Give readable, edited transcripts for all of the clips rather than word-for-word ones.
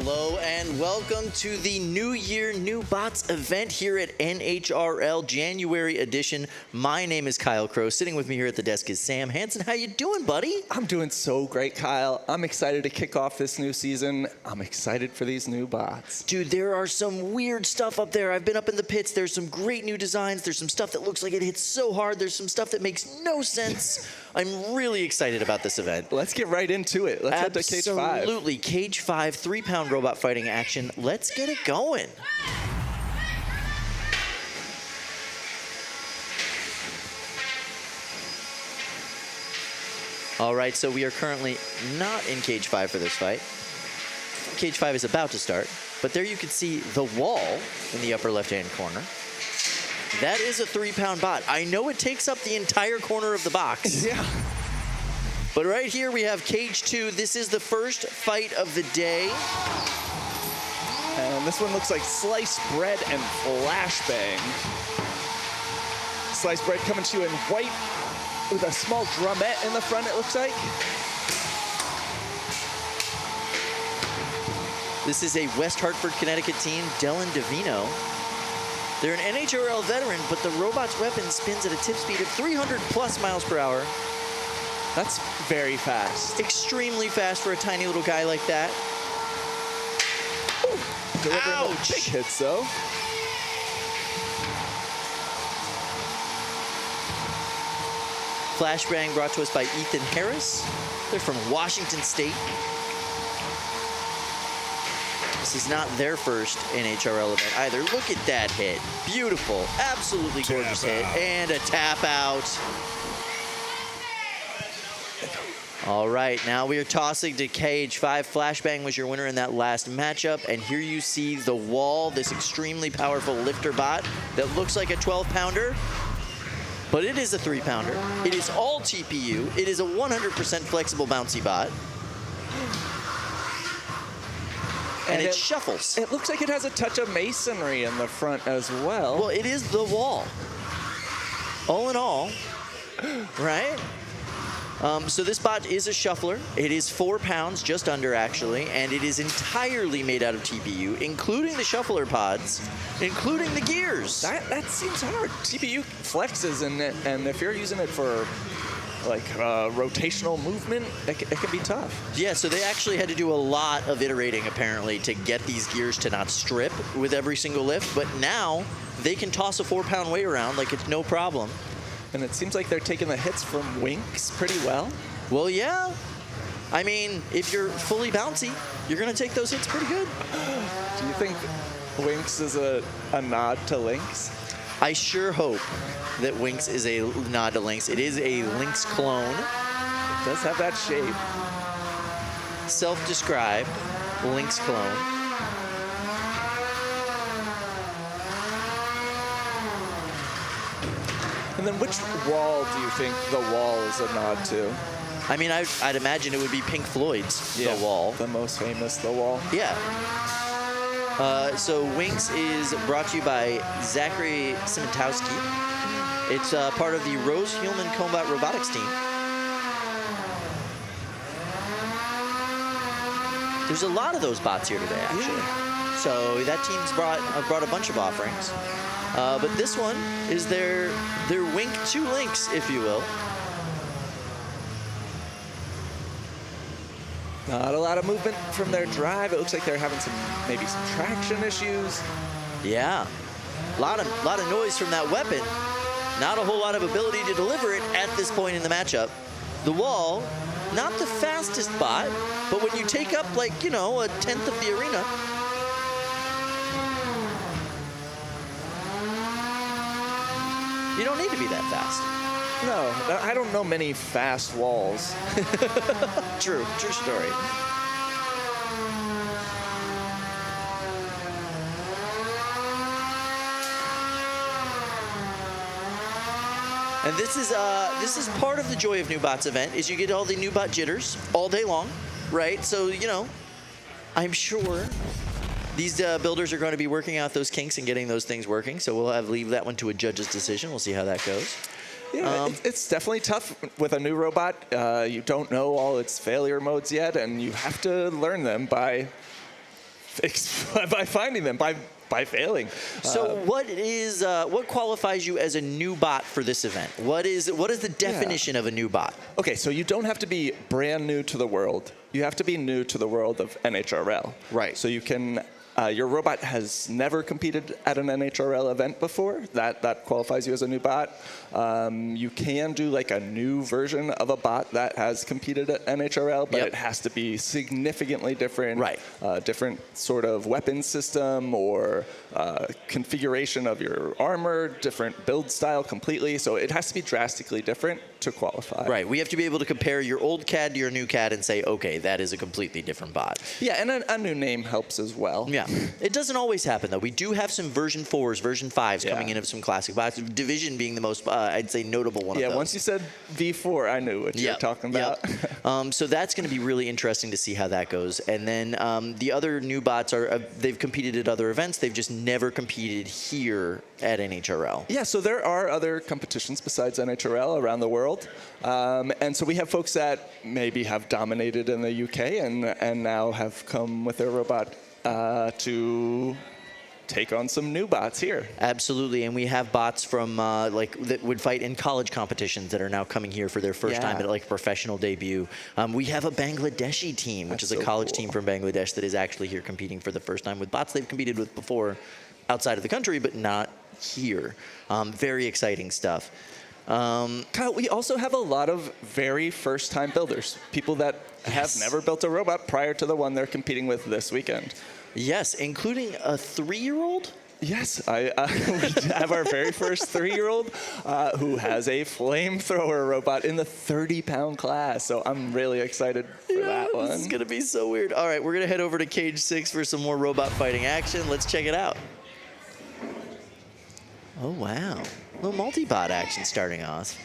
Hello and welcome to the New Year New Bots event here at NHRL January edition. My name is Kyle Crow. Sitting with me here at the desk is Sam Hansen. How you doing, buddy? I'm doing so great, Kyle. I'm excited to kick off this new season. I'm excited for these new bots. Dude, there are some weird stuff up there. I've been up in the pits. There's some great new designs. There's some stuff that looks like it hits so hard. There's some stuff that makes no sense. I'm really excited about this event. Let's get right into it. Let's head to Cage 5. Absolutely. Cage 5, 3-pound robot fighting action. Let's get it going. All right, so we are currently not in Cage 5 for this fight. Cage 5 is about to start, but there you can see the wall in the upper left-hand corner. That is a 3-pound bot. I know it takes up the entire corner of the box. Yeah. But right here we have Cage 2. This is the first fight of the day. And this one looks like sliced bread and flashbang. Sliced bread coming to you in white with a small drumette in the front, it looks like. This is a West Hartford, Connecticut team, Dylan Davino. They're an NHRL veteran, but the robot's weapon spins at a tip speed of 300 plus miles per hour. That's very fast. Extremely fast for a tiny little guy like that. Ouch! Big hits, though. Flashbang brought to us by Ethan Harris. They're from Washington State. This is not their first NHRL event either. Look at that hit. Beautiful, absolutely gorgeous hit. And a tap out. All right, now we are tossing to Cage 5. Flashbang was your winner in that last matchup. And here you see the wall, this extremely powerful lifter bot that looks like a 12-pounder. But it is a 3-pounder. It is all TPU. It is a 100% flexible bouncy bot. And it shuffles. It looks like it has a touch of masonry in the front as well. Well, it is the wall. All in all, right? So this bot is a shuffler. It is 4 pounds, just under actually, and it is entirely made out of TPU, including the shuffler pods, including the gears. That seems hard. TPU flexes, and if you're using it for like rotational movement, it can be tough. Yeah, so they actually had to do a lot of iterating apparently to get these gears to not strip with every single lift, but now they can toss a 4-pound weight around like it's no problem. And it seems like they're taking the hits from Winks pretty well. Well, yeah. I mean, if you're fully bouncy, you're going to take those hits pretty good. Do you think Winks is a nod to Lynx? I sure hope that Winx is a nod to Lynx. It is a Lynx clone. It does have that shape. Self-described Lynx clone. And then which wall do you think the wall is a nod to? I mean, I'd imagine it would be Pink Floyd's The Wall. The most famous The Wall. Yeah. So Winx is brought to you by Zachary Simitowski. It's part of the Rose Hillman Combat Robotics team. There's a lot of those bots here today, actually. Yeah. So that team's brought a bunch of offerings. But this one is their Wink 2 Lynx, if you will. Not a lot of movement from their drive. It looks like they're having maybe some traction issues. Yeah, a lot of noise from that weapon. Not a whole lot of ability to deliver it at this point in the matchup. The wall, not the fastest bot, but when you take up like, you know, a 1/10 of the arena, you don't need to be that fast. No, I don't know many fast walls. True story. And this is part of the joy of New Bots event, is you get all the New Bot jitters all day long, right? So, you know, I'm sure these builders are going to be working out those kinks and getting those things working. So we'll leave that one to a judge's decision. We'll see how that goes. Yeah, it's definitely tough with a new robot. You don't know all its failure modes yet, and you have to learn them by by finding them, by failing. So what qualifies you as a new bot for this event? What is the definition of a new bot? Okay, so you don't have to be brand new to the world. You have to be new to the world of NHRL. Right. So you can, your robot has never competed at an NHRL event before. That qualifies you as a new bot. You can do like a new version of a bot that has competed at NHRL, but it has to be significantly different. Right. Different sort of weapon system or configuration of your armor, different build style completely. So it has to be drastically different to qualify. Right. We have to be able to compare your old CAD to your new CAD and say, okay, that is a completely different bot. Yeah, and a new name helps as well. Yeah. It doesn't always happen, though. We do have some version 4s, version 5s coming in of some classic bots. Division being the most, I'd say, notable one of those. Yeah, once you said V4, I knew what you were talking about. So that's going to be really interesting to see how that goes. And then the other new bots they've competed at other events. They've just never competed here at NHRL. Yeah, so there are other competitions besides NHRL around the world. And so we have folks that maybe have dominated in the UK and now have come with their robot to take on some new bots here. Absolutely, and we have bots from that would fight in college competitions that are now coming here for their first time at like a professional debut. We have a Bangladeshi team, which is a college team from Bangladesh that is actually here competing for the first time with bots they've competed with before outside of the country, but not here. Very exciting stuff. Kyle, we also have a lot of very first-time builders, people that have never built a robot prior to the one they're competing with this weekend. Yes, including a 3-year-old? Yes, we have our very first 3-year-old who has a flamethrower robot in the 30-pound class. So I'm really excited for that one. This is going to be so weird. All right, we're going to head over to Cage 6 for some more robot fighting action. Let's check it out. Oh, wow. A little multi-bot action starting off.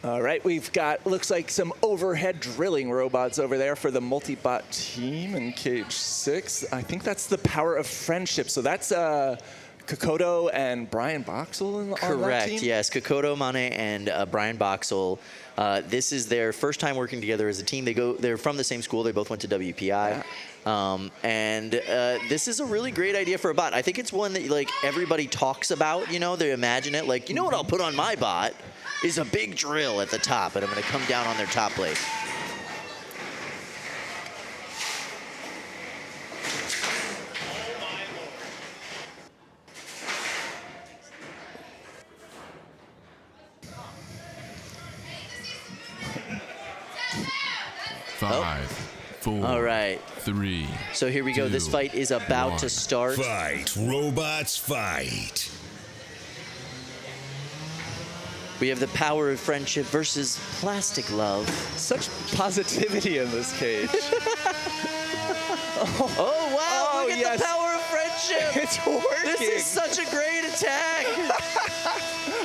All right, we've got, looks like some overhead drilling robots over there for the multi-bot team in Cage 6. I think that's the Power of Friendship. So that's Kokoto and Brian Boxall on that team? Correct, yes. Kokoto Mane and Brian Boxall. This is their first time working together as a team. They're from the same school. They both went to WPI. This is a really great idea for a bot. I think it's one that like everybody talks about, you know, they imagine it like, you know what I'll put on my bot is a big drill at the top, and I'm going to come down on their top plate. Five, four, all right. 3. So here we go. This fight is about to start. Fight. Robots fight. We have the Power of Friendship versus Plastic Love. Such positivity in this cage. Oh, wow. Look at the Power of Friendship. It's working. This is such a great attack.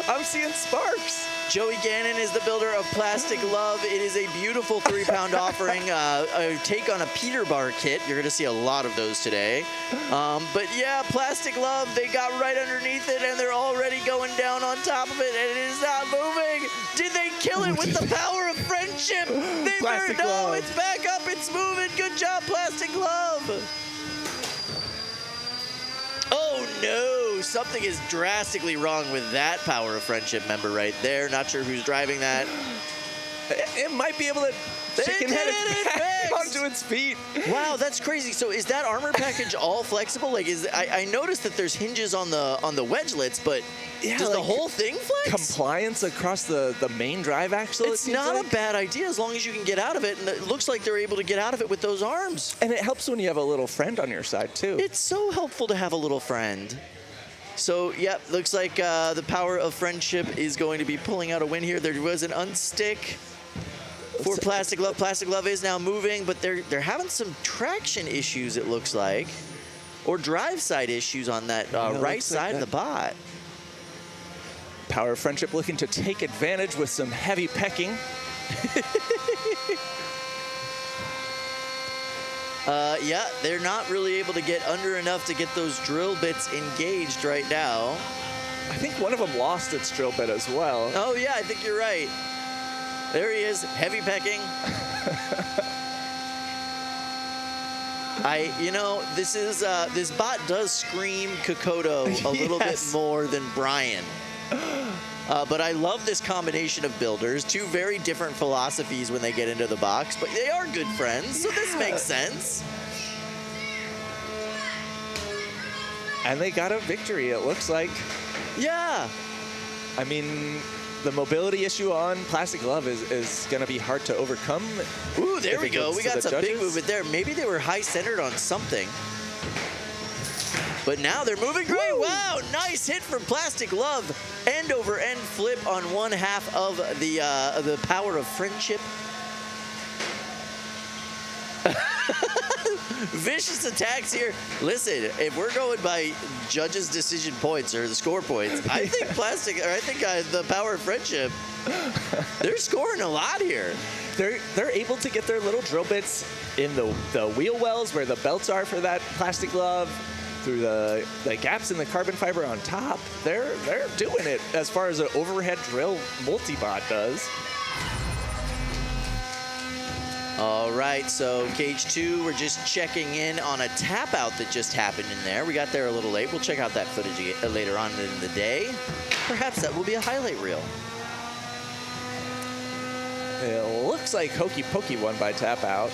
I'm seeing sparks. Joey Gannon is the builder of Plastic Love. It is a beautiful 3-pound offering, a take on a Peter Bar kit. You're going to see a lot of those today. But yeah, Plastic Love, they got right underneath it, and they're already going down on top of it, and it is not moving. Did they kill it with the Power of Friendship? No, it's back up, it's moving. Good job, Plastic Love. Oh no, something is drastically wrong with that Power of Friendship member right there. Not sure who's driving that. It might be able to chicken head it back onto its feet. Wow, that's crazy. So is that armor package all flexible? Like, I noticed that there's hinges on the wedgelets, but does the whole thing flex? Compliance across the main drive axle. It's not a bad idea as long as you can get out of it, and it looks like they're able to get out of it with those arms. And it helps when you have a little friend on your side too. It's so helpful to have a little friend. So, yep, looks like the Power of Friendship is going to be pulling out a win here. There was an unstick for Plastic Love. Plastic Love is now moving, but they're having some traction issues, it looks like, or drive side issues on that right side of the bot. Power of Friendship looking to take advantage with some heavy pecking. Yeah, they're not really able to get under enough to get those drill bits engaged right now. I think one of them lost its drill bit as well. Oh, yeah, I think you're right. There he is, heavy pecking. This bot does scream Kokoto a little bit more than Brian. But I love this combination of builders, two very different philosophies when they get into the box, but they are good friends, so this makes sense. And they got a victory, it looks like. Yeah. I mean, the mobility issue on Plastic Glove is going to be hard to overcome. Ooh, there we go. We got some big judges. movement there. Maybe they were high-centered on something. But now they're moving great. Woo! Wow, nice hit from Plastic Glove. End-over-end flip on one half of the power of friendship. Vicious attacks here. Listen, if we're going by judges' decision points or the score points, I think the power of friendship, they're scoring a lot here. They're able to get their little drill bits in the wheel wells where the belts are for that Plastic Glove, through the gaps in the carbon fiber on top. They're doing it as far as an overhead drill multi-bot does. All right, so Cage 2, we're just checking in on a tap out that just happened in there. We got there a little late. We'll check out that footage later on in the day. Perhaps that will be a highlight reel. It looks like Hokey Pokey won by tap out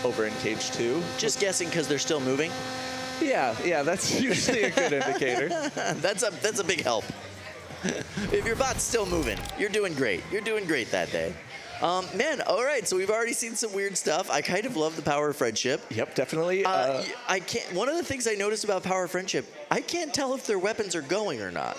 over in Cage 2. Just guessing because they're still moving. Yeah, that's usually a good indicator. That's a big help. If your bot's still moving, you're doing great. You're doing great that day. Man, all right, so we've already seen some weird stuff. I kind of love the power of friendship. Yep, definitely. I can't. One of the things I noticed about power of friendship, I can't tell if their weapons are going or not.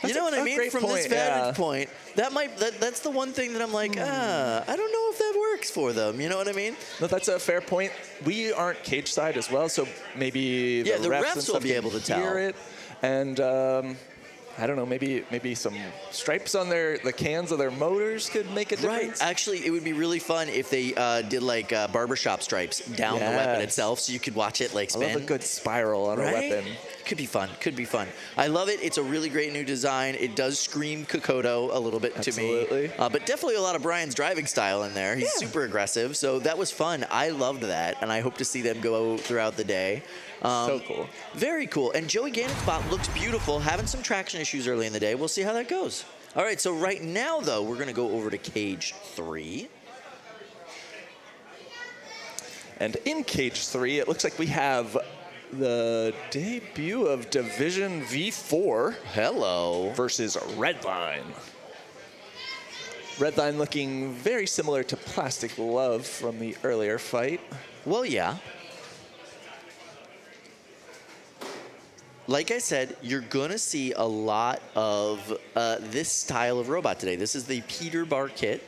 You know what I mean? From this vantage point, that's the one thing that I'm like, I don't know if that works for them. You know what I mean? No, that's a fair point. We aren't cage side as well, so maybe the refs will be able to tell. Hear it, and I don't know, maybe some stripes on the cans of their motors could make a difference. Right. Actually, it would be really fun if they did like barbershop stripes down the weapon itself, so you could watch it like spin. I love a good spiral on a weapon. Could be fun. Could be fun. I love it. It's a really great new design. It does scream Kokoto a little bit to me. But definitely a lot of Brian's driving style in there. He's super aggressive. So that was fun. I loved that. And I hope to see them go throughout the day. So cool. Very cool. And Joey Gannick's bot looks beautiful. Having some traction issues early in the day. We'll see how that goes. All right. So right now, though, we're going to go over to Cage 3. And in Cage 3, it looks like we have the debut of Division V4. Hello. Versus Redline. Redline looking very similar to Plastic Glove from the earlier fight. Well, yeah. Like I said, you're going to see a lot of this style of robot today. This is the Peter Bar kit,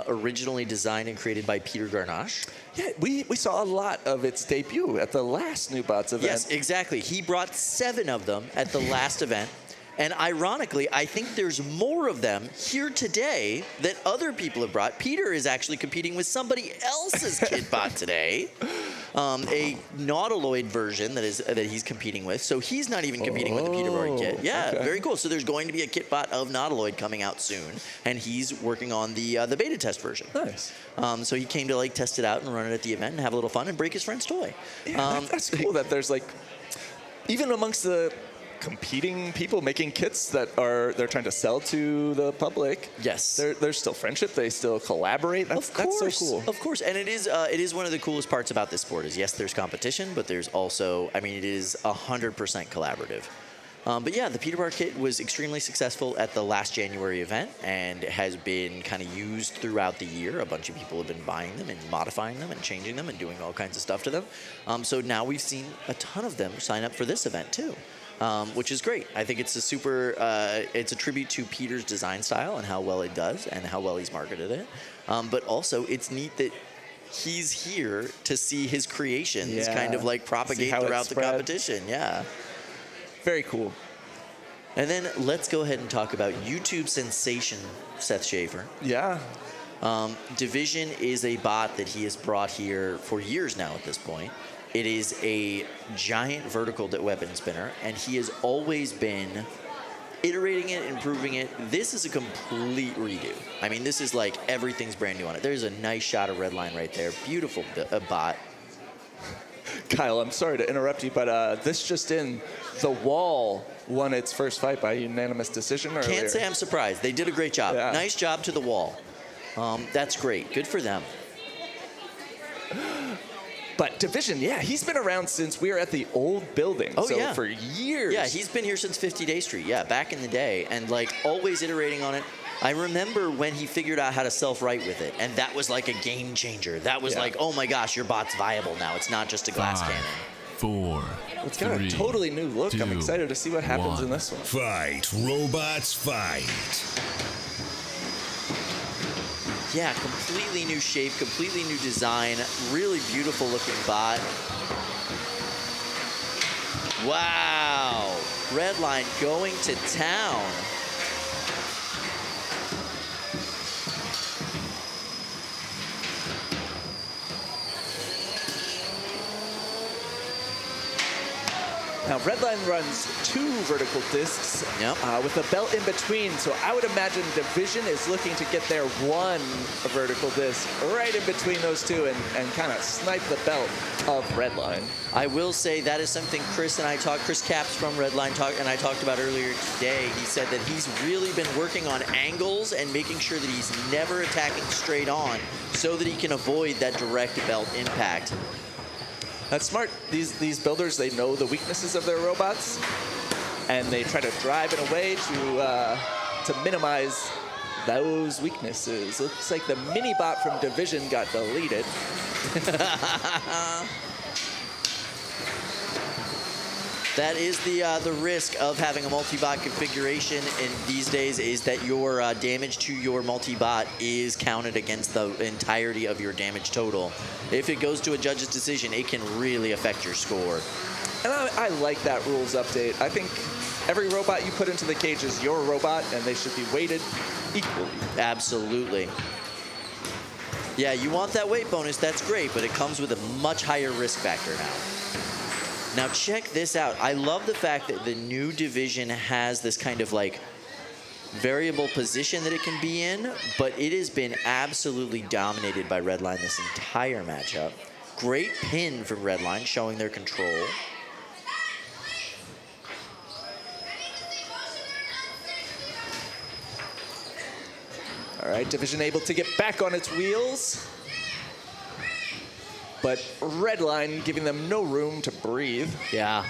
originally designed and created by Peter Garnache. Yeah, we saw a lot of its debut at the last New Bots event. Yes, exactly. He brought 7 of them at the last event. And ironically, I think there's more of them here today that other people have brought. Peter is actually competing with somebody else's kit bot today. A Nautiloid version that he's competing with. So he's not even competing with the Peter Bar kit. Yeah, very cool. So there's going to be a kit bot of Nautiloid coming out soon. And he's working on the beta test version. Nice. So he came to like test it out and run it at the event and have a little fun and break his friend's toy. Yeah, that's cool that there's like, even amongst the competing people making kits that they're trying to sell to the public. Yes. There's still friendship. They still collaborate. That's so cool. Of course. And it is one of the coolest parts about this sport is, yes, there's competition, but there's also, I mean, it is 100% collaborative. But yeah, the Peter Bar kit was extremely successful at the last January event and has been kind of used throughout the year. A bunch of people have been buying them and modifying them and changing them and doing all kinds of stuff to them. So now we've seen a ton of them sign up for this event too. Which is great. I think it's it's a tribute to Peter's design style and how well it does and how well he's marketed it. But also, it's neat that he's here to see his creations kind of like propagate throughout the competition. Yeah. Very cool. And then let's go ahead and talk about YouTube sensation Seth Schaefer. Yeah. Division is a bot that he has brought here for years now at this point. It is a giant vertical weapon spinner, and he has always been iterating it, improving it. This is a complete redo. I mean, this is like everything's brand new on it. There's a nice shot of Redline right there. Beautiful bot. Kyle, I'm sorry to interrupt you, but this just in, the wall won its first fight by unanimous decision earlier. Can't say I'm surprised. They did a great job. Yeah. Nice job to the wall. That's great. Good for them. But Division, yeah, he's been around since we were at the old building. Oh, so yeah. for years. Yeah, he's been here since 50 Day Street. Yeah, back in the day. And, like, always iterating on it. I remember when he figured out how to self-write with it. And that was like a game changer. That was like, oh, my gosh, your bot's viable now. It's not just a glass 5, cannon. 4, It's got 3, a totally new look. 2, I'm excited to see what happens 1. in this one. Fight, robots, fight. Yeah, completely new shape, completely new design, really beautiful looking bot. Wow, Redline going to town. Now, Redline runs 2 vertical discs with a belt in between, so I would imagine Division is looking to get their 1 vertical disc right in between those 2 and kind of snipe the belt of Redline. I will say that is something Chris Caps from Redline and I talked about earlier today. He said that he's really been working on angles and making sure that he's never attacking straight on so that he can avoid that direct belt impact. That's smart. These builders, they know the weaknesses of their robots, and they try to drive in a way to minimize those weaknesses. Looks like the mini bot from Division got deleted. That is the risk of having a multi-bot configuration in these days, is that your damage to your multi-bot is counted against the entirety of your damage total. If it goes to a judge's decision, it can really affect your score. And I like that rules update. I think every robot you put into the cage is your robot, and they should be weighted equally. Absolutely. Yeah, you want that weight bonus, that's great, but it comes with a much higher risk factor now. Now check this out. I love the fact that the new Division has this kind of like variable position that it can be in, but it has been absolutely dominated by Redline this entire matchup. Great pin from Redline, showing their control. All right, Division able to get back on its wheels. But Redline giving them no room to breathe. Yeah.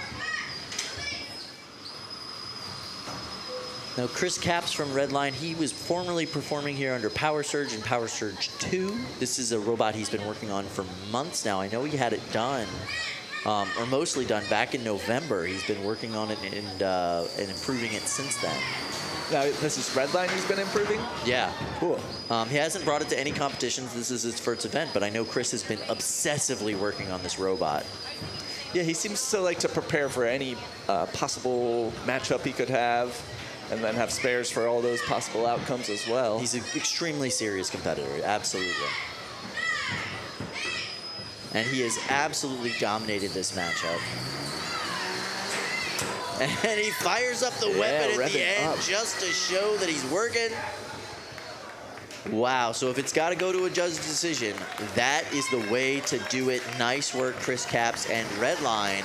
Now, Chris Caps from Redline, he was formerly performing here under Power Surge and Power Surge 2. This is a robot he's been working on for months now. I know he had it done, or mostly done, back in November. He's been working on it and improving it since then. Now, this is Redline he's been improving? Yeah. Cool. He hasn't brought it to any competitions. This is his first event, but I know Chris has been obsessively working on this robot. Yeah, he seems to like to prepare for any possible matchup he could have, and then have spares for all those possible outcomes as well. He's an extremely serious competitor, absolutely. And he has absolutely dominated this matchup. And he fires up the weapon at the end just to show that he's working. Wow, so if it's got to go to a judge's decision, that is the way to do it. Nice work, Chris Caps and Redline.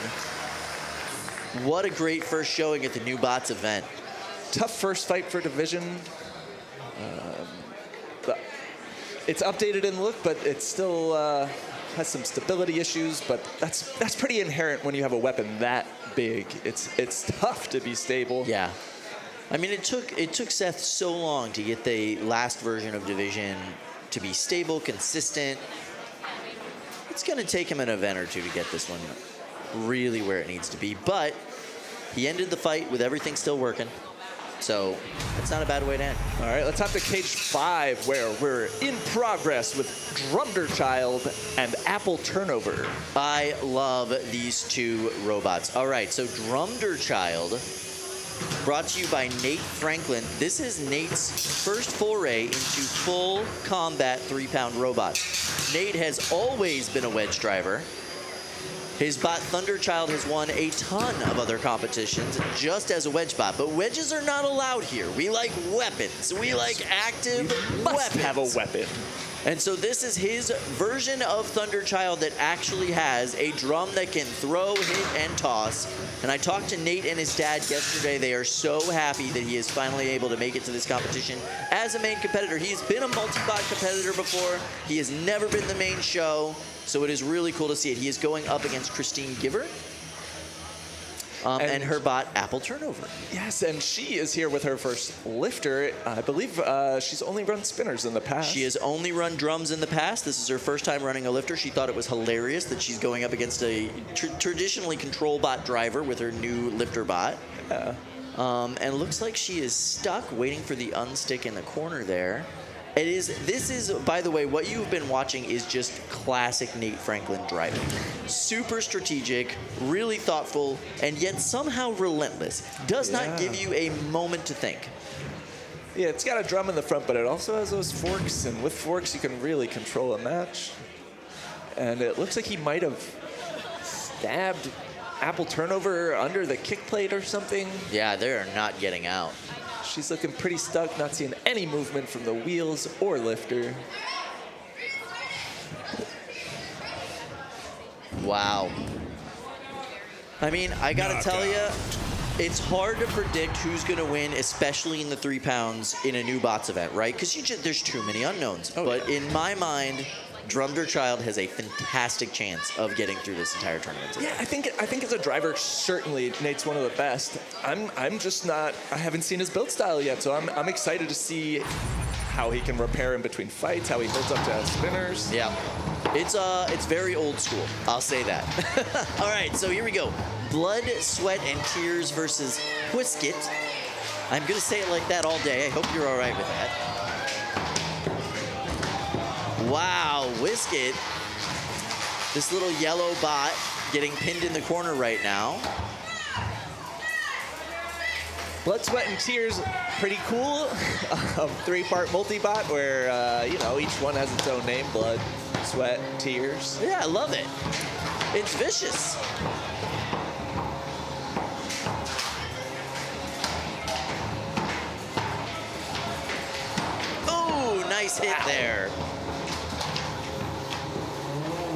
What a great first showing at the New Bots event. Tough first fight for Division. It's updated in look, but it still has some stability issues, but that's pretty inherent when you have a weapon that big. It's tough to be stable. Yeah. I mean, it took Seth so long to get the last version of Division to be stable, consistent. It's going to take him an event or two to get this one really where it needs to be, but he ended the fight with everything still working. So it's not a bad way to end. All right, let's hop to cage 5, where we're in progress with Drumder Child and Apple Turnover. I love these two robots. All right, so Drumder Child brought to you by Nate Franklin. This is Nate's first foray into full combat 3-pound robots. Nate has always been a wedge driver. His bot Thunderchild has won a ton of other competitions just as a wedge bot, but wedges are not allowed here. We like weapons. We like active weapons. Have a weapon. And so this is his version of Thunderchild that actually has a drum that can throw, hit, and toss. And I talked to Nate and his dad yesterday. They are so happy that he is finally able to make it to this competition as a main competitor. He's been a multi-bot competitor before. He has never been the main show. So it is really cool to see it. He is going up against Christine Giver and her bot, Apple Turnover. Yes, and she is here with her first lifter. I believe she's only run spinners in the past. She has only run drums in the past. This is her first time running a lifter. She thought it was hilarious that she's going up against a traditionally control bot driver with her new lifter bot. Yeah. And it looks like she is stuck waiting for the unstick in the corner there. This is, by the way, what you've been watching is just classic Nate Franklin driving. Super strategic, really thoughtful, and yet somehow relentless. Does not give you a moment to think. Yeah, it's got a drum in the front, but it also has those forks, and with forks you can really control a match. And it looks like he might have stabbed Apple Turnover under the kick plate or something. Yeah, they are not getting out. She's looking pretty stuck, not seeing any movement from the wheels or lifter. Wow. I mean, I gotta tell you, it's hard to predict who's gonna win, especially in the 3 pounds in a new bots event, right? Because there's too many unknowns. But in my mind, Drumder Child has a fantastic chance of getting through this entire tournament. Yeah, I think as a driver, certainly Nate's one of the best. I'm just not. I haven't seen his build style yet, so I'm excited to see how he can repair in between fights, how he holds up to spinners. Yeah, it's very old school. I'll say that. All right, so here we go. Blood, Sweat, and Tears versus Whiskit. I'm gonna say it like that all day. I hope you're all right with that. Wow, Whiskit, this little yellow bot getting pinned in the corner right now. Blood, Sweat, and Tears, pretty cool. 3-part multi-bot where, you know, each one has its own name. Blood, Sweat, Tears. Yeah, I love it. It's vicious. Oh, nice hit there.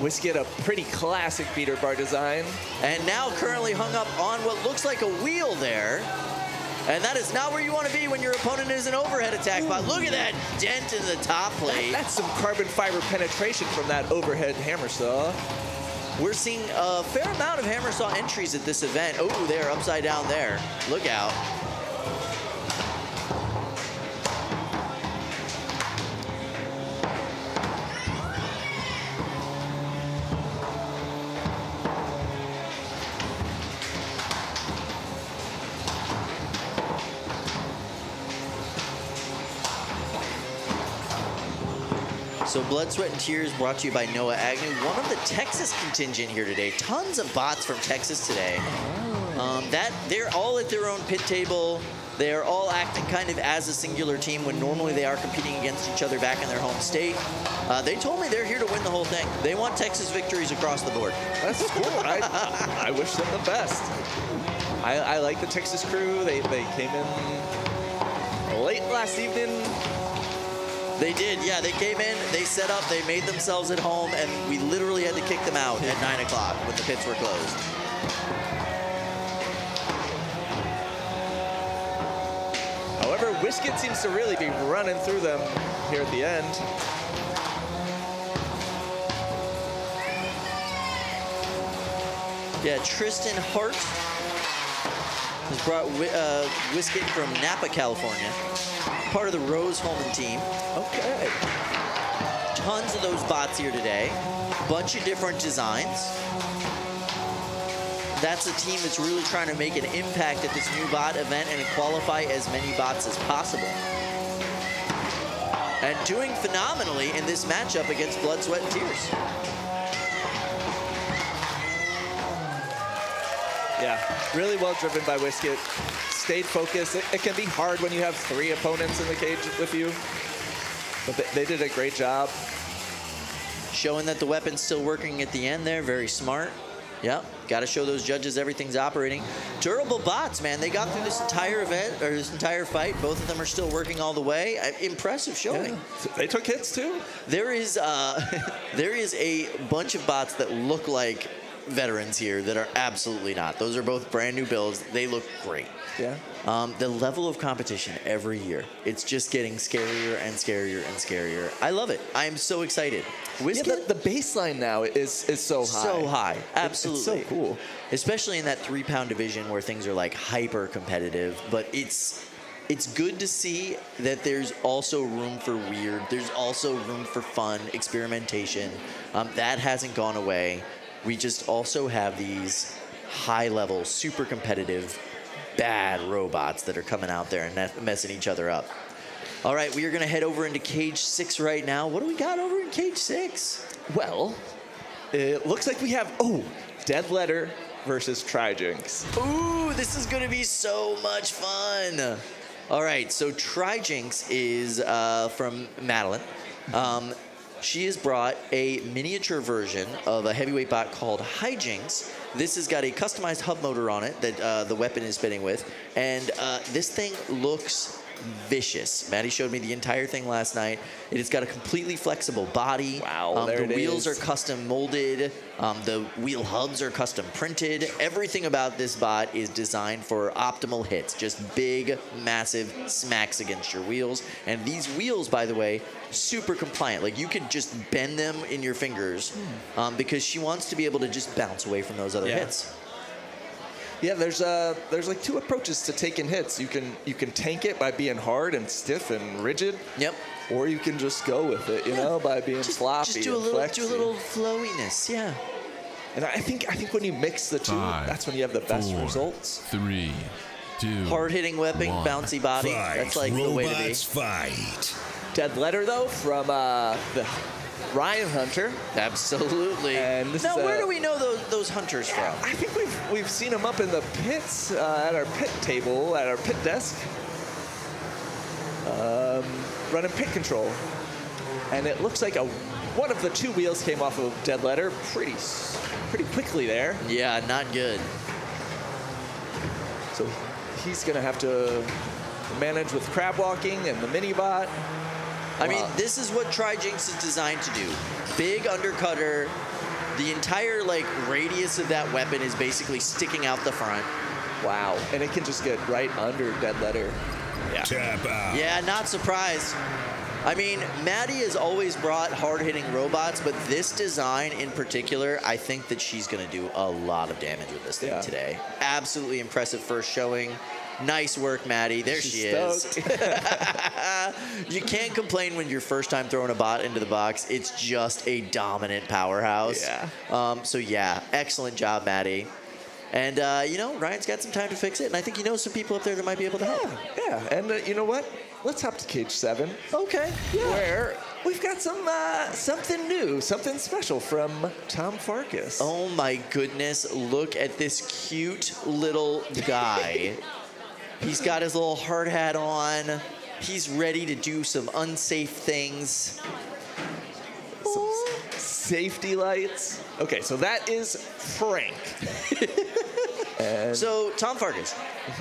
Whiskit, a pretty classic beater bar design. And now currently hung up on what looks like a wheel there. And that is not where you want to be when your opponent is an overhead attack bot. Look at that dent in the top plate. That's some carbon fiber penetration from that overhead hammer saw. We're seeing a fair amount of hammer saw entries at this event. Oh, they're upside down there. Look out. So Blood, Sweat, and Tears brought to you by Noah Agnew. One of the Texas contingent here today. Tons of bots from Texas today. They're all at their own pit table. They are all acting kind of as a singular team when normally they are competing against each other back in their home state. They told me they're here to win the whole thing. They want Texas victories across the board. That's cool. I wish them the best. I like the Texas crew. They came in late last evening. They did, yeah. They came in, they set up, they made themselves at home, and we literally had to kick them out at 9 o'clock when the pits were closed. However, Whiskit seems to really be running through them here at the end. Yeah, Tristan Hart has brought Whiskit from Napa, California. Part of the Rose Holman team. Okay. Tons of those bots here today. Bunch of different designs. That's a team that's really trying to make an impact at this new bot event and qualify as many bots as possible. And doing phenomenally in this matchup against Blood, Sweat, and Tears. Yeah, really well driven by Whiskit. Stayed focused. It can be hard when you have 3 opponents in the cage with you, but they did a great job. Showing that the weapon's still working at the end there. Very smart. Yep, got to show those judges everything's operating. Durable bots, man. They got through this entire event, or this entire fight. Both of them are still working all the way. Impressive showing. Yeah. They took hits, too. There is a bunch of bots that look like veterans here that are absolutely not. Those are both brand new builds. They look great. Yeah. The level of competition every year, it's just getting scarier and scarier and scarier. I love it. I am so excited. Whiskit, Yeah, the baseline now is so high. so high. Absolutely. It's so cool. Especially in that 3-pound division where things are like hyper competitive, but it's good to see that there's also room for weird. There's also room for fun, experimentation. That hasn't gone away. We just also have these high-level, super competitive, bad robots that are coming out there and messing each other up. All right, we are going to head over into Cage 6 right now. What do we got over in Cage 6? Well, it looks like we have, Dead Letter versus Trijinx. Ooh, this is going to be so much fun. All right, so Trijinx is from Madeline. She has brought a miniature version of a heavyweight bot called Hijinx. This has got a customized hub motor on it that the weapon is fitting with. And this thing looks vicious. Maddie showed me the entire thing last night. It has got a completely flexible body. Wow, there the it wheels is. are custom molded. The wheel hubs are custom printed. Everything about this bot is designed for optimal hits. Just big, massive smacks against your wheels. And these wheels, by the way, super compliant. Like, you could just bend them in your fingers because she wants to be able to just bounce away from those other hits. Yeah, there's like 2 approaches to taking hits. You can tank it by being hard and stiff and rigid. Yep. Or you can just go with it, you know, by being sloppy Just do a and little, flexy. do a little flowiness, yeah. And I think when you mix the 2, 5, that's when you have the best 4, results. 3, 2. Hard-hitting weapon, 1. bouncy body. That's like the way to be. Robots fight. Dead Letter, though, from the Ryan Hunter. Absolutely. And this now, is where do we know those hunters from? I think we've seen them up in the pits at our pit table, at our pit desk, running pit control. And it looks like one of the 2 wheels came off of Dead Letter pretty quickly there. Yeah, not good. So he's going to have to manage with crab walking and the mini bot. I mean, this is what Trijinx is designed to do. Big undercutter. The entire, like, radius of that weapon is basically sticking out the front. Wow. And it can just get right under Dead Letter. Yeah. Tap out. Yeah, not surprised. I mean, Maddie has always brought hard-hitting robots, but this design in particular, I think that she's going to do a lot of damage with this thing today. Absolutely impressive first showing. Nice work, Maddie. There she is. You can't complain when you're first time throwing a bot into the box. It's just a dominant powerhouse. Yeah. So, yeah, excellent job, Maddie. And, you know, Ryan's got some time to fix it, and I think he knows some people up there that might be able to help. Yeah. And you know what? Let's hop to Cage 7. Okay. Yeah. Where we've got something new, something special from Tom Farkas. Oh, my goodness. Look at this cute little guy. He's got his little hard hat on. He's ready to do some unsafe things. Some safety lights. Okay, so that is Frank. And So, Tom Farkas,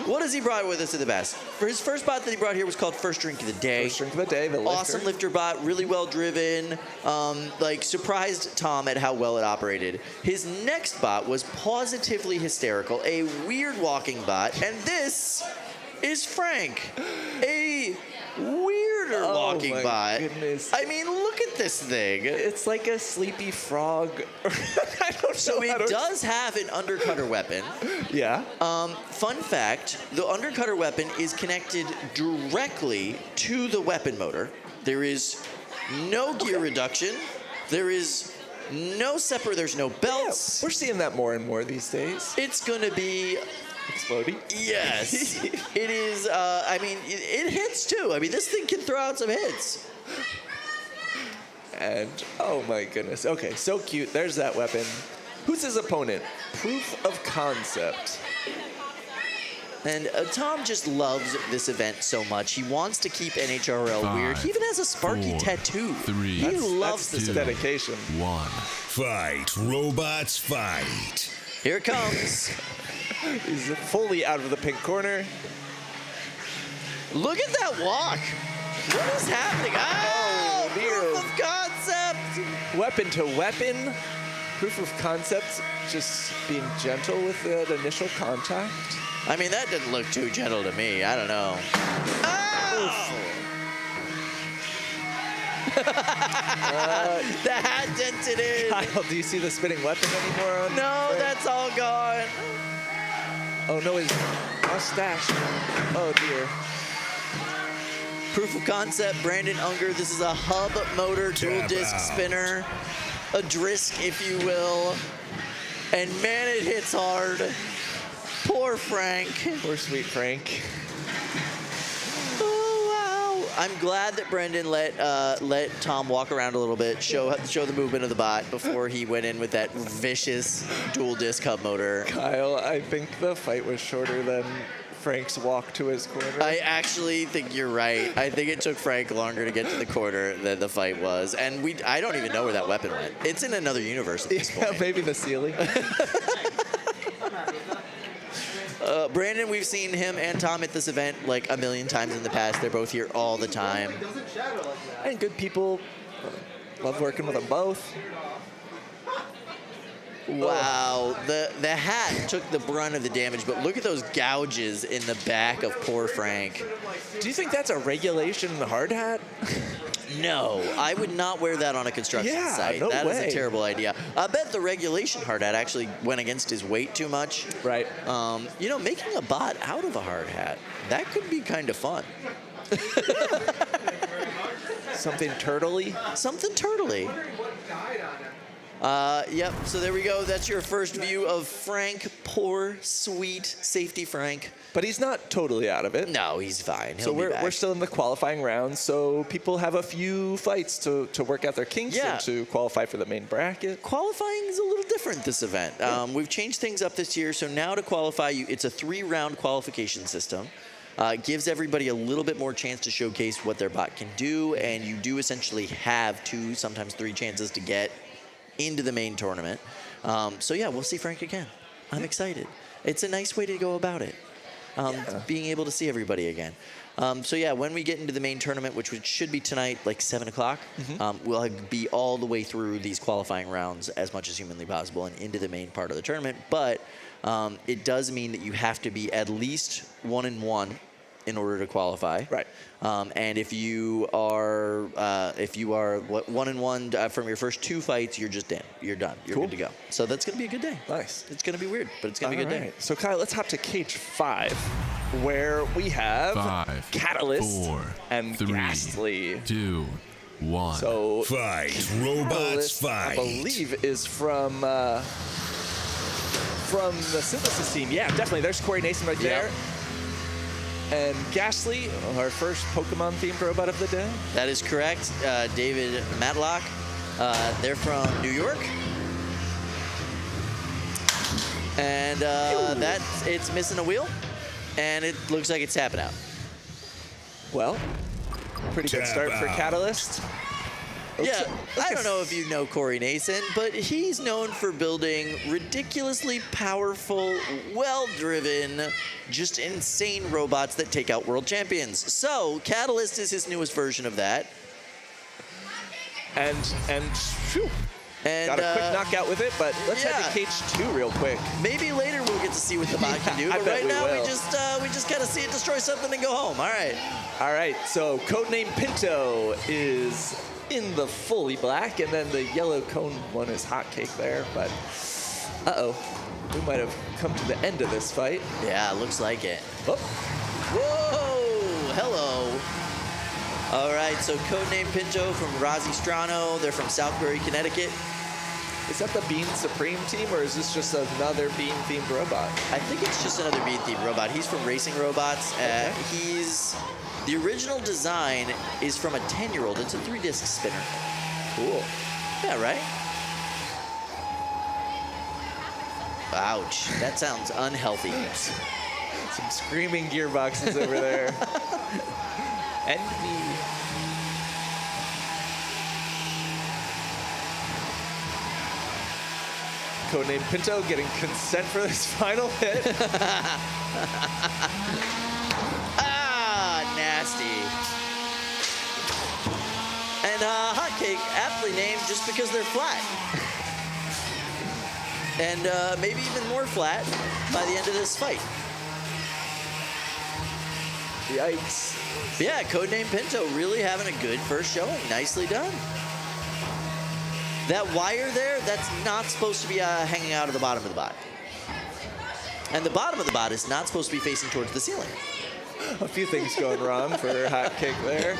what has he brought with us to the best? For his first bot that he brought here was called First Drink of the Day. First Drink of the Day, the lifter. Awesome lifter bot, really well driven. Like, surprised Tom at how well it operated. His next bot was positively hysterical, a weird walking bot, and this is Frank, a weirder walking my bot. goodness. I mean, look at this thing. It's like a sleepy frog. I don't So know how it to- does have an undercutter weapon. Yeah. Fun fact, the undercutter weapon is connected directly to the weapon motor. There is no gear reduction. There is no there's no belts. We're seeing that more and more these days. It's gonna be, Exploding. yes. It is, I mean, it hits too. I mean, this thing can throw out some hits. And, oh my goodness. Okay, so cute. There's that weapon. Who's his opponent? Proof of Concept. And Tom just loves this event so much. He wants to keep NHRL weird. He even has a Sparky 4, tattoo. 3, He loves this event. dedication. 1. Fight, robots, fight. Here it comes. He's fully out of the pink corner. Look at that walk. What is happening? Oh, dear. proof of concept. Weapon to weapon. Proof of concept, just being gentle with that initial contact. I mean, that didn't look too gentle to me. I don't know. Oh! The hat dented in. Kyle, do you see the spinning weapon anymore? On No, Frank? that's all gone. Oh no, his mustache. Oh dear. Proof of concept, Brandon Unger. This is a hub motor dual Tap disc out. spinner. A Drisk, if you will. And man, it hits hard. Poor Frank. Poor sweet Frank. Oh, wow. I'm glad that Brendan let Tom walk around a little bit, show the movement of the bot before he went in with that vicious dual disc hub motor. Kyle, I think the fight was shorter than Frank's walk to his corner. I actually think you're right. I think it took Frank longer to get to the corner than the fight was. And I don't even know where that weapon went. It's in another universe at this Yeah, point. maybe the ceiling. Brandon, we've seen him and Tom at this event like a million times in the past. They're both here all the time. And good people. Love working with them both. Wow, the hat took the brunt of the damage, but look at those gouges in the back of poor Frank. Do you think that's a regulation hard hat? No, I would not wear that on a construction Yeah, site. no That is way. a terrible idea. I bet the regulation hard hat actually went against his weight too much. Right. You know, making a bot out of a hard hat, that could be kind of fun. Something turtley. Something turtly. Yep, so there we go. That's your first view of Frank. Poor, sweet, safety Frank. But he's not totally out of it. No, he's fine. He'll So be back. we're still in the qualifying round, so people have a few fights to work out their kinks Yeah. and to qualify for the main bracket. Qualifying is a little different this event. We've changed things up this year, so now to qualify, it's a 3-round qualification system. It gives everybody a little bit more chance to showcase what their bot can do, and you do essentially have 2, sometimes 3 chances to get into the main tournament. So yeah, we'll see Frank again. I'm excited. It's a nice way to go about it. Being able to see everybody again. So yeah, when we get into the main tournament, which should be tonight, like 7 o'clock, we'll be all the way through these qualifying rounds as much as humanly possible and into the main part of the tournament. But it does mean that you have to be at least 1-1 in order to qualify. Right. And if you are 1-1 from your first 2 fights, you're just in. You're done. You're Cool. good to go. So that's gonna be a good day. Nice. It's gonna be weird, but it's gonna be a good day. So Kyle, let's hop to cage 5, where we have 5, Catalyst 4, and 3, Ghastly. 2, 1. So Fight, robots, Catalyst, I fight. believe, is from the Synthesis team. Yeah, definitely. There's Corey Nason right there. And Ghastly, our first Pokemon-themed robot of the day. That is correct. David Matlock. They're from New York. And it's missing a wheel. And it looks like it's tapping out. Well, pretty good Tap start for out. Catalyst. Yeah, I don't know if you know Corey Nason, but he's known for building ridiculously powerful, well-driven, just insane robots that take out world champions. So Catalyst is his newest version of that. And phew, And got a quick knockout with it, but let's head to cage 2 real quick. maybe later we'll get to see what the bot can do. I But bet right we now will. we just gotta see it destroy something and go home. All right. All right, so codename Pinto is in the fully black, and then the yellow cone one is Hotcake there, but uh-oh. We might have come to the end of this fight. Yeah, looks like it. Oh, Whoa! Hello. All right, so codename Pinto from Rozzy Strano. They're from Southbury, Connecticut. is that the Bean Supreme team, or is this just another Bean-themed robot? I think it's just another Bean-themed robot. He's from Racing Robots. Okay. The original design is from a 10-year-old. It's a 3-disc spinner. Cool. Yeah, right? Ouch. That sounds unhealthy. Some screaming gearboxes over there. Envy. Codename Pinto getting consent for this final hit. Ah, nasty. And Hotcake, aptly named just because they're flat. And maybe even more flat by the end of this fight. Yikes. But yeah, Codename Pinto really having a good first showing. Nicely done. That wire there, that's not supposed to be hanging out of the bottom of the bot. And the bottom of the bot is not supposed to be facing towards the ceiling. A few things going wrong for Hotcake there.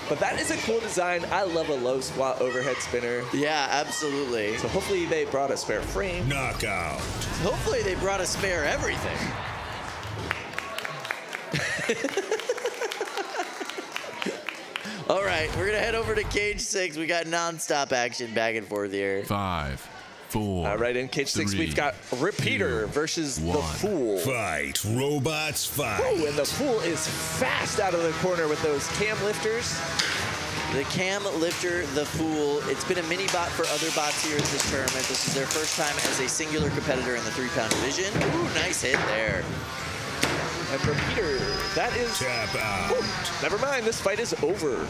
But that is a cool design. I love a low squat overhead spinner. Yeah, absolutely. So hopefully they brought a spare frame. Knockout. Hopefully they brought a spare everything. All right, we're gonna head over to cage 6. We got nonstop action back and forth here. 5, 4. All right, in cage 6, we've got Repeater versus the 1. Fool. Fight. Robots fight. Oh, and the Fool is fast out of the corner with those cam lifters. The cam lifter, the Fool. It's been a mini bot for other bots here at this tournament. This is their first time as a singular competitor in the 3-pound division. Ooh, nice hit there. And Repeater, that is... Tap out. Ooh, never mind, this fight is over.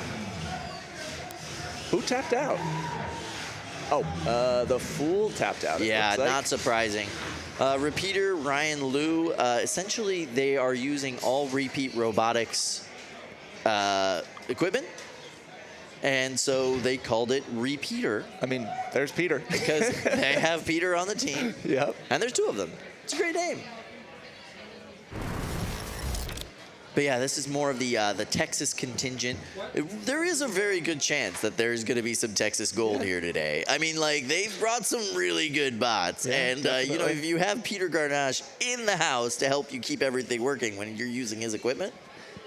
Who tapped out? Oh, the Fool tapped out. Yeah, looks like. not surprising. Repeater, Ryan Liu, essentially they are using all repeat robotics equipment. And so they called it Repeater. I mean, there's Peter. Because they have Peter on the team. Yep. And there's 2 of them. It's a great name. But yeah, this is more of the Texas contingent. There is a very good chance that there's going to be some Texas gold here today. I mean, like, they've brought some really good bots. Yeah, and, you know, if you have Peter Garnache in the house to help you keep everything working when you're using his equipment,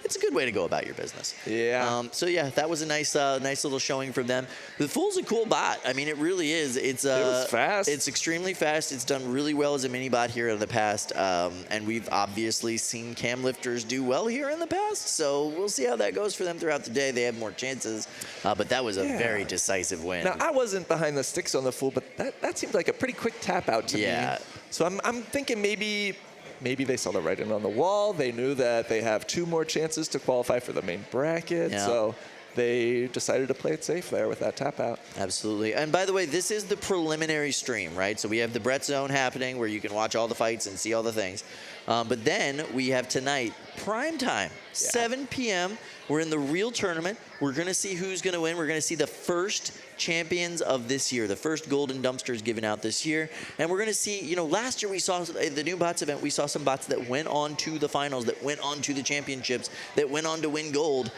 it's a good way to go about your business. Yeah. So yeah, that was a nice little showing from them. The Fool's a cool bot. I mean, it really is. It was fast. It's extremely fast. It's done really well as a mini bot here in the past, and we've obviously seen cam lifters do well here in the past. So we'll see how that goes for them throughout the day. They have more chances, but that was a very decisive win. Now, I wasn't behind the sticks on the Fool, but that seemed like a pretty quick tap out to me. So I'm thinking maybe they saw the writing on the wall. They knew that they have 2 more chances to qualify for the main bracket. Yeah. So they decided to play it safe there with that tap out. Absolutely. And by the way, this is the preliminary stream, right? So we have the Brettzone happening where you can watch all the fights and see all the things. But then we have tonight, prime time, 7 p.m. We're in the real tournament. We're going to see who's going to win. We're going to see the first champions of this year, the first golden dumpsters given out this year. And we're going to see, you know, last year we saw at the new bots event, we saw some bots that went on to the finals, that went on to the championships, that went on to win gold.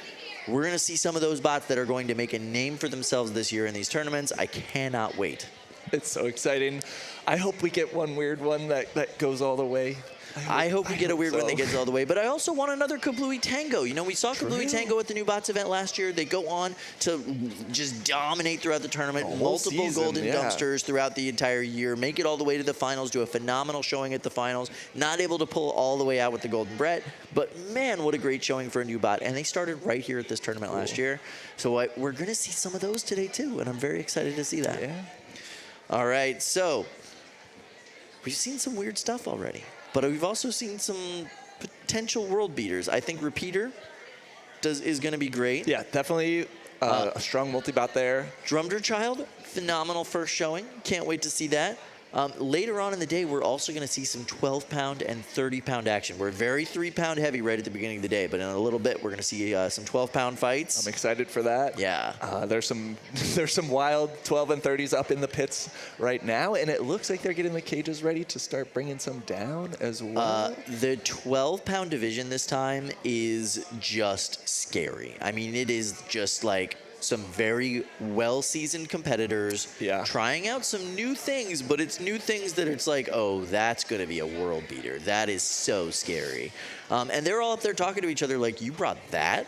We're going to see some of those bots that are going to make a name for themselves this year in these tournaments. I cannot wait. It's so exciting. I hope we get one weird one that goes all the way. I hope we get a weird one that gets all the way, but I also want another Kablooey Tango. You know, we saw Kablooey Tango at the new bots event last year. They go on to just dominate throughout the tournament, multiple season, golden dumpsters throughout the entire year, make it all the way to the finals, do a phenomenal showing at the finals, not able to pull all the way out with the golden Brett, but man, what a great showing for a new bot. And they started right here at this tournament last year. So we're going to see some of those today too, and I'm very excited to see that. Yeah. All right, so we've seen some weird stuff already. But we've also seen some potential world beaters. I think Repeater is going to be great. Yeah, definitely a strong multi-bot there. Drumder Child, phenomenal first showing. Can't wait to see that. Later on in the day, we're also going to see some 12-pound and 30-pound action. We're very 3-pound heavy right at the beginning of the day, but in a little bit, we're going to see some 12-pound fights. I'm excited for that. Yeah. There's some wild 12 and 30s up in the pits right now, and it looks like they're getting the cages ready to start bringing some down as well. The 12-pound division this time is just scary. I mean, it is just like some very well-seasoned competitors trying out some new things, but it's new things that it's like, oh, that's going to be a world beater. That is so scary. And they're all up there talking to each other like, you brought that?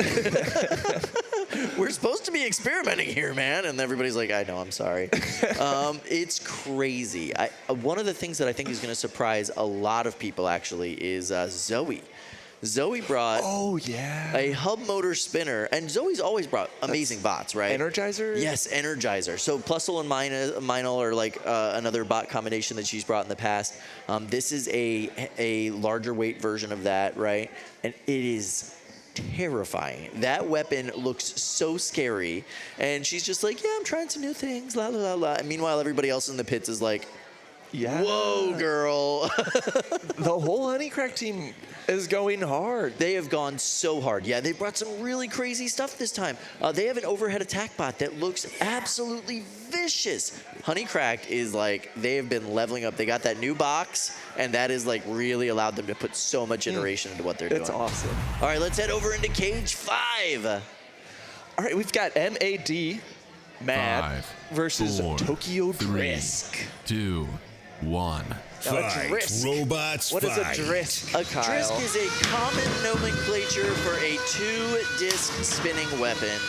We're supposed to be experimenting here, man. And everybody's like, I know, I'm sorry. It's crazy. One of the things that I think is going to surprise a lot of people, actually, is Zoe. Zoe brought a hub motor spinner, and Zoe's always brought amazing bots, right? Energizer? Yes, Energizer. So Plusle and Minel are like another bot combination that she's brought in the past. This is a larger weight version of that, right? And it is terrifying. That weapon looks so scary, and she's just like, yeah, I'm trying some new things, la la la la. And meanwhile, everybody else in the pits is like, whoa, girl. The whole Honeycrack team is going hard. They have gone so hard. Yeah, they brought some really crazy stuff this time. They have an overhead attack bot that looks absolutely vicious. Honeycrack is like, they have been leveling up. They got that new box, and that has like really allowed them to put so much iteration into what they're doing. It's awesome. All right, let's head over into Cage 5. All right, we've got MAD, Mad, 5, versus 4, Tokyo 3, Drisk. 2, 1. Now, a Fight. Drisk. Robots What is fight. a Drisk? A Kyle? Drisk is a common nomenclature for a 2-disc spinning weapon.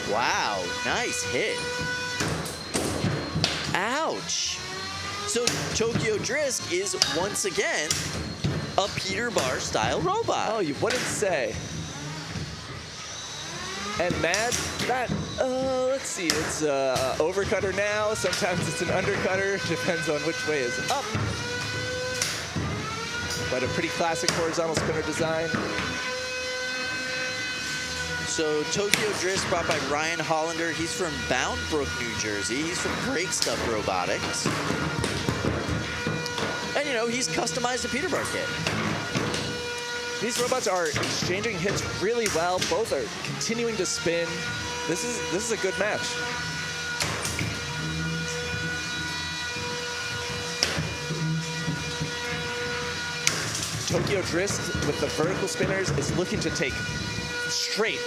Wow, nice hit. Ouch. So Tokyo Drisk is once again a Peter Bar style robot. Oh, what did it say? And Mad, that, let's see, it's overcutter now. Sometimes it's an undercutter. Depends on which way is up. But a pretty classic horizontal spinner design. So Tokyo Drisk brought by Ryan Hollander. He's from Bound Brook, New Jersey. He's from Great Stuff Robotics. And you know, he's customized a Peter Bar kit. These robots are exchanging hits really well. Both are continuing to spin. This is a good match. Tokyo Drisk with the vertical spinners is looking to take straight,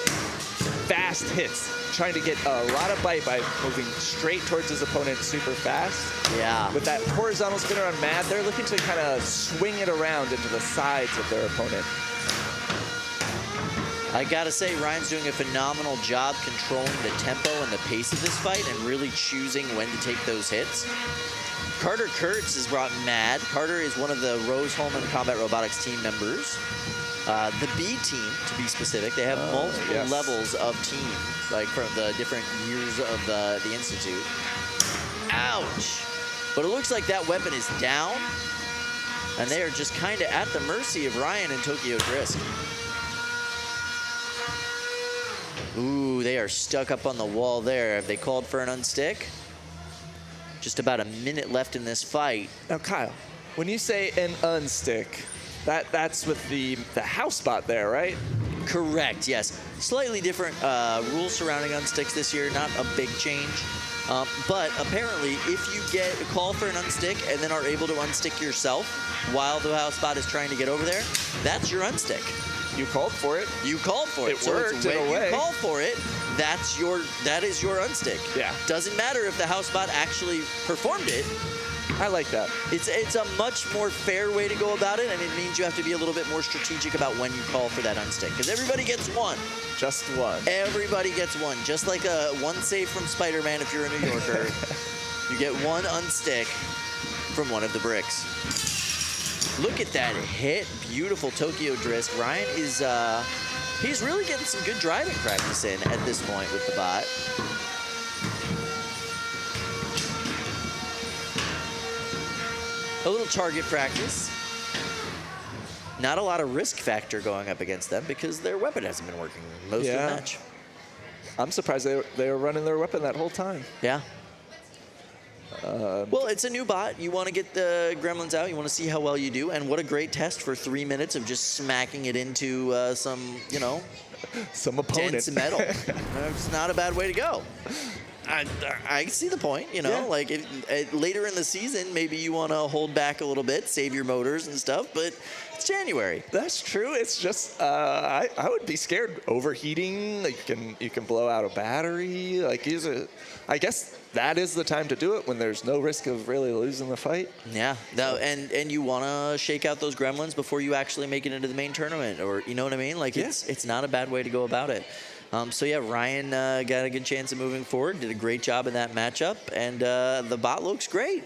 fast hits, trying to get a lot of bite by moving straight towards his opponent super fast. Yeah. With that horizontal spinner on Mad, they're looking to kind of swing it around into the sides of their opponent. I gotta say, Ryan's doing a phenomenal job controlling the tempo and the pace of this fight and really choosing when to take those hits. Carter Kurtz has brought Mad. Carter is one of the Rose Holman Combat Robotics team members. The B team, to be specific, they have multiple levels of teams, like from the different years of the Institute. Ouch! But it looks like that weapon is down, and they are just kind of at the mercy of Ryan and Tokyo Drisk. Ooh, they are stuck up on the wall there. Have they called for an unstick? Just about a minute left in this fight. Now, Kyle, when you say an unstick, that's with the house bot there, right? Correct, yes. Slightly different rules surrounding unsticks this year, not a big change. But apparently, if you get a call for an unstick and then are able to unstick yourself while the house bot is trying to get over there, that's your unstick. You called for it. You called for it. It worked in a way. You called for it. That is your unstick. Yeah. Doesn't matter if the house bot actually performed it. I like that. It's a much more fair way to go about it, and it means you have to be a little bit more strategic about when you call for that unstick, because everybody gets one. Just one. Everybody gets one. Just like one save from Spider-Man if you're a New Yorker. You get one unstick from one of the bricks. Look at that hit. Beautiful Tokyo Drisk. Ryan is, he's really getting some good driving practice in at this point with the bot. A little target practice. Not a lot of risk factor going up against them because their weapon hasn't been working most of the match. I'm surprised they were running their weapon that whole time. Yeah. Well, it's a new bot. You want to get the gremlins out. You want to see how well you do. And what a great test for 3 minutes of just smacking it into some, you know, some opponent. dense metal. It's not a bad way to go. I see the point, you know, like later in the season, maybe you want to hold back a little bit, save your motors and stuff, but it's January. That's true. It's just, I would be scared overheating. Like you can blow out a battery. Like I guess that is the time to do it when there's no risk of really losing the fight. Yeah, no, and you want to shake out those gremlins before you actually make it into the main tournament, or you know what I mean? Like it's not a bad way to go about it. So yeah, Ryan got a good chance of moving forward. Did a great job in that matchup, and the bot looks great.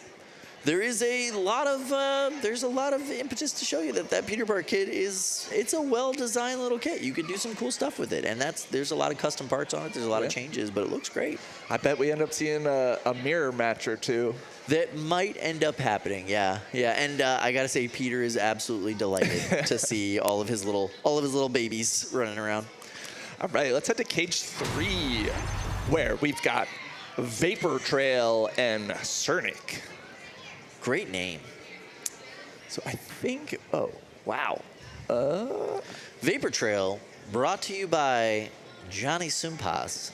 There is a lot of impetus to show you that Peter Park kit it's a well-designed little kit. You could do some cool stuff with it, and there's a lot of custom parts on it. There's a lot of changes, but it looks great. I bet we end up seeing a mirror match or two. That might end up happening, yeah. And I gotta say, Peter is absolutely delighted to see all of his little babies running around. All right, let's head to cage 3, where we've got Vapor Trail and Cernic. Great name. So I think, oh, wow. Vapor Trail, brought to you by Johnny Sumpas.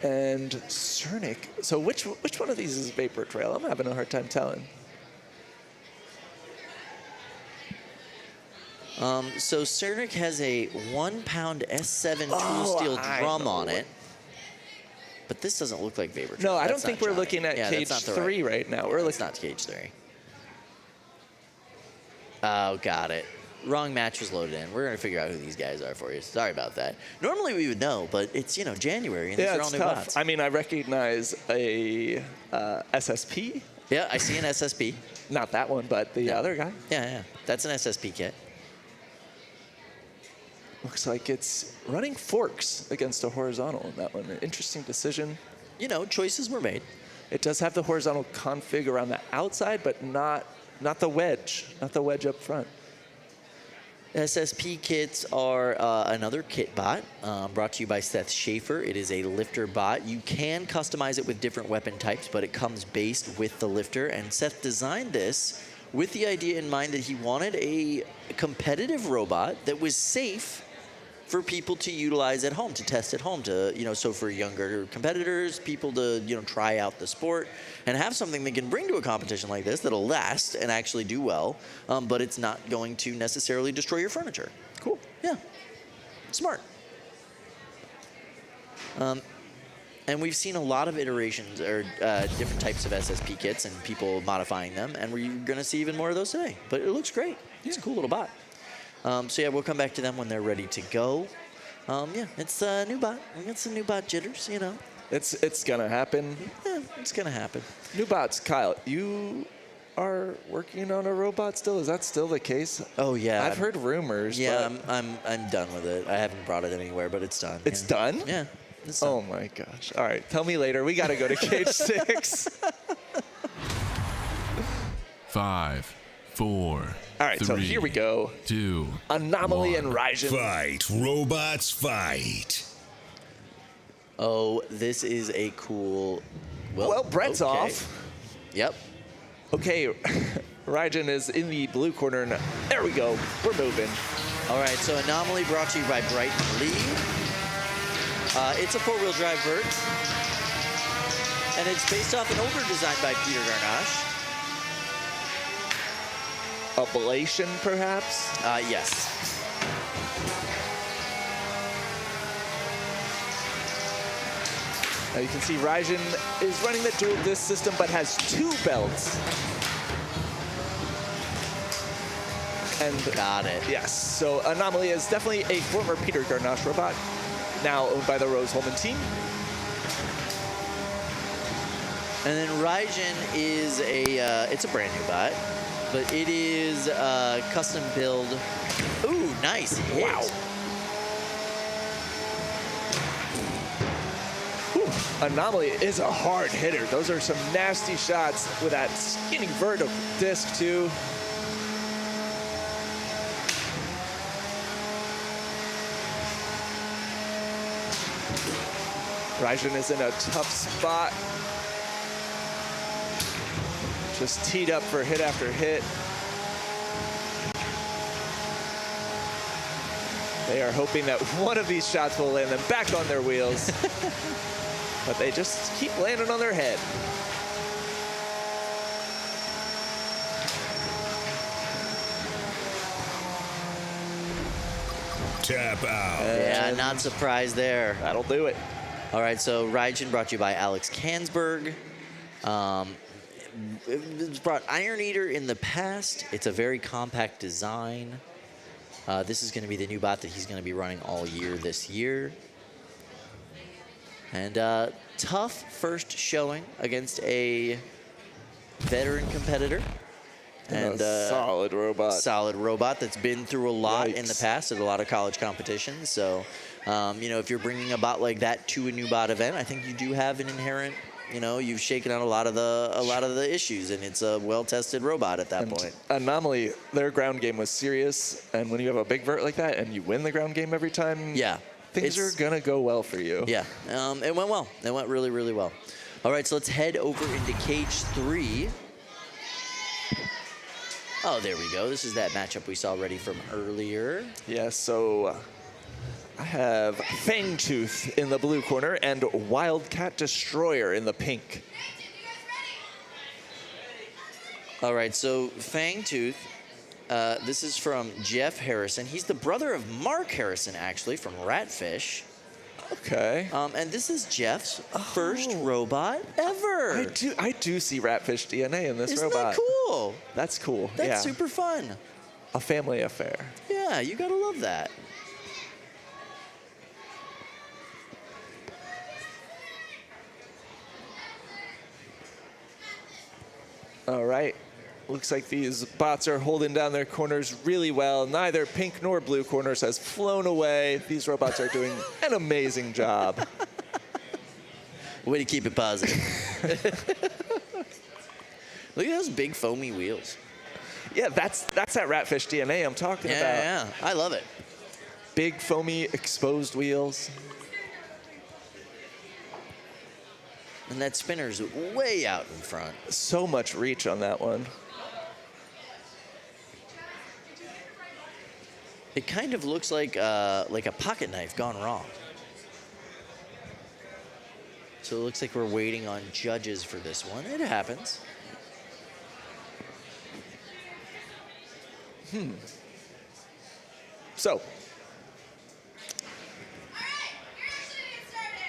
And Cernic, so which one of these is Vapor Trail? I'm having a hard time telling. So Cernic has a 1-pound S7 tool steel drum on it. But this doesn't look like Vapor Trail. No, I don't think we're looking at cage 3 right now. It's not cage 3. Oh, got it. Wrong match was loaded in. We're going to figure out who these guys are for you. Sorry about that. Normally we would know, but it's, January, and these are all new bots. I mean, I recognize a SSP. Yeah, I see an SSP. Not that one, but the other guy. Yeah. That's an SSP kit. Looks like it's running forks against a horizontal in that one. An interesting decision. Choices were made. It does have the horizontal config around the outside, but not the wedge. Not the wedge up front. SSP kits are another kit bot brought to you by Seth Schaefer. It is a lifter bot. You can customize it with different weapon types, but it comes based with the lifter. And Seth designed this with the idea in mind that he wanted a competitive robot that was safe for people to utilize at home, to test at home, so for younger competitors, people to, try out the sport and have something they can bring to a competition like this that'll last and actually do well, but it's not going to necessarily destroy your furniture. Cool. Yeah. Smart. And we've seen a lot of iterations or different types of SSP kits and people modifying them, and we're going to see even more of those today. But it looks great. It's a cool little bot. So yeah, we'll come back to them when they're ready to go. Yeah, it's a new bot. We got some new bot jitters, It's gonna happen. Yeah, it's gonna happen. New bots, Kyle. You are working on a robot still? Is that still the case? Oh yeah. I've heard rumors. Yeah, I'm done with it. I haven't brought it anywhere, but it's done. It's done? Yeah. It's done. Oh my gosh. All right, tell me later. We gotta go to cage 6. 5, 4. All right, 3, so here we go. 2. Anomaly 1. and Raijin. Fight, robots, fight. Oh, this is a cool. Well, Brett's okay. off. Yep. Okay, Raijin is in the blue corner. And there we go. We're moving. All right, so Anomaly brought to you by Brettzone. It's a 4-wheel drive vert, and it's based off an older design by Peter Garnache. Ablation, perhaps? Yes. Now you can see Raijin is running the dual disc system, but has 2 belts. And Got it. yes, so Anomaly is definitely a former Peter Garnache robot, now owned by the Rose Holman team. And then Raijin is it's a brand new bot, but it is a custom build. Ooh, nice hit. Wow. Whew. Anomaly is a hard hitter. Those are some nasty shots with that skinny vert of disc too. Raijin is in a tough spot. Just teed up for hit after hit. They are hoping that one of these shots will land them back on their wheels. But they just keep landing on their head. Tap out. Yeah, not surprised there. That'll do it. All right, so Raijin brought to you by Alex Kansberg. It was brought Iron Eater in the past. It's a very compact design. This is going to be the new bot that he's going to be running all year this year. And tough first showing against a veteran competitor. And a solid robot. Solid robot that's been through a lot in the Yikes. past at a lot of college competitions. So, you know, if you're bringing a bot like that to a new bot event, I think you do have an inherent, you know, you've shaken out a lot of the issues, and it's a well-tested robot at that point. Anomaly, their ground game was serious, and when you have a big vert like that and you win the ground game every time, Yeah. things are gonna go well for you. Yeah, it went well. It went really, really well. All right, so let's head over into Cage 3. Oh, there we go. This is that matchup we saw ready from earlier. Yeah, so I have Fangtooth in the blue corner and Wildcat Destroyer in the pink. All right, so Fangtooth, this is from Jeff Harrison. He's the brother of Mark Harrison, actually, from Ratfish. Okay. And this is Jeff's first robot ever. I do see Ratfish DNA in this Isn't robot. that cool? That's cool. That's yeah. super fun. A family affair. Yeah, you gotta love that. All right. Looks like these bots are holding down their corners really well. Neither pink nor blue corners has flown away. These robots are doing an amazing job. Way to keep it positive. Look at those big foamy wheels. Yeah, that's that Ratfish DNA I'm talking about. Yeah, I love it. Big foamy exposed wheels. And that spinner's way out in front. So much reach on that one. It kind of looks like a pocket knife gone wrong. So it looks like we're waiting on judges for this one. It happens. So,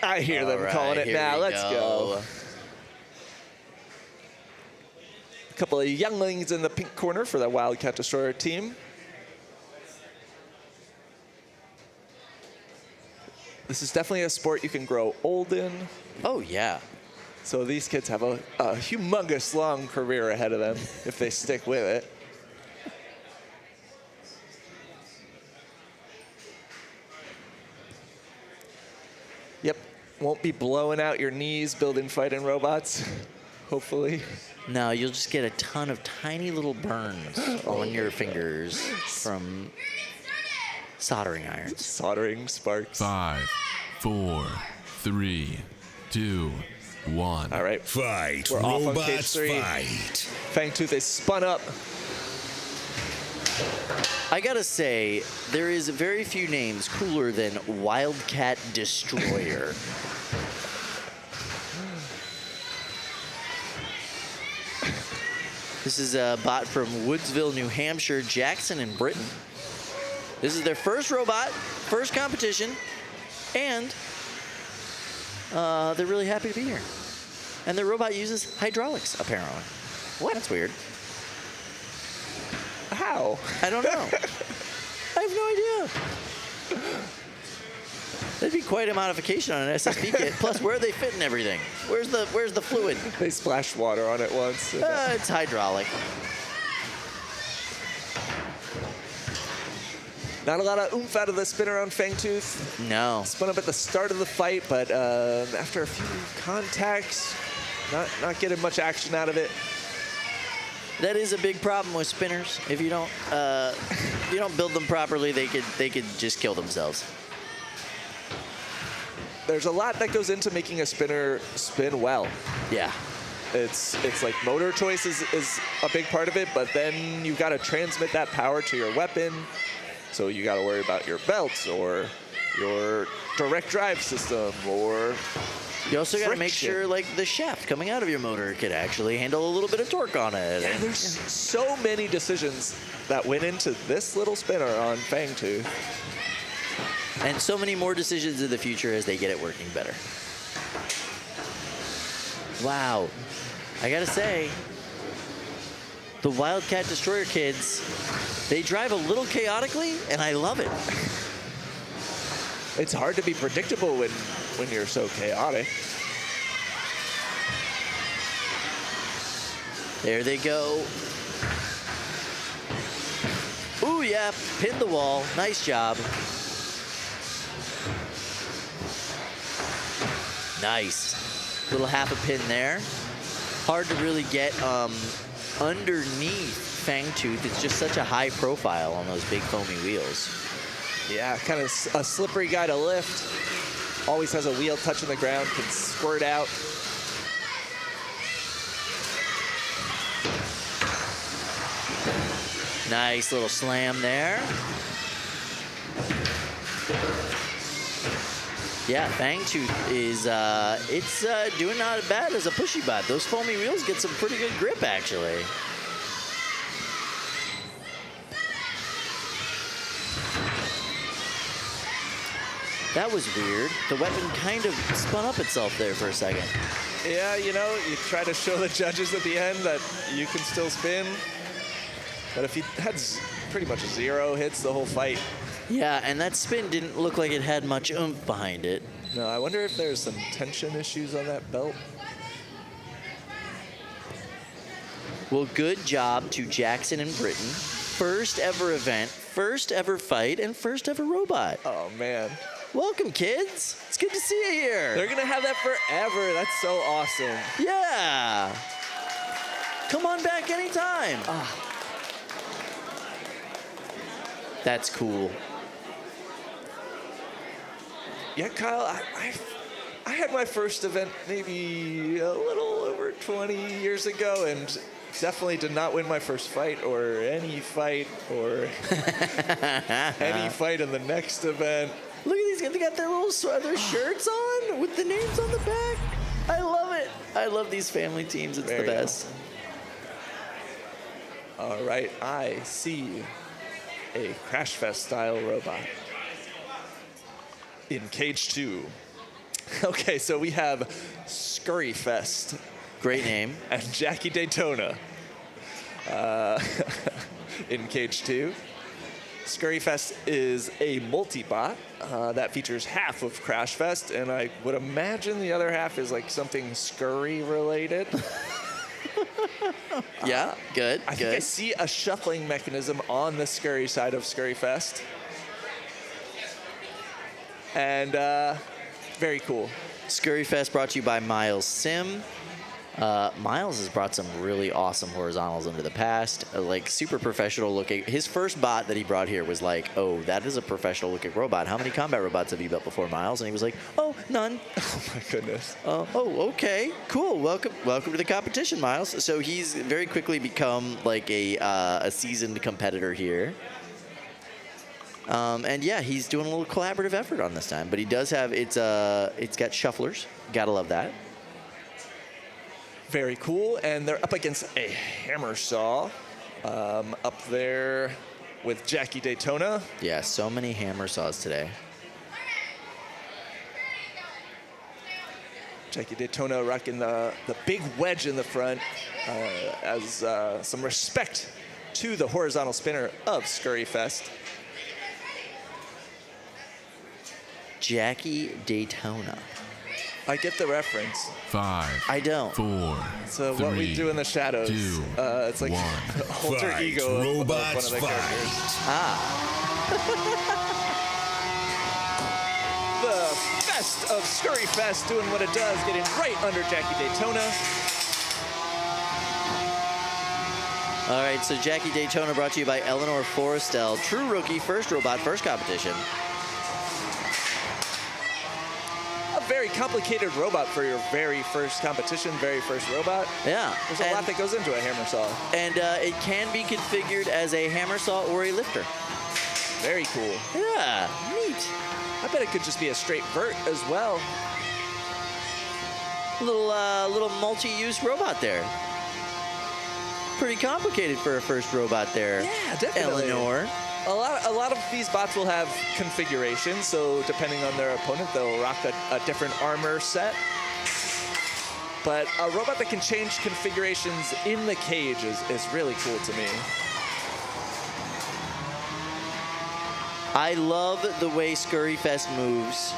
I hear them All calling right, it here now. we Let's go. A couple of younglings in the pink corner for the Wildcat Destroyer team. This is definitely a sport you can grow old in. Oh, yeah. So these kids have a humongous long career ahead of them if they stick with it. Yep, won't be blowing out your knees building fighting robots, hopefully. No, you'll just get a ton of tiny little burns on your fingers from soldering irons. Soldering sparks. 5, 4, 3, 2, 1. All right, Fight. We're off on cage Robots 3. fight. Fangtooth is spun up. I gotta say, there is very few names cooler than Wildcat Destroyer. This is a bot from Woodsville, New Hampshire, Jackson and Britain. This is their first robot, first competition, and they're really happy to be here. And their robot uses hydraulics, apparently. What? That's weird. How? I don't know. I have no idea. That'd be quite a modification on an SSB kit. Plus, where are they fitting everything? Where's the fluid? They splashed water on it once. It's hydraulic. Not a lot of oomph out of the spinner on Fangtooth. No. Spun up at the start of the fight, but after a few contacts, not getting much action out of it. That is a big problem with spinners. If you don't build them properly, they could just kill themselves. There's a lot that goes into making a spinner spin well. Yeah. It's like motor choice is a big part of it, but then you got to transmit that power to your weapon. So you got to worry about your belts or your direct drive system or You also got to make friction. sure like the shaft coming out of your motor could actually handle a little bit of torque on it. Yeah, there's so many decisions that went into this little spinner on Fangtooth. And so many more decisions in the future as they get it working better. Wow. I gotta say, The Wildcat Destroyer kids, they drive a little chaotically, and I love it. It's hard to be predictable when you're so chaotic. There they go. Ooh, yeah, pinned the wall. Nice job. Nice. Little half a pin there. Hard to really get underneath Fangtooth. It's just such a high profile on those big foamy wheels. Yeah, kind of a slippery guy to lift. Always has a wheel touching the ground, can squirt out. Nice little slam there. Yeah, Fangtooth is doing not bad as a pushy bot. Those foamy wheels get some pretty good grip, actually. That was weird. The weapon kind of spun up itself there for a second. Yeah, you know, you try to show the judges at the end that you can still spin. But if he had pretty much 0 hits the whole fight. Yeah, and that spin didn't look like it had much oomph behind it. No, I wonder if there's some tension issues on that belt. Well, good job to Jackson and Britton. First ever event, first ever fight, and first ever robot. Oh, man. Welcome, kids. It's good to see you here. They're going to have that forever. That's so awesome. Yeah. Come on back anytime. That's cool. Yeah, Kyle, I had my first event maybe a little over 20 years ago and definitely did not win my first fight or any fight or any fight in the next event. Look at these guys. They got their little their shirts on with the names on the back. I love it. I love these family teams. It's the best. All right, I see a Crashfest style robot in cage 2. Okay, so we have Scurryfest. Great name. And Jackie Daytona in cage 2. Scurryfest is a multi-bot that features half of Crashfest, and I would imagine the other half is like something scurry related. Yeah, good. I think I see a shuffling mechanism on the scurry side of Scurryfest. And very cool. Scurryfest brought to you by Miles Sim. Miles has brought some really awesome horizontals into the past, like super professional looking. His first bot that he brought here was like, oh, that is a professional looking robot. How many combat robots have you built before, Miles? And he was like, oh, none. Oh my goodness. Oh, okay, cool. Welcome to the competition, Miles. So he's very quickly become like a seasoned competitor here. And yeah, he's doing a little collaborative effort on this time, but he does have it's got shufflers. Gotta love that. Very cool, and they're up against a hammer saw up there with Jackie Daytona. Yeah, so many hammer saws today. Jackie Daytona rocking the big wedge in the front as some respect to the horizontal spinner of Scurryfest. Jackie Daytona. I get the reference. 5. I don't. 4. So what we do in the shadows. 2. It's like 1. alter Fight, ego of one of robots, the characters. The best of Scurryfest doing what it does, getting right under Jackie Daytona. All right, so Jackie Daytona brought to you by Eleanor Forrestel. True rookie, first robot, first competition. Very complicated robot for your very first competition, very first robot. Yeah. There's a lot that goes into a hammer saw. And it can be configured as a hammer saw or a lifter. Very cool. Yeah, neat. I bet it could just be a straight vert as well. Little multi-use robot there. Pretty complicated for a first robot there. Yeah, definitely. Eleanor. A lot of these bots will have configurations, so depending on their opponent, they'll rock a different armor set. But a robot that can change configurations in the cage is really cool to me. I love the way Scurryfest moves.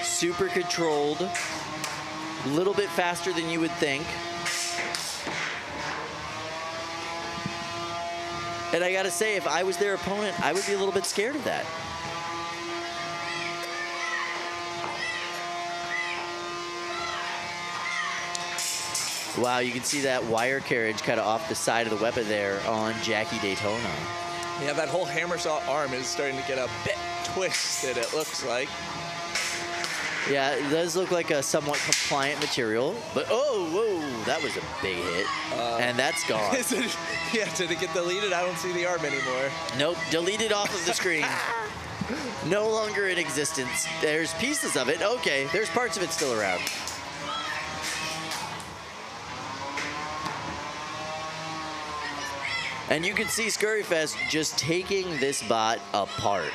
Super controlled, a little bit faster than you would think. And I gotta say, if I was their opponent, I would be a little bit scared of that. Wow, you can see that wire carriage kind of off the side of the weapon there on Jackie Daytona. Yeah, that whole hammer saw arm is starting to get a bit twisted, it looks like. Yeah, it does look like a somewhat compliant material, but oh, whoa, that was a big hit. And that's gone. Yeah, did it get deleted? I don't see the arm anymore. Nope, deleted off of the screen. No longer in existence. There's pieces of it. Okay, there's parts of it still around. And you can see Scurryfest just taking this bot apart.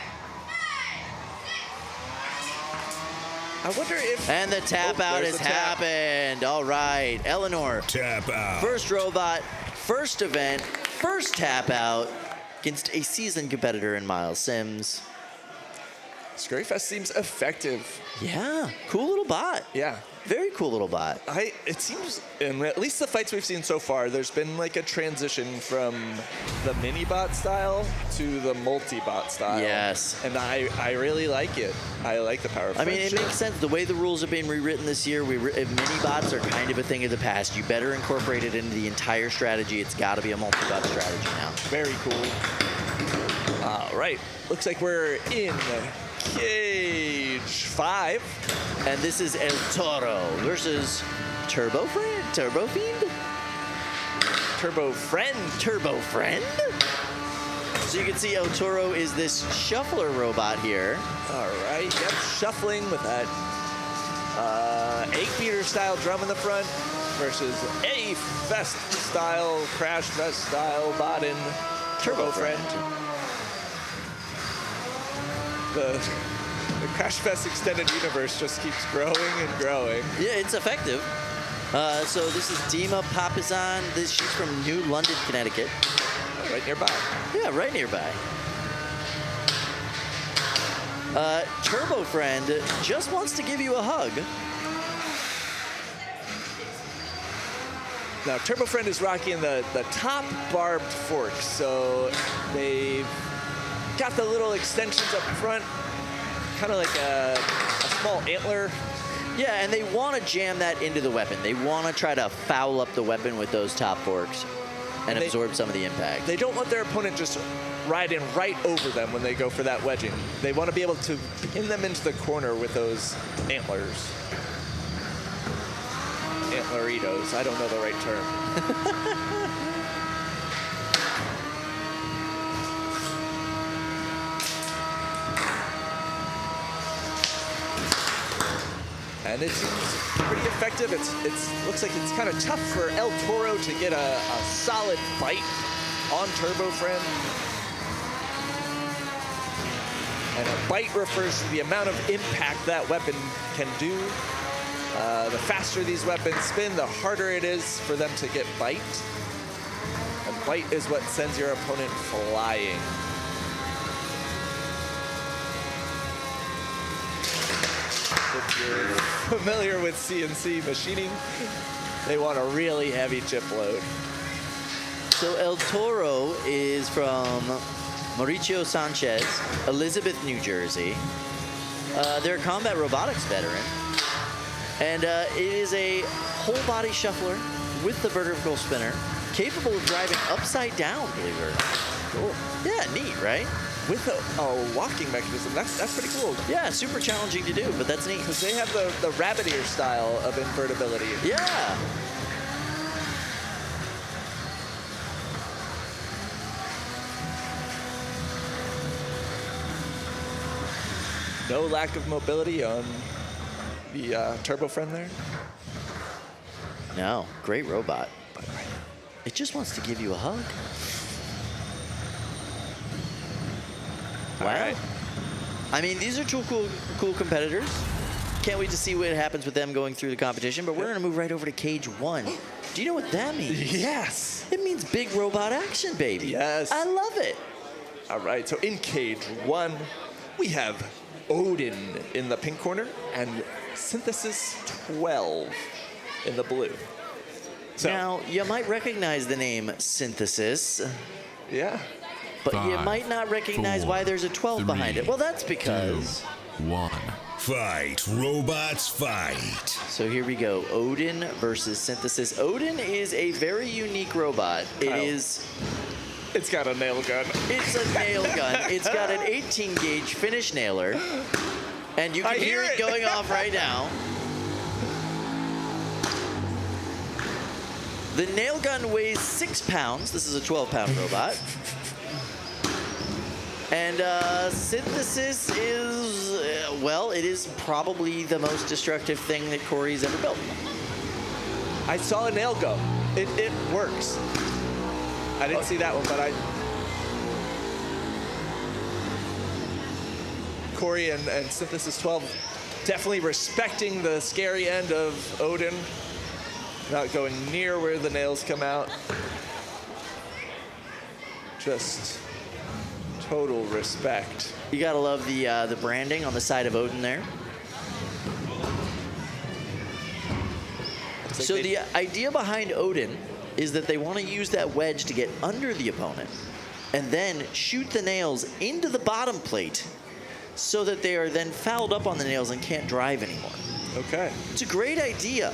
I wonder if... And the tap out has happened. All right, Eleanor. Tap out. First robot, first event, first tap out against a seasoned competitor in Miles Sims. Scurryfest seems effective. Yeah, cool little bot. Yeah. Very cool little bot. It seems, in at least the fights we've seen so far, there's been like a transition from the mini-bot style to the multi-bot style. Yes. And I really like it. I like the power of I mean, it friendship. makes sense. The way the rules are being rewritten this year, mini-bots are kind of a thing of the past. You better incorporate it into the entire strategy. It's got to be a multi-bot strategy now. Very cool. All right. Looks like we're in Cage 5. And this is El Toro versus Turbo Friend? Turbo Fiend? Turbo Friend. Turbo Friend? So you can see El Toro is this shuffler robot here. All right. Yep. Shuffling with that egg beater style drum in the front versus a Fest style, Crash Fest style bot in Turbo Friend. The Crash Fest Extended Universe just keeps growing and growing. Yeah, it's effective. So this is Dima Papazan. She's from New London, Connecticut. Oh, right nearby. Yeah, right nearby. Turbo Friend just wants to give you a hug. Now, Turbo Friend is rocking the top barbed forks, so they've got the little extensions up front, kind of like a small antler. Yeah, and they want to jam that into the weapon. They want to try to foul up the weapon with those top forks and absorb some of the impact. They don't want their opponent just riding right over them when they go for that wedging. They want to be able to pin them into the corner with those antlers. Antleritos. I don't know the right term. And it seems pretty effective. It looks like it's kind of tough for El Toro to get a solid bite on Turbo Friend. And a bite refers to the amount of impact that weapon can do. The faster these weapons spin, the harder it is for them to get bite. And bite is what sends your opponent flying. If you're familiar with CNC machining, they want a really heavy chip load. So El Toro is from Mauricio Sanchez, Elizabeth, New Jersey. They're a combat robotics veteran. And it is a whole body shuffler with the vertical spinner, capable of driving upside down, believe it or not. Cool. Yeah, neat, right? With a walking mechanism. That's pretty cool. Yeah, super challenging to do, but that's neat. Because they have the rabbit ear style of invertibility. Yeah. No lack of mobility on the Turbo Friend there. No, great robot. But it just wants to give you a hug. Wow. All right. I mean, these are two cool competitors. Can't wait to see what happens with them going through the competition, but we're going to move right over to Cage 1. Do you know what that means? Yes. It means big robot action, baby. Yes. I love it. All right, so in Cage 1, we have Odin in the pink corner and Synthesis 12 in the blue. So, Now, you might recognize the name Synthesis, yeah. but you 5, might not recognize 4, why there's a 12 behind it. Well, that's because... 1. Fight, robots, fight. So here we go. Odin versus Synthesis. Odin is a very unique robot. Kyle. It's got a nail gun. It's a nail gun. It's got an 18 gauge finish nailer. And you can hear it going off right now. The nail gun weighs 6 pounds. This is a 12-pound robot. And Synthesis is, well, it is probably the most destructive thing that Corey's ever built. I saw a nail go. It works. I didn't see that one, but Corey and Synthesis 12 definitely respecting the scary end of Odin. Not going near where the nails come out. Just total respect. You gotta love the branding on the side of Odin there. So the idea behind Odin is that they want to use that wedge to get under the opponent and then shoot the nails into the bottom plate so that they are then fouled up on the nails and can't drive anymore. Okay. It's a great idea.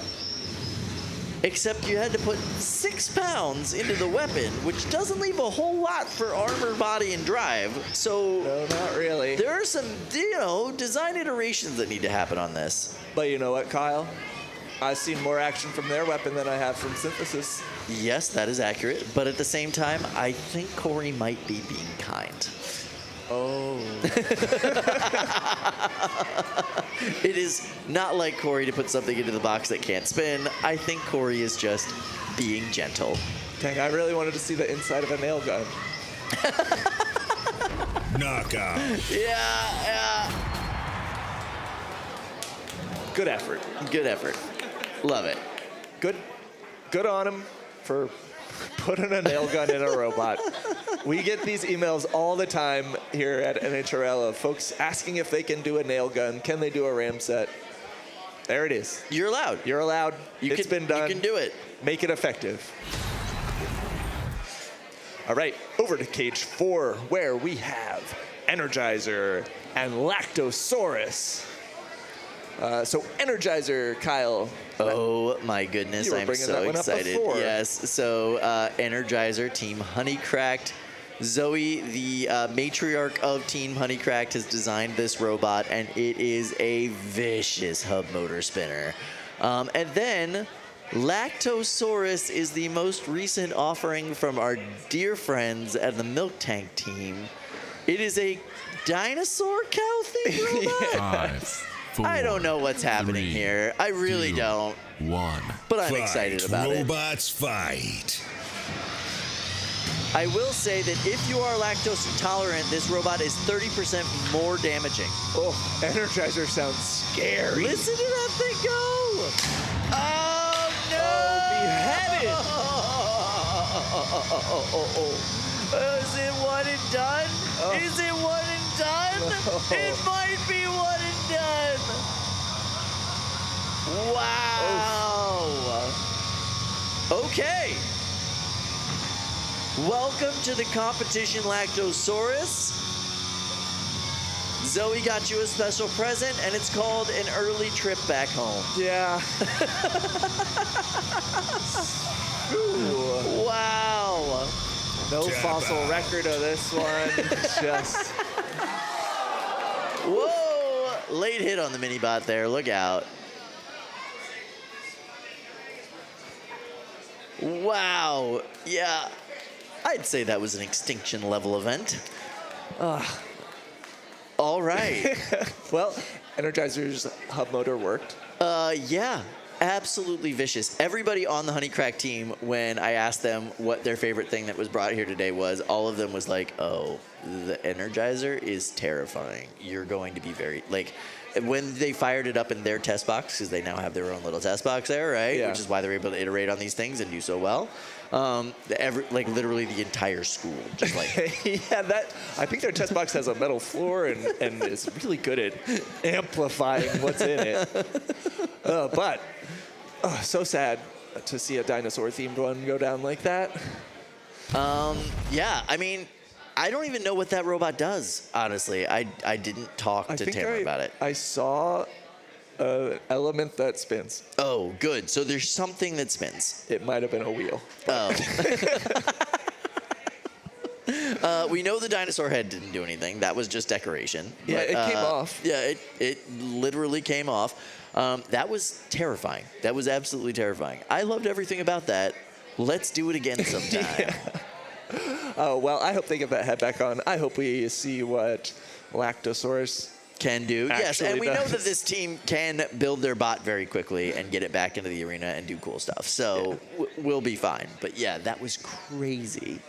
Except you had to put 6 pounds into the weapon, which doesn't leave a whole lot for armor, body, and drive. So No, not really. there are some, design iterations that need to happen on this. But you know what, Kyle? I've seen more action from their weapon than I have from Synthesis. Yes, that is accurate. But at the same time, I think Corey might be being kind. Oh. It is not like Corey to put something into the box that can't spin. I think Corey is just being gentle. Dang, I really wanted to see the inside of a nail gun. Knockout. Yeah. Good effort. Good effort. Love it. Good on him for putting a nail gun in a robot. We get these emails all the time here at NHRL of folks asking if they can do a nail gun. Can they do a ram set? There it is. You're allowed. You're allowed. It's been done. You can do it. Make it effective. All right, over to Cage 4, where we have Energizer and Lactosaurus. So Energizer, Kyle. Oh my goodness, You were I'm bringing so that one up excited. before. Yes, so Energizer, Team Honeycracked. Zoe, the matriarch of Team Honeycracked, has designed this robot, and it is a vicious hub motor spinner. And then Lactosaurus is the most recent offering from our dear friends at the Milk Tank team. It is a dinosaur cow-themed robot? 5, 4, I don't know what's happening 3, here. I really 2, don't. 1. But I'm excited about it. Robots, fight. I will say that if you are lactose intolerant, this robot is 30% more damaging. Oh, Energizer sounds scary. Listen to that thing go! Oh, no! Oh, Is it one and done? Oh. Is it one and done? No. It might be one and done. Wow. Okay. Welcome to the competition, Lactosaurus. Zoe got you a special present, and it's called an early trip back home. Yeah. Ooh. Wow. No Tap fossil out. record of this one. Just Whoa! Late hit on the mini bot there. Look out. Wow. Yeah. I'd say that was an extinction level event. All right. well, Energizer's hub motor worked. Yeah. absolutely vicious. Everybody on the Honeycrack team, when I asked them what their favorite thing that was brought here today was, all of them was like, oh, the Energizer is terrifying. You're going to be very, like, when they fired it up in their test box, because they now have their own little test box there, right? Yeah. Which is why they're able to iterate on these things and do so well. Like literally the entire school, just like yeah, I think their test box has a metal floor and is really good at amplifying what's in it. But so sad to see a dinosaur-themed one go down like that. yeah, I mean, I don't even know what that robot does, honestly. I didn't talk to Tamara about it. I saw an element that spins. Oh, good. So there's something that spins. It might have been a wheel. Oh. We know the dinosaur head didn't do anything. That was just decoration. Yeah, But, it came off. Yeah, it literally came off. That was terrifying. That was absolutely terrifying. I loved everything about that. Let's do it again sometime. Oh, well, I hope they get that head back on. I hope we see what Lactosaurus Can do. Yes, and actually we know does. that this team can build their bot very quickly and get it back into the arena and do cool stuff. So we'll be fine. But yeah, that was crazy.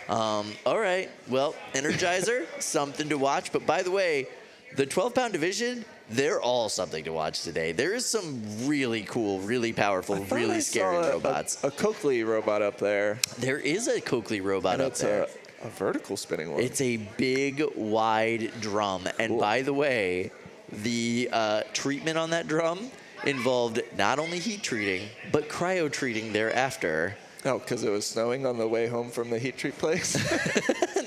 All right. Well, Energizer, something to watch. But by the way, the 12-pound division, they're all something to watch today. There is some really cool, really powerful, really scary robots. A Coakley robot up there. There is a Coakley robot up It's there. a vertical spinning one. It's a big, wide drum. And Cool. by the way, the treatment on that drum involved not only heat treating, but cryo treating thereafter. Oh, because it was snowing on the way home from the heat treat place?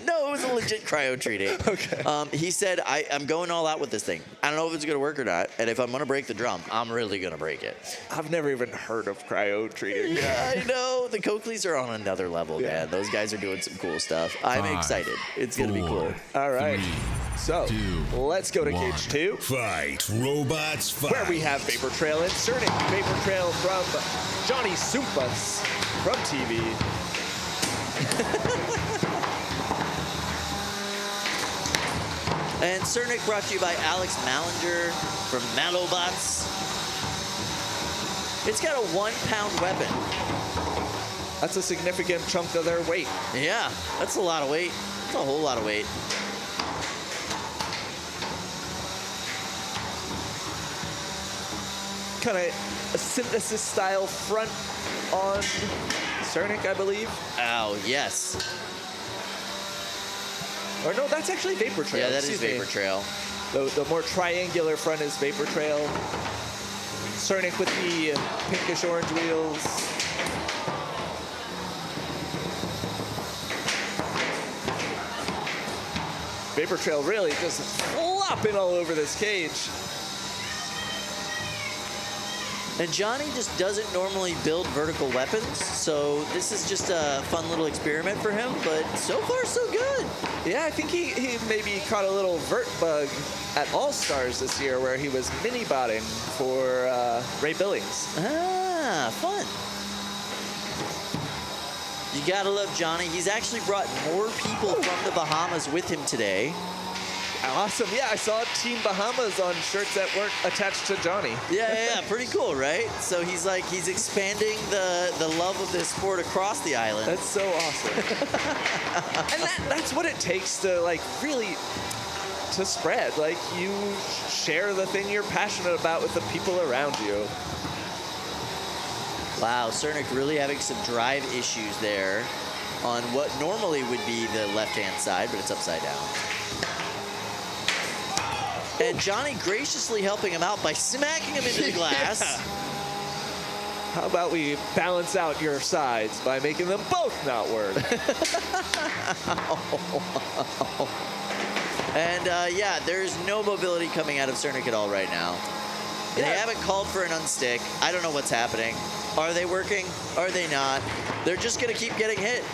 No, it was a legit cryo treating. Okay. He said, I'm going all out with this thing. I don't know if it's going to work or not. And if I'm going to break the drum, I'm really going to break it. I've never even heard of cryo treating. Yeah, I know. The Coakleys are on another level, Yeah. man. Those guys are doing some cool stuff. I'm 5, excited. It's going to be cool. 4, All right. 3, So 2, let's go to 1. cage 2, Fight, robots, fight. where we have Vapor Trail inserting Vapor Trail from Johnny Sumpas from TV. And Cernic brought to you by Alex Mallinger from Malobots. It's got a 1-pound weapon. That's a significant chunk of their weight. Yeah, that's a lot of weight. That's a whole lot of weight. Kind of a synthesis style front on Cernic, I believe. Oh, yes. Or no, that's actually Vapor Trail. Yeah, that is Excuse me. Vapor Trail. The more triangular front is Vapor Trail. Cernic with the pinkish orange wheels. Vapor Trail really just flopping all over this cage. And Johnny just doesn't normally build vertical weapons, so this is just a fun little experiment for him, but so far so good. Yeah, I think he maybe caught a little vert bug at All-Stars this year where he was mini-botting for Ray Billings. Ah, fun. You gotta love Johnny. He's actually brought more people from the Bahamas with him today. Awesome. Yeah, I saw Team Bahamas on shirts at work attached to Johnny. Yeah, pretty cool, right? So he's expanding the love of this sport across the island. That's so awesome. And that's what it takes to really to spread. Like, you share the thing you're passionate about with the people around you. Wow, Cernic really having some drive issues there on what normally would be the left-hand side, but it's upside down. And Johnny graciously helping him out by smacking him into the glass. Yeah. How about we balance out your sides by making them both not work? And yeah, there's no mobility coming out of Cernic at all right now. They haven't called for an unstick. I don't know what's happening. Are they working? Are they not? They're just going to keep getting hit.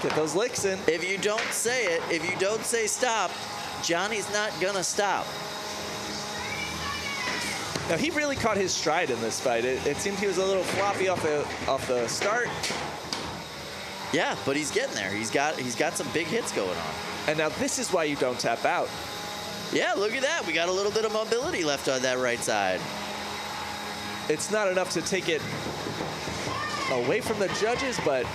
Get those licks in. If you don't say it, if you don't say stop, Johnny's not going to stop. Now, he really caught his stride in this fight. It seemed he was a little floppy off the start. Yeah, but he's getting there. He's got some big hits going on. And now this is why you don't tap out. Yeah, look at that. We got a little bit of mobility left on that right side. it's not enough to take it away from the judges, but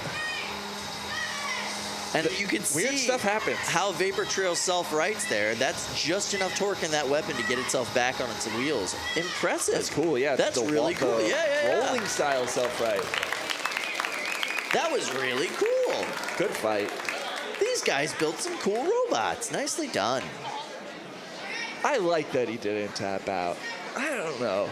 And you can see weird stuff happens. how Vapor Trail self-rights there. That's just enough torque in that weapon to get itself back on its wheels. Impressive. That's cool, yeah. That's really cool. Yeah. Rolling style self-right. That was really cool. Good fight. These guys built some cool robots. Nicely done. I like that he didn't tap out. I don't know.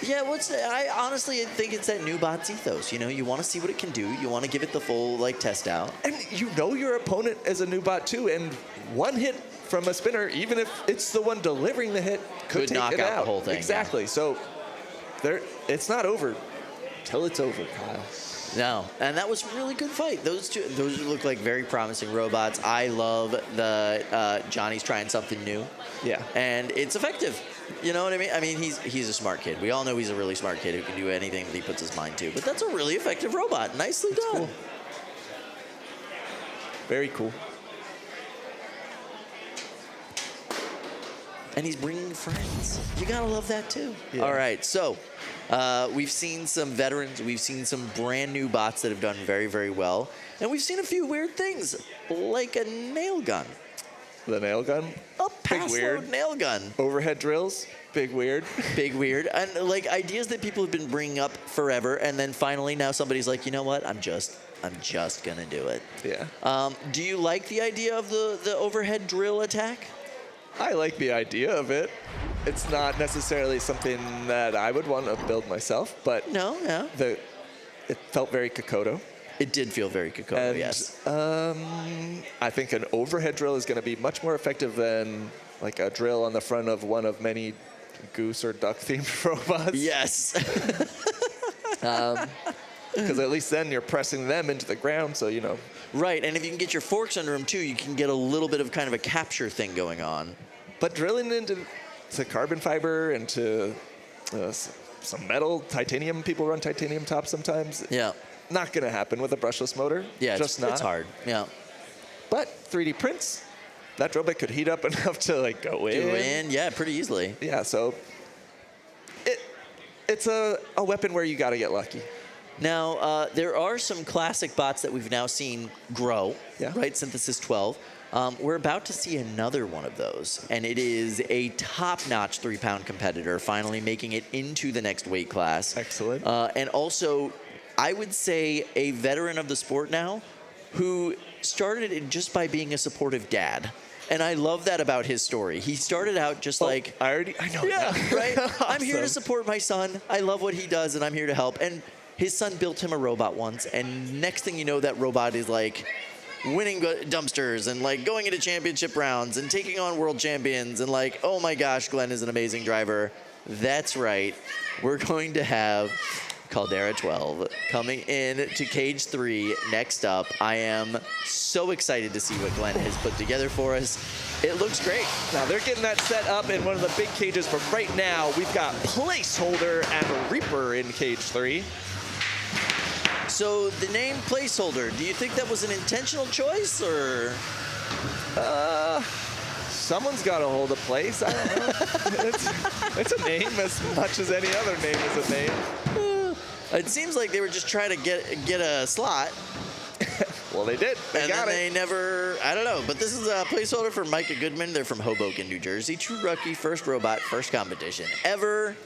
Yeah, I honestly think it's that new bot's ethos. You know, you want to see what it can do. You want to give it the full, like, test out. And you know your opponent is a new bot too, and one hit from a spinner, even if it's the one delivering the hit, could take knock it out the whole thing. Exactly. Yeah. So it's not over till it's over, Kyle. No, and that was a really good fight. Those look like very promising robots. I love the Johnny's trying something new. Yeah. And it's effective. You know what I mean? I mean, he's a smart kid. We all know he's a really smart kid who can do anything that he puts his mind to. But that's a really effective robot. Nicely done. Cool. Very cool. And he's bringing friends. You gotta love that too. Yeah. All right, so we've seen some veterans. We've seen some brand new bots that have done very, very well. And we've seen a few weird things, like a nail gun. The nail gun? A Big pass weird. load nail gun. Overhead drills? Big weird. Big weird. And like ideas that people have been bringing up forever, and then finally now somebody's like, you know what? I'm just gonna do it. Yeah. Do you like the idea of the overhead drill attack? I like the idea of it. It's not necessarily something that I would want to build myself, but No, yeah. it felt very Kokoto. It did feel very Kokoto, And yes. I think an overhead drill is going to be much more effective than like a drill on the front of one of many goose or duck themed robots. Yes. Because at least then you're pressing them into the ground, so you know. Right, and if you can get your forks under them too, you can get a little bit of kind of a capture thing going on. But drilling into carbon fiber and to some metal, titanium, people run titanium tops sometimes. Yeah. Not going to happen with a brushless motor. Yeah, just not. It's hard. Yeah. But 3D prints, that robot could heat up enough to like go in. Yeah, pretty easily. Yeah, so it's a weapon where you got to get lucky. Now, there are some classic bots that we've now seen grow, Yeah. right? Synthesis 12. We're about to see another one of those, and it is a top-notch 3-pound competitor finally making it into the next weight class. Excellent. And also, I would say a veteran of the sport now who started it just by being a supportive dad. And I love that about his story. He started out just like... I know Yeah, that. right? I'm here to Awesome. support my son. I love what he does, and I'm here to help. And his son built him a robot once, and next thing you know, that robot is like winning dumpsters and like going into championship rounds and taking on world champions and like, oh my gosh, Glenn is an amazing driver. That's right. We're going to have Caldera 12 coming in to Cage 3 next up. I am so excited to see what Glenn has put together for us. It looks great. Now they're getting that set up in one of the big cages, but right now we've got Placeholder and Reaper in Cage 3. So the name Placeholder, do you think that was an intentional choice, or? Someone's got to hold a place. I don't know. it's a name as much as any other name is a name. It seems like they were just trying to get a slot. Well, they did. They And got then it. they never, I don't know. But this is a placeholder for Micah Goodman. They're from Hoboken, New Jersey. True rookie, first robot, first competition ever.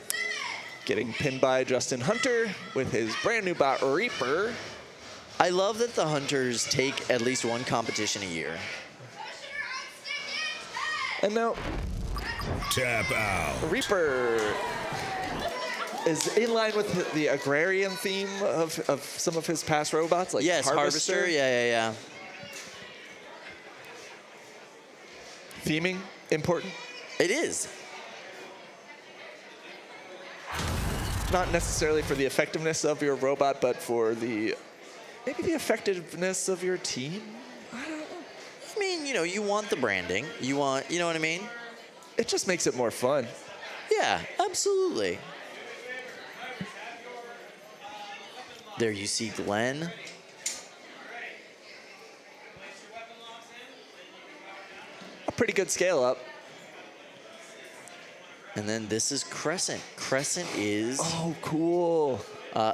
Getting pinned by Justin Hunter with his brand new bot, Reaper. I love that the Hunters take at least one competition a year. And now Tap out. Reaper is in line with the agrarian theme of some of his past robots, like Yes, Harvester. Yeah. Theming, important. It is. Not necessarily for the effectiveness of your robot, but for maybe the effectiveness of your team. I mean, you know, you want the branding. You know what I mean? It just makes it more fun. Yeah, absolutely. There you see Glenn. A pretty good scale up. And then this is Crescent. Crescent is Oh, cool.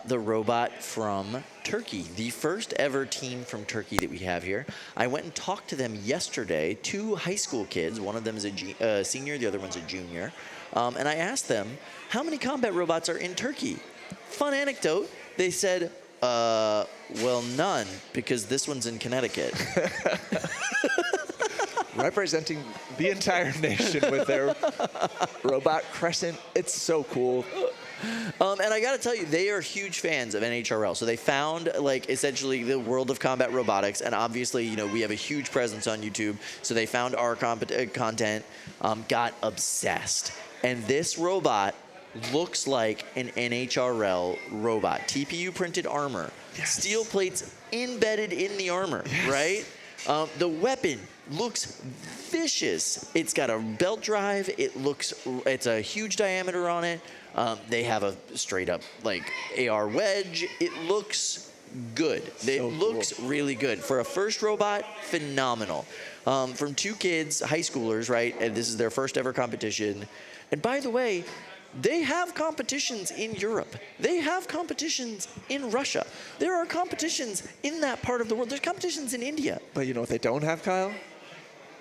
the robot from Turkey, the first ever team from Turkey that we have here. I went and talked to them yesterday, 2 high school kids. One of them is a senior, the other one's a junior. And I asked them, how many combat robots are in Turkey? Fun anecdote, they said, well, none, because this one's in Connecticut. Representing the entire nation with their robot Crescent. It's so cool. And I got to tell you, they are huge fans of NHRL. So they found, like, essentially the world of combat robotics. And obviously, you know, we have a huge presence on YouTube. So they found our content, got obsessed. And this robot looks like an NHRL robot. TPU printed armor. Yes. Steel plates embedded in the armor, yes. Right? The weapon looks vicious. It's got a belt drive. It's a huge diameter on it. They have a straight up like AR wedge. It looks good. It looks really good. For a first robot, phenomenal. From 2 kids, high schoolers, right? And this is their first ever competition. And by the way, they have competitions in Europe. They have competitions in Russia. There are competitions in that part of the world. There's competitions in India. But you know what they don't have, Kyle?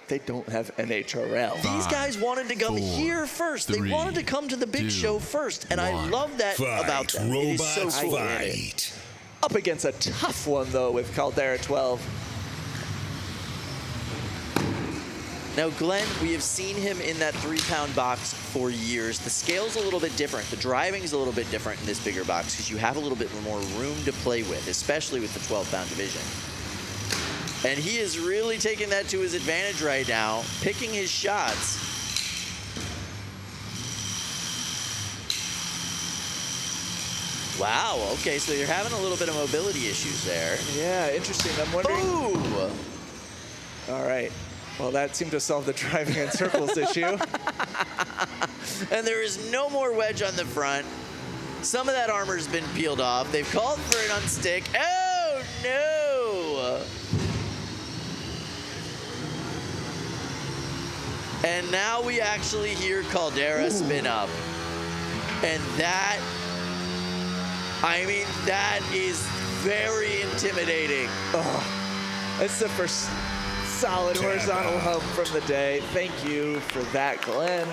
They don't have NHRL. These guys wanted to come here first. They wanted to come to the big show first. And I love that about them. It is so cool. Fight. Up against a tough one, though, with Caldera 12. Now, Glenn, we have seen him in that 3-pound box for years. The scale's a little bit different. The driving's a little bit different in this bigger box because you have a little bit more room to play with, especially with the 12-pound division. And he is really taking that to his advantage right now, picking his shots. Wow, okay, so you're having a little bit of mobility issues there. Yeah, interesting. I'm wondering. Ooh! All right. Well, that seemed to solve the driving in circles issue. And there is no more wedge on the front. Some of that armor's been peeled off. They've called for an unstick. Oh, no! And now we actually hear Caldera spin up. And that, I mean, that is very intimidating. Oh, it's the first solid horizontal hub from the day. Thank you for that, Glenn.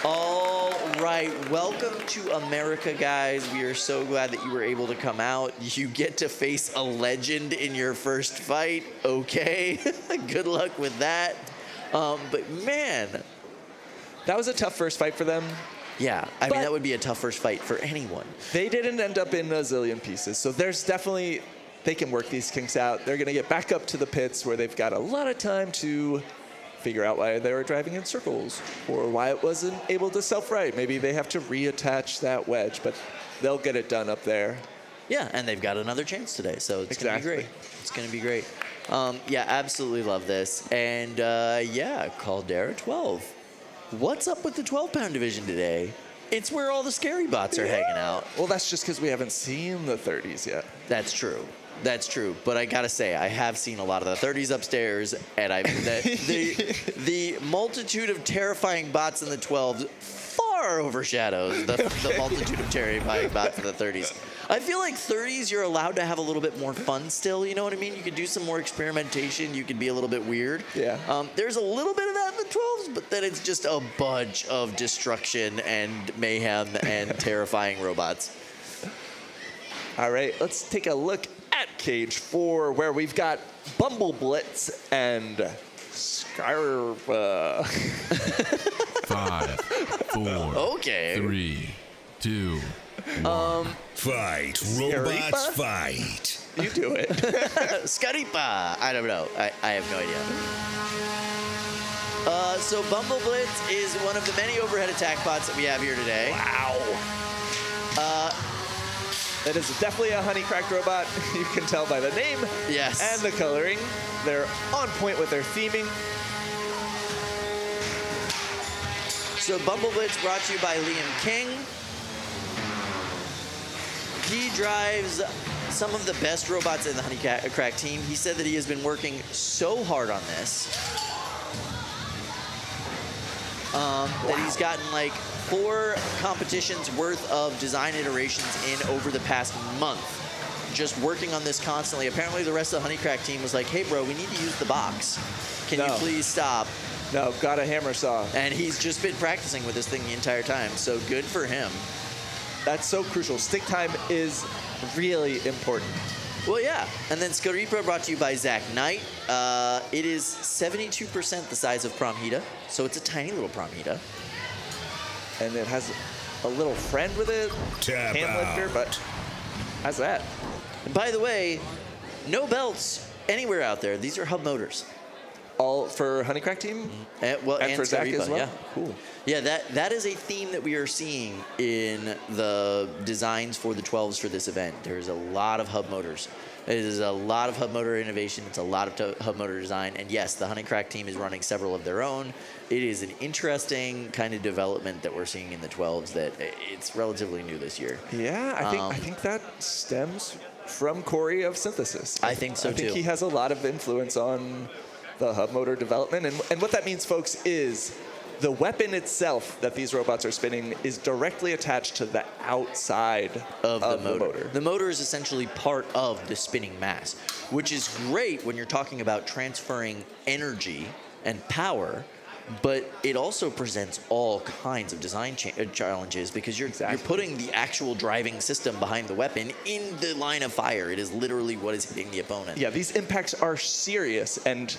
All right, welcome to America, guys. We are so glad that you were able to come out. You get to face a legend in your first fight. Okay, good luck with that. But man, that was a tough first fight for them. Yeah, I mean, that would be a tough first fight for anyone. They didn't end up in a zillion pieces, so there's definitely, they can work these kinks out. They're going to get back up to the pits where they've got a lot of time to figure out why they were driving in circles or why it wasn't able to self-right. Maybe they have to reattach that wedge, but they'll get it done up there. Yeah, and they've got another chance today, so it's going to be great. It's going to be great. Yeah, absolutely love this. And yeah, Caldera 12. What's up with the 12-pound division today? It's where all the scary bots are hanging out. Well, that's just because we haven't seen the 30s yet. That's true. That's true. But I gotta say, I have seen a lot of the 30s upstairs, and the multitude of terrifying bots in the 12s far overshadows the multitude of terrifying bots in the 30s. I feel like 30s, you're allowed to have a little bit more fun still, you know what I mean? You could do some more experimentation, you could be a little bit weird. Yeah. There's a little bit of that in the 12s, but then it's just a bunch of destruction and mayhem and terrifying robots. All right, let's take a look at Cage 4, where we've got Bumble Blitz and Scurryfest. 5, 4, okay. 3, 2, 1. Fight, robots, fight. You do it. Scurryfest. I don't know. I have no idea. So Bumble Blitz is one of the many overhead attack bots that we have here today. Wow. That is definitely a honey-cracked robot. You can tell by the name and the coloring. They're on point with their theming. So Bumble Blitz brought to you by Liam King. He drives some of the best robots in the honey-cracked team. He said that he has been working so hard on this. that he's gotten like 4 competitions worth of design iterations in over the past month. Just working on this constantly. Apparently the rest of the Honeycrack team was like, hey bro, we need to use the box. Can you please stop? No, got a hammer saw. And he's just been practicing with this thing the entire time, so good for him. That's so crucial. Stick time is really important. Well, yeah. And then Scurryfest brought to you by Zach Knight. It is 72% the size of Promhita, so it's a tiny little Promhita. And it has a little friend with it, Tap hand lifter, out. but how's that? And by the way, no belts anywhere out there. These are hub motors. All for Honeycrack team? And for Zach as well? yeah. Cool. Yeah, that is a theme that we are seeing in the designs for the 12s for this event. There's a lot of hub motors. It is a lot of hub motor innovation. It's a lot of hub motor design. And yes, the Honeycrack team is running several of their own. It is an interesting kind of development that we're seeing in the 12s that it's relatively new this year. Yeah, I think that stems from Corey of Synthesis. I think so, I think too. he has a lot of influence on the hub motor development. And what that means, folks, is the weapon itself that these robots are spinning is directly attached to the outside of the motor. The motor is essentially part of the spinning mass, which is great when you're talking about transferring energy and power, but it also presents all kinds of design challenges because you're putting the actual driving system behind the weapon in the line of fire. It is literally what is hitting the opponent. Yeah, these impacts are serious, and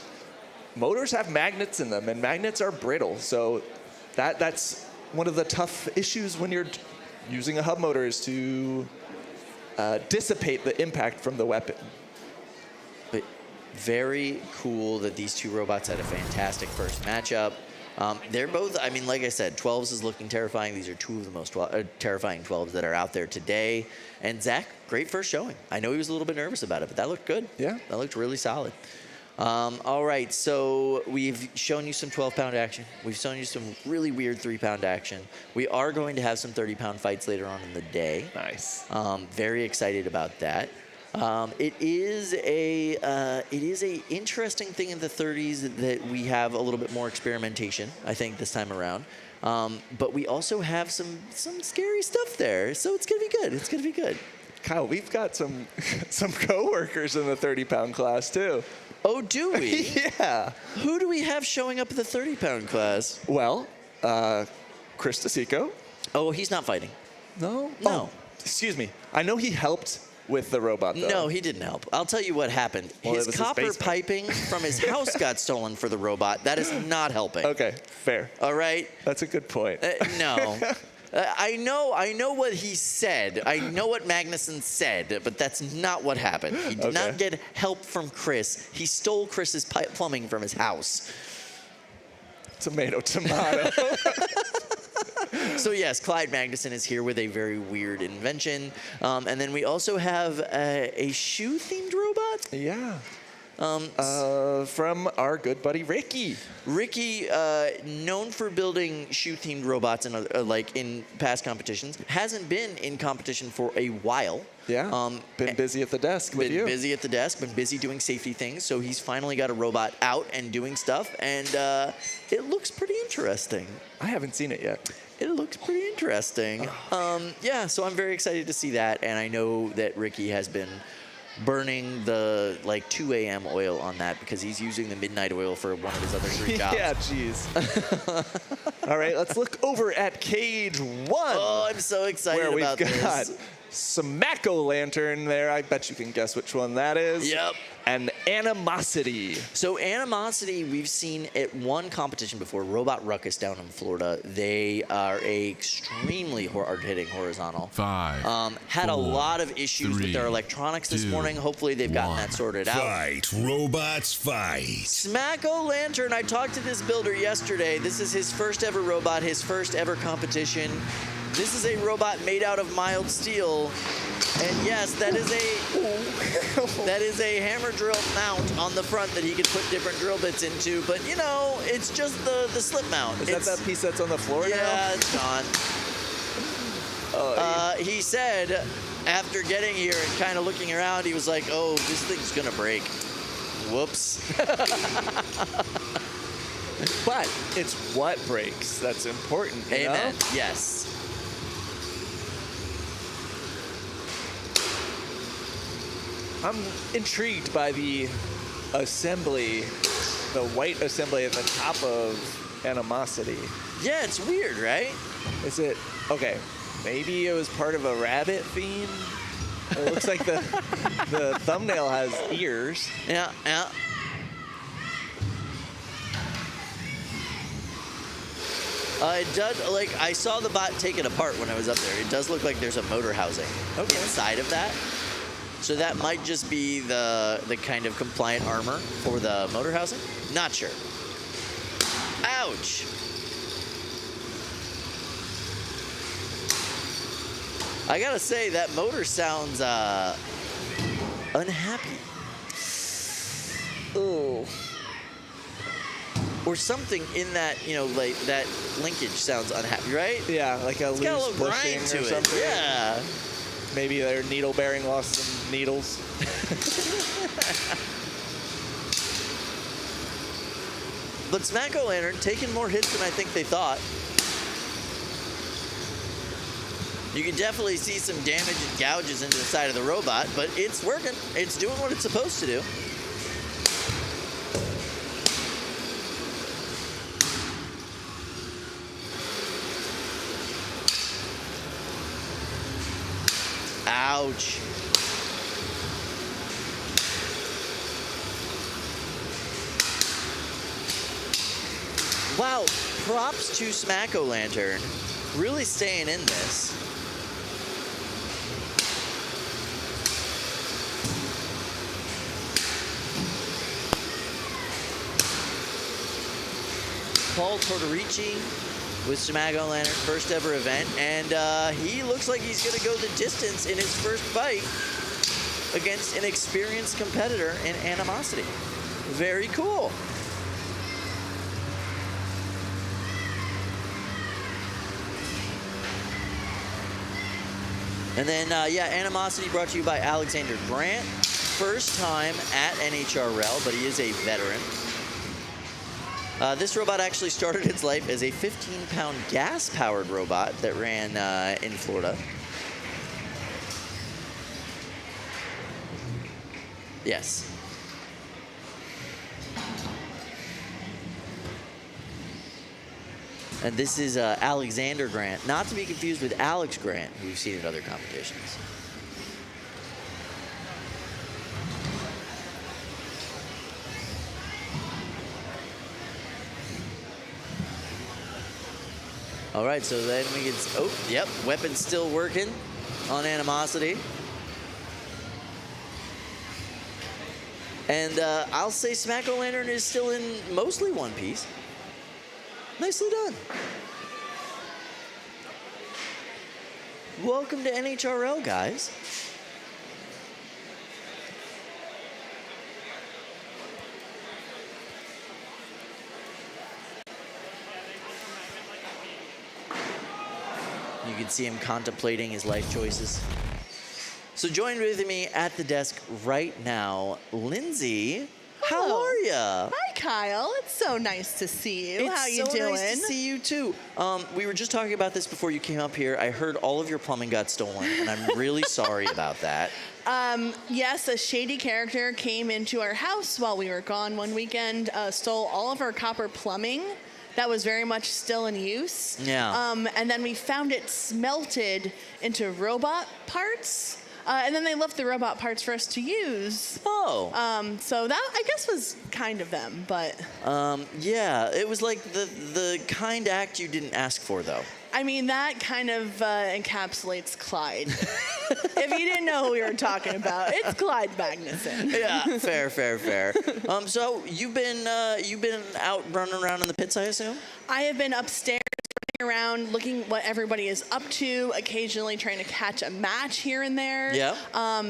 motors have magnets in them, and magnets are brittle. So that's one of the tough issues when you're using a hub motor is to dissipate the impact from the weapon. But very cool that these two robots had a fantastic first matchup. They're both, I mean, like I said, 12s is looking terrifying. These are two of the most terrifying 12s that are out there today. And Zach, great first showing. I know he was a little bit nervous about it, but that looked good. Yeah. That looked really solid. All right, so we've shown you some 12-pound action. We've shown you some really weird 3-pound action. We are going to have some 30-pound fights later on in the day. Nice. Very excited about that. It is a interesting thing in the 30s that we have a little bit more experimentation, I think, this time around. But we also have some scary stuff there, so it's gonna be good. It's gonna be good. Kyle, we've got some coworkers in the 30-pound class too. Oh, do we? Yeah. Who do we have showing up at the 30-pound class? Well, Chris DeSico. Oh, he's not fighting. No? No. Oh, excuse me. I know he helped with the robot, though. No, he didn't help. I'll tell you what happened. Well, His it was copper his basement. piping from his house got stolen for the robot. That is not helping. Okay, fair. All right? That's a good point. No. I know what he said. I know what Magnuson said, but that's not what happened. He did not get help from Chris. He stole Chris's plumbing from his house. Tomato, tomato. So yes, Clyde Magnuson is here with a very weird invention. And then we also have a shoe-themed robot. Yeah. From our good buddy Ricky. Ricky, known for building shoe-themed robots in past competitions, hasn't been in competition for a while. Yeah. Been busy at the desk with you. Been busy at the desk, been busy doing safety things. So he's finally got a robot out and doing stuff, and it looks pretty interesting. I haven't seen it yet. It looks pretty interesting. Yeah, so I'm very excited to see that, and I know that Ricky has been burning the 2 a.m. oil on that because he's using the midnight oil for one of his other 3 jobs. Yeah, jeez. All right, let's look over at Cage 1. Oh, I'm so excited where about we've got this. Smacko Lantern there. I bet you can guess which one that is. Yep. And Animosity. So Animosity, we've seen at one competition before, Robot Ruckus down in Florida. They are extremely hard-hitting horizontal. 5. Had a 4, lot of issues with their electronics this 2, morning. Hopefully they've gotten 1. that sorted out. Fight, robots, fight. Smacko Lantern, I talked to this builder yesterday. This is his first ever robot, his first ever competition. This is a robot made out of mild steel. And yes, that is a hammer drill mount on the front that he could put different drill bits into. But you know, it's just the slip mount. Is that piece that's on the floor now? Yeah, it's gone. He said after getting here and kind of looking around, he was like, oh, this thing's gonna break. Whoops. But it's what breaks that's important, you Amen. know? Yes. I'm intrigued by the assembly, the white assembly at the top of Animosity. Yeah, it's weird, right? Is it, okay, maybe it was part of a rabbit theme? It looks like the thumbnail has ears. Yeah, yeah. It does, like, I saw the bot take it apart when I was up there. It does look like there's a motor housing inside of that. So that might just be the kind of compliant armor for the motor housing. Not sure. Ouch. I gotta say, that motor sounds unhappy. Ooh. Or something in that, you know, like that linkage sounds unhappy, right? Yeah, like a It's got a loose little bushing grind to or it. something. Yeah. Maybe their needle bearing lost some needles. But Smack-O-Lantern taking more hits than I think they thought. You can definitely see some damage and gouges into the side of the robot, but it's working. It's doing what it's supposed to do. Ouch. Wow, props to Smack-O-Lantern. Really staying in this. Paul Tortorici with Smack-O-Lantern, first ever event, and he looks like he's going to go the distance in his first fight against an experienced competitor in Animosity. Very cool. And then, yeah, Animosity brought to you by Alexander Grant. First time at NHRL, but he is a veteran. This robot actually started its life as a 15-pound gas-powered robot that ran in Florida. Yes. And this is Alexander Grant, not to be confused with Alex Grant, who we've seen in other competitions. All right, so then we can, oh, yep, weapon's still working on Animosity. And I'll say Smack-O-Lantern is still in mostly one piece. Nicely done. Welcome to NHRL, guys. You can see him contemplating his life choices. So joined with me at the desk right now, Lindsay. How Hello. are ya? Hi, Kyle. It's so nice to see you. How you It's so doing? nice to see you too. We were just talking about this before you came up here. I heard all of your plumbing got stolen, and I'm really sorry about that. Yes, a shady character came into our house while we were gone one weekend, stole all of our copper plumbing that was very much still in use. Yeah. And then we found it smelted into robot parts. And then they left the robot parts for us to use. Oh. So that, I guess, was kind of them, but... Yeah, it was like the kind act you didn't ask for, though. I mean, that kind of encapsulates Clyde. If you didn't know who we were talking about, it's Clyde Magnuson. Yeah, fair. So you've been out running around in the pits, I assume? I have been upstairs running around looking what everybody is up to, occasionally trying to catch a match here and there. Yeah.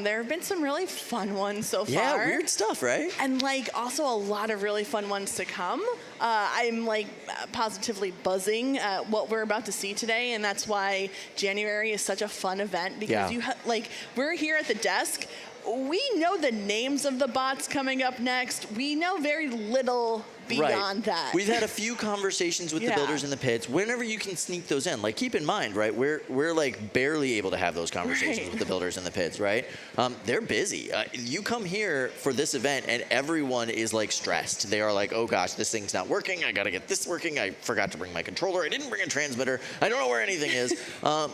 There have been some really fun ones so far. Yeah, weird stuff, right? And like also a lot of really fun ones to come. I'm like positively buzzing at what we're about to see today, and that's why January is such a fun event because Yeah. we're here at the desk we know the names of the bots coming up next. We know very little beyond that. We've had a few conversations with the builders in the pits. Whenever you can sneak those in, like keep in mind, right? We're like barely able to have those conversations with the builders in the pits, right? They're busy. You come here for this event and everyone is like stressed. They are like, oh gosh, this thing's not working. I gotta get this working. I forgot to bring my controller. I didn't bring a transmitter. I don't know where anything is.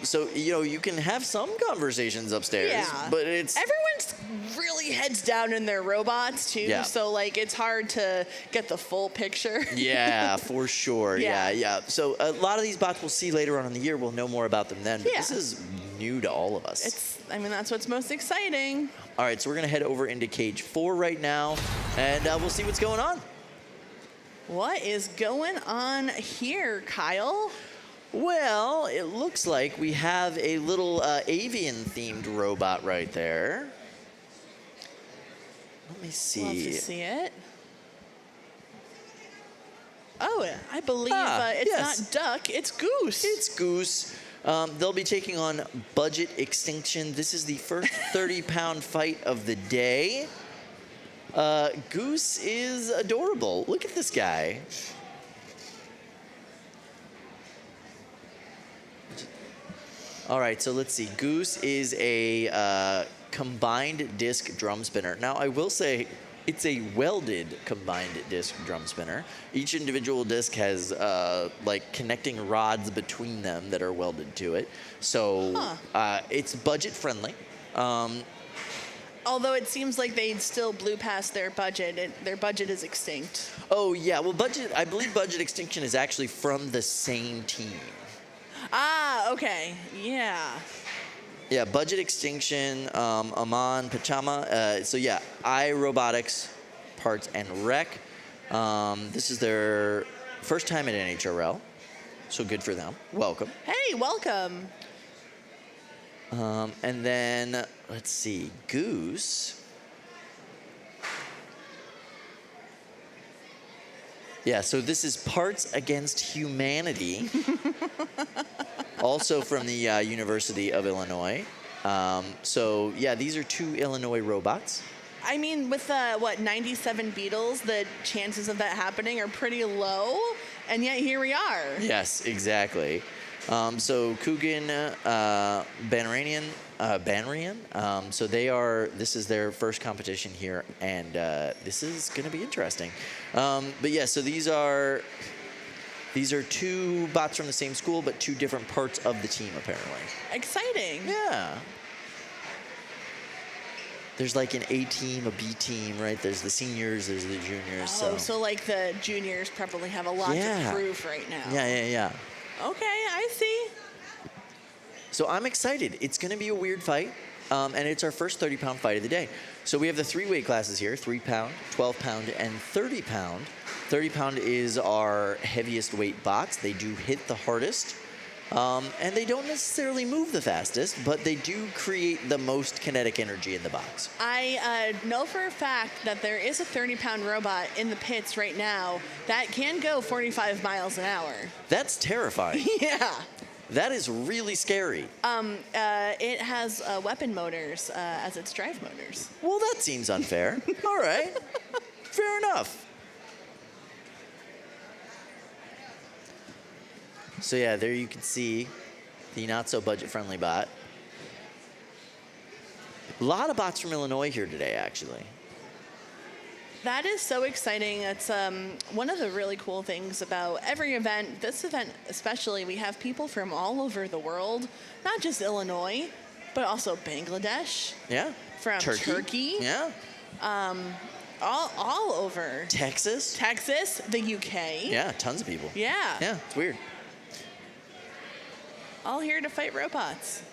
So you can have some conversations upstairs, but everyone's really heads down in their robots too. Yeah. So like it's hard to get the full picture. Yeah, for sure. Yeah. So a lot of these bots we'll see later on in the year. We'll know more about them then. But this is new to all of us. That's what's most exciting. All right, so we're going to head over into Cage 4 right now, and we'll see what's going on. What is going on here, Kyle? Well, it looks like we have a little avian-themed robot right there. Let me see. Love to see it. Oh, I believe it's not duck, it's goose. It's goose. They'll be taking on Budget Extinction. This is the first 30-pound fight of the day. Goose is adorable. Look at this guy. All right, so let's see. Goose is a combined disc drum spinner. Now, I will say, it's a welded combined disc drum spinner. Each individual disc has like connecting rods between them that are welded to it. So it's budget friendly. Although it seems like they still blew past their budget. Their budget is extinct. Oh yeah, well I believe Budget Extinction is actually from the same team. Ah, okay, yeah. Yeah, Budget Extinction, Aman, Pachama. So yeah, iRobotics, Parts and Rec. This is their first time at NHRL, so good for them. Welcome. Hey, welcome. And then, let's see, Goose. Yeah, so this is Parts Against Humanity. Also from the University of Illinois. So yeah, these are two Illinois robots. I mean, with 97 beetles, the chances of that happening are pretty low, and yet here we are. Yes, exactly. So Coogan, Banrian. So this is their first competition here, and this is going to be interesting. But yeah, so these are two bots from the same school, but two different parts of the team, apparently. Exciting. Yeah. There's like an A team, a B team, right? There's the seniors, there's the juniors. Oh, so like the juniors probably have a lot to prove right now. Yeah. Okay, I see. So I'm excited. It's going to be a weird fight, and it's our first 30-pound fight of the day. So we have the three weight classes here, 3-pound, 12-pound, and 30-pound. 30-pound is our heaviest weight bots. They do hit the hardest, and they don't necessarily move the fastest, but they do create the most kinetic energy in the box. I know for a fact that there is a 30-pound robot in the pits right now that can go 45 miles an hour. That's terrifying. Yeah. That is really scary. It has weapon motors as its drive motors. Well, that seems unfair. All right. Fair enough. So yeah, there you can see the not-so-budget-friendly bot. A lot of bots from Illinois here today, actually. That is so exciting. It's one of the really cool things about every event. This event especially, we have people from all over the world, not just Illinois, but also Bangladesh. Yeah. From Turkey. Yeah. All over. Texas, the UK. Yeah, tons of people. Yeah. Yeah, it's weird. All here to fight robots.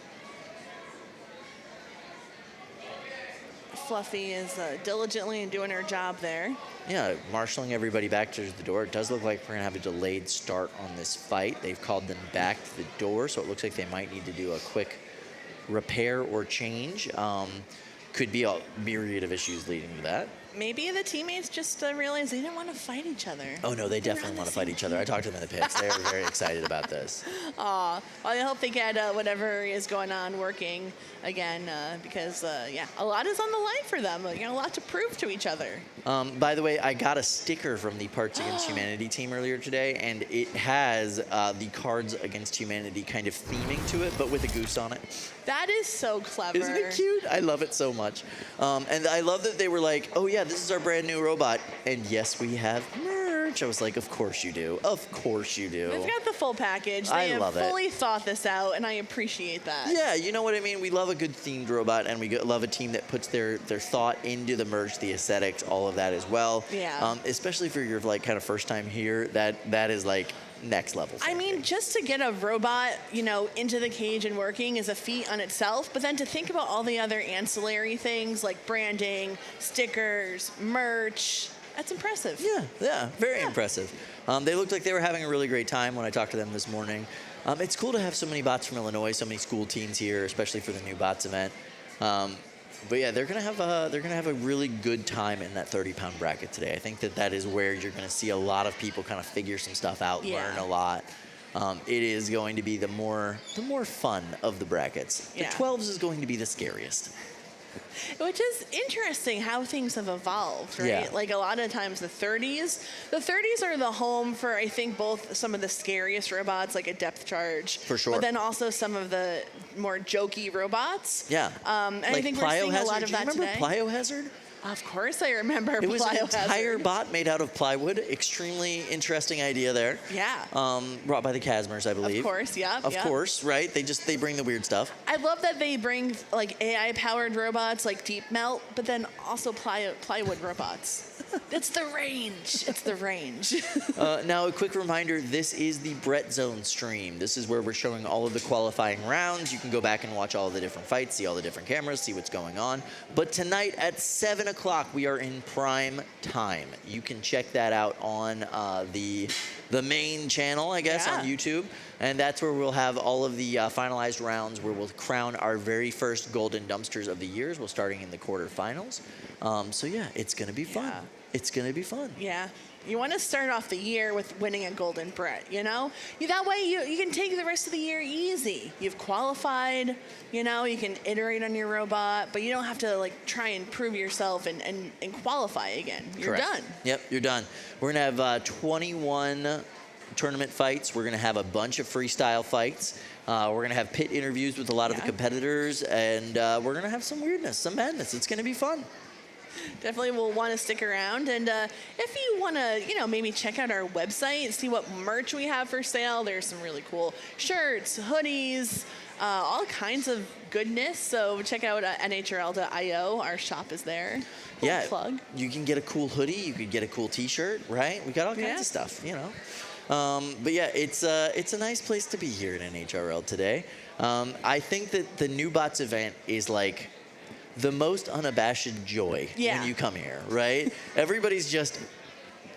Fluffy is diligently doing her job there. Yeah, marshaling everybody back to the door. It does look like we're going to have a delayed start on this fight. They've called them back to the door, so it looks like they might need to do a quick repair or change. Could be a myriad of issues leading to that. maybe the teammates just realized they didn't want to fight each other. Oh, no, they definitely want to fight each other. I talked to them in the pits. They were very excited about this. Aw, well, I hope they get whatever is going on working again because, yeah, a lot is on the line for them. A lot to prove to each other. By the way, I got a sticker from the Parts Against Humanity team earlier today, and it has the Cards Against Humanity kind of theming to it, but with a goose on it. That is so clever. Isn't it cute? I love it so much. And I love that they were like, oh, yeah, this is our brand new robot. And yes, we have merch. I was like, of course you do. Of course you do. They've got the full package. They have fully thought this out, and I appreciate that. Yeah, you know what I mean? We love a good themed robot, and we love a team that puts their thought into the merch, the aesthetics, all of that as well. Yeah. Especially for your like kind of first time here, that is like next level. I mean, just to get a robot, into the cage and working is a feat on itself, but then to think about all the other ancillary things like branding, stickers, merch, that's impressive. Yeah, very impressive. They looked like they were having a really great time when I talked to them this morning. It's cool to have so many bots from Illinois, so many school teams here, especially for the new bots event. But yeah, they're gonna have a really good time in that 30-pound bracket today. I think that is where you're gonna see a lot of people kind of figure some stuff out, learn a lot. It is going to be the more fun of the brackets. The 12s is going to be the scariest. Which is interesting how things have evolved, right? Yeah. Like a lot of times the 30s are the home for, I think, both some of the scariest robots, like a depth charge. For sure. But then also some of the more jokey robots. Yeah. And I think we're seeing a lot of that today. Do you remember Plyohazard? Of course I remember It was an Plyohazard. entire bot made out of plywood. Extremely interesting idea there. Yeah. Brought by the Casmers, I believe. Of course, yeah. Of course, right? They bring the weird stuff. I love that they bring like AI-powered robots like Deep Melt, but then also plywood robots. It's the range. It's the range. Now, a quick reminder, this is the Brettzone stream. This is where we're showing all of the qualifying rounds. You can go back and watch all the different fights, see all the different cameras, see what's going on. But tonight at 7 o'clock, we are in prime time. You can check that out on the main channel, I guess, on YouTube. And that's where we'll have all of the finalized rounds where we'll crown our very first golden dumpsters of the years. We're starting in the quarterfinals. So yeah, it's going to be fun. Yeah. It's going to be fun. Yeah. You want to start off the year with winning a golden Brett, That way you can take the rest of the year easy. You've qualified, you can iterate on your robot, but you don't have to try and prove yourself and qualify again. You're Correct. done. Yep, you're done. We're going to have 21 tournament fights. We're going to have a bunch of freestyle fights. We're going to have pit interviews with a lot of the competitors, and we're going to have some weirdness, some madness. It's going to be fun. Definitely will want to stick around. And if you want to, maybe check out our website, see what merch we have for sale. There's some really cool shirts, hoodies, all kinds of goodness. So check out NHRL.io. Our shop is there. Plug. You can get a cool hoodie. You could get a cool T-shirt, right? We got all kinds of stuff, But yeah, it's a nice place to be here at NHRL today. I think that the New Bots event is the most unabashed joy when you come here, right? Everybody's just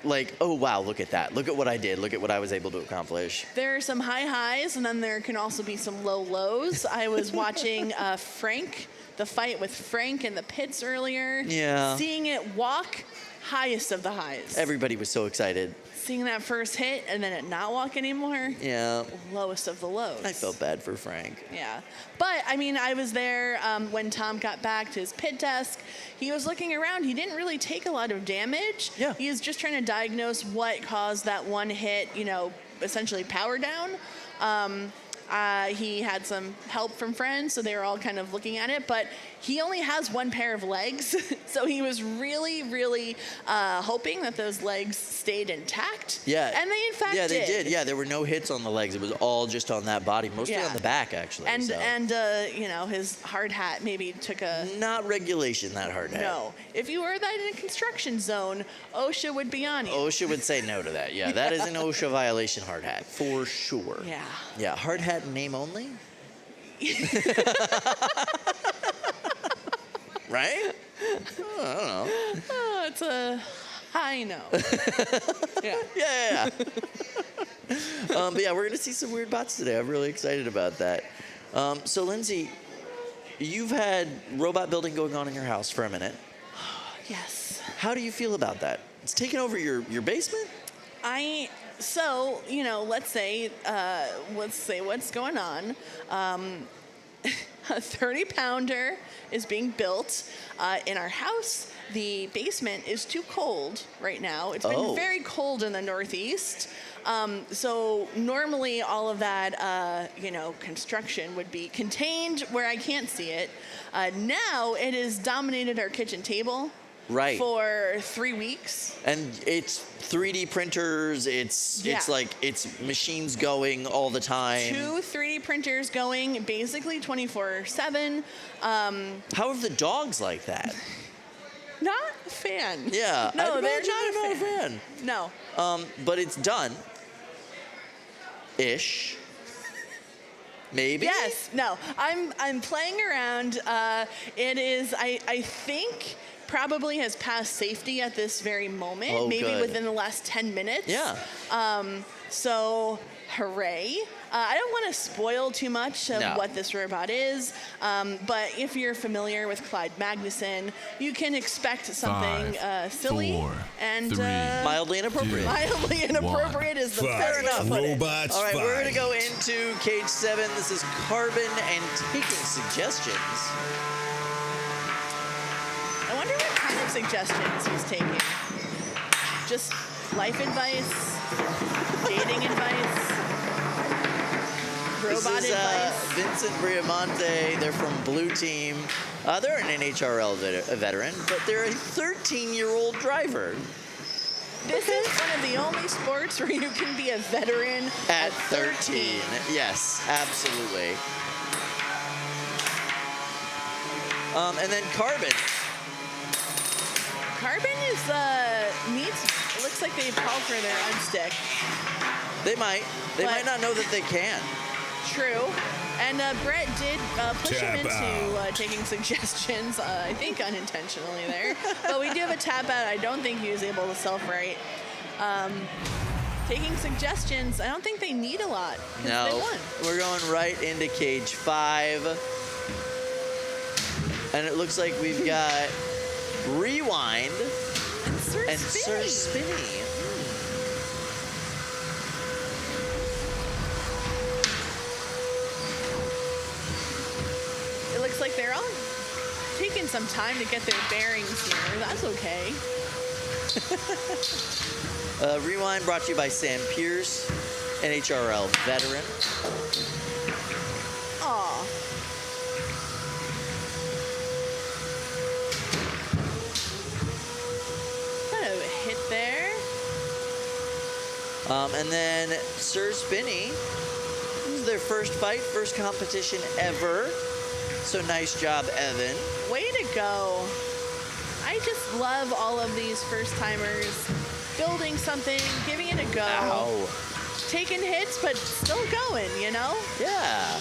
like, oh, wow, look at that. Look at what I did. Look at what I was able to accomplish. There are some high highs, and then there can also be some low lows. I was watching the fight with Frank in the pits earlier. Yeah. Seeing it walk, highest of the highs. Everybody was so excited. Seeing that first hit and then it not walk anymore. Yeah. Lowest of the lows. I felt bad for Frank. Yeah. But, I was there when Tom got back to his pit desk. He was looking around. He didn't really take a lot of damage. Yeah. He was just trying to diagnose what caused that one hit, essentially power down. He had some help from friends, so they were all kind of looking at it. But he only has one pair of legs, so he was really, really hoping that those legs stayed intact. Yeah. And they, in fact, did. Yeah, they did. Yeah, there were no hits on the legs. It was all just on that body, mostly on the back, actually. And his hard hat maybe took a... Not regulation, that hard hat. No. If you wear that in a construction zone, OSHA would be on you. OSHA would say no to that. Yeah, that is an OSHA violation hard hat, for sure. Yeah. Yeah, hard hat name only? Right? Oh, I don't know. Oh, it's a high no. Yeah. But yeah, we're going to see some weird bots today. I'm really excited about that. So, Lindsay, you've had robot building going on in your house for a minute. Yes. How do you feel about that? It's taking over your basement? So, you know, let's say what's going on. A 30-pounder is being built in our house. The basement is too cold right now. It's been very cold in the Northeast. So normally all of that, construction would be contained where I can't see it. Now it has dominated our kitchen table. Right. For 3 weeks. And it's 3D printers, it's machines going all the time. 2 3D printers going basically 24/7. How are the dogs like that? Not a fan. Yeah. No, they're not a fan. No. But it's done. Ish. Maybe? Yes. No. I'm playing around. It is I think probably has passed safety at this very moment, maybe good. within the last 10 minutes. Yeah. So, hooray. I don't want to spoil too much of what this robot is, but if you're familiar with Clyde Magnuson, you can expect something 5, silly 4, and 3, Mildly inappropriate. 2, mildly inappropriate is the Fight. fair enough. Robots All right, we're going to fight. go into Cage 7. This is Carbon and taking suggestions. I wonder what kind of suggestions he's taking. Just life advice, dating advice, robot This is advice. Vincent Briamonte. They're from Blue Team. They're an NHRL veteran, but they're a 13-year-old driver. This is one of the only sports where you can be a veteran At 13. Yes, absolutely. And then Carbon. Carbon is needs. It looks like they call for their unstick. They might. They But- might not know that they can. True. And Brett did push him Tap into taking suggestions, I think unintentionally there. But we do have a tap out. I don't think he was able to self-write. Taking suggestions, I don't think they need a lot. 'Cause they No. won. We're going right into Cage 5. And it looks like we've got Rewind and Sir Spinny. It looks like they're all taking some time to get their bearings here. That's okay. Rewind brought to you by Sam Pierce, NHRL veteran. Aw. Kind of a hit there. And then Sir Spinny. This is their first fight, first competition ever. So nice job, Evan. Way to go. I just love all of these first timers building something, giving it a go. Ow. Taking hits, but still going, you know? Yeah.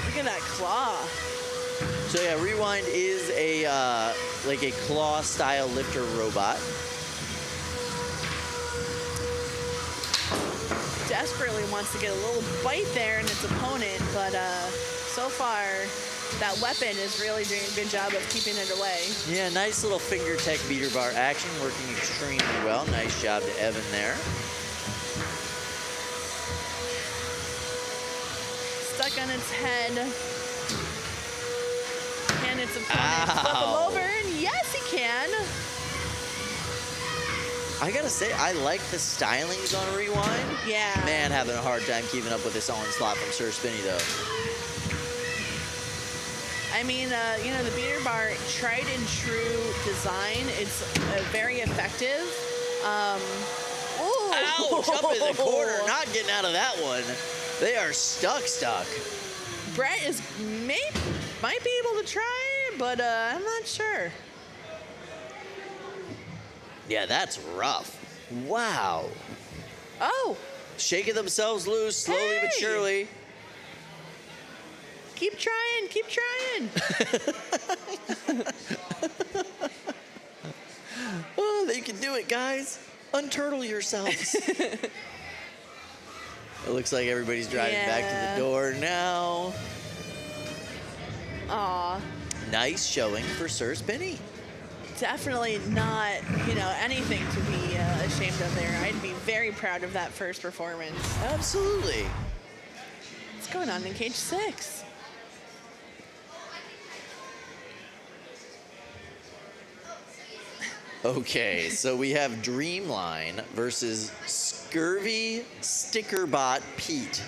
Look at that claw. So yeah, Rewind is a like a claw style lifter robot. Desperately wants to get a little bite there in its opponent, but so far that weapon is really doing a good job of keeping it away. Yeah, nice little finger tech beater bar action, working extremely well. Nice job to Evan there. Stuck on its head. Can its opponent flip him Ow. over? And yes, he can. I gotta say, I like the stylings on Rewind. Yeah. Man, having a hard time keeping up with this onslaught from Sir Spinny though. I mean, the beater bar, tried and true design. It's very effective. Ooh. Ouch, up in the corner, not getting out of that one. They are stuck. Brett might be able to try, but I'm not sure. Yeah, that's rough. Wow. Oh, Shaking themselves loose, slowly but Hey. surely. keep trying. Oh, you can do it, guys. Unturtle yourselves. It looks like everybody's driving back to Yeah. the door now. Aw. nice showing for Sir Spinny. Definitely not, anything to be ashamed of there. I'd be very proud of that first performance. Absolutely. What's going on in cage 6? Okay, so we have Dreamline versus Scurvy Stickerbot Pete.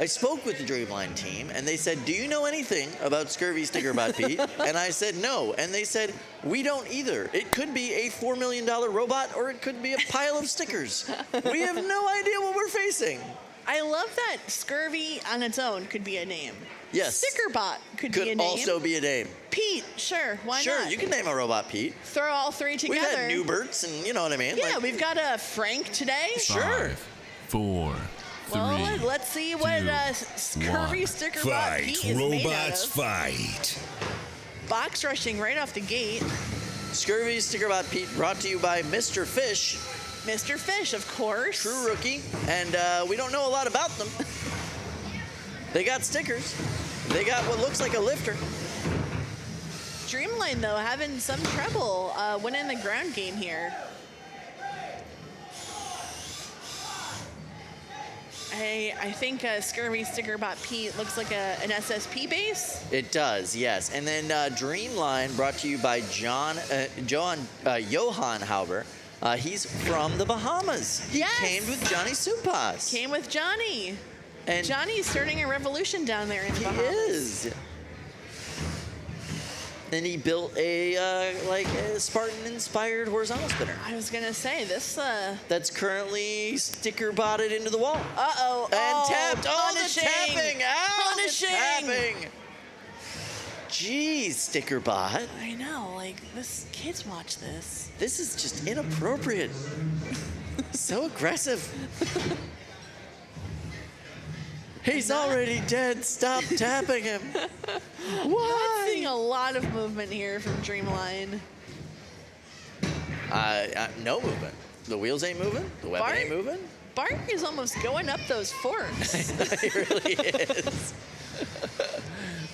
I spoke with the Dreamline team, and they said, do you know anything about Scurvy Stickerbot Pete? And I said, no. And they said, we don't either. It could be a $4 million robot, or it could be a pile of stickers. We have no idea what we're facing. I love that Scurvy on its own could be a name. Yes. Stickerbot could be a name. Could also be a name. Pete, sure, why not? Sure, you can name a robot Pete. Throw all three together. We've had Newberts, and you know what I mean? Yeah, we've got a Frank today. Sure. 5, 4, 3, Well, let's see what 2, Scurvy 1. Stickerbot Fight. Pete is made out Robots of. fight. Box rushing right off the gate. Scurvy Stickerbot Pete brought to you by Mr. Fish. Mr. Fish, of course. True rookie, and we don't know a lot about them. They got stickers. They got what looks like a lifter. Dreamline, though, having some trouble winning the ground game here. I think Scurvy Stickerbot Pete looks like an SSP base. It does, yes. And then Dreamline brought to you by Johann Hauber. He's from the Bahamas. He Yes. came with Johnny Supas. Came with Johnny. And Johnny's starting a revolution down there in the he Bahamas. is. And he built a Spartan-inspired horizontal spinner I was gonna say this. that's currently sticker-botted into the wall. Uh-oh. And tapped. Oh, the punishing. tapping. Ow, Punishing. the tapping. Jeez, sticker bot. I know, this kids watch this. This is just inappropriate. So aggressive. He's already dead. Stop tapping him. I'm seeing a lot of movement here from Dreamline. No movement. The wheels ain't moving. The weapon ain't moving. Bart is almost going up those forks. He really is.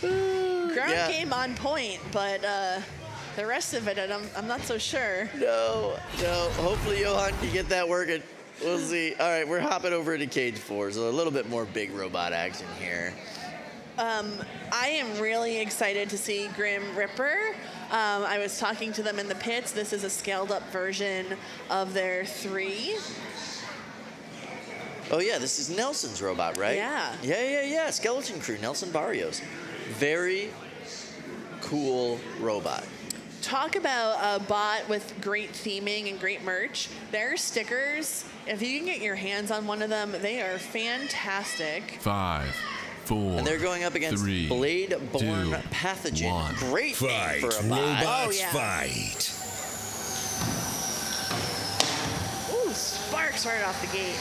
Ground game on point, but the rest of it, I'm not so sure. No. Hopefully Johan can get that working. We'll see. All right, we're hopping over to cage 4, so a little bit more big robot action here. I am really excited to see Grim Ripper. I was talking to them in the pits. This is a scaled up version of their 3. Oh yeah, this is Nelson's robot, right? Yeah. Yeah. Skeleton Crew, Nelson Barrios. Very cool robot. Talk about a bot with great theming and great merch. Their stickers, if you can get your hands on one of them, they are fantastic. 5, 4. And they're going up against 3, Blade-borne 2, Pathogen. 1. Great name Fight. for a bot. Robots yeah. fight. Ooh, sparks right off the gate.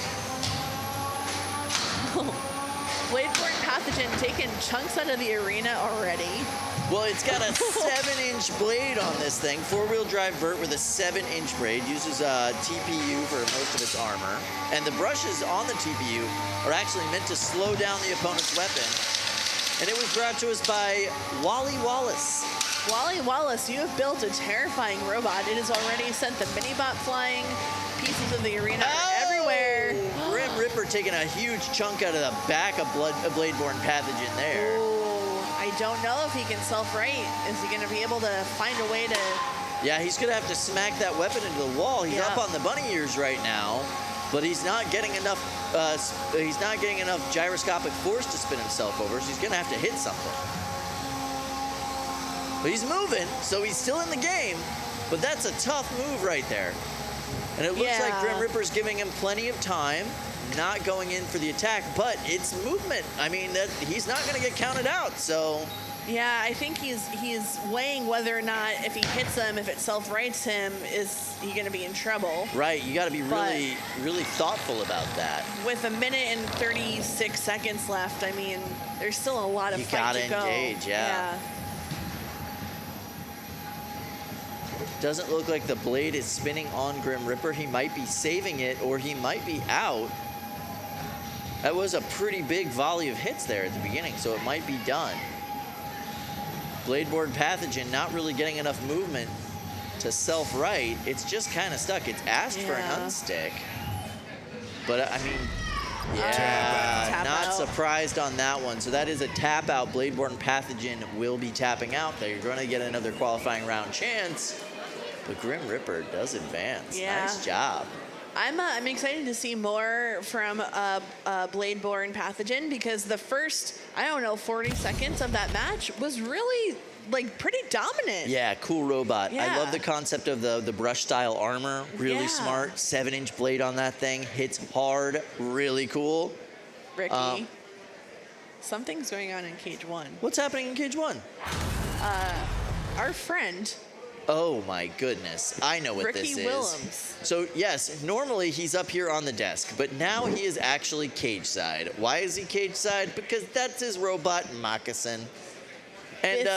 Blade-borne Pathogen taking chunks out of the arena already. Well, it's got a 7-inch blade on this thing. 4-wheel drive vert with a 7-inch blade. Uses TPU for most of its armor. And the brushes on the TPU are actually meant to slow down the opponent's weapon. And it was brought to us by Wally Wallace. Wally Wallace, you have built a terrifying robot. It has already sent the mini-bot flying. Pieces of the arena are everywhere. Grim Ripper taking a huge chunk out of the back of Blade-borne Pathogen there. Ooh, I don't know if he can self-right. Is he going to be able to find a way to... Yeah, he's going to have to smack that weapon into the wall. He's up on the bunny ears right now, but he's not getting enough gyroscopic force to spin himself over, so he's going to have to hit something. But he's moving, so he's still in the game, but that's a tough move right there. And it looks like Grim Ripper's giving him plenty of time, not going in for the attack, but it's movement. I mean, he's not going to get counted out, so... Yeah, I think he's weighing whether or not if he hits him, if it self-rights him, is he going to be in trouble. Right, you got to be really, really thoughtful about that. With 1 minute and 36 seconds left, I mean, there's still a lot of fight to go. You got to engage, yeah. Doesn't look like the blade is spinning on Grim Ripper. He might be saving it, or he might be out. That was a pretty big volley of hits there at the beginning, so it might be done. Bladeborne Pathogen not really getting enough movement to self-right. It's just kind of stuck. It's asked for an Yeah. unstick. But, I mean, Tap not out. surprised on that one. So that is a tap out. Bladeborne Pathogen will be tapping out. They're going to get another qualifying round chance. But Grim Ripper does advance. Yeah. Nice job. I'm excited to see more from Bladeborne Pathogen because the first, I don't know, 40 seconds of that match was really like pretty dominant. Yeah, cool robot. I Yeah. love the concept of the brush style armor. Really Yeah. smart. 7-inch blade on that thing. Hits hard. Really cool. Ricky, something's going on in Cage 1. What's happening in Cage 1? Our friend, Oh my goodness. I know what Ricky this is. Willems. So yes, normally he's up here on the desk, but now he is actually cage side. Why is he cage side? Because that's his robot Moccasin. And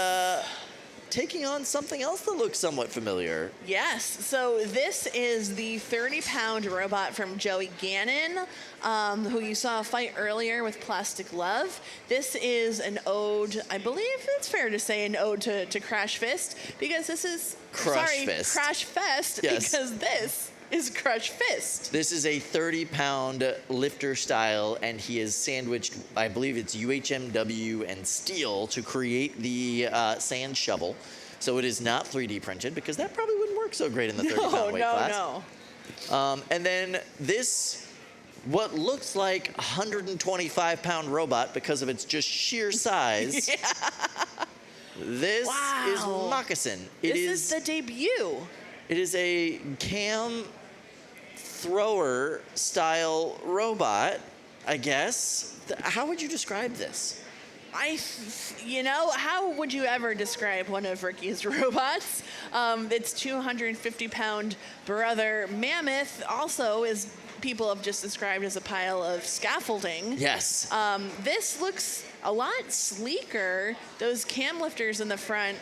taking on something else that looks somewhat familiar. Yes, so this is the 30-pound robot from Joey Gannon, who you saw fight earlier with Plastic Love. This is an ode, I believe it's fair to say, an ode to Crash Fist, because this is, Crush Fist. Crash Fest, Yes. because this is Crush Fist. This is a 30-pound lifter style, and he is sandwiched, I believe it's UHMW and steel to create the sand shovel. So it is not 3D printed, because that probably wouldn't work so great in the 30-pound weight class. No. And then this, what looks like a 125-pound robot because of its just sheer size. This is Wow. Moccasin. This is the debut. It is a cam thrower style robot, I guess. How would you describe this? How would you ever describe one of Ricky's robots? Its 250-pound brother Mammoth also is, people have just described as a pile of scaffolding. Yes. This looks a lot sleeker. Those cam lifters in the front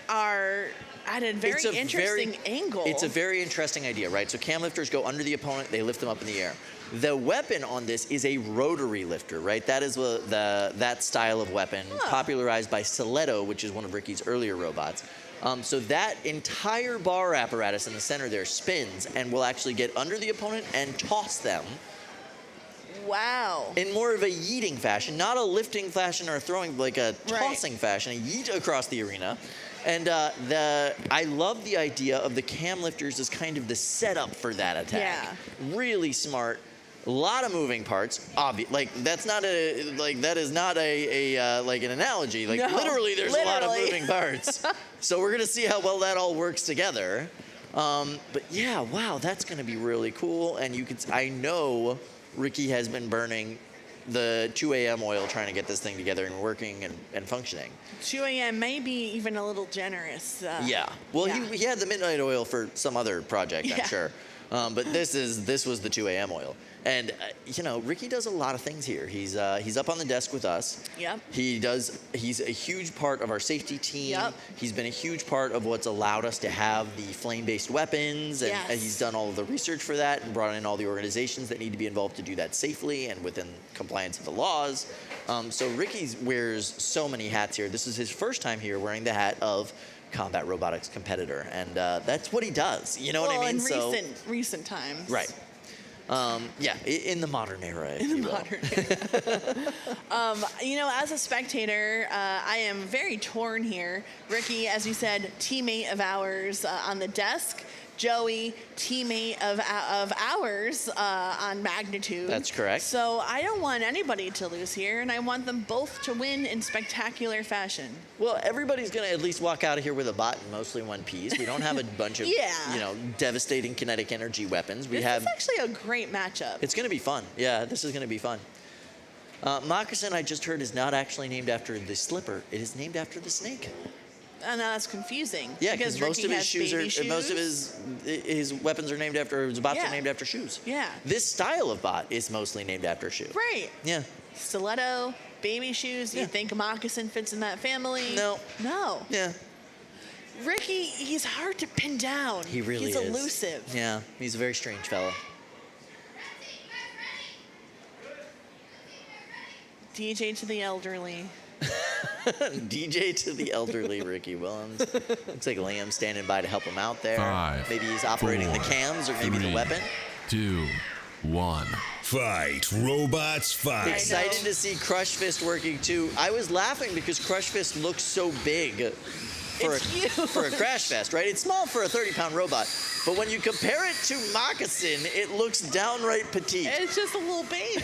are at a very interesting angle. It's a very interesting idea, right? So cam lifters go under the opponent, they lift them up in the air. The weapon on this is a rotary lifter, right? That is that style of weapon, popularized by Stiletto, which is one of Ricky's earlier robots. So that entire bar apparatus in the center there spins and will actually get under the opponent and toss them. Wow. In more of a yeeting fashion, not a lifting fashion or a throwing, like a tossing fashion, a yeet across the arena. And I love the idea of the cam lifters as kind of the setup for that attack. Yeah. Really smart. A lot of moving parts. That is not like an analogy. Like No, literally, there's a lot of literally. moving parts. So we're gonna see how well that all works together. But yeah, wow, that's gonna be really cool. And I know Ricky has been burning the 2 a.m. oil trying to get this thing together and working and functioning. 2 a.m. may be even a little generous. Yeah. Well, yeah. He had the midnight oil for some other project, Yeah. I'm sure. But this was the 2 a.m. oil. And, Ricky does a lot of things here. He's up on the desk with us. Yep. He's a huge part of our safety team. Yep. He's been a huge part of what's allowed us to have the flame-based weapons. And, Yes. and he's done all of the research for that and brought in all the organizations that need to be involved to do that safely and within compliance of the laws. So Ricky wears so many hats here. This is his first time here wearing the hat of combat robotics competitor. And that's what he does. You know what I mean? In recent times. Right. In the modern era, if you will. As a spectator, I am very torn here. Ricky, as you said, teammate of ours on the desk. Joey, teammate of ours on Magnitude. That's correct. So I don't want anybody to lose here, and I want them both to win in spectacular fashion. Well, everybody's going to at least walk out of here with a bot in mostly one piece. We don't have a bunch of, devastating kinetic energy weapons. This is actually a great matchup. It's going to be fun. Yeah, this is going to be fun. Moccasin, I just heard, is not actually named after the slipper. It is named after the snake. And that's confusing. Yeah, because most Ricky of his has shoes baby most of his weapons are named after, his bots are named after shoes. Yeah. This style of bot is mostly named after shoe. Right. Yeah. Stiletto, baby shoes. Yeah. You think Moccasin fits in that family? No. No. Yeah. Ricky, he's hard to pin down. He really he's is. He's elusive. Yeah, he's a very strange fella. DJ to the elderly. DJ to the elderly Ricky Willems. Looks like Liam's standing by to help him out there. 5, Maybe he's operating 4, the cams or maybe the 3, weapon. 2, 1. Fight. Robots fight. Excited to see Crush Fist working too. I was laughing because Crush Fist looks so big for for a Crash Fest, right? It's small for a 30-pound robot, but when you compare it to Moccasin, it looks downright petite. It's just a little baby.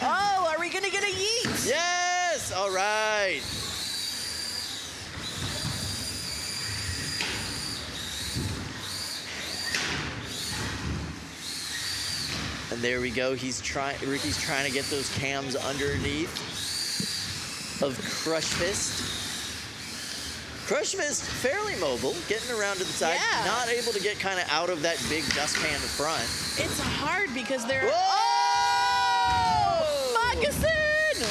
Oh, are we gonna get a yeet? Yes! All right. And there we go. Ricky's trying to get those cams underneath of Crush Fist. Crush Fist, fairly mobile, getting around to the side. Yeah. Not able to get kind of out of that big dustpan front. It's hard because they're... Whoa! Oh! Moccasin!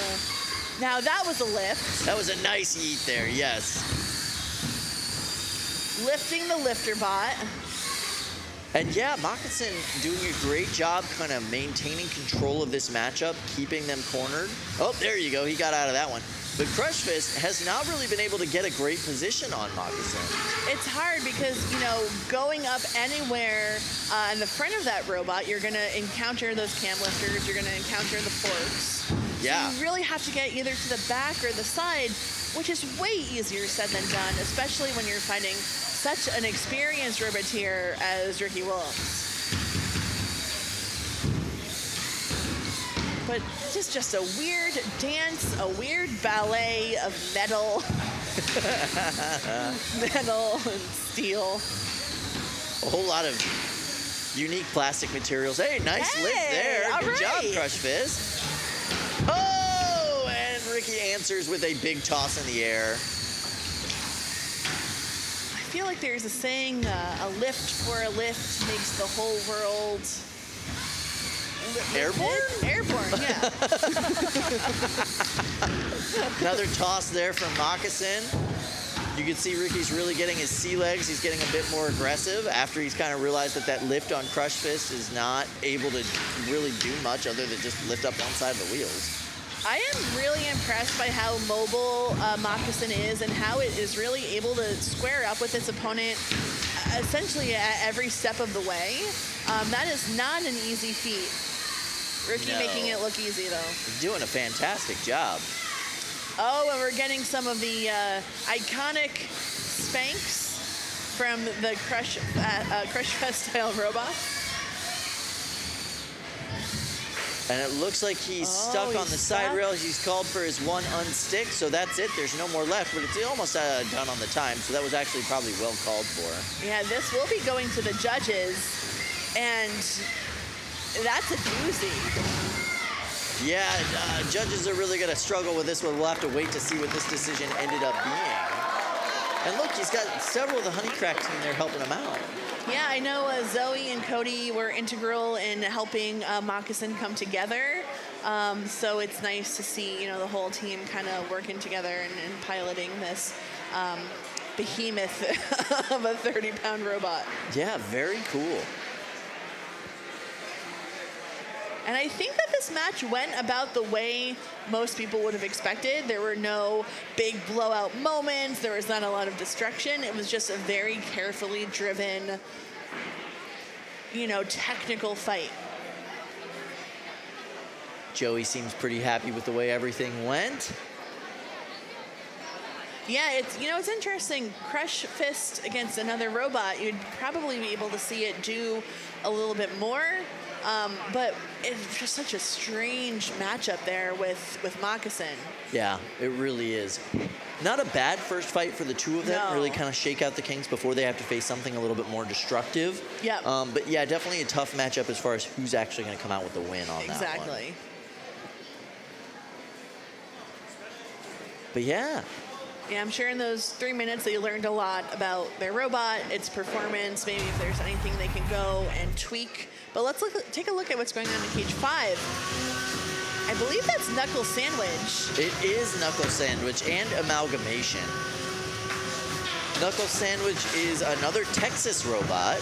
Now that was a lift. That was a nice yeet there, yes. Lifting the lifter bot. And yeah, Moccasin doing a great job kind of maintaining control of this matchup, keeping them cornered. Oh, there you go. He got out of that one. But Crush Fist has not really been able to get a great position on Moccasin. It's hard because, you know, going up anywhere in the front of that robot, you're going to encounter those cam lifters, you're going to encounter the forks. Yeah. So you really have to get either to the back or the side, which is way easier said than done, especially when you're fighting such an experienced roboteer as Ricky Willems. But this is just a weird dance, a weird ballet of metal, metal and steel. A whole lot of unique plastic materials. Hey, nice lift there. all Good job, right. Crush Fist. Oh, and Ricky answers with a big toss in the air. I feel like there's a saying, a lift for a lift makes the whole world... Airborne? Airborne, yeah. Another toss there from Moccasin. You can see Ricky's really getting his sea legs. He's getting a bit more aggressive after he's kind of realized that that lift on Crush Fist is not able to really do much other than just lift up one side of the wheels. I am really impressed by how mobile Moccasin is and how it is really able to square up with its opponent essentially at every step of the way. That is not an easy feat. Ricky No. making it look easy, though. He's doing a fantastic job. Oh, and we're getting some of the iconic spanks from the Crush Fest style robot. And it looks like he's stuck on the he's side stuck. rail. He's called for his one unstick, so that's it. There's no more left, but it's almost done on the time, so that was actually probably well called for. Yeah, this will be going to the judges, and that's a doozy. Yeah, judges are really going to struggle with this one. We'll have to wait to see what this decision ended up being. And look, he's got several of the Honeycrack team there helping him out. Yeah, I know Zoe and Cody were integral in helping Moccasin come together. So it's nice to see, you know, the whole team kind of working together and piloting this behemoth of a 30-pound robot. Yeah, very cool. And I think that this match went about the way most people would have expected. There were no big blowout moments. There was not a lot of destruction. It was just a very carefully driven, you know, technical fight. Joey seems pretty happy with the way everything went. Yeah, it's interesting. Crush Fist against another robot, you'd probably be able to see it do a little bit more. But it's just such a strange matchup there with Moccasin. Yeah, it really is. Not a bad first fight for the two of them. No. Really kind of shake out the Kings before they have to face something a little bit more destructive. Yep. But yeah, definitely a tough matchup as far as who's actually going to come out with the win on that one. Exactly. But yeah. Yeah, I'm sure in those 3 minutes they learned a lot about their robot, its performance, maybe if there's anything they can go and tweak. But let's take a look at what's going on in Cage 5. I believe that's Knuckle Sandwich. It is Knuckle Sandwich and Amalgamation. Knuckle Sandwich is another Texas robot.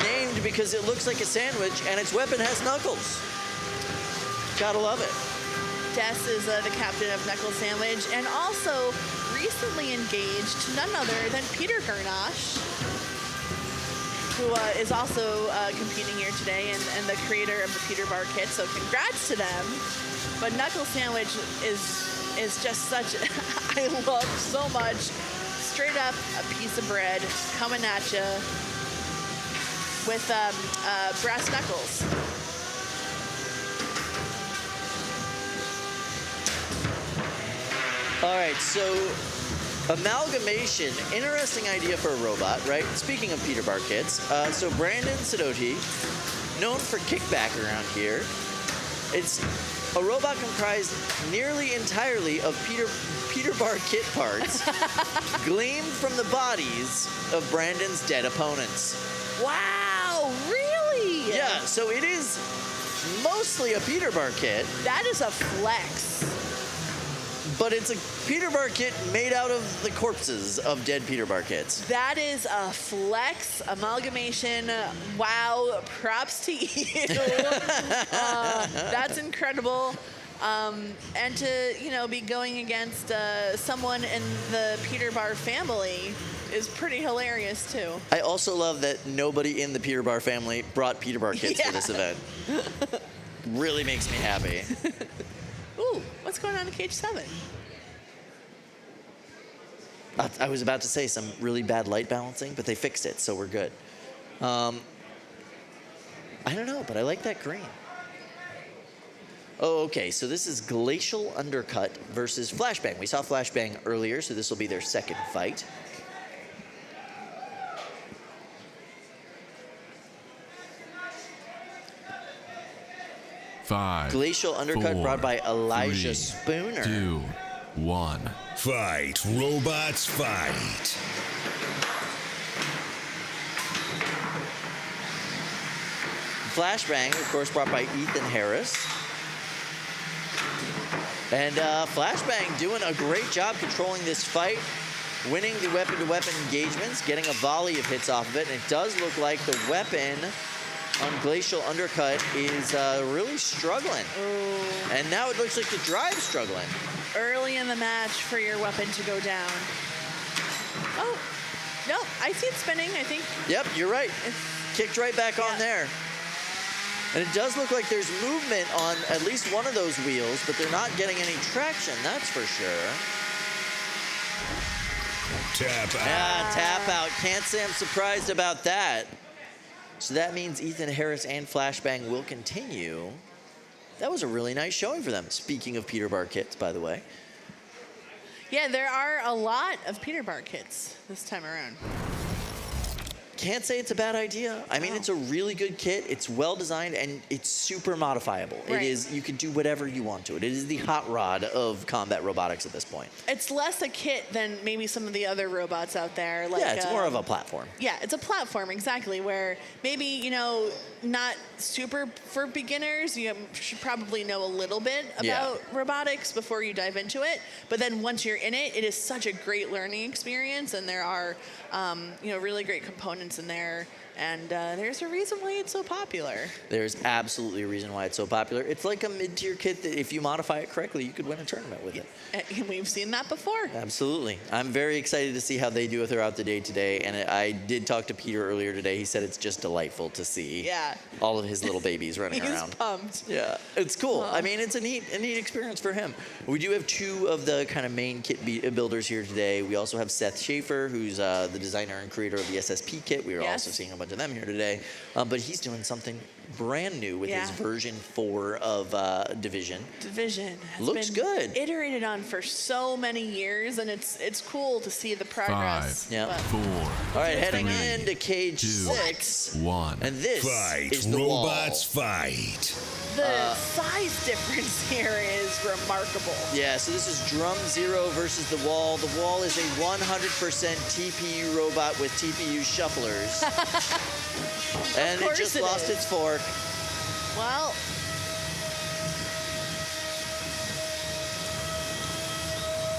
Named because it looks like a sandwich and its weapon has knuckles. Gotta love it. Des is the captain of Knuckle Sandwich and also recently engaged to none other than Peter Garnash, who is also competing here today and the creator of the Peter Bar kit. So congrats to them. But Knuckle Sandwich is just such, I love so much. Straight up a piece of bread coming at you with brass knuckles. All right, so amalgamation, interesting idea for a robot, right? Speaking of Peter Bar kits, so Brandon Sidoti, known for kickback around here, it's a robot comprised nearly entirely of Peter Bar kit parts gleamed from the bodies of Brandon's dead opponents. Wow, really? Yeah, so it is mostly a Peter Bar kit, That is a flex. but it's a Peter Bar kit made out of the corpses of dead Peter Bar kits. That is a flex amalgamation. Wow, props to you. That's incredible. And to, be going against someone in the Peter Bar family is pretty hilarious too. I also love that nobody in the Peter Bar family brought Peter Bar kits for this event. Really makes me happy. Ooh, what's going on in Cage 7? I was about to say some really bad light balancing, but they fixed it, so we're good. I don't know, but I like that green. Oh, okay, so this is Glacial Undercut versus Flashbang. We saw Flashbang earlier, so this will be their second fight. Five. Glacial Undercut four, brought by Elijah 3, Spooner. 2, 1. Fight, robots, fight. Flashbang, of course, brought by Ethan Harris. And Flashbang doing a great job controlling this fight, winning the weapon-to-weapon engagements, getting a volley of hits off of it, and it does look like the weapon on Glacial Undercut is really struggling. Ooh. And now it looks like the drive's struggling. Early in the match for your weapon to go down. Oh, no, I see it spinning, I think. Yep, you're right. Kicked right back on there. And it does look like there's movement on at least one of those wheels, but they're not getting any traction, that's for sure. Tap out. Ah, tap out. Can't say I'm surprised about that. So that means Ethan Harris and Flashbang will continue. That was a really nice showing for them. Speaking of Peter Bar kits, by the way. Yeah, there are a lot of Peter Bar kits this time around. Can't say it's a bad idea. I mean, No. it's a really good kit. It's well designed and it's super modifiable. Right. It is, you can do whatever you want to it. It is the hot rod of combat robotics at this point. It's less a kit than maybe some of the other robots out there. Like, Yeah, it's more of a platform. Yeah, it's a platform, exactly, where maybe, not super for beginners. You should probably know a little bit about robotics before you dive into it. But then once you're in it, it is such a great learning experience, and there are, really great components in there. And there's a reason why it's so popular. There's absolutely a reason why it's so popular. It's like a mid-tier kit that if you modify it correctly, you could win a tournament with it. We've seen that before. Absolutely. I'm very excited to see how they do it throughout the day today. And I did talk to Peter earlier today. He said it's just delightful to see all of his little babies running around. He's pumped. Yeah, it's cool. I mean, it's a neat experience for him. We do have two of the kind of main kit builders here today. We also have Seth Schaefer, who's the designer and creator of the SSP kit. We are also seeing a bunch of them here today. But he's doing something brand new with his version 4 of Division. Division has Looks been good. iterated on for so many years, and it's cool to see the progress. 5, Yeah. 4. All right, heading 3, into cage 2, 6. 1. And this Fight, is the robots, wall. fight. The size difference here is remarkable. Yeah, so this is Drum Zero versus the wall. The wall is a 100% TPU robot with TPU shufflers. And it just lost its fork. Well,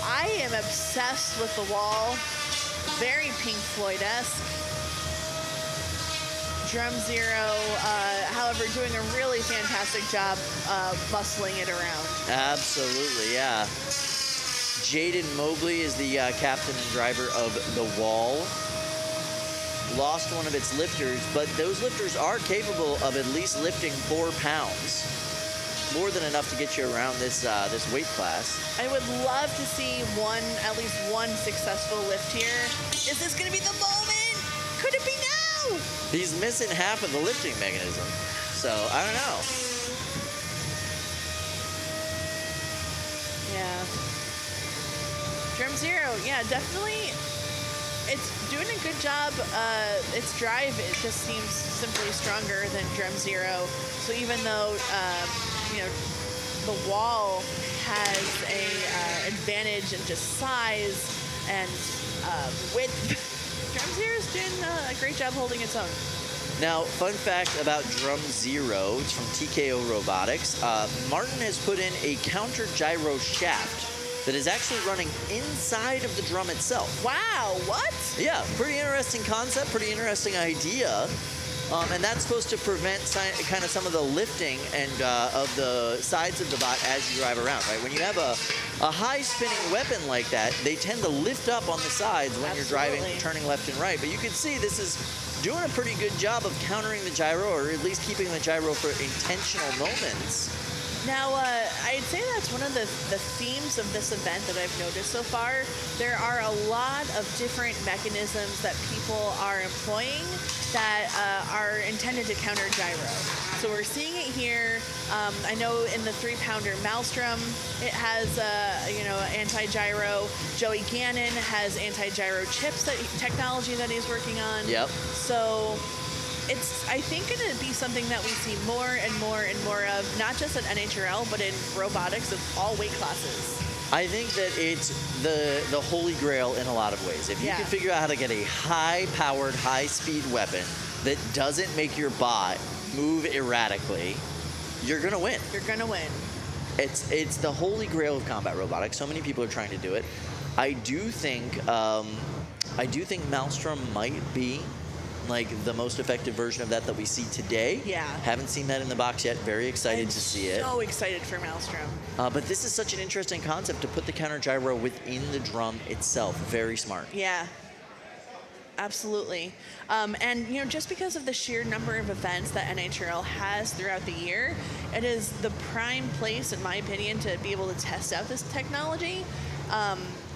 I am obsessed with the wall. Very Pink Floyd-esque. Drum Zero, however, doing a really fantastic job bustling it around. Absolutely, yeah. Jaden Mobley is the captain and driver of the Wall. Lost one of its lifters, but those lifters are capable of at least lifting 4 pounds. More than enough to get you around this this weight class. I would love to see at least one successful lift here. Is this going to be the moment? Could it be now? He's missing half of the lifting mechanism, so I don't know. Yeah. Drum Zero, yeah, definitely. It's doing a good job. Its drive, it just seems simply stronger than Drum Zero. So even though, the Wall has a advantage in just size and width, Drum Zero's doing a great job holding its own. Now, fun fact about Drum Zero, it's from TKO Robotics. Martin has put in a counter gyro shaft that is actually running inside of the drum itself. Wow, what? Yeah, pretty interesting concept, pretty interesting idea. And that's supposed to prevent kind of some of the lifting and of the sides of the bot as you drive around, right? When you have a high spinning weapon like that, they tend to lift up on the sides when you're driving, turning left and right. But you can see this is doing a pretty good job of countering the gyro, or at least keeping the gyro for intentional moments. Now, I'd say that's one of the themes of this event that I've noticed so far. There are a lot of different mechanisms that people are employing that are intended to counter gyro. So we're seeing it here. I know in the 3-pounder Maelstrom, it has anti-gyro. Joey Gannon has anti-gyro chips technology that he's working on. Yep. So it's, I think, going to be something that we see more and more and more of, not just at NHRL, but in robotics of all weight classes. I think that it's the holy grail in a lot of ways. If you can figure out how to get a high-powered, high-speed weapon that doesn't make your bot move erratically, you're going to win. You're going to win. It's the holy grail of combat robotics. So many people are trying to do it. I do think Maelstrom might be like the most effective version of that we see today. Yeah. Haven't seen that in the box yet. Very excited to see it. So excited for Maelstrom. But this is such an interesting concept to put the counter gyro within the drum itself. Very smart. Yeah. Absolutely. And, just because of the sheer number of events that NHRL has throughout the year, it is the prime place, in my opinion, to be able to test out this technology.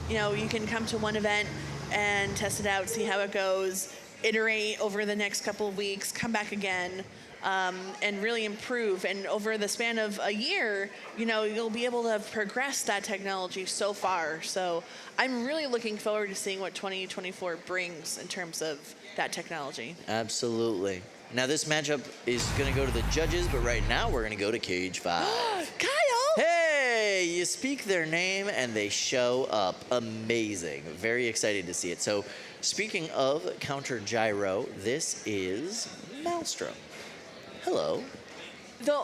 You can come to one event and test it out, see how it goes, iterate over the next couple of weeks, come back again, and really improve. And over the span of a year, you'll be able to have progressed that technology so far. So I'm really looking forward to seeing what 2024 brings in terms of that technology. Absolutely. Now this matchup is going to go to the judges, but right now we're going to go to Cage 5. Kyle! Hey, you speak their name and they show up. Amazing. Very excited to see it. So speaking of counter gyro, this is Maelstrom. Hello. The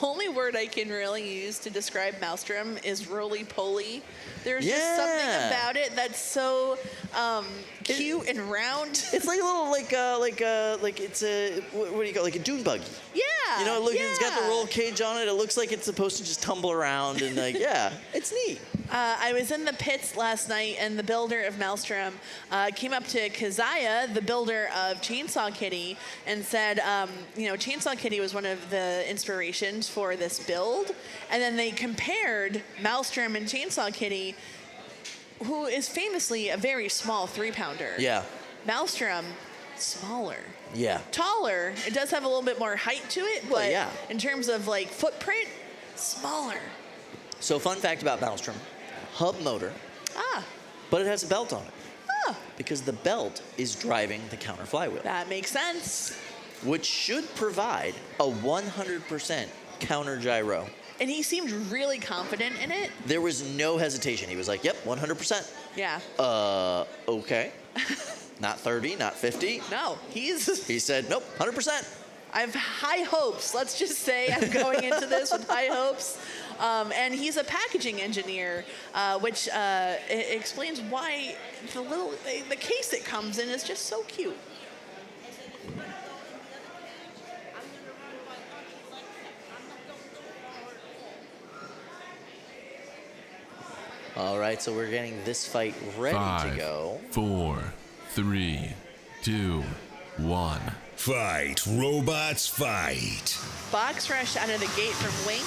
only word I can really use to describe Maelstrom is roly-poly. There's just something about it that's so cute and round. It's like a little like it's a what do you call it? Like a dune buggy. Yeah. It's got the roll cage on it. It looks like it's supposed to just tumble around and it's neat. I was in the pits last night, and the builder of Maelstrom came up to Keziah, the builder of Chainsaw Kitty, and said, Chainsaw Kitty was one of the inspirations for this build. And then they compared Maelstrom and Chainsaw Kitty, who is famously a very small 3-pounder. Yeah. Maelstrom, smaller. Yeah. Taller. It does have a little bit more height to it, but yeah. In terms of footprint, smaller. So fun fact about Maelstrom, hub motor, but it has a belt on it. Because the belt is driving the counter flywheel. That makes sense. Which should provide a 100% counter gyro. And he seemed really confident in it. There was no hesitation. He was like, yep, 100%. Yeah. Okay. Not 30, not 50. No, He said, nope, 100%. I have high hopes. Let's just say I'm going into this with high hopes. And he's a packaging engineer, which explains why the case it comes in is just so cute. All right, so we're getting this fight ready to 5, go. 4, 3, 2, 1. Fight, robots, fight. Box rush out of the gate from Winx.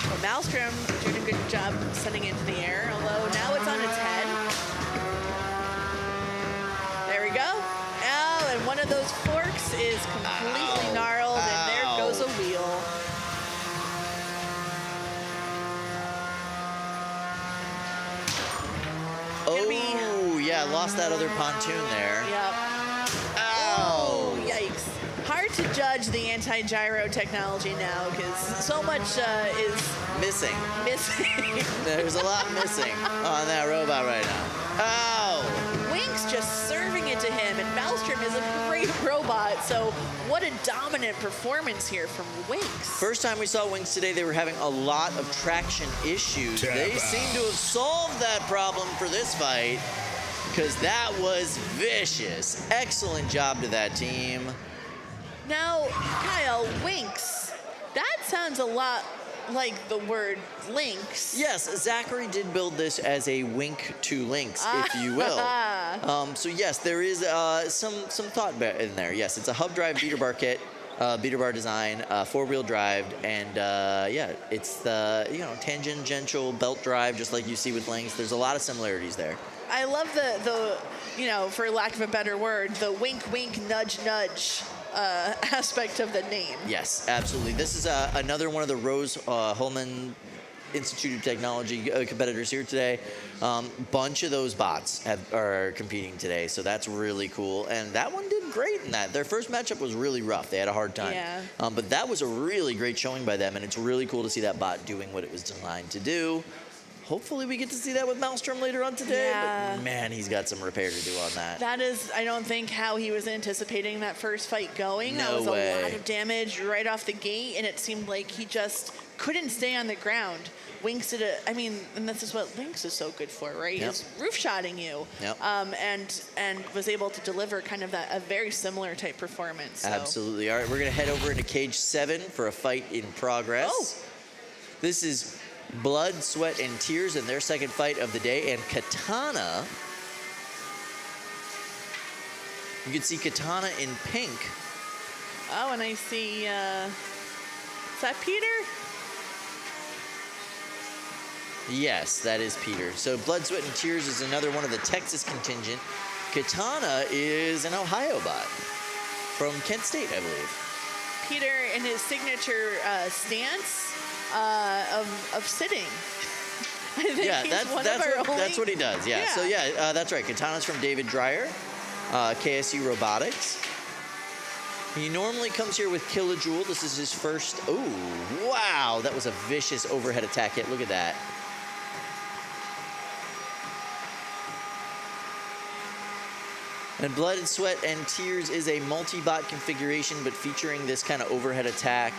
Well, Maelstrom doing a good job sending it into the air, although now it's on its head. There we go. Oh, and one of those forks is completely gnarled, and there goes a wheel. Oh, yeah, lost that other pontoon there. Yep. Ow! Oh, yikes. Hard to judge the anti-gyro technology now because so much is Missing. missing. There's a lot missing on that robot right now. Ow! Winx just serving it to him, and Maelstrom is a great robot, so what a dominant performance here from Winx. First time we saw Winx today, they were having a lot of traction issues. Tap They out. seem to have solved that problem for this fight because that was vicious. Excellent job to that team. Now, Kyle, Winx, that sounds a lot like the word lynx. Yes, Zachary did build this as a wink to Lynx, if you will. So yes, there is some thought in there. Yes, it's a hub drive beater bar kit, beater bar design, 4-wheel drive, and yeah, it's the tangential belt drive, just like you see with Lynx. There's a lot of similarities there. I love the for lack of a better word, the wink, wink, nudge, nudge aspect of the name. Yes, absolutely. This is another one of the Rose Holman Institute of Technology competitors here today. Bunch of those bots are competing today, so that's really cool. And that one did great in that. Their first matchup was really rough. They had a hard time. Yeah. But that was a really great showing by them, and it's really cool to see that bot doing what it was designed to do. Hopefully we get to see that with Maelstrom later on today. Yeah. But man, he's got some repair to do on that. That is, I don't think, how he was anticipating that first fight going. That No was way. a lot of damage right off the gate, and it seemed like he just couldn't stay on the ground. Winx did and this is what Lynx is so good for, right? Yep. Is roof shotting you, Yep. and was able to deliver kind of a very similar type performance. So. Absolutely. All right, we're going to head over into Cage 7 for a fight in progress. Oh. This is Blood, Sweat, and Tears in their second fight of the day. And Katana, you can see Katana in pink. Oh, and I see, is that Peter? Yes, that is Peter. So Blood, Sweat, and Tears is another one of the Texas contingent. Katana is an Ohio bot from Kent State, I believe. Peter in his signature stance of sitting. I think Yeah, he's one of our only... that's what he does. Yeah. Yeah. So yeah, that's right. Katana's from David Dreyer, KSU Robotics. He normally comes here with Kilojoule. This is his first. Oh, wow! That was a vicious overhead attack hit. Look at that. And Blood and Sweat and Tears is a multi-bot configuration, but featuring this kind of overhead attack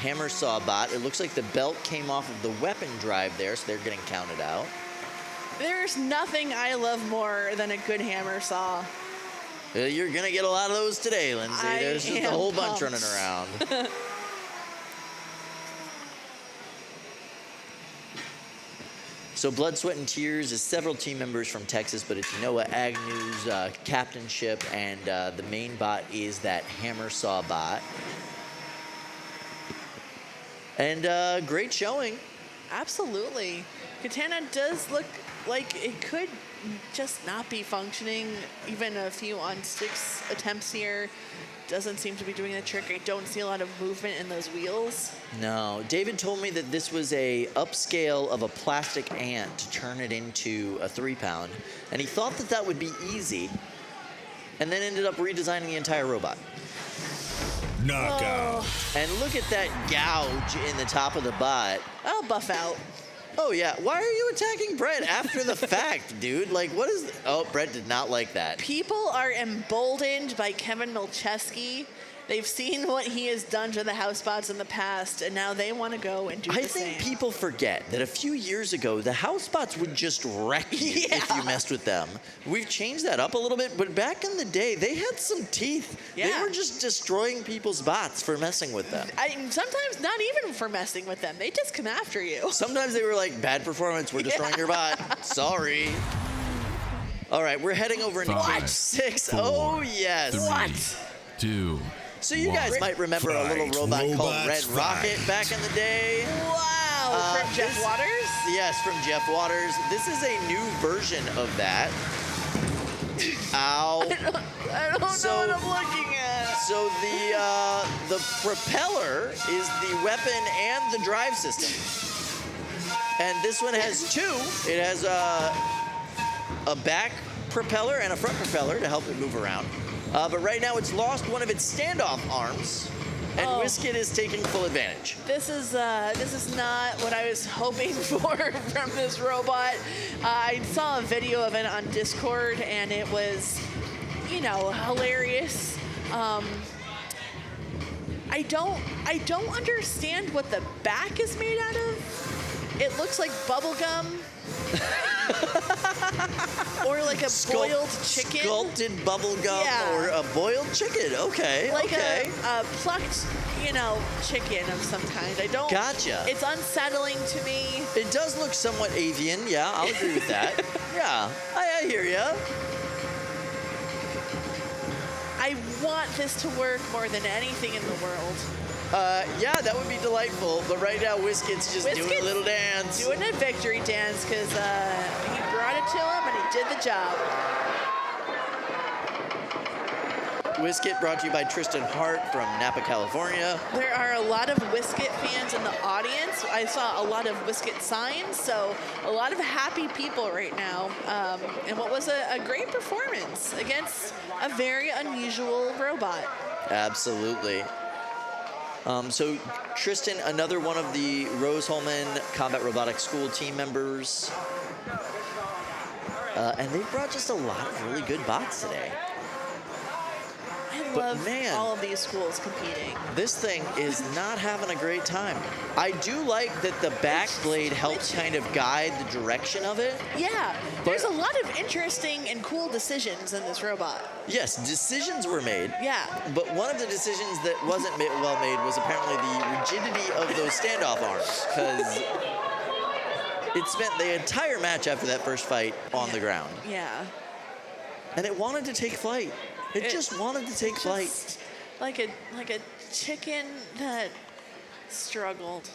hammer saw bot. It looks like the belt came off of the weapon drive there, so they're getting counted out. There's nothing I love more than a good hammer saw. You're going to get a lot of those today, Lindsay. I There's just a am whole bunch pumped. running around. So Blood, Sweat, and Tears is several team members from Texas, but it's Noah Agnew's captainship, and the main bot is that hammer saw bot. And great showing. Absolutely. Katana does look like it could just not be functioning. Even a few on sticks attempts here. Doesn't seem to be doing the trick. I don't see a lot of movement in those wheels. No, David told me that this was a upscale of a plastic ant to turn it into a 3-pound, and he thought that that would be easy, and then ended up redesigning the entire robot. Knockout. And look at that gouge in the top of the bot. I'll buff out. Oh yeah, why are you attacking Brett after the fact, dude? Like, what is? Oh, Brett did not like that. People are emboldened by Kevin Milcheski, They've seen what he has done to the house bots in the past, and now they want to go and do the I same. think people forget that a few years ago, the house bots would just wreck you if you messed with them. We've changed that up a little bit, but back in the day, they had some teeth. They Yeah. were just destroying people's bots for messing with them. Sometimes not even for messing with them. They just come after you. Sometimes they were like, bad performance, we're destroying your bot. Sorry. All right, we're heading over into Five, cage 6. four, Oh, yes. 3, 2, So you guys 1. might remember a little Fight, robot called robots, Red Rocket fight. back in the day. Wow, from Jeff this- Waters? Yes, from Jeff Waters. This is a new version of that. Ow. I don't So- know what I'm looking at. So the propeller is the weapon and the drive system. And this one has two. It has a back propeller and a front propeller to help it move around. But right now it's lost one of its standoff arms, and Oh. Whiskit is taking full advantage. This is not what I was hoping for from this robot. I saw a video of it on Discord, and it was, hilarious. I don't understand what the back is made out of. It looks like bubble gum. Or like a boiled chicken. Sculpted bubble gum Yeah. or a boiled chicken. Okay, Like okay. a plucked, chicken of some kind. I don't. Gotcha. It's unsettling to me. It does look somewhat avian. Yeah, I'll agree with that. Yeah, I hear ya. I want this to work more than anything in the world. Yeah, that would be delightful. But right now, Whiskit's just doing a Whiskit's little dance. Doing a victory dance because he brought it to him and he did the job. Whiskit brought to you by Tristan Hart from Napa, California. There are a lot of Whiskit fans in the audience. I saw a lot of Whiskit signs, so a lot of happy people right now. And what was a great performance against a very unusual robot. Absolutely. So Tristan, another one of the Rose Holman Combat Robotics School team members. And they brought just a lot of really good bots today. I But love man. all of these schools competing. This thing is not having a great time. I do like that the back blade helps kind of guide the direction of it. Yeah, there's a lot of interesting and cool decisions in this robot. Yes, decisions were made. Yeah. But one of the decisions that wasn't well made was apparently the rigidity of those standoff arms, because it spent the entire match after that first fight on the ground. Yeah. And it wanted to take flight. It just wanted to take flight. Just like a chicken that struggled.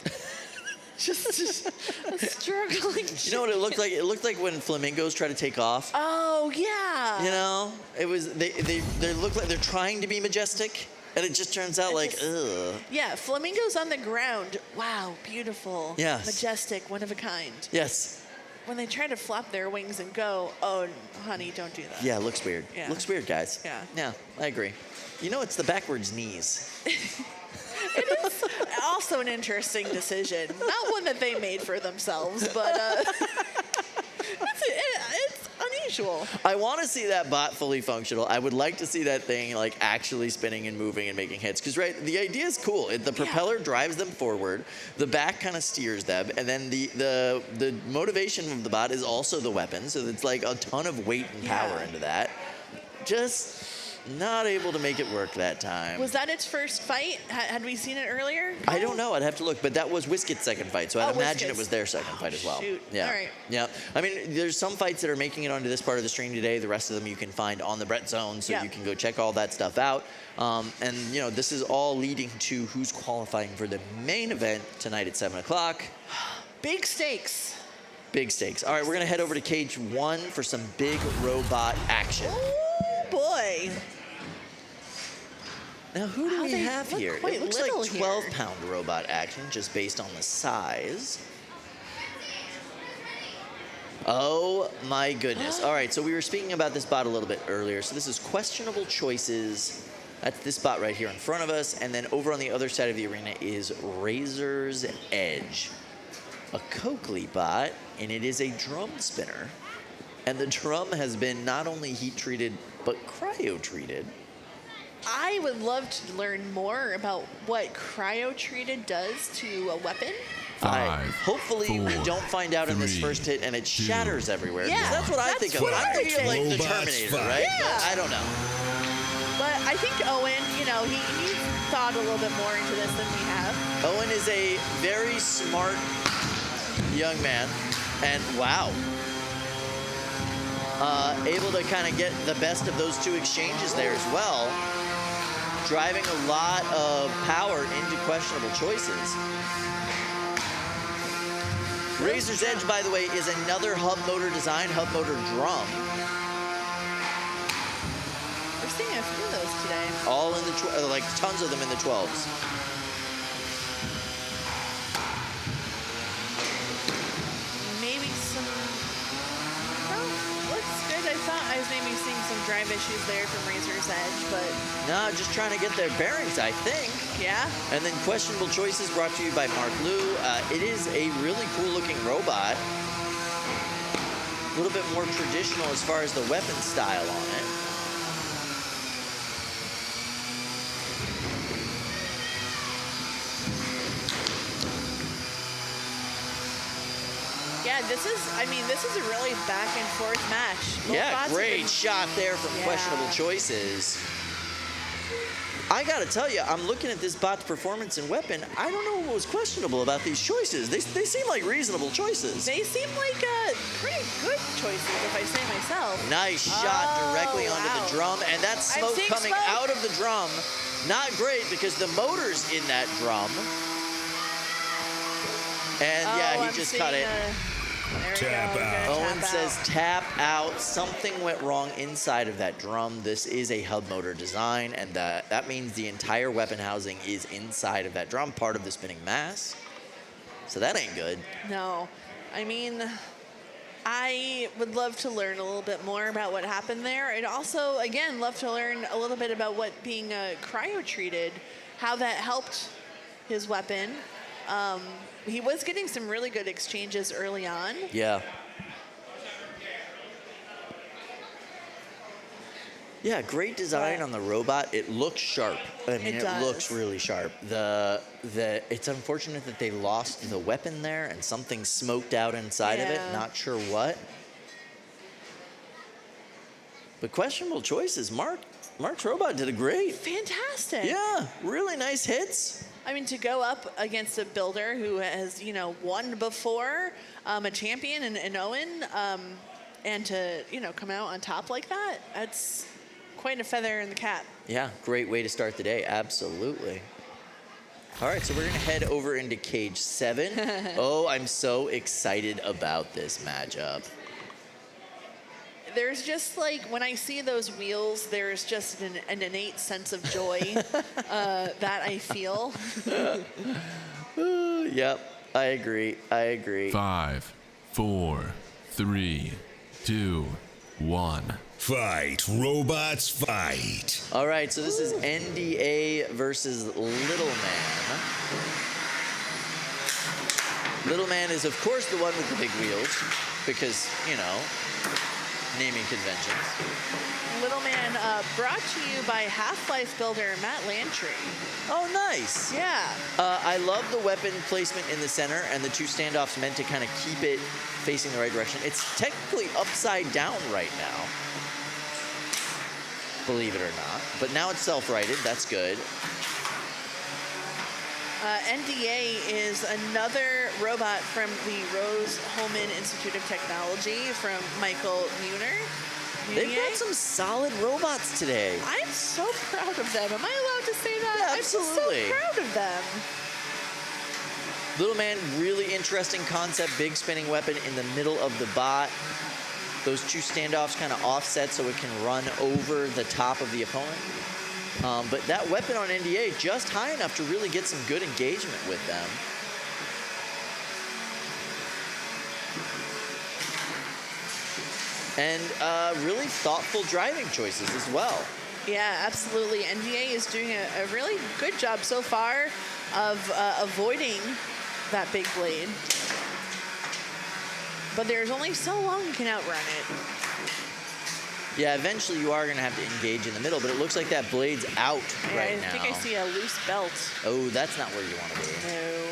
just a struggling chicken. You know what it looked like? It looked like when flamingos try to take off. Oh yeah. You know, it was they look like they're trying to be majestic, and it just turns out like, ugh. Yeah, flamingos on the ground. Wow, beautiful. Yes. Majestic, one of a kind. Yes. When they try to flap their wings and go, oh, honey, don't do that. Yeah, it looks weird. Yeah. Looks weird, guys. Yeah. Yeah, I agree. You know, it's the backwards knees. It is also an interesting decision. Not one that they made for themselves, but it's unusual. I want to see that bot fully functional. I would like to see that thing like actually spinning and moving and making hits. Because the idea is cool. The propeller drives them forward, the back kind of steers them, and then the motivation of the bot is also the weapon. So it's like a ton of weight and power into that. Just not able to make it work that time. Was that its first fight? Had we seen it earlier? I don't know. I'd have to look, but that was Whiskit's second fight, so I'd imagine Whiskit's. it was their second fight as well. Shoot. Yeah. All right. Yeah. I mean, there's some fights that are making it onto this part of the stream today. The rest of them you can find on the Brettzone, so Yeah. you can go check all that stuff out. And this is all leading to who's qualifying for the main event tonight at 7 o'clock. Big stakes. Big stakes. All right, we're gonna head over to cage 1 for some big robot action. Oh boy. Now, who do Wow, we they have look here? quite It looks little like here. 12-pound robot action, just based on the size. Oh my goodness. All right, so we were speaking about this bot a little bit earlier. So this is questionable choices. That's this bot right here in front of us. And then over on the other side of the arena is Razor's Edge, a Coakley bot, and it is a drum spinner. And the drum has been not only heat treated, but cryo treated. I would love to learn more about what cryo-treated does to a weapon. Hopefully we 4, don't find out in this 3, first hit and it 2, shatters everywhere. 'Cause Yeah, that's what I that's think of. what I'm I thinking of like the think. Terminator, Robots right? fight. But I don't know. But I think Owen, you know, he thought a little bit more into this than we have. Owen is a very smart young man, and wow. Able to kind of get the best of those two exchanges there as well. Driving a lot of power into questionable choices. Razor's Edge, by the way, is another hub motor design, hub motor drum. We're seeing a few of those today. All in the, like tons of them in the 12s. Maybe some, no, looks good. I thought I was maybe seeing some drive issues there from Razor's Edge, but No, just trying to get their bearings, I think. yeah. And then Questionable Choices brought to you by Mark Liu. It is a really cool looking robot. A little bit more traditional as far as the weapon style on it. Yeah, this is a really back and forth match. Both Yeah, bots have great been- shot there from Yeah. Questionable Choices. I gotta tell you, I'm looking at this bot's performance and weapon. I don't know what was questionable about these choices. They seem like reasonable choices. They seem like pretty good choices, if I say myself. Nice shot Oh, directly onto wow. the drum, and that I'm smoke seeing coming smoke. out of the drum. Not great because the motor's in that drum. And yeah, Oh, he I'm just seeing cut it. There we Tap go. We're out. gonna Owen tap says out. tap out. Something went wrong inside of that drum. This is a hub motor design, and that means the entire weapon housing is inside of that drum, part of the spinning mass. So that ain't good. No, I mean, I would love to learn a little bit more about what happened there. I'd also, again, love to learn a little bit about what being cryo-treated, how that helped his weapon. He was getting some really good exchanges early on. Yeah. Yeah, great design But- on the robot. It looks sharp. I mean, It it looks does. really sharp. It's unfortunate that they lost the weapon there and something smoked out inside of it. Yeah. Not sure what. But questionable choices. Mark's robot did a great. Fantastic. Yeah, really nice hits. I mean, to go up against a builder who has, you know, won before, a champion and Owen, and to, you know, come out on top like that, that's quite a feather in the cap. Yeah, great way to start the day. Absolutely. All right, so we're going to head over into Cage 7. Oh, I'm so excited about this matchup. There's just like, when I see those wheels, there's just an innate sense of joy that I feel. Yep, I agree. 5, 4, 3, 2, 1. Fight, robots, fight. All right, so this is NDA versus Little Man. Little Man is, of course, the one with the big wheels because, you know, naming conventions. Little Man, brought to you by Half-Life builder Matt Lantry. Oh, nice. Yeah. I love the weapon placement in the center and the two standoffs meant to kind of keep it facing the right direction. It's technically upside down right now, believe it or not. But now it's self-righted. That's good. NDA is another robot from the Rose Holman Institute of Technology from Michael Muner. They've got some solid robots today. I'm so proud of them. Am I allowed to say that? Yeah, I'm absolutely. so proud of them. Little Man, really interesting concept. Big spinning weapon in the middle of the bot. Those two standoffs kind of offset so it can run over the top of the opponent. But that weapon on NDA just high enough to really get some good engagement with them. And really thoughtful driving choices as well. Yeah, absolutely. NDA is doing a really good job so far of avoiding that big blade. But there's only so long you can outrun it. Yeah, eventually you are going to have to engage in the middle, but it looks like that blade's out right now. I think I see a loose belt. Oh, that's not where you want to be. No.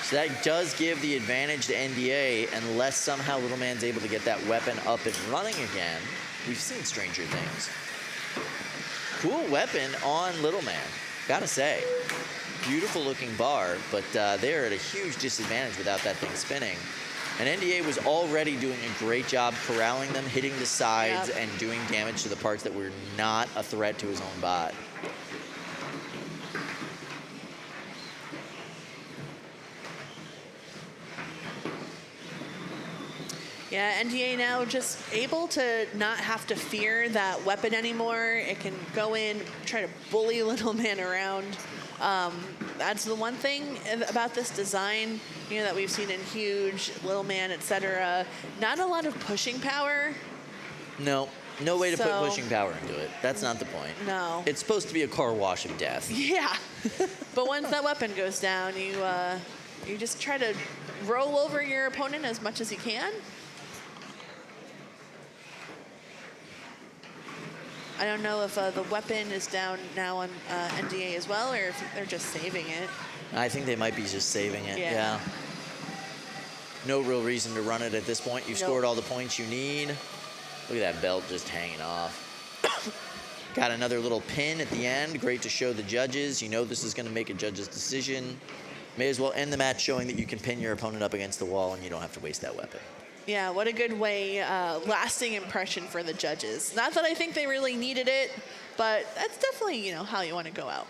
So that does give the advantage to NDA unless somehow Little Man's able to get that weapon up and running again. We've seen stranger things. Cool weapon on Little Man, gotta say. Beautiful looking bar, but they're at a huge disadvantage without that thing spinning. And NDA was already doing a great job corralling them, hitting the sides, and doing damage to the parts that were not a threat to his own bot. Yeah, NDA now just able to not have to fear that weapon anymore. It can go in, try to bully Little Man around. That's the one thing about this design, you know, that we've seen in Huge, Little Man, etc. Not a lot of pushing power. No way to put pushing power into it. That's not the point. No. It's supposed to be a car wash of death. Yeah. But once that weapon goes down, you just try to roll over your opponent as much as you can. I don't know if the weapon is down now on NDA as well, or if they're just saving it. I think they might be just saving it, yeah. No real reason to run it at this point. You've scored all the points you need. Look at that belt just hanging off. Got another little pin at the end. Great to show the judges. You know this is going to make a judge's decision. May as well end the match showing that you can pin your opponent up against the wall and you don't have to waste that weapon. Yeah, what a good way, lasting impression for the judges. Not that I think they really needed it, but that's definitely, you know, how you want to go out.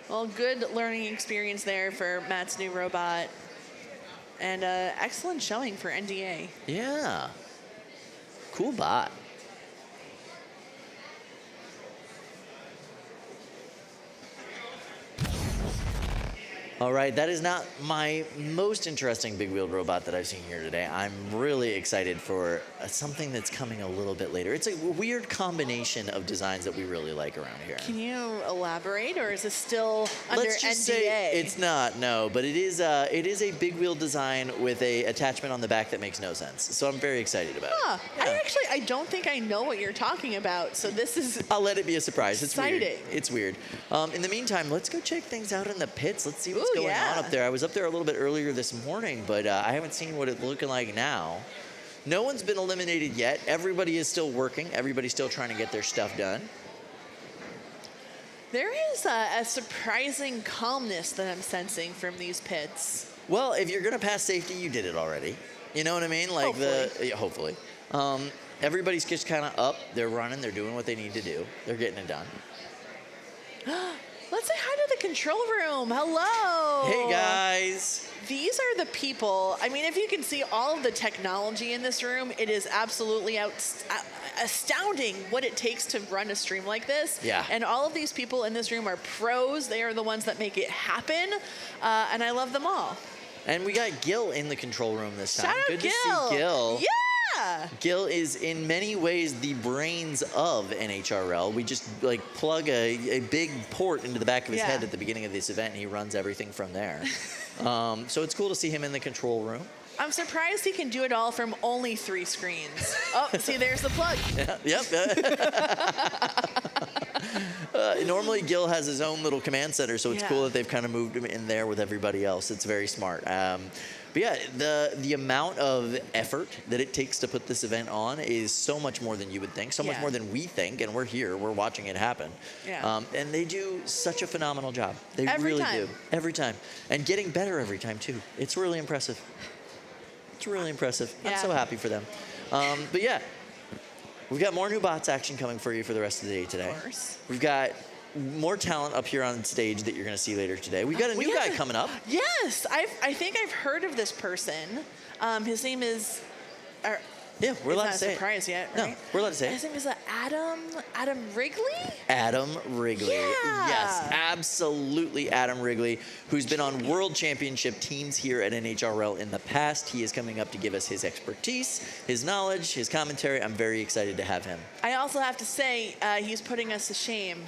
Well, good learning experience there for Matt's new robot. And excellent showing for NDA. Yeah. Cool bot. All right, that is not my most interesting big-wheeled robot that I've seen here today. I'm really excited for something that's coming a little bit later. It's a weird combination of designs that we really like around here. Can you elaborate, or is this still under Let's just NDA? say it's not, no, but it is a big-wheel design with a attachment on the back that makes no sense. So I'm very excited about it. Yeah. I don't think I know what you're talking about, so this is I'll let it be a surprise. It's exciting. weird. It's weird. In the meantime, let's go check things out in the pits. Let's see what's going on up there. I was up there a little bit earlier this morning, but I haven't seen what it's looking like now. No one's been eliminated yet. Everybody is still working. Everybody's still trying to get their stuff done. There is a surprising calmness that I'm sensing from these pits. Well, if you're going to pass safety, you did it already. You know what I mean? Like hopefully. Everybody's just kind of up. They're running. They're doing what they need to do. They're getting it done. Let's say hi to the control room. Hello. Hey, guys. These are the people. I mean, if you can see all of the technology in this room, it is absolutely astounding what it takes to run a stream like this. Yeah. And all of these people in this room are pros. They are the ones that make it happen. And I love them all. And we got Gil in the control room this time. Shout out Good Gil. to see Gil. Yeah. Gil is in many ways the brains of NHRL. We just like plug a big port into the back of his head at the beginning of this event, and he runs everything from there. So it's cool to see him in the control room. I'm surprised he can do it all from only 3 screens. Oh, see, there's the plug. Yep. Normally, Gil has his own little command center, so it's cool that they've kind of moved him in there with everybody else. It's very smart. But yeah, the amount of effort that it takes to put this event on is so much more than you would think, so much more than we think, and we're here, we're watching it happen. Yeah. And they do such a phenomenal job. They Every really time. do. Every time. And getting better every time, too. It's really impressive. It's really impressive. I'm so happy for them. But yeah, we've got more new bots action coming for you for the rest of the day today. Of course. We've got more talent up here on stage that you're going to see later today. We've got a new guy coming up. Yes, I think I've heard of this person. His name is Yeah, we're allowed to It's say not a it. surprise yet, No, right? we're allowed to say it. His name is Adam Wrigley? Adam Wrigley. Yeah. Yes, absolutely Adam Wrigley, who's been on world championship teams here at NHRL in the past. He is coming up to give us his expertise, his knowledge, his commentary. I'm very excited to have him. I also have to say, he's putting us to shame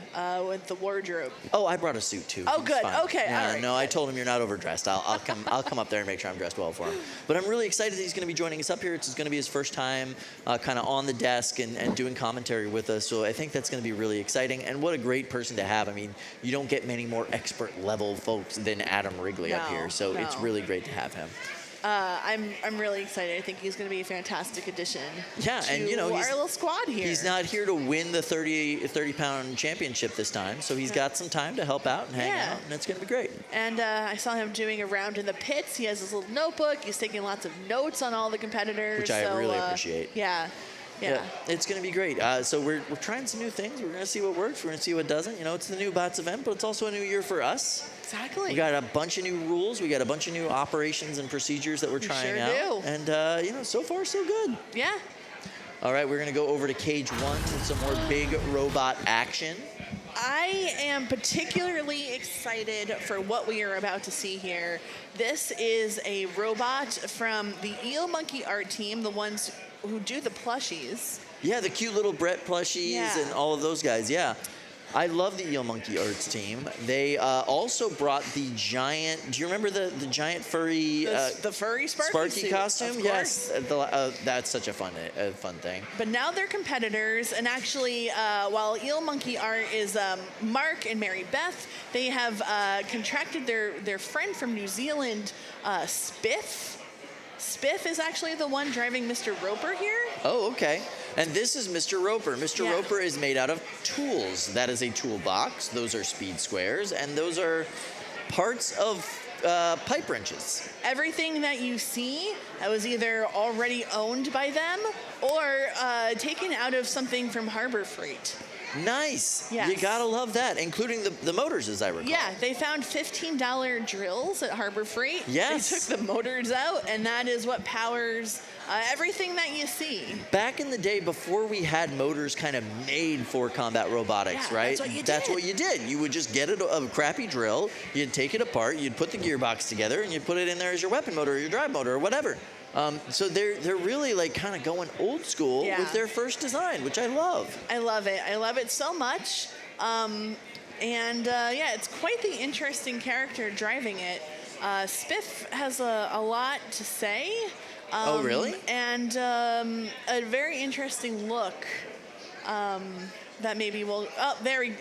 with the wardrobe. Oh, I brought a suit too. Oh, He's good. fine. Okay, Yeah, all right, no, I good. told him you're not overdressed. I'll come up there and make sure I'm dressed well for him. But I'm really excited that he's going to be joining us up here. It's going to be his first time kind of on the desk and doing commentary with us. So I think that's going to be really exciting. And what a great person to have. I mean, you don't get many more expert level folks than Adam Wrigley up No, here. So it's no. really great to have him. I'm really excited. I think he's going to be a fantastic addition. Yeah, to and, you know, our he's- little squad here. He's not here to win the 30-pound championship this time. So he's got some time to help out and hang Yeah. out. And it's going to be great. And I saw him doing a round in the pits. He has his little notebook. He's taking lots of notes on all the competitors. Which I really appreciate. Yeah. Yeah. It's going to be great. So we're trying some new things. We're going to see what works. We're going to see what doesn't. You know, it's the new bots event, but it's also a new year for us. Exactly. We got a bunch of new rules. We got a bunch of new operations and procedures that we're trying sure out. do. And, you know, so far, so good. Yeah. All right, we're going to go over to Cage 1 with some more big robot action. I am particularly excited for what we are about to see here. This is a robot from the Eel Monkey art team, the ones who do the plushies. Yeah, the cute little Brett plushies Yeah. and all of those guys. Yeah. I love the Eel Monkey Arts team. They also brought the giant. Do you remember the giant furry The furry Sparky suit, costume? of Yes, course. that's such a fun thing. But now they're competitors, and actually, while Eel Monkey Art is Mark and Mary Beth, they have contracted their friend from New Zealand, Spiff. Spiff is actually the one driving Mr. Roper here. Oh, okay. And this is Mr. Roper. Mr. Yeah. Roper is made out of tools. That is a toolbox. Those are speed squares, and those are parts of pipe wrenches. Everything that you see that was either already owned by them or taken out of something from Harbor Freight. Nice. Yes. You gotta love that, including the motors, as I recall. Yeah, they found $15 drills at Harbor Freight. Yes. They took the motors out, and that is what powers everything that you see. Back in the day, before we had motors kind of made for combat robotics, Yeah, right? that's what you That's did. what you did. You would just get a crappy drill, you'd take it apart, you'd put the gearbox together, and you'd put it in there as your weapon motor or your drive motor or whatever. So they're really like kind of going old school Yeah. with their first design, which I love. I love it. I love it so much. Yeah, it's quite the interesting character driving it. Spiff has a lot to say. Oh, really? And a very interesting look. That maybe will. Oh, there's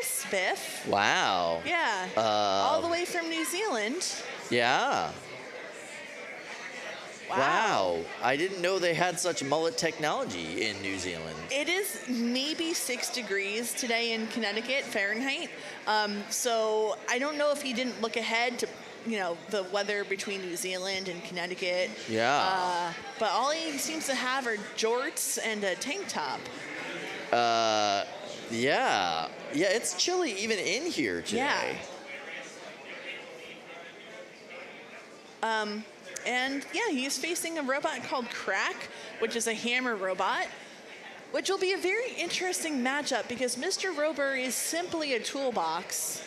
Spiff. Wow. Yeah. All the way from New Zealand. Yeah. Wow. I didn't know they had such mullet technology in New Zealand. It is maybe 6 degrees today in Connecticut, Fahrenheit. So I don't know if he didn't look ahead to, the weather between New Zealand and Connecticut. Yeah. But all he seems to have are jorts and a tank top. Yeah. Yeah, it's chilly even in here today. Yeah. And yeah, he's facing a robot called Crack, which is a hammer robot, which will be a very interesting matchup because Mr. Roper is simply a toolbox.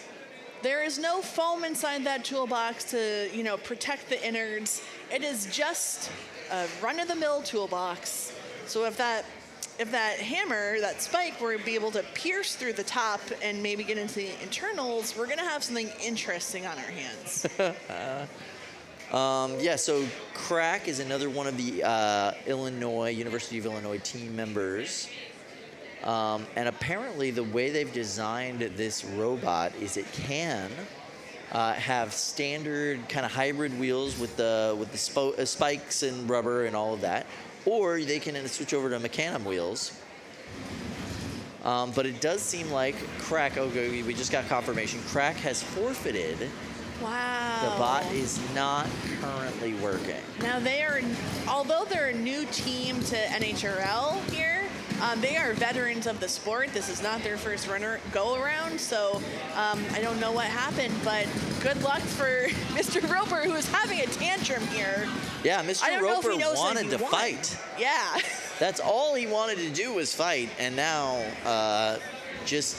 There is no foam inside that toolbox to, protect the innards. It is just a run-of-the-mill toolbox. So if that hammer, that spike, were to be able to pierce through the top and maybe get into the internals, we're gonna have something interesting on our hands. Yeah, so Crack is another one of the University of Illinois team members. And apparently the way they've designed this robot is it can have standard kind of hybrid wheels with the spikes and rubber and all of that, or they can switch over to Mecanum wheels. But it does seem like Crack, we just got confirmation, Crack has forfeited. Wow. The bot is not currently working. Now although they're a new team to NHRL here, They are veterans of the sport. This is not their first runner go-around, so I don't know what happened, but good luck for Mr. Roper, who is having a tantrum here. Yeah, I Mr. don't know if Roper he knows that wanted he to won. fight. Yeah. That's all he wanted to do was fight, and now just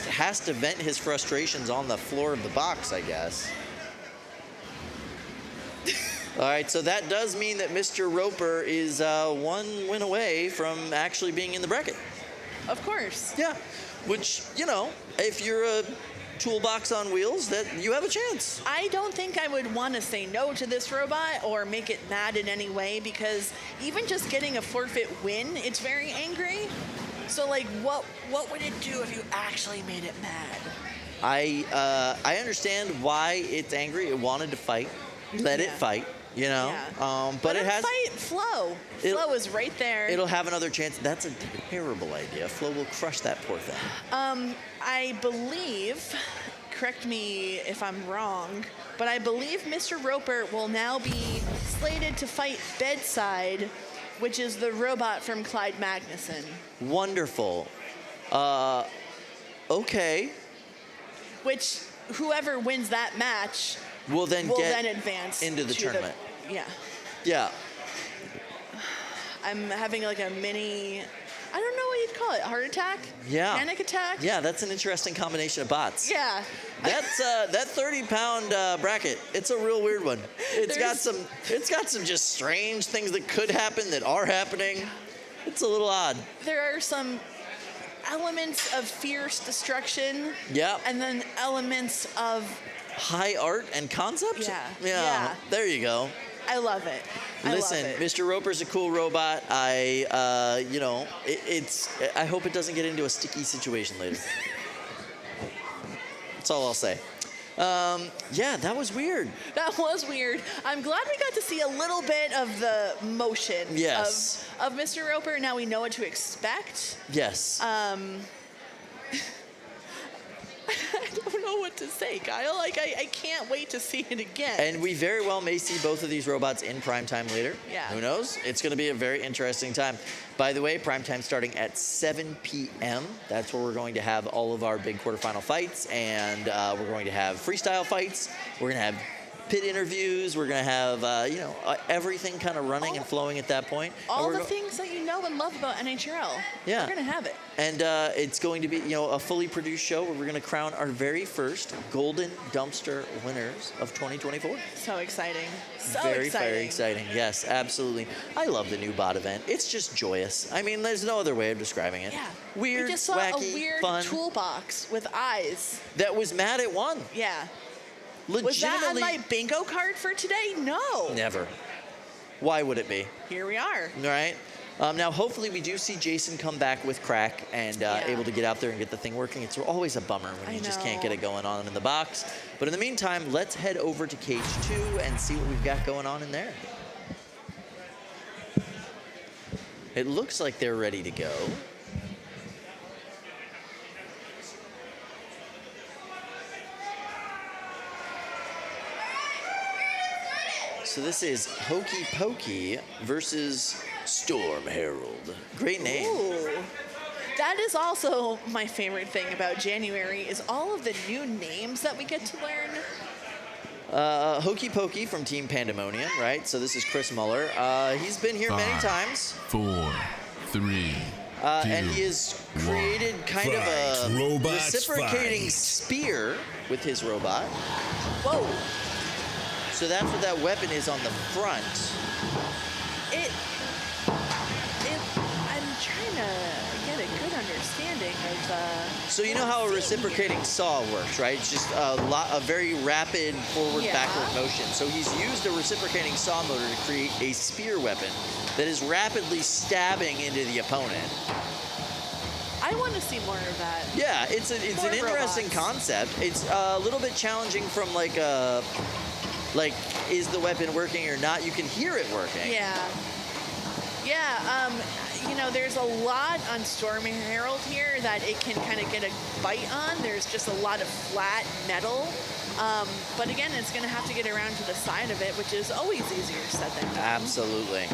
has to vent his frustrations on the floor of the box, I guess. All right, so that does mean that Mr. Roper is one win away from actually being in the bracket. Of course. Yeah, which, you know, if you're a toolbox on wheels, that you have a chance. I don't think I would want to say no to this robot or make it mad in any way, because even just getting a forfeit win, it's very angry. So, like, what would it do if you actually made it mad? I understand why it's angry. It wanted to fight. Let it fight. You know, Yeah. but it has fight Flo. Flo is right there. It'll have another chance. That's a terrible idea. Flo will crush that poor thing. I believe, correct me if I'm wrong, but I believe Mr. Roper will now be slated to fight Bedside, which is the robot from Clyde Magnuson. Wonderful. Okay. Which whoever wins that match will then advance into the tournament. Yeah. Yeah. I'm having like a mini, I don't know what you'd call it, heart attack? Yeah. Panic attack? Yeah, that's an interesting combination of bots. Yeah. That's that 30-pound bracket. It's a real weird one. It's got some just strange things that could happen that are happening. It's a little odd. There are some elements of fierce destruction. Yeah. And then elements of high art and concept? Yeah. There you go. I love it. Listen, Mr. Roper's a cool robot. You know, I hope it doesn't get into a sticky situation later. That's all I'll say. Yeah, that was weird. That was weird. I'm glad we got to see a little bit of the motion of Mr. Roper. Now we know what to expect. Yes. I don't know what to say, Kyle. Like, I can't wait to see it again. And we very well may see both of these robots in primetime later. Yeah. Who knows? It's going to be a very interesting time. By the way, primetime starting at 7 p.m. That's where we're going to have all of our big quarterfinal fights, and we're going to have freestyle fights. We're going to have pit interviews. We're going to have, everything kind of running and flowing at that point. All the things that you know and love about NHRL. Yeah. We're going to have it. And it's going to be, a fully produced show where we're going to crown our very first Golden Dumpster winners of 2024. So exciting. So very, exciting. very exciting. Yes, absolutely. I love the new bot event. It's just joyous. I mean, there's no other way of describing it. Yeah. Weird, we just saw wacky, a weird fun. toolbox with eyes. That was mad at one. Yeah. Legitimately. Was that on my bingo card for today? No. Never. Why would it be? Here we are. All right. Now, hopefully, we do see Jason come back with crack and able to get out there and get the thing working. It's always a bummer when you just can't get it going on in the box. But in the meantime, let's head over to Cage 2 and see what we've got going on in there. It looks like they're ready to go. So this is Hokey Pokey versus Storm Herald. Great name. Ooh. That is also my favorite thing about January is all of the new names that we get to learn. Hokey Pokey from Team Pandemonium, right? So this is Chris Muller. He's been here many times. 4, 3, 2, and he has created kind of a reciprocating spear with his robot. Whoa. So that's what that weapon is on the front. I'm trying to get a good understanding of. So you know how a reciprocating saw works, right? It's just a very rapid forward-backward motion. So he's used a reciprocating saw motor to create a spear weapon that is rapidly stabbing into the opponent. I want to see more of that. Yeah, it's an interesting concept. It's a little bit challenging from like is the weapon working or not? You can hear it working. Yeah. Yeah, there's a lot on Storm Herald here that it can kind of get a bite on. There's just a lot of flat metal. But again, it's going to have to get around to the side of it, which is always easier said than done. Absolutely.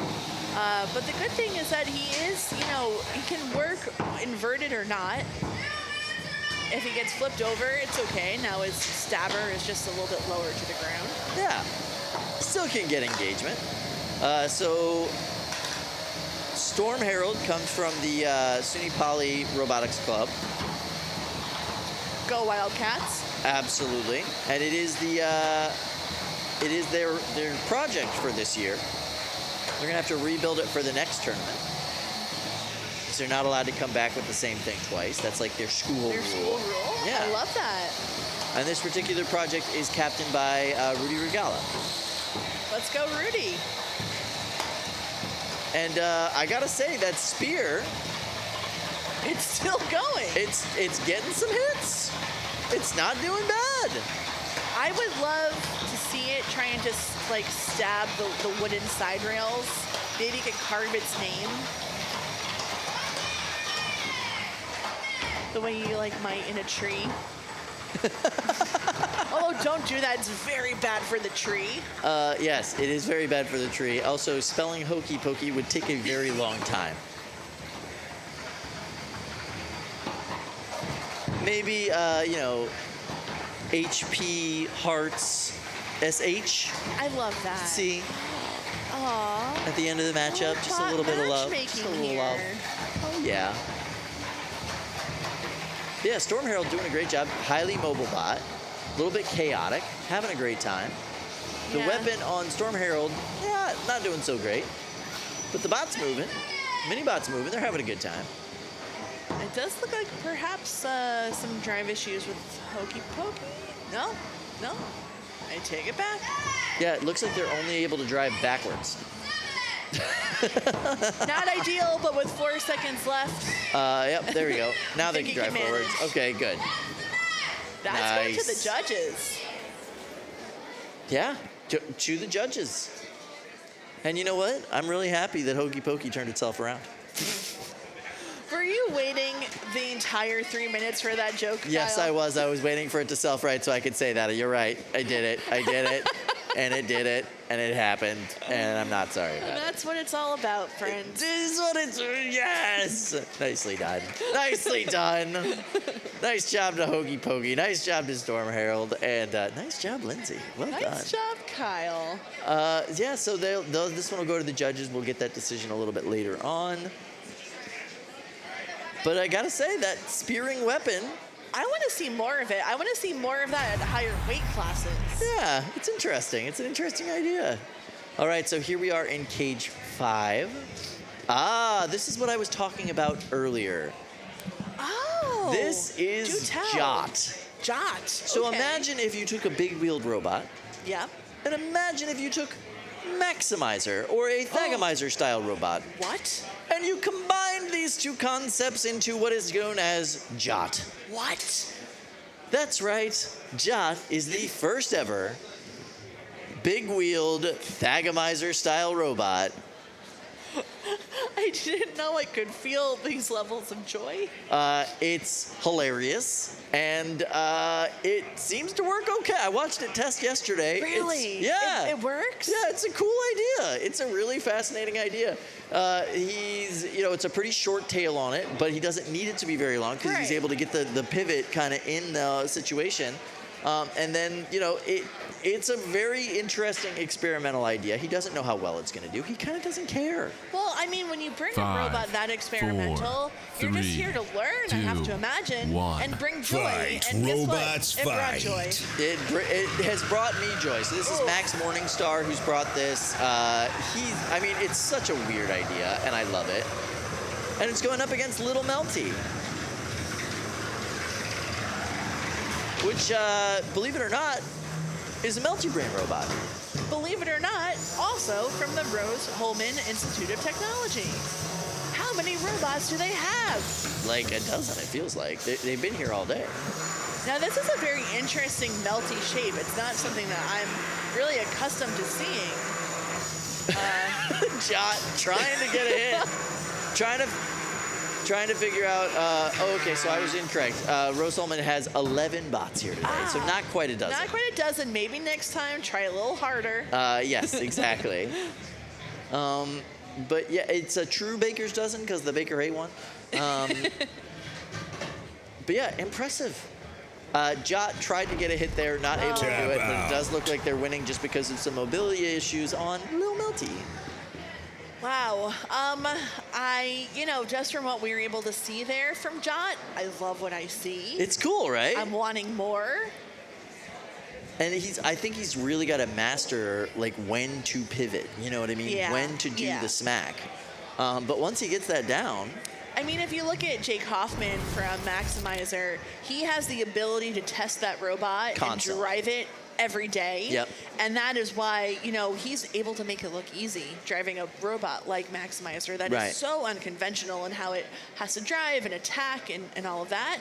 But the good thing is that he is, you know, he can work inverted or not. If he gets flipped over, it's okay. Now his stabber is just a little bit lower to the ground. Yeah, still can get engagement. So Storm Herald comes from the SUNY Poly Robotics Club. Go Wildcats. Absolutely, and it is their project for this year. They're gonna have to rebuild it for the next tournament. So they're not allowed to come back with the same thing twice. That's like their school Their rule. school rule? Yeah. I love that. And this particular project is captained by Rudy Regala. Let's go, Rudy. And I gotta say that spear, It's still going. it's getting some hits. It's not doing bad. I would love to see it try and just like stab the wooden side rails. Maybe you could carve its name. The way you like might in a tree. Although don't do that, it's very bad for the tree. Yes, it is very bad for the tree. Also, spelling hokey pokey would take a very long time. Maybe, you know, HP Hearts SH. I love that. See, Aww. at the end of the matchup, just a little bit of love. Just a Matchmaking little love. here. Oh, yeah. Yeah, Storm Herald doing a great job. Highly mobile bot. A little bit chaotic. Having a great time. The Yeah. weapon on Storm Herald, yeah, not doing so great. But the bot's moving. Mini bot's moving. They're having a good time. It does look like perhaps some drive issues with Hokey Pokey. No, no. I take it back. Yeah, it looks like they're only able to drive backwards. Not ideal, but with 4 seconds left, Yep, there we go. Now they think can you drive can forwards. manage. Okay, good. that's going to the Nice. judges. Yeah, to the judges. And you know what? I'm really happy that Hokey Pokey turned itself around. Were you waiting the entire 3 minutes for that joke, Yes, Kyle? I was. I was waiting for it to self-right so I could say that. You're right. I did it. I did it. And it did it. And it happened. And I'm not sorry about it. That's what it's all about, friends. This is what it's... Yes! Nicely done. Nicely done. Nice job to Hokey Pokey. Nice job to Storm Herald. And nice job, Lindsay. Well done. Nice job, Kyle. Yeah, so this one will go to the judges. We'll get that decision a little bit later on. But I gotta say, that spearing weapon, I want to see more of it. I want to see more of that at higher weight classes. yeah, it's interesting. It's an interesting idea. All right, so here we are in cage 5. Ah, this is what I was talking about earlier. Oh. This do is tell. Jot. Jot. So okay. imagine if you took a big-wheeled robot, Yeah. and imagine if you took Maximizer or a Thagamizer-style robot, What? and you combined these two concepts into what is known as Jot. What? That's right. Jot is the first ever big-wheeled Thagamizer-style robot. I didn't know I could feel these levels of joy. It's hilarious, and it seems to work okay. I watched it test yesterday. Really? Yeah. It works? Yeah, it's a cool idea. It's a really fascinating idea. It's a pretty short tail on it, but he doesn't need it to be very long because he's Right. able to get the pivot kind of in the situation. And then, it's a very interesting experimental idea. He doesn't know how well it's going to do. He kind of doesn't care. Well, I mean, when you bring a 5, robot that experimental, 4, you're just 3, here to learn, I have 2, to imagine, 1. and bring joy. Fight, and guess robots, what? It brought fight. joy. It has brought me joy. So this is Ooh. Max Morningstar who's brought this. It's such a weird idea, and I love it. And it's going up against Little Melty, which, believe it or not, is a Melty Brain robot. Believe it or not, also from the Rose Holman Institute of Technology. How many robots do they have? Like a dozen, it feels like. They've been here all day. Now, this is a very interesting melty shape. It's not something that I'm really accustomed to seeing. Jot trying to get a hit. Trying to figure out, okay, so I was incorrect. Rose Holman has 11 bots here today, so not quite a dozen. Not quite a dozen. Maybe next time, try a little harder. Yes, exactly. But yeah, it's a true baker's dozen because the baker ate one. But yeah, impressive. Jot tried to get a hit there, not able to do it, but it does look like they're winning just because of some mobility issues on Lil Melty. Wow. Just from what we were able to see there from Jot, I love what I see. It's cool, right? I'm wanting more. And I think he's really got to master like when to pivot. You know what I mean? Yeah. When to do the smack. But once he gets that down. I mean, if you look at Jake Hoffman from Maximizer, he has the ability to test that robot Console. and drive it every day. Yep. And that is why, he's able to make it look easy driving a robot like Maximizer that is so unconventional in how it has to drive and attack and all of that.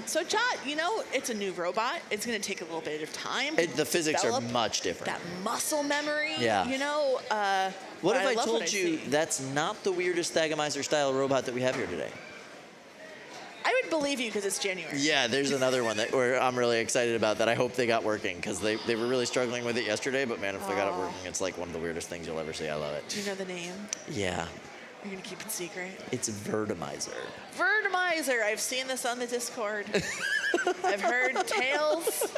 So Jot, it's a new robot. It's going to take a little bit of time. The physics are much different. That muscle memory, Yeah. What if I told you see. that's not the weirdest Thagomizer style robot that we have here today? I would believe you because it's January. Yeah, there's another one that I'm really excited about that I hope they got working because they were really struggling with it yesterday, but man, if they got it working, it's like one of the weirdest things you'll ever see. I love it. Do you know the name? Yeah. You're going to keep it secret? It's Verticalizer. Verticalizer. I've seen this on the Discord. I've heard tales.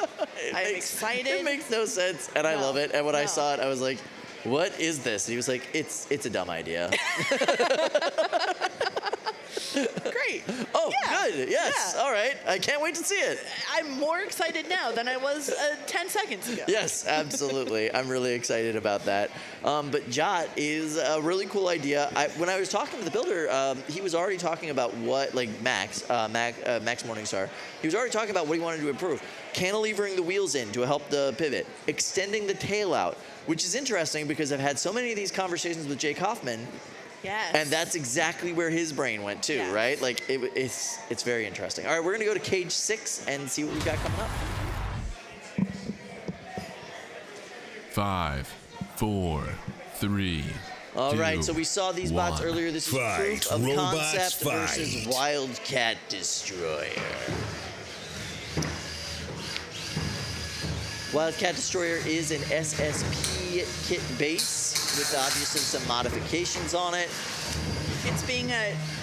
I'm excited. It makes no sense, and I love it. And when I saw it, I was like, what is this? And he was like, it's a dumb idea. Great. Oh, good. Yes. Yeah. All right. I can't wait to see it. I'm more excited now than I was 10 seconds ago. Yes, absolutely. I'm really excited about that. But Jot is a really cool idea. When I was talking to the builder, he was already talking about what, like Max Morningstar, he was already talking about what he wanted to improve. Cantilevering the wheels in to help the pivot, extending the tail out, which is interesting because I've had so many of these conversations with Jake Hoffman. Yes. And that's exactly where his brain went too, right? Like it's very interesting. All right, we're gonna go to cage 6 and see what we've got coming up. 5, 4, 3. All 2, right, so we saw these bots 1. earlier. This is Fight, proof of robots, concept versus fight. Wildcat Destroyer. Wildcat Destroyer is an SSP kit base with obviously some modifications on it. It's being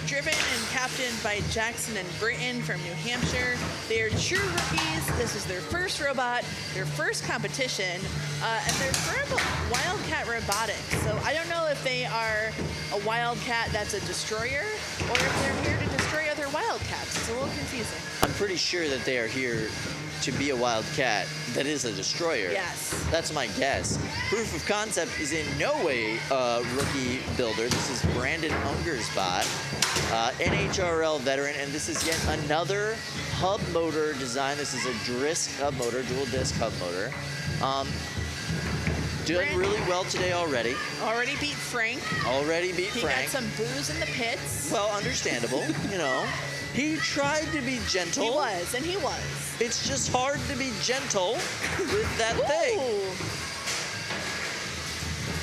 driven and captained by Jackson and Britton from New Hampshire. They are true rookies. This is their first robot, their first competition, and they're from Wildcat Robotics. So I don't know if they are a Wildcat that's a destroyer or if they're here to destroy other Wildcats. It's a little confusing. I'm pretty sure that they are here to be a Wildcat that is a destroyer. Yes. That's my guess. Proof of concept is in no way a rookie builder. This is Brandon Unger's bot, NHRL veteran, and this is yet another hub motor design. This is a Drisk hub motor, dual disc hub motor. Doing really well today already. Already beat Frank. He Got some booze in the pits. Well, understandable, He tried to be gentle. He was, and he was. It's just hard to be gentle with that thing.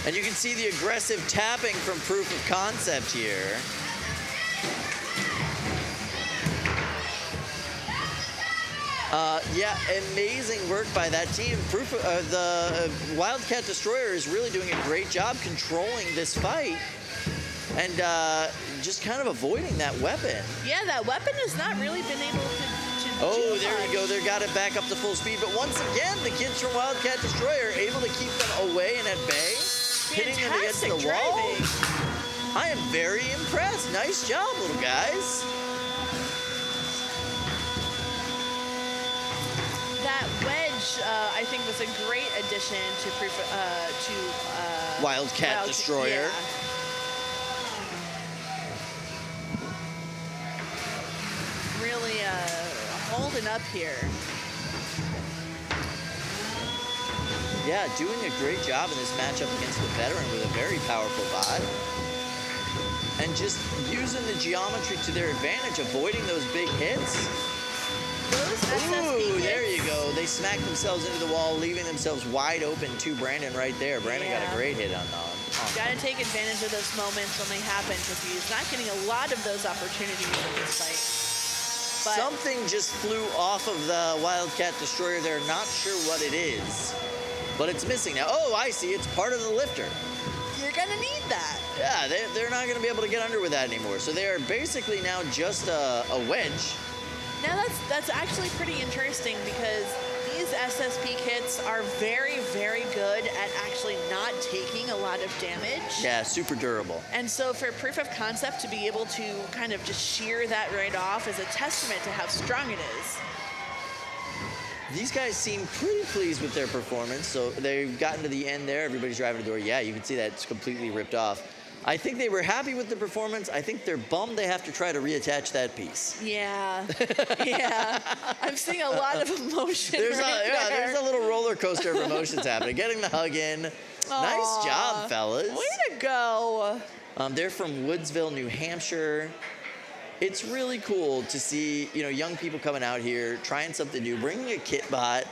And you can see the aggressive tapping from Proof of Concept here. Yeah, amazing work by that team. The Wildcat Destroyer is really doing a great job controlling this fight and just kind of avoiding that weapon. Yeah, that weapon has not really been able to Oh, do there much. we go. They got it back up to full speed. But once again, the kids from Wildcat Destroyer are able to keep them away and at bay, hitting them against the Fantastic wall. driving. I am very impressed. Nice job, little guys. That wedge, I think, was a great addition to Wildcat Destroyer. Yeah. Really holding up here. Yeah, doing a great job in this matchup against the veteran with a very powerful bot. And just using the geometry to their advantage, avoiding those big hits. Those SSP Ooh, hits, there you go. They smacked themselves into the wall, leaving themselves wide open to Brandon right there. Brandon got a great hit on Got to take advantage of those moments when they happen because he's not getting a lot of those opportunities in this fight. But something just flew off of the Wildcat Destroyer there. Not sure what it is, but it's missing now. Oh, I see. It's part of the lifter. You're gonna need that. Yeah, they're not going to be able to get under with that anymore. So they are basically now just a wedge. Now that's actually pretty interesting because these SSP kits are very, very good at actually not taking a lot of damage. Yeah, super durable. And so for proof of concept to be able to kind of just shear that right off is a testament to how strong it is. These guys seem pretty pleased with their performance. So they've gotten to the end there. Everybody's driving the door. Yeah, you can see that it's completely ripped off. I think they were happy with the performance. I think they're bummed they have to try to reattach that piece. Yeah, yeah. I'm seeing a lot of emotion There's there. a little roller coaster of emotions happening. Getting the hug in. Nice job, fellas. Way to go. They're from Woodsville, New Hampshire. It's really cool to see, young people coming out here, trying something new, bringing a kit bot,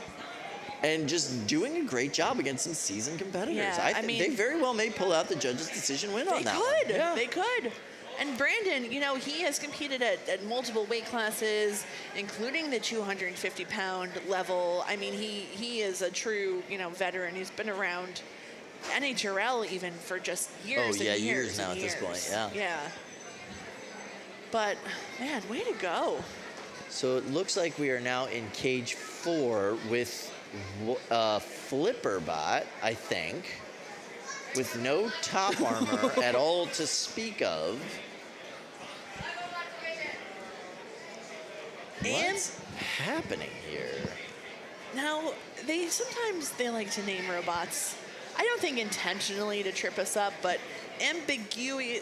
and just doing a great job against some seasoned competitors. Yeah, I think they very well may pull out the judges' decision win on that one. Yeah. They could. And Brandon, he has competed at multiple weight classes, including the 250-pound level. I mean, he is a true, veteran. He's been around NHRL even for just years and years now at this point, yeah. Yeah. But, man, way to go. So it looks like we are now in cage 4 with Flipper bot, I think, with no top armor at all to speak of. What's happening here? Now, sometimes they like to name robots, I don't think intentionally to trip us up, but ambiguously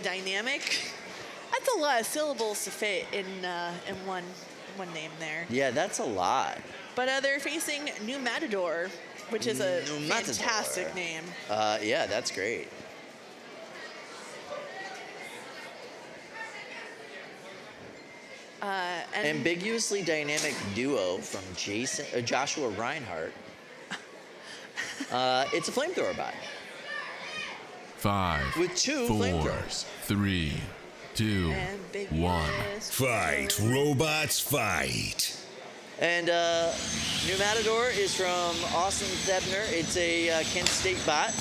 dynamic. That's a lot of syllables to fit in one name there. Yeah, that's a lot. But they're facing PneuMatador, which is a fantastic name. Yeah, that's great. Ambiguously dynamic duo from Joshua Reinhardt. It's a flamethrower bot. 5, with 2 4, flamethrowers. 3, 2, 1. Fight, robots, fight. And PneuMatador is from Austin Thebner. It's a Kent State bot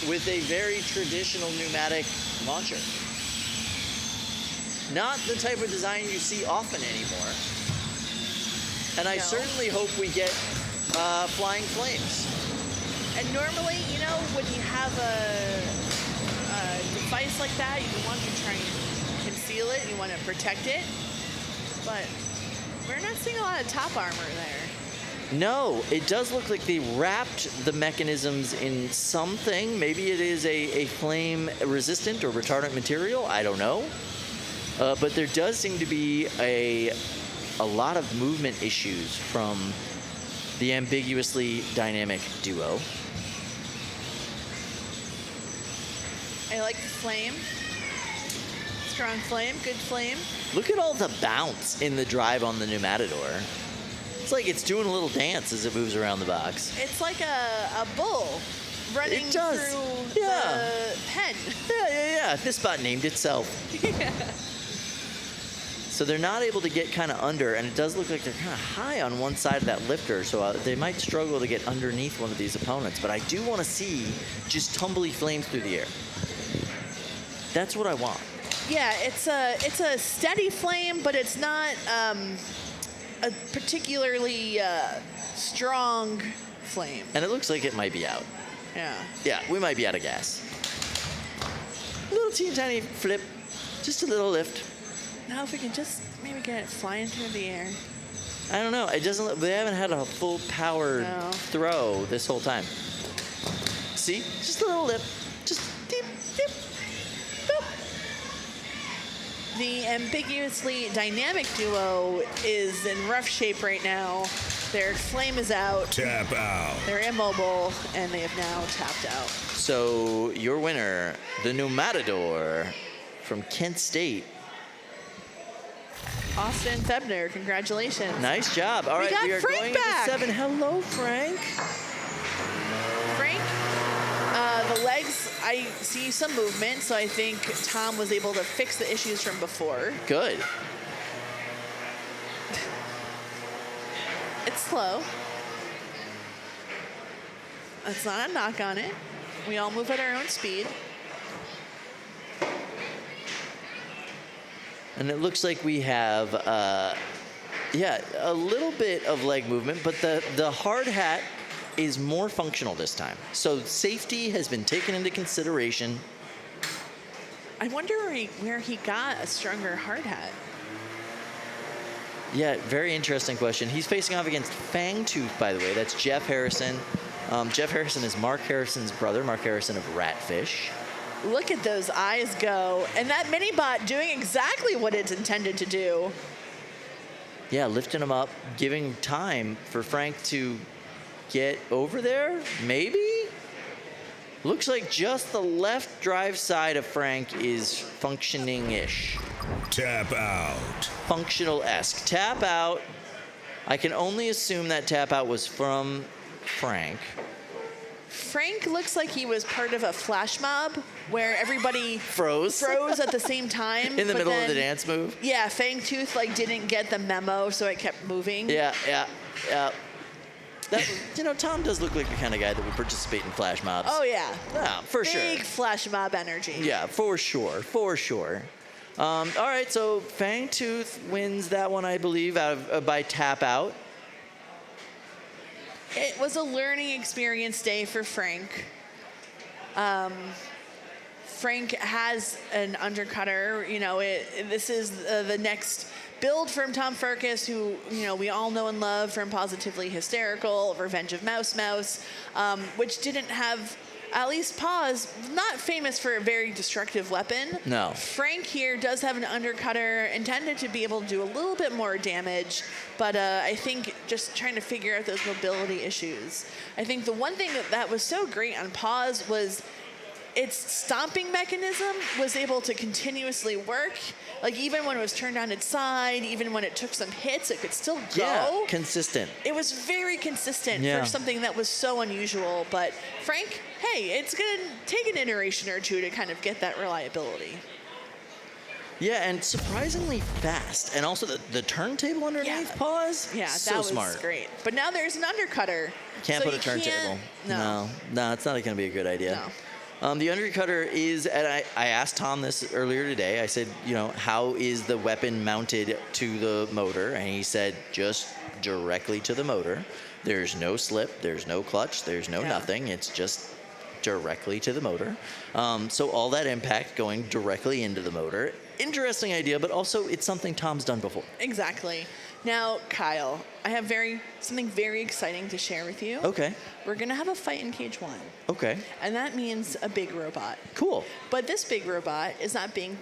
with a very traditional pneumatic launcher. Not the type of design you see often anymore. And I certainly hope we get flying flames. And normally, when you have a device like that, you want to try and conceal it, you want to protect it. But we're not seeing a lot of top armor there. No, it does look like they wrapped the mechanisms in something. Maybe it is a flame resistant or retardant material. I don't know. But there does seem to be a lot of movement issues from the ambiguously dynamic duo. I like the flame. Strong flame, good flame. Look at all the bounce in the drive on the PneuMatador. It's like it's doing a little dance as it moves around the box. It's like a bull running through the pen. Yeah. This bot named itself. Yeah. So they're not able to get kind of under, and it does look like they're kind of high on one side of that lifter, so they might struggle to get underneath one of these opponents. But I do want to see just tumbly flames through the air. That's what I want. Yeah, it's a steady flame, but it's not a particularly strong flame. And it looks like it might be out. Yeah. Yeah, we might be out of gas. A little teeny tiny flip, just a little lift. Now if we can just maybe get it flying through the air. I don't know. It doesn't. They haven't had a full powered throw this whole time. See, just a little lift, just dip, dip, boop. The ambiguously dynamic duo is in rough shape right now. Their flame is out. Tap out. They're immobile, and they have now tapped out. So your winner, the PneuMatador from Kent State. Austin Thebner, congratulations. Nice job. All right, we are Frank going back. into 7. Hello, Frank. Frank, the legs, I see some movement, so I think Tom was able to fix the issues from before. Good. It's slow. That's not a knock on it. We all move at our own speed. And it looks like we have, yeah, a little bit of leg movement, but the hard hat is more functional this time. So safety has been taken into consideration. I wonder where he got a stronger hard hat. Yeah, very interesting question. He's facing off against Fangtooth, by the way. That's Jeff Harrison. Jeff Harrison is Mark Harrison's brother, Mark Harrison of Ratfish. Look at those eyes go. And that mini-bot doing exactly what it's intended to do. Yeah, lifting him up, giving time for Frank to get over there, maybe? Looks like just the left drive side of Frank is functioning-ish. Tap out. Functional-esque. Tap out. I can only assume that tap out was from Frank. Frank looks like he was part of a flash mob where everybody Froze at the same time. in the but middle of the then, dance move. Yeah, Fangtooth like didn't get the memo, so it kept moving. Yeah. That, you know, Tom does look like the kind of guy that would participate in flash mobs. Oh yeah. Yeah, for sure. Big flash mob energy. Yeah, for sure. All right, so Fangtooth wins that one, I believe, by tap out. It was a learning experience day for Frank. Frank has an undercutter. You know, this is the next build from Tom Furcus, who, you know, we all know and love from Positively Hysterical, Revenge of Mouse Mouse, which didn't have, at least Paws, not famous for a very destructive weapon. No. Frank here does have an undercutter intended to be able to do a little bit more damage, but I think just trying to figure out those mobility issues. I think the one thing that was so great on Paws was its stomping mechanism was able to continuously work. Like, even when it was turned on its side, even when it took some hits, it could still go. Yeah, consistent. It was very consistent Yeah. for something that was so unusual. But Frank, hey, it's going to take an iteration or two to kind of get that reliability. Yeah, and surprisingly fast. And also the turntable underneath Paws. Yeah, so that was smart. great. But now there's an undercutter. Can't so put a you turntable. No. No, it's not going to be a good idea. No. The undercutter is, and I asked Tom this earlier today. I said, you know, how is the weapon mounted to the motor? And he said, just directly to the motor. There's no slip, there's no clutch, there's no nothing. It's just directly to the motor. So all that impact going directly into the motor. Interesting idea, but also it's something Tom's done before. Exactly. Now, Kyle, I have something very exciting to share with you. Okay. We're going to have a fight in Cage 1. Okay. And that means a big robot. Cool. But this big robot is not being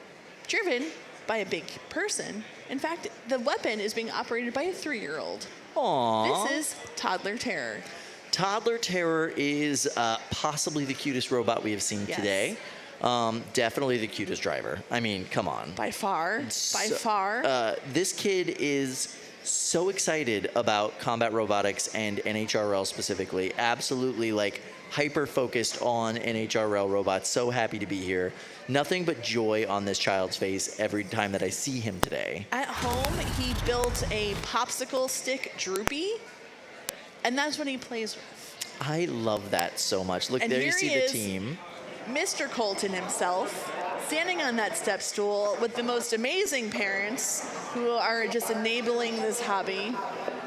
driven by a big person. In fact, the weapon is being operated by a 3-year-old. Aww. This is Toddler Terror. Toddler Terror is possibly the cutest robot we have seen today. Definitely the cutest driver. I mean, come on. By far. By far. This kid is so excited about combat robotics and NHRL specifically. Absolutely, like, hyper-focused on NHRL robots. So happy to be here. Nothing but joy on this child's face every time that I see him today. At home, he built a popsicle stick Droopy, and that's what he plays with. I love that so much. Look, And there you here see he the is. team. Mr. Colton himself, standing on that step stool with the most amazing parents who are just enabling this hobby.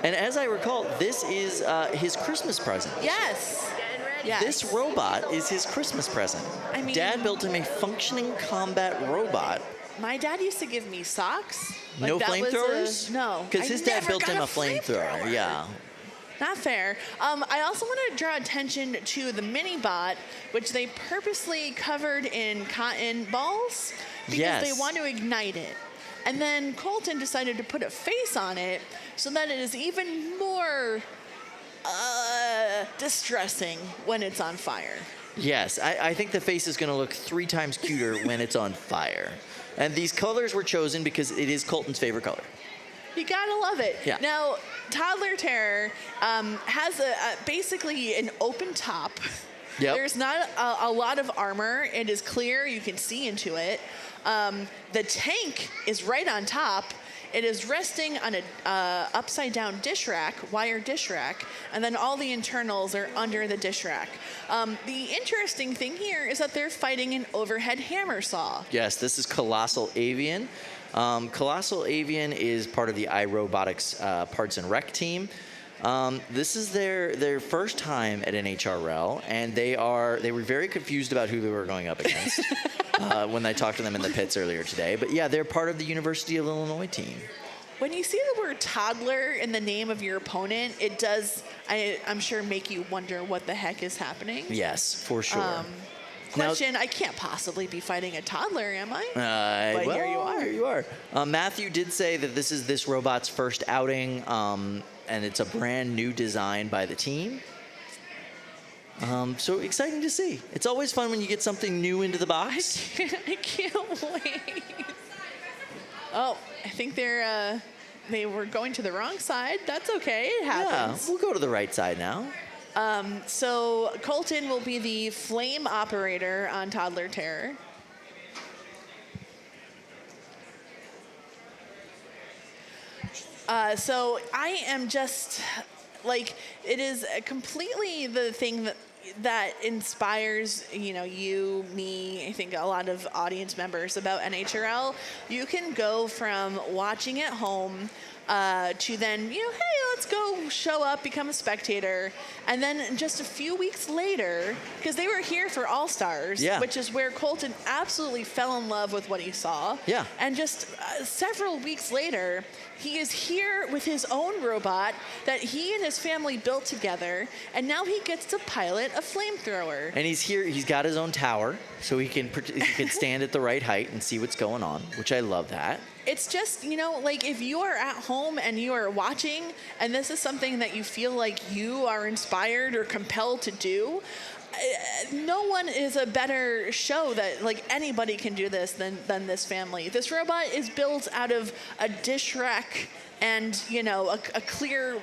And as I recall, this is his Christmas present. Yes. Yes. This robot is his Christmas present. I mean- Dad built him a functioning combat robot. My dad used to give me socks. Like, No that was flamethrowers? No. Because I his dad never built him got a flamethrower. Yeah. Not fair. I also want to draw attention to the mini bot, which they purposely covered in cotton balls because Yes. they want to ignite it. And then Colton decided to put a face on it so that it is even more distressing when it's on fire. Yes, I think the face is going to look 3 times cuter when it's on fire. And these colors were chosen because it is Colton's favorite color. You gotta love it. Yeah. Now, Toddler Terror has basically an open top. Yep. There's not a lot of armor. It is clear. You can see into it. The tank is right on top. It is resting on a upside-down dish rack, wire dish rack, and then all the internals are under the dish rack. The interesting thing here is that they're fighting an overhead hammer saw. Yes, this is Colossal Avian. Colossal Avian is part of the iRobotics Parts and Rec team. This is their first time at NHRL, and they were very confused about who they were going up against when I talked to them in the pits earlier today. But yeah, they're part of the University of Illinois team. When you see the word toddler in the name of your opponent, it does, I'm sure, make you wonder what the heck is happening. Yes, for sure. Question, I can't possibly be fighting a toddler, am I? But well, here you are. Here you are. Matthew did say that this is this robot's first outing, and it's a brand new design by the team. So exciting to see. It's always fun when you get something new into the box. I can't wait. Oh, I think they were going to the wrong side. That's okay. It happens. Yeah, we'll go to the right side now. So Colton will be the flame operator on Toddler Terror. So I am just like, it is completely the thing that inspires, you, me, I think a lot of audience members about NHRL. You can go from watching at home to then, hey, let's go show up, become a spectator. And then just a few weeks later, because they were here for All-Stars, which is where Colton absolutely fell in love with what he saw. Yeah. And just several weeks later, he is here with his own robot that he and his family built together, and now he gets to pilot a flamethrower. And he's got his own tower, so he can stand at the right height and see what's going on, which I love that. It's just, like if you are at home and you are watching, and this is something that you feel like you are inspired or compelled to do, no one is a better show that like anybody can do this than this family. This robot is built out of a dish rack and a clear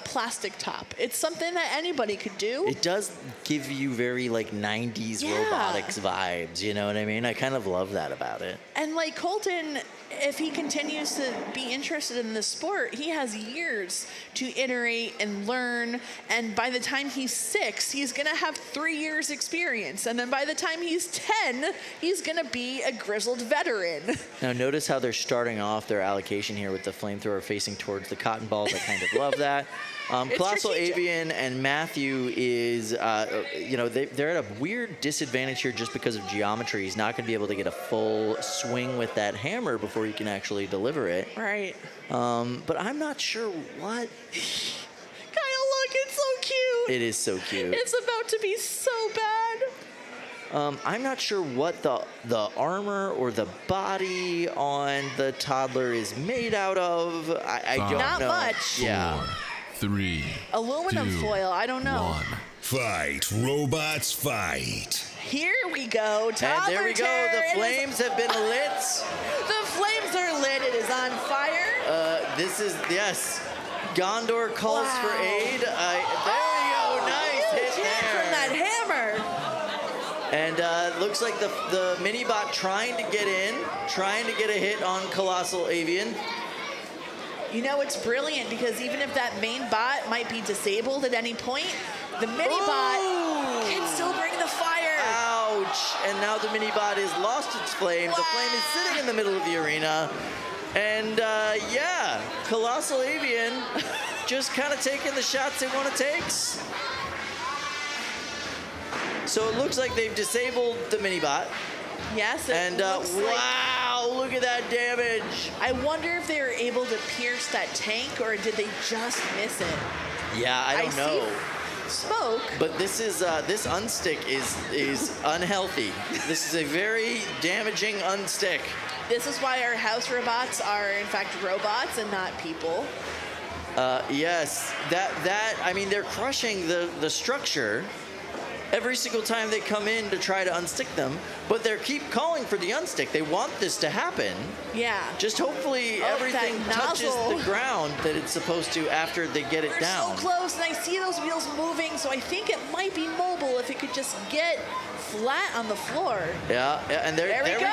plastic top. It's something that anybody could do. It does give you very like 90s robotics vibes, you know what I mean? I kind of love that about it. And like Colton, if he continues to be interested in this sport, he has years to iterate and learn. And by the time he's 6, he's going to have 3 years experience. And then by the time he's 10, he's going to be a grizzled veteran. Now notice how they're starting off their allocation here with the flamethrower facing towards the cotton balls. I kind of love that. Colossal Avian and Matthew is, they're at a weird disadvantage here just because of geometry. He's not going to be able to get a full swing with that hammer before he can actually deliver it. Right. But I'm not sure what. Kyle, look, it's so cute. It is so cute. It's about to be so bad. I'm not sure what the armor or the body on the toddler is made out of. I don't know. Not much. Yeah. 3, aluminum 2, foil, I don't know. 1. Fight, robots, fight. Here we go. And there we go. The flames have been lit. The flames are lit. It is on fire. This is, yes. Gondor calls for aid. There we go. Nice hit there. From that hammer. And looks like the mini-bot trying to get in, trying to get a hit on Colossal Avian. It's brilliant because even if that main bot might be disabled at any point, the mini-bot can still bring the fire. Ouch. And now the mini-bot has lost its flame. The flame is sitting in the middle of the arena. And, Colossal Avian just kind of taking the shots they want to take. So it looks like they've disabled the mini-bot. Yes, and wow, look at that damage. I wonder if they were able to pierce that tank or did they just miss it? Yeah, I don't know. Smoke. But this is this unstick is unhealthy. This is a very damaging unstick. This is why our house robots are in fact robots and not people. Yes, I mean they're crushing the structure every single time they come in to try to unstick them, but they keep calling for the unstick. They want this to happen. Yeah. Just hopefully everything touches the ground that it's supposed to after they get it down. They're so close, and I see those wheels moving, so I think it might be mobile if it could just get flat on the floor. Yeah, and there we go!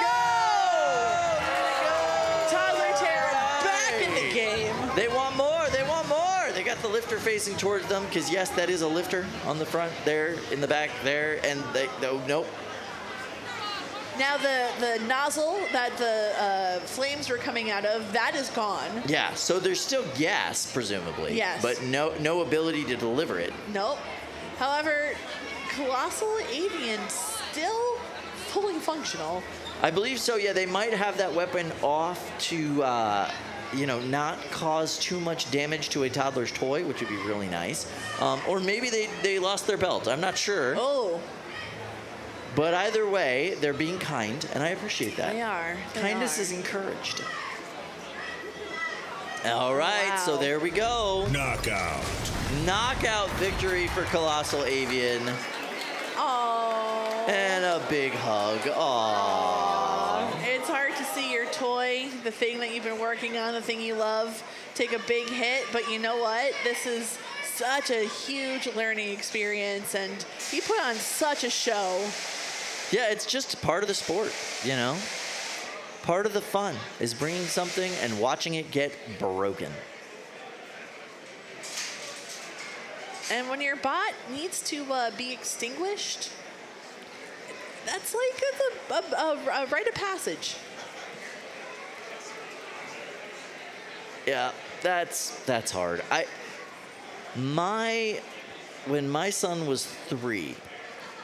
Toddler Terror back in game. They want more. They want more. They got the lifter facing towards them because, yes, that is a lifter on the front there, in the back there, and they, no, nope. Now the nozzle that the flames were coming out of, that is gone. Yeah, so there's still gas, presumably. Yes. But no ability to deliver it. Nope. However, Colossal Avian still fully functional. I believe so, yeah. They might have that weapon off to, you know, not cause too much damage to a toddler's toy, which would be really nice. Or maybe they lost their belt. I'm not sure. Oh. But either way, they're being kind, and I appreciate that. They are. Kindness is encouraged. All right, so there we go. Knockout. Knockout victory for Colossal Avian. Oh. And a big hug. Aww. It's hard to see your toy, the thing that you've been working on, the thing you love, take a big hit, but you know what? This is such a huge learning experience, and he put on such a show. Yeah, it's just part of the sport, you know? Part of the fun is bringing something and watching it get broken. And when your bot needs to be extinguished, that's like a rite of passage. Yeah, that's hard. When my son was 3,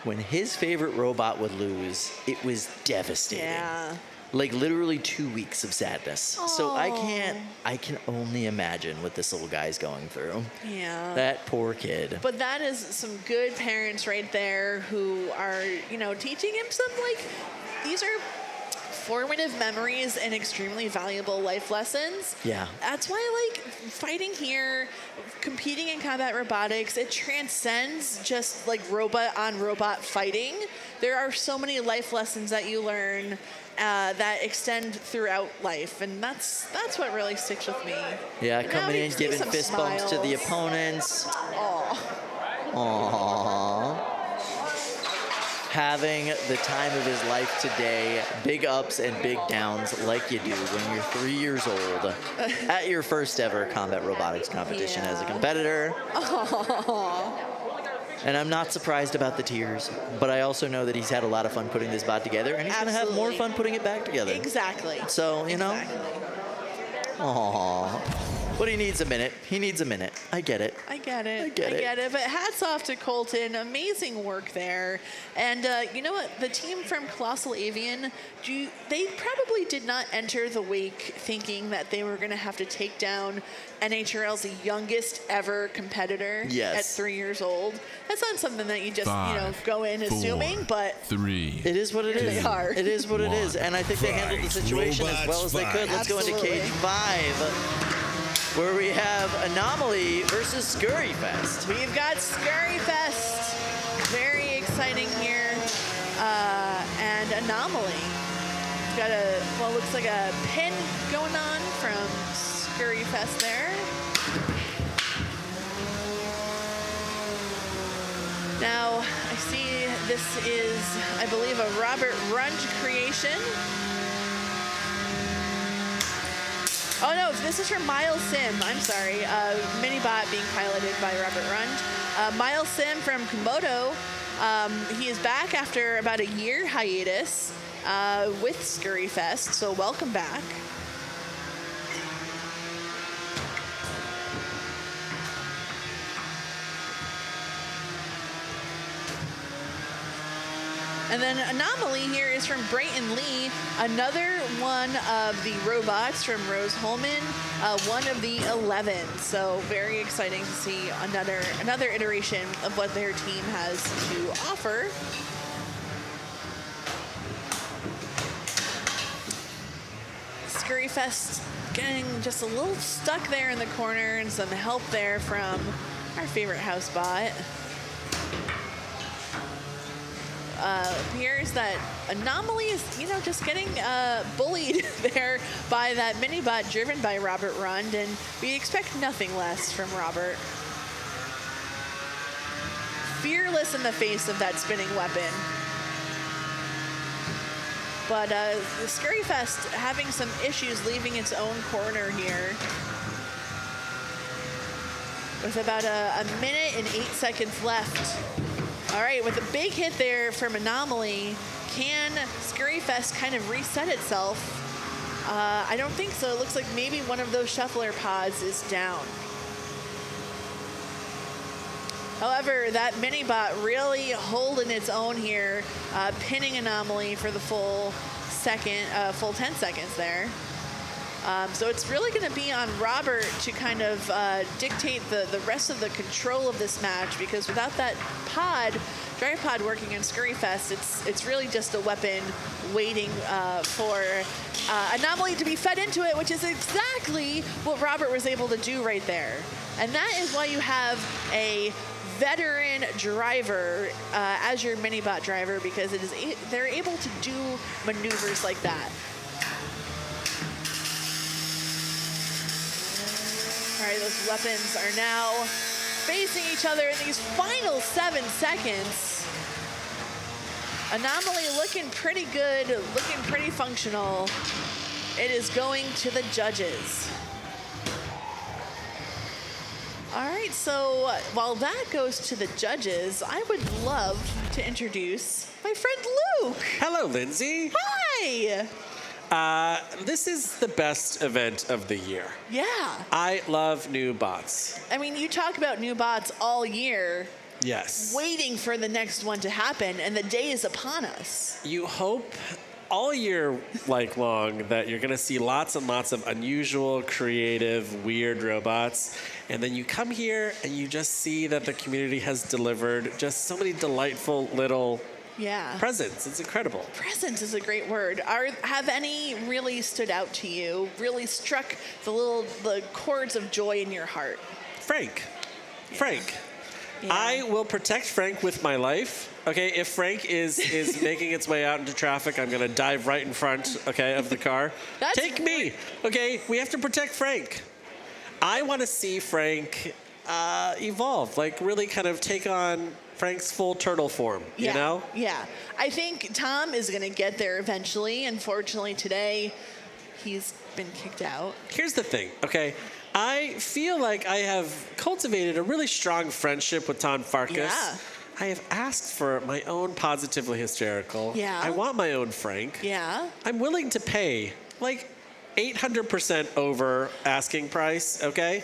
when his favorite robot would lose, it was devastating. Yeah. Like literally 2 weeks of sadness. So I can only imagine what this little guy's going through. Yeah. That poor kid. But that is some good parents right there who are, you know, teaching him some, like, these are formative memories and extremely valuable life lessons. Yeah. That's why, like, fighting here, competing in combat robotics, it transcends just, like, robot-on-robot fighting. There are so many life lessons that you learn that extend throughout life, and that's what really sticks with me. Yeah, And coming now we in, see giving some fist bumps to the smiles. opponents. Aw. Aww. Having the time of his life today, big ups and big downs like you do when you're 3 years old at your first ever combat robotics competition as a competitor. And I'm not surprised about the tears, but I also know that he's had a lot of fun putting this bot together, and he's going to have more fun putting it back together. Exactly. So, you know, Exactly. aww. But he needs a minute. He needs a minute. I get it. I get it. I get it. But hats off to Colton. Amazing work there. And you know what? The team from Colossal Avian, they probably did not enter the wake thinking that they were going to have to take down NHRL's youngest ever competitor at 3 years old. That's not something that you just, 5, go in 4, assuming, but 3. It is what it is. They are. It is what it is. And I think they handled the Fight, situation as well robots, as they could. fight. Let's go into Absolutely. Cage 5, where we have Anomaly versus Scurryfest. we've got Scurryfest. Very exciting here. And Anomaly. Got looks like a pin going on from Scurryfest there. Now, I see this is, I believe, a Robert Runge creation. Oh no, this is from Miles Sim. I'm sorry. Minibot being piloted by Robert Runge. Miles Sim from Komodo. He is back after about a year hiatus with Scurryfest, so welcome back. And then Anomaly here is from Brayton Lee, another one of the robots from Rose Holman, one of the 11. So very exciting to see another iteration of what their team has to offer. Scurryfest getting just a little stuck there in the corner, and some help there from our favorite house bot. Appears that Anomaly is, just getting bullied there by that minibot driven by Robert Rund, and we expect nothing less from Robert. Fearless in the face of that spinning weapon. But the Scurryfest having some issues leaving its own corner here. With about a minute and 8 seconds left. All right, with a big hit there from Anomaly, can Scurryfest kind of reset itself? I don't think so. It looks like maybe one of those shuffler pods is down. However, that mini-bot really holding its own here, pinning Anomaly for the full 10 seconds there. So it's really going to be on Robert to kind of dictate the rest of the control of this match, because without that drive pod working in Scurryfest, it's really just a weapon waiting for Anomaly to be fed into it, which is exactly what Robert was able to do right there. And that is why you have a veteran driver as your mini-bot driver, because they're able to do maneuvers like that. All right, those weapons are now facing each other in these final 7 seconds. Anomaly looking pretty good, looking pretty functional. It is going to the judges. All right, so while that goes to the judges, I would love to introduce my friend Luke. Hello, Lindsay. Hi. This is the best event of the year. Yeah. I love new bots. I mean, you talk about new bots all year, Yes. waiting for the next one to happen, and the day is upon us. You hope all year long that you're going to see lots and lots of unusual, creative, weird robots. And then you come here and you just see that the community has delivered just so many delightful little presents. It's incredible. Present is a great word. Have any really stood out to you, really struck the chords of joy in your heart? Frank. Yeah. Frank. Yeah. I will protect Frank with my life. Okay, if Frank is making its way out into traffic, I'm going to dive right in front, okay, of the car. Take me. Okay, we have to protect Frank. I want to see Frank evolve, like really kind of take on Frank's full turtle form, you know? Yeah. I think Tom is going to get there eventually. Unfortunately, today, he's been kicked out. Here's the thing, okay? I feel like I have cultivated a really strong friendship with Tom Farkas. Yeah. I have asked for my own Positively Hysterical. Yeah. I want my own Frank. Yeah. I'm willing to pay like 800% over asking price, okay?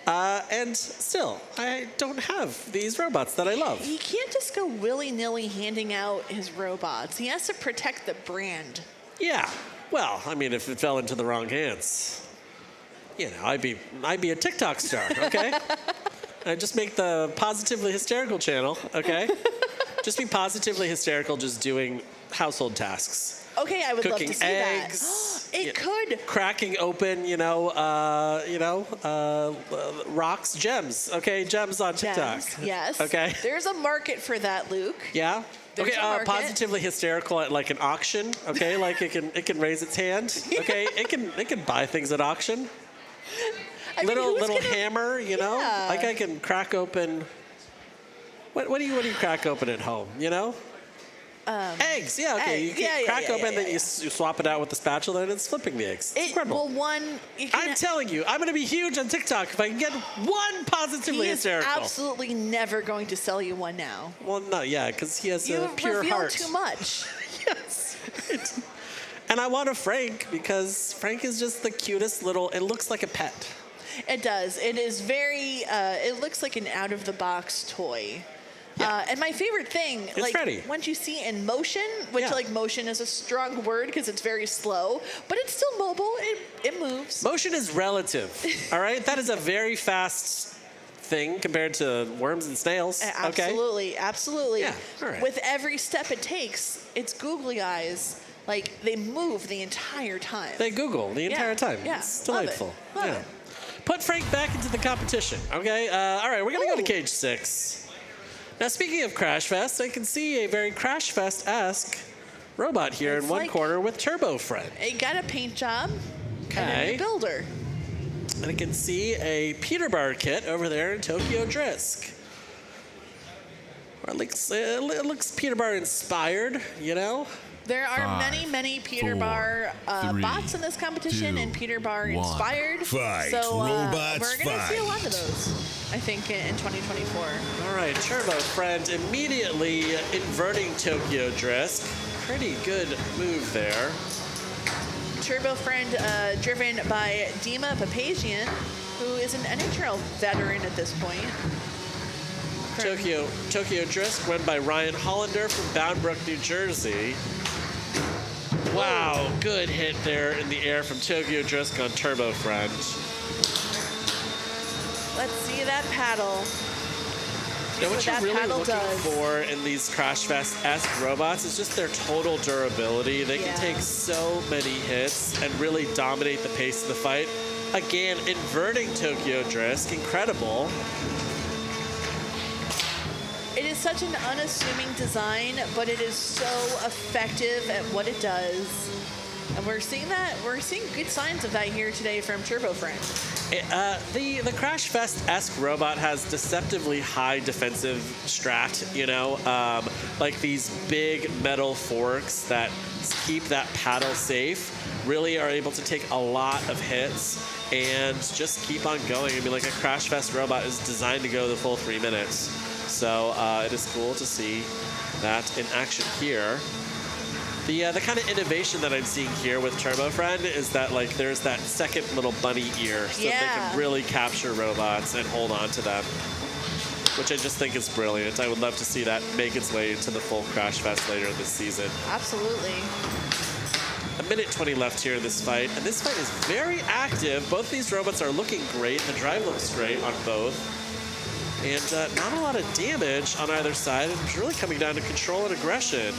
And still, I don't have these robots that I love. He can't just go willy-nilly handing out his robots. He has to protect the brand. Yeah. Well, I mean, if it fell into the wrong hands, you know, I'd be a TikTok star, okay? I'd just make the Positively Hysterical channel, okay? Just be positively hysterical, just doing household tasks. Okay, I would love Cooking to see eggs. that. It could. Cracking open, rocks, gems. Okay, gems on TikTok. Gems, yes. Okay. There's a market for that, Luke. Yeah. There's Okay. a market. Positively Hysterical at like an auction. Okay, like it can raise its hand. Okay, it can buy things at auction. I mean, little who's gonna- hammer, you know. Yeah. Like I can crack open. What do you crack open at home? You know. Eggs, yeah, okay. Eggs. You can crack open, then yeah. you swap it out with the spatula, and it's flipping the eggs. It's incredible. Well, I'm telling you, I'm going to be huge on TikTok if I can get one Positively he is Hysterical. absolutely never going to sell you one now. Well, no, yeah, because he has You a pure reveal heart. too much. Yes. And I want a Frank because Frank is just the cutest little. It looks like a pet. It does. It is very. It looks like an out-of-the-box toy. Yeah. And my favorite thing, It's ready. once you see it in motion, which motion is a strong word because it's very slow, but it's still mobile. It moves. Motion is relative. All right, that is a very fast thing compared to worms and snails. Absolutely, Okay? absolutely. Yeah, all right. With every step it takes, its googly eyes, like they move the entire time. They Google the entire time. Yeah, It's love it. delightful. Love yeah. it. Put Frank back into the competition. Okay. All right, we're gonna go to cage 6. Now, speaking of Crash Fest, I can see a very Crash Fest-esque robot here It's in one like- corner with Turbo Friend. It got a paint job. Okay. And a builder. And I can see a Peter Bar kit over there in Tokyo Drisk. Or it looks Peter Bar inspired, you know? There are 5, many Peter 4, Bar 3, bots in this competition 2, and Peter Bar 1. inspired. Fight, So robots, we're going to see a lot fight. of those, I think, in 2024. All right, Turbo Friend immediately inverting Tokyo Drisk. Pretty good move there. Turbo Friend driven by Dima Papazian, who is an NHRL veteran at this point. Tokyo Drisk won by Ryan Hollander from Bound Brook, New Jersey. Wow, good hit there in the air from Tokyo Drisk on Turbo Friend. Let's see that paddle. Now, what you're that really paddle looking does. for in these Crash Fest-esque robots is just their total durability. They can take so many hits and really dominate the pace of the fight. Again, inverting Tokyo Drisk, incredible. It is such an unassuming design, but it is so effective at what it does. And we're seeing that. We're seeing good signs of that here today from Turbo Friend. The Crash Fest-esque robot has deceptively high defensive strat, you know, like these big metal forks that keep that paddle safe, really are able to take a lot of hits and just keep on going. I mean, like a Crash Fest robot is designed to go the full 3 minutes. So it is cool to see that in action here. The kind of innovation that I'm seeing here with Turbo Friend is that like there's that second little bunny ear so that they can really capture robots and hold on to them, which I just think is brilliant. I would love to see that make its way into the full Crash Fest later this season. Absolutely. A minute 20 left here in this fight, and this fight is very active. Both these robots are looking great. The drive looks great on both. And not a lot of damage on either side. It's really coming down to control and aggression.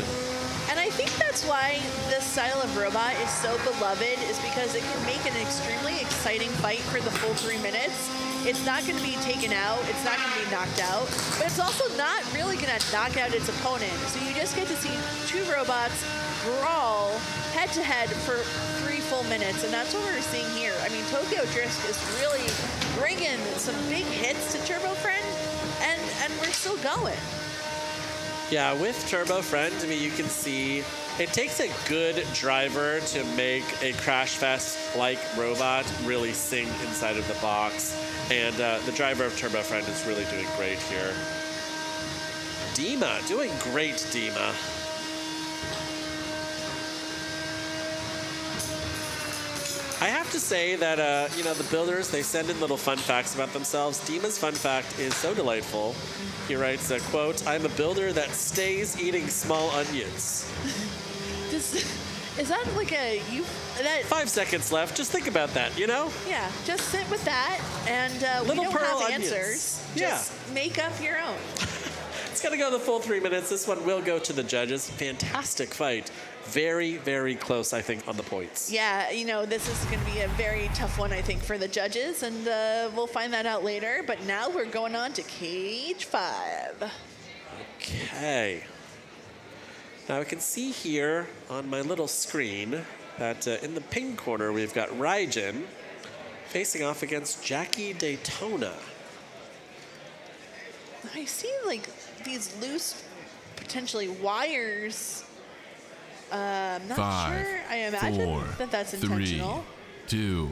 And I think that's why this style of robot is so beloved, is because it can make an extremely exciting fight for the full 3 minutes. It's not going to be taken out. It's not going to be knocked out. But it's also not really going to knock out its opponent. So you just get to see two robots brawl head-to-head for 3 full minutes. And that's what we're seeing here. I mean, Tokyo Drisk is really bringing some big hits to Turbo Friend, and we're still going. Yeah, with Turbo Friend, I mean, you can see it takes a good driver to make a Crash Fest-like robot really sing inside of the box. And the driver of Turbo Friend is really doing great here. Dima, doing great, Dima. I have to say that, you know, the builders, they send in little fun facts about themselves. Dima's fun fact is so delightful. He writes, quote, "I'm a builder that stays eating small onions." Is that like a... 5 seconds left. Just think about that, you know? Yeah, just sit with that, and we Little don't pearl have onions. answers. Yeah. Just make up your own. It's going to go the full 3 minutes. This one will go to the judges. Fantastic fight. Very, very close, I think, on the points. Yeah, you know, this is going to be a very tough one, I think, for the judges, and we'll find that out later. But now we're going on to Cage 5. Okay. Now I can see here on my little screen that in the ping corner we've got Raijin facing off against Jackie Daytona. I see, like, these loose, potentially wires. I'm not 5, sure. I imagine 4, that that's 3, intentional. 2,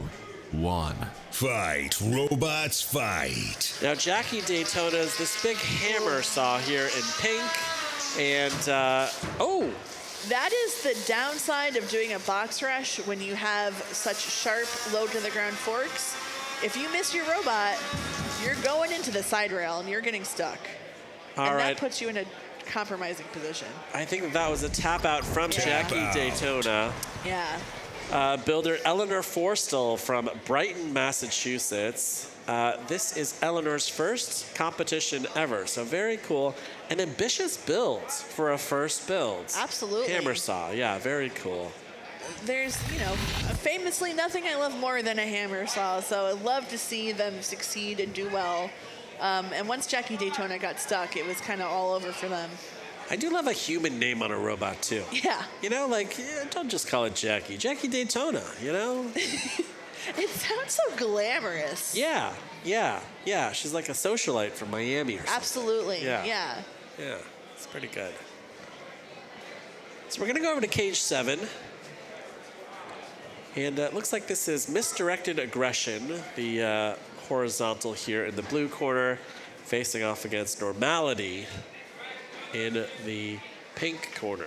1. Fight, robots, fight. Now Jackie Daytona is this big hammer saw here in pink. And, oh! That is the downside of doing a box rush when you have such sharp, low-to-the-ground forks. If you miss your robot, you're going into the side rail and you're getting stuck. And that puts you in a compromising position. I think that was a tap out from Jackie Daytona. Yeah. Builder Eleanor Forstall from Brighton, Massachusetts. This is Eleanor's first competition ever, so very cool. An ambitious build for a first build. Absolutely. Hammer saw, yeah, very cool. There's, you know, famously nothing I love more than a hammer saw, so I love to see them succeed and do well. And once Jackie Daytona got stuck, it was kind of all over for them. I do love a human name on a robot, too. Yeah. You know, like, don't just call it Jackie. Jackie Daytona, you know? It sounds so glamorous. Yeah. She's like a socialite from Miami or something. Absolutely. Yeah. Yeah, it's pretty good. So we're going to go over to cage 7. And it looks like this is Misdirected Aggression, the horizontal here in the blue corner, facing off against Normality in the pink corner.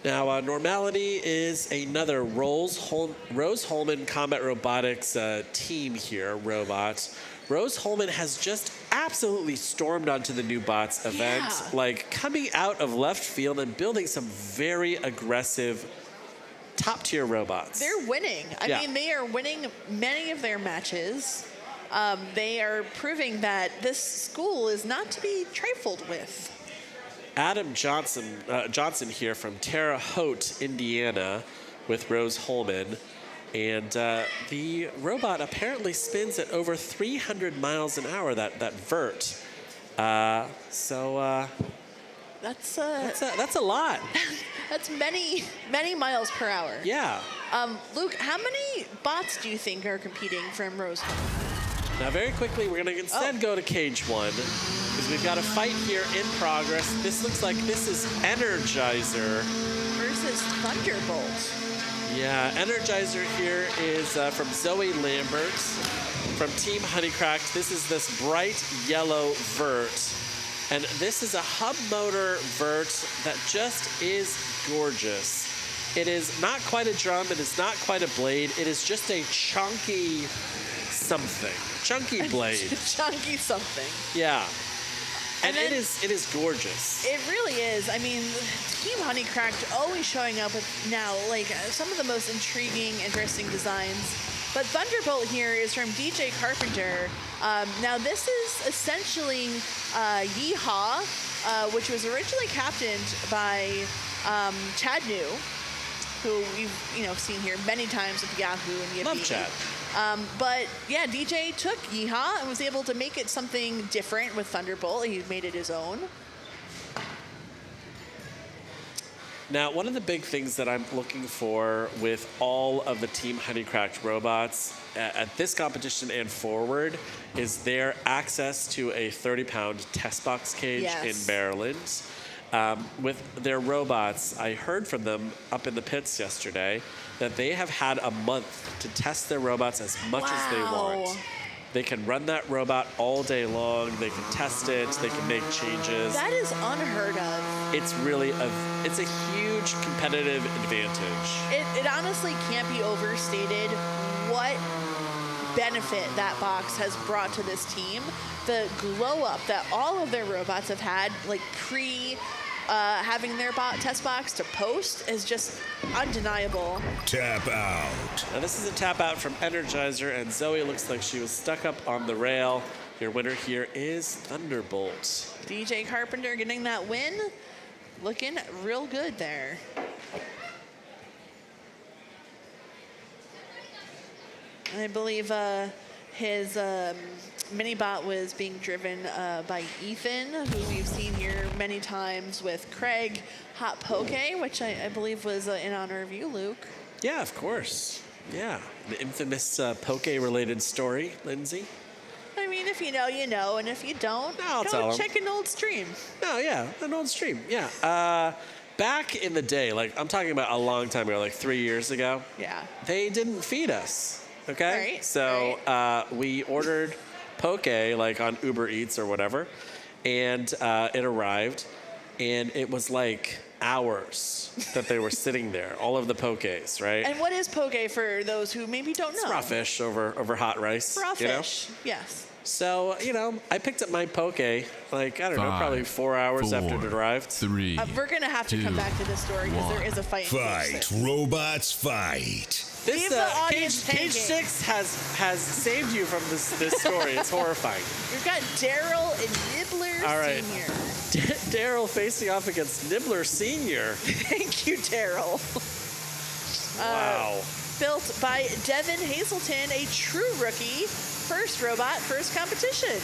Now, Normality is another Rose Holman Comet Robotics team here, robots. Rose Holman has just absolutely stormed onto the new bots event, like coming out of left field and building some very aggressive top-tier robots. They're winning. I mean, they are winning many of their matches. They are proving that this school is not to be trifled with. Adam Johnson here from Terre Haute, Indiana, with Rose Holman. And the robot apparently spins at over 300 miles an hour, that vert. That's a lot. That's many miles per hour. Yeah. Luke, how many bots do you think are competing from Rose Holman? Now, very quickly, we're going to instead go to cage 1, because we've got a fight here in progress. This looks like this is Energizer versus Thunderbolt. Yeah, Energizer here is from Zoe Lambert from Team Honeycracked. This is this bright yellow vert. And this is a hub motor vert that just is gorgeous. It is not quite a drum. It is not quite a blade. It is just a chunky something. Chunky blade. Chunky something. Yeah. And then, it is gorgeous. It really is. I mean, Team Honeycracked always showing up with now like some of the most intriguing, interesting designs. But Thunderbolt here is from DJ Carpenter. Now this is essentially Yeehaw, which was originally captained by Chad New, who we've seen here many times with Yahoo and Yippee. Love Chad. But yeah, DJ took Yeehaw and was able to make it something different with Thunderbolt. He made it his own. Now, one of the big things that I'm looking for with all of the Team Honeycracked robots at this competition and forward is their access to a 30-pound test box cage in Maryland. With their robots, I heard from them up in the pits yesterday that they have had a month to test their robots as much as they want. They can run that robot all day long. They can test it. They can make changes. That is unheard of. It's really it's a huge competitive advantage. It honestly can't be overstated what benefit that box has brought to this team. The glow up that all of their robots have had, like having their test box to post, is just undeniable. Tap out. Now this is a tap out from Energizer, and Zoe looks like she was stuck up on the rail. Your winner here is Thunderbolt. DJ Carpenter getting that win. Looking real good there. I believe his mini-bot was being driven by Ethan, who we've seen here many times with Craig Hot Poke, which I believe was in honor of you, Luke. Yeah, of course. Yeah, the infamous Poke-related story, Lindsay. I mean, if you know, you know, and if you don't, go check an old stream. No, yeah, an old stream, yeah. Back in the day, like I'm talking about a long time ago, like 3 years ago. Yeah. They didn't feed us, okay? Right, so we ordered Poke, like on Uber Eats or whatever, and it arrived, and it was like hours that they were sitting there, all of the Pokes, right? And what is Poke for those who maybe don't know? It's raw fish over hot rice. Raw fish, yes. So, I picked up my Poke, like, I don't know, probably 4 hours after it arrived. 3, we're going to have to come back to this story because there is a fight. Fight. Robots fight. Leave the audience Cage 6 has saved you from this story. It's horrifying. We've got Daryl and Nibbler All right. Sr. Daryl facing off against Nibbler Sr. Thank you, Daryl. Wow. Built by Devin Hazelton, a true rookie. First robot, first competition.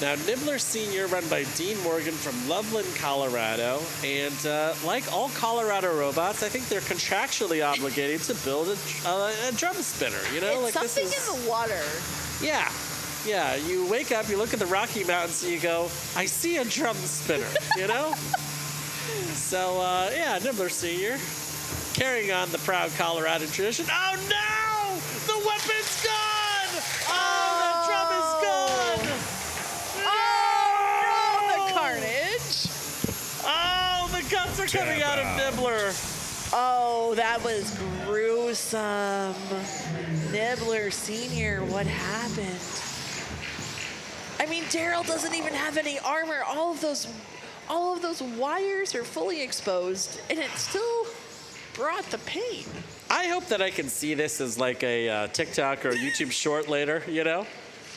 Now, Nibbler Sr. run by Dean Morgan from Loveland, Colorado. And like all Colorado robots, I think they're contractually obligated to build a drum spinner. It's like something this is, in the water. Yeah. Yeah, you wake up, you look at the Rocky Mountains, and you go, I see a drum spinner, you know? So, yeah, Nibbler Sr. carrying on the proud Colorado tradition. Oh, no! The weapon's gone! Oh, the drum is gone! Oh, the carnage. Oh, the guts are coming out of Nibbler. Oh, that was gruesome. Nibbler Sr., what happened? I mean, Daryl doesn't even have any armor. All of those wires are fully exposed, and it still brought the pain. I hope that I can see this as like a TikTok or a YouTube short later, you know?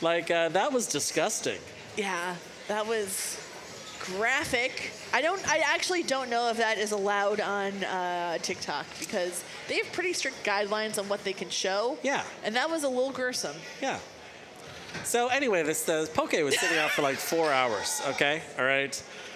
Like, that was disgusting. Yeah, that was graphic. I actually don't know if that is allowed on TikTok because they have pretty strict guidelines on what they can show. Yeah. And that was a little gruesome. Yeah. So anyway, this poke was sitting out for like 4 hours, okay? All right?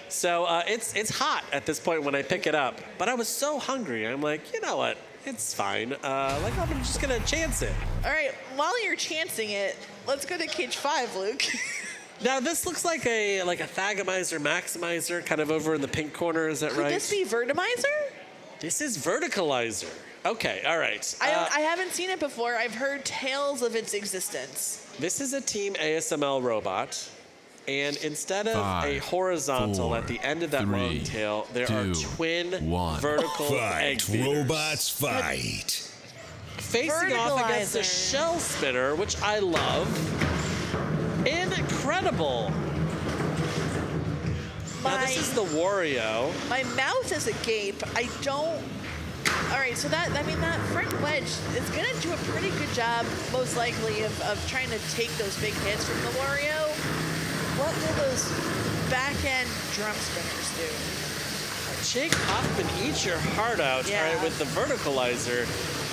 So it's hot at this point when I pick it up, but I was so hungry. I'm like, you know what? It's fine. Like, I'm just going to chance it. All right, while you're chancing it, let's go to cage 5, Luke. Now, this looks like a Thagomizer, Maximizer, kind of over in the pink corner. Is that right? Could this be Vertimizer? This is Verticalizer. Okay, all right. I haven't seen it before. I've heard tales of its existence. This is a Team ASML robot. And instead of a horizontal at the end of that long tail, there are twin vertical egg Fight, beaters. robots, fight. Facing off against a shell spinner, which I love. Incredible. Now this is the Wario. My mouth is agape. I don't. All right, so that front wedge is gonna do a pretty good job, most likely, of trying to take those big hits from the Wario. What will those back-end drum spinners do? Jake Hoffman, eat your heart out, Yeah. all right, with the Verticalizer.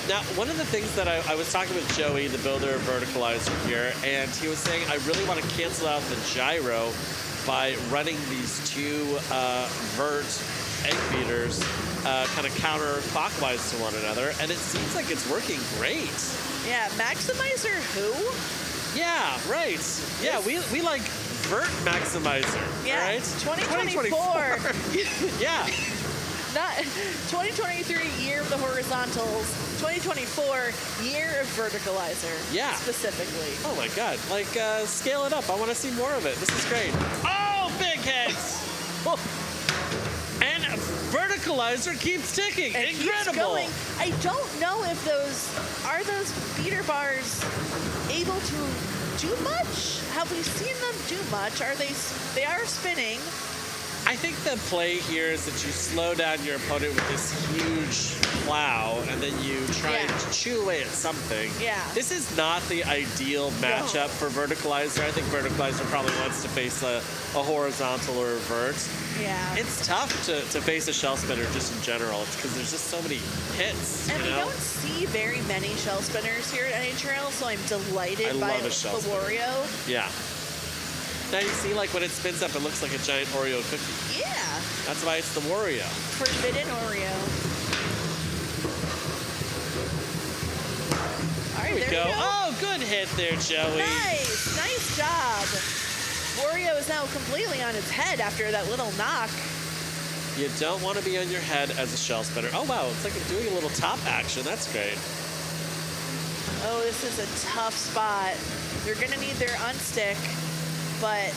Now, one of the things that I was talking with Joey, the builder of Verticalizer here, and he was saying, I really want to cancel out the gyro by running these two vert egg beaters kind of counterclockwise to one another, and it seems like it's working great. Yeah, Maximizer who? Yeah, right. Yeah, we like Vert Maximizer, yeah, right? 2024. Yeah. Not 2023 year of the horizontals, 2024 year of Verticalizer. Yeah. Specifically. Oh my God! Like scale it up. I want to see more of it. This is great. Oh, big heads! And Verticalizer keeps ticking. And incredible. Keeps going. I don't know if those beater bars able to do much. Have we seen them do much? They are spinning. I think the play here is that you slow down your opponent with this huge plow, and then you try and chew away at something. Yeah. This is not the ideal matchup for Verticalizer. I think Verticalizer probably wants to face a horizontal or a vert. Yeah. It's tough to face a shell spinner just in general. It's because there's just so many hits. And you know? we don't see very many shell spinners here at NHRL, so I'm delighted by the Wario. Yeah. Now you see, like, when it spins up, it looks like a giant Oreo cookie. Yeah. That's why it's the Wario. Forbidden Oreo. All right, there we go. Oh, good hit there, Joey. Nice job. Wario is now completely on its head after that little knock. You don't want to be on your head as a shell spinner. Oh, wow, it's like doing a little top action. That's great. Oh, this is a tough spot. They're going to need their unstick, but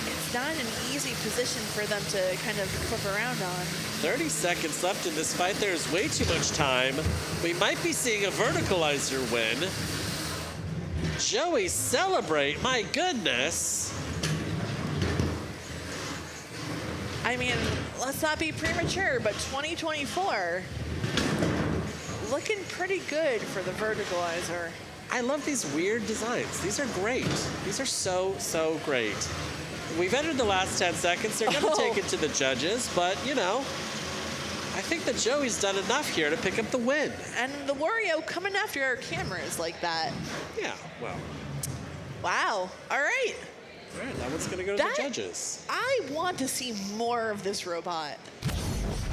it's not an easy position for them to kind of flip around on. 30 seconds left in this fight. There's way too much time. We might be seeing a Verticalizer win. Joey, celebrate. My goodness. I mean, let's not be premature, but 2024 looking pretty good for the Verticalizer. I love these weird designs. These are great. These are so, so great. We've entered the last 10 seconds. They're going to take it to the judges, but, you know, I think that Joey's done enough here to pick up the win. And the Wario coming after our cameras like that. Yeah, well. Wow. All right. All right, that one's going to go to the judges. I want to see more of this robot.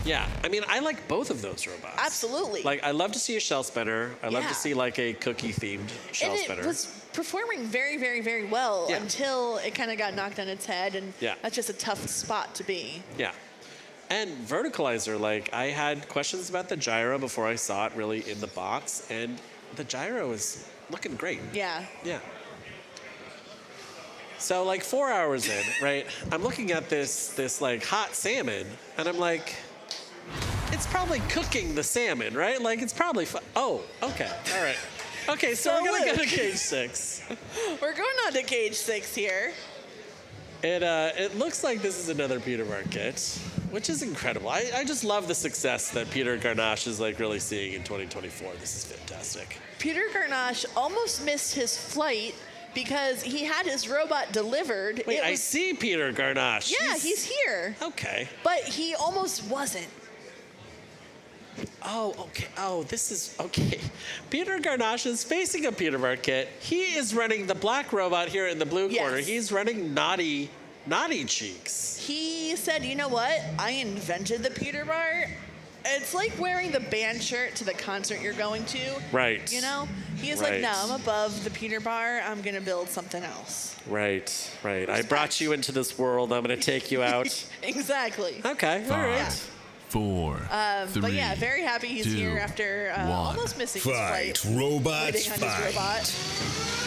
Yeah, I mean, I like both of those robots. Absolutely. Like, I love to see a shell spinner. I love to see, like, a cookie-themed shell spinner. It was performing very, very, very well Yeah. until it kind of got knocked on its head, and Yeah. that's just a tough spot to be. Yeah. And Verticalizer, like, I had questions about the gyro before I saw it really in the box, and the gyro is looking great. Yeah. Yeah. So, like, 4 hours in, right, I'm looking at this like, hot salmon, and I'm like, it's probably cooking the salmon, right? Like, it's probably, oh, okay, all right. Okay, so we're going to go to cage 6. We're going on to cage 6 here. It looks like this is another Peter Market, which is incredible. I just love the success that Peter Garnache is like really seeing in 2024. This is fantastic. Peter Garnache almost missed his flight because he had his robot delivered. Wait, I see Peter Garnache. Yeah, he's here. Okay. But he almost wasn't. Oh, okay. Oh, this is okay. Peter Garnache is facing a Peter Market. He is running the black robot here in the blue corner. Yes. He's running Naughty Cheeks. He said, you know what? I invented the Peter Bar. It's like wearing the band shirt to the concert you're going to. Right. You know? He's Right. like, no, I'm above the Peter Bar. I'm going to build something else. Right. I brought you into this world. I'm going to take you out. Exactly. Okay. All right. Yeah. 4, 3, But yeah, very happy he's 2, here after 1. almost missing his Fight. flight. Robots Waiting on his fight. robot.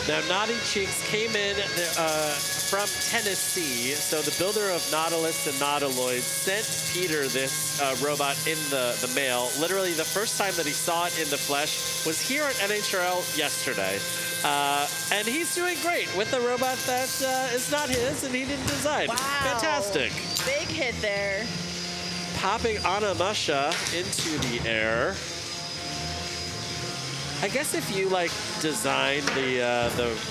Now, Naughty Cheeks came in from Tennessee, so the builder of Nautilus and Nautiloid sent Peter this robot in the mail. Literally, the first time that he saw it in the flesh was here at NHRL yesterday. And he's doing great with a robot that is not his and he didn't design. Wow. Fantastic. Big hit there. Popping Anamasha into the air. I guess if you like design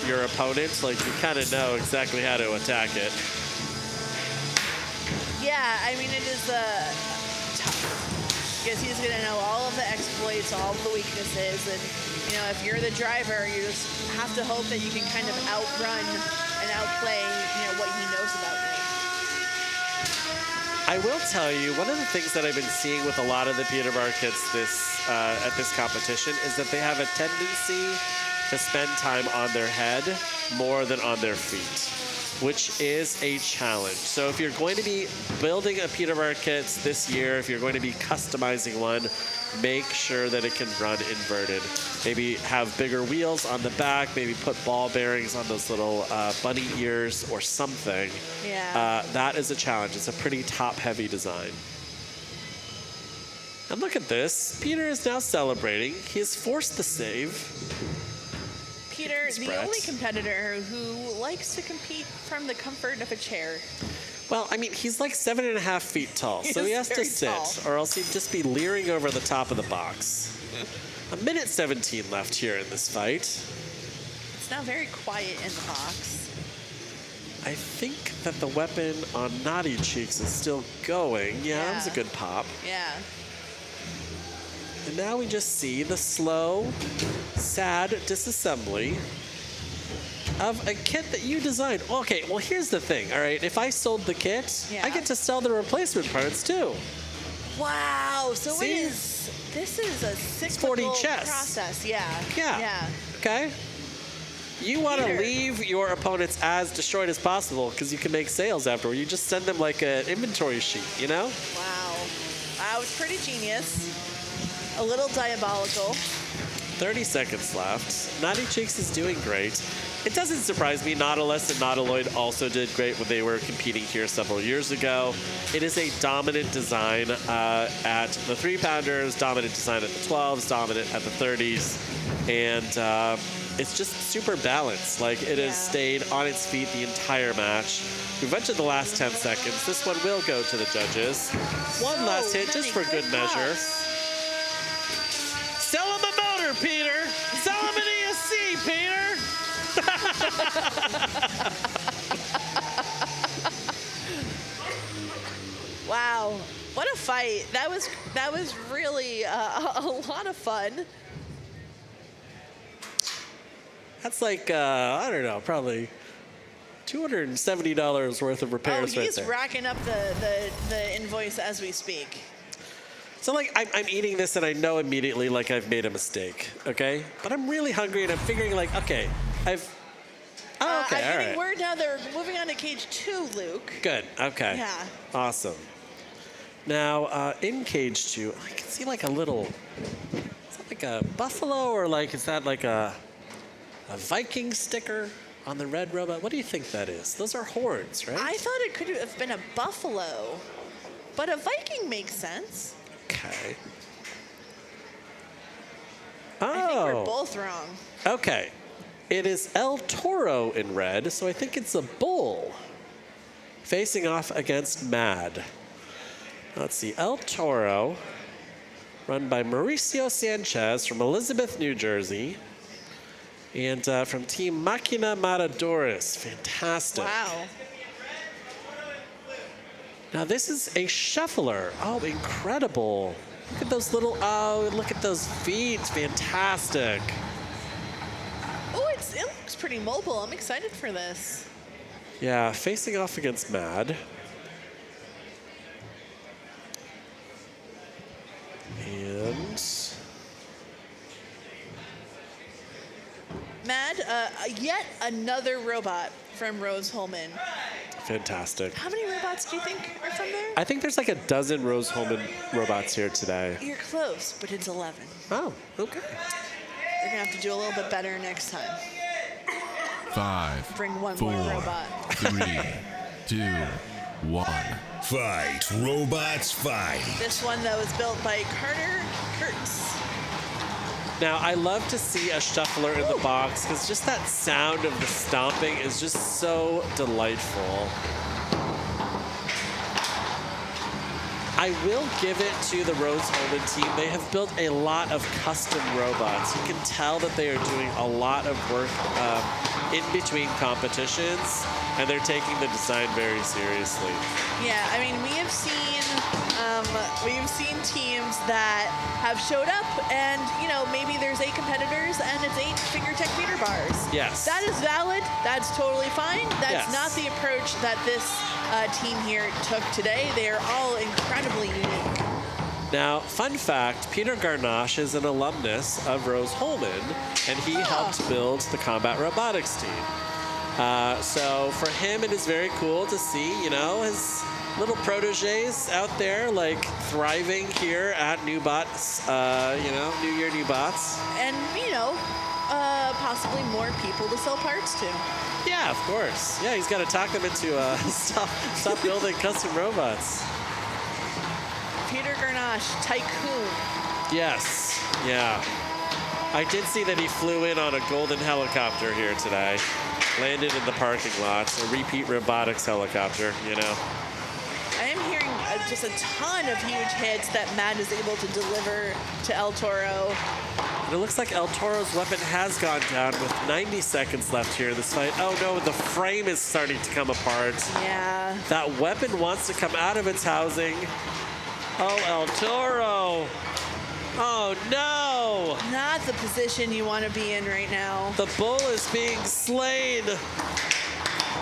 your opponent, like you kind of know exactly how to attack it. Yeah, I mean, it is tough. Because he's going to know all of the exploits, all of the weaknesses, and, you know, if you're the driver, you just have to hope that you can kind of outrun and outplay, you know, what he knows about you. I will tell you, one of the things that I've been seeing with a lot of the Peter Markets at this competition is that they have a tendency to spend time on their head more than on their feet, which is a challenge. So if you're going to be building a Peter Market this year, if you're going to be customizing one, make sure that it can run inverted. Maybe have bigger wheels on the back, maybe put ball bearings on those little bunny ears or something. Yeah. That is a challenge. It's a pretty top-heavy design. And look at this. Peter is now celebrating. He has forced the save. Peter, the Brett. only competitor who likes to compete from the comfort of a chair. Well, I mean, he's like 7.5 feet tall, so He he is has to very sit, tall. or else he'd just be leering over the top of the box. A minute 17 left here in this fight. It's now very quiet in the box. I think that the weapon on Naughty Cheeks is still going. Yeah, that was a Yeah. good pop. Yeah. And now we just see the slow, sad disassembly of a kit that you designed. Okay, well, here's the thing, all right? If I sold the kit, Yeah. I get to sell the replacement parts, too. Wow. So See? this is a 40 cyclical chess. process. Yeah. Yeah. Yeah. Okay? You want to Peter. leave your opponents as destroyed as possible because you can make sales afterward. You just send them like an inventory sheet, you know? Wow. That was pretty genius. A little diabolical. 30 seconds left. Naughty Cheeks is doing great. It doesn't surprise me. Nautilus and Nautiloid also did great when they were competing here several years ago. It is a dominant design at the 3-pounders, dominant design at the 12s, dominant at the 30s, and it's just super balanced. Like, it has stayed on its feet the entire match. We've entered the last 10 seconds. This one will go to the judges. One last hit, just for good measure. Sell him a motor, Peter! Sell him an ESC, Peter! Wow. What a fight. That was really a lot of fun. That's like, I don't know, probably $270 worth of Oh, repairs right he's there. racking up the invoice as we speak. So, like, I'm eating this and I know immediately, like, I've made a mistake, okay? But I'm really hungry and I'm figuring, like, okay, I've all getting right. word now they're moving on to cage 2, Luke. Good. Okay. Yeah. Awesome. Now, in cage 2, I can see like a little. Is that like a buffalo or like is that like a Viking sticker on the red robot? What do you think that is? Those are horns, right? I thought it could have been a buffalo, but a Viking makes sense. Okay. I think we're Oh. both wrong. Okay. It is El Toro in red, so I think it's a bull facing off against Mad. Let's see. El Toro, run by Mauricio Sanchez from Elizabeth, New Jersey. And from Team Máquina Matadores. Fantastic. Wow. Now this is a shuffler. Oh, incredible. Look at those little, oh, look at those feet. Fantastic. Oh, it looks pretty mobile. I'm excited for this. Yeah, facing off against Mad. And Mad, yet another robot from Rose Holman. fantastic. How many robots do you think are from there? I think there's like a dozen Rose Holman robots here today. You're close, but it's 11. Oh, okay. You're gonna have to do a little bit better next time. 5, Bring one 4, more robot. 3, 2, 1. Fight, robots, fight. This one, though, is built by Carter Kurtz. Now, I love to see a shuffler in the box because just that sound of the stomping is just so delightful. I will give it to the Rose Holman team. They have built a lot of custom robots. You can tell that they are doing a lot of work in between competitions, and they're taking the design very seriously. Yeah, I mean, we've seen teams that have showed up, and maybe there's 8 competitors, and it's 8 fingertech meter bars. Yes. That is valid. That's totally fine. That's Yes. not the approach that this team here took today. They are all incredibly unique. Now, fun fact, Peter Garnache is an alumnus of Rose Holman, and he helped build the Combat Robotics team. So for him, it is very cool to see, his little proteges out there, like, thriving here at New Bots, New Year New Bots. And, possibly more people to sell parts to. Yeah, of course. Yeah, he's got to talk them into stop building custom robots. Peter Garnache, Tycoon. Yes, yeah. I did see that he flew in on a golden helicopter here today. Landed in the parking lot. A repeat robotics helicopter, I am hearing just a ton of huge hits that Matt is able to deliver to El Toro. And it looks like El Toro's weapon has gone down with 90 seconds left here in this fight. Oh no, the frame is starting to come apart. Yeah. That weapon wants to come out of its housing. Oh, El Toro. Oh no! Not the position you want to be in right now. The bull is being slain.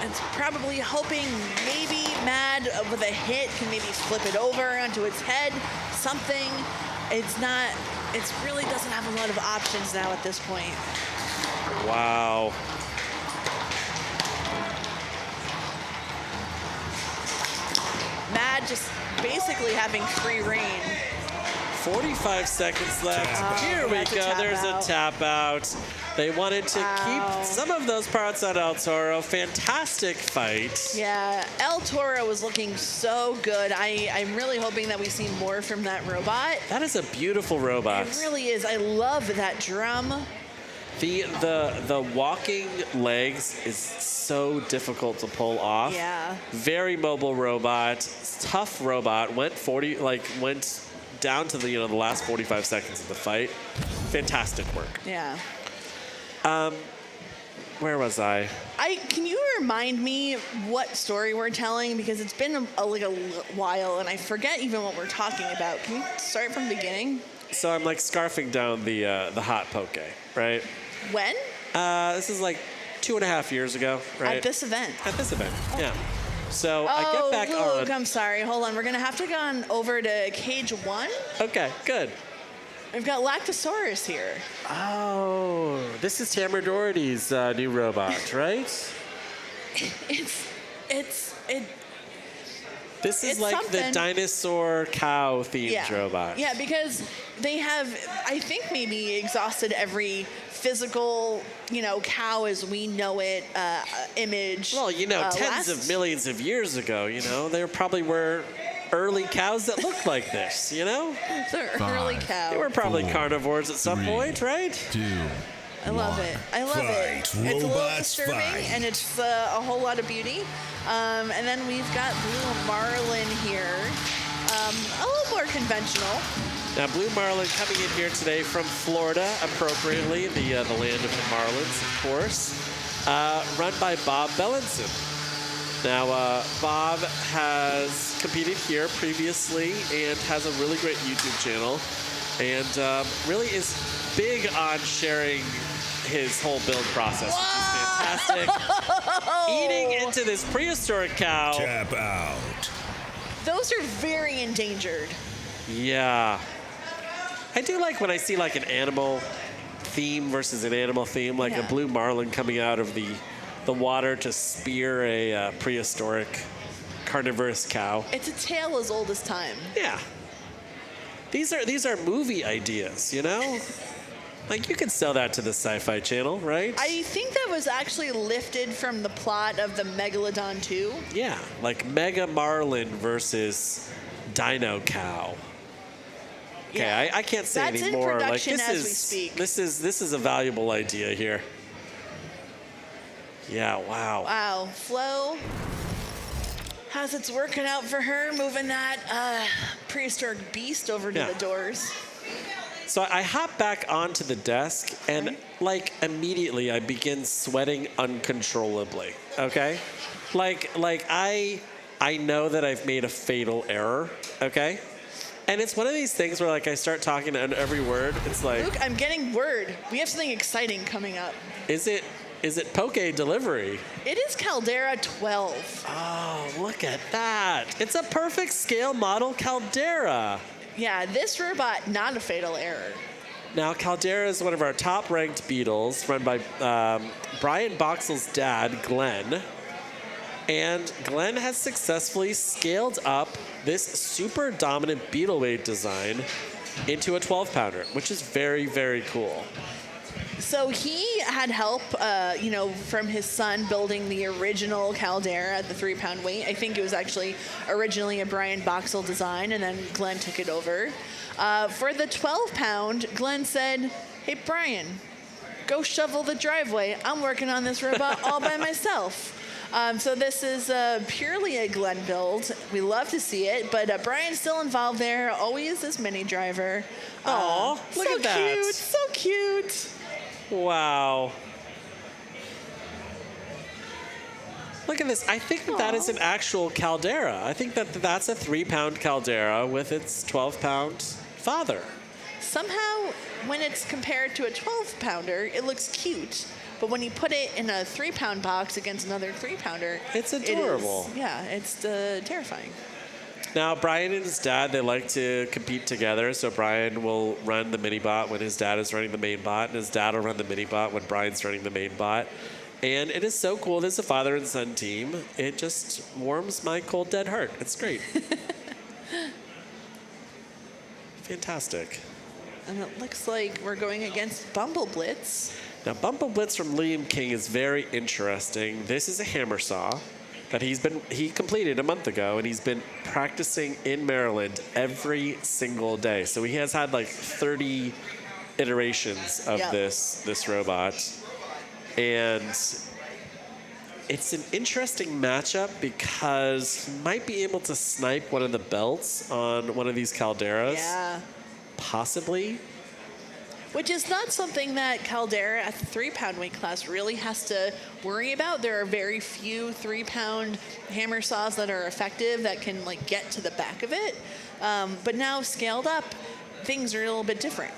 It's probably hoping maybe Mad with a hit can maybe flip it over onto its head, something. It's not, it really doesn't have a lot of options now at this point. Wow. Mad just basically having free reign. 45 seconds left. Here we that's a go. tap There's out. a tap out. They wanted to keep some of those parts on El Toro. Fantastic fight. Yeah, El Toro was looking so good. I'm really hoping that we see more from that robot. That is a beautiful robot. It really is. I love that drum. The walking legs is so difficult to pull off. Yeah. Very mobile robot. Tough robot. Went down to the last 45 seconds of the fight. Fantastic work. Yeah. Where was I? Can you remind me what story we're telling? Because it's been a while, and I forget even what we're talking about. Can you start from the beginning? So I'm like scarfing down the hot poke, right? When? This is like 2.5 years ago, right? At this event. At this event, yeah. So I get back Luke, on. I'm sorry. Hold on. We're going to have to go on over to cage 1. Okay, good. We've got Lactosaurus here. Oh, this is Tamara Doherty's new robot, right? This is It's like the something. dinosaur cow themed robot. Yeah, because they have, I think, maybe exhausted every physical, cow as we know it image. Well, tens of millions of years ago, there probably were early cows that looked like this, The early Five. cow. They were probably 4, carnivores at some 3, point, right? 2, I love it. I love it. Fight, It's a little robots, disturbing, fight. and it's a whole lot of beauty. And then we've got Blue Marlin here. A little more conventional. Now, Blue Marlin coming in here today from Florida, appropriately, the land of the Marlins, of course, run by Bob Bellinson. Now, Bob has competed here previously and has a really great YouTube channel, and really is big on sharing his whole build process, which is fantastic. Eating into this prehistoric cow. Tap out. Those are very endangered. Yeah. I do like when I see like an animal theme versus an animal theme, like a blue marlin coming out of the water to spear a prehistoric carnivorous cow. It's a tale as old as time. Yeah. These are movie ideas, Like you could sell that to the Sci-Fi Channel, right? I think that was actually lifted from the plot of the Megalodon 2. Yeah, like Mega Marlin versus Dino Cow. Okay, Yeah. I can't say That's in anymore. production like as this we is speak. this is a valuable idea here. Yeah, wow. Wow, Flo, how's it's working out for her, moving that prehistoric beast over to Yeah. the doors. So I hop back onto the desk and like immediately I begin sweating uncontrollably. Okay? Like I know that I've made a fatal error, okay? And it's one of these things where like I start talking and every word it's like, Luke, I'm getting word. We have something exciting coming up. is it Poke Delivery? It is Caldera 12. Oh, look at that. It's a perfect scale model Caldera. Yeah, this robot, not a fatal error. Now, Caldera is one of our top-ranked beetles, run by Brian Boxall's dad, Glenn. And Glenn has successfully scaled up this super dominant beetle weight design into a 12-pounder, which is very, very cool. So he had help, from his son building the original Caldera at the 3-pound weight. I think it was actually originally a Brian Boxall design, and then Glenn took it over. For the 12-pound, Glenn said, "Hey, Brian, go shovel the driveway. I'm working on this robot all by myself." So this is purely a Glenn build. We love to see it, but Brian's still involved there, always this mini driver. Aw, look so at that. Cute, so cute. Wow. Look at this. I think that is an actual Caldera. I think that's a 3-pound Caldera with its 12-pound father. Somehow, when it's compared to a 12-pounder, it looks cute. But when you put it in a 3-pound box against another 3-pounder, It's adorable. It's terrifying. Now, Brian and his dad, they like to compete together. So Brian will run the mini bot when his dad is running the main bot, and his dad will run the mini bot when Brian's running the main bot. And it is so cool. There's a father and son team. It just warms my cold, dead heart. It's great. Fantastic. And it looks like we're going against Bumble Blitz. Now, Bumble Blitz from Liam King is very interesting. This is a hammer saw that he completed a month ago, and he's been practicing in Maryland every single day. So he has had like 30 iterations of this robot. And it's an interesting matchup because he might be able to snipe one of the belts on one of these Calderas. Yeah. Possibly. Which is not something that Caldera at the 3-pound weight class really has to worry about. There are very few 3-pound hammer saws that are effective that can get to the back of it. But now scaled up, things are a little bit different.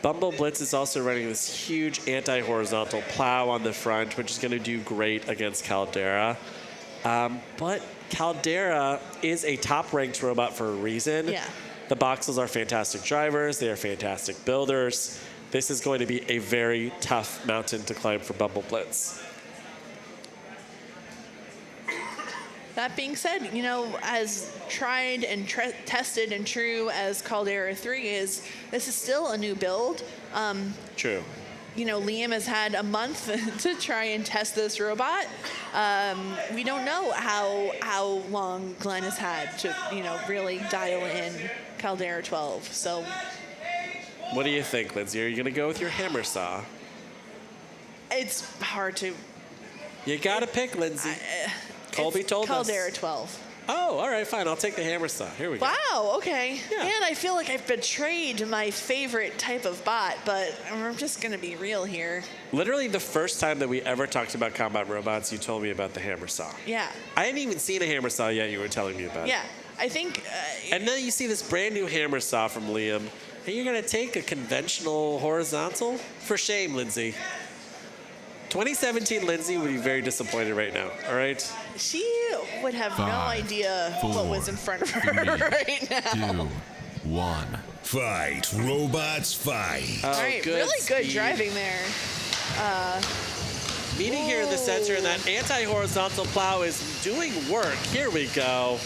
Bumble Blitz is also running this huge anti-horizontal plow on the front, which is going to do great against Caldera. But Caldera is a top-ranked robot for a reason. Yeah. The Boxals are fantastic drivers. They are fantastic builders. This is going to be a very tough mountain to climb for Bumble Blitz. That being said, you know, as tried and tested and true as Caldera 3 is, this is still a new build. True. You know, Liam has had a month to try and test this robot. We don't know how long Glenn has had to, you know, really dial in Caldera 12. So, what do you think, Lindsay? Are you going to go with your hammer saw? it's hard to. You got to pick, Lindsay. Colby told us. Caldera 12. Oh, all right, fine. I'll take the hammer saw. Here we go. Wow, okay. Yeah. And I feel like I've betrayed my favorite type of bot, but I'm just going to be real here. Literally the first time that we ever talked about combat robots, you told me about the hammer saw. Yeah. I hadn't even seen a hammer saw yet. You were telling me about it. Yeah. I think. And then you see this brand new hammer saw from Liam, and you're going to take a conventional horizontal? For shame, Lindsay. 2017 Lindsay would be very disappointed right now, all right? She would have no 5, idea what was in front of her 3, right now. 2, 1. Fight, robots, fight. Oh, All right, good really good speed. driving there. Meeting here in the center, and that anti-horizontal plow is doing work. Here we go.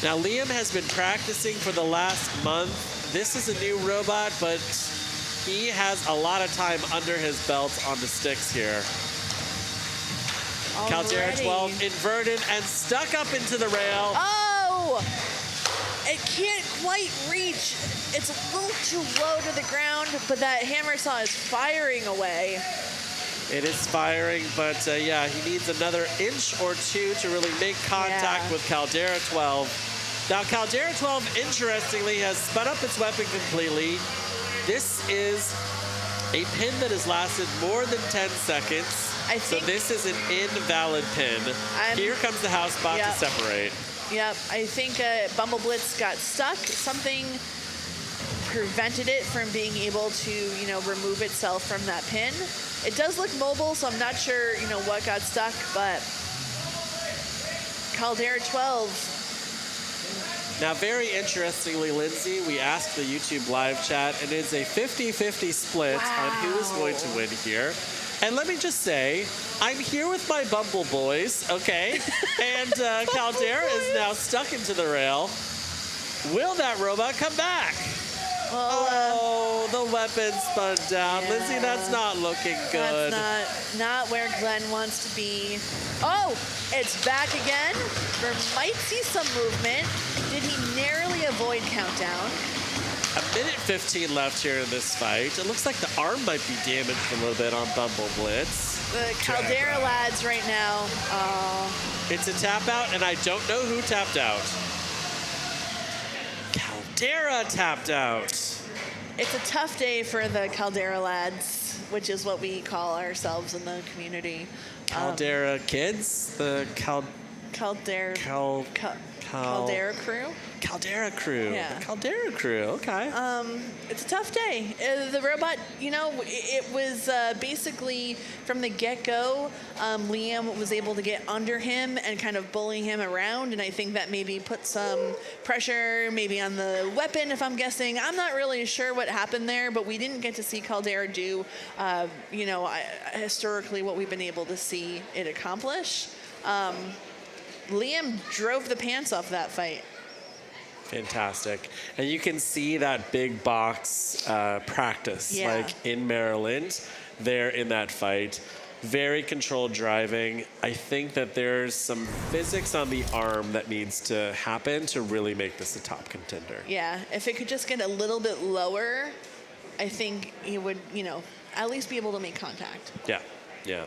Now, Liam has been practicing for the last month. This is a new robot, but he has a lot of time under his belt on the sticks here. Caldera Already. 12 inverted and stuck up into the rail. Oh! It can't quite reach. It's a little too low to the ground, but that hammer saw is firing away. It is firing, but yeah, he needs another inch or two to really make contact Yeah. with Caldera 12. Now, Caldera 12, interestingly, has spun up its weapon completely. This is a pin that has lasted more than 10 seconds. I think- so this is an invalid pin. Here comes the house bot Yep. to separate. Yep, I think Bumbleblitz got stuck. Something prevented it from being able to, you know, remove itself from that pin. It does look mobile, so I'm not sure, you know, what got stuck, but Caldera 12. Now, very interestingly, Lindsay, we asked the YouTube live chat, and it's a 50-50 split on who is going to win here. And let me just say, I'm here with my Bumble Boys, okay? And Caldera is now stuck into the rail. Will that robot come back? Well, Oh, the weapon spun down. yeah. Lindsay, that's not looking good. That's not where Glenn wants to be. Oh, it's back again. We might see some movement. Did he narrowly avoid countdown? A minute 15 left here in this fight. It looks like the arm might be damaged a little bit on Bumble Blitz. The Caldera lads right now. It's a tap out, and I don't know who tapped out. Caldera tapped out. It's a tough day for the Caldera lads, which is what we call ourselves in the community. Caldera kids? The Caldera crew. Caldera crew. Yeah. The Caldera crew, okay. It's a tough day. The robot, you know, it was basically from the get-go, Liam was able to get under him and kind of bully him around, and I think that maybe put some pressure maybe on the weapon, if I'm guessing. I'm not really sure what happened there, but we didn't get to see Caldera do, you know, historically what we've been able to see it accomplish. Liam drove the pants off that fight. Fantastic. And you can see that big box practice, Yeah. like in Maryland, there in that fight. Very controlled driving. I think that there's some physics on the arm that needs to happen to really make this a top contender. Yeah, if it could just get a little bit lower, I think he would, you know, at least be able to make contact. Yeah, yeah.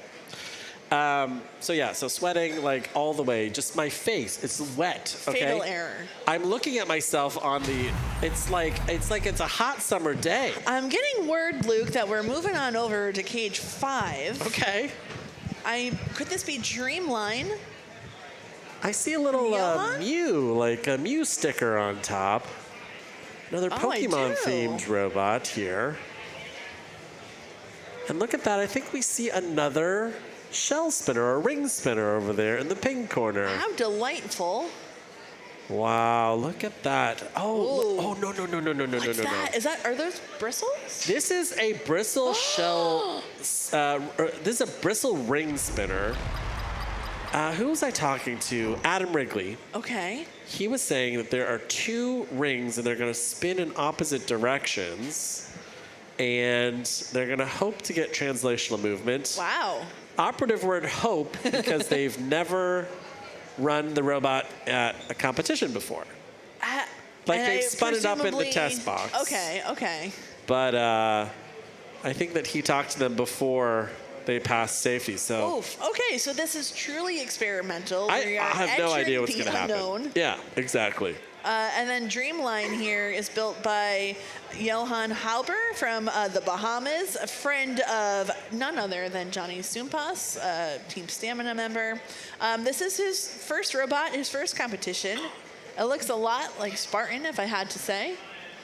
So sweating like all the way. Just my face, it's wet. Okay? Fatal error. I'm looking at myself on the. It's like it's a hot summer day. I'm getting word, Luke, that we're moving on over to cage 5. Okay. Could this be Dreamline? I see a little Neon? Mew, like a Mew sticker on top. Another Oh, I do. Pokemon-themed robot here. And look at that. I think we see another shell spinner or ring spinner over there in the pink corner. How delightful. Wow, look at that. Ooh. Oh, no. What's that? Are those bristles? This is a bristle shell. This is a bristle ring spinner. Who was I talking to? Adam Wrigley. Okay. He was saying that there are 2 rings and they're going to spin in opposite directions, and they're going to hope to get translational movement. Wow. Operative word hope, because they've never run the robot at a competition before. Like they've spun it up in the test box. Okay. But I think that he talked to them before they passed safety. So Oof. Okay, so this is truly experimental. I We are have no idea what's entering going to the happen. unknown. Yeah, exactly. And then Dreamline here is built by Johan Halber from the Bahamas, a friend of none other than Johnny Sumpas, Team Stamina member. This is his first robot, his first competition. It looks a lot like Spartan, if I had to say.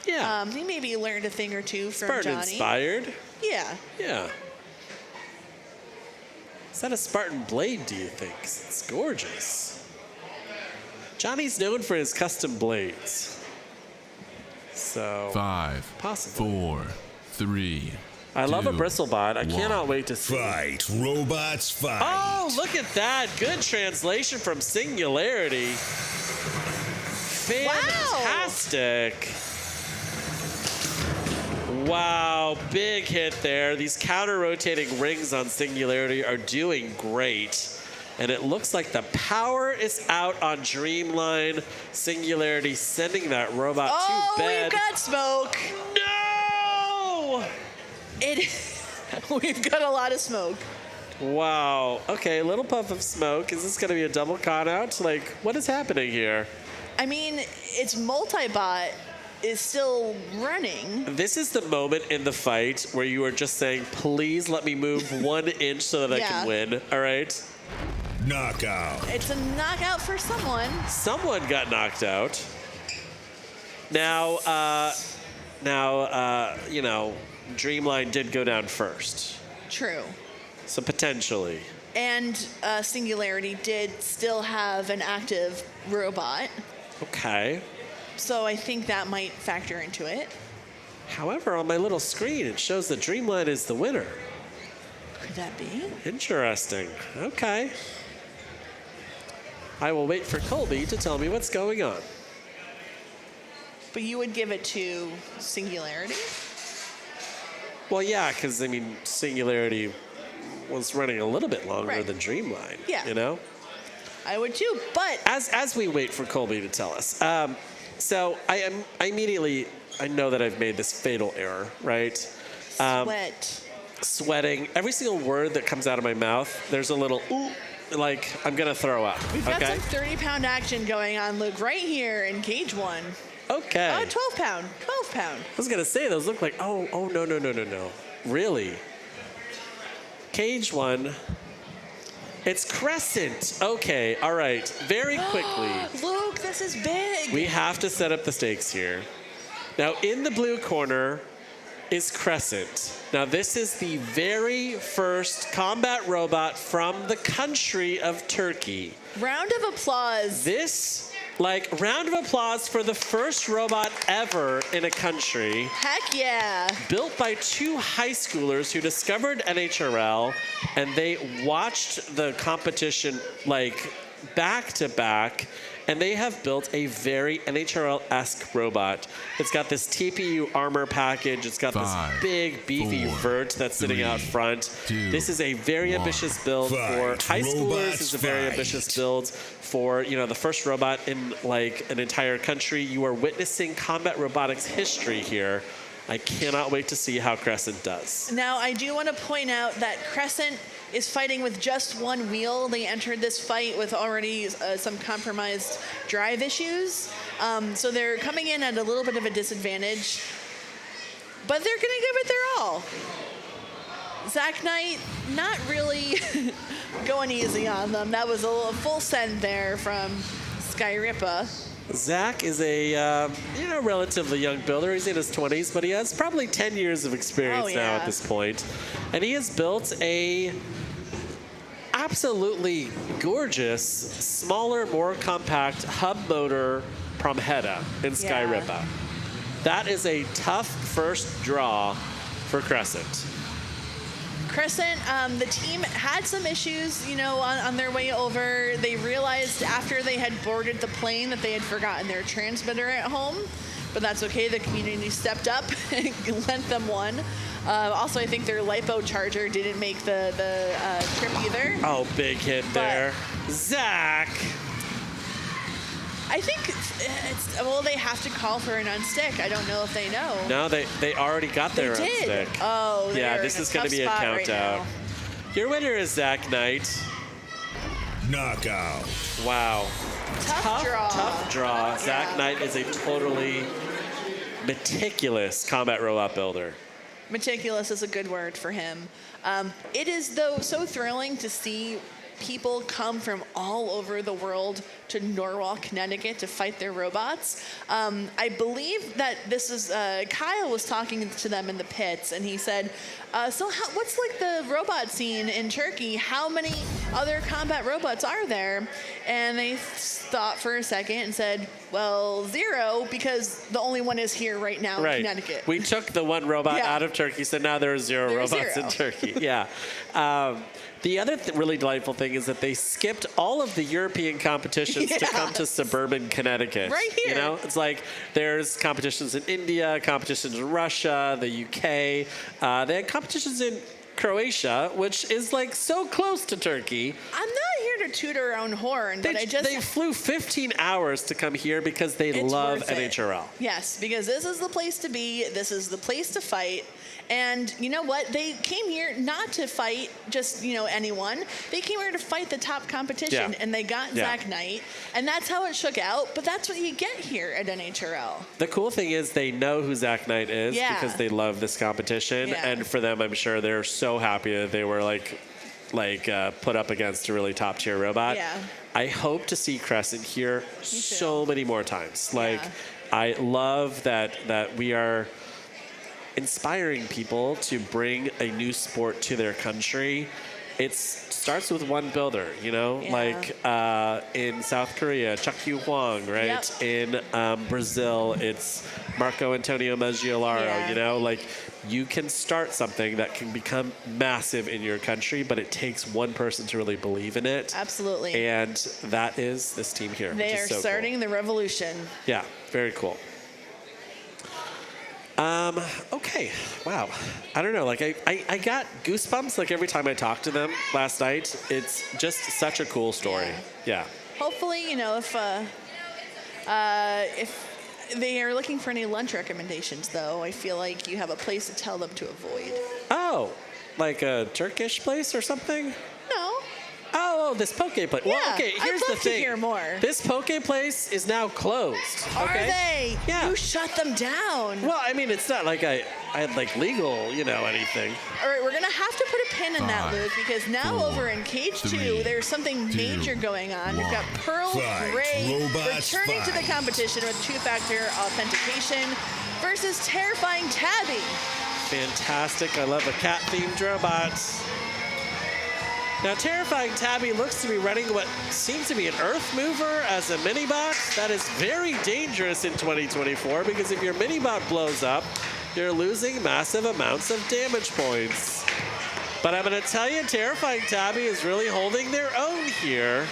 Yeah. He maybe learned a thing or two from Spartan Johnny. inspired. Yeah. Yeah. Is that a Spartan blade, do you think? It's gorgeous. Johnny's known for his custom blades. So 5, possibly. 4, 3. I love a 2, bristlebot. I 1. cannot wait to see. Fight, robots, fight. Oh, look at that. Good translation from Singularity. Fantastic. Wow, big hit there. These counter-rotating rings on Singularity are doing great. And it looks like the power is out on Dreamline. Singularity sending that robot to bed. We've got smoke. No! We've got a lot of smoke. Wow. Okay, a little puff of smoke. Is this going to be a double count out? Like, what is happening here? I mean, its multi-bot is still running. This is the moment in the fight where you are just saying, please let me move 1 inch so that I can win. All right? Knockout. It's a knockout for someone. Someone got knocked out. Now, you know, Dreamline did go down first. True. So potentially. And Singularity did still have an active robot. Okay. So I think that might factor into it. However, on my little screen, it shows that Dreamline is the winner. Could that be? Interesting. Okay. I will wait for Colby to tell me what's going on. But you would give it to Singularity? Well, yeah, because, I mean, Singularity was running a little bit longer Right. than Dreamline. Yeah. You know? I would too, but As we wait for Colby to tell us. So I immediately know that I've made this fatal error, right? Sweating. Every single word that comes out of my mouth, there's a little, ooh, like I'm going to throw up. We've got okay? some 30-pound action going on, Luke, right here in cage 1. Okay. 12-pound. 12-pound. I was going to say, those look like, no. Really? Cage 1. It's Crescent. Okay, all right. Very quickly. Luke, this is big. We have to set up the stakes here. Now, in the blue corner is Crescent. Now, this is the very first combat robot from the country of Turkey. Round of applause. Round of applause for the first robot ever in a country. Heck yeah. Built by 2 high schoolers who discovered NHRL, and they watched the competition back to back, and they have built a very NHRL-esque robot. It's got this TPU armor package. It's got 5, this big, beefy 4, vert that's sitting 3, out front. 2, This is a very 1. ambitious build for Fight, high schoolers. robots, It's a very fight. ambitious build for, the first robot in an entire country. You are witnessing combat robotics history here. I cannot wait to see how Crescent does. Now, I do want to point out that Crescent is fighting with just 1 wheel. They entered this fight with already some compromised drive issues. So they're coming in at a little bit of a disadvantage. But they're going to give it their all. Zach Knight, not really going easy on them. That was a full send there from Skyrippa. Zach is a relatively young builder. He's in his 20s, but he has probably 10 years of experience now at this point. And he has built a absolutely gorgeous, smaller, more compact hub motor Promheta in Skyrippa. That is a tough first draw for Crescent. Crescent, the team had some issues, on their way over. They realized after they had boarded the plane that they had forgotten their transmitter at home, but that's okay. The community stepped up and lent them one. Also, I think their lipo charger didn't make the trip either. Oh, big hit there. Zach. I think they have to call for an unstick. I don't know if they know. No, they already got their unstick. Oh, yeah, this is going to be a countdown. Right. Your winner is Zach Knight. Knockout. Wow. Tough draw. Tough draw. Zach Knight is a totally meticulous combat robot builder. Meticulous is a good word for him. It is, though, so thrilling to see people come from all over the world to Norwalk, Connecticut to fight their robots. I believe that this is, Kyle was talking to them in the pits, and he said, what's like the robot scene in Turkey? How many other combat robots are there? And they thought for a second and said, well, 0, because the only one is here right now in Connecticut. We took the one robot out of Turkey, so now there are 0 robots in Turkey. Yeah. The other really delightful thing is that they skipped all of the European competitions to come to suburban Connecticut. Right here. It's like there's competitions in India, competitions in Russia, the UK. They had competitions in Croatia, which is like so close to Turkey. I'm not here to toot our own horn, but they flew 15 hours to come here because they love NHRL. Yes, because this is the place to be. This is the place to fight. And you know what? They came here not to fight just, anyone. They came here to fight the top competition, and they got Zach Knight. And that's how it shook out, but that's what you get here at NHRL. The cool thing is they know who Zach Knight is because they love this competition. Yeah. And for them, I'm sure they're so happy that they were put up against a really top tier robot. Yeah. I hope to see Crescent here so many more times. I love that we are inspiring people to bring a new sport to their country. It starts with one builder, in South Korea, Chuck-Yu Hwang, right? Yep. In Brazil, it's Marco Antonio Maggiolaro, you can start something that can become massive in your country, but it takes one person to really believe in it. Absolutely. And that is this team here. They are starting the revolution. Yeah, very cool. Okay, wow. I don't know, I got goosebumps every time I talked to them last night. It's just such a cool story. Yeah. Hopefully, if they are looking for any lunch recommendations, though, I feel like you have a place to tell them to avoid. Oh, like a Turkish place or something? No. Oh, this poke place. Yeah, well, okay, here's I'd love the thing. to hear more. This poke place is now closed. Are they? Yeah. You shut them down. Well, I mean, it's not like I had legal, anything. All right, we're going to have to put a pin in that, Luke, because now over in Cage 2, there's something major going on. We've got Pearl Gray returning to the competition with 2-factor authentication versus Terrifying Tabby. Fantastic. I love the cat-themed robots. Now, Terrifying Tabby looks to be running what seems to be an Earth Mover as a mini-bot. That is very dangerous in 2024 because if your mini-bot blows up, you're losing massive amounts of damage points. But I'm going to tell you, Terrifying Tabby is really holding their own here.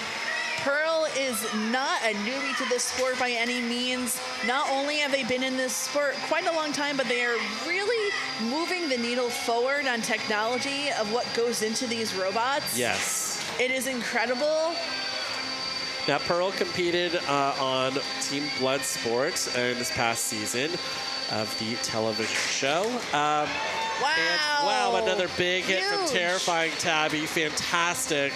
Pearl is not a newbie to this sport by any means. Not only have they been in this sport quite a long time, but they are really moving the needle forward on technology of what goes into these robots. Yes. It is incredible. Now, Pearl competed on Team Blood Sports in this past season of the television show. Wow. And, wow, another big hit from Huge. Terrifying Tabby. Fantastic.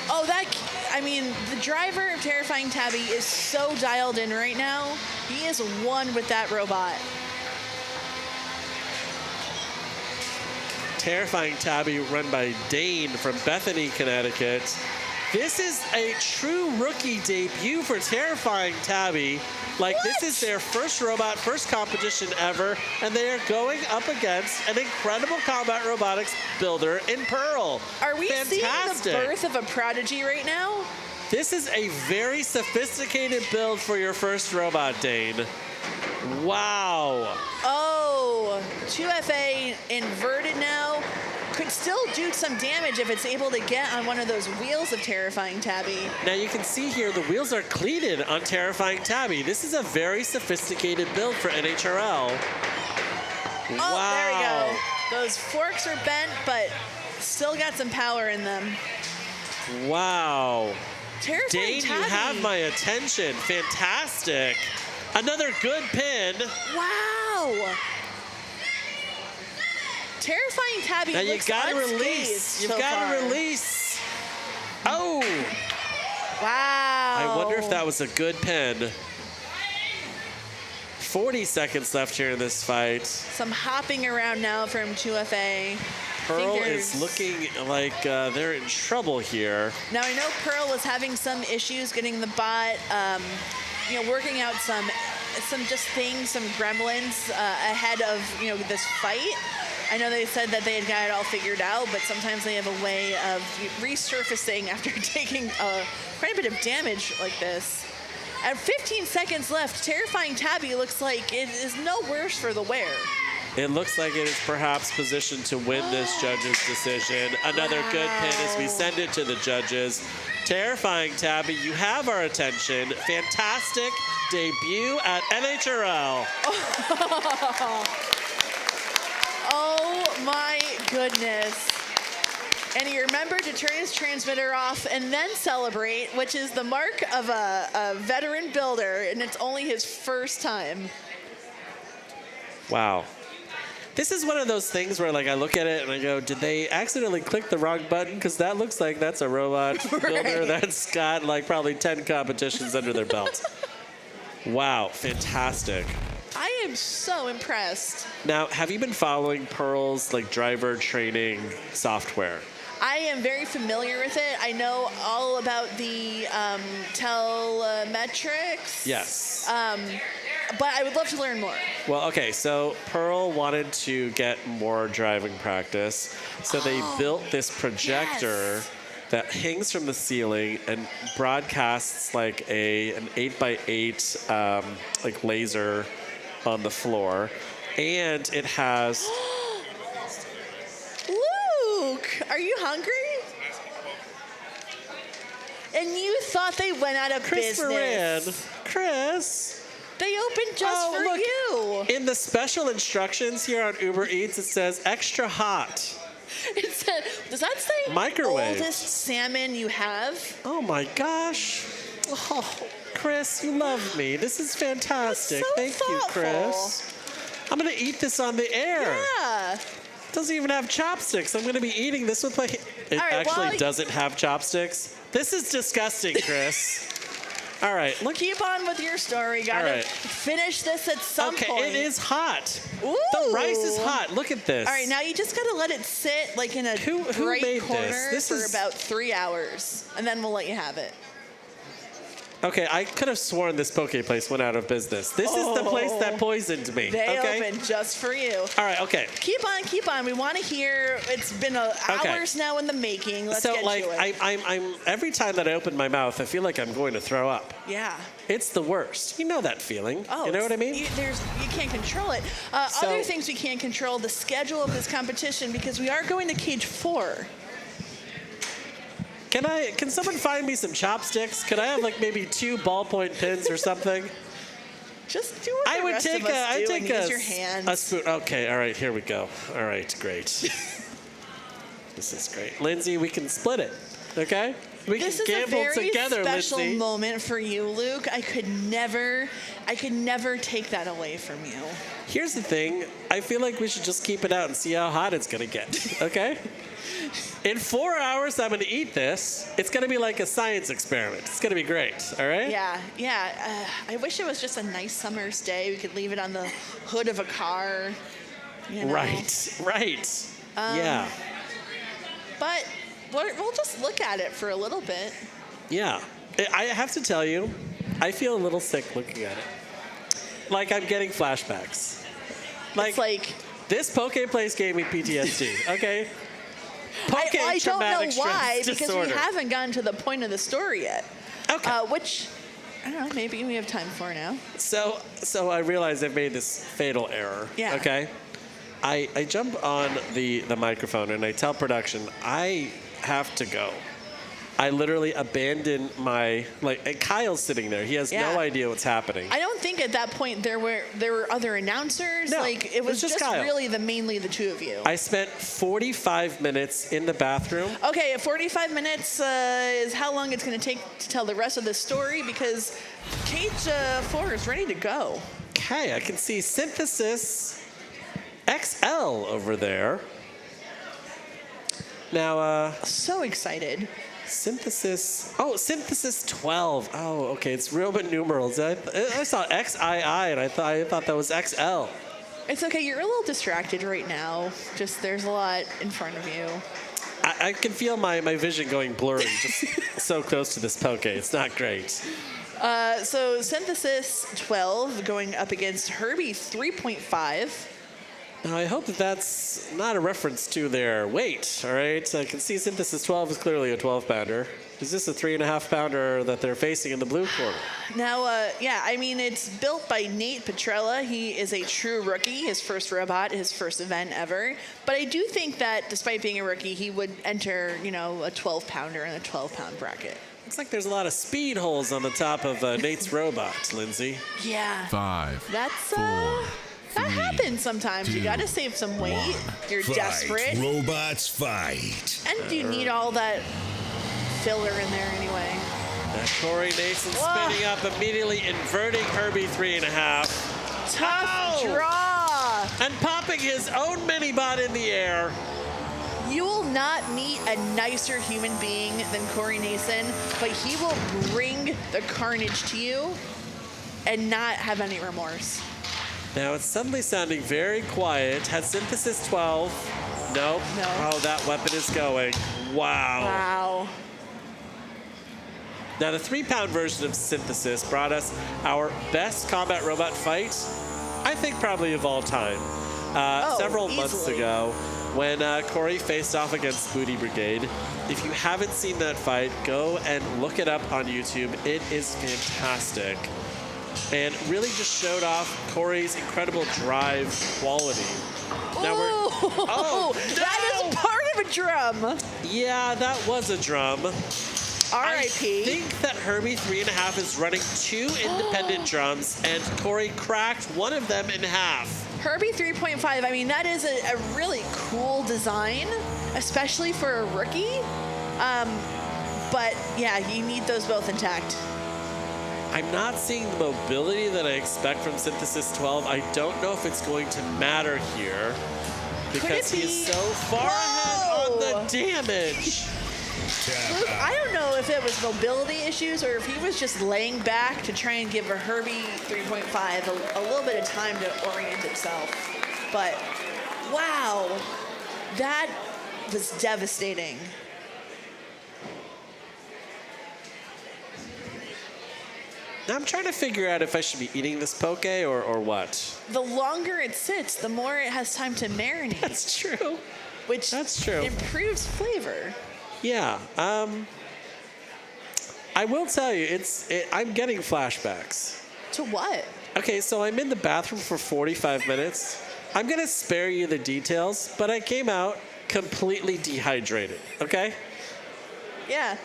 Oh, the driver of Terrifying Tabby is so dialed in right now. He is one with that robot. Terrifying Tabby run by Dane from Bethany, Connecticut. This is a true rookie debut for Terrifying Tabby. This is their first robot, first competition ever, and they are going up against an incredible combat robotics builder in Pearl. Are we seeing the birth of a prodigy right now? This is a very sophisticated build for your first robot, Dane. Wow. Oh, 2FA inverted now. Could still do some damage if it's able to get on one of those wheels of Terrifying Tabby. Now you can see here the wheels are cleated on Terrifying Tabby. This is a very sophisticated build for NHRL. Oh, Wow. there we go. Those forks are bent, but still got some power in them. Wow. Terrifying Dane, Tabby. you have my attention. Fantastic. Another good pin. Wow. Terrifying Tabby Now you looks gotta unscathed release. You've so gotta far. release. Oh. Wow. I wonder if that was a good pin. 40 seconds left here in this fight. Some hopping around now from 2FA. Pearl Fingers. is looking like they're in trouble here. Now I know Pearl was having some issues getting the bot, working out some just things, some gremlins ahead of this fight. I know they said that they had got it all figured out, but sometimes they have a way of resurfacing after taking quite a bit of damage like this. At 15 seconds left, Terrifying Tabby looks like it is no worse for the wear. It looks like it is perhaps positioned to win this judge's decision. Another good pin as we send it to the judges. Terrifying Tabby, you have our attention. Fantastic debut at NHRL. Oh my goodness. And he remembered to turn his transmitter off and then celebrate, which is the mark of a veteran builder, and it's only his first time. Wow. This is one of those things where I look at it and I go, did they accidentally click the wrong button? Because that looks like that's a robot builder that's got probably 10 competitions under their belt. Wow, fantastic. I am so impressed. Now, have you been following Pearl's driver training software? I am very familiar with it. I know all about the telemetrics. Yes. But I would love to learn more. Well, okay, so Pearl wanted to get more driving practice, so they built this projector that hangs from the ceiling and broadcasts an 8x8 laser on the floor, and it has. Luke, are you hungry? And you thought they went out of Chris Moran. business. Chris. They opened just for look, you. In the special instructions here on Uber Eats, it says extra hot. It said, does that say Microwave. oldest salmon you have? Oh my gosh. Oh, Chris, you love me. This is fantastic. That's so Thank you, thoughtful. Chris. I'm going to eat this on the air. Yeah. Doesn't even have chopsticks. I'm going to be eating this with my. It All right, actually doesn't have chopsticks. This is disgusting, Chris. All right, look. Keep on with your story. Gotta right. finish this at some Okay, point. it is hot. Ooh. The rice is hot. Look at this. All right, now you just gotta let it sit in a Who bright made corner this? This for is- about 3 hours, and then we'll let you have it. Okay, I could have sworn this poke place went out of business. This is the place that poisoned me. They okay? opened just for you. All right, okay. Keep on. We want to hear. It's been hours now in the making. Let's So get to it. I'm every time that I open my mouth, I feel like I'm going to throw up. Yeah. It's the worst. You know that feeling. Oh, you know what I mean? You can't control it. So- Other things we can't control, the schedule of this competition, because we are going to cage 4. Can someone find me some chopsticks? Could I have maybe 2 ballpoint pens or something? Just do what I the would rest take of us a do and use your hands. a spoon. Okay, all right, here we go. All right, great. This is great. Lindsay, we can split it. Okay? We This can is a gamble very together, special Lindsay. moment for you, Luke. I could never take that away from you. Here's the thing. I feel like we should just keep it out and see how hot it's gonna get. Okay? In 4 hours, I'm gonna eat this. It's gonna be like a science experiment. It's gonna be great. All right? Yeah. I wish it was just a nice summer's day. We could leave it on the hood of a car. You know? Right. Yeah. But we'll just look at it for a little bit. Yeah. I have to tell you, I feel a little sick looking at it. Like I'm getting flashbacks. It's like this poke place gave me PTSD. Okay. Poke I don't know traumatic why, stress because disorder. we haven't gotten to the point of the story yet. Okay. Which, I don't know, maybe we have time for now. So I realize I've made this fatal error. Yeah. Okay. I jump on the microphone and I tell production, I have to go. I literally abandon my, and Kyle's sitting there. He has no idea what's happening. I don't think at that point there were other announcers. No, it was just Kyle. really mainly the two of you. I spent 45 minutes in the bathroom. Okay, 45 minutes is how long it's going to take to tell the rest of the story because Cage 4 is ready to go. Okay, I can see Synthesis XL over there. Now, so excited. Synthesis 12. Oh, okay, it's Roman numerals. I saw XII and I thought that was XL. It's okay, you're a little distracted right now. Just there's a lot in front of you. I can feel my vision going blurry just so close to this poke. It's not great. So Synthesis 12 going up against Herbie 3.5. Now, I hope that that's not a reference to their weight, all right? I can see Synthesis 12 is clearly a 12-pounder. Is this a 3.5-pounder that they're facing in the blue corner? Now, I mean, it's built by Nate Petrella. He is a true rookie, his first robot, his first event ever. But I do think that despite being a rookie, he would enter, a 12-pounder in a 12-pound bracket. Looks like there's a lot of speed holes on the top of Nate's robot, Lindsay. Yeah. 5, That's, 4, that 3, happens sometimes. You 2, gotta save some weight. 1. You're Fight. desperate. Robots fight. And you need all that filler in there anyway. Now Corey Nason spinning up, immediately inverting Herbie 3.5. Tough draw. And popping his own mini-bot in the air. You will not meet a nicer human being than Corey Nason, but he will bring the carnage to you and not have any remorse. Now it's suddenly sounding very quiet. Had Synthesis 12. Nope. No. Oh, that weapon is going. Wow. Wow. Now the 3-pound version of Synthesis brought us our best combat robot fight, I think probably of all time. Several months easily. ago when Corey faced off against Booty Brigade. If you haven't seen that fight, go and look it up on YouTube. It is fantastic. And really just showed off Corey's incredible drive quality. Now That is part of a drum. Yeah, that was a drum. R.I.P. I think that Herbie 3.5 is running 2 independent drums, and Corey cracked one of them in half. Herbie 3.5, I mean, that is a really cool design, especially for a rookie. But yeah, you need those both intact. I'm not seeing the mobility that I expect from Synthesis 12. I don't know if it's going to matter here because he is so far ahead on the damage. I don't know if it was mobility issues or if he was just laying back to try and give a Herbie 3.5 a little bit of time to orient himself. But wow, that was devastating. Now I'm trying to figure out if I should be eating this poke or what. The longer it sits, the more it has time to marinate. That's true. Which That's true. improves flavor. Yeah. I will tell you, I'm getting flashbacks. To what? Okay, so I'm in the bathroom for 45 minutes. I'm going to spare you the details, but I came out completely dehydrated, okay? Yeah.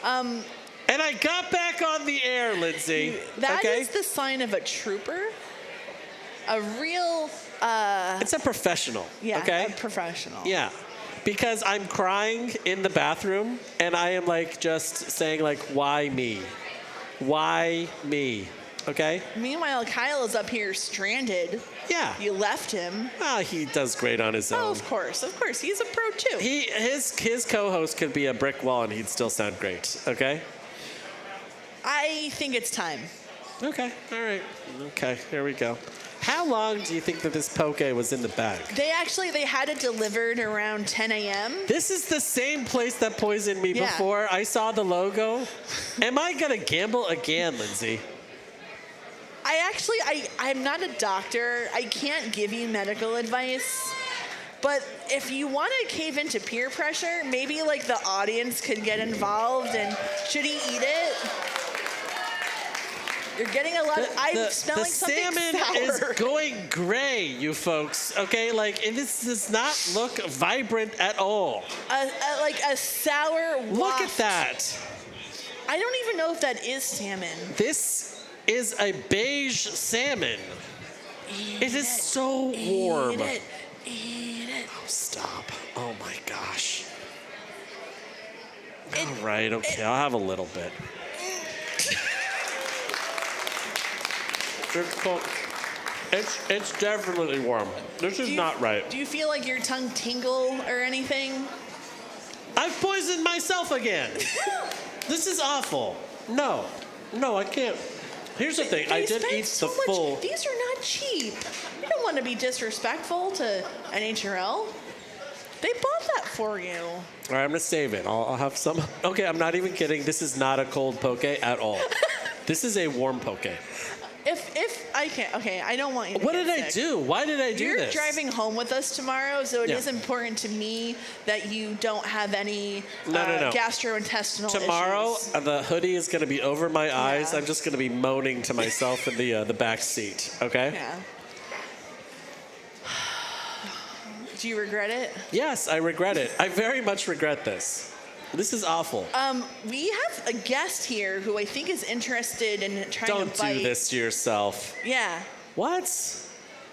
And I got back on the air, Lindsay. That okay? is the sign of a trooper. A real, It's a professional, yeah, okay? a professional. Yeah, because I'm crying in the bathroom, and I am just saying why me? Why me? Okay? Meanwhile, Kyle is up here stranded. Yeah. You left him. He does great on his own. Oh, of course. He's a pro too. His co-host could be a brick wall, and he'd still sound great, okay? I think it's time. Okay, all right. Okay, here we go. How long do you think that this poke was in the bag? They had it delivered around 10 a.m. This is the same place that poisoned me Yeah. before. I saw the logo. Am I going to gamble again, Lindsay? I'm not a doctor. I can't give you medical advice. But if you want to cave into peer pressure, maybe the audience could get involved. And should he eat it? You're getting a lot of... I'm smelling the something salmon sour. is going gray, you folks. Okay, like and this does not look vibrant at all. Like a sour waft. Look at that. I don't even know if that is salmon. This is a beige salmon. It is so warm. Eat it. Eat it. Oh, stop. Oh my gosh. All right, okay, I'll have a little bit. It's definitely warm. This is not right. Do you feel like your tongue tingle or anything? I've poisoned myself again. This is awful. No, I can't. Here's the thing. I did eat the full. These are not cheap. You don't want to be disrespectful to NHRL. They bought that for you. All right, I'm gonna save it. I'll have some. Okay, I'm not even kidding. This is not a cold poke at all. This is a warm poke. If I can't, okay, I don't want you to What get did I sick. do? Why did I do You're this? driving home with us tomorrow, so it Yeah. is important to me that you don't have any No. gastrointestinal Tomorrow, issues. the hoodie is gonna be over my eyes. Yeah. I'm just gonna be moaning to myself in the back seat. Okay? Yeah. Do you regret it? Yes, I regret it. I very much regret this. This is awful. We have a guest here who I think is interested in trying Don't to bite. do this to yourself. Yeah. What?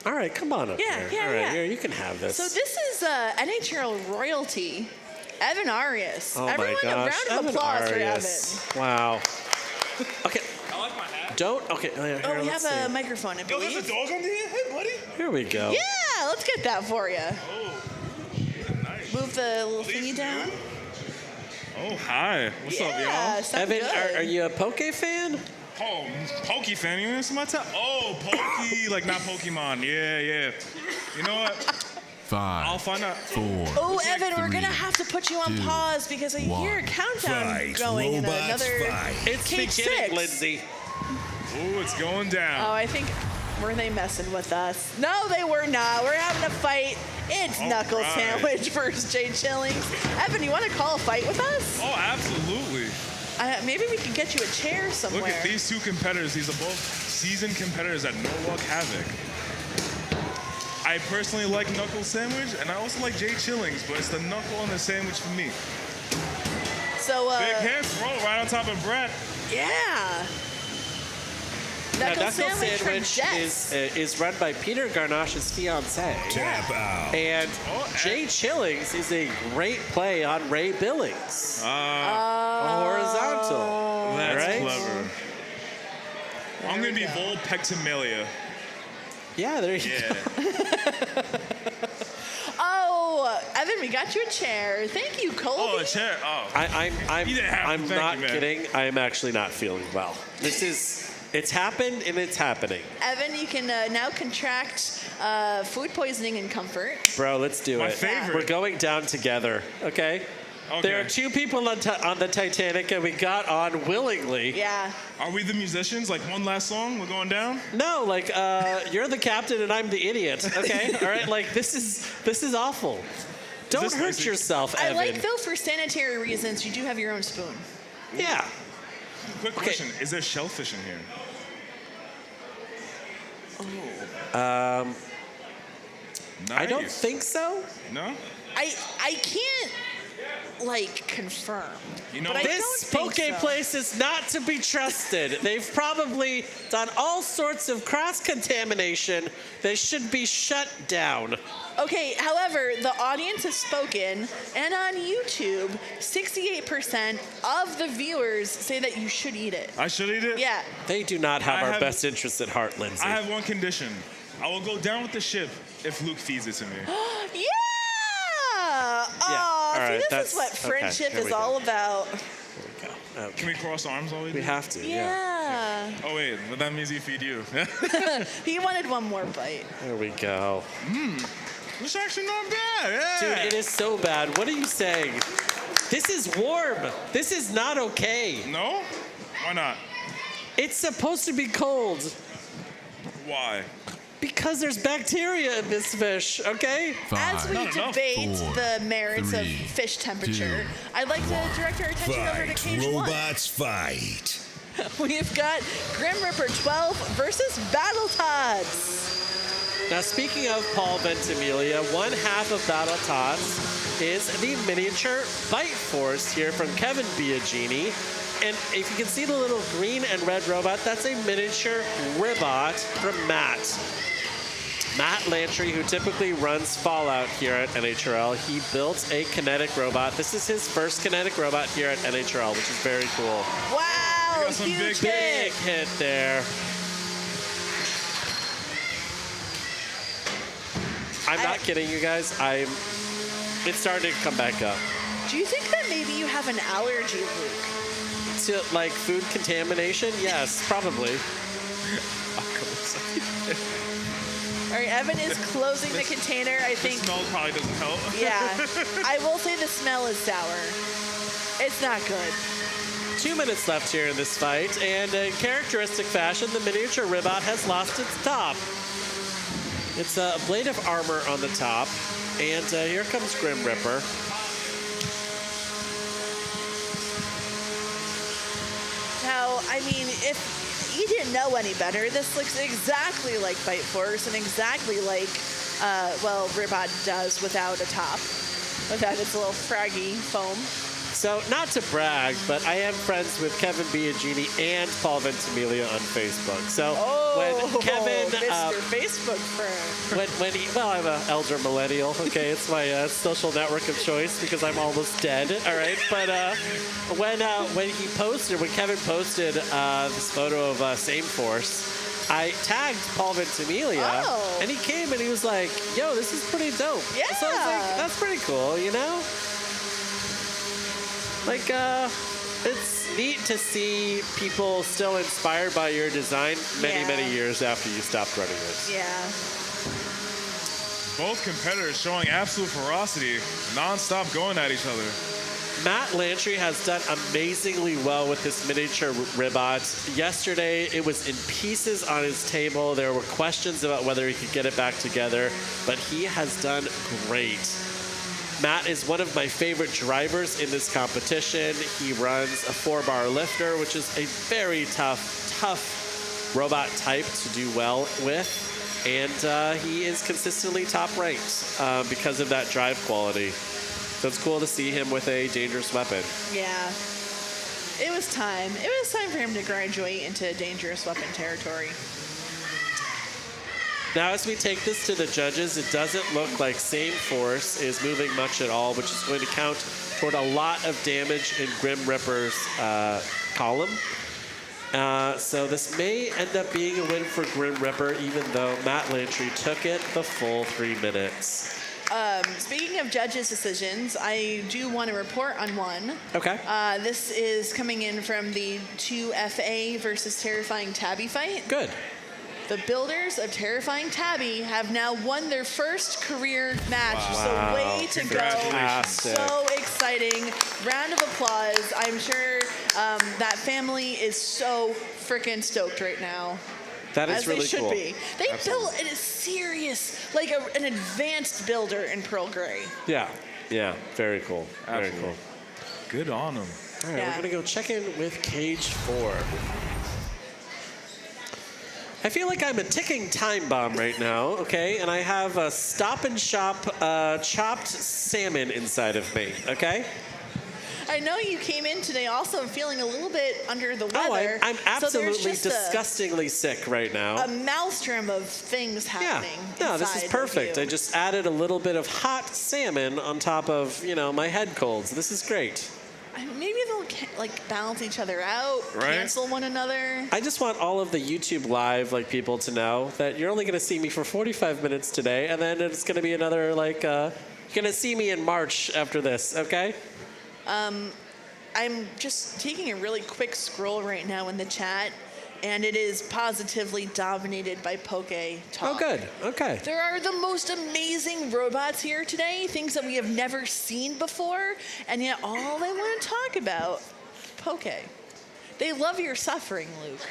All right, come on up Yeah, here. yeah, All right, yeah. here, you can have this. So this is NHRL royalty, Evan Arias. Oh Everyone, my gosh. a round of applause Arias. for Wow. Okay. I like my hat. Don't. Okay. Here, Evan. Oh, we have let's a see. microphone, I Yo, believe. there's a dog on the head, buddy. Here we go. Yeah, let's get that for you. Oh, nice. Move the little Please thingy do. down. Oh, hi. What's up, Yeah, y'all? sound Evan, good. are you a poke fan? Oh, Pokey fan. You answer my time? Oh, Pokey. Like, not Pokemon. Yeah. You know what? I'll 5, find out. 4, Oh, Evan, we're gonna 3, have to put you on 2, pause because I hear a 1. countdown Fight, going in robots, another. fight. It's Cage beginning, 6. Lindsay. Ooh, it's going down. Oh, I think were they messing with us? No, they were not. We're having a fight. It's All Knuckle right. Sandwich versus Jay Chillings. Evan, you want to call a fight with us? Oh, absolutely. Maybe we can get you a chair somewhere. Look at these two competitors. These are both seasoned competitors at National Havoc. I personally like Knuckle Sandwich, and I also like Jay Chillings, but it's the Knuckle and the Sandwich for me. So, Big hand throw right on top of Brett. yeah. Now, Knuckle Knuckle Sandwich from Sandwich Jets. is run by Peter Garnache's fiance. Tap out. And Oh, Jay Chillings is a great play on Ray Billings. Horizontal. That's right? clever. I'm going to be we go. Vol Pectimalia. Yeah, there you Yeah. Oh, Evan, we got you a chair. Thank you, Colby. Oh, a chair. Oh. I'm You didn't have to, I'm thank not you, man. kidding. I am actually not feeling well. It's happened and it's happening. Evan, you can now contract food poisoning in comfort. Bro, let's do My it. favorite. We're going down together, okay? Okay. There are two people on the Titanic and we got on willingly. Yeah. Are we the musicians? Like one last song? We're going down? No, like you're the captain and I'm the idiot. Okay, all right. Like this is awful. Don't this hurt spicy? yourself, I Evan. like, though, for sanitary reasons, you do have your own spoon. Yeah. Quick question. Is there shellfish in here? I don't Nice. think so. No? I can't, like, confirm. You know, but I This don't poke think so. place is not to be trusted. They've probably done all sorts of cross-contamination. They should be shut down. Okay, however, the audience has spoken, and on YouTube, 68% of the viewers say that you should eat it. I should eat it? Yeah. They do not have I our have- best interests at heart, Lindsay. I have one condition. I will go down with the ship if Luke feeds it to me. Yeah! all Oh, right, see, this that's- is what okay, friendship here is we go. all about. Okay. Can we cross arms while we do We it? have to. Yeah. Oh, wait. But that means you feed you. He wanted one more bite. There we go. It's actually not bad. Yeah. Dude, it is so bad. What are you saying? This is warm. This is not okay. No? Why not? It's supposed to be cold Why? because there's bacteria in this fish, okay? As we 5, enough. debate 4, the merits of 3, fish temperature, 2, I'd like to direct our attention over to Fight, cage one. robots, fight. We've got Grim Reaper 12 versus BattleTots. Now, speaking of Paul Ventimiglia, one half of BattleTots is the miniature Bite Force here from Kevin Biagini. And if you can see the little green and red robot, that's a miniature Ribot from Matt. Matt Lantry, who typically runs Fallout here at NHRL, he built a kinetic robot. This is his first kinetic robot here at NHRL, which is very cool. Wow, huge Big hit there. I'm not kidding you guys. It's starting to come back up. Do you think that maybe you have an allergy, Luke? To like food contamination? Yes, probably. All right, Evan is closing the container. I think. The smell probably doesn't help. Yeah, I will say the smell is sour. It's not good. 2 minutes left here in this fight, and in characteristic fashion, the miniature Ribot has lost its top. It's a blade of armor on the top, and here comes Grim Reaper. Now, I mean, if you didn't know any better, this looks exactly like Bite Force and exactly like, well, Ribot does without a top, without its little fraggy foam. So, not to brag, but I am friends with Kevin Biagini and Paul Ventimiglia on Facebook. So, when Kevin... Mr. Facebook friend. When he... Well, I'm an elder millennial, okay? It's my social network of choice because I'm almost dead, all right? But when Kevin posted this photo of Same Force, I tagged Paul Ventimiglia, and he came and he was like, yo, this is pretty dope. Yeah. So I was like, that's pretty cool, you know? Like, it's neat to see people still inspired by your design many years after you stopped running it. Yeah. Both competitors showing absolute ferocity, non-stop going at each other. Matt Lantry has done amazingly well with this miniature Ribot. Yesterday, it was in pieces on his table. There were questions about whether he could get it back together, but he has done great. Matt is one of my favorite drivers in this competition. He runs a 4-bar lifter, which is a very tough robot type to do well with. And he is consistently top ranked because of that drive quality. So it's cool to see him with a dangerous weapon. Yeah. It was time. It was time for him to graduate into dangerous weapon territory. Now, as we take this to the judges, it doesn't look like Same Force is moving much at all, which is going to count toward a lot of damage in Grim Reaper's column. So this may end up being a win for Grim Reaper, even though Matt Lantry took it the full 3 minutes. Speaking of judges' decisions, I do want to report on one. Okay. This is coming in from the 2FA versus Terrifying Tabby fight. Good. The builders of Terrifying Tabby have now won their first career match. Wow. So way to go. So exciting. Round of applause. I'm sure that family is so freaking stoked right now. That is really cool. cool. They built a serious, like an advanced builder in Pearl Gray. Yeah. Yeah. Very cool. Very cool. Good on them. All right, we're going to go check in with Cage 4. I feel like I'm a ticking time bomb right now, okay? And I have a Stop and Shop chopped salmon inside of me, okay? I know you came in today also feeling a little bit under the weather. Oh, I'm absolutely so there's just disgustingly sick right now. A maelstrom of things happening. Yeah, no, this is perfect. I just added a little bit of hot salmon on top of, my head colds. This is great. Maybe they'll balance each other out, cancel one another. I just want all of the YouTube Live people to know that you're only going to see me for 45 minutes today, and then it's going to be another you're going to see me in March after this, okay? I'm just taking a really quick scroll right now in the chat, and it is positively dominated by Poke talk. Oh, good. Okay. There are the most amazing robots here today, things that we have never seen before, and yet all they want to talk about, Poke. They love your suffering, Luke.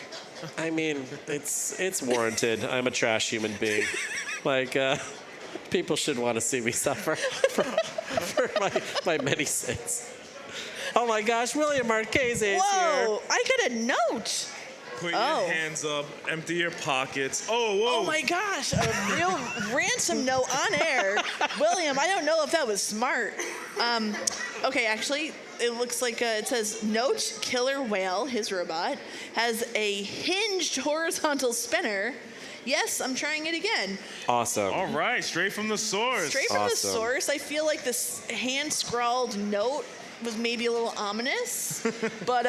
I mean, it's warranted. I'm a trash human being. People should want to see me suffer for my many sins. Oh my gosh, William Marchese is Whoa, here. I got a note. Put your hands up, empty your pockets. Oh, whoa. Oh my gosh, a real ransom note on air. William, I don't know if that was smart. Okay, actually, it looks like it says, note, Killer Whale, his robot, has a hinged horizontal spinner. Yes, I'm trying it again. Awesome. All right, straight from the source. Straight from the Awesome. source. I feel like this hand-scrawled note was maybe a little ominous, but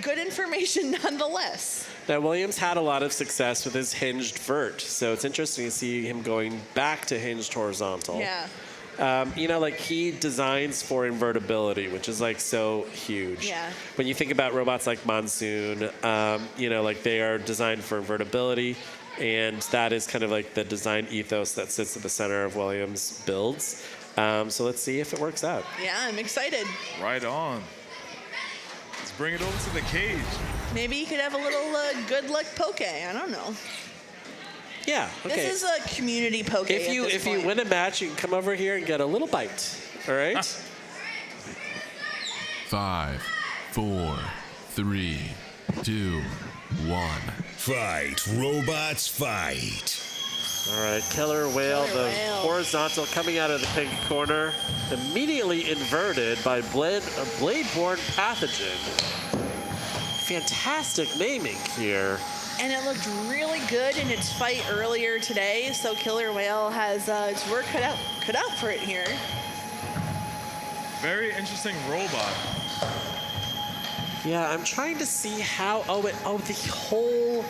good information nonetheless. Now, Williams had a lot of success with his hinged vert, so it's interesting to see him going back to hinged horizontal. Yeah. You know, like he designs for invertibility, which is like so huge. Yeah. When you think about robots like Monsoon, you know, like they are designed for invertibility, and that is kind of like the design ethos that sits at the center of Williams' builds. So let's see if it works out. Yeah, I'm excited. Right on. Let's bring it over to the cage. Maybe you could have a little good luck poke. I don't know. Yeah. Okay. This is a community poke. If you win a match, you can come over here and get a little bite. All right. 5, 4, 3, 2, 1. Fight, robots, fight. All right, Killer Whale, Killer the Whale. horizontal coming out of the pink corner, immediately inverted by Blade-borne Pathogen. Fantastic naming here. And it looked really good in its fight earlier today, so Killer Whale has its work cut out for it here. Very interesting robot. Yeah, I'm trying to see how. The whole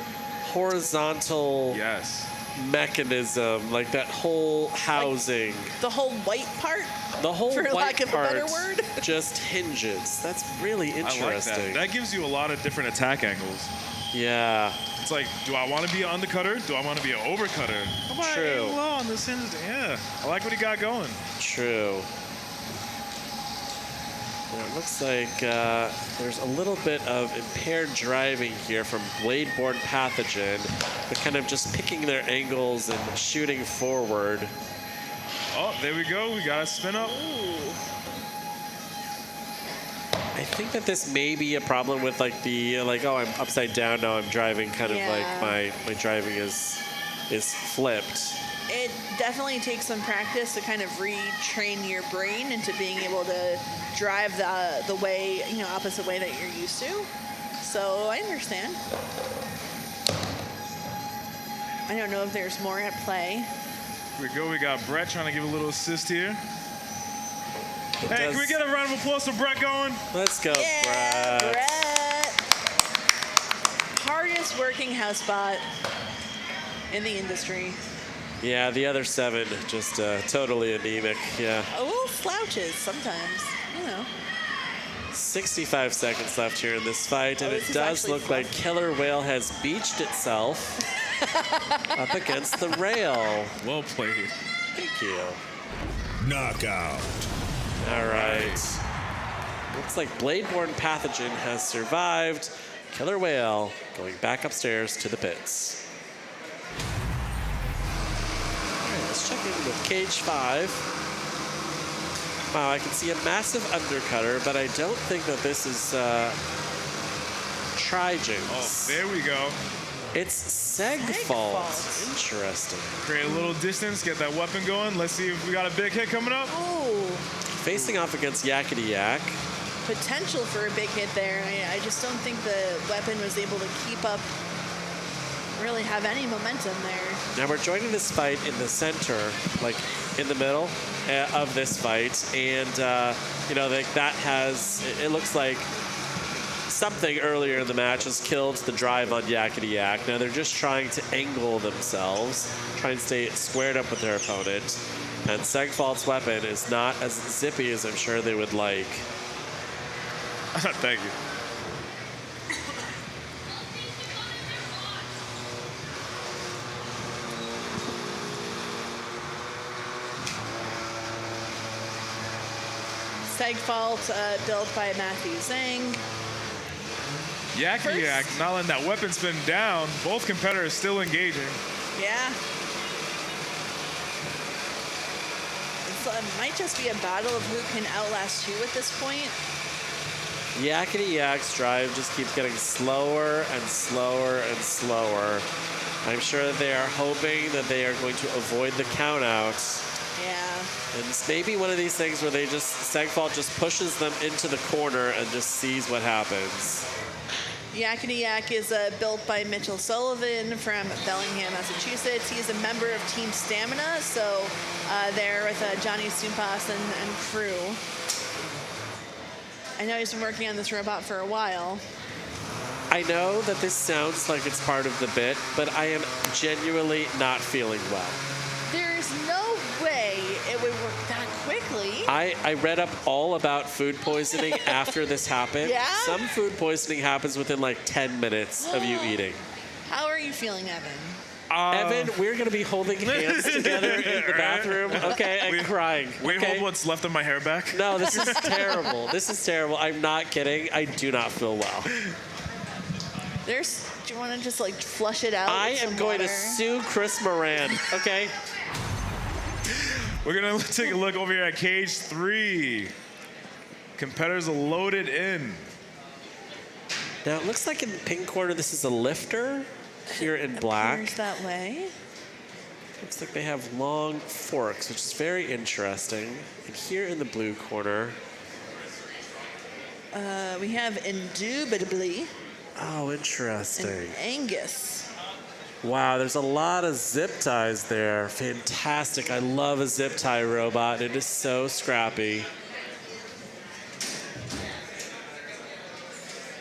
horizontal Yes. mechanism, like that whole housing. The whole white part, The whole for white lack of a better part word. just hinges. That's really I like interesting. that. That gives you a lot of different attack angles. Yeah. It's like, do I want to be an undercutter? Do I want to be an overcutter? How about True. aim low on this hinge? Yeah, I like what he got going. True. Yeah, it looks like there's a little bit of impaired driving here from Blade-borne Pathogen. They're kind of just picking their angles and shooting forward. Oh, there we go. We got a spin up. I think that this may be a problem with like the oh, I'm upside down now. I'm driving kind of like my driving is flipped. It definitely takes some practice to kind of retrain your brain into being able to drive the way, opposite way that you're used to. So I understand. I don't know if there's more at play. Here we go. We got Brett trying to give a little assist here. Hey, can we get a round of applause for Brett going? Let's go, Yeah, Brett. Brett. Hardest working housebot in the industry. Yeah, the other 7 just totally anemic. Yeah. A little slouches sometimes, 65 seconds left here in this fight, and this it is does actually look like fun. Killer Whale has beached itself up against the rail. Well played. Thank you. Knockout. All right. Looks like Blade-borne Pathogen has survived. Killer Whale going back upstairs to the pits. All right, let's check in with Cage 5. Wow, I can see a massive undercutter, but I don't think that this is Trijinx. Oh, there we go. It's Segfault. Interesting. Create a little distance, get that weapon going. Let's see if we got a big hit coming up. Oh, Facing off against Yakety Yak. potential for a big hit there. I just don't think the weapon was able to keep up, really have any momentum there. Now we're joining this fight in the center, like in the middle of this fight, and that has, it looks like something earlier in the match has killed the drive on Yakety Yak. Now they're just trying to angle themselves, try and stay squared up with their opponent, and Segfault's weapon is not as zippy as I'm sure they would like. Thank you. Segfault, built by Matthew Zhang. Yakety Yak not letting that weapon spin down. Both competitors still engaging. Yeah. It might just be a battle of who can outlast who at this point. Yakety Yak's drive just keeps getting slower and slower and slower. I'm sure that they are hoping that they are going to avoid the countouts. Yeah. And it's maybe one of these things where Sagfall just pushes them into the corner and just sees what happens. Yakety Yak is built by Mitchell Sullivan from Bellingham, Massachusetts. He's a member of Team Stamina, so they're with Johnny Sumpas and crew. I know he's been working on this robot for a while. I know that this sounds like it's part of the bit, but I am genuinely not feeling well. There's no way it would work that quickly. I read up all about food poisoning after this happened. Yeah? Some food poisoning happens within like 10 minutes of you eating. How are you feeling, Evan? Evan, we're going to be holding hands together in the bathroom, okay, and crying. Wait, okay? hold what's left of my hair back? No, this is terrible. This is terrible. I'm not kidding. I do not feel well. Do you want to just like flush it out? I am going to sue Chris Moran, okay? We're going to take a look over here at cage 3. Competitors are loaded in. Now, it looks like in the pink corner, this is a lifter here in black. Appears that way. Looks like they have long forks, which is very interesting. And here in the blue corner, We have Indubitably. oh, interesting. And Angus. Wow, there's a lot of zip ties there. Fantastic. I love a zip tie robot. It is so scrappy.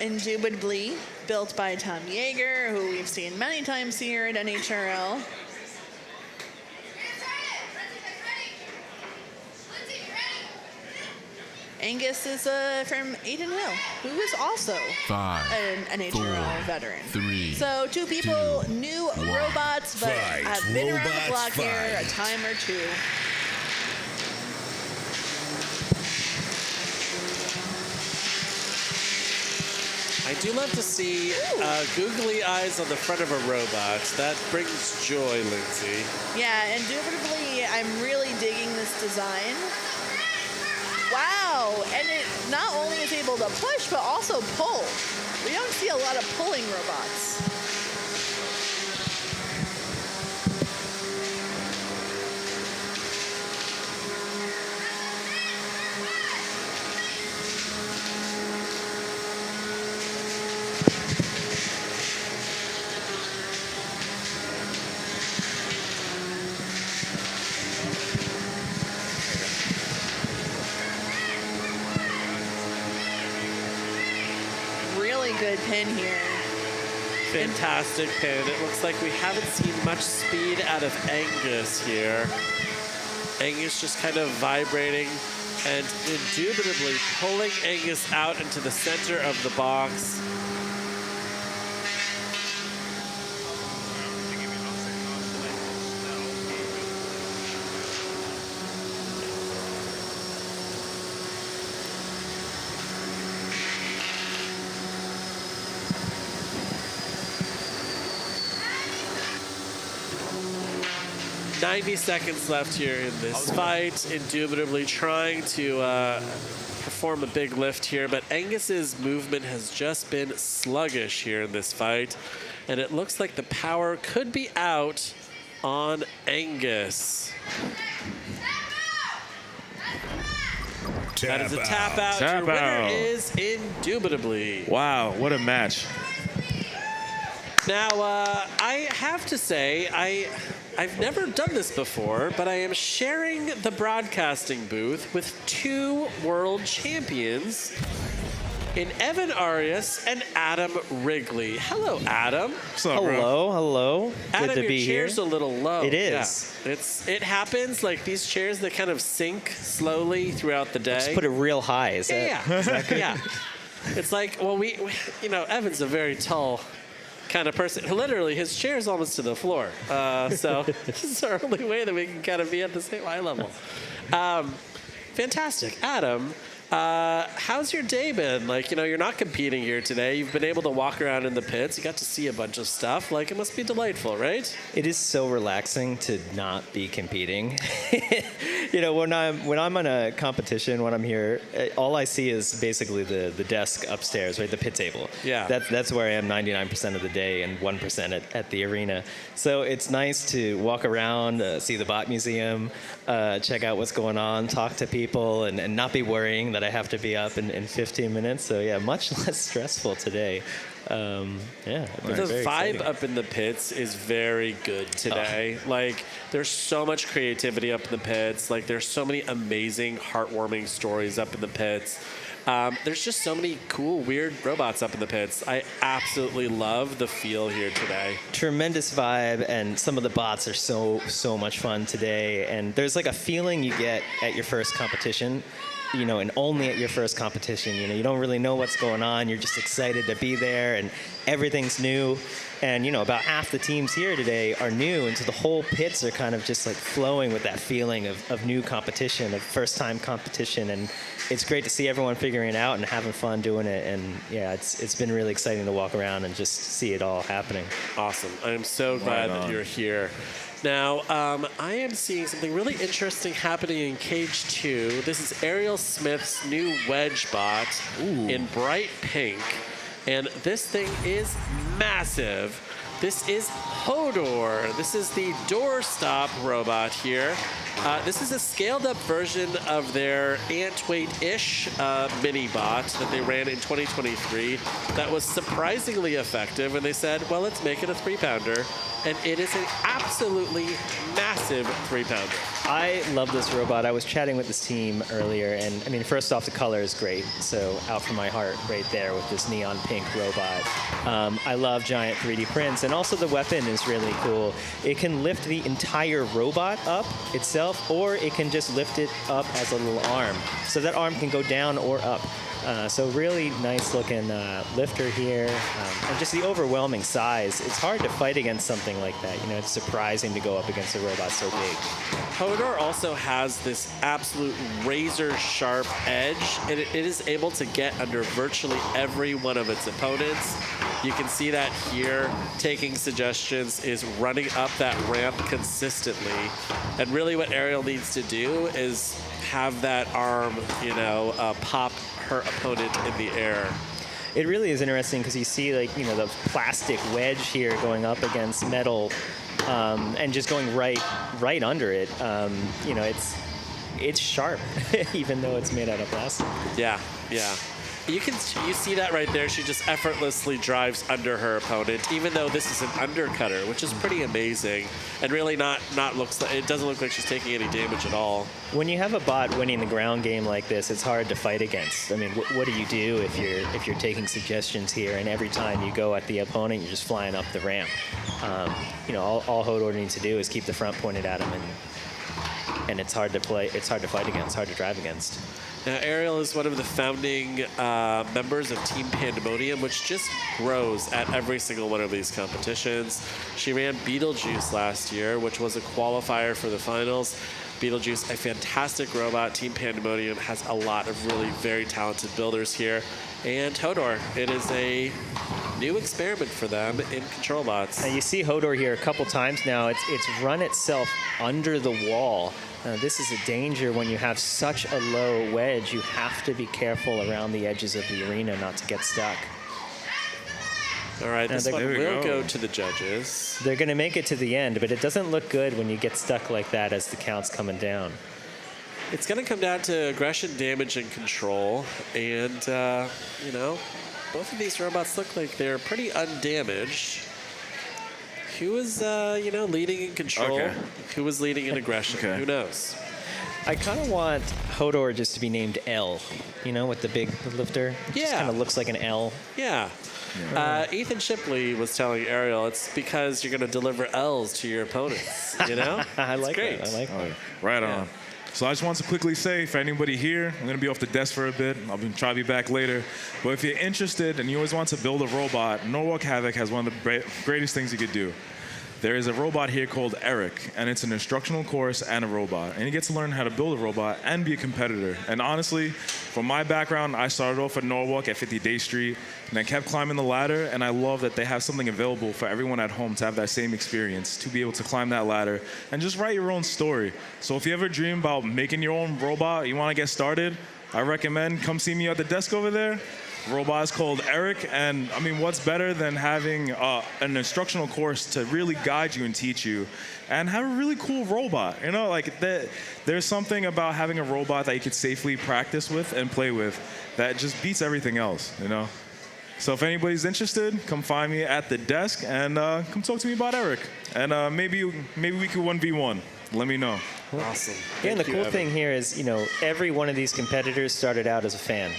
Indubitably, built by Tom Yeager, who we've seen many times here at NHRL. Angus is from Aiden Hill, who is also 5, an NHRL 4, veteran. 3, So two people, 2, new 1. robots, but Fight. have been around the Robots block here a fight. time or two. I do love to see googly eyes on the front of a robot. That brings joy, Lindsay. Yeah, indubitably, I'm really digging this design. Wow, and it not only is able to push, but also pull. We don't see a lot of pulling robots. Really good pin here. Fantastic pin. It looks like we haven't seen much speed out of Angus here. Angus just kind of vibrating and indubitably pulling Angus out into the center of the box. "90 seconds left here in this fight. Indubitably trying to perform a big lift here, but Angus's movement has just been sluggish here in this fight, and it looks like the power could be out on Angus. That is a tap out. Tap Your winner out. is Indubitably. Wow, what a match. Now, I have to say, I've never done this before, but I am sharing the broadcasting booth with two world champions in Evan Arias and Adam Wrigley. Hello, Adam. What's up, bro? Hello, hello. Adam, Good to be your here. chair's a little low. It is. Yeah. It happens, like these chairs that kind of sink slowly throughout the day. Just put it real high. Is Yeah, that yeah. It's like, well, we, you know, Evan's a very tall kind of person. Literally, his chair's almost to the floor. So this is our only way that we can kind of be at the same eye level. Fantastic. Adam, How's your day been? Like, you're not competing here today. You've been able to walk around in the pits. You got to see a bunch of stuff. Like, it must be delightful, right? It is so relaxing to not be competing. When I'm on a competition, when I'm here, all I see is basically the desk upstairs, right, the pit table. Yeah. That's where I am 99% of the day and 1% at the arena. So it's nice to walk around, see the bot museum, check out what's going on, talk to people, and not be worrying that I have to be up in 15 minutes. So yeah, much less stressful today. The very vibe exciting. up in the pits is very good today. Like, there's so much creativity up in the pits. Like, there's so many amazing, heartwarming stories up in the pits. There's just so many cool, weird robots up in the pits. I absolutely love the feel here today. Tremendous vibe, and some of the bots are so much fun today. And there's like a feeling you get at your first competition, and only at your first competition. You don't really know what's going on. You're just excited to be there, and everything's new. And, about half the teams here today are new, and so the whole pits are kind of just like flowing with that feeling of new competition, of first-time competition. And it's great to see everyone figuring it out and having fun doing it. And, yeah, it's been really exciting to walk around and just see it all happening. Awesome. I am so glad that you're here. Now, I am seeing something really interesting happening in Cage 2. This is Ariel Smith's new wedge bot in bright pink. And this thing is massive. This is HODOR. This is the doorstop robot here. This is a scaled-up version of their ant-weight-ish mini-bot that they ran in 2023 that was surprisingly effective, and they said, well, let's make it a 3-pounder. And it is an absolutely massive 3-pounder. I love this robot. I was chatting with this team earlier, and I mean, first off, the color is great. So out from my heart right there with this neon pink robot. I love giant 3D prints, and also the weapon is really cool. It can lift the entire robot up itself, or it can just lift it up as a little arm. So that arm can go down or up. So really nice looking lifter here, and just the overwhelming size. It's hard to fight against something like that. It's surprising to go up against a robot so big. HODOR also has this absolute razor sharp edge, and it is able to get under virtually every one of its opponents. You can see that here. Taking suggestions is running up that ramp consistently, and really what Ariel needs to do is have that arm, pop her opponent in the air. It really is interesting because you see, like, the plastic wedge here going up against metal, and just going right under it. It's sharp, even though it's made out of plastic. Yeah. You see that right there. She just effortlessly drives under her opponent, even though this is an undercutter, which is pretty amazing, and really it doesn't look like she's taking any damage at all. When you have a bot winning the ground game like this, it's hard to fight against. I mean, what do you do if you're taking suggestions here, and every time you go at the opponent, you're just flying up the ramp? All HODOR needs to do is keep the front pointed at him, and it's hard to play. It's hard to fight against. Hard to drive against. Now, Ariel is one of the founding members of Team Pandemonium, which just grows at every single one of these competitions. She ran Beetlejuice last year, which was a qualifier for the finals. Beetlejuice, a fantastic robot. Team Pandemonium has a lot of really very talented builders here. And HODOR, it is a new experiment for them in control bots. Now you see HODOR here a couple times now. It's run itself under the wall. This is a danger when you have such a low wedge. You have to be careful around the edges of the arena not to get stuck. All right, this one will go to the judges. They're going to make it to the end, but it doesn't look good when you get stuck like that as the count's coming down. It's going to come down to aggression, damage, and control. And, both of these robots look like they're pretty undamaged. Who is, leading in control? Okay. Who was leading in aggression? Okay. Who knows? I kind of want HODOR just to be named L, with the big lifter. It just kind of looks like an L. Yeah. Ethan Shipley was telling Ariel it's because you're going to deliver L's to your opponents, I like great. that. I like that. Right on. So I just want to quickly say, for anybody here, I'm going to be off the desk for a bit. I'll try to be back later. But if you're interested and you always want to build a robot, National Havoc has one of the greatest things you could do. there is a robot here called Eric, and it's an instructional course and a robot. And he gets to learn how to build a robot and be a competitor. And honestly, from my background, I started off at Norwalk at 50 Day Street, and I kept climbing the ladder, and I love that they have something available for everyone at home to have that same experience, to be able to climb that ladder and just write your own story. So if you ever dream about making your own robot, you want to get started, I recommend come see me at the desk over there. Robot is called Eric, and I mean, what's better than having an instructional course to really guide you and teach you, and have a really cool robot? You know, like there's something about having a robot that you could safely practice with and play with that just beats everything else. You know, so if anybody's interested, come find me at the desk and come talk to me about Eric, and maybe we could 1v1. Let me know. Awesome. Yeah, and the cool thing here is, you know, every one of these competitors started out as a fan.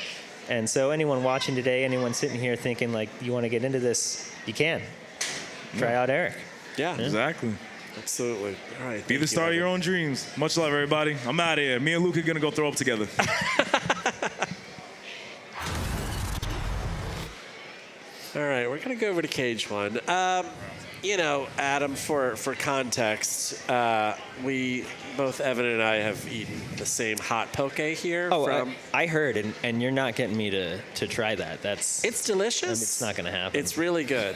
And so anyone watching today, anyone sitting here thinking like you want to get into this, you can. Try out Eric. Yeah. Exactly. Absolutely. All right. Be the star of your own dreams. Much love, everybody. I'm out of here. Me and Luke are going to go throw up together. All right, we're going to go over to cage one. You know, Adam, for context, we, both Evan and I, have eaten the same hot poke here. Oh, I heard, and you're not getting me to try that. It's delicious. It's not going to happen. It's really good.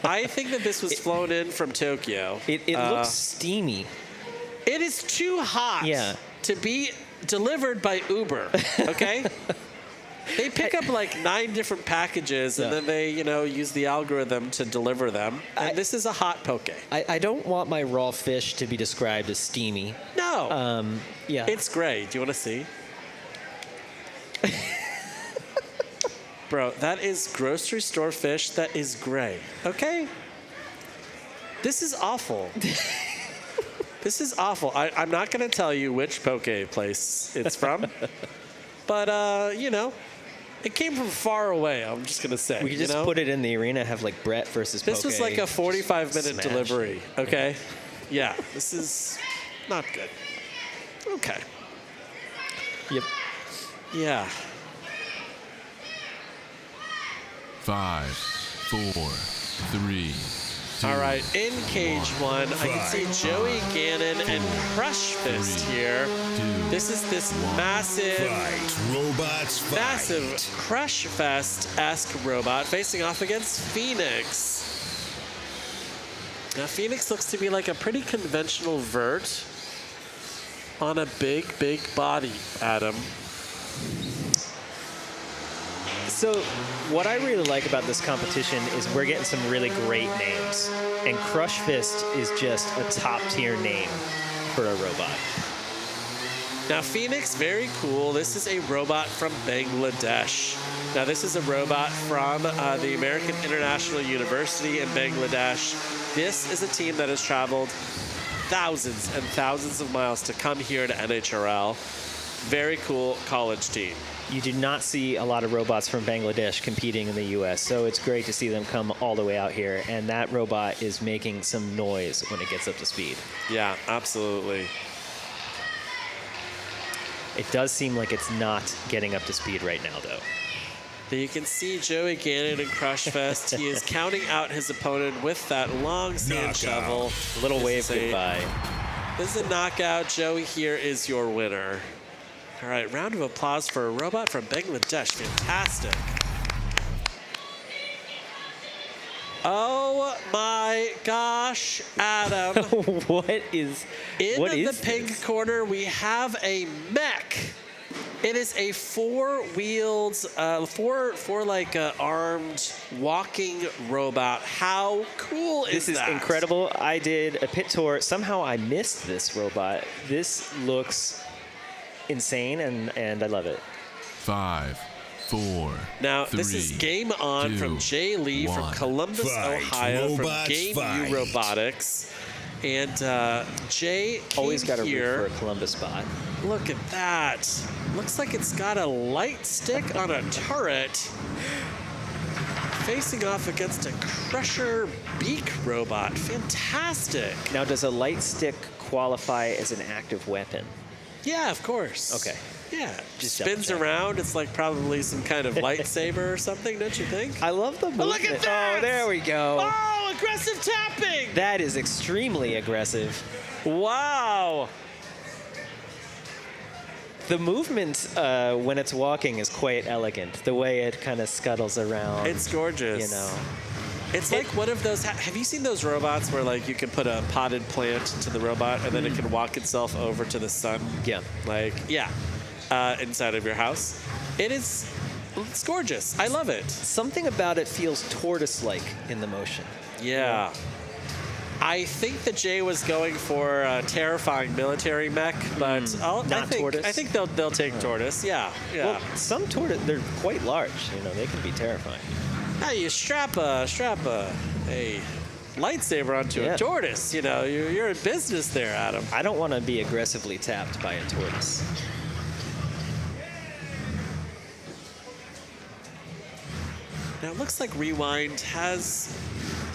I think that this was flown in from Tokyo. It looks steamy. It is too hot to be delivered by Uber, okay? They pick up like 9 different packages, and then they, you know, use the algorithm to deliver them. And this is a hot poke. I don't want my raw fish to be described as steamy. No. Yeah. It's gray. Do you want to see? Bro, that is grocery store fish that is gray. Okay? This is awful. This is awful. I'm not going to tell you which poke place it's from. But, you know, it came from far away, I'm just going to say. We could just put it in the arena, have like Brett versus Poke. This was like a 45-minute delivery, okay? Yeah, this is not good. Okay. Yep. Yeah. 5, 4, 3, 2. All right, in cage one, I can see Joey Gannon and Crush Fist here. This is this massive Crush Fest-esque robot facing off against Phoenix. Now, Phoenix looks to be like a pretty conventional vert on a big, big body, Adam. So what I really like about this competition is we're getting some really great names. And Crush Fist is just a top-tier name for a robot. Now, Phoenix, very cool. This is a robot from Bangladesh. Now, this is a robot from the American International University in Bangladesh. This is a team that has traveled thousands and thousands of miles to come here to NHRL. Very cool college team. You do not see a lot of robots from Bangladesh competing in the U.S., so it's great to see them come all the way out here. And that robot is making some noise when it gets up to speed. Yeah, absolutely. It does seem like it's not getting up to speed right now, though. You can see Joey Gannon in Crush Fest. He is counting out his opponent with that long sand shovel. A little wave goodbye. This is a knockout. Joey here is your winner. All right, round of applause for a robot from Bangladesh. Fantastic. Oh my gosh, Adam. What is in what the is pink this? corner, we have a mech. It is a four-wheeled, armed walking robot. How cool is that? This is incredible. I did a pit tour. Somehow I missed this robot. This looks insane, and I love it. 5, 4. Now, 3, this is Game On 2, from Jay Lee 1. from Columbus, Ohio, from Game U Robotics. And Jay came always got to here. root for a Columbus spot. Look at that. Looks like it's got a light stick on a turret. Facing off against a Crusher Beak robot. Fantastic. Now, does a light stick qualify as an active weapon? Yeah, of course. Okay. Yeah, Just spins around. It's like probably some kind of lightsaber or something, don't you think? I love the movement. Look at that! Oh, there we go. Oh, aggressive tapping! That is extremely aggressive. Wow. The movement when it's walking is quite elegant. The way it kind of scuttles around. It's gorgeous. You know. It's like one of those. Have you seen those robots where like you can put a potted plant to the robot and then it can walk itself over to the sun? Yeah. Like inside of your house. It's gorgeous. I love it. Something about it feels tortoise-like in the motion. Yeah. I think that Jay was going for a terrifying military mech, but tortoise. I think they'll take tortoise. Yeah. Well, some tortoise, they're quite large. You know, they can be terrifying. How you strap a lightsaber onto a tortoise? You know, you're in business there, Adam. I don't want to be aggressively tapped by a tortoise. Now it looks like Rewind has,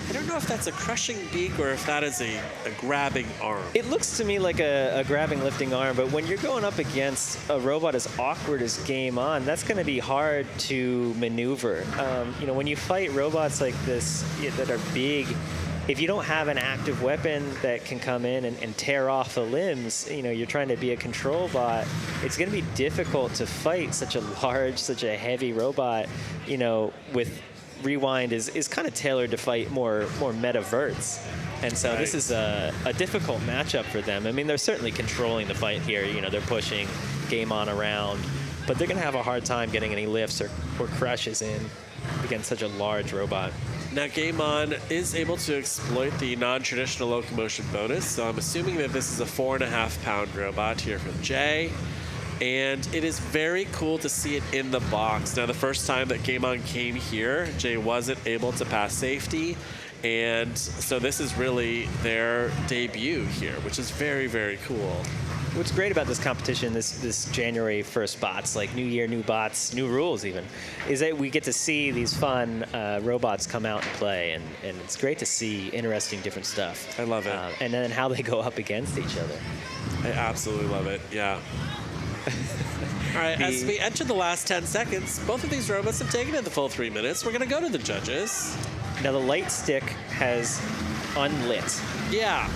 I don't know if that's a crushing beak or if that is a grabbing arm. It looks to me like a grabbing, lifting arm, but when you're going up against a robot as awkward as Game On, that's going to be hard to maneuver. You know, when you fight robots like this that are big, if you don't have an active weapon that can come in and tear off the limbs, you know, you're trying to be a control bot, it's going to be difficult to fight such a large, such a heavy robot, you know, with Rewind is kind of tailored to fight more meta-verts. And so this is a difficult matchup for them. I mean, they're certainly controlling the fight here. You know, they're pushing Game On around, but they're going to have a hard time getting any lifts or crushes in against such a large robot. Now, Game On is able to exploit the non-traditional locomotion bonus, so I'm assuming that this is a 4.5-pound robot here from Jay. And it is very cool to see it in the box. Now, the first time that Game On came here, Jay wasn't able to pass safety. And so this is really their debut here, which is very, very cool. What's great about this competition, this January 1st bots, like new year, new bots, new rules even, is that we get to see these fun robots come out and play. And it's great to see interesting different stuff. I love it. And then how they go up against each other. I absolutely love it, yeah. All right, as we enter the last 10 seconds, both of these robots have taken it the full 3 minutes. We're going to go to the judges. Now, the light stick has unlit. Yeah.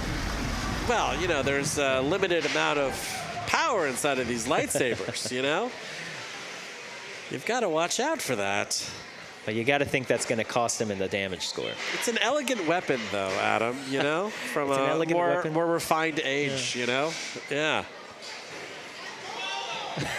Well, you know, there's a limited amount of power inside of these lightsabers, you know? You've got to watch out for that. But you got to think that's going to cost them in the damage score. It's an elegant weapon, though, Adam, you know? From a more refined age, you know? Yeah.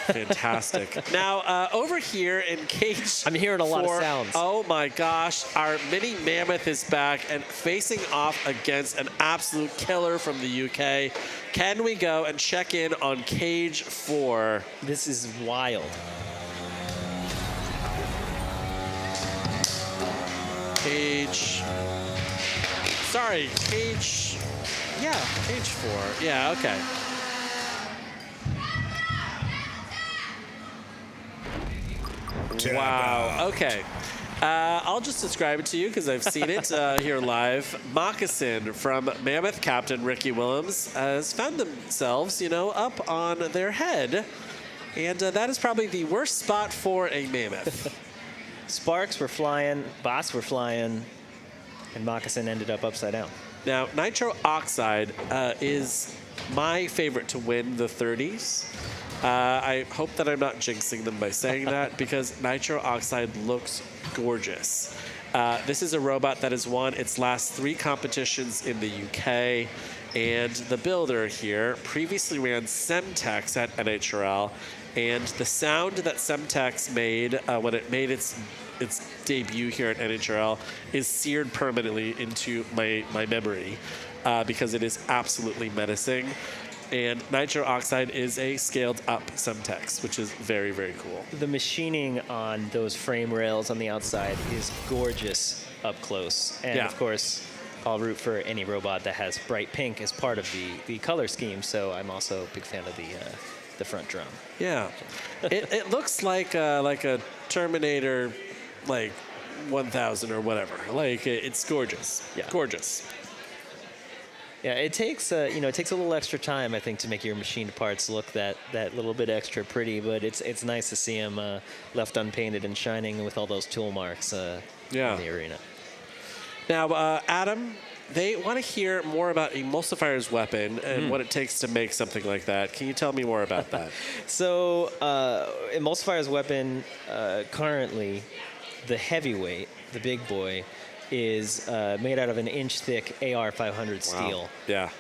Fantastic. Now, over here in cage I'm hearing a lot of sounds. Oh my gosh, our mini mammoth is back and facing off against an absolute killer from the UK. Can we go and check in on cage 4? This is wild. Cage 4. Yeah, okay. Wow. Okay. I'll just describe it to you because I've seen it here live. Moccasin from Mammoth Captain Ricky Willems has found themselves, you know, up on their head. And that is probably the worst spot for a mammoth. Sparks were flying, bots were flying, and Moccasin ended up upside down. Now, Nitro Oxide is my favorite to win the 30s. I hope that I'm not jinxing them by saying that because Nitro Oxide looks gorgeous. This is a robot that has won its last 3 competitions in the UK, and the builder here previously ran Semtex at NHRL, and the sound that Semtex made when it made its debut here at NHRL is seared permanently into my memory because it is absolutely menacing. And Nitro Oxide is a scaled-up Semtex, which is very, very cool. The machining on those frame rails on the outside is gorgeous up close. And, of course, I'll root for any robot that has bright pink as part of the color scheme, so I'm also a big fan of the front drum. Yeah. It looks like a Terminator, like, 1000 or whatever. Like, it's gorgeous. Yeah. Gorgeous. Yeah, it takes a little extra time, I think, to make your machined parts look that little bit extra pretty. But it's nice to see them left unpainted and shining with all those tool marks in the arena. Now, Adam, they want to hear more about Emulsifier's weapon and what it takes to make something like that. Can you tell me more about that? So, Emulsifier's weapon, currently, the heavyweight, the big boy, is made out of an inch-thick AR-500 steel. Yeah.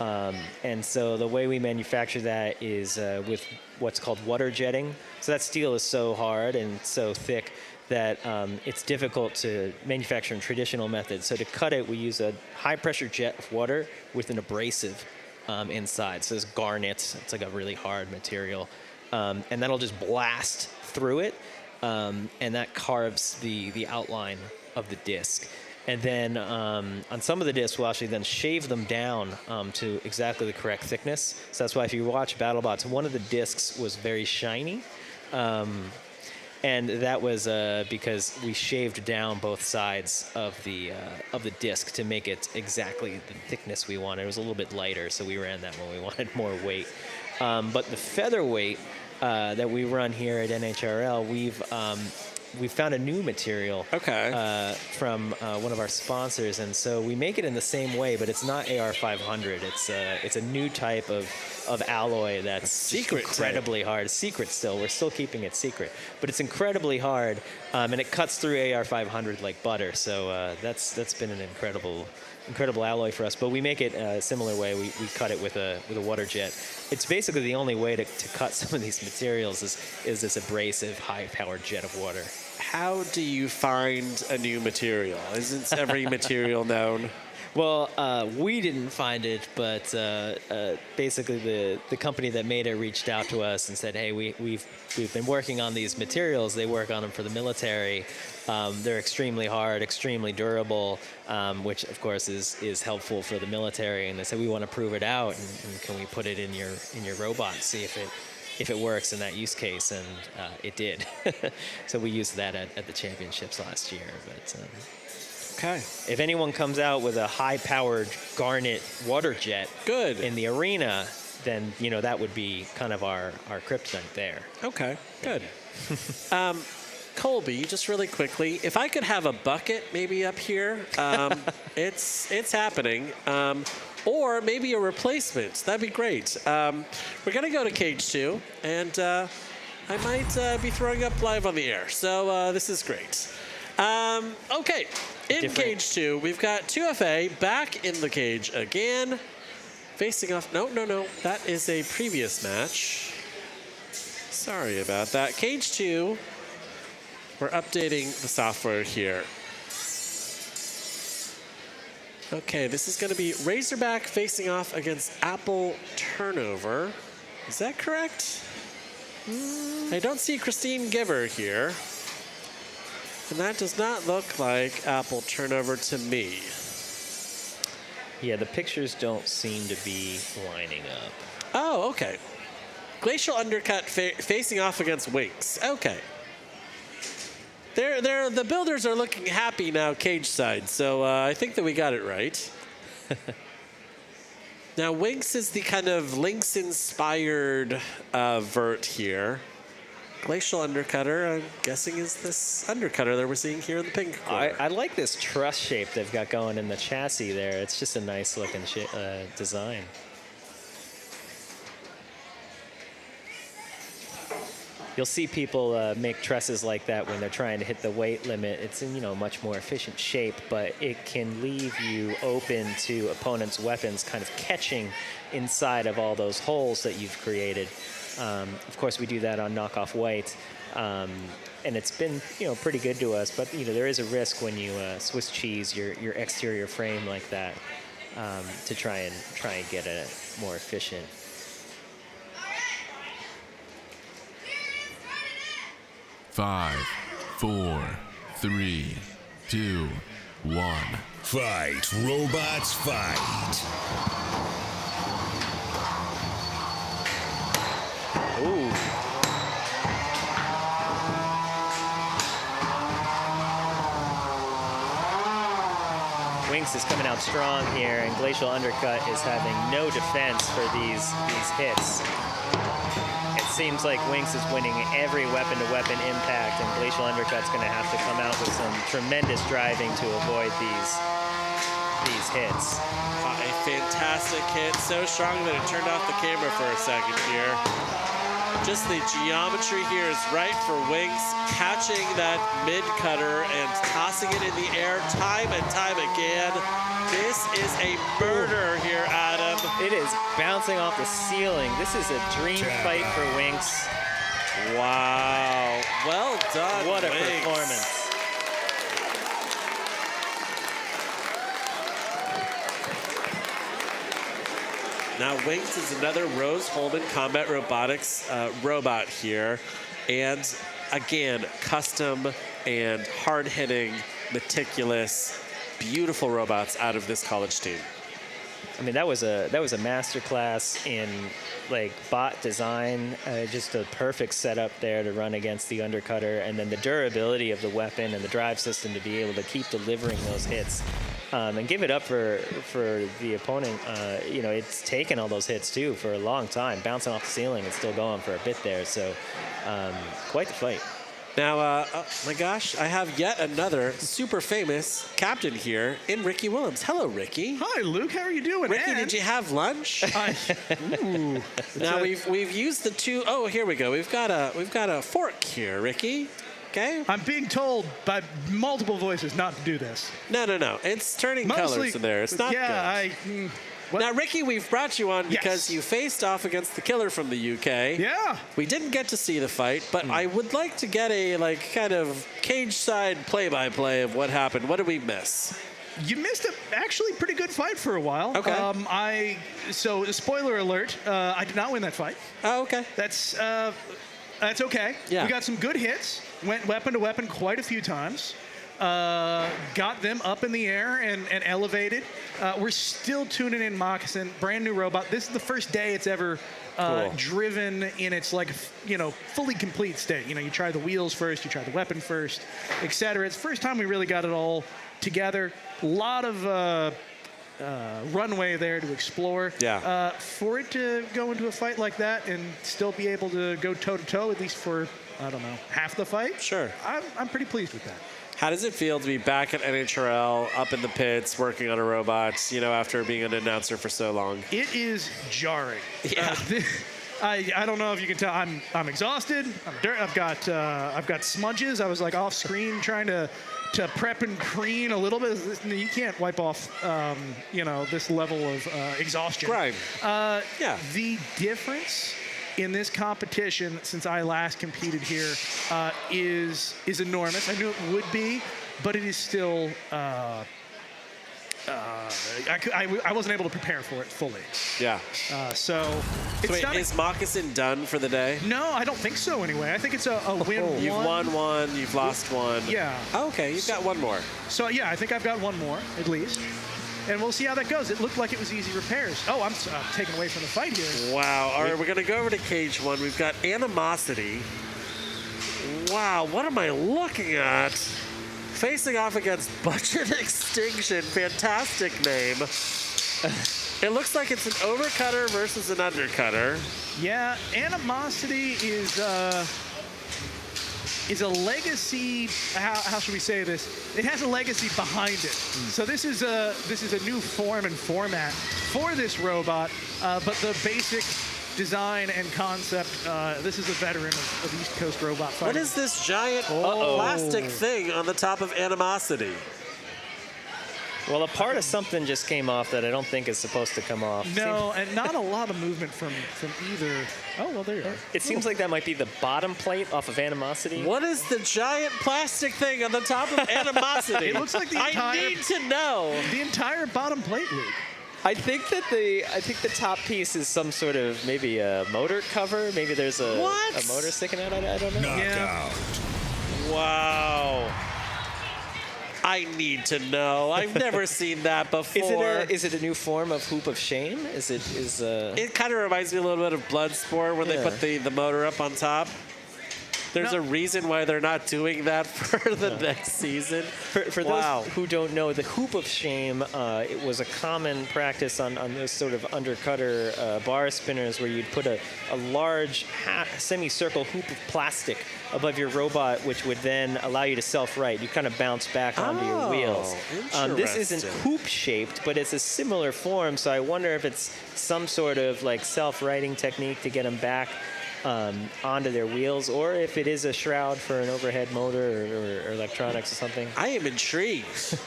And so the way we manufacture that is with what's called water jetting. So that steel is so hard and so thick that it's difficult to manufacture in traditional methods. So to cut it, we use a high-pressure jet of water with an abrasive inside. So it's garnet. It's like a really hard material. And that'll just blast through it, and that carves the outline of the disc. And then on some of the discs, we'll actually then shave them down to exactly the correct thickness. So that's why if you watch BattleTots, one of the discs was very shiny. And that was because we shaved down both sides of the disc to make it exactly the thickness we wanted. It was a little bit lighter, so we ran that when we wanted more weight. But the featherweight that we run here at NHRL, we've found a new material from one of our sponsors, and so we make it in the same way, but it's not AR-500. It's a new type of alloy that's incredibly hard. Secret still. We're still keeping it secret, but it's incredibly hard, and it cuts through AR-500 like butter. So that's been an incredible alloy for us. But we make it a similar way. We cut it with a water jet. It's basically the only way to cut some of these materials is this abrasive, high-powered jet of water. How do you find a new material? Isn't every material known? Well, we didn't find it, but basically the company that made it reached out to us and said, hey, we've been working on these materials. They work on them for the military. They're extremely hard, extremely durable, which of course is helpful for the military. And they said, we want to prove it out, and can we put it in your robot, see if it works in that use case, and it did. So we used that at the championships last year. But okay, if anyone comes out with a high-powered garnet water jet in the arena, then that would be kind of our kryptonite there. Okay, good. Colby, just really quickly, if I could have a bucket maybe up here, it's happening. Or maybe a replacement. That'd be great. We're going to go to Cage 2, and I might be throwing up live on the air. So this is great. Okay, in Cage 2, we've got 2FA back in the cage again. Facing off. No. That is a previous match. Sorry about that. Cage 2, we're updating the software here. Okay, this is going to be Razorback facing off against Apple Turnover. Is that correct? I don't see Christine Giver here. And that does not look like Apple Turnover to me. Yeah, the pictures don't seem to be lining up. Oh, okay. Glacial Undercut facing off against Winx. Okay. The builders are looking happy now, cage side, so I think that we got it right. Now, Winx is the kind of Lynx-inspired vert here. Glacial Undercutter, I'm guessing, is this Undercutter that we're seeing here in the pink corner. I like this truss shape they've got going in the chassis there. It's just a nice-looking design. You'll see people make trusses like that when they're trying to hit the weight limit. It's in much more efficient shape, but it can leave you open to opponents' weapons kind of catching inside of all those holes that you've created. Of course, we do that on knockoff weight, and it's been pretty good to us. But there is a risk when you Swiss cheese your exterior frame like that to try and get it more efficient. Five, 4, 3, 2, 1. Fight, robots, fight. Ooh. Winx is coming out strong here, and Glacial Undercut is having no defense for these hits. It seems like Winx is winning every weapon-to-weapon impact, and Glacial Undercut's going to have to come out with some tremendous driving to avoid these these hits. A fantastic hit, so strong that it turned off the camera for a second here. Just the geometry here is right for Winks, catching that mid cutter and tossing it in the air time and time again. This is a murder here, Adam. It is bouncing off the ceiling. This is a dream fight for Winks. Wow. Well done, What a Winks. performance. Now, Winks is another Rose Holman Combat Robotics robot here. And again, custom and hard-hitting, meticulous, beautiful robots out of this college team. I mean, that was a masterclass in like bot design, just a perfect setup there to run against the undercutter, and then the durability of the weapon and the drive system to be able to keep delivering those hits. And give it up for the opponent. You know, it's taken all those hits too for a long time, bouncing off the ceiling and still going for a bit there. So quite the fight. Now, oh my gosh, I have yet another super famous captain here in Ricky Willems. Hello, Ricky. Hi, Luke. How are you doing? Ricky, did you have lunch? Ooh. Now we've used the two. Oh, here we go. We've got a fork here, Ricky. Okay. I'm being told by multiple voices not to do this. No. It's turning colors in there. It's not good. Now, Ricky, we've brought you on because you faced off against the killer from the UK. Yeah. We didn't get to see the fight, but I would like to get a kind of cage side play-by-play of what happened. What did we miss? You missed a actually pretty good fight for a while. Okay. So spoiler alert, I did not win that fight. Oh, okay. That's okay. Yeah. We got some good hits. Went weapon to weapon quite a few times. Got them up in the air and elevated. We're still tuning in Moccasin, brand new robot. This is the first day it's ever driven in its fully complete state. You know, you try the wheels first, you try the weapon first, etc. It's the first time we really got it all together. A lot of runway there to explore. Yeah. For it to go into a fight like that and still be able to go toe-to-toe, at least for, I don't know, half the fight. Sure. I'm pretty pleased with that. How does it feel to be back at NHRL, up in the pits, working on a robot, after being an announcer for so long? It is jarring. Yeah. I don't know if you can tell. I'm exhausted. I've got smudges. I was like off screen trying to prep and preen a little bit. You can't wipe off this level of exhaustion. Right. Yeah. The difference in this competition since I last competed here is enormous. I knew it would be, but it is still. I wasn't able to prepare for it fully. Yeah. So wait, is Moccasin done for the day? No, I don't think so anyway. I think it's a win. You've won one, you've lost one. Yeah. Oh, okay, you've got one more. So yeah, I think I've got one more at least. And we'll see how that goes. It looked like it was easy repairs. Oh, I'm taken away from the fight here. Wow. All right, we're going to go over to cage one. We've got Animosity. Wow, what am I looking at? Facing off against Budget Extinction. Fantastic name. It looks like it's an overcutter versus an undercutter. Yeah, Animosity is a legacy. How should we say this? It has a legacy behind it. So this is a new form and format for this robot, but the basic design and concept. This is a veteran of East Coast robot fighting. What is this giant plastic thing on the top of Animosity? Well, a part of something just came off that I don't think is supposed to come off. No, and not a lot of movement from either. Oh, well, there you are. It seems like that might be the bottom plate off of Animosity. What is the giant plastic thing on the top of Animosity? It looks like the entire. I need to know. The entire bottom plate, Luke. I think the top piece is some sort of maybe a motor cover. Maybe there's a motor sticking out. I don't know. Knockout. Wow. I need to know. I've never seen that before. Is it a new form of Hoop of Shame? It kind of reminds me a little bit of Bloodsport, where they put the motor up on top. There's a reason why they're not doing that for the next season. For those who don't know, the hoop of shame, it was a common practice on those sort of undercutter bar spinners where you'd put a large semicircle hoop of plastic above your robot, which would then allow you to self-right. You kind of bounce back onto your wheels. This isn't hoop-shaped, but it's a similar form, so I wonder if it's some sort of like self-righting technique to get them back onto their wheels, or if it is a shroud for an overhead motor or electronics or something. I am intrigued.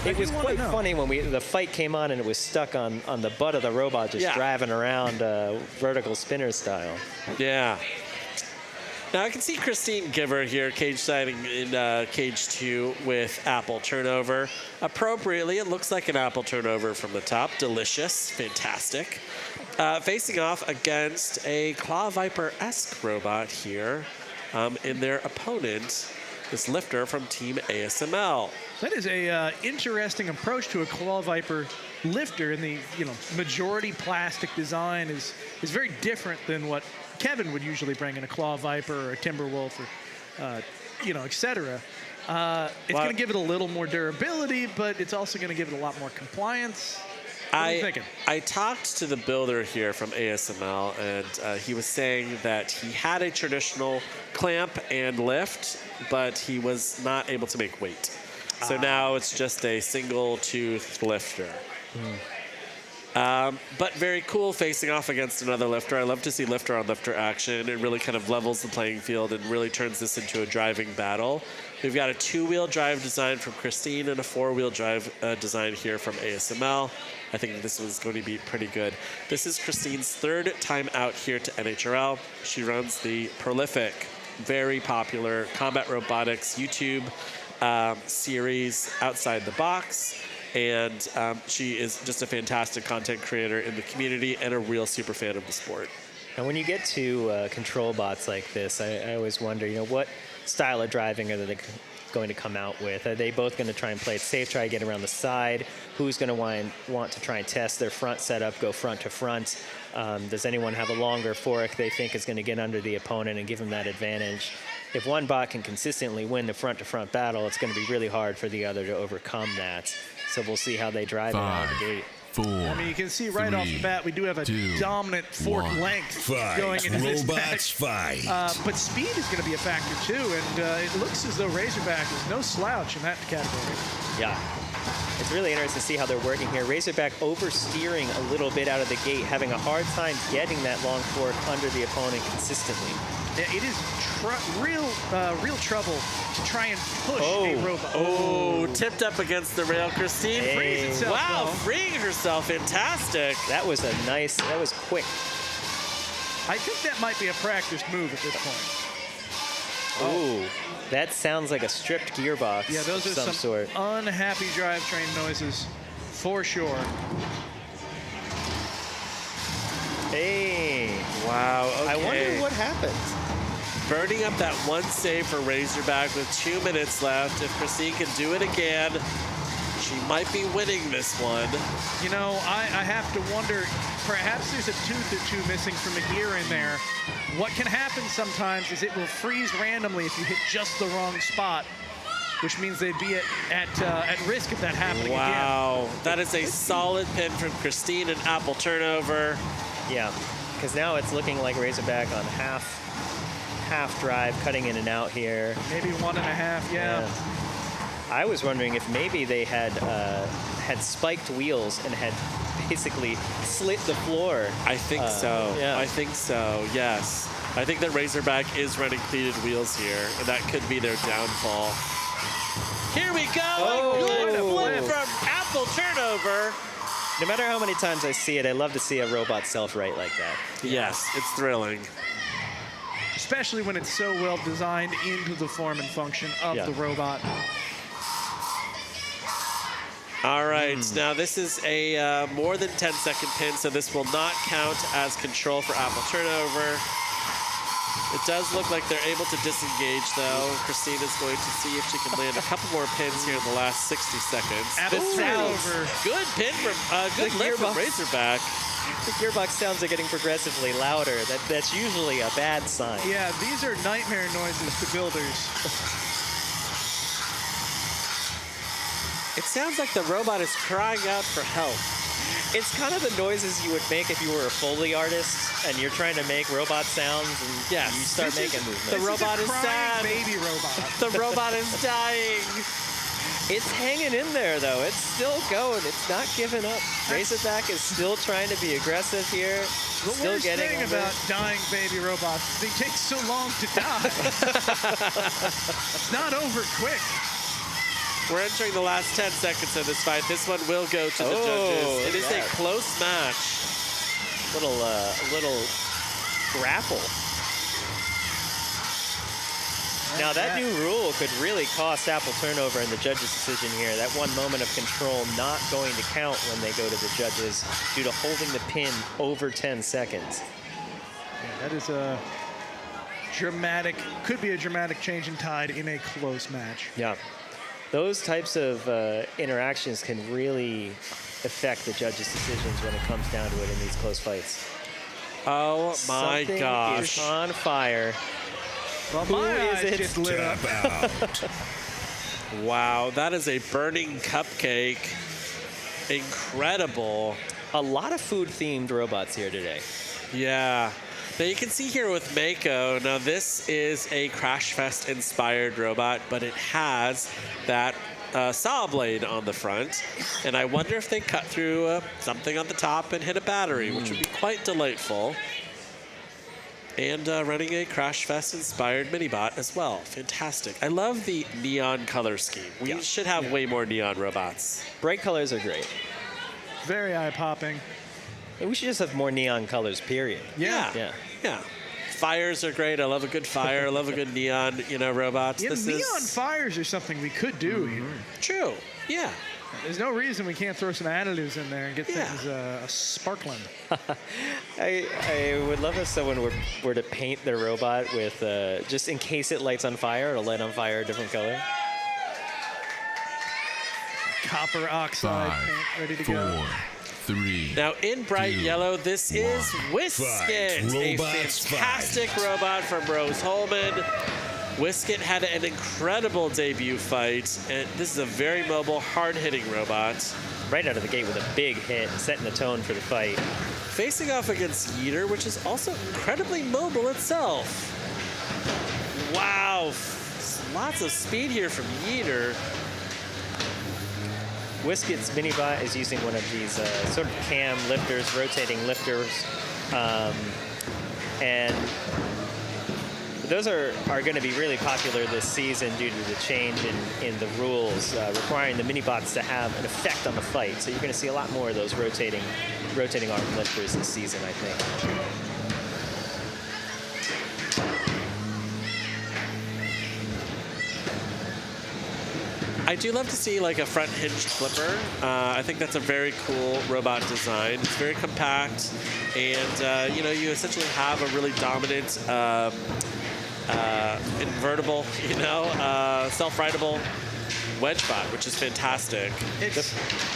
It was quite funny when the fight came on and it was stuck on the butt of the robot, just driving around vertical spinner style. Yeah. Now I can see Christine Giver here cage siding in cage 2 with apple turnover. Appropriately, it looks like an apple turnover from the top. Delicious, fantastic. Facing off against a Claw Viper-esque robot here in their opponent, this lifter from Team ASML. That is a interesting approach to a Claw Viper lifter, and the majority plastic design is very different than what Kevin would usually bring in a Claw Viper or a Timberwolf or etc. It's going to give it a little more durability, but it's also going to give it a lot more compliance. What are you thinking? I talked to the builder here from ASML, and he was saying that he had a traditional clamp and lift, but he was not able to make weight. So now it's just a single tooth lifter. But very cool facing off against another lifter. I love to see lifter on lifter action. It really kind of levels the playing field and really turns this into a driving battle. We've got a 2-wheel drive design from Christine and a 4-wheel drive design here from ASML. I think this was going to be pretty good. This is Christine's 3rd time out here to NHRL. She runs the prolific, very popular Combat Robotics YouTube series Outside the Box. And she is just a fantastic content creator in the community and a real super fan of the sport. And when you get to control bots like this, I always wonder, what style of driving are they going to come out with? Are they both going to try and play it safe, try to get around the side? Who's going to want to try and test their front setup, go front to front? Does anyone have a longer fork they think is going to get under the opponent and give them that advantage? If one bot can consistently win the front-to-front battle, it's going to be really hard for the other to overcome that. So we'll see how they drive it out of the gate. 4, I mean, you can see right off the bat, we do have a dominant fork length going into this match. But speed is going to be a factor too, and it looks as though Razorback is no slouch in that category. Yeah. It's really interesting to see how they're working here. Razorback oversteering a little bit out of the gate, having a hard time getting that long fork under the opponent consistently. Yeah, it is real trouble to try and push a robot. Oh, tipped up against the rail. Christine frees itself. Wow, freeing herself. Fantastic. That was that was quick. I think that might be a practice move at this point. Oh, that sounds like a stripped gearbox. Yeah, those are some sort. Unhappy drivetrain noises for sure. Hey. Wow, okay. I wonder what happened. Burning up that one save for Razorback with 2 minutes left. If Christine can do it again, she might be winning this one. I have to wonder, perhaps there's a tooth or two missing from a gear in there. What can happen sometimes is it will freeze randomly if you hit just the wrong spot, which means they'd be at risk of that happening again. Wow, that is a solid pin from Christine and apple turnover. Yeah, because now it's looking like Razorback on half drive, cutting in and out here. Maybe 1.5, yeah. I was wondering if maybe they had spiked wheels and had basically slit the floor. I think so. Yeah. I think so, yes. I think that Razorback is running cleated wheels here, and that could be their downfall. Here we go! Good flip from apple turnover. No matter how many times I see it, I love to see a robot self-right like that. Yes, it's thrilling. Especially when it's so well designed into the form and function of the robot. All right, now this is a more than 10-second pin, so this will not count as control for apple turnover. It does look like they're able to disengage, though. Christine is going to see if she can land a couple more pins here in the last 60 seconds. Apple turnover. Good pin from good lift from Razorback. The gearbox sounds are getting progressively louder. That's usually a bad sign. Yeah, these are nightmare noises to builders. It sounds like the robot is crying out for help. It's kind of the noises you would make if you were a Foley artist and you're trying to make robot sounds and Yes. you start making movements. The robot is sad. Baby robot. The robot is dying. It's hanging in there, though. It's still going. It's not giving up. Razorback is still trying to be aggressive here. The Still worst getting thing over. about dying baby robots is they take so long to die. It's not over quick. We're entering the last 10 seconds of this fight. This one will go to the judges. It is a close match. Little grapple. Now that new rule could really cost Apple turnover in the judges' decision here. That one moment of control not going to count when they go to the judges due to holding the pin over 10 seconds. Yeah, that is a dramatic, could be a dramatic change in tide in a close match. Yeah. Those types of interactions can really affect the judges' decisions when it comes down to it in these close fights. Oh my Something gosh. is on fire. Well, Who my is eyes it? just lit up. Tap out. Wow, that is a burning cupcake. Incredible. A lot of food-themed robots here today. Yeah. Now you can see here with Mako, now this is a Crashfest inspired robot, but it has that saw blade on the front. And I wonder if they cut through something on the top and hit a battery, which would be quite delightful. And running a Crashfest inspired minibot as well. Fantastic. I love the neon color scheme. We should have way more neon robots. Bright colors are great. Very eye-popping. And we should just have more neon colors, period. Yeah. Fires are great. I love a good fire. I love a good neon, robots. Yeah, This neon is fires are something we could do here. true. Yeah. There's no reason we can't throw some additives in there and get Yeah. things sparkling. I would love if someone were to paint their robot with, just in case it lights on fire, it'll light on fire a different color. Copper oxide Five, paint ready to 4, go. 3. Now in bright 2, yellow, this is Whiskit, Fight. a Robots fantastic fight. robot from Rose Holman. Whiskit had an incredible debut fight, and this is a very mobile, hard-hitting robot. Right out of the gate with a big hit, setting the tone for the fight. Facing off against Yeeter, which is also incredibly mobile itself. Wow, lots of speed here from Yeeter. Whiskit's minibot is using one of these sort of cam lifters, rotating lifters. And those are going to be really popular this season due to the change in the rules, requiring the minibots to have an effect on the fight. So you're going to see a lot more of those rotating arm lifters this season, I think. I do love to see like a front hinged flipper. I think that's a very cool robot design. It's very compact, and you essentially have a really dominant invertible, self-rideable wedge bot, which is fantastic. It's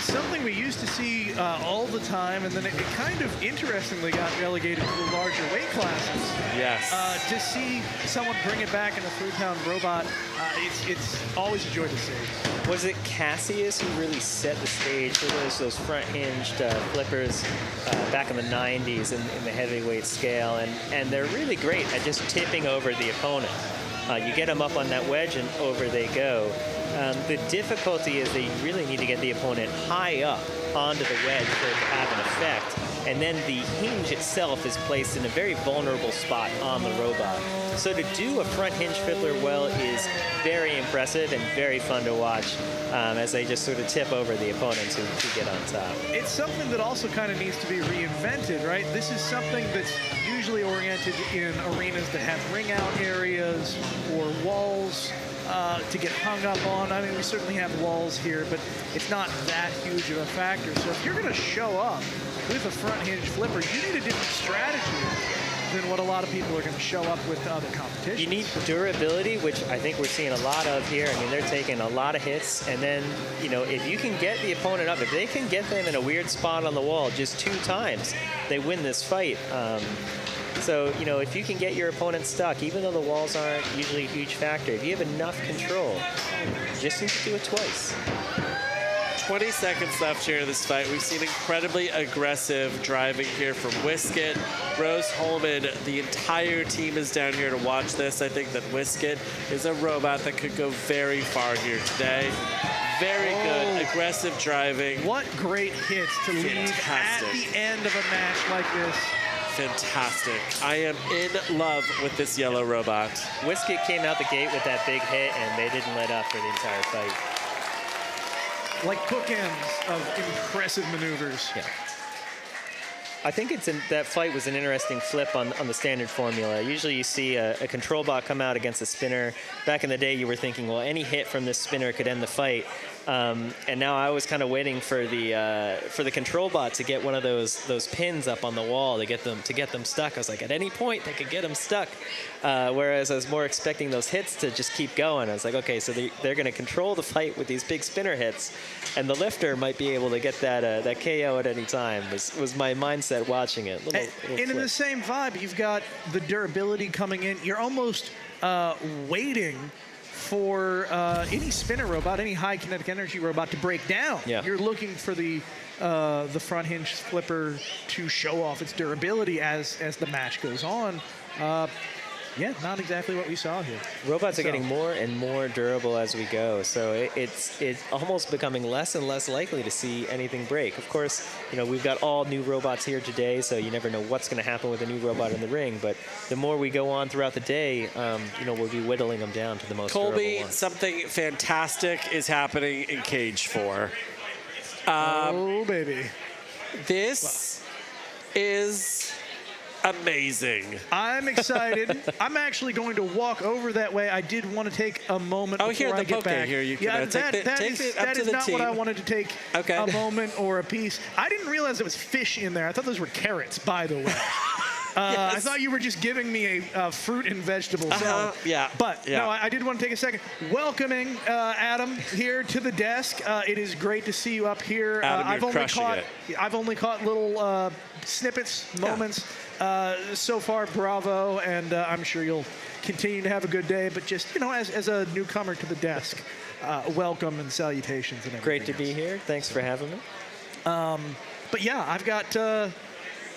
something we used to see all the time, and then it kind of interestingly got relegated to the larger weight classes. Yes. To see someone bring it back in a 3-pound robot, it's always a joy to see. Was it Cassius who really set the stage for those front-hinged flippers back in the 90s in the heavyweight scale? And they're really great at just tipping over the opponent. You get them up on that wedge and over they go. The difficulty is that you really need to get the opponent high up onto the wedge for it to have an effect. And then the hinge itself is placed in a very vulnerable spot on the robot. So to do a front hinge fiddler well is very impressive and very fun to watch as they just sort of tip over the opponents who get on top. It's something that also kind of needs to be reinvented, right? This is something that's usually oriented in arenas that have ring out areas or walls to get hung up on. I mean, we certainly have walls here, but it's not that huge of a factor. So if you're going to show up with a front hinge flipper, you need a different strategy. than what a lot of people are going to show up with to other competitions. You need durability, which I think we're seeing a lot of here. I mean, they're taking a lot of hits, and then, you know, if you can get the opponent up, if they can get them in a weird spot on the wall just 2 times, they win this fight. So, you know, if you can get your opponent stuck, even though the walls aren't usually a huge factor, if you have enough control, you just need to do it twice. 20 seconds left here in this fight. We've seen incredibly aggressive driving here from Whiskit. Rose Holman, the entire team is down here to watch this. I think that Whiskit is a robot that could go very far here today. Very good, aggressive driving. What great hits to lead at the end of a match like this. Fantastic. I am in love with this yellow robot. Whiskit came out the gate with that big hit, and they didn't let up for the entire fight. Like bookends of impressive maneuvers. Yeah. I think that fight was an interesting flip on the standard formula. Usually you see a control bot come out against a spinner. Back in the day, you were thinking, well, any hit from this spinner could end the fight. And now I was kind of waiting for the control bot to get one of those pins up on the wall to get them stuck. I was like, at any point they could get them stuck. Whereas I was more expecting those hits to just keep going. I was like, okay, so they're going to control the fight with these big spinner hits, and the lifter might be able to get that KO at any time. Was my mindset watching it. And in the same vibe, you've got the durability coming in. You're almost waiting for any spinner robot, any high kinetic energy robot to break down. Yeah. You're looking for the front hinge flipper to show off its durability as the match goes on. Yeah, not exactly what we saw here. Robots are getting more and more durable as we go, so it's almost becoming less and less likely to see anything break. Of course, you know, we've got all new robots here today, so you never know what's going to happen with a new robot in the ring. But the more we go on throughout the day, you know, we'll be whittling them down to the most durable ones. Something fantastic is happening in Cage 4. Oh, baby. This is amazing. I'm excited. I'm actually going to walk over that way. I did want to take a moment before I get back. Here, you can that is not what I wanted to take a moment or a piece. I didn't realize there was fish in there. I thought those were carrots, by the way. Yes. I thought you were just giving me a fruit and vegetable salad. Yeah. But no, I did want to take a second. Welcoming Adam here to the desk. It is great to see you up here. Adam, I've only caught little snippets, moments. So far, bravo, and I'm sure you'll continue to have a good day. But just, you know, as a newcomer to the desk, welcome and salutations and everything. Great to be here. Thanks for having me. But yeah, I've got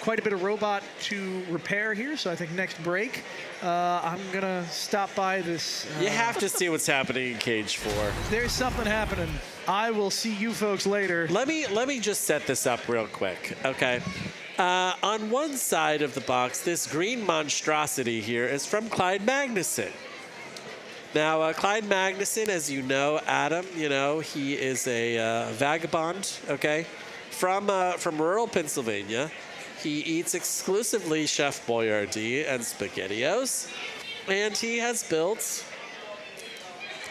quite a bit of robot to repair here, so I think next break, I'm going to stop by this. You have to see what's happening in Cage 4. There's something happening. I will see you folks later. Let me just set this up real quick, okay? On one side of the box, this green monstrosity here is from Clyde Magnuson. Now, Clyde Magnuson, as you know, Adam, you know, he is a vagabond, okay, from rural Pennsylvania. He eats exclusively Chef Boyardee and SpaghettiOs, and he has built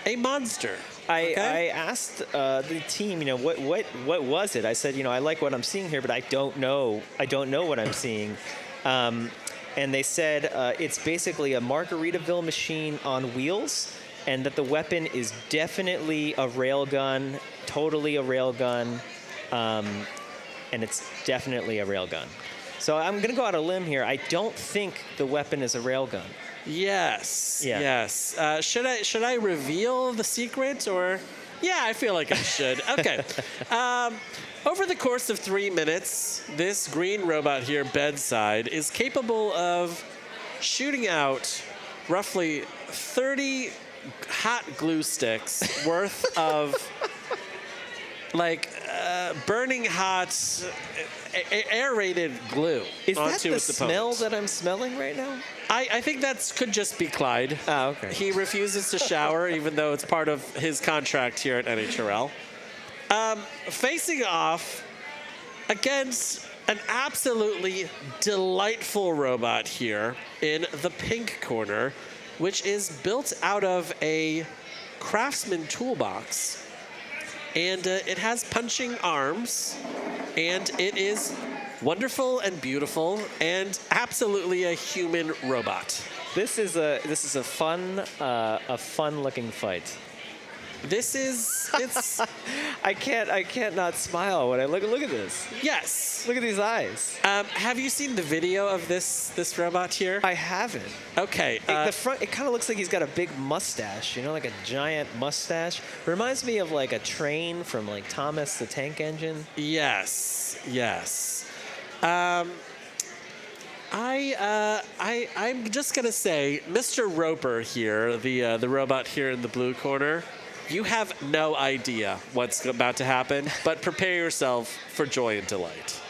a monster. I asked the team, you know, what was it? I said, you know, I like what I'm seeing here, but I don't know what I'm seeing. And they said it's basically a Margaritaville machine on wheels, and that the weapon is definitely a railgun, totally a railgun, and it's definitely a railgun. So I'm going to go out a limb here. I don't think the weapon is a railgun. Yes. Yeah. Yes. Should I reveal the secret, or? Yeah, I feel like I should. Okay. Over the course of 3 minutes, this green robot here, bedside, is capable of shooting out roughly 30 hot glue sticks worth of burning hot aerated glue is onto that the its smell opponent. that I'm smelling right now? I think that could just be Clyde. Oh, okay. He refuses to shower, even though it's part of his contract here at NHRL. Facing off against an absolutely delightful robot here in the pink corner, which is built out of a Craftsman toolbox. And it has punching arms, and it is wonderful and beautiful, and absolutely a human robot. This is a fun looking fight. It's I can't not smile when I look at this. yes. Look at these eyes. Have you seen the video of this robot here? I haven't. Okay. The front, it kind of looks like he's got a big mustache, you know, like a giant mustache. Reminds me of like a train from like Thomas the Tank Engine. Yes. I'm just gonna say, Mr. Roper here, the robot here in the blue corner, you have no idea what's about to happen, but prepare yourself for joy and delight.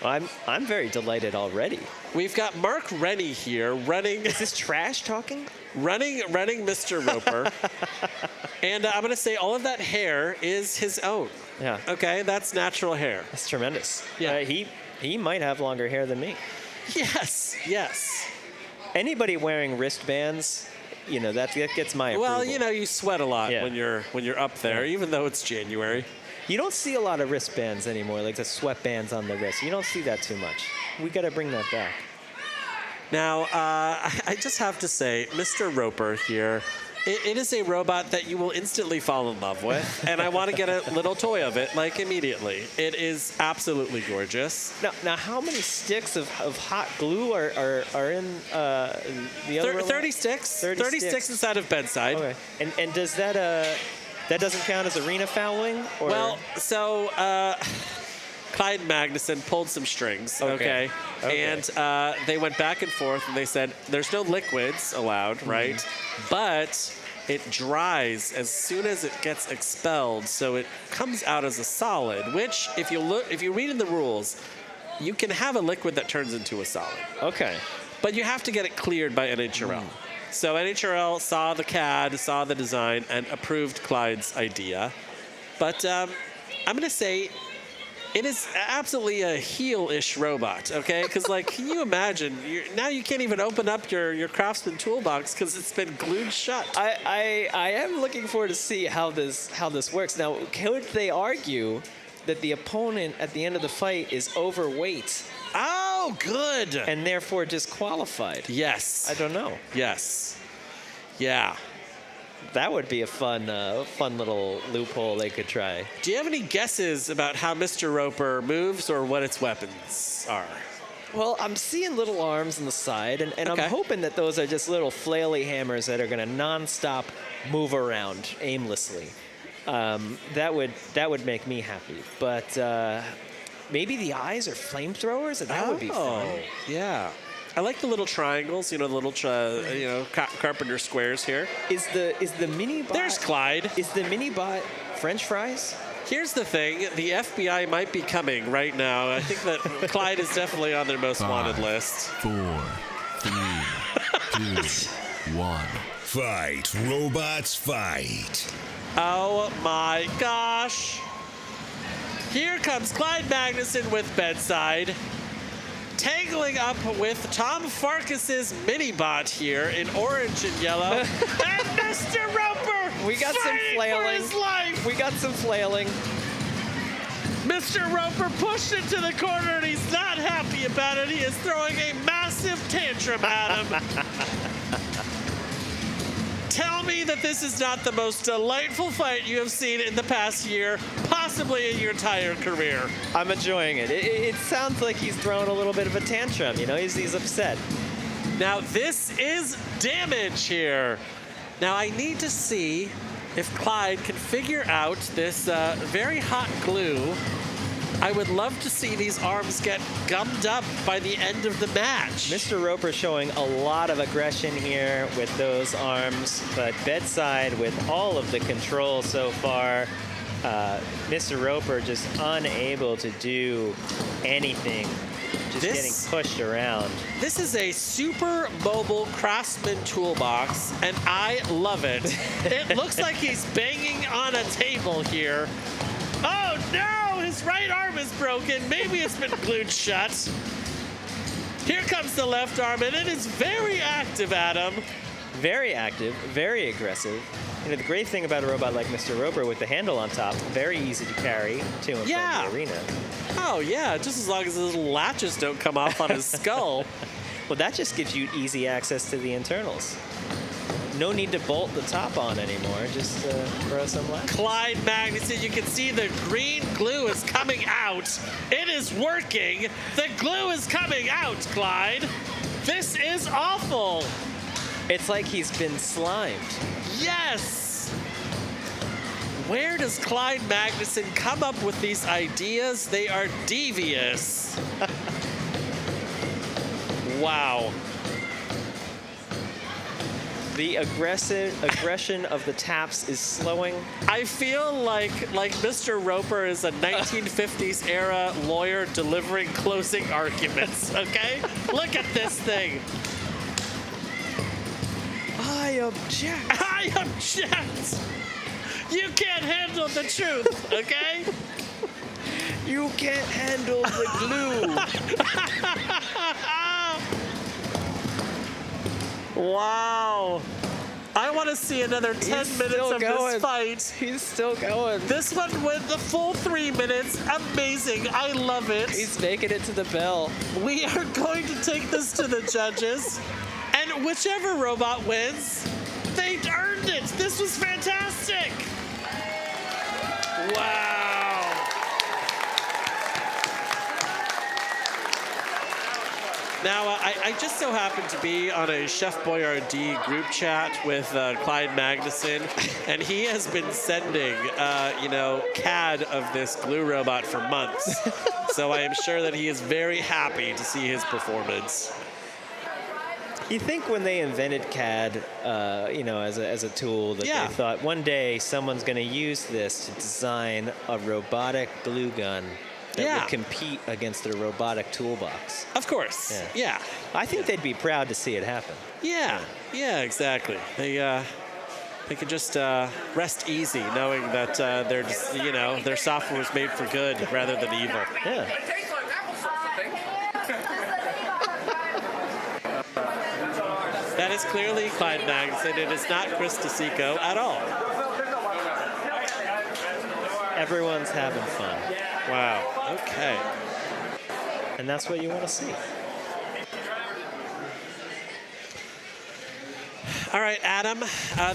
I'm very delighted already. We've got Mark Rennie here running. Is this trash talking? Running Mr. Roper. And I'm gonna say all of that hair is his own. Yeah. Okay, that's natural hair. That's tremendous. Yeah. He might have longer hair than me. Yes. Anybody wearing wristbands, you know, that gets my approval. Well, you know, you sweat a lot when you're up there, even though it's January. You don't see a lot of wristbands anymore, like the sweatbands on the wrist. You don't see that too much. We got to bring that back. Now, I just have to say, Mr. Roper here, it is a robot that you will instantly fall in love with, and I want to get a little toy of it, like, immediately. It is absolutely gorgeous. Now how many sticks of hot glue are in the other robot? 30 sticks. 30 sticks inside of bedside. Okay. And does that doesn't count as arena fouling? Or? Well, so Clyde Magnuson pulled some strings, okay? And they went back and forth, and they said, there's no liquids allowed, right? But it dries as soon as it gets expelled, so it comes out as a solid, which, if you read in the rules, you can have a liquid that turns into a solid. Okay. But you have to get it cleared by NHRL. So NHRL saw the CAD, saw the design, and approved Clyde's idea. But I'm going to say it is absolutely a heel-ish robot, okay? Because, like, can you imagine? Now you can't even open up your Craftsman toolbox because it's been glued shut. I am looking forward to see how this works. Now, could they argue that the opponent at the end of the fight is overweight? Oh, good. And therefore disqualified? Yes. I don't know. Yes. Yeah. That would be a fun little loophole they could try. Do you have any guesses about how Mr. Roper moves or what its weapons are? Well, I'm seeing little arms on the side, and Okay. I'm hoping that those are just little flaily hammers that are going to nonstop move around aimlessly. That would make me happy. But maybe the eyes are flamethrowers, and that would be fun. Yeah. I like the little triangles, you know, the little, carpenter squares here. Is the mini bot? There's Clyde. Is the mini bot French fries? Here's the thing: the FBI might be coming right now. I think that Clyde is definitely on their most wanted list. 4, 3, 2, 1. Fight, robots, fight. Oh my gosh! Here comes Clyde Magnuson with bedside, tangling up with Tom Farkas's mini-bot here in orange and yellow. And Mr. Roper We got some flailing. for his life. We got some flailing. Mr. Roper pushed it to the corner, and he's not happy about it. He is throwing a massive tantrum at him. Tell me that this is not the most delightful fight you have seen in the past year, possibly in your entire career. I'm enjoying it. It sounds like he's throwing a little bit of a tantrum. You know, he's upset. Now, this is damage here. Now, I need to see if Clyde can figure out this very hot glue. I would love to see these arms get gummed up by the end of the match. Mr. Roper showing a lot of aggression here with those arms, but bedside with all of the control so far. Mr. Roper just unable to do anything, just getting pushed around. This is a super mobile Craftsman toolbox, and I love it. It looks like he's banging on a table here. Oh no! His right arm is broken. Maybe it's been glued shut. Here comes the left arm, and it is very active, Adam. Very active, very aggressive. You know, the great thing about a robot like Mr. Roper with the handle on top, very easy to carry to and from the arena. Oh, yeah, just as long as the little latches don't come off on his skull. Well, that just gives you easy access to the internals. No need to bolt the top on anymore, just throw some latches. Clyde Magnuson, you can see the green glue is coming out. It is working. The glue is coming out, Clyde. This is awful. It's like he's been slimed. Yes! Where does Clyde Magnuson come up with these ideas? They are devious. Wow. The aggression of the taps is slowing. I feel like Mr. Roper is a 1950s era lawyer delivering closing arguments, okay? Look at this thing. I object. I object. You can't handle the truth, okay? You can't handle the glue. Wow. I want to see another 10 minutes of this fight. He's still going. This one went the full 3 minutes. Amazing. I love it. He's making it to the bell. We are going to take this to the judges. And whichever robot wins, they earned it. This was fantastic. Wow. Now, I just so happen to be on a Chef Boyardee group chat with Clyde Magnuson, and he has been sending, CAD of this glue robot for months. So I am sure that he is very happy to see his performance. You think when they invented CAD, as a tool, that they thought one day someone's going to use this to design a robotic glue gun that would compete against their robotic toolbox. Of course. Yeah. I think they'd be proud to see it happen. Yeah, exactly. They can just rest easy knowing that their software was made for good rather than evil. Yeah. That is clearly Clyde Magnuson. It is not Chris DeSico at all. Everyone's having fun. Wow. Okay. And that's what you want to see. All right, Adam,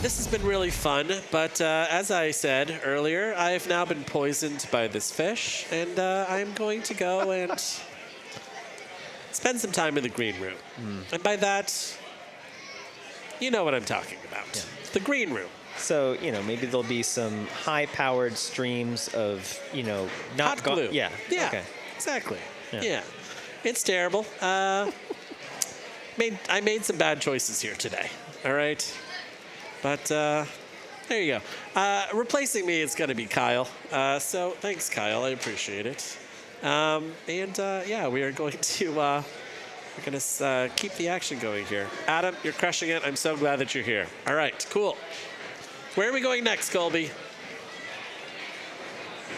this has been really fun, but as I said earlier, I've now been poisoned by this fish, and I'm going to go and spend some time in the green room. And by that, you know what I'm talking about. Yeah. The green room. So, maybe there'll be some high-powered streams of, not hot glue. Yeah. Okay. Exactly. Yeah. It's terrible. I made some bad choices here today. All right. But there you go. Replacing me is going to be Kyle. So thanks, Kyle. I appreciate it. We are going to keep the action going here. Adam, you're crushing it. I'm so glad that you're here. All right. Cool. Where are we going next, Colby?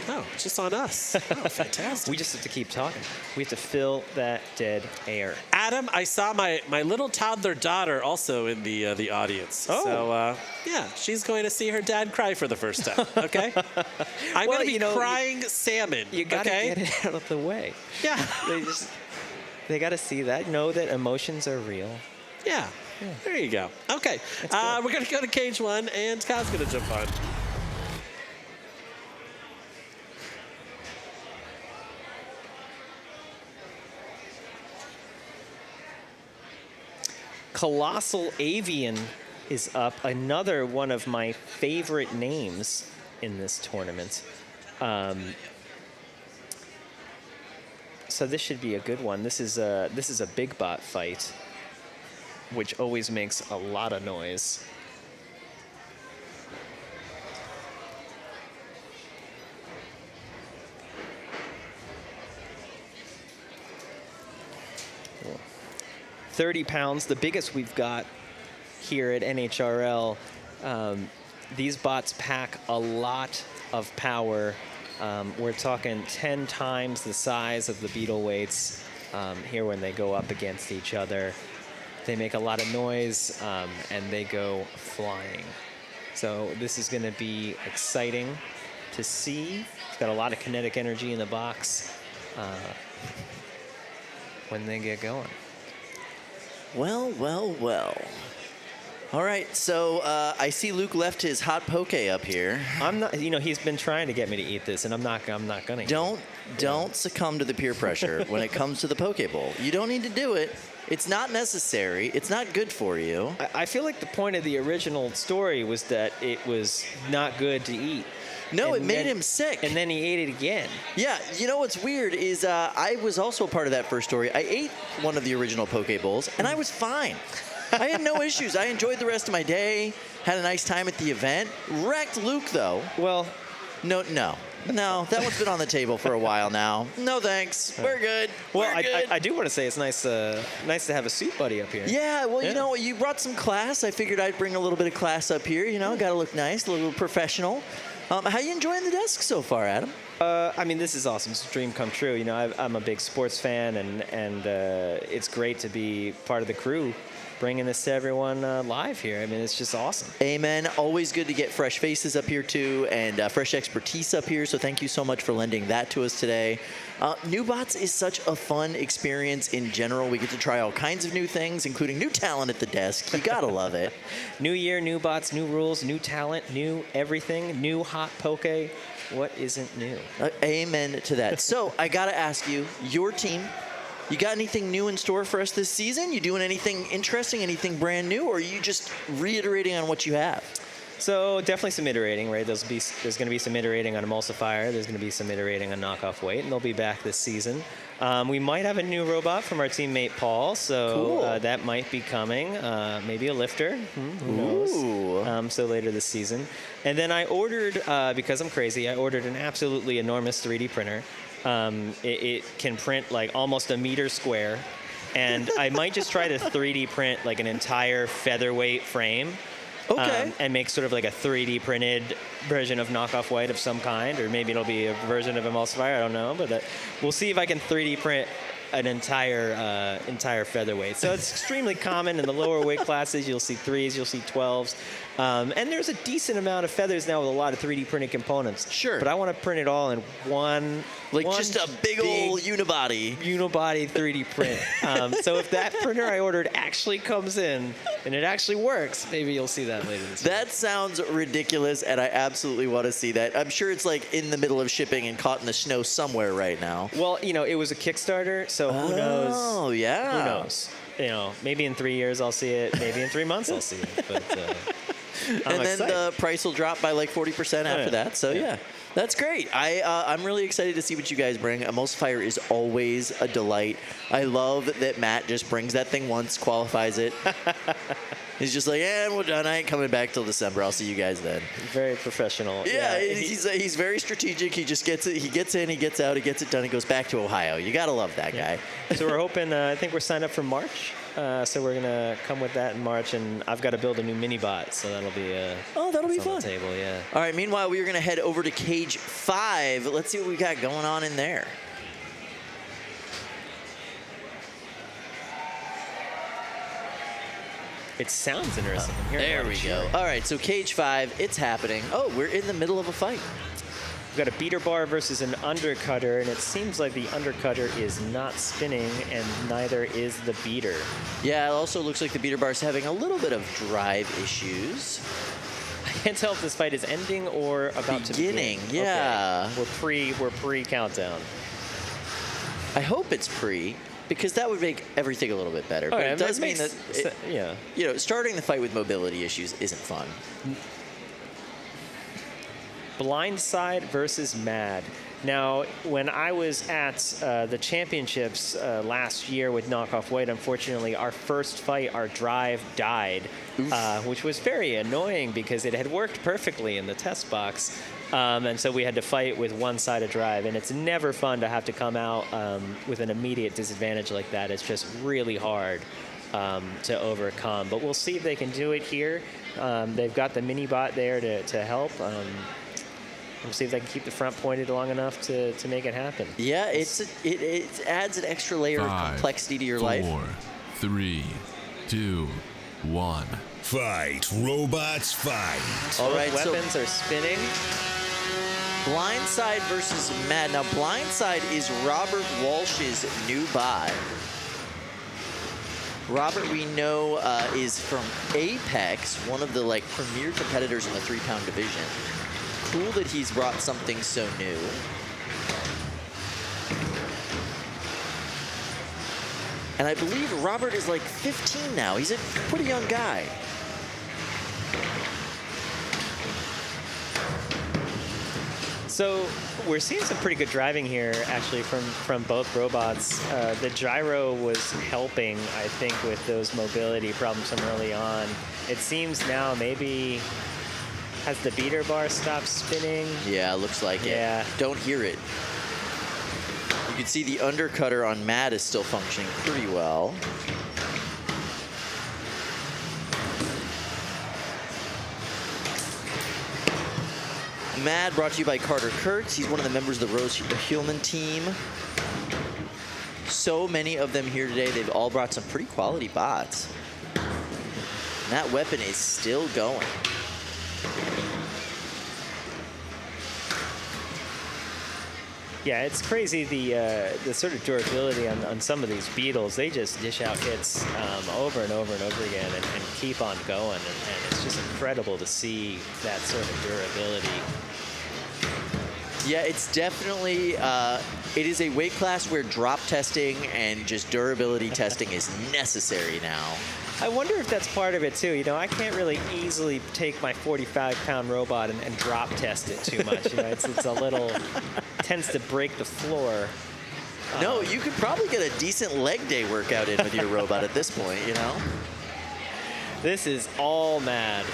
Oh, it's just on us. Oh, fantastic. We just have to keep talking. We have to fill that dead air. Adam, I saw my little toddler daughter also in the audience. Oh. So, she's going to see her dad cry for the first time, okay? I'm going to be crying salmon, You got to get it out of the way. Yeah. They got to see that, know that emotions are real. Yeah. There you go. Okay. We're going to go to cage one, and Kyle's going to jump on. Colossal Avian is up. Another one of my favorite names in this tournament. So this should be a good one. This is a big bot fight, which always makes a lot of noise. Cool. 30 pounds, the biggest we've got here at NHRL. These bots pack a lot of power. We're talking 10 times the size of the beetle weights here when they go up against each other. They make a lot of noise, and they go flying. So this is going to be exciting to see. It's got a lot of kinetic energy in the box when they get going. Well, well, well. All right, so I see Luke left his hot poke up here. I'm not, he's been trying to get me to eat this, and I'm not gonna. Don't succumb to the peer pressure when it comes to the poke bowl. You don't need to do it. It's not necessary. It's not good for you. I feel like the point of the original story was that it was not good to eat. No, it made him sick. And then he ate it again. Yeah, you know what's weird is I was also a part of that first story. I ate one of the original poke bowls, and I was fine. I had no issues. I enjoyed the rest of my day, had a nice time at the event. Wrecked Luke, though. Well, no, that one's been on the table for a while now. No thanks. We're good. Well, We're good. I do want to say it's nice to have a suit buddy up here. Yeah, well, you know, you brought some class. I figured I'd bring a little bit of class up here. You know, got to look nice, a little professional. How you enjoying the desk so far, Adam? I mean, this is awesome. It's a dream come true. You know, I'm a big sports fan, and it's great to be part of the crew bringing this to everyone live here. I mean, it's just awesome. Amen. Always good to get fresh faces up here, too, and fresh expertise up here, so thank you so much for lending that to us today. New Bots is such a fun experience in general. We get to try all kinds of new things, including new talent at the desk. You gotta love it. New year, new bots, new rules, new talent, new everything, new hot poke. What isn't new? Amen to that. So I gotta ask you, your team, you got anything new in store for us this season? You doing anything interesting, anything brand new, or are you just reiterating on what you have? So definitely some iterating, right? There's going to be some iterating on Emulsifier. There's going to be some iterating on Knockoff Weight, and they'll be back this season. We might have a new robot from our teammate Paul, so cool. That might be coming. Maybe a lifter. Who knows? So later this season. And then I ordered, because I'm crazy, I ordered an absolutely enormous 3D printer. It can print like almost a meter square, and I might just try to 3D print like an entire featherweight frame. Okay. And make sort of like a 3D printed version of Knockoff White of some kind, or maybe it'll be a version of Emulsifier, I don't know, but we'll see if I can 3D print an entire featherweight. So it's extremely common in the lower weight classes. You'll see 3s, you'll see 12s. And there's a decent amount of feathers now with a lot of 3D printed components. Sure. But I want to print it all in one. Just a big old unibody. Unibody 3D print. So if that printer I ordered actually comes in and it actually works, maybe you'll see that later this year. That sounds ridiculous, and I absolutely want to see that. I'm sure it's like in the middle of shipping and caught in the snow somewhere right now. Well, you know, it was a Kickstarter, so who knows? Oh, yeah. Who knows? You know, maybe in 3 years I'll see it. Maybe in 3 months I'll see it. But and then the price will drop by like 40% after that. So yeah, that's great. I'm really excited to see what you guys bring. Emulsifier is always a delight. I love that Matt just brings that thing once, qualifies it. He's just like, yeah, we're done. I ain't coming back till December. I'll see you guys then. Very professional. Yeah, he's very strategic. He just gets it. He gets in, he gets out, he gets it done. He goes back to Ohio. You gotta love that guy. So we're hoping. I think we're signed up for March. So we're gonna come with that in March, and I've got to build a new mini bot, so that'll be that'll be fun. On the table, yeah. All right. Meanwhile, we are gonna head over to Cage 5. Let's see what we got going on in there. It sounds interesting. There we go. All right, so Cage 5, it's happening. Oh, we're in the middle of a fight. We've got a beater bar versus an undercutter, and it seems like the undercutter is not spinning, and neither is the beater. Yeah, it also looks like the beater bar is having a little bit of drive issues. I can't tell if this fight is ending or about to begin. Yeah. Okay. We're pre-countdown. I hope it's pre, because that would make everything a little bit better. But it does mean that, you know, starting the fight with mobility issues isn't fun. Blindside versus Mad. Now, when I was at the championships last year with Knockoff Weight, unfortunately, our first fight, our drive died, which was very annoying because it had worked perfectly in the test box. And so we had to fight with one-sided drive, and it's never fun to have to come out with an immediate disadvantage like that. It's just really hard to overcome. But we'll see if they can do it here. They've got the mini bot there to help. We'll see if they can keep the front pointed long enough to make it happen. Yeah, it adds an extra layer of complexity to your life. 4, 3, 2, 1. Fight, robots, fight. All right, Weapons so are spinning. Blindside versus Mad. Now, Blindside is Robert Walsh's new bot. Robert, we know, is from Apex, one of the premier competitors in the 3-pound division. Cool that he's brought something so new. And I believe Robert is 15 now. He's a pretty young guy. So we're seeing some pretty good driving here, actually, from both robots. The gyro was helping, I think, with those mobility problems from early on. It seems now maybe has the beater bar stopped spinning? Yeah, looks like Yeah. it. Don't hear it. You can see the undercutter on Mad is still functioning pretty well. Mad brought to you by Carter Kurtz. He's one of the members of the Rose Hillman team. So many of them here today. They've all brought some pretty quality bots. And that weapon is still going. Yeah, it's crazy the sort of durability on some of these beetles. They just dish out hits over and over and over again and keep on going. And it's just incredible to see that sort of durability. Yeah, it's definitely, it is a weight class where drop testing and just durability testing is necessary now. I wonder if that's part of it too. You know, I can't really easily take my 45-pound robot and drop test it too much. You know, it's a little, tends to break the floor. No, you could probably get a decent leg day workout in with your robot at this point, you know? This is all Mad.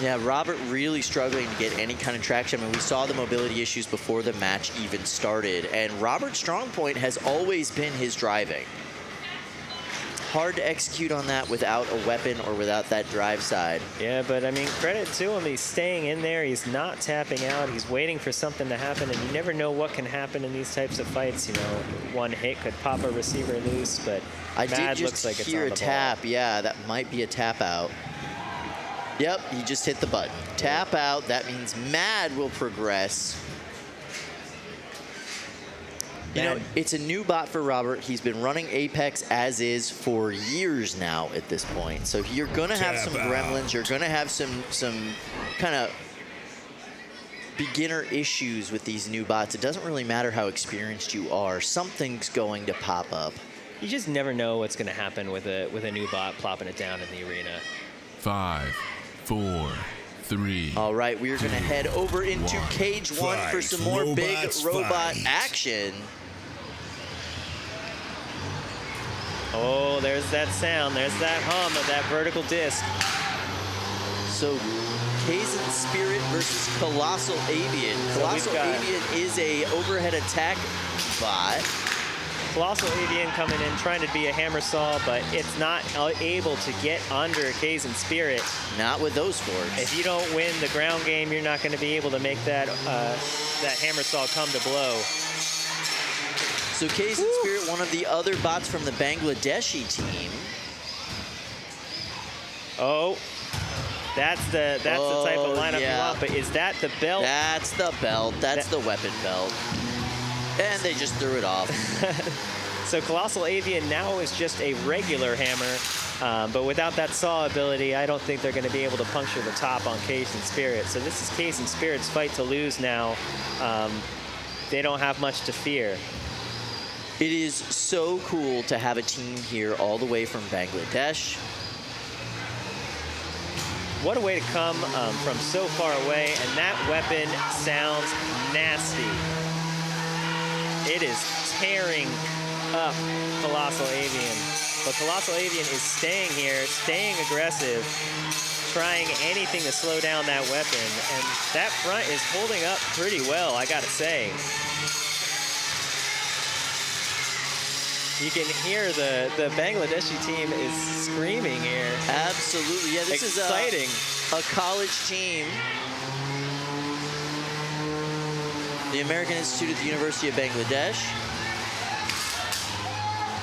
Yeah, Robert really struggling to get any kind of traction. I mean, we saw the mobility issues before the match even started, and Robert's strong point has always been his driving. Hard to execute on that without a weapon or without that drive side. Yeah, but I mean, credit to him. He's staying in there. He's not tapping out. He's waiting for something to happen, and you never know what can happen in these types of fights. You know, one hit could pop a receiver loose, but I Mad did looks just like it's hear on a the tap. ball. Yeah, that might be a tap out. Yep, he just hit the button. Tap out, that means Mad will progress. You know, it's a new bot for Robert. He's been running Apex as is for years now at this point. So you're gonna have some gremlins, you're gonna have some kind of beginner issues with these new bots. It doesn't really matter how experienced you are. Something's going to pop up. You just never know what's going to happen with a new bot plopping it down in the arena. 5, 4, 3. All right, we're going to head over into Cage 1 for some more big robot action. Oh, there's that sound. There's that hum of that vertical disc. So, Kazan Spirit versus Colossal Avian. Colossal Avian is a overhead attack bot. Colossal Avian coming in trying to be a hammer saw, but it's not able to get under Kazan Spirit. Not with those forks. If you don't win the ground game, you're not going to be able to make that that hammer saw come to blow. So Kazan Spirit, one of the other bots from the Bangladeshi team. Oh, that's the type of lineup you want. But is that the belt? That's the belt. That's the weapon belt. And they just threw it off. So Colossal Avian now is just a regular hammer, but without that saw ability, I don't think they're going to be able to puncture the top on Kazan Spirit. So this is Kazan Spirit's fight to lose now. They don't have much to fear. It is so cool to have a team here all the way from Bangladesh. What a way to come from so far away, and that weapon sounds nasty. It is tearing up Colossal Avian. But Colossal Avian is staying here, staying aggressive, trying anything to slow down that weapon. And that front is holding up pretty well, I gotta say. You can hear the Bangladeshi team is screaming here. Absolutely, yeah, this exciting. Is a college team. The American Institute at the University of Bangladesh.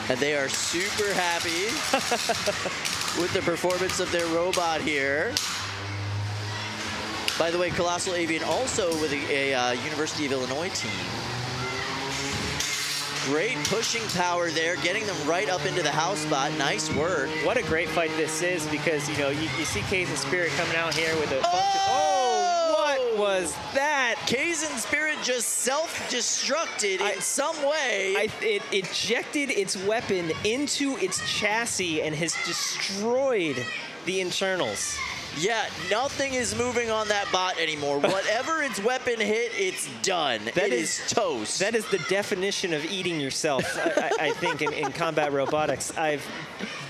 And they are super happy with the performance of their robot here. By the way, Colossal Avian also with a University of Illinois team. Great pushing power there, getting them right up into the house spot. Nice work. What a great fight this is, because, you know, you see Kazan Spirit coming out here with a what was that? Kazan Spirit just self-destructed in some way. It ejected its weapon into its chassis and has destroyed the internals. Yeah, nothing is moving on that bot anymore. Whatever its weapon hit, it's done. It is toast. That is the definition of eating yourself, I think, in combat robotics. I've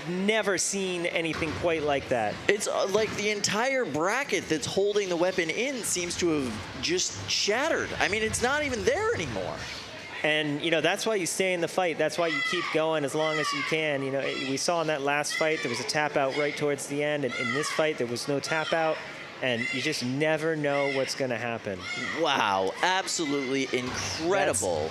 never seen anything quite like that. It's like the entire bracket that's holding the weapon in seems to have just shattered. I mean, it's not even there anymore. And, you know, that's why you stay in the fight. That's why you keep going as long as you can. You know, we saw in that last fight, there was a tap out right towards the end. And in this fight, there was no tap out. And you just never know what's going to happen. Wow, absolutely incredible.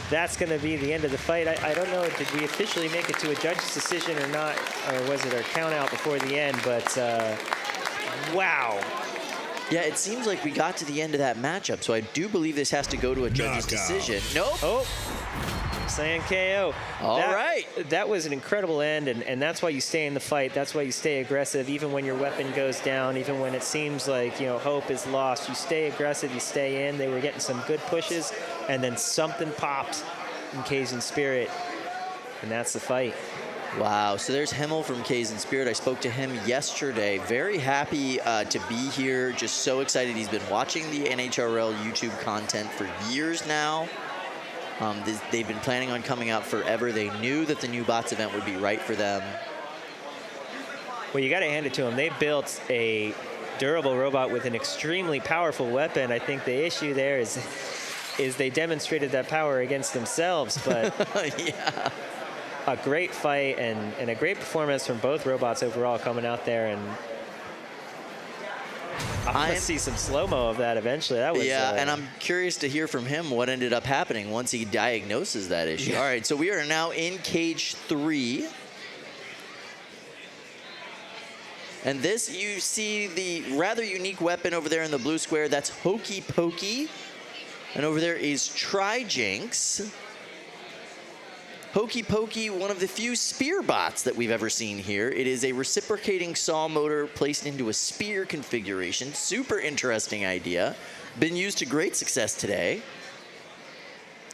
That's going to be the end of the fight. I don't know, did we officially make it to a judge's decision or not? Or was it a count out before the end? But, wow. Yeah, it seems like we got to the end of that matchup, so I do believe this has to go to a judge's decision. Nope. Oh, saying KO. All right. That was an incredible end, and that's why you stay in the fight. That's why you stay aggressive, even when your weapon goes down, even when it seems like, you know, hope is lost. You stay aggressive, you stay in. They were getting some good pushes, and then something popped in Kazan Spirit, and that's the fight. Wow, so there's Himmel from Kazan Spirit. I spoke to him yesterday. Very happy to be here. Just so excited. He's been watching the NHRL YouTube content for years now. They've been planning on coming out forever. They knew that the new bots event would be right for them. Well, you got to hand it to them. They built a durable robot with an extremely powerful weapon. I think the issue there is they demonstrated that power against themselves, but yeah. A great fight and a great performance from both robots overall coming out there, and I'm going to see some slow-mo of that eventually. That was, yeah, and I'm curious to hear from him what ended up happening once he diagnoses that issue. Yeah. All right, so we are now in cage 3. And this, you see the rather unique weapon over there in the blue square. That's Hokey Pokey. And over there is Trijinx. Hokey Pokey, one of the few spear bots that we've ever seen here. It is a reciprocating saw motor placed into a spear configuration. Super interesting idea. Been used to great success today.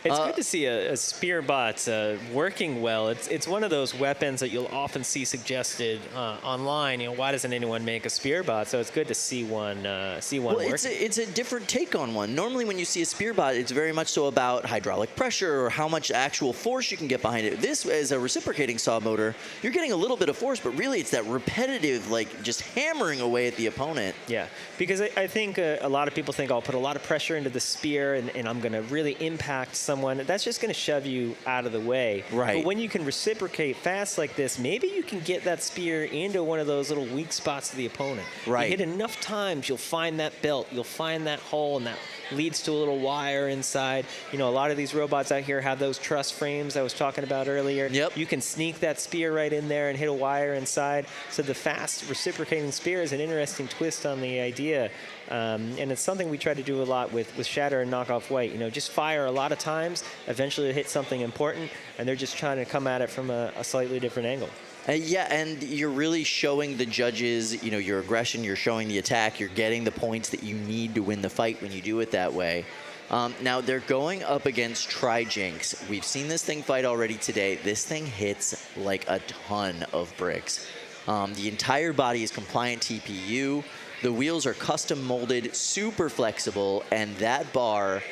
It's good to see a spear bot working well. It's one of those weapons that you'll often see suggested online. You know, why doesn't anyone make a spear bot? So it's good to see one well, work. It's a different take on one. Normally when you see a spear bot, it's very much so about hydraulic pressure or how much actual force you can get behind it. This, as a reciprocating saw motor, you're getting a little bit of force, but really it's that repetitive, like just hammering away at the opponent. Yeah, because I think a lot of people think I'll put a lot of pressure into the spear and I'm going to really impact someone. That's just going to shove you out of the way. Right. But when you can reciprocate fast like this, maybe you can get that spear into one of those little weak spots of the opponent. Right. You hit enough times, you'll find that belt, you'll find that hole, and that leads to a little wire inside. You know, a lot of these robots out here have those truss frames I was talking about earlier. Yep. You can sneak that spear right in there and hit a wire inside. So the fast reciprocating spear is an interesting twist on the idea. And it's something we try to do a lot with Shatter and Knockoff White. You know, just fire a lot of times, eventually hit something important, and they're just trying to come at it from a slightly different angle. Yeah, and you're really showing the judges, you know, your aggression, you're showing the attack, you're getting the points that you need to win the fight when you do it that way. Now, they're going up against Trijinx. We've seen this thing fight already today. This thing hits like a ton of bricks. The entire body is compliant TPU. The wheels are custom molded, super flexible, and that bar,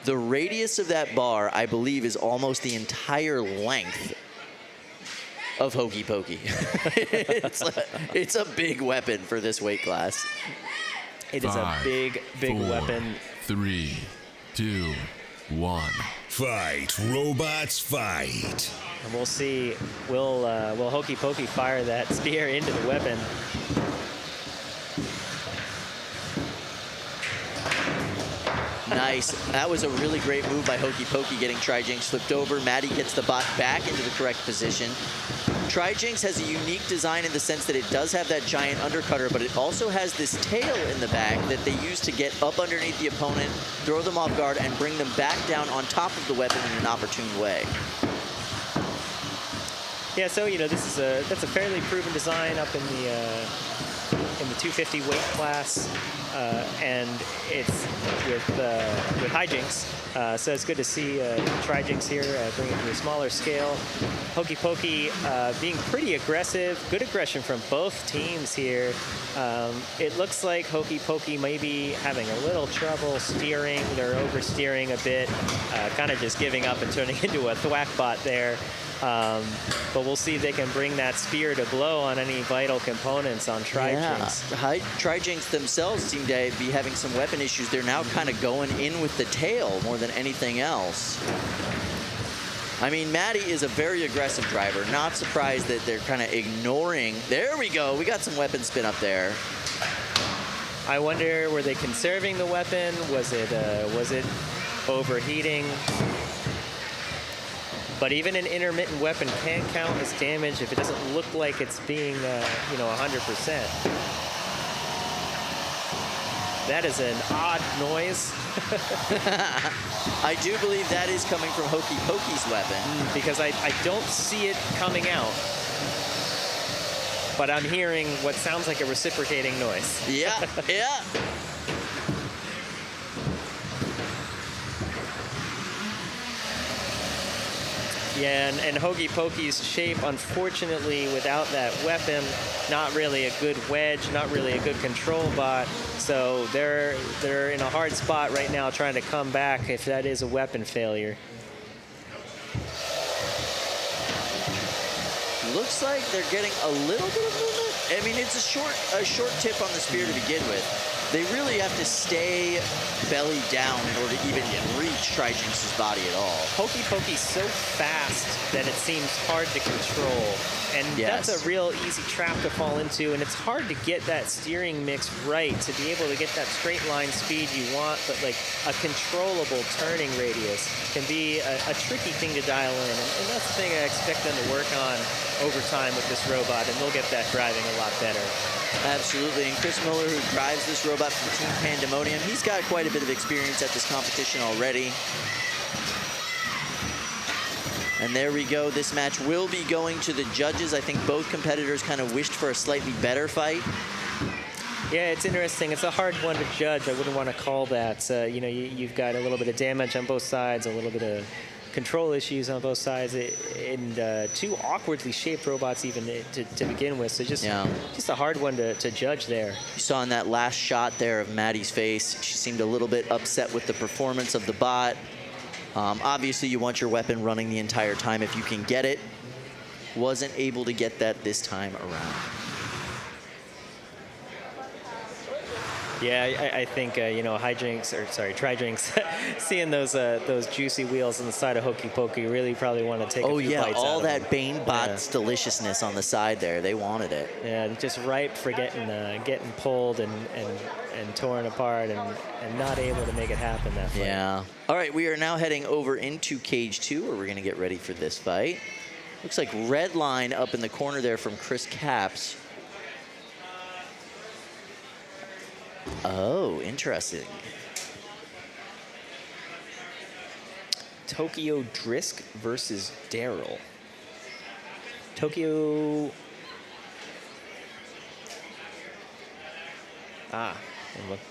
the radius of that bar, I believe, is almost the entire length of Hokey Pokey. It's a big weapon for this weight class. It is a big, big 4, weapon. 3, 2, 1. Fight, robots, fight. And we'll see, will Hokey Pokey fire that spear into the weapon? Nice. That was a really great move by Hokey Pokey, getting Trijinx flipped over. Maddie gets the bot back into the correct position. Trijinx has a unique design in the sense that it does have that giant undercutter, but it also has this tail in the back that they use to get up underneath the opponent, throw them off guard, and bring them back down on top of the weapon in an opportune way. Yeah, so that's a fairly proven design up in the 250 weight class, and it's with hijinks. So it's good to see Trijinx here bring it to a smaller scale. Hokey Pokey being pretty aggressive, good aggression from both teams here. It looks like Hokey Pokey may be having a little trouble steering. They're oversteering a bit, kind of just giving up and turning into a thwack bot there. But we'll see if they can bring that spear to blow on any vital components on Trijinx. Yeah. Trijinx themselves seem to be having some weapon issues. They're now kind of going in with the tail more than anything else. I mean, Maddie is a very aggressive driver. Not surprised that they're kind of ignoring. There we go. We got some weapon spin up there. I wonder, were they conserving the weapon? Was it overheating? But even an intermittent weapon can count as damage if it doesn't look like it's being, 100%. That is an odd noise. I do believe that is coming from Hokey Pokey's weapon. Because I don't see it coming out. But I'm hearing what sounds like a reciprocating noise. Yeah, yeah. Yeah, and Hokey Pokey's shape, unfortunately, without that weapon, not really a good wedge, not really a good control bot. So they're in a hard spot right now trying to come back if that is a weapon failure. Looks like they're getting a little bit of movement. I mean, it's a short tip on the spear to begin with. They really have to stay belly down in order to even reach Trijinx's body at all. Hokey Pokey's so fast that it seems hard to control. And that's a real easy trap to fall into. And it's hard to get that steering mix right to be able to get that straight line speed you want. But like a controllable turning radius can be a tricky thing to dial in. And that's the thing I expect them to work on over time with this robot. And they'll get that driving a lot better. Absolutely, and Chris Miller, who drives this robot for Team Pandemonium, he's got quite a bit of experience at this competition already. And there we go. This match will be going to the judges. I think both competitors kind of wished for a slightly better fight. Yeah, it's interesting. It's a hard one to judge. I wouldn't want to call that. You've got a little bit of damage on both sides, a little bit of control issues on both sides, and two awkwardly shaped robots even to begin with. So just a hard one to judge there. You saw in that last shot there of Maddie's face, she seemed a little bit upset with the performance of the bot. Obviously, you want your weapon running the entire time if you can get it. Wasn't able to get that this time around. Yeah, I think Trijinx, seeing those juicy wheels on the side of Hokey Pokey really probably want to take a few bites all out that of Bane bot's deliciousness on the side there. They wanted it. Yeah, just ripe for getting pulled and torn apart and not able to make it happen that fight. Yeah. All right, we are now heading over into Cage 2, where we're going to get ready for this fight. Looks like Redline up in the corner there from Chris Caps. Oh, interesting. Tokyo Drisk versus Daryl. Tokyo...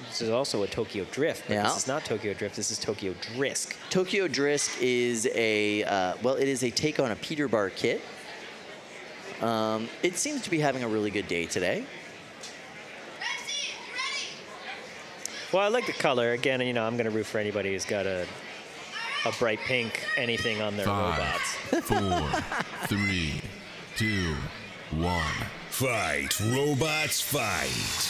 This is also a Tokyo Drift, but this is not Tokyo Drift, this is Tokyo Drisk. Tokyo Drisk is it is a take on a Peter Bar kit. It seems to be having a really good day today. Well, I like the color. Again, I'm going to root for anybody who's got a bright pink anything on their robots. 4, 3, 2, 1. Fight, robots, fight.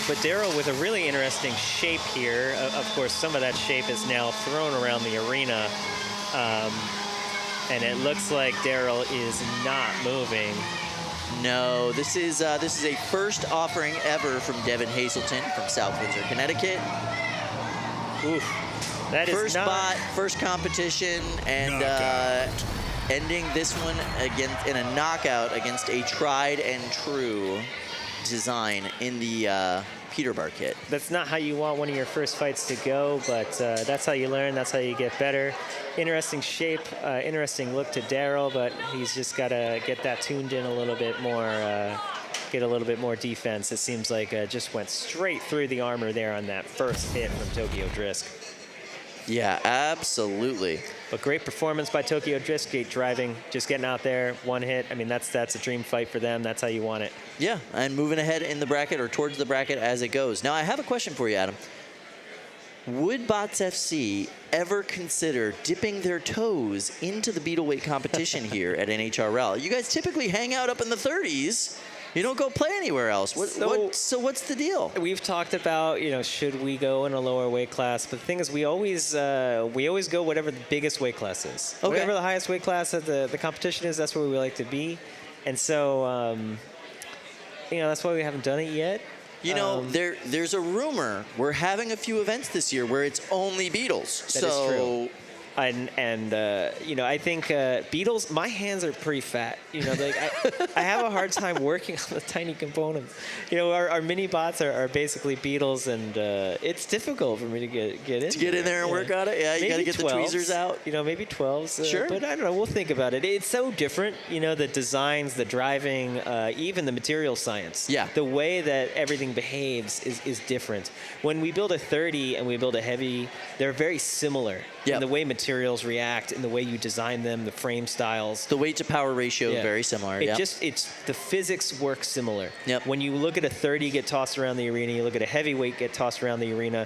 But Daryl with a really interesting shape here. Of course, some of that shape is now thrown around the arena. And it looks like Daryl is not moving. No, this is a first offering ever from Devin Hazelton from South Windsor, Connecticut. Oof. That is First not... bot, first competition, and ending this one again in a knockout against a tried and true design in the Peter Bar kit. That's not how you want one of your first fights to go, but that's how you learn. That's how you get better. Interesting shape, interesting look to Daryl, but he's just got to get that tuned in a little bit more, get a little bit more defense. It seems like just went straight through the armor there on that first hit from Tokyo Drisk. Yeah, absolutely. But great performance by Tokyo Drisk, great driving, just getting out there, one hit. I mean, that's a dream fight for them. That's how you want it. Yeah, and moving ahead in the bracket or towards the bracket as it goes. Now, I have a question for you, Adam. Would Bots FC ever consider dipping their toes into the beetleweight competition here at NHRL? You guys typically hang out up in the 30s. You don't go play anywhere else. So what's the deal? We've talked about, should we go in a lower weight class? But the thing is, we always go whatever the biggest weight class is. Okay. Whatever the highest weight class of the competition is, that's where we like to be. And so, that's why we haven't done it yet. There's a rumor we're having a few events this year where it's only Beatles. That is true. I think Beetles, my hands are pretty fat. I have a hard time working on the tiny components. Our mini bots are basically Beetles, and it's difficult for me to get in. To get in there and work on it? Yeah, you got to get the tweezers out. Maybe 12s. Sure. But I don't know, we'll think about it. It's so different, the designs, the driving, even the material science. Yeah. The way that everything behaves is different. When we build a 30 and we build a heavy, they're very similar. Yeah. In the way materials react, in the way you design them, the frame styles. The weight to power ratio is very similar. It's the physics work similar. Yep. When you look at a 30 get tossed around the arena, you look at a heavyweight get tossed around the arena,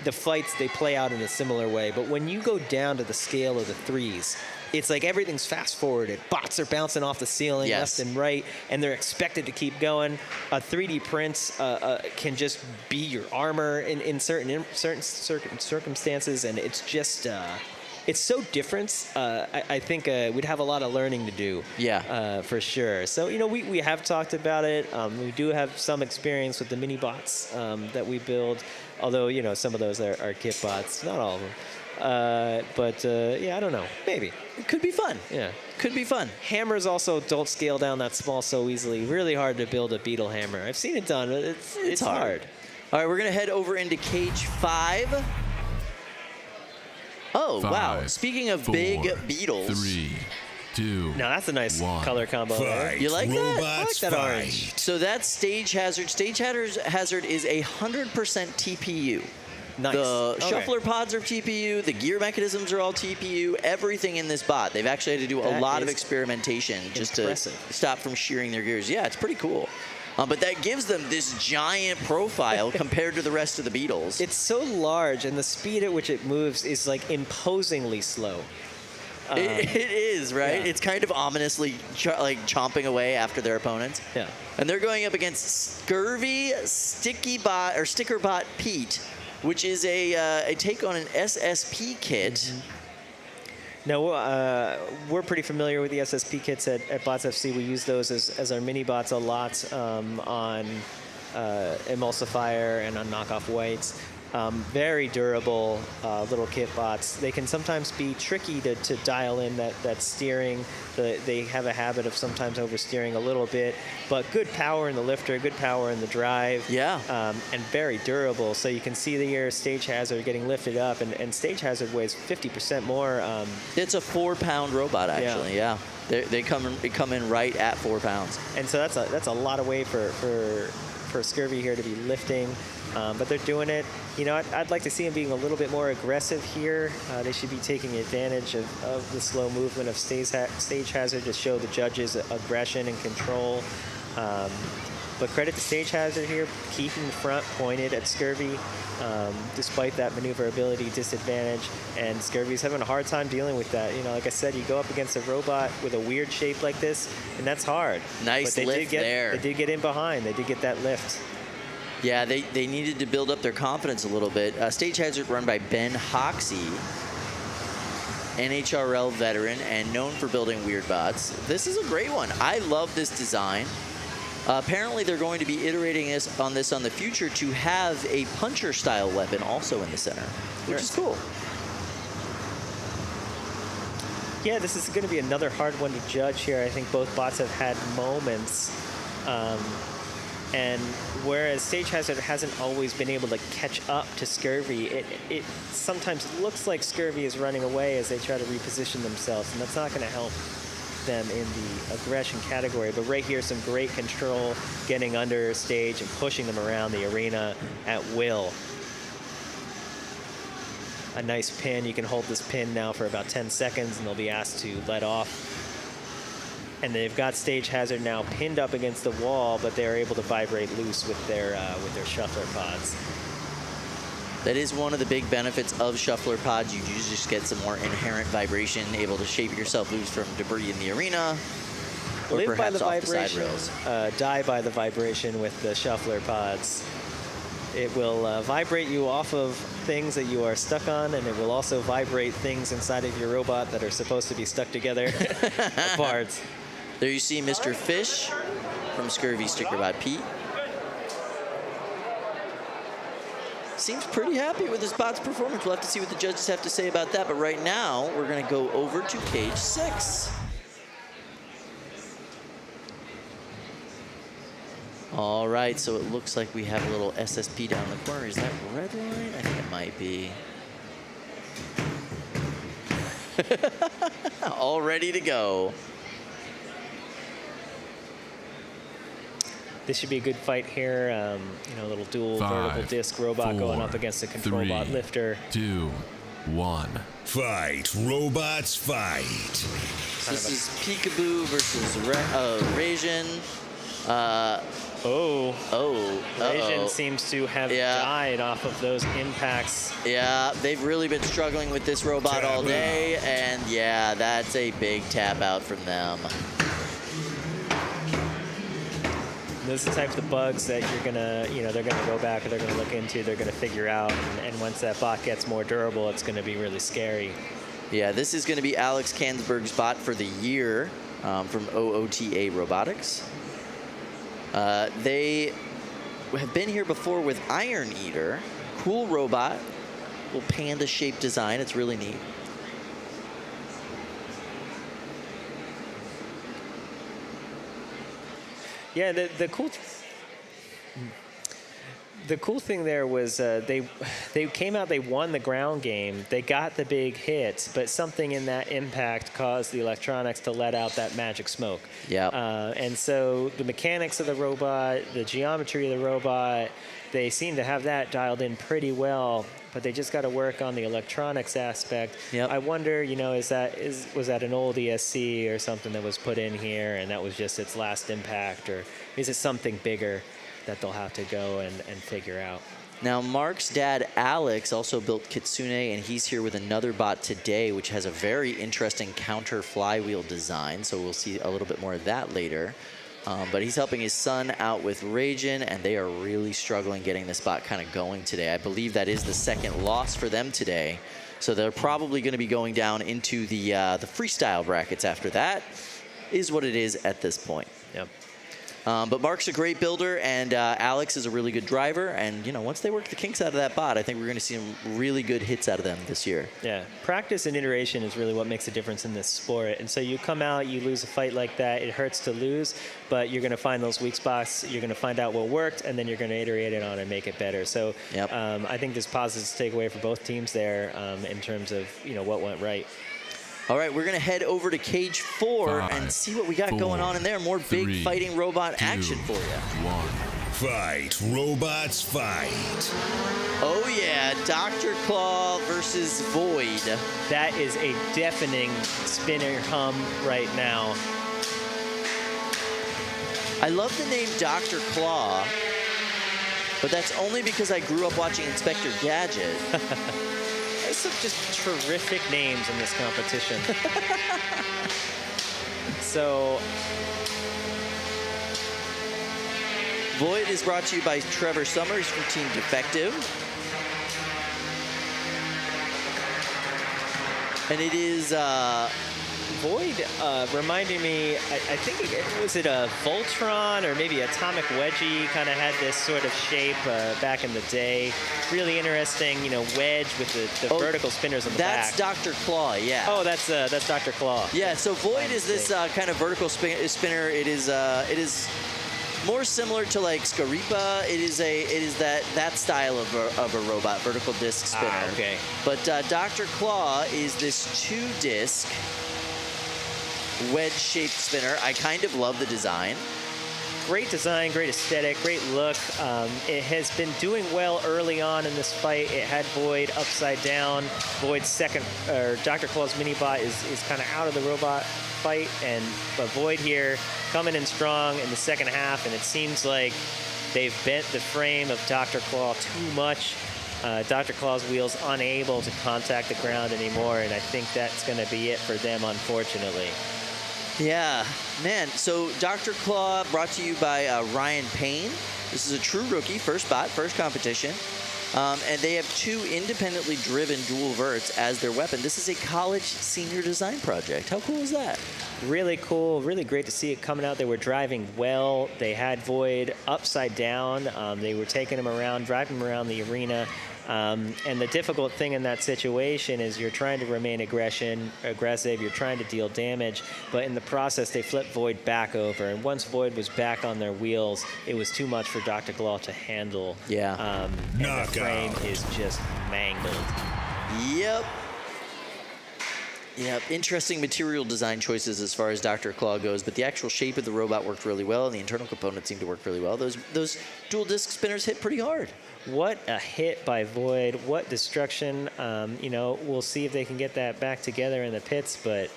the fights, they play out in a similar way. But when you go down to the scale of the threes, it's like everything's fast forwarded. Bots are bouncing off the ceiling left and right, and they're expected to keep going. 3D prints can just be your armor in certain circumstances, and it's just it's so different. I think we'd have a lot of learning to do. Yeah. For sure. So we have talked about it. We do have some experience with the mini bots that we build, although some of those are kit bots, not all of them. I don't know. Maybe. It could be fun. Yeah. Could be fun. Hammers also don't scale down that small so easily. Really hard to build a beetle hammer. I've seen it done. It's hard. All right, we're going to head over into cage 5. Oh, wow. Speaking of 4, big beetles. 3, 2. Now that's a nice 1. color combo. Fight. You like that? Robots I like that fight. orange. So that's Stage Hazard. Stage Hazard is 100% TPU. Nice. The shuffler pods are TPU. The gear mechanisms are all TPU. Everything in this bot. They've actually had to do a lot of experimentation just to stop from shearing their gears. Yeah, it's pretty cool. But that gives them this giant profile compared to the rest of the Beetles. It's so large, and the speed at which it moves is like imposingly slow. It is, right? Yeah. It's kind of ominously chomping away after their opponents. Yeah. And they're going up against Scurvy Sticker Bot Pete, which is a take on an SSP kit. Mm-hmm. Now, we're pretty familiar with the SSP kits at Bots FC. We use those as our mini bots a lot on Emulsifier and on Knockoff Whites. Very durable little kit bots. They can sometimes be tricky to dial in that steering. They have a habit of sometimes oversteering a little bit, but good power in the lifter, good power in the drive. Yeah. And very durable. So you can see your Stage Hazard getting lifted up, and Stage Hazard weighs 50% more. It's a 4-pound robot, actually. Yeah. They come in right at 4 pounds. And so that's a lot of weight for Scurvy here to be lifting. But they're doing it. I'd like to see them being a little bit more aggressive here. They should be taking advantage of the slow movement of Stage Hazard to show the judges aggression and control. But credit to Stage Hazard here, keeping the front pointed at Scurvy, despite that maneuverability disadvantage. And Scurvy's having a hard time dealing with that. Like I said, you go up against a robot with a weird shape like this, and that's hard. Nice lift there. They did get in behind. They did get that lift. Yeah, they needed to build up their confidence a little bit. Stage Hazard run by Ben Hoxie. NHRL veteran and known for building weird bots. This is a great one. I love this design. Apparently, they're going to be iterating on this on the future to have a puncher-style weapon also in the center, which is cool. Yeah, this is going to be another hard one to judge here. I think both bots have had moments. And whereas Stage Hazard hasn't always been able to catch up to Scurvy, it sometimes looks like Scurvy is running away as they try to reposition themselves, and that's not going to help them in the aggression category. But right here, some great control, getting under Stage and pushing them around the arena at will. A nice pin. You can hold this pin now for about 10 seconds, and they'll be asked to let off. And they've got Stage Hazard now pinned up against the wall, but they're able to vibrate loose with their shuffler pods. That is one of the big benefits of shuffler pods. You just get some more inherent vibration, able to shape yourself loose from debris in the arena, or Live by perhaps the off the side vibration, rails. die by the vibration with the shuffler pods. It will vibrate you off of things that you are stuck on, and it will also vibrate things inside of your robot that are supposed to be stuck together apart. There you see Mr. Fish from Scurvy Stickerbot Pete. Seems pretty happy with his bot's performance. We'll have to see what the judges have to say about that. But right now, we're going to go over to cage 6. All right, so it looks like we have a little SSP down the corner. Is that Redline? I think it might be. All ready to go. This should be a good fight here. You know, a little dual vertical disc robot going up against a control bot lifter. 2, 1. Fight, robots, fight. So this is Peekaboo versus Rajin. Rajin seems to have died off of those impacts. Yeah, they've really been struggling with this robot all day, and yeah, that's a big tap out from them. Those are the types of bugs that you're gonna, they're gonna go back or they're gonna look into, they're gonna figure out, and once that bot gets more durable, it's gonna be really scary. Yeah, this is gonna be Alex Kansberg's bot for the year from OOTA Robotics. They have been here before with Iron Eater. Cool robot, little panda-shaped design. It's really neat. Yeah, the cool thing there was they came out, they won the ground game, they got the big hits, but something in that impact caused the electronics to let out that magic smoke. Yeah. And so the mechanics of the robot, the geometry of the robot, they seem to have that dialed in pretty well, but they just got to work on the electronics aspect. Yep. I wonder, was that an old ESC or something that was put in here and that was just its last impact, or is it something bigger that they'll have to go and figure out? Now, Mark's dad, Alex, also built Kitsune, and he's here with another bot today, which has a very interesting counter flywheel design, so we'll see a little bit more of that later. But he's helping his son out with Rajin, and they are really struggling getting this bot kind of going today. I believe that is the second loss for them today. So they're probably going to be going down into the freestyle brackets after that, is what it is at this point. Yep. But Mark's a great builder, and Alex is a really good driver. And, once they work the kinks out of that bot, I think we're going to see some really good hits out of them this year. Yeah, practice and iteration is really what makes a difference in this sport. And so you come out, you lose a fight like that, it hurts to lose, but you're going to find those weak spots, you're going to find out what worked, and then you're going to iterate it on and make it better. So yep. I think there's positives to take away for both teams there in terms of, what went right. All right, we're going to head over to cage 4 and see what we got going on in there. More big fighting robot action for you. 1. Fight, robots, fight. Oh, yeah, Dr. Claw versus Void. That is a deafening spinner hum right now. I love the name Dr. Claw, but that's only because I grew up watching Inspector Gadget. There's some just terrific names in this competition. So, Void is brought to you by Trevor Summers from Team Defective. And it is Void reminding me, I think was it a Voltron or maybe Atomic Wedgie kind of had this sort of shape back in the day. Really interesting, you know, wedge with the vertical spinners on the back. That's Dr. Claw, yeah. Oh, that's Dr. Claw. Yeah, so Void is this kind of vertical spinner. It is more similar to like Scurryfest. It is that style of a robot, vertical disc spinner. Okay. But Dr. Claw is this 2-disc wedge-shaped spinner. I kind of love the design. Great design, great aesthetic, great look. It has been doing well early on in this fight. It had Void upside down. Void's second, or Dr. Claw's mini-bot is kind of out of the robot fight, but Void here coming in strong in the second half, and it seems like they've bent the frame of Dr. Claw too much. Dr. Claw's wheels unable to contact the ground anymore, and I think that's going to be it for them, unfortunately. Yeah, man. So Dr. Claw brought to you by Ryan Payne. This is a true rookie, first bot, first competition. And they have 2 independently driven dual verts as their weapon. This is a college senior design project. How cool is that? Really cool, really great to see it coming out. They were driving well. They had Void upside down. They were taking him around, driving him around the arena. And the difficult thing in that situation is you're trying to remain aggressive, you're trying to deal damage, but in the process they flipped Void back over. And once Void was back on their wheels, it was too much for Dr. Claw to handle. Yeah. And the frame is just mangled. Yep. Yep, interesting material design choices as far as Dr. Claw goes, but the actual shape of the robot worked really well, and the internal components seemed to work really well. Those dual disc spinners hit pretty hard. What a hit by Void. What destruction. You know, we'll see if they can get that back together in the pits, but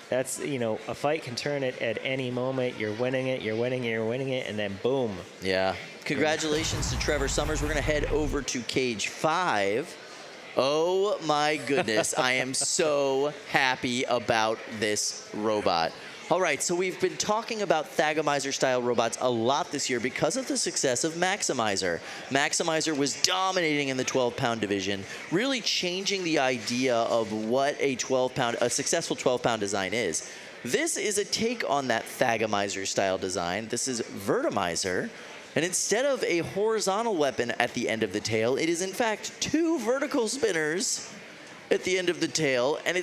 that's, you know, a fight can turn it at any moment. You're winning it, you're winning it, you're winning it, and then boom. Yeah. Congratulations to Trevor Summers. We're going to head over to Cage 5. Oh my goodness, I am so happy about this robot. All right, so we've been talking about Thagomizer-style robots a lot this year because of the success of Maximizer. Maximizer was dominating in the 12-pound division, really changing the idea of what a successful 12-pound design is. This is a take on that Thagomizer-style design. This is Vertimizer. And instead of a horizontal weapon at the end of the tail, it is in fact 2 vertical spinners at the end of the tail. And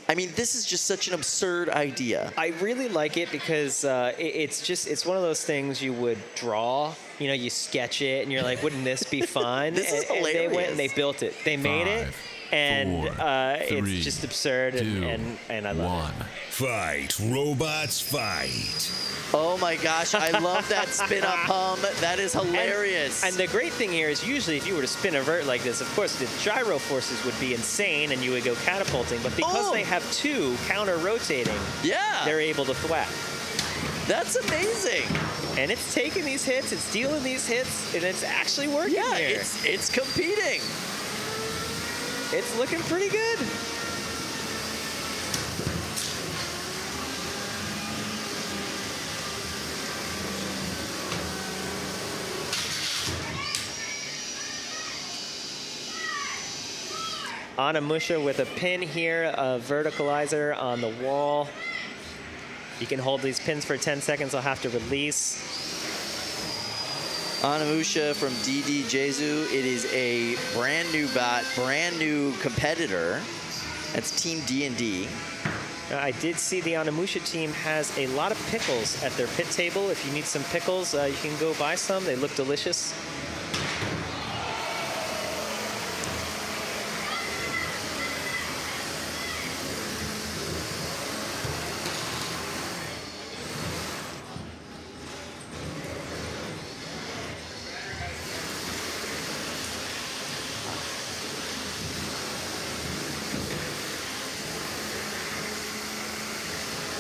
I mean, this is just such an absurd idea. I really like it because it's one of those things you would draw. You know, you sketch it and you're like, wouldn't this be fun? This is hilarious. And they went and they built it. They made it. And it's just absurd, and I love it. Fight, robots, fight. Oh my gosh, I love that spin-up hum. That is hilarious. And the great thing here is usually if you were to spin a vert like this, of course the gyro forces would be insane and you would go catapulting, but because they have 2 counter-rotating, they're able to thwack. That's amazing. And it's taking these hits, it's dealing these hits, and it's actually working here. It's competing. It's looking pretty good. Anamusha with a pin here, a Verticalizer on the wall. You can hold these pins for 10 seconds. I'll have to release. Anamusha from DD Jezu. It is a brand new bot, brand new competitor. That's Team D&D. I did see the Anamusha team has a lot of pickles at their pit table. If you need some pickles, you can go buy some. They look delicious.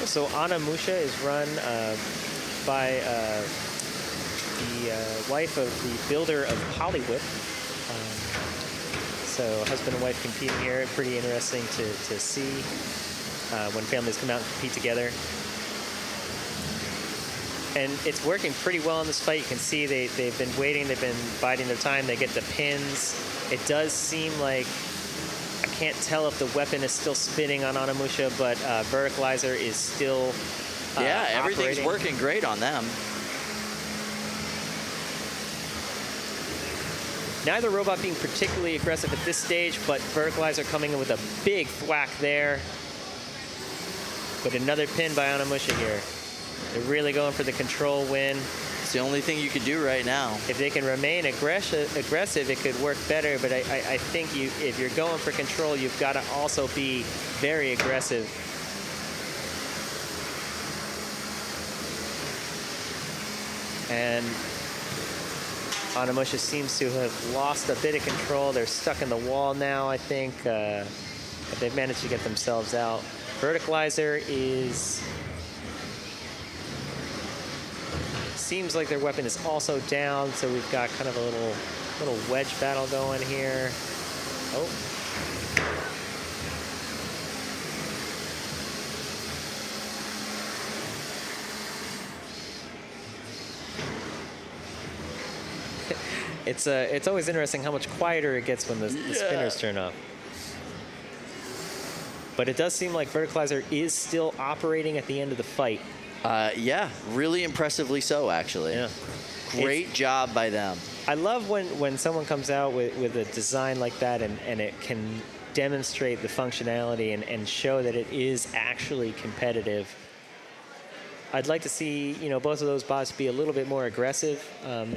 So Anamusha is run by the wife of the builder of Hollywood. So husband and wife competing here. Pretty interesting to see when families come out and compete together. And it's working pretty well in this fight. You can see they've been waiting. They've been biding their time. They get the pins. It does seem like, I can't tell if the weapon is still spinning on Onimusha, but Verticalizer is still Yeah, everything's operating. working great on them. Neither robot being particularly aggressive at this stage, but Verticalizer coming in with a big thwack there. But another pin by Onimusha here. They're really going for the control win. It's the only thing you could do right now. If they can remain aggressive, it could work better. But I think if you're going for control, you've got to also be very aggressive. And Onimusha seems to have lost a bit of control. They're stuck in the wall now, I think. But they've managed to get themselves out. Verticalizer seems like their weapon is also down, so we've got kind of a little wedge battle going here. Oh. It's always interesting how much quieter it gets when the spinners turn up. But it does seem like Verticalizer is still operating at the end of the fight. Yeah, really impressively so, actually. Yeah. Great job by them. I love when someone comes out with a design like that and it can demonstrate the functionality and show that it is actually competitive. I'd like to see, both of those bots be a little bit more aggressive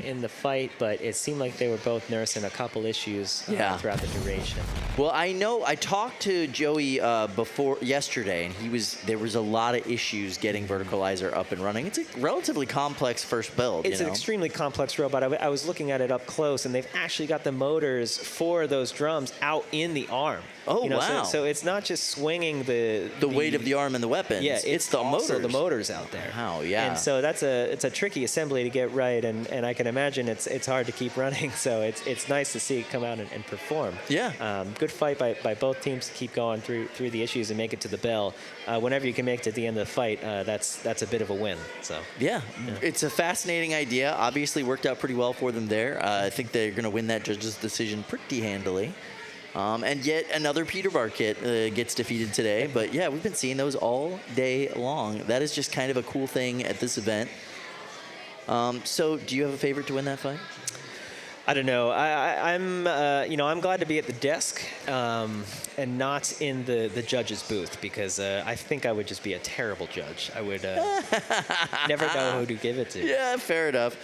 in the fight, but it seemed like they were both nursing a couple issues throughout the duration. Well, I know I talked to Joey yesterday, and there was a lot of issues getting Verticalizer up and running. It's a relatively complex first build. It's an extremely complex robot. I was looking at it up close, and they've actually got the motors for those drums out in the arm. Oh, wow. So it's not just swinging the weight of the arm and the weapons. Yeah, it's the also motors. the motors out there. Wow, yeah. And so it's a tricky assembly to get right, and I can imagine it's hard to keep running. So it's nice to see it come out and perform. Yeah. Good fight by both teams to keep going through the issues and make it to the bell. Whenever you can make it to the end of the fight, that's a bit of a win. So yeah, it's a fascinating idea. Obviously worked out pretty well for them there. I think they're going to win that judge's decision pretty handily. And yet another Peterbar kit gets defeated today. But yeah, we've been seeing those all day long. That is just kind of a cool thing at this event. So do you have a favorite to win that fight? I don't know. I'm glad to be at the desk and not in the judge's booth, because I think I would just be a terrible judge. I would never know who to give it to. Yeah, fair enough.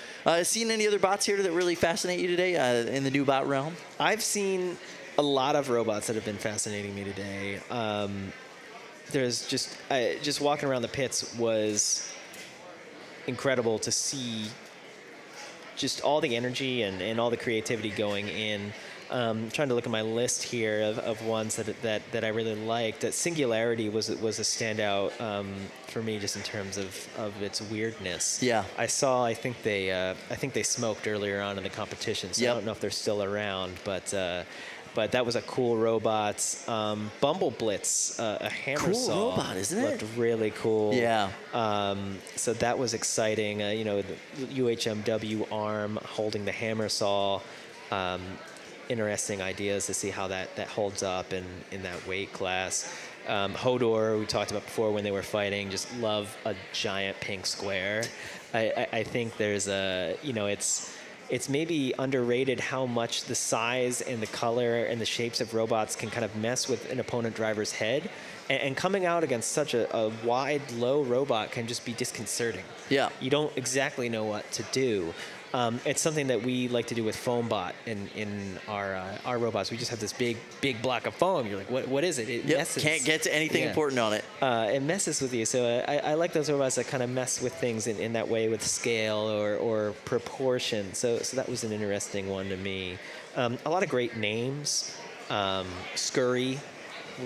Seen any other bots here that really fascinate you today in the new bot realm? I've seen a lot of robots that have been fascinating me today. There's just walking around the pits was incredible to see just all the energy and all the creativity going in. Trying to look at my list here of ones that I really liked. That Singularity was a standout for me, just in terms of its weirdness. Yeah. I think they smoked earlier on in the competition, so I don't know if they're still around, but that was a cool robot. Bumble Blitz, a hammer saw. Cool robot, isn't it? Looked really cool. Yeah. So that was exciting. The UHMW arm holding the hammer saw. Interesting ideas to see how that holds up in that weight class. HODOR, we talked about before when they were fighting, just love a giant pink square. I think there's it's maybe underrated how much the size and the color and the shapes of robots can kind of mess with an opponent driver's head. And coming out against such a wide, low robot can just be disconcerting. Yeah. You don't exactly know what to do. It's something that we like to do with FoamBot in our robots. We just have this big block of foam. You're like, what is it? It messes. Can't get to anything important on it. It messes with you. So I like those robots that kind of mess with things in that way, with scale or proportion. So that was an interesting one to me. A lot of great names. Scurry,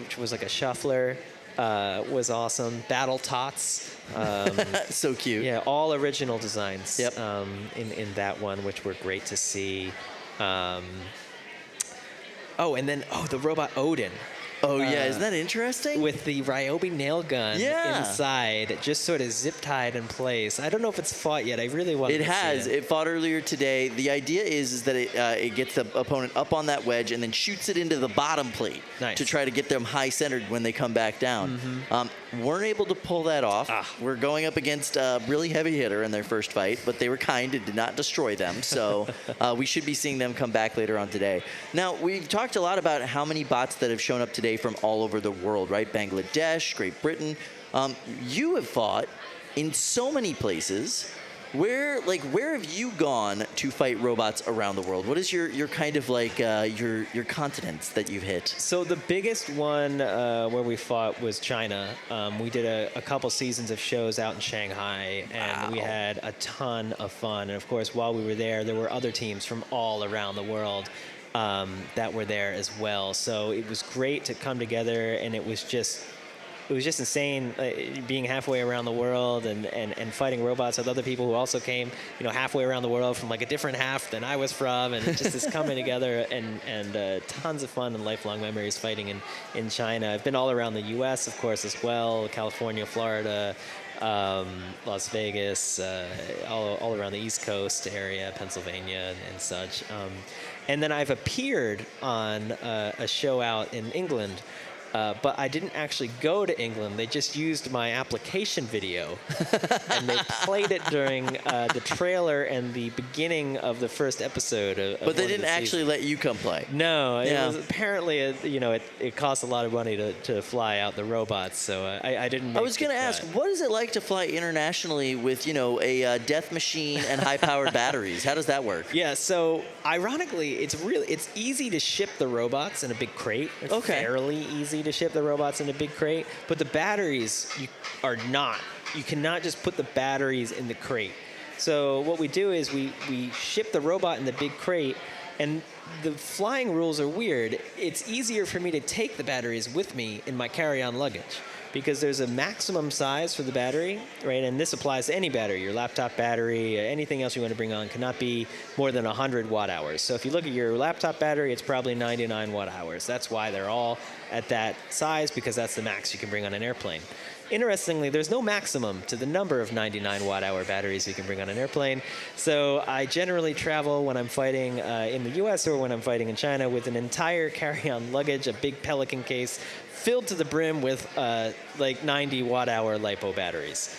which was like a shuffler, was awesome. BattleTots. So cute. Yeah, all original designs. Yep. In that one, which were great to see. And then the robot Odin. Oh, yeah. Isn't that interesting? With the Ryobi nail gun inside, just sort of zip tied in place. I don't know if it's fought yet. I really want to see it. It has. It fought earlier today. The idea is that it gets the opponent up on that wedge and then shoots it into the bottom plate to try to get them high-centered when they come back down. Weren't able to pull that off. We're going up against a really heavy hitter in their first fight, but they were kind and did not destroy them. So we should be seeing them come back later on today. Now, we've talked a lot about how many bots that have shown up today from all over the world, right? Bangladesh, Great Britain. You have fought in so many places. Where have you gone to fight robots around the world? What is your kind of like your continents that you've hit? So the biggest one where we fought was China. We did a couple seasons of shows out in Shanghai, and we had a ton of fun. And of course, while we were there were other teams from all around the world that were there as well. So it was great to come together, and it was just insane being halfway around the world and fighting robots with other people who also came, halfway around the world from like a different half than I was from, and it just is coming together and tons of fun and lifelong memories fighting in China. I've been all around the U.S., of course, as well, California, Florida, Las Vegas, all around the East Coast area, Pennsylvania and such. And then I've appeared on a show out in England. But I didn't actually go to England. They just used my application video, and they played it during the trailer and the beginning of the first episode. But they didn't actually let you come play. No, it was apparently it costs a lot of money to fly out the robots, so I didn't. I was going to ask, what is it like to fly internationally with a death machine and high-powered batteries? How does that work? Yeah, so ironically, it's easy to ship the robots in a big crate. It's fairly easy to ship the robots in a big crate, but the batteries you cannot just put the batteries in the crate. So what we do is we ship the robot in the big crate, and the flying rules are weird. It's easier for me to take the batteries with me in my carry-on luggage, because there's a maximum size for the battery, right? And this applies to any battery. Your laptop battery, anything else you want to bring on cannot be more than 100 watt-hours. So if you look at your laptop battery, it's probably 99 watt-hours. That's why they're all at that size, because that's the max you can bring on an airplane. Interestingly, there's no maximum to the number of 99 watt-hour batteries you can bring on an airplane. So I generally travel when I'm fighting in the US or when I'm fighting in China with an entire carry-on luggage, a big Pelican case, filled to the brim with like 90 watt-hour LiPo batteries,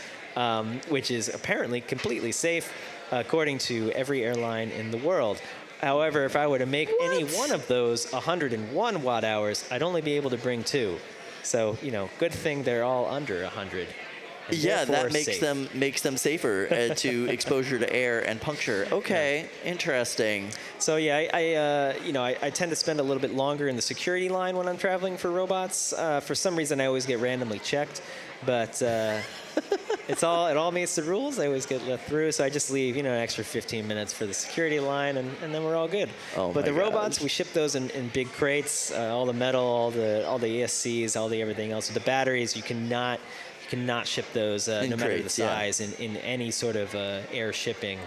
which is apparently completely safe according to every airline in the world. However, if I were to make any one of those 101 watt-hours, I'd only be able to bring 2. So, good thing they're all under 100. Yeah, that makes them safer to exposure to air and puncture. Okay, interesting. So yeah, I tend to spend a little bit longer in the security line when I'm traveling for robots. For some reason, I always get randomly checked, but it all meets the rules. I always get let through, so I just leave an extra 15 minutes for the security line, and then we're all good. But the robots, we ship those in big crates, all the metal, all the ESCs, all the everything else. The batteries, you cannot ship those no matter the size in any sort of air shipping.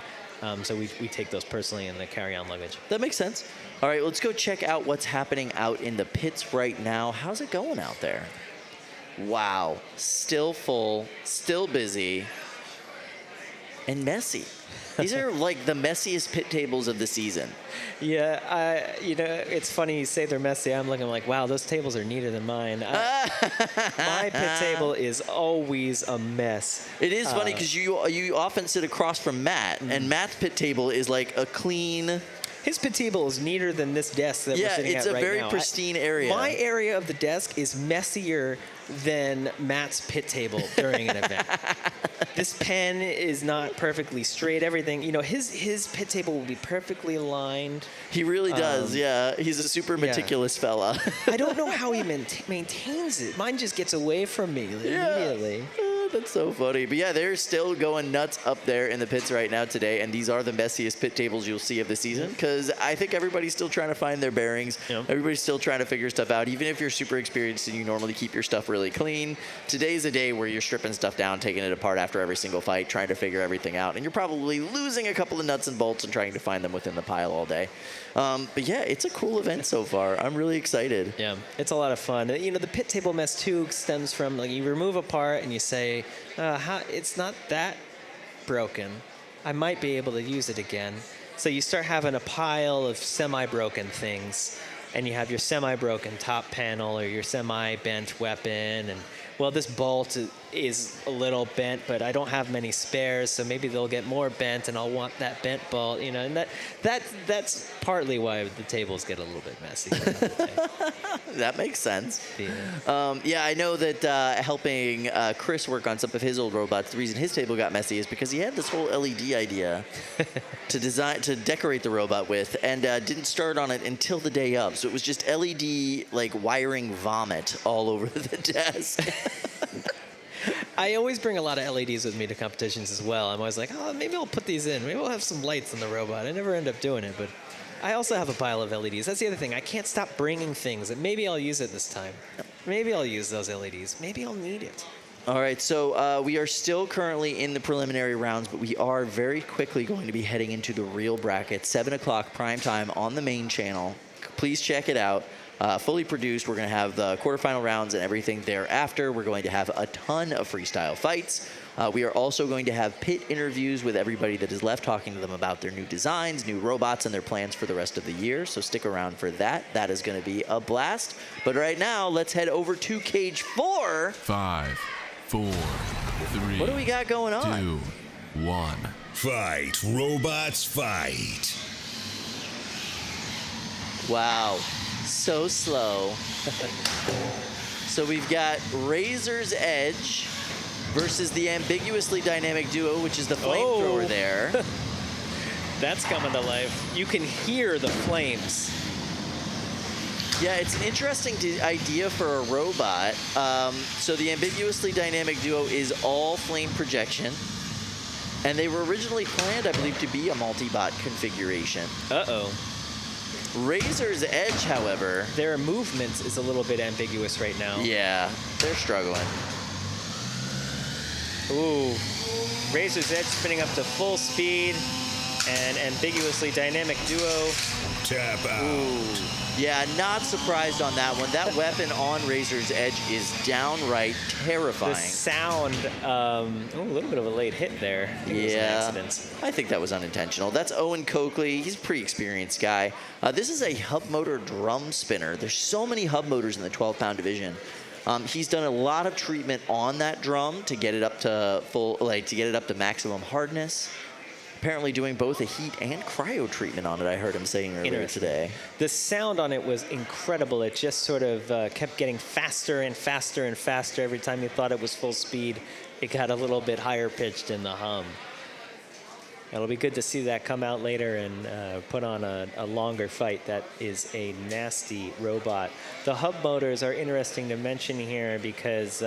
So we take those personally in the carry-on luggage. That makes sense. All right, let's go check out what's happening out in the pits right now. How's it going out there? Wow, still full, still busy, and messy. These are like the messiest pit tables of the season. Yeah, it's funny you say they're messy. I'm looking like, wow, those tables are neater than mine. My pit table is always a mess. It is funny because you often sit across from Matt, and Matt's pit table is like a clean. His pit table is neater than this desk that we're sitting at right now. Yeah, it's a very pristine area. My area of the desk is messier than Matt's pit table during an event. This pen is not perfectly straight. Everything, his pit table will be perfectly aligned. He really does, yeah. He's a super meticulous fella. I don't know how he maintains it. Mine just gets away from me immediately. That's so funny. But yeah, they're still going nuts up there in the pits right now today, and these are the messiest pit tables you'll see of the season because I think everybody's still trying to find their bearings. Yep. Everybody's still trying to figure stuff out. Even if you're super experienced and you normally keep your stuff really clean, today's a day where you're stripping stuff down, taking it apart after every single fight, trying to figure everything out, and you're probably losing a couple of nuts and bolts and trying to find them within the pile all day. But yeah, it's a cool event so far. I'm really excited. Yeah, it's a lot of fun. You know, the pit table mess too stems from like you remove a part and you say, it's not that broken. I might be able to use it again. So you start having a pile of semi-broken things, and you have your semi-broken top panel or your semi-bent weapon, and well, this bolt is a little bent, but I don't have many spares, so maybe they'll get more bent, and I'll want that bent bolt, you know, and that's partly why the tables get a little bit messy. That makes sense. Yeah, yeah, I know that helping Chris work on some of his old robots, the reason his table got messy is because he had this whole LED idea to decorate the robot with, and didn't start on it until the day of. So it was just LED like wiring vomit all over the desk. I always bring a lot of LEDs with me to competitions as well. I'm always like, oh, maybe I'll put these in. Maybe we'll have some lights in the robot. I never end up doing it, but I also have a pile of LEDs. That's the other thing. I can't stop bringing things, and maybe I'll use it this time. Maybe I'll use those LEDs. Maybe I'll need it. All right, so we are still currently in the preliminary rounds, but we are very quickly going to be heading into the real bracket, 7 o'clock prime time on the main channel. Please check it out. Fully produced. We're going to have the quarterfinal rounds and everything thereafter. We're going to have a ton of freestyle fights. We are also going to have pit interviews with everybody that is left, talking to them about their new designs, new robots, and their plans for the rest of the year. So stick around for that. That is going to be a blast. But right now, let's head over to Cage 4. 5, 4, 3. What do we got going on? 2, 1. Fight, robots, fight. Wow. So slow. So we've got Razor's Edge versus the ambiguously dynamic duo, which is the flamethrower there. That's coming to life. You can hear the flames. Yeah, it's an interesting idea for a robot. So the ambiguously dynamic duo is all flame projection. And they were originally planned, I believe, to be a multi-bot configuration. Uh-oh. Razor's Edge, however... Their movements is a little bit ambiguous right now. Yeah, they're struggling. Ooh. Razor's Edge spinning up to full speed. And ambiguously dynamic duo. Tap out. Ooh. Yeah, not surprised on that one. That weapon on Razor's Edge is downright terrifying. The sound, a little bit of a late hit there. I think it was an accident. I think that was unintentional. That's Owen Coakley. He's a pretty experienced guy. This is a hub motor drum spinner. There's so many hub motors in the 12-pound division. He's done a lot of treatment on that drum to get it up to maximum hardness. Apparently doing both a heat and cryo treatment on it, I heard him saying earlier today. The sound on it was incredible. It just sort of kept getting faster and faster and faster. Every time you thought it was full speed, it got a little bit higher pitched in the hum. It'll be good to see that come out later and put on a longer fight. That is a nasty robot. The hub motors are interesting to mention here because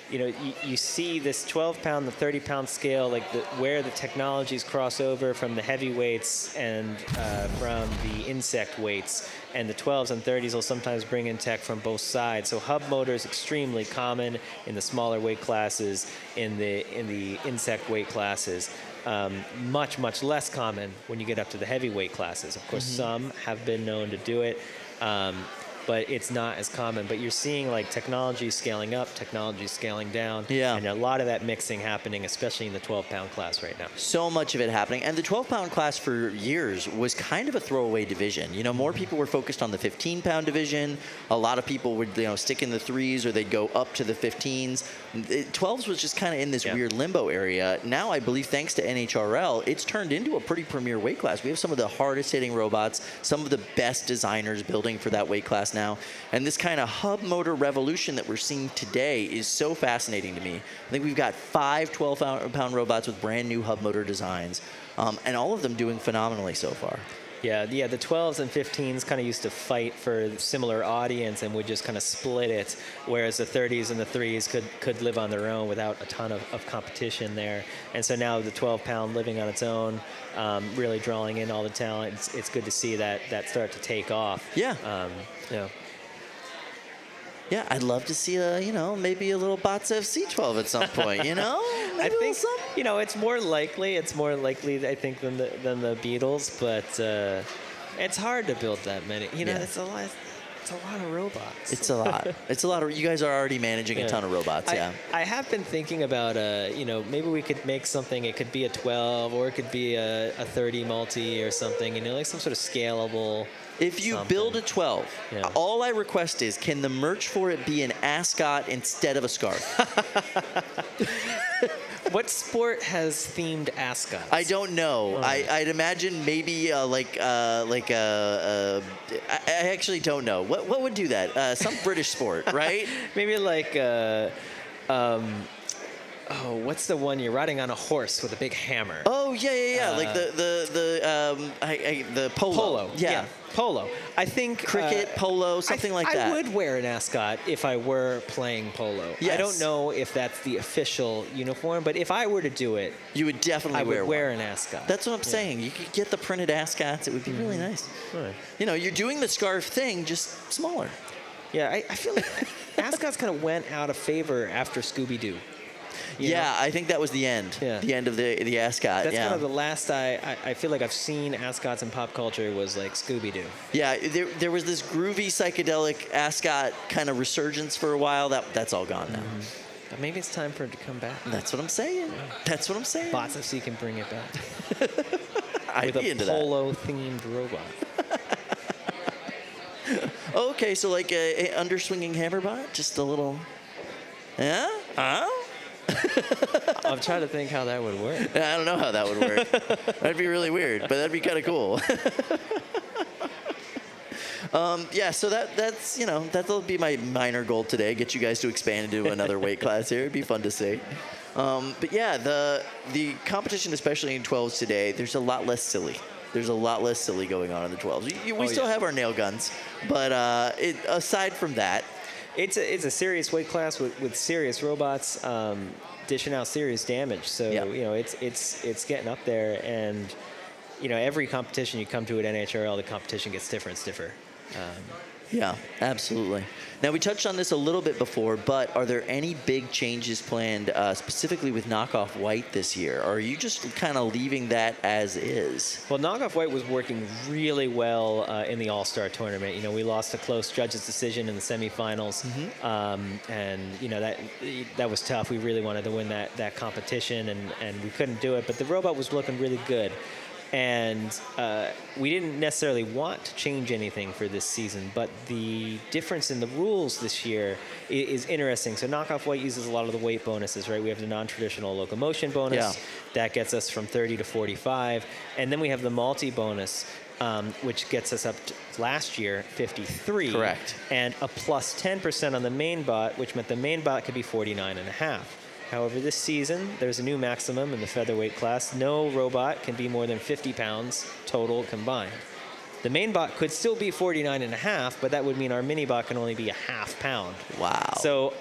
you know, you see this 12-pound, the 30-pound scale, like where the technologies cross over from the heavyweights and from the insect weights. And the 12s and 30s will sometimes bring in tech from both sides. So hub motors extremely common in the smaller weight classes, in the insect weight classes. Much, much less common when you get up to the heavyweight classes. Of course, some have been known to do it. But it's not as common. But you're seeing like technology scaling up, technology scaling down, and a lot of that mixing happening, especially in the 12-pound class right now. So much of it happening. And the 12-pound class for years was kind of a throwaway division. You know, more people were focused on the 15-pound division. A lot of people would, you know, stick in the 3s or they'd go up to the 15s. 12s was just kind of in this weird limbo area. Now, I believe, thanks to NHRL, it's turned into a pretty premier weight class. We have some of the hardest hitting robots, some of the best designers building for that weight class now. And this kind of hub motor revolution that we're seeing today is so fascinating to me. I think we've got 5 12-pound robots with brand new hub motor designs, and all of them doing phenomenally so far. Yeah, the 12s and 15s kind of used to fight for a similar audience and would just kind of split it, whereas the 30s and the 3s could live on their own without a ton of competition there. And so now the 12-pound living on its own, really drawing in all the talent. It's good to see that start to take off. Yeah. Yeah. Yeah, I'd love to see maybe a little Bots FC 12 at some point. Maybe I think it's more likely. It's more likely, I think, than the Beatles, but it's hard to build that many. It's a lot. It's a lot of robots. It's a lot. It's a lot of. You guys are already managing a ton of robots. Yeah. I have been thinking about maybe we could make something. It could be a 12 or it could be a 30 multi or something. Like some sort of scalable. If you build a 12, all I request is, can the merch for it be an ascot instead of a scarf? What sport has themed ascots? I don't know. I'd imagine maybe I actually don't know. What would do that? Some British sport, right? Maybe like what's the one you're riding on a horse with a big hammer? Oh yeah. Like the polo. Polo. Yeah. Polo. I think cricket, polo, something like that. I would wear an ascot if I were playing polo. Yes. I don't know if that's the official uniform, but if I were to do it, you would definitely wear an ascot. That's what I'm saying. You could get the printed ascots. It would be really nice. Right. You're doing the scarf thing, just smaller. Yeah, I feel like ascots kind of went out of favor after Scooby-Doo. Yeah, I think that was the end. Yeah. The end of the ascot. That's kind of the last I feel like I've seen ascots in pop culture was like Scooby-Doo. Yeah, there was this groovy psychedelic ascot kind of resurgence for a while. That's all gone now. But maybe it's time for it to come back. That's what I'm saying. Yeah. That's what I'm saying. Bots FC can bring it back. I'd with be a into that. polo-themed robot. Okay, so like a underswinging hammerbot, just a little. Yeah. I'm trying to think how that would work. I don't know how that would work. That'd be really weird, but that'd be kind of cool. So that's that'll be my minor goal today. Get you guys to expand into another weight class here. It'd be fun to see. But yeah, the competition, especially in 12s today, there's a lot less silly. There's a lot less silly going on in the 12s. We still have our nail guns, but aside from that. It's a serious weight class with serious robots dishing out serious damage. So it's getting up there, and every competition you come to at NHRL, the competition gets stiffer and stiffer. Yeah, absolutely. Now, we touched on this a little bit before, but are there any big changes planned specifically with Knockoff White this year? Or are you just kind of leaving that as is? Well, Knockoff White was working really well in the All-Star tournament. We lost a close judge's decision in the semifinals, and that was tough. We really wanted to win that competition, and we couldn't do it. But the robot was looking really good. And we didn't necessarily want to change anything for this season, but the difference in the rules this year is interesting. So Knockoff White uses a lot of the weight bonuses, right? We have the non-traditional locomotion bonus. That gets us from 30 to 45. And then we have the multi-bonus, which gets us up to last year, 53. Correct. And a plus 10% on the main bot, which meant the main bot could be 49.5. However, this season, there's a new maximum in the featherweight class. No robot can be more than 50 pounds total combined. The main bot could still be 49.5, but that would mean our mini bot can only be a half pound. Wow. So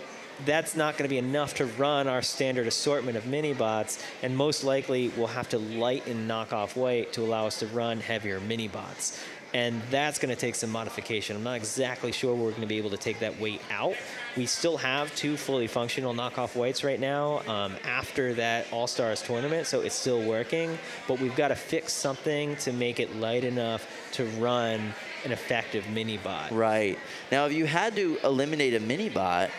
that's not going to be enough to run our standard assortment of mini bots, and most likely we'll have to lighten Knockoff White to allow us to run heavier mini bots. And that's going to take some modification. I'm not exactly sure we're going to be able to take that weight out. We still have 2 fully functional Knockoff Whites right now after that All-Stars tournament, so it's still working. But we've got to fix something to make it light enough to run an effective mini bot. Right. Now, if you had to eliminate a mini bot,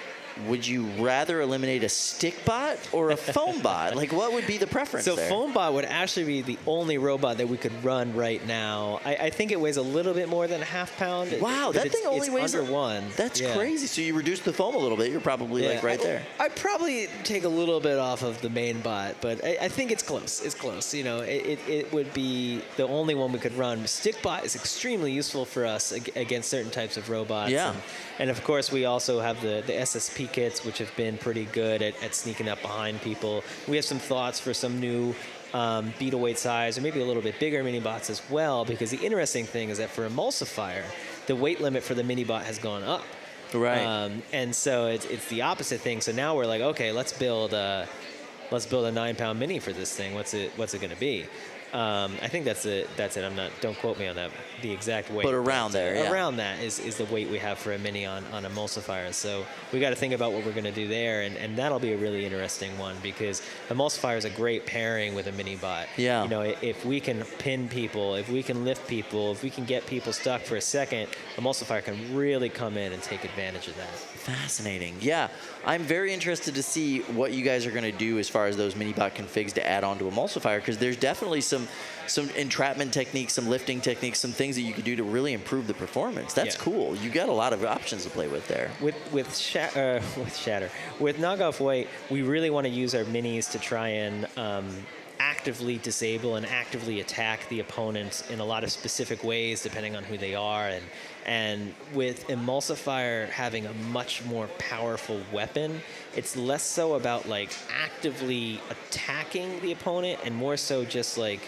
would you rather eliminate a stick bot or a foam bot? Like, what would be the preference there? Foam bot would actually be the only robot that we could run right now. I think it weighs a little bit more than a half pound. Wow, that thing only weighs under 1. That's crazy. So you reduce the foam a little bit, you're probably like right there. I'd probably take a little bit off of the main bot, but I think it's close. It's close. It would be the only one we could run. Stick bot is extremely useful for us against certain types of robots. Yeah. And of course, we also have the SSP kits, which have been pretty good at sneaking up behind people. We have some thoughts for some new beetle weight size or maybe a little bit bigger mini bots as well, because the interesting thing is that for Emulsifier, the weight limit for the mini bot has gone up. Right. And so it's the opposite thing. So now we're like, okay, let's build a 9-pound mini for this thing. What's it going to be? I think that's it. Don't quote me on that, the exact weight. But around there, yeah. Around that is the weight we have for a mini on Emulsifier. So we got to think about what we're going to do there, and that'll be a really interesting one, because Emulsifier is a great pairing with a mini bot. Yeah. You know, if we can pin people, if we can lift people, if we can get people stuck for a second, Emulsifier can really come in and take advantage of that. Fascinating. Yeah, I'm very interested to see what you guys are going to do as far as those mini bot configs to add on to Emulsifier, because there's definitely some entrapment techniques, some lifting techniques, some things that you could do to really improve the performance. That's cool. You got a lot of options to play with there. With Shatter, with knockoff weight, we really want to use our minis to try and actively disable and actively attack the opponent in a lot of specific ways, depending on who they are. And with Emulsifier having a much more powerful weapon, it's less so about like actively attacking the opponent and more so just like,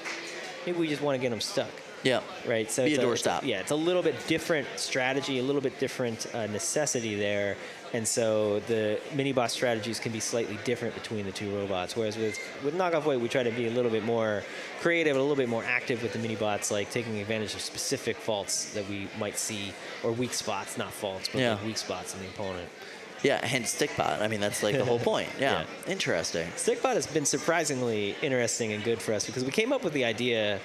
maybe we just want to get them stuck. Yeah. Right. So be a doorstop. Yeah, it's a little bit different strategy, a little bit different necessity there. And so the mini-bot strategies can be slightly different between the two robots. Whereas with knockoff weight, we try to be a little bit more creative, a little bit more active with the mini-bots, like taking advantage of specific faults that we might see, or weak spots, not faults, but like weak spots in the opponent. Yeah, hence Stickbot. I mean, that's like the whole point. Yeah. Interesting. Stickbot has been surprisingly interesting and good for us, because we came up with the idea,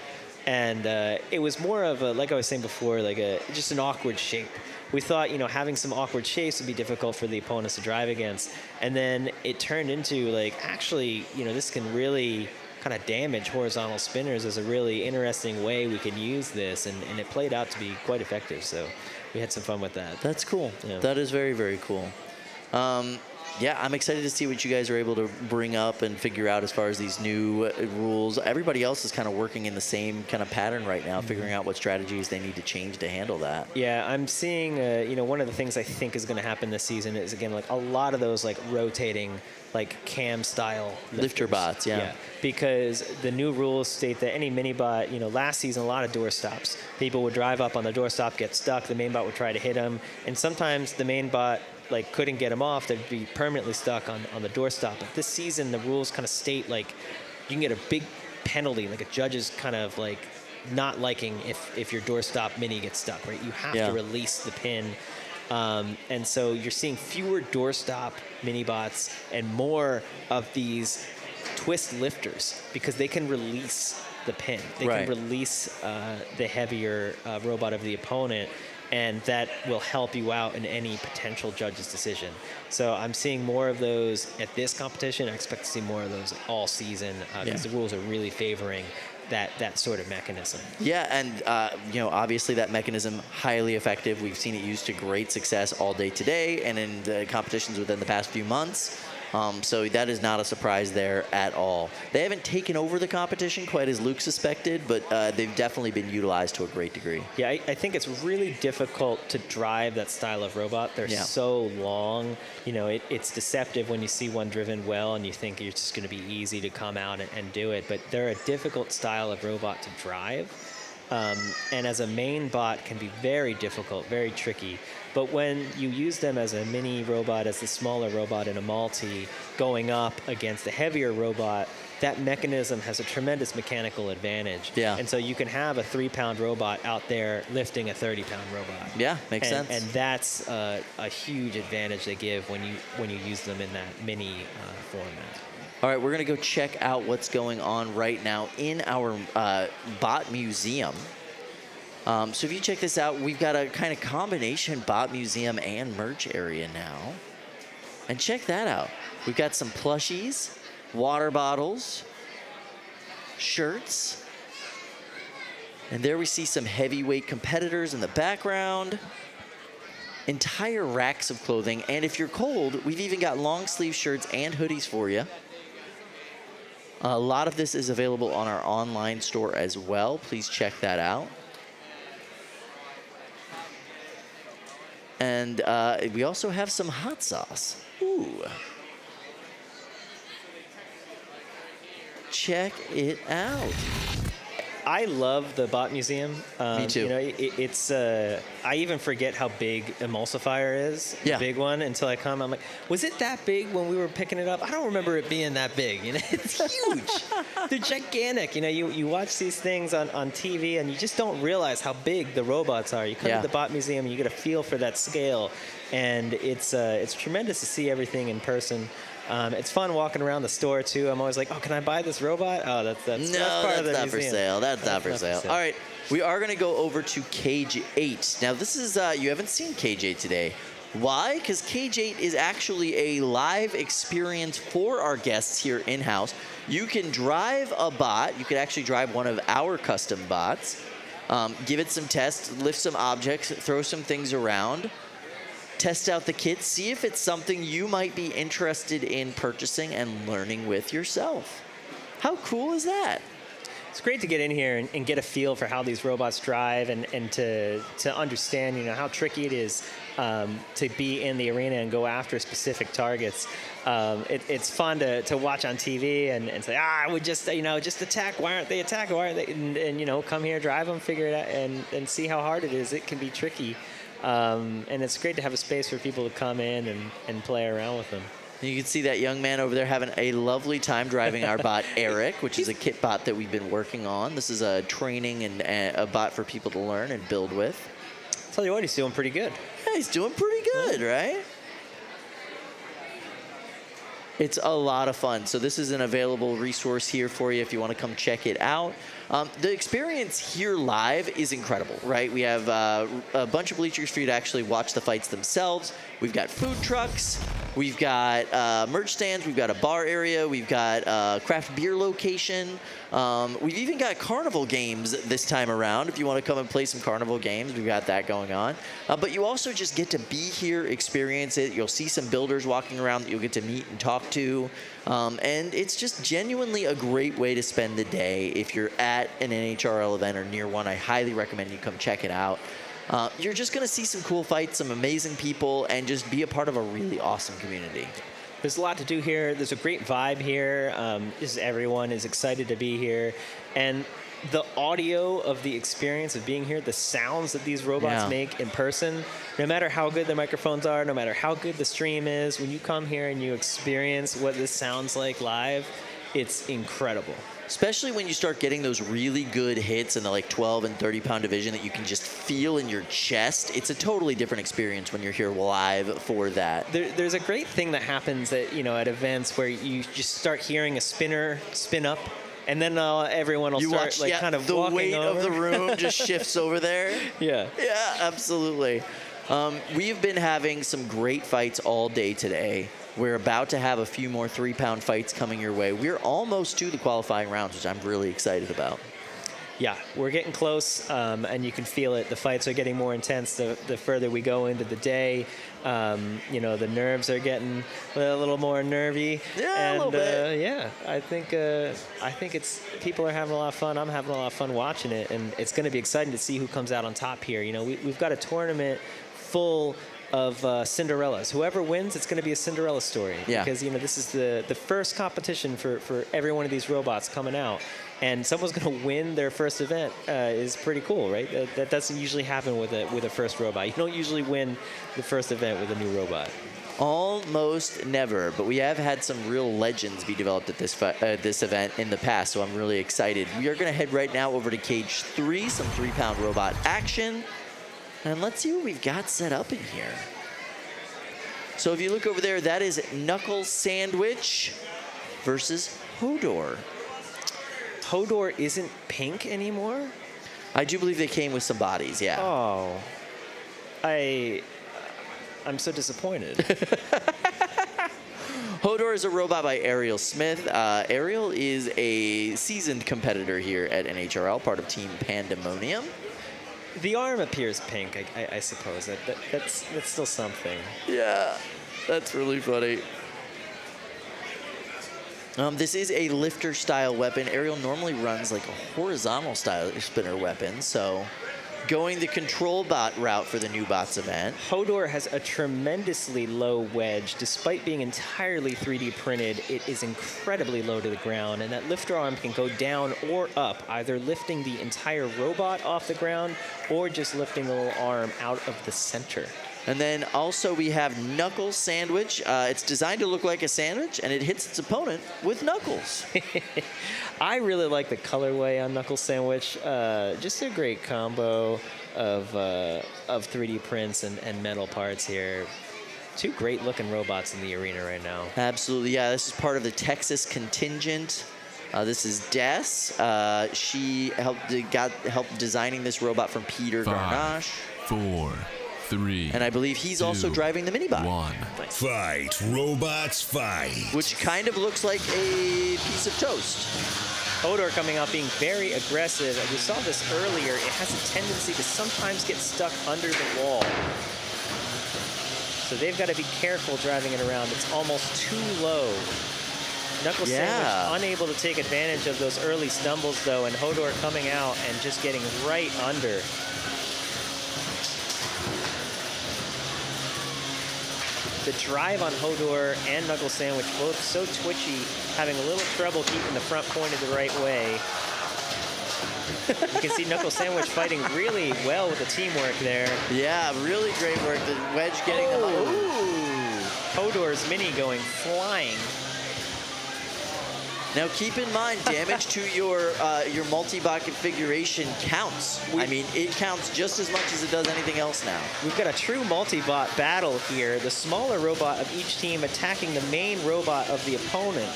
and it was more of a, like I was saying before, like just an awkward shape. We thought, having some awkward shapes would be difficult for the opponents to drive against. And then it turned into like, actually, this can really kind of damage horizontal spinners as a really interesting way we can use this. And it played out to be quite effective. So we had some fun with that. That's cool. Yeah. That is very, very cool. Yeah, I'm excited to see what you guys are able to bring up and figure out as far as these new rules. Everybody else is kind of working in the same kind of pattern right now, figuring out what strategies they need to change to handle that. Yeah, I'm seeing, one of the things I think is going to happen this season is, again, like a lot of those like rotating, like cam-style lifter bots, yeah. Because the new rules state that any mini-bot, last season, a lot of door stops. People would drive up on the doorstop, get stuck, the main bot would try to hit them, and sometimes the main bot couldn't get them off, they'd be permanently stuck on the doorstop. But this season, the rules kind of state like you can get a big penalty, like a judge is kind of like not liking if your doorstop mini gets stuck, right? You have to release the pin. And so you're seeing fewer doorstop mini bots and more of these twist lifters, because they can release the pin. They can release the heavier robot of the opponent, and that will help you out in any potential judge's decision. So I'm seeing more of those at this competition. I expect to see more of those all season, because the rules are really favoring that sort of mechanism. Yeah, and obviously that mechanism, highly effective. We've seen it used to great success all day today and in the competitions within the past few months. So that is not a surprise there at all. They haven't taken over the competition quite as Luke suspected, but they've definitely been utilized to a great degree. Yeah, I think it's really difficult to drive that style of robot. They're so long. It's deceptive when you see one driven well and you think it's just going to be easy to come out and do it. But they're a difficult style of robot to drive. And as a main bot can be very difficult, very tricky. But when you use them as a mini robot, as the smaller robot in a multi, going up against a heavier robot, that mechanism has a tremendous mechanical advantage. Yeah. And so you can have a 3-pound robot out there lifting a 30-pound robot. Yeah, makes sense. And that's a huge advantage they give when you use them in that mini format. All right, we're going to go check out what's going on right now in our bot museum. So if you check this out, we've got a kind of combination bot museum and merch area now. And check that out. We've got some plushies, water bottles, shirts. And there we see some heavyweight competitors in the background. Entire racks of clothing. And if you're cold, we've even got long sleeve shirts and hoodies for you. A lot of this is available on our online store as well. Please check that out. And we also have some hot sauce. Ooh. Check it out. I love the bot museum. Me too. You know, it's. I even forget how big Emulsifier is. Yeah. The big one until I come. I'm like, was it that big when we were picking it up? I don't remember it being that big. You know, it's huge. They're gigantic. You know, you watch these things on TV and you just don't realize how big the robots are. You come to the bot museum and you get a feel for that scale, and it's tremendous to see everything in person. It's fun walking around the store too. I'm always like, oh, can I buy this robot? Oh, that's part of the not museum. for sale. That's not for sale. All right, we are going to go over to Cage 8. Now, this is, you haven't seen Cage 8 today. Why? Because Cage 8 is actually a live experience for our guests here in-house. You can drive a bot. You could actually drive one of our custom bots, give it some tests, lift some objects, throw some things around, test out the kit, see if it's something you might be interested in purchasing and learning with yourself. How cool is that? It's great to get in here and get a feel for how these robots drive and to understand, you know, how tricky it is to be in the arena and go after specific targets. It's fun to watch on TV and say, I would just attack. Why aren't they attacking? Why aren't they? And you know, come here, drive them, figure it out, and see how hard it is. It can be tricky. And it's great to have a space for people to come in and play around with them. You can see that young man over there having a lovely time driving our bot, Eric, which is a kit bot that we've been working on. This is a training and a bot for people to learn and build with. Tell you what, he's doing pretty good. Yeah, he's doing pretty good, right? It's a lot of fun. So this is an available resource here for you if you want to come check it out. The experience here live is incredible, right? We have a bunch of bleachers for you to actually watch the fights themselves. We've got food trucks. We've got merch stands. We've got a bar area. We've got a craft beer location. We've even got carnival games this time around. If you want to come and play some carnival games, we've got that going on. But you also just get to be here, experience it. You'll see some builders walking around that you'll get to meet and talk to. And it's just genuinely a great way to spend the day. If you're at an NHRL event or near one, I highly recommend you come check it out. You're just going to see some cool fights, some amazing people, and just be a part of a really awesome community. There's a lot to do here. There's a great vibe here. Everyone is excited to be here. And the audio of the experience of being here, the sounds that these robots make in person, no matter how good the microphones are, no matter how good the stream is, when you come here and you experience what this sounds like live, it's incredible. Especially when you start getting those really good hits in the like 12 and 30 pound division that you can just feel in your chest. It's a totally different experience when you're here live for that. There's a great thing that happens at events where you just start hearing a spinner spin up, and then everyone will start kind of walking over. The weight of the room just shifts over there. Yeah. Yeah, absolutely. We've been having some great fights all day today. We're about to have a few more 3-pound fights coming your way. We're almost to the qualifying rounds, which I'm really excited about. Yeah, we're getting close, and you can feel it. The fights are getting more intense the further we go into the day. The nerves are getting a little more nervy. Yeah, a little bit. Yeah, I think it's people are having a lot of fun. I'm having a lot of fun watching it, and it's going to be exciting to see who comes out on top here. You know, we've got a tournament full of Cinderellas. Whoever wins, it's going to be a Cinderella story. Yeah. Because, this is the first competition for every one of these robots coming out. And someone's going to win their first event is pretty cool, right? That doesn't usually happen with a first robot. You don't usually win the first event with a new robot. Almost never, but we have had some real legends be developed at this event in the past, so I'm really excited. We are going to head right now over to Cage 3, some 3-pound robot action. And let's see what we've got set up in here. So if you look over there, that is Knuckle Sandwich versus HODOR. HODOR isn't pink anymore? I do believe they came with some bodies, yeah. Oh. I'm so disappointed. HODOR is a robot by Ariel Smith. Ariel is a seasoned competitor here at NHRL, part of Team Pandemonium. The arm appears pink, I suppose. That's still something. Yeah, that's really funny. This is a lifter-style weapon. Ariel normally runs like a horizontal-style spinner weapon, so going the control bot route for the new bots event. HODOR has a tremendously low wedge. Despite being entirely 3D printed, it is incredibly low to the ground, and that lifter arm can go down or up, either lifting the entire robot off the ground or just lifting the little arm out of the center. And then also we have Knuckle Sandwich. It's designed to look like a sandwich, and it hits its opponent with knuckles. I really like the colorway on Knuckle Sandwich. Just a great combo of 3D prints and metal parts here. Two great looking robots in the arena right now. Absolutely, yeah. This is part of the Texas contingent. This is Des. She helped designing this robot from Peter 5, Garnache. 4, 3. And I believe he's also 2, driving the Minibot. 1. Fight, robots, fight. Which kind of looks like a piece of toast. HODOR coming out being very aggressive. We saw this earlier. It has a tendency to sometimes get stuck under the wall. So they've got to be careful driving it around. It's almost too low. Knuckle Sandwich unable to take advantage of those early stumbles, though, and HODOR coming out and just getting right under. The drive on HODOR and Knuckle Sandwich, both so twitchy, having a little trouble keeping the front pointed the right way. You can see Knuckle Sandwich fighting really well with the teamwork there. Yeah, really great work. The wedge getting them up. Ooh. HODOR's Mini going flying. Now keep in mind, damage to your multi-bot configuration counts. I mean, it counts just as much as it does anything else now. We've got a true multi-bot battle here. The smaller robot of each team attacking the main robot of the opponent.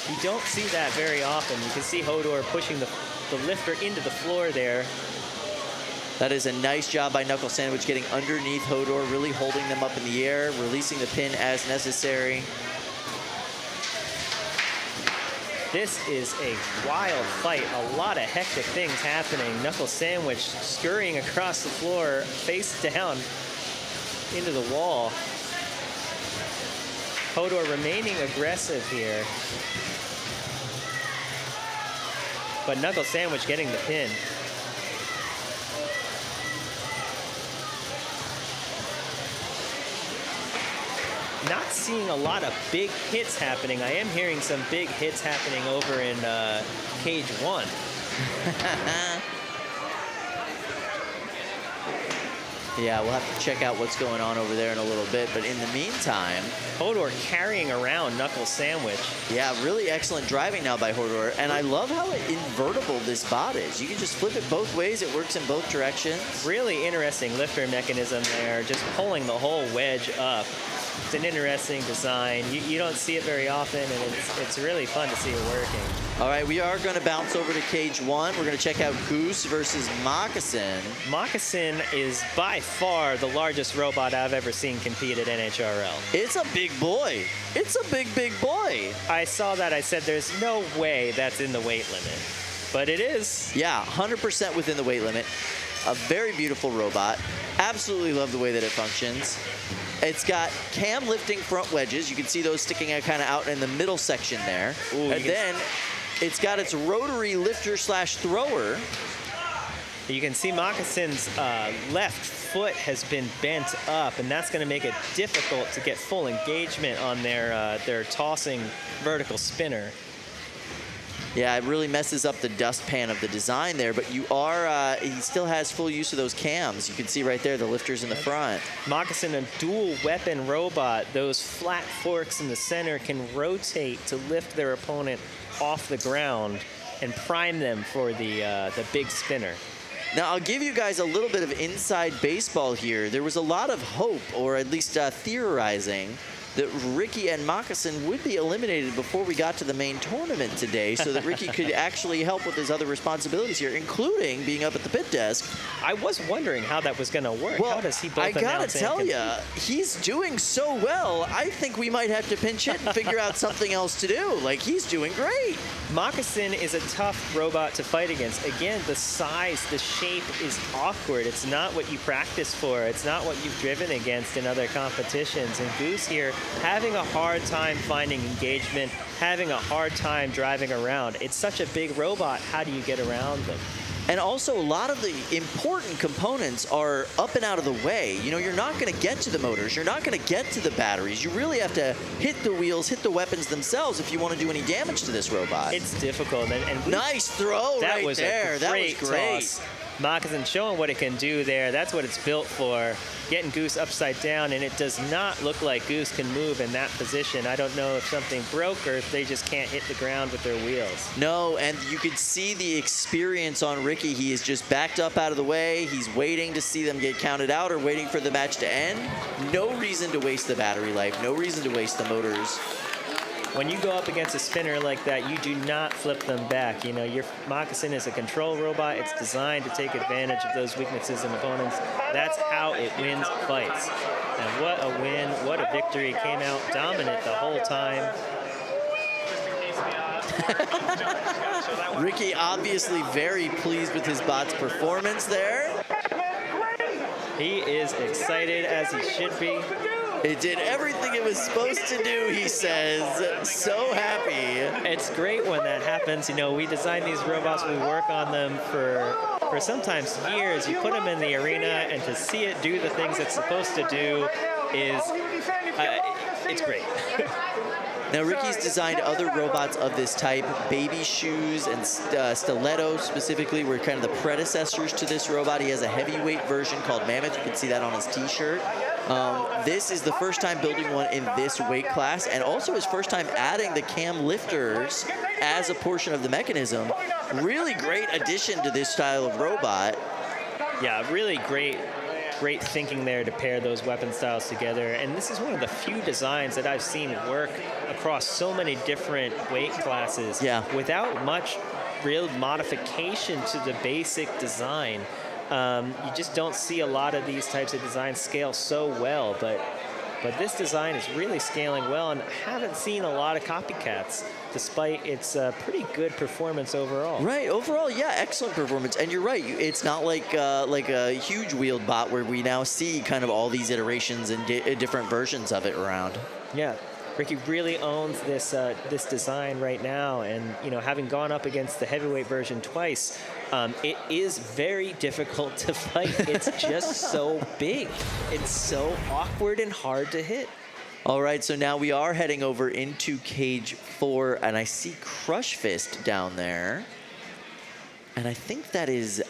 You don't see that very often. You can see HODOR pushing the lifter into the floor there. That is a nice job by Knuckle Sandwich getting underneath HODOR, really holding them up in the air, releasing the pin as necessary. This is a wild fight. A lot of hectic things happening. Knuckle Sandwich scurrying across the floor, face down into the wall. HODOR remaining aggressive here. But Knuckle Sandwich getting the pin. Not seeing a lot of big hits happening. I am hearing some big hits happening over in Cage 1. Yeah, we'll have to check out what's going on over there in a little bit. But in the meantime, HODOR carrying around Knuckle Sandwich. Yeah, really excellent driving now by HODOR. And I love how invertible this bot is. You can just flip it both ways. It works in both directions. Really interesting lifter mechanism there, just pulling the whole wedge up. It's an interesting design. You don't see it very often, and it's really fun to see it working. All right, we are going to bounce over to Cage 1. We're going to check out Goose versus Moccasin. Moccasin is by far the largest robot I've ever seen compete at NHRL. It's a big boy. It's a big, big boy. I saw that. I said, there's no way that's in the weight limit. But it is. Yeah, 100% within the weight limit. A very beautiful robot. Absolutely love the way that it functions. It's got cam lifting front wedges. You can see those sticking out kind of out in the middle section there. Ooh, and then it's got its rotary lifter slash thrower. You can see Moccasin's left foot has been bent up, and that's going to make it difficult to get full engagement on their tossing vertical spinner. Yeah, it really messes up the dustpan of the design there, but you are, he still has full use of those cams. You can see right there the lifters in the front. Moccasin, a dual weapon robot. Those flat forks in the center can rotate to lift their opponent off the ground and prime them for the big spinner. Now, I'll give you guys a little bit of inside baseball here. There was a lot of hope, or at least theorizing, that Ricky and Moccasin would be eliminated before we got to the main tournament today so that Ricky could actually help with his other responsibilities here, including being up at the pit desk. I was wondering how that was going to work. Well, how does he both I gotta announce tell you, he's doing so well, I think we might have to pinch hit and figure out something else to do. Like, he's doing great. Moccasin is a tough robot to fight against. Again, the size, the shape is awkward. It's not what you practice for. It's not what you've driven against in other competitions. And Goose here having a hard time finding engagement, having a hard time driving around. It's such a big robot. How do you get around them? And also, a lot of the important components are up and out of the way. You know, you're not going to get to the motors. You're not going to get to the batteries. You really have to hit the wheels, hit the weapons themselves if you want to do any damage to this robot. It's difficult. And nice throw right there. That was great. Toss. Moccasin showing what it can do there. That's what it's built for. Getting Goose upside down, and it does not look like Goose can move in that position. I don't know if something broke or if they just can't hit the ground with their wheels. No, and you could see the experience on Ricky. He is just backed up out of the way. He's waiting to see them get counted out or waiting for the match to end. No reason to waste the battery life. No reason to waste the motors. When you go up against a spinner like that, you do not flip them back. You know, your Moccasin is a control robot. It's designed to take advantage of those weaknesses in opponents. That's how it wins fights. And what a win, what a victory. Came out dominant the whole time. Ricky obviously very pleased with his bot's performance there. He is excited, as he should be. It did everything it was supposed to do, he says. So happy. It's great when that happens. You know, we design these robots, we work on them for sometimes years. You put them in the arena, and to see it do the things it's supposed to do is, it's great. Now, Ricky's designed other robots of this type. Baby Shoes and Stiletto specifically were kind of the predecessors to this robot. He has a heavyweight version called Mammoth. You can see that on his t-shirt. This is the first time building one in this weight class, and also his first time adding the cam lifters as a portion of the mechanism. Really great addition to this style of robot. Yeah, really great thinking there to pair those weapon styles together. And this is one of the few designs that I've seen work across so many different weight classes without much real modification to the basic design. You just don't see a lot of these types of designs scale so well, but this design is really scaling well, and I haven't seen a lot of copycats, despite its pretty good performance overall. Right, overall, yeah, excellent performance. And you're right, it's not like a huge wheeled bot where we now see kind of all these iterations and different versions of it around. Yeah. Ricky really owns this this design right now, and you know, having gone up against the heavyweight version twice, it is very difficult to fight. It's just so big. It's so awkward and hard to hit. All right, so now we are heading over into cage 4, and I see Crush Fist down there. And I think that is...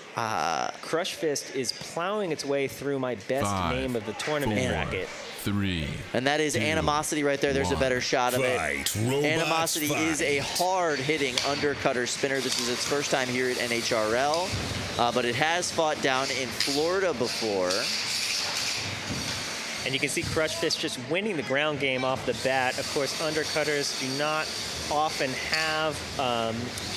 Crush Fist is plowing its way through my best name of the tournament bracket. 3. And that is 2, Animosity right there. There's a better shot of it. Animosity is a hard-hitting undercutter spinner. This is its first time here at NHRL, but it has fought down in Florida before. And you can see Crush Fist just winning the ground game off the bat. Of course, undercutters do not often have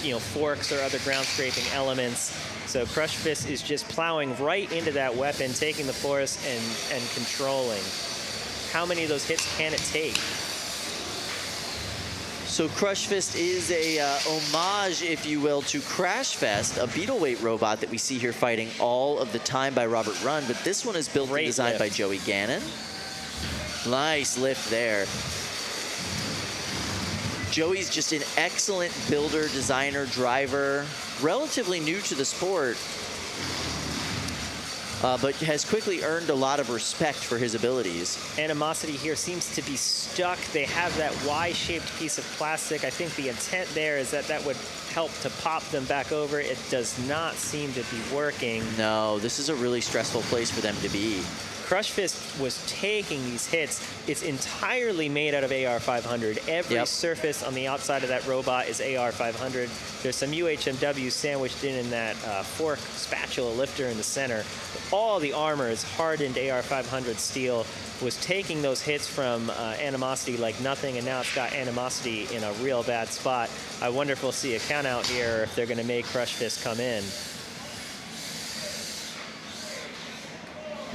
you know, forks or other ground scraping elements. So Crush Fist is just plowing right into that weapon, taking the force and controlling. How many of those hits can it take? So Crush Fist is a homage, if you will, to Crash Fest, a Beetleweight robot that we see here fighting all of the time by Robert Run, but this one is built and designed by Joey Gannon. Nice lift there. Joey's just an excellent builder, designer, driver, relatively new to the sport, but has quickly earned a lot of respect for his abilities. Animosity here seems to be stuck. They have that Y-shaped piece of plastic. I think the intent there is that that would help to pop them back over. It does not seem to be working. No, this is a really stressful place for them to be. Crush Fist was taking these hits. It's entirely made out of AR-500. Every surface on the outside of that robot is AR-500. There's some UHMW sandwiched in that fork spatula lifter in the center. All the armor is hardened AR-500 steel. Was taking those hits from Animosity like nothing, and now it's got Animosity in a real bad spot. I wonder if we'll see a count out here, or if they're going to make Crush Fist come in.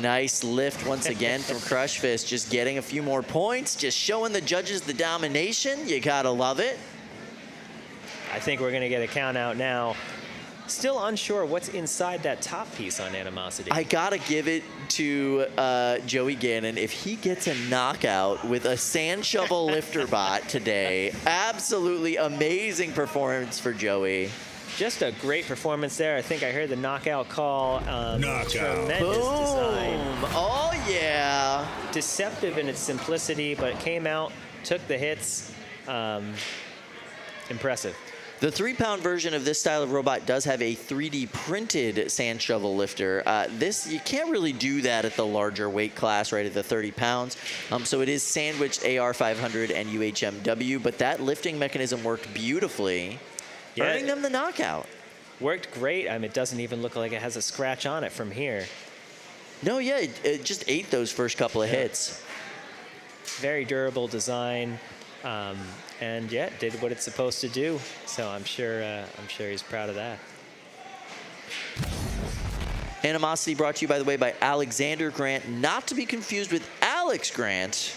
Nice lift once again from Crush Fist, just getting a few more points, just showing the judges the domination. You gotta love it. I think we're gonna get a count out now. Still unsure what's inside that top piece on Animosity. I gotta give it to Joey Gannon. If he gets a knockout with a sand shovel lifter bot today, absolutely amazing performance for Joey. Just a great performance there. I think I heard the knockout call. Knockout. Tremendous design. Oh, yeah. Deceptive in its simplicity, but it came out, took the hits. Impressive. The 3-pound version of this style of robot does have a 3D printed sand shovel lifter. This, you can't really do that at the larger weight class, right at the 30 pounds. So it is sandwiched AR500 and UHMW, but that lifting mechanism worked beautifully, earning them the knockout. Worked great. I mean, it doesn't even look like it has a scratch on it from here. No, yeah, it just ate those first couple of hits. Very durable design. And yeah, did what it's supposed to do. So I'm sure he's proud of that. Animosity brought to you, by the way, by Alexander Grant, not to be confused with Alex Grant,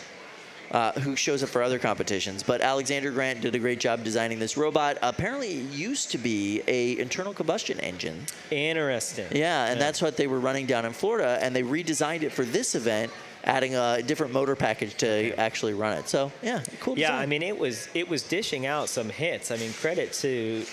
who shows up for other competitions. But Alexander Grant did a great job designing this robot. Apparently, it used to be a internal combustion engine. Interesting. Yeah, and that's what they were running down in Florida, and they redesigned it for this event, adding a different motor package to actually run it. So yeah, cool design. Yeah, I mean it was dishing out some hits. I mean credit to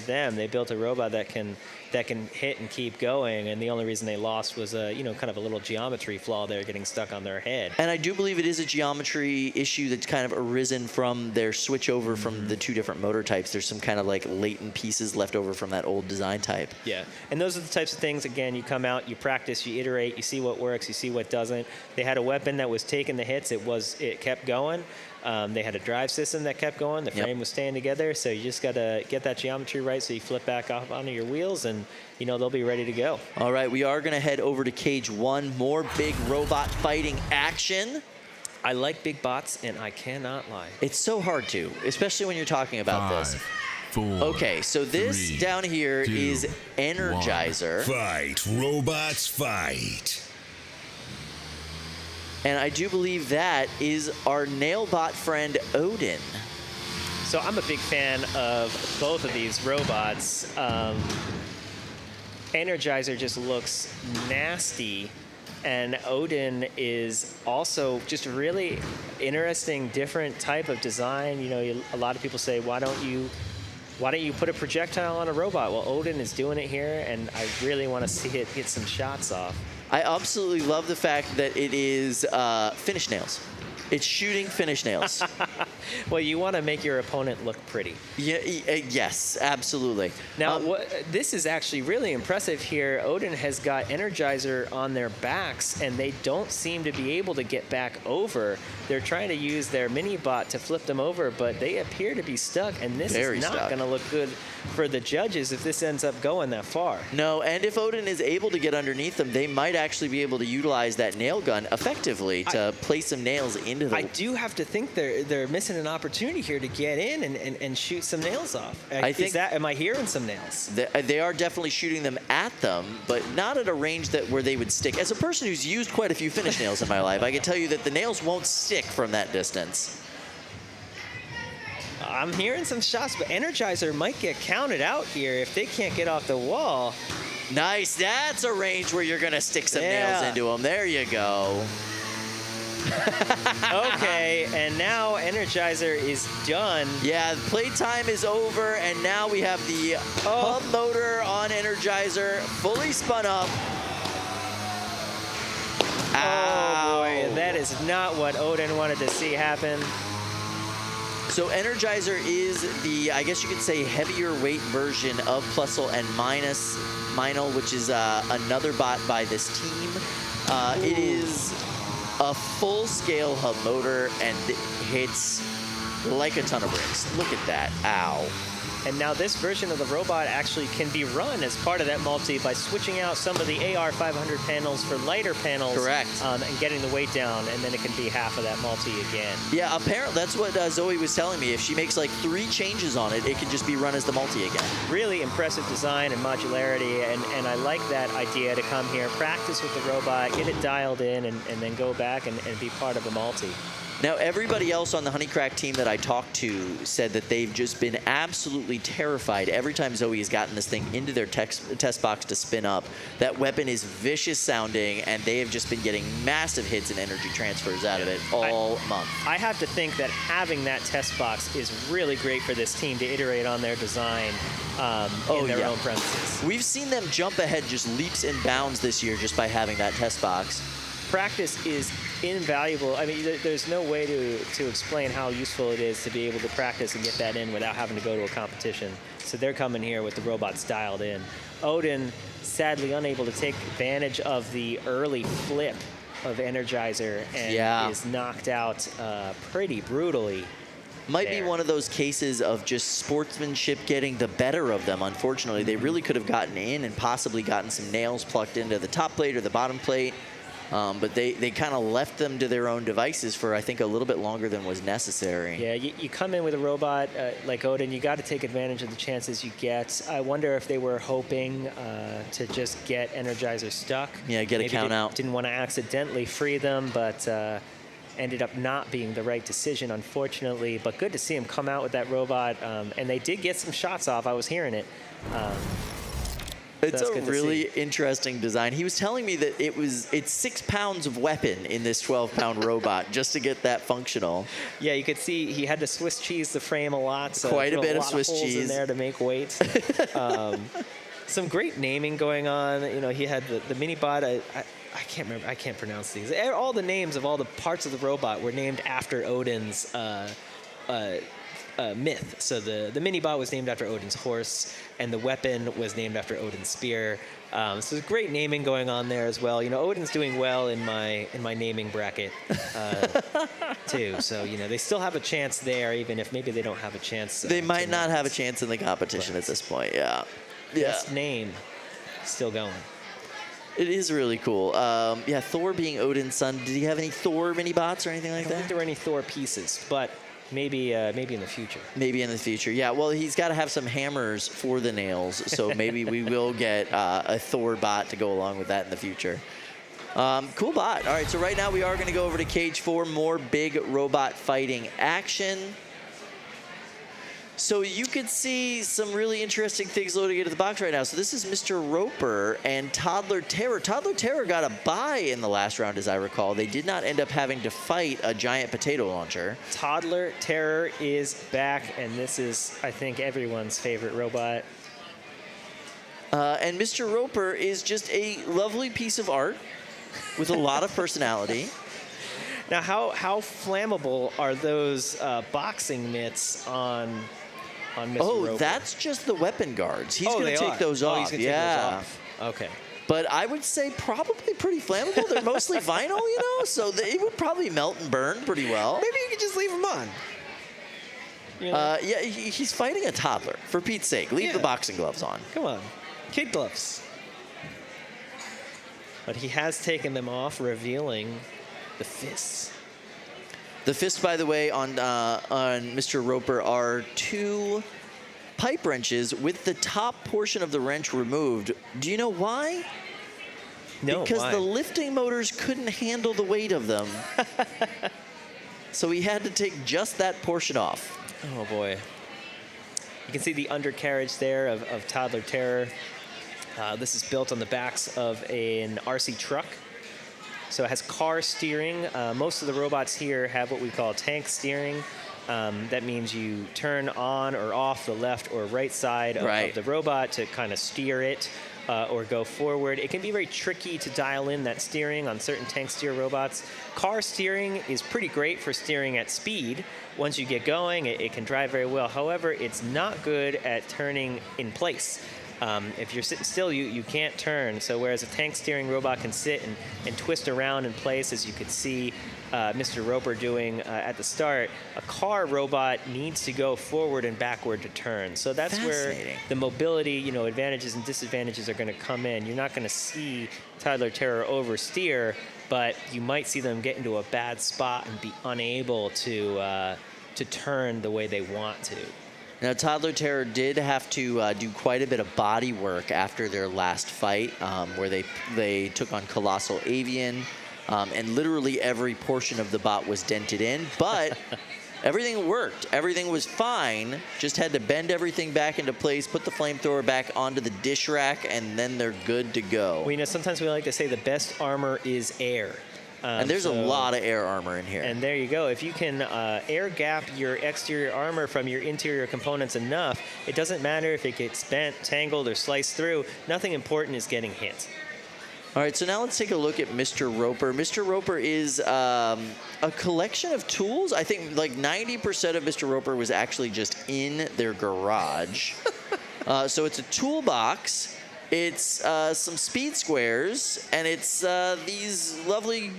them. They built a robot that can hit and keep going, and the only reason they lost was kind of a little geometry flaw there getting stuck on their head. And I do believe it is a geometry issue that's kind of arisen from their switch over from the two different motor types. There's some kind of like latent pieces left over from that old design type. Yeah, and those are the types of things, again, you come out, you practice, you iterate, you see what works, you see what doesn't. They had a weapon that was taking the hits, it kept going. They had a drive system that kept going. The frame was staying together, so you just got to get that geometry right so you flip back off onto your wheels, and they'll be ready to go. All right, we are going to head over to Cage 1. More big robot fighting action. I like big bots, and I cannot lie. It's so hard to, especially when you're talking about 5, this. 4, Okay, so this 3, down here 2, is Energizer. Fight, robots, fight. And I do believe that is our Nailbot friend, Odin. So I'm a big fan of both of these robots. Energizer just looks nasty, and Odin is also just a really interesting, different type of design. A lot of people say, why don't you put a projectile on a robot? Well, Odin is doing it here, and I really want to see it get some shots off. I absolutely love the fact that it is finish nails. It's shooting finish nails. Well, you want to make your opponent look pretty. Yeah, yes, absolutely. Now, this is actually really impressive here. Odin has got Energizer on their backs, and they don't seem to be able to get back over. They're trying to use their mini-bot to flip them over, but they appear to be stuck, and this is not going to look good for the judges if this ends up going that far. No, and if Odin is able to get underneath them, they might actually be able to utilize that nail gun effectively to place some nails into them. I do have to think they're missing an opportunity here to get in and shoot some nails off. Am I hearing some nails? They are definitely shooting them at them, but not at a range where they would stick. As a person who's used quite a few finish nails in my life, I can tell you that the nails won't stick from that distance. I'm hearing some shots, but Energizer might get counted out here if they can't get off the wall. Nice. That's a range where you're going to stick some nails into them. There you go. Okay, and now Energizer is done. Yeah, playtime is over, and now we have the hub motor on Energizer fully spun up. Oh boy, that is not what Odin wanted to see happen. So Energizer is the, I guess you could say, heavier weight version of Plusle and Minel, which is another bot by this team. It is a full-scale hub motor, and it hits like a ton of bricks. Look at that. Ow. And now this version of the robot actually can be run as part of that multi by switching out some of the AR500 panels for lighter panels. Correct. And getting the weight down, and then it can be half of that multi again. Yeah, apparently that's what Zoe was telling me. If she makes like 3 changes on it, it can just be run as the multi again. Really impressive design and modularity, and I like that idea to come here, practice with the robot, get it dialed in, and then go back and be part of a multi. Now, everybody else on the Honeycrack team that I talked to said that they've just been absolutely terrified every time Zoe has gotten this thing into their test box to spin up. That weapon is vicious sounding, and they have just been getting massive hits and energy transfers out of it all month. I have to think that having that test box is really great for this team to iterate on their design in their own premises. We've seen them jump ahead just leaps and bounds this year just by having that test box. Practice is invaluable. I mean, there's no way to explain how useful it is to be able to practice and get that in without having to go to a competition. So they're coming here with the robots dialed in. Odin, sadly unable to take advantage of the early flip of Energizer and is knocked out pretty brutally. Might be one of those cases of just sportsmanship getting the better of them, unfortunately. They really could have gotten in and possibly gotten some nails plucked into the top plate or the bottom plate. But they kind of left them to their own devices for, I think, a little bit longer than was necessary. Yeah, you come in with a robot like Odin, you got to take advantage of the chances you get. I wonder if they were hoping to just get Energizer stuck. Yeah, get a count out. Didn't want to accidentally free them, but ended up not being the right decision, unfortunately. But good to see him come out with that robot. And they did get some shots off. I was hearing it. It's a really interesting design. He was telling me that it's 6 pounds of weapon in this 12-pound robot just to get that functional. Yeah, you could see he had to Swiss cheese the frame a lot. So quite a bit of Swiss cheese in there to make weight. Some great naming going on. You know, he had the mini bot. I can't remember. I can't pronounce these. All the names of all the parts of the robot were named after Odin's myth. So the mini bot was named after Odin's horse, and the weapon was named after Odin's spear. So there's great naming going on there as well. You know, Odin's doing well in my naming bracket too. So you know, they still have a chance there, even if maybe they don't have a chance. They might not have a chance in the competition at this point. Yeah. Best name still going. It is really cool. Yeah, Thor being Odin's son. Did he have any Thor mini bots or anything like I don't that? think there were any Thor pieces, but maybe in the future. Maybe in the future. Yeah, well, he's got to have some hammers for the nails, so maybe we will get a Thor bot to go along with that in the future. Cool bot. All right, so right now we are going to go over to Cage 4, more big robot fighting action. So you could see some really interesting things loading into the box right now. So this is Mr. Roper and Toddler Terror. Toddler Terror got a bye in the last round, as I recall. They did not end up having to fight a giant potato launcher. Toddler Terror is back, and this is, I think, everyone's favorite robot. And Mr. Roper is just a lovely piece of art with a lot of personality. Now, how flammable are those boxing mitts on Mr. Roper? Oh, that's just the weapon guards. He's going to take those off. He's going to take those off. Okay. But I would say probably pretty flammable. They're mostly vinyl, you know, so it would probably melt and burn pretty well. Maybe you could just leave them on. You know? Yeah, he's fighting a toddler. For Pete's sake, leave the boxing gloves on. Come on. Kid gloves. But he has taken them off, revealing the fists. The fists, by the way, on Mr. Roper are 2 pipe wrenches with the top portion of the wrench removed. Do you know why? No, because why? the lifting motors couldn't handle the weight of them. So he had to take just that portion off. Oh, boy. You can see the undercarriage there of Toddler Terror. This is built on the backs of an RC truck. So it has car steering. Most of the robots here have what we call tank steering. That means you turn on or off the left or right side of the robot to kind of steer it or go forward. It can be very tricky to dial in that steering on certain tank steer robots. Car steering is pretty great for steering at speed. Once you get going, it can drive very well. However, it's not good at turning in place. If you're sitting still, you can't turn. So whereas a tank steering robot can sit and twist around in place, as you could see Mr. Roper doing at the start, a car robot needs to go forward and backward to turn. So that's where the mobility, advantages and disadvantages are going to come in. You're not going to see Toddler Terror oversteer, but you might see them get into a bad spot and be unable to turn the way they want to. Now, Toddler Terror did have to do quite a bit of body work after their last fight, where they took on Colossal Avian. and literally every portion of the bot was dented in, but everything worked. Everything was fine. Just had to bend everything back into place, put the flamethrower back onto the dish rack, and then they're good to go. Well, you know, sometimes we like to say the best armor is air. And there's a lot of air armor in here. And there you go. If you can air gap your exterior armor from your interior components enough, it doesn't matter if it gets bent, tangled, or sliced through. Nothing important is getting hit. All right, so now let's take a look at Mr. Roper. Mr. Roper is a collection of tools. I think like 90% of Mr. Roper was actually just in their garage. So it's a toolbox. It's some speed squares, and it's these lovely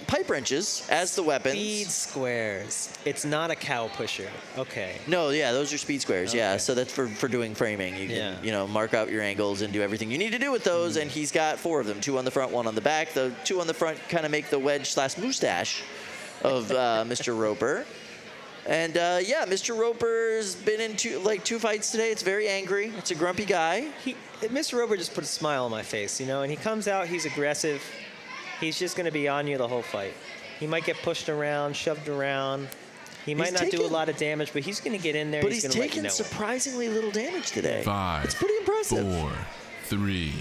pipe wrenches as the weapons. Speed squares. It's not a cow pusher. Okay. No, yeah, those are speed squares. Okay. Yeah, so that's for doing framing. You can, you know, mark out your angles and do everything you need to do with those. And he's got 4 of them: 2 on the front, 1 on the back. The 2 on the front kind of make the wedge/mustache of Mr. Roper. And yeah, Mr. Roper's been in 2 fights today. It's very angry. It's a grumpy guy. Mr. Roper just put a smile on my face, you know, and he comes out, he's aggressive. He's just going to be on you the whole fight. He might get pushed around, shoved around. He might not do a lot of damage, but he's going to get in there. But he's he's going to let you taken know surprisingly little damage today. 5. It's pretty impressive. 4, 3.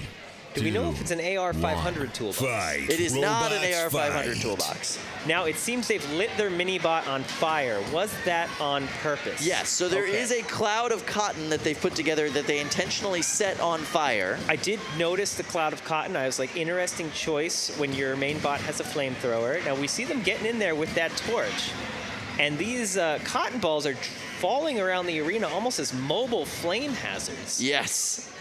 Do we know if it's an AR-500 toolbox? Fight. It is not an Robots AR-500 fight. toolbox. Now, it seems they've lit their mini-bot on fire. Was that on purpose? Yes, so there is a cloud of cotton that they've put together that they intentionally set on fire. I did notice the cloud of cotton. I was like, interesting choice when your main bot has a flamethrower. Now, we see them getting in there with that torch. And these cotton balls are falling around the arena almost as mobile flame hazards. Yes.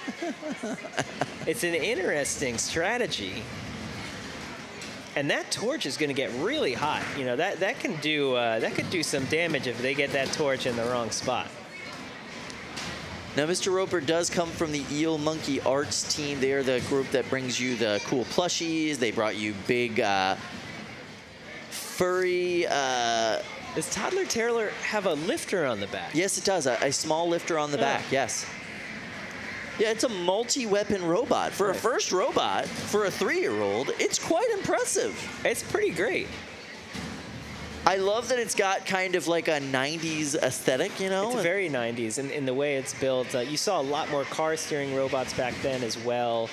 It's an interesting strategy. And that torch is going to get really hot. You know, that could do some damage if they get that torch in the wrong spot. Now, Mr. Roper does come from the Eel Monkey Arts team. They are the group that brings you the cool plushies. They brought you big, furry... Does Toddler Terror have a lifter on the back? Yes, it does. A small lifter on the back, yes. Yeah, it's a multi-weapon robot. For a first robot, for a 3-year-old, it's quite impressive. It's pretty great. I love that it's got kind of like a 90s aesthetic, you know? It's very 90s in the way it's built. You saw a lot more car steering robots back then as well.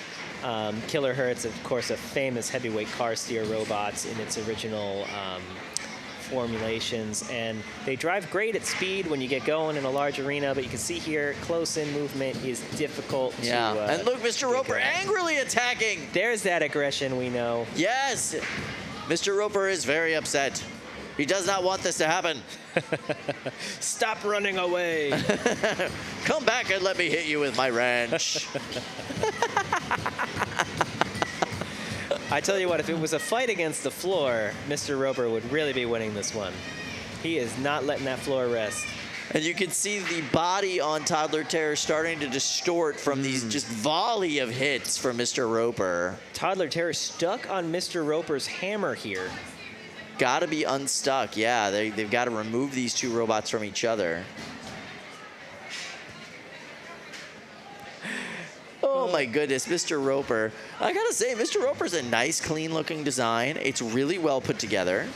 Killer Hertz, of course, a famous heavyweight car steer robots in its original formulations, and they drive great at speed when you get going in a large arena, but you can see here close-in movement is difficult to and look, Mr. Roper angrily attacking. There's that aggression we know. Yes, Mr. Roper is very upset. He does not want this to happen. Stop running away. Come back and let me hit you with my wrench. I tell you what, if it was a fight against the floor, Mr. Roper would really be winning this one. He is not letting that floor rest. And you can see the body on Toddler Terror starting to distort from these just volley of hits from Mr. Roper. Toddler Terror stuck on Mr. Roper's hammer here. Got to be unstuck. Yeah, they've got to remove these 2 robots from each other. Oh my goodness, Mr. Roper. I gotta say, Mr. Roper's a nice, clean-looking design. It's really well put together.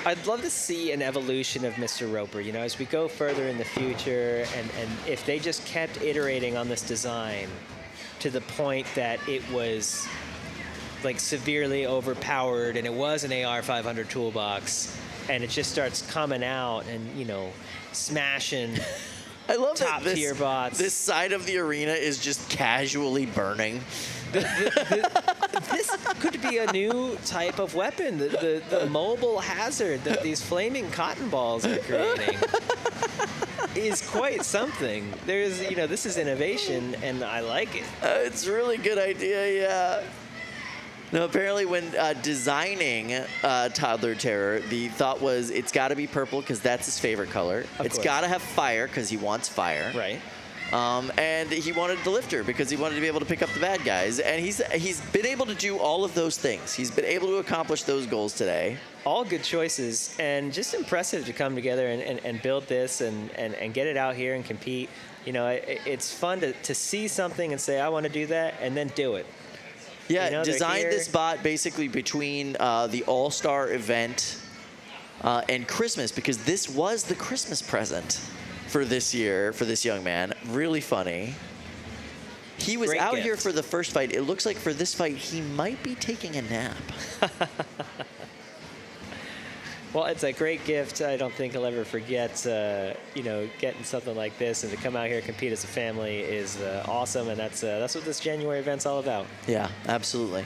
I'd love to see an evolution of Mr. Roper, you know, as we go further in the future, and if they just kept iterating on this design to the point that it was like severely overpowered and it was an AR-500 toolbox, and it just starts coming out and, you know, smashing I love top that tier bots. This side of the arena is just casually burning. This could be a new type of weapon, the mobile hazard that these flaming cotton balls are creating is quite something. There's, you know, this is innovation, and I like it. It's a really good idea, yeah. Now, apparently when designing Toddler Terror, the thought was it's got to be purple because that's his favorite color. It's got to have fire because he wants fire. Right. And he wanted the lifter because he wanted to be able to pick up the bad guys. And he's been able to do all of those things. He's been able to accomplish those goals today. All good choices, and just impressive to come together and build this and get it out here and compete. You know, it's fun to see something and say, I want to do that, and then do it. Yeah, You know, they're designed here. this bot basically between the All-Star event and Christmas, because this was the Christmas present for this year for this young man. Really funny. He was Great out gift. here for the first fight. It looks like for this fight, he might be taking a nap. Well, it's a great gift. I don't think he'll ever forget, you know, getting something like this, and to come out here and compete as a family is awesome, and that's what this January event's all about. Yeah, absolutely.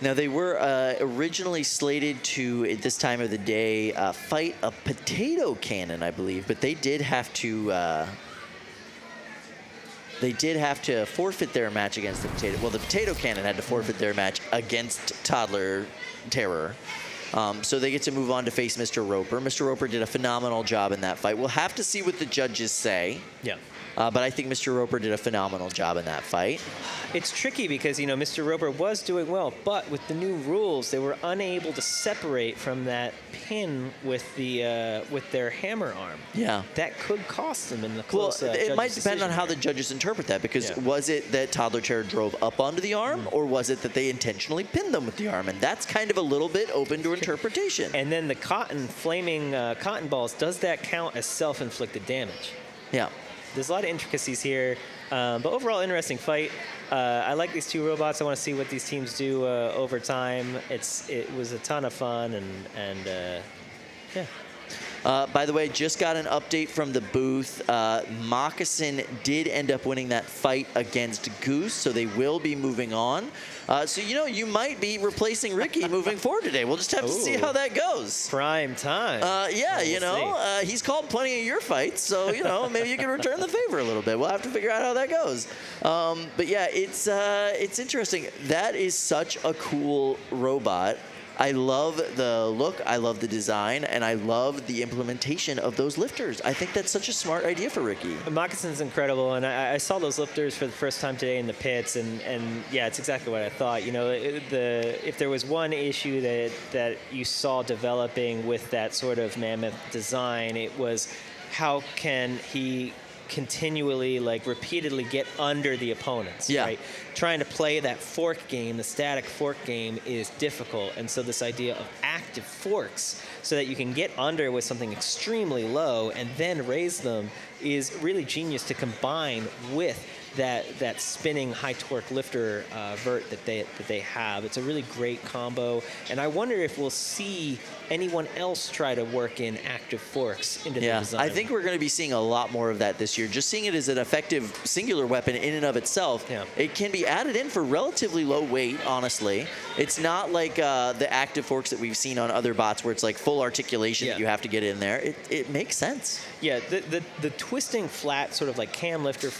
Now, they were originally slated to, at this time of the day, fight a potato cannon, I believe, but they did have to forfeit their match against the potato. Well, the potato cannon had to forfeit their match against Toddler Terror. So they get to move on to face Mr. Roper. Mr. Roper did a phenomenal job in that fight. We'll have to see what the judges say. Yeah. But I think Mr. Roper did a phenomenal job in that fight. It's tricky because, you know, Mr. Roper was doing well, but with the new rules, they were unable to separate from that pin with their hammer arm. Yeah. That could cost them in the Well, close. it might depend on how the the judges interpret that, because Yeah. was it that Toddler Terror drove up onto the arm, or was it that they intentionally pinned them with the arm? And that's kind of a little bit open to interpretation. And then the flaming cotton balls, does that count as self-inflicted damage? Yeah. There's a lot of intricacies here, but overall interesting fight. I like these two robots. I want to see what these teams do over time. It was a ton of fun, and yeah. By the way, just got an update from the booth. Moccasin did end up winning that fight against Goose, so they will be moving on. So, you know, you might be replacing Ricky moving forward today. We'll just have to see how that goes. Prime time. Yeah, We'll you know, he's called plenty of your fights, so, you know, maybe you can return the favor a little bit. We'll have to figure out how that goes. But yeah, it's interesting. That is such a cool robot. I love the look, I love the design, and I love the implementation of those lifters. I think that's such a smart idea for Ricky. Moccasin's incredible, and I saw those lifters for the first time today in the pits, and yeah, it's exactly what I thought. You know, if there was one issue that you saw developing with that sort of mammoth design, it was how can he continually, like, repeatedly get under the opponents, right? Trying to play that fork game, the static fork game, is difficult. And so this idea of active forks so that you can get under with something extremely low and then raise them is really genius to combine with that spinning high torque lifter vert that they have. It's a really great combo, and I wonder if we'll see anyone else try to work in active forks into the design. I think we're going to be seeing a lot more of that this year. Just seeing it as an effective singular weapon in and of itself, it can be added in for relatively low weight, honestly. It's not like the active forks that we've seen on other bots where it's like full articulation that you have to get in there. It makes sense. Yeah, the twisting flat sort of like cam lifter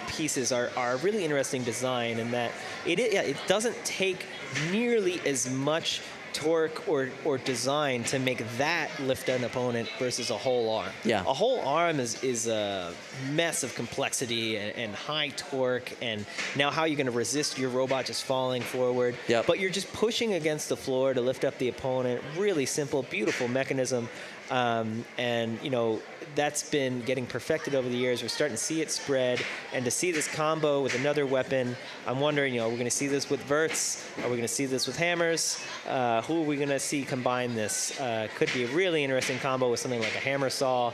pieces are a really interesting design in that it doesn't take nearly as much torque or design to make that lift an opponent versus a whole arm. Yeah. A whole arm is a mess of complexity and high torque, and now how you're going to resist your robot just falling forward. But you're just pushing against the floor to lift up the opponent. Really simple, beautiful mechanism. And, you know, that's been getting perfected over the years. We're starting to see it spread, and to see this combo with another weapon, I'm wondering, you know, we're going to see this with verts? Are we going to see this with hammers? Who are we going to see combine this? Could be a really interesting combo with something like a hammer saw,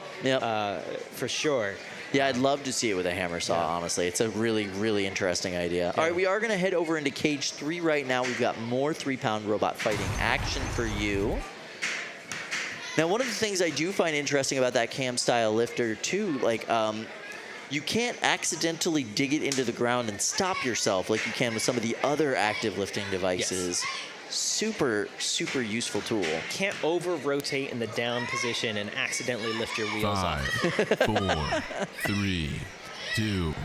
for sure. Yeah, I'd love to see it with a hammer saw, honestly. It's a really, really interesting idea. All right, we are going to head over into Cage 3 right now. We've got more 3-pound robot fighting action for you. Now, one of the things I do find interesting about that cam-style lifter, too, like, you can't accidentally dig it into the ground and stop yourself like you can with some of the other active lifting devices. Super, super useful tool. Can't over-rotate in the down position and accidentally lift your wheels 5, 4, 3, 2,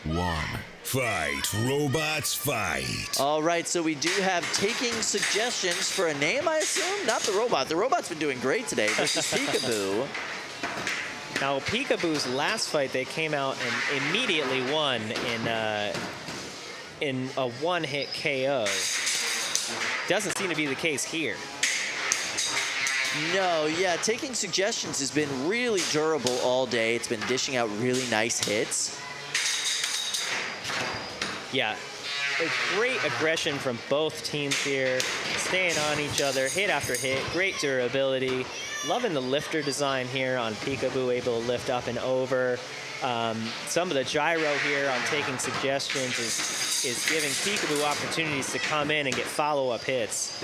1. Fight, robots, fight. All right, so we do have taking suggestions for a name, I assume? Not the robot. The robot's been doing great today versus Peekaboo. Now, Peekaboo's last fight, they came out and immediately won in a one-hit KO. Doesn't seem to be the case here. No, yeah, taking suggestions has been really durable all day. It's been dishing out really nice hits. Yeah, a great aggression from both teams here, staying on each other, hit after hit, great durability. Loving the lifter design here on Peekaboo, able to lift up and over. Some of the gyro here on taking suggestions is giving Peekaboo opportunities to come in and get follow-up hits.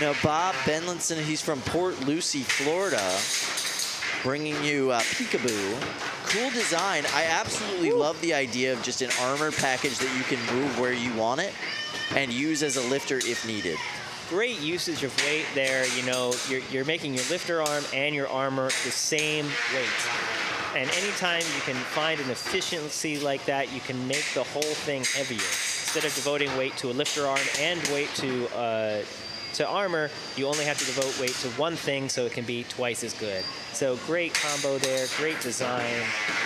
Now, Bob Benlinson, he's from Port Lucie, Florida, bringing you Peekaboo. Cool design. I absolutely love the idea of just an armor package that you can move where you want it and use as a lifter if needed. Great usage of weight there. You know, you're making your lifter arm and your armor the same weight. And anytime you can find an efficiency like that, you can make the whole thing heavier. Instead of devoting weight to a lifter arm and weight to armor, you only have to devote weight to one thing, so it can be twice as good. So great combo there, great design,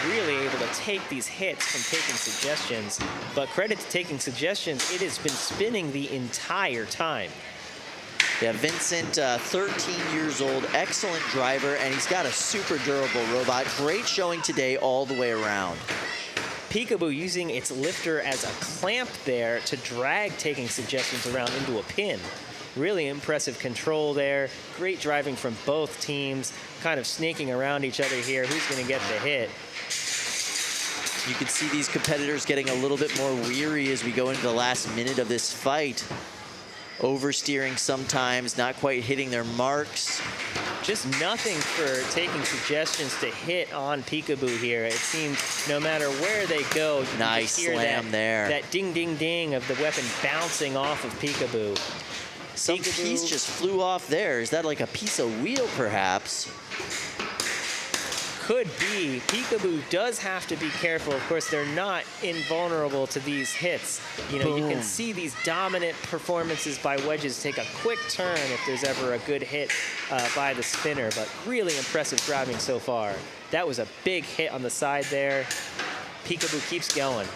really able to take these hits from taking suggestions. But credit to taking suggestions, it has been spinning the entire time. Yeah, Vincent, 13 years old, excellent driver, and he's got a super durable robot. Great showing today all the way around. Peekaboo using its lifter as a clamp there to drag taking suggestions around into a pin. Really impressive control there. Great driving from both teams, kind of sneaking around each other here. Who's going to get the hit? You can see these competitors getting a little bit more weary as we go into the last minute of this fight. Oversteering sometimes, not quite hitting their marks. Just nothing for taking suggestions to hit on Peekaboo here. It seems no matter where they go, you nice can hear slam there. That ding, ding, ding of the weapon bouncing off of Peekaboo. Some piece just flew off there. Is that like a piece of wheel, perhaps? Could be. Peekaboo does have to be careful. Of course, they're not invulnerable to these hits. You know, you can see these dominant performances by wedges take a quick turn if there's ever a good hit by the spinner, but really impressive driving so far. That was a big hit on the side there. Peekaboo keeps going.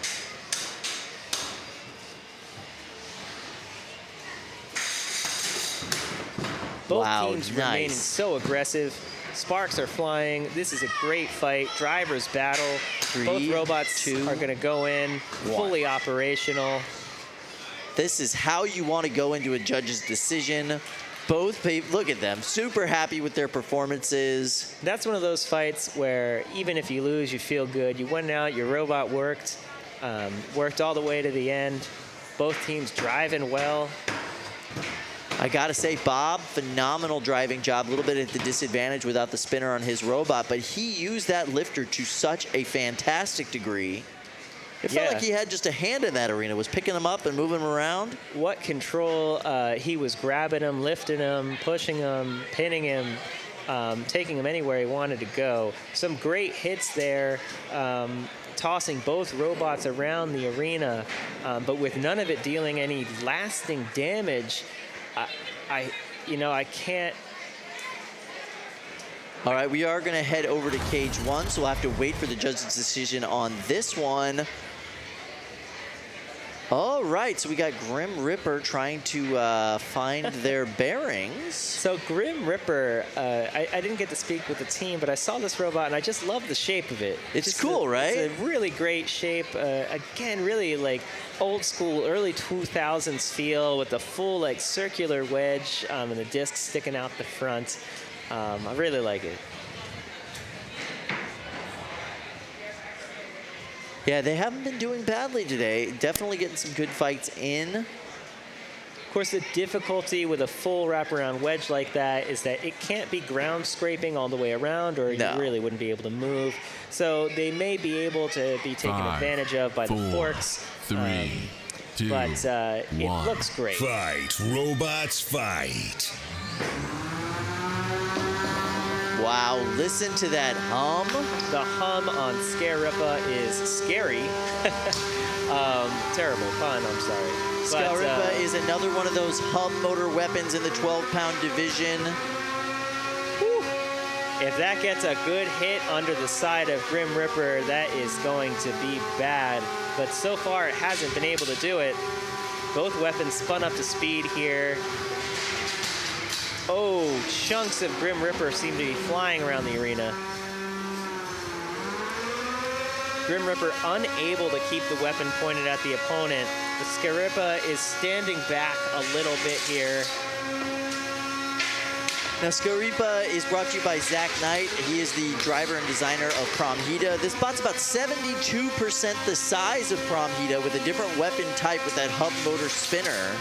Both teams remaining so aggressive. Sparks are flying. This is a great fight. Drivers battle. Both robots are going to go in fully operational. This is how you want to go into a judge's decision. Both people, look at them, super happy with their performances. That's one of those fights where even if you lose, you feel good. You went out, your robot worked all the way to the end. Both teams driving well. I gotta say, Bob, phenomenal driving job. A little bit at the disadvantage without the spinner on his robot, but he used that lifter to such a fantastic degree. It felt like he had just a hand in that arena, was picking him up and moving him around. What control. He was grabbing him, lifting him, pushing him, pinning him, taking him anywhere he wanted to go. Some great hits there. Tossing both robots around the arena, but with none of it dealing any lasting damage. I can't. All right, we are going to head over to cage one, so we'll have to wait for the judge's decision on this one. All right, so we got Grim Ripper trying to find their bearings. So Grim Ripper, I didn't get to speak with the team, but I saw this robot and I just love the shape of it. It's cool, right? It's a really great shape. Again, really like old school, early 2000s feel with the full like circular wedge and the disc sticking out the front. I really like it. Yeah, they haven't been doing badly today. Definitely getting some good fights in. Of course, the difficulty with a full wraparound wedge like that is that it can't be ground scraping all the way around, or you really wouldn't be able to move. So they may be able to be taken advantage of by the forks. 3, 2, but 1. It looks great. Fight, robots, fight. Wow, listen to that hum. The hum on Scurryfest is scary. Terrible pun, I'm sorry. Scurryfest is another one of those hub motor weapons in the 12-pound division. Whew. If that gets a good hit under the side of Grim Ripper, that is going to be bad. But so far, it hasn't been able to do it. Both weapons spun up to speed here. Oh, chunks of Grim Ripper seem to be flying around the arena. Grim Reaper unable to keep the weapon pointed at the opponent. The Scurrypa is standing back a little bit here. Now, Scurrypa is brought to you by Zach Knight. He is the driver and designer of Promhita. This bot's about 72% the size of Promhita with a different weapon type with that hub motor spinner.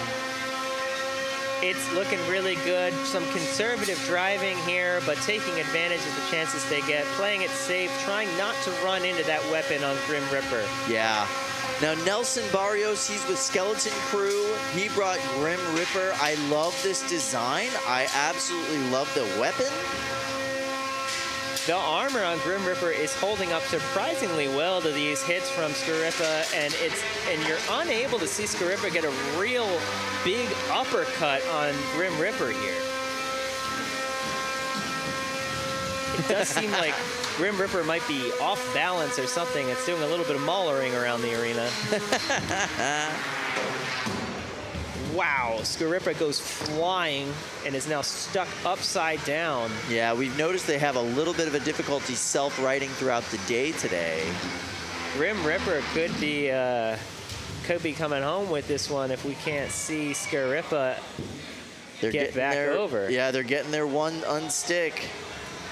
It's looking really good. Some conservative driving here, but taking advantage of the chances they get. Playing it safe, trying not to run into that weapon on Grim Reaper. Yeah. Now, Nelson Barrios, he's with Skeleton Crew. He brought Grim Reaper. I love this design. I absolutely love the weapon. The armor on Grim Reaper is holding up surprisingly well to these hits from Scurrypa, and you're unable to see Scurrypa get a real big uppercut on Grim Reaper here. It does seem like Grim Reaper might be off balance or something. It's doing a little bit of mollering around the arena. Wow, Scurrypa goes flying and is now stuck upside down. Yeah, we've noticed they have a little bit of a difficulty self-righting throughout the day today. Grim Reaper could be coming home with this one if we can't see Scurrypa get back over. Yeah, they're getting their one unstick.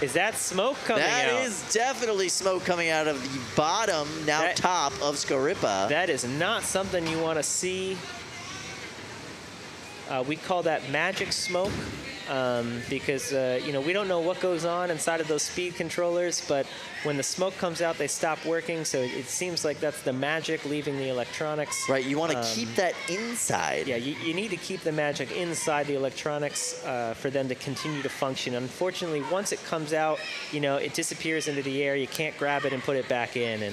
Is that smoke coming out? That is definitely smoke coming out of the bottom, now top of Scurrypa. That is not something you want to see. We call that magic smoke because, we don't know what goes on inside of those speed controllers, but when the smoke comes out, they stop working, so it seems like that's the magic leaving the electronics. Right, you want to keep that inside. Yeah, you need to keep the magic inside the electronics for them to continue to function. Unfortunately, once it comes out, it disappears into the air. You can't grab it and put it back in,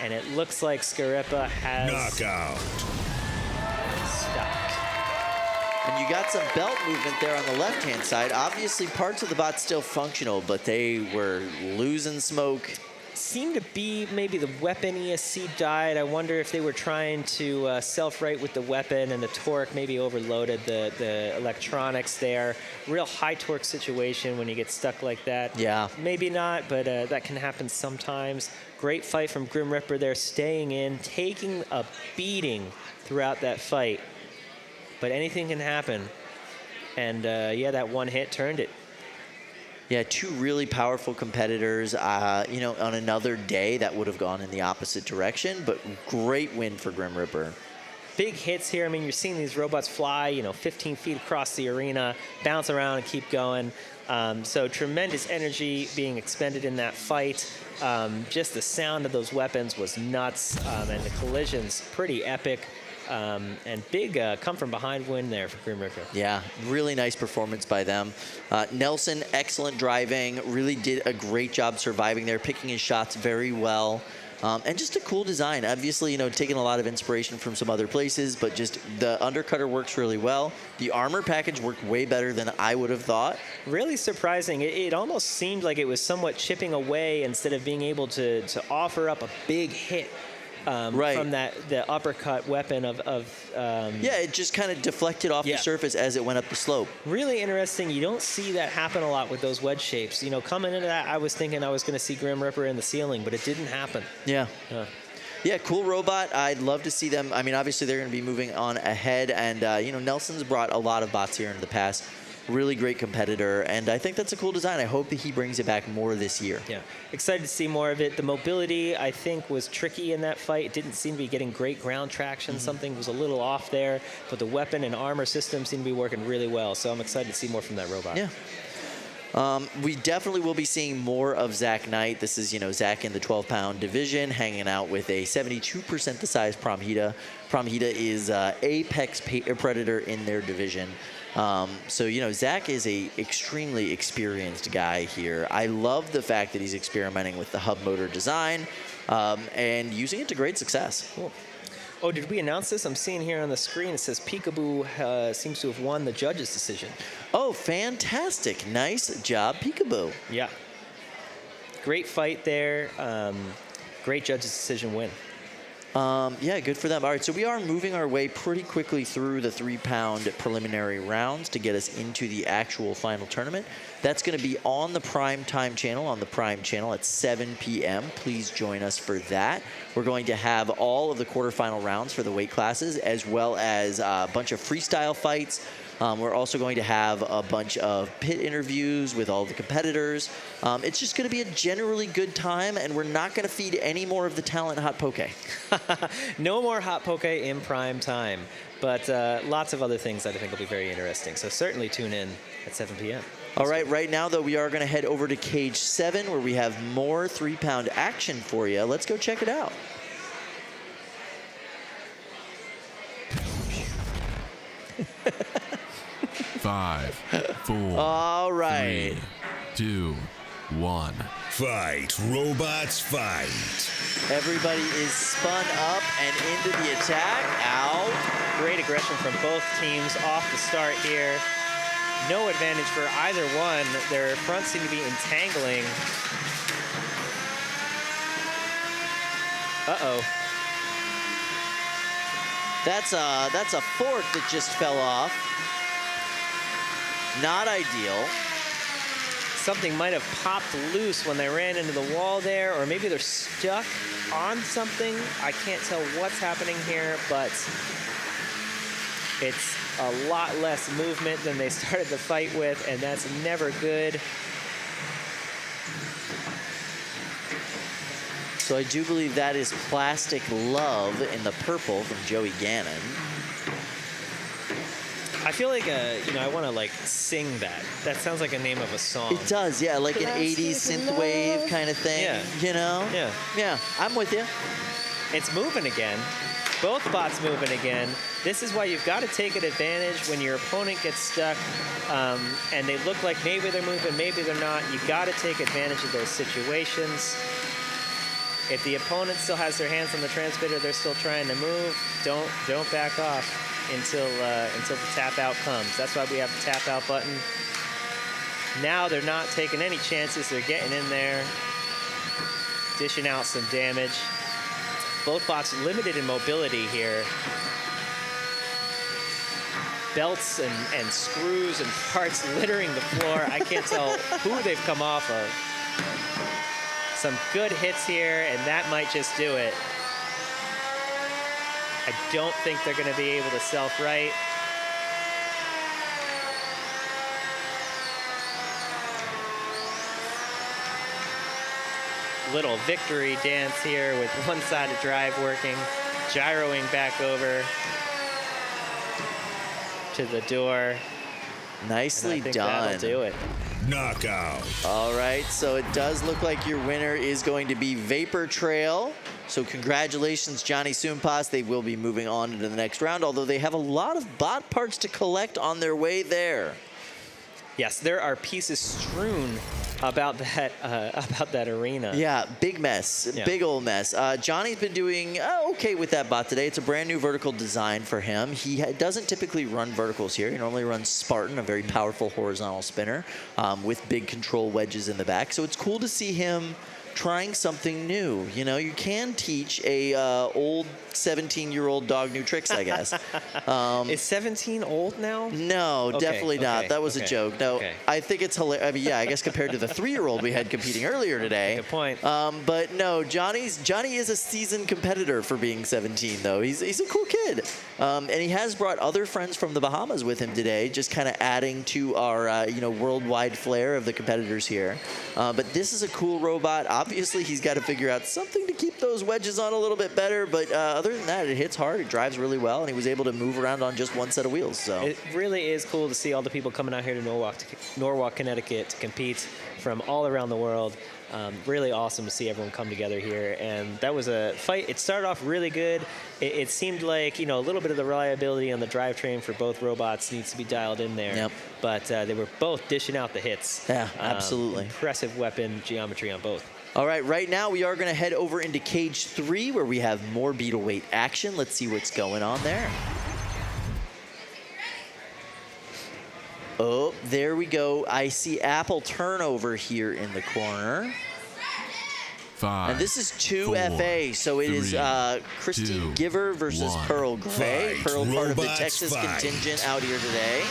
and it looks like Scurrypa has knockout. Stopped. And you got some belt movement there on the left-hand side. Obviously, parts of the bot's still functional, but they were losing smoke. Seemed to be maybe the weapon ESC died. I wonder if they were trying to self-right with the weapon and the torque maybe overloaded the electronics there. Real high torque situation when you get stuck like that. Yeah. Maybe not, but that can happen sometimes. Great fight from Grim Reaper there, staying in, taking a beating throughout that fight. But anything can happen. And, that one hit turned it. Yeah, two really powerful competitors. On another day, that would have gone in the opposite direction, but great win for Grim Reaper. Big hits here. I mean, you're seeing these robots fly, 15 feet across the arena, bounce around and keep going. So tremendous energy being expended in that fight. Just the sound of those weapons was nuts, and the collisions pretty epic. And big come from behind win there for Grim Reaper. Yeah, really nice performance by them. Nelson, excellent driving, really did a great job surviving there, picking his shots very well. And just a cool design. Obviously, taking a lot of inspiration from some other places, but just the undercutter works really well. The armor package worked way better than I would have thought. Really surprising. It almost seemed like it was somewhat chipping away instead of being able to offer up a big hit. From the uppercut weapon of yeah, it just kind of deflected off the surface as it went up the slope. Really interesting. You don't see that happen a lot with those wedge shapes. Coming into that, I was thinking I was going to see Grim Reaper in the ceiling, but it didn't happen. Yeah. Yeah, cool robot. I'd love to see them. I mean, obviously they're going to be moving on ahead, and Nelson's brought a lot of bots here in the past. Really great competitor, and I think that's a cool design. I hope that he brings it back more this year. Yeah, excited to see more of it. The mobility, I think, was tricky in that fight. It didn't seem to be getting great ground traction. Something was a little off there, but the weapon and armor system seem to be working really well, so I'm excited to see more from that robot. Yeah. We definitely will be seeing more of Zach Knight. This is, Zach in the 12-pound division, hanging out with a 72% the size Promhita. Promhita is apex predator in their division. So, Zach is a extremely experienced guy here. I love the fact that he's experimenting with the hub motor design and using it to great success. Cool. Oh, did we announce this? I'm seeing here on the screen, it says Peekaboo seems to have won the judges' decision. Oh, fantastic. Nice job, Peekaboo. Yeah. Great fight there. Great judges' decision win. Yeah, good for them. All right, so we are moving our way pretty quickly through the 3-pound preliminary rounds to get us into the actual final tournament. That's going to be on the Prime Time channel, on the Prime channel at 7 p.m. Please join us for that. We're going to have all of the quarterfinal rounds for the weight classes, as well as a bunch of freestyle fights. We're also going to have a bunch of pit interviews with all the competitors. It's just going to be a generally good time, and we're not going to feed any more of the talent hot poke. No more hot poke in prime time, but lots of other things that I think will be very interesting. So certainly tune in at 7 p.m. All right, right now, though, we are going to head over to Cage 7, where we have more 3-pound action for you. Let's go check it out. Five, four, all right. 3, 2, 1. Fight, robots, fight. Everybody is spun up and into the attack. Out. Great aggression from both teams off the start here. No advantage for either one. Their fronts seem to be entangling. Uh-oh. That's a fork that just fell off. Not ideal. Something might have popped loose when they ran into the wall there, or maybe they're stuck on something. I can't tell what's happening here, but it's a lot less movement than they started the fight with, and that's never good. So I do believe that is Plastic Love in the purple from Joey Gannon. I feel like, I want to like sing that. That sounds like a name of a song. It does, yeah, like an 80s synthwave kind of thing, Yeah. you know? Yeah. Yeah, I'm with you. It's moving again. Both bots moving again. This is why you've got to take an advantage when your opponent gets stuck and they look like maybe they're moving, maybe they're not. You got to take advantage of those situations. If the opponent still has their hands on the transmitter, they're still trying to move, don't back off until the tap out comes. That's why we have the tap out button. Now they're not taking any chances. They're getting in there, dishing out some damage. Both bots limited in mobility here. Belts and screws and parts littering the floor. I can't tell who they've come off of. Some good hits here, and that might just do it. I don't think they're going to be able to self-right. Little victory dance here with one-sided drive working, gyroing back over to the door. Nicely and I think done. That'll do it. Knockout. All right, so it does look like your winner is going to be Vapor Trail. So congratulations, Johnny Soompas. They will be moving on into the next round, although they have a lot of bot parts to collect on their way there. Yes, there are pieces strewn about that arena. Yeah, big mess, big old mess. Johnny's been doing okay with that bot today. It's a brand new vertical design for him. He doesn't typically run verticals here. He normally runs Spartan, a very powerful horizontal spinner with big control wedges in the back. So it's cool to see him trying something new. You know, you can teach a old 17-year-old dog new tricks, I guess. Is 17 old now? No, Okay, definitely not. okay, That was a okay, joke. No, okay. I think it's hilarious. I mean, yeah, I guess compared to the 3-year-old we had competing earlier today. Good point. But no, Johnny is a seasoned competitor for being 17, though. He's a cool kid. And he has brought other friends from the Bahamas with him today, just kind of adding to our worldwide flair of the competitors here. But this is a cool robot. Obviously, he's got to figure out something to keep those wedges on a little bit better. But other than that, it hits hard, it drives really well, and he was able to move around on just one set of wheels. So it really is cool to see all the people coming out here to Norwalk, Connecticut to compete from all around the world. Really awesome to see everyone come together here. And that was a fight. It started off really good. It seemed like, a little bit of the reliability on the drivetrain for both robots needs to be dialed in there. Yep. But they were both dishing out the hits. Yeah, absolutely. Impressive weapon geometry on both. all right, right now we are going to head over into Cage 3 where we have more beetle weight action. Let's see what's going on there. Oh, there we go. I see Apple turnover here in the corner. 5. And this is 2 4, FA, so it is 3, Christine 2, Giver versus 1. Pearl Gray. Fight. Pearl, part of the Robots Texas fight. contingent out here today.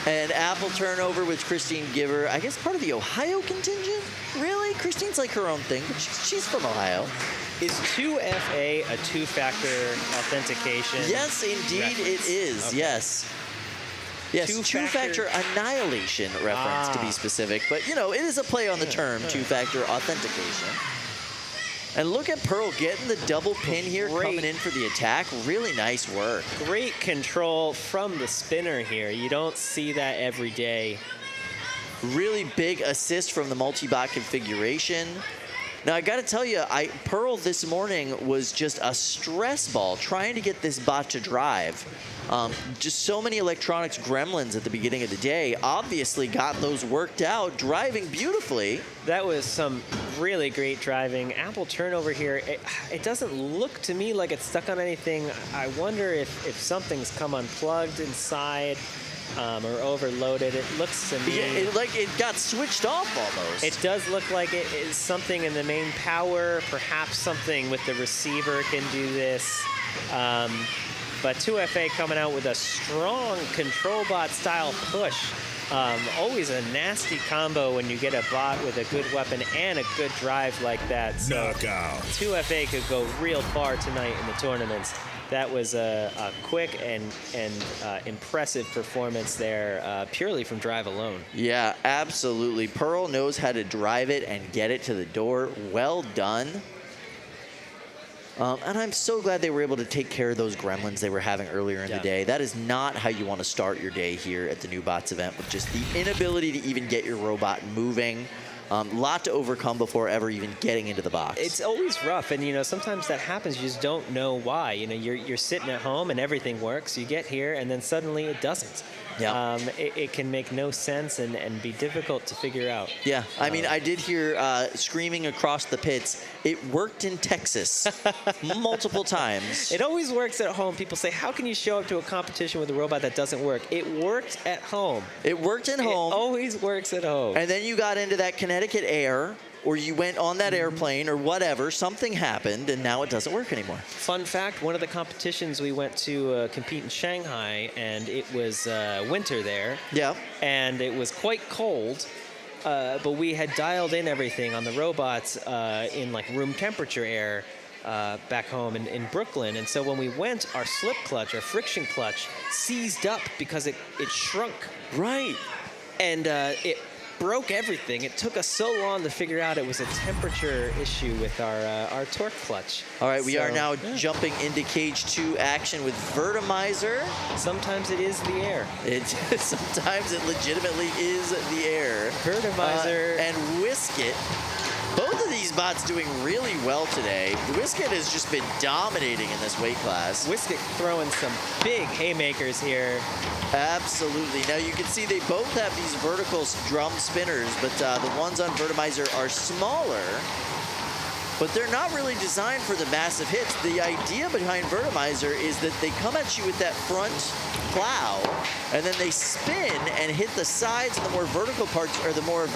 And Apple turnover with Christine Giver. I guess part of the Ohio contingent? Really? Christine's like her own thing, but she's from Ohio. Is 2FA a two-factor authentication? Yes, indeed it reference? is. Okay. Yes. Yes, Two-factor- two-factor annihilation reference to be specific. But, you know, it is a play on the term, two-factor authentication. And look at Pearl getting the double pin here, coming in for the attack. Really nice work. Great control from the spinner here. You don't see that every day. Really big assist from the multi-bot configuration. Now, I got to tell you, Pearl this morning was just a stress ball trying to get this bot to drive. Just so many electronics gremlins at the beginning of the day. Obviously got those worked out, driving beautifully. That was some really great driving. Apple turnover here. It doesn't look to me like it's stuck on anything. I wonder if something's come unplugged inside. Or overloaded. It looks to me like it got switched off almost. It does look like it is something in the main power. Perhaps something with the receiver can do this. But 2FA coming out with a strong control bot style push. Always a nasty combo when you get a bot with a good weapon and a good drive like that. So Knockout. 2FA could go real far tonight in the tournaments. That was a quick and impressive performance there, purely from drive alone. Yeah, absolutely. Pearl knows how to drive it and get it to the door. Well done. And I'm so glad they were able to take care of those gremlins they were having earlier in the day. That is not how you want to start your day here at the New Bots event, with just the inability to even get your robot moving. Lot to overcome before ever even getting into the box. It's always rough, and you know sometimes that happens. You just don't know why. You know, you're sitting at home and everything works. You get here, and then suddenly it doesn't. Yeah. It can make no sense and be difficult to figure out. Yeah, I mean, I did hear screaming across the pits, it worked in Texas multiple times. It always works at home. People say, how can you show up to a competition with a robot that doesn't work? It worked at home. It worked at home. It always works at home. And then you got into that Connecticut Air, or you went on that airplane or whatever, something happened, and now it doesn't work anymore. Fun fact, one of the competitions we went to compete in Shanghai, and it was winter there. Yeah. And it was quite cold, but we had dialed in everything on the robots in like room temperature air back home in Brooklyn. And so when we went, our slip clutch, our friction clutch, seized up because it shrunk. Right. And it broke everything. It took us so long to figure out it was a temperature issue with our torque clutch. All right, we are now jumping into Cage 2 action with Verticalizer. Sometimes it is the air. Sometimes it legitimately is the air. Verticalizer. And Whiskit. Both of these bots doing really well today. Whiskit has just been dominating in this weight class. Whiskit throwing some big haymakers here. Absolutely. Now you can see they both have these vertical drum spinners, but the ones on Verticalizer are smaller. But they're not really designed for the massive hits. The idea behind Verticalizer is that they come at you with that front plow, and then they spin and hit the sides and the more vertical parts, or the more,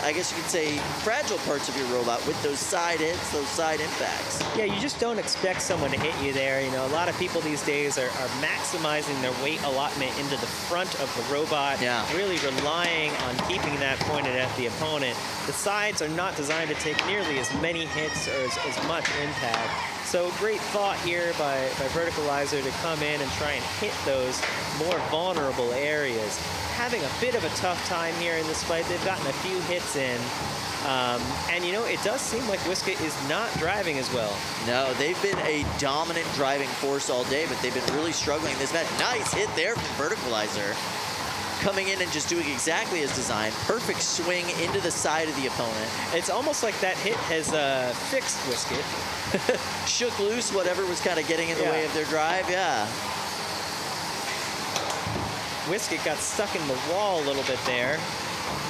I guess you could say, fragile parts of your robot with those side hits, those side impacts. Yeah, you just don't expect someone to hit you there. You know, a lot of people these days are maximizing their weight allotment into the front of the robot, really relying on keeping that pointed at the opponent. The sides are not designed to take nearly as many hits or as much impact. So great thought here by Verticalizer to come in and try and hit those more vulnerable areas. Having a bit of a tough time here in this fight. They've gotten a few hits in. And, you know, it does seem like Whiskit is not driving as well. No, they've been a dominant driving force all day, but they've been really struggling in this match. Nice hit there from Verticalizer. Coming in and just doing exactly as designed. Perfect swing into the side of the opponent. It's almost like that hit has fixed Whiskit. Shook loose whatever was kind of getting in the way of their drive, Whiskit got stuck in the wall a little bit there.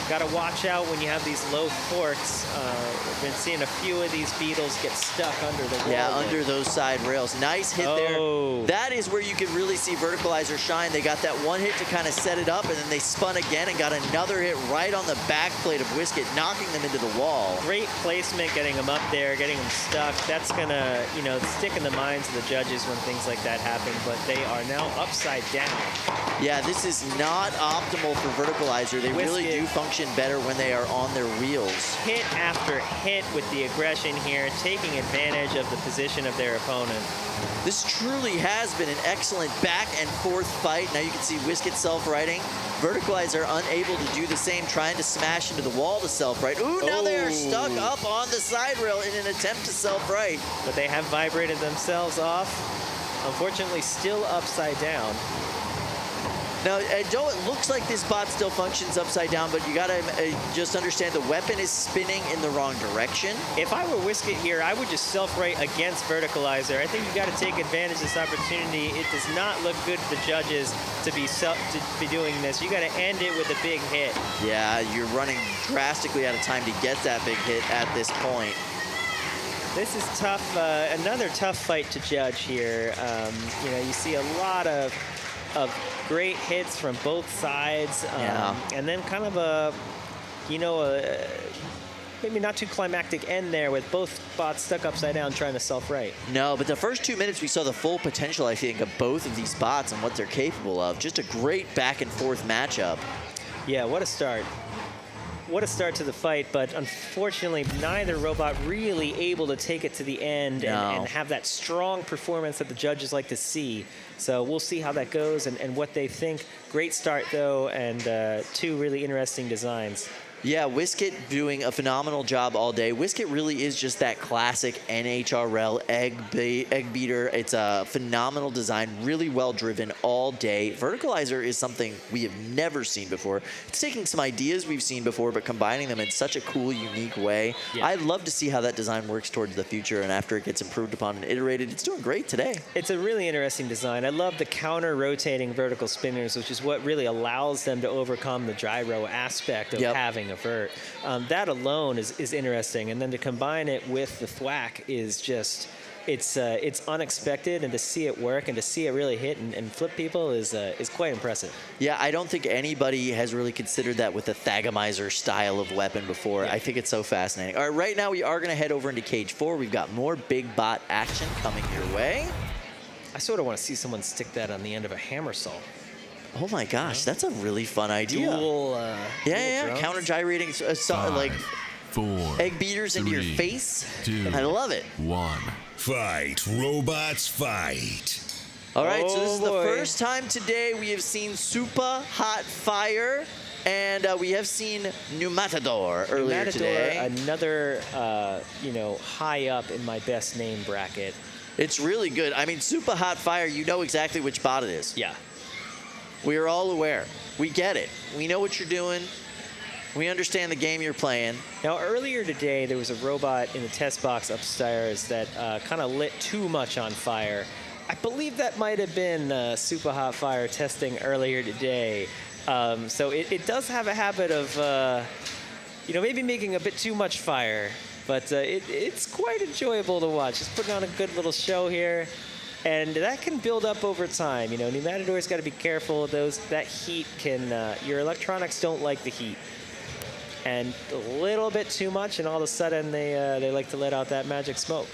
Got to watch out when you have these low forks. We've been seeing a few of these beetles get stuck under the wall. Yeah, under those side rails. Nice hit there. That is where you can really see Verticalizer shine. They got that one hit to kind of set it up, and then they spun again and got another hit right on the back plate of Whiskit, knocking them into the wall. Great placement, getting them up there, getting them stuck. That's going to, you know, stick in the minds of the judges when things like that happen, but they are now upside down. Yeah, this is not optimal for Verticalizer. They really do function better when they are on their wheels. Hit after hit with the aggression here, taking advantage of the position of their opponent. This truly has been an excellent back and forth fight. Now you can see Whiskit self-righting. Verticalizer unable to do the same, trying to smash into the wall to self-right. Ooh, now they are stuck up on the side rail in an attempt to self-right. But they have vibrated themselves off. Unfortunately, still upside down. Now, Joe, it looks like this bot still functions upside down, but you gotta just understand the weapon is spinning in the wrong direction. If I were Whiskit here, I would just self-right against Verticalizer. I think you got to take advantage of this opportunity. It does not look good for the judges to be doing this. You got to end it with a big hit. Yeah, you're running drastically out of time to get that big hit at this point. This is tough. Another tough fight to judge here. You know, you see a lot of great hits from both sides, and then kind of a, you know, maybe not too climactic end there with both bots stuck upside down trying to self-right. No, but the first 2 minutes we saw the full potential, I think, of both of these bots and what they're capable of. Just a great back and forth matchup. Yeah, what a start. What a start to the fight, but unfortunately neither robot really able to take it to the end and have that strong performance that the judges like to see. So we'll see how that goes and what they think. Great start though, and two really interesting designs. Yeah, Whiskit doing a phenomenal job all day. Whiskit really is just that classic NHRL egg beater. It's a phenomenal design, really well driven all day. Verticalizer is something we have never seen before. It's taking some ideas we've seen before, but combining them in such a cool, unique way. Yeah. I'd love to see how that design works towards the future, and after it gets improved upon and iterated, it's doing great today. It's a really interesting design. I love the counter-rotating vertical spinners, which is what really allows them to overcome the gyro aspect of having a vert. That alone is interesting, and then to combine it with the thwack is just, it's unexpected, and to see it work and to see it really hit and flip people is quite impressive. Yeah, I don't think anybody has really considered that with the Thagomizer style of weapon before. Yeah. I think it's so fascinating. All right, right now we are going to head over into Cage 4. We've got more big bot action coming your way. I sort of want to see someone stick that on the end of a hammer saw. Oh my gosh, that's a really fun idea. Dual counter gyrating like 4, egg beaters 3, into your face. 2, I love it. 1. Fight, robots, fight. All right, so this is the first time today we have seen Super Hot Fire, and we have seen PneuMatador earlier today. Another, high up in my best name bracket. It's really good. I mean, Super Hot Fire, you know exactly which bot it is. Yeah. We are all aware. We get it. We know what you're doing. We understand the game you're playing. Now, earlier today, there was a robot in the test box upstairs that kind of lit too much on fire. I believe that might have been Super Hot Fire testing earlier today. So it does have a habit of, maybe making a bit too much fire. But it's quite enjoyable to watch. Just putting on a good little show here. And that can build up over time. You know, PneuMatador's got to be careful of those. That heat can, your electronics don't like the heat. And a little bit too much, and all of a sudden they like to let out that magic smoke.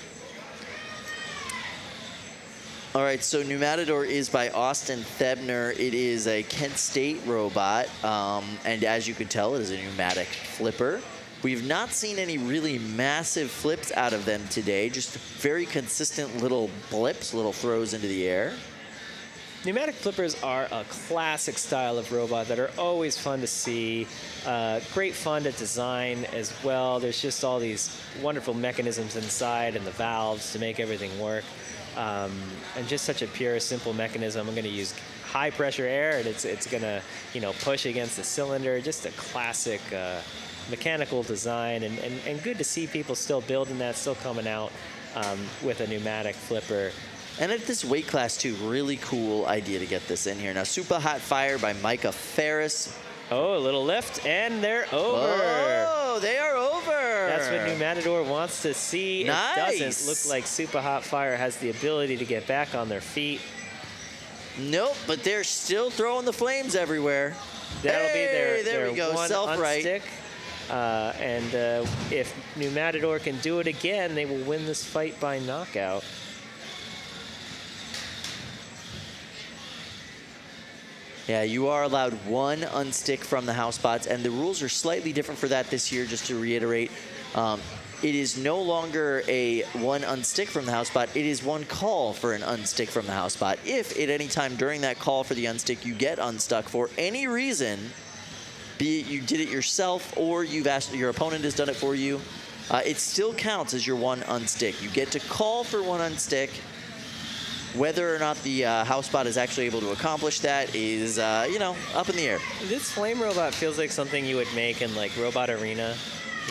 All right, so PneuMatador is by Austin Thebner. It is a Kent State robot, and as you could tell, it is a pneumatic flipper. We've not seen any really massive flips out of them today, just very consistent little blips, little throws into the air. Pneumatic flippers are a classic style of robot that are always fun to see. Great fun to design as well. There's just all these wonderful mechanisms inside and the valves to make everything work. And just such a pure, simple mechanism. I'm going to use high pressure air, and it's going to, push against the cylinder. Just a classic mechanical design, and good to see people still building that, still coming out with a pneumatic flipper. And at this weight class too, really cool idea to get this in here. Now, Super Hot Fire by Micah Ferris. Oh, a little lift, and they're over. Oh, they are over. That's what PneuMatador wants to see. Nice. It doesn't look like Super Hot Fire has the ability to get back on their feet. Nope, but they're still throwing the flames everywhere. That'll be there their we go, one self-right. unstick. If PneuMatador can do it again, they will win this fight by knockout. Yeah, you are allowed one unstick from the house bots, and the rules are slightly different for that this year, just to reiterate. It is no longer a one unstick from the house bot. It is one call for an unstick from the house bot. If at any time during that call for the unstick you get unstuck for any reason, be it you did it yourself or you've asked your opponent has done it for you, it still counts as your one unstick. You get to call for one unstick. Whether or not the house bot is actually able to accomplish that is, you know, up in the air. This flame robot feels like something you would make in like Robot Arena.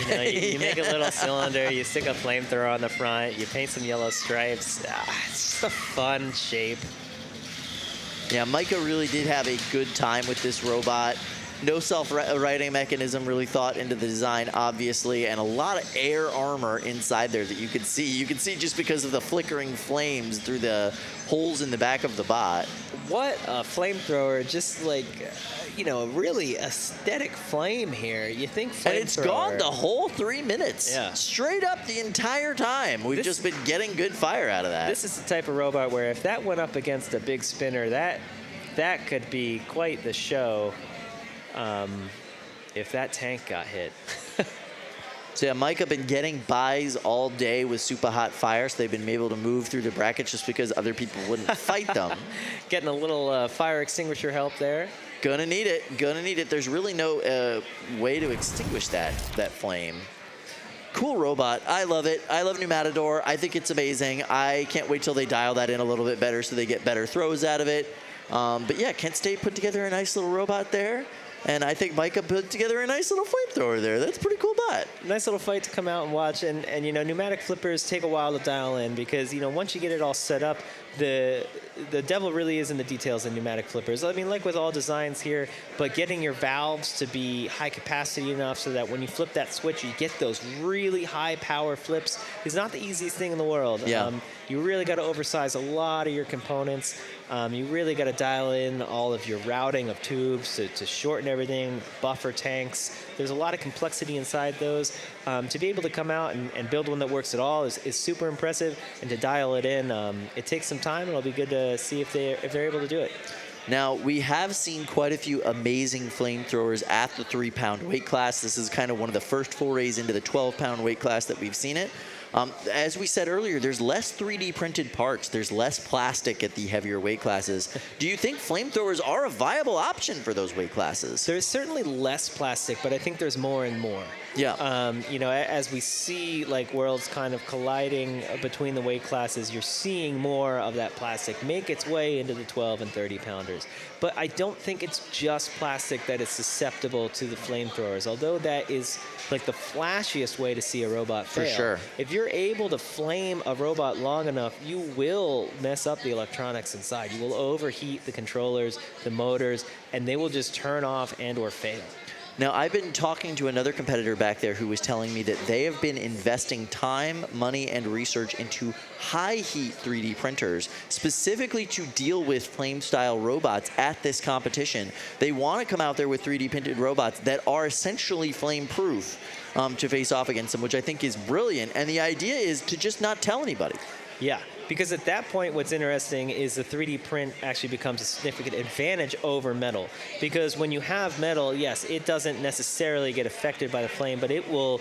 You know, you make a little cylinder, you stick a flamethrower on the front, you paint some yellow stripes. It's just a fun shape. Yeah, Micah really did have a good time with this robot. No self-righting mechanism really thought into the design, obviously, and a lot of air armor inside there that you could see. You can see just because of the flickering flames through the holes in the back of the bot. What a flamethrower, just like, you know, a really aesthetic flame here. You think flamethrower. And it's gone the whole 3 minutes. Yeah. Straight up the entire time. We've just been getting good fire out of that. This is the type of robot where if that went up against a big spinner, that could be quite the show. If that tank got hit. So yeah, Micah been getting buys all day with Super Hot Fire, so they've been able to move through the brackets just because other people wouldn't fight them. Getting a little fire extinguisher help there. Gonna need it, gonna need it. There's really no way to extinguish that flame. Cool robot, I love it. I love PneuMatador, I think it's amazing. I can't wait till they dial that in a little bit better so they get better throws out of it. But yeah, Kent State put together a nice little robot there. And I think Micah put together a nice little flamethrower there. That's a pretty cool bot. Nice little fight to come out and watch. And you know, pneumatic flippers take a while to dial in because, you know, once you get it all set up, the devil really is in the details in pneumatic flippers. I mean, like with all designs here, but getting your valves to be high capacity enough so that when you flip that switch, you get those really high power flips is not the easiest thing in the world. Yeah. You really got to oversize a lot of your components. You really got to dial in all of your routing of tubes to shorten everything, buffer tanks. There's a lot of complexity inside those. To be able to come out and build one that works at all is super impressive. And to dial it in, it takes some time, and it'll be good to see if they're able to do it. Now, we have seen quite a few amazing flamethrowers at the 3-pound weight class. This is kind of one of the first forays into the 12-pound weight class that we've seen it. As we said earlier, there's less 3D printed parts. There's less plastic at the heavier weight classes. Do you think flamethrowers are a viable option for those weight classes? There's certainly less plastic, but I think there's more and more. Yeah. You know, as we see like worlds kind of colliding between the weight classes, you're seeing more of that plastic make its way into the 12 and 30 pounders. But I don't think it's just plastic that is susceptible to the flamethrowers, although that is like the flashiest way to see a robot fail. For sure. If you're able to flame a robot long enough, you will mess up the electronics inside. You will overheat the controllers, the motors, and they will just turn off and or fail. Now, I've been talking to another competitor back there who was telling me that they have been investing time, money, and research into high-heat 3D printers, specifically to deal with flame-style robots at this competition. They want to come out there with 3D printed robots that are essentially flame-proof to face off against them, which I think is brilliant. And the idea is to just not tell anybody. Yeah, because at that point, what's interesting is the 3D print actually becomes a significant advantage over metal. Because when you have metal, yes, it doesn't necessarily get affected by the flame, but it will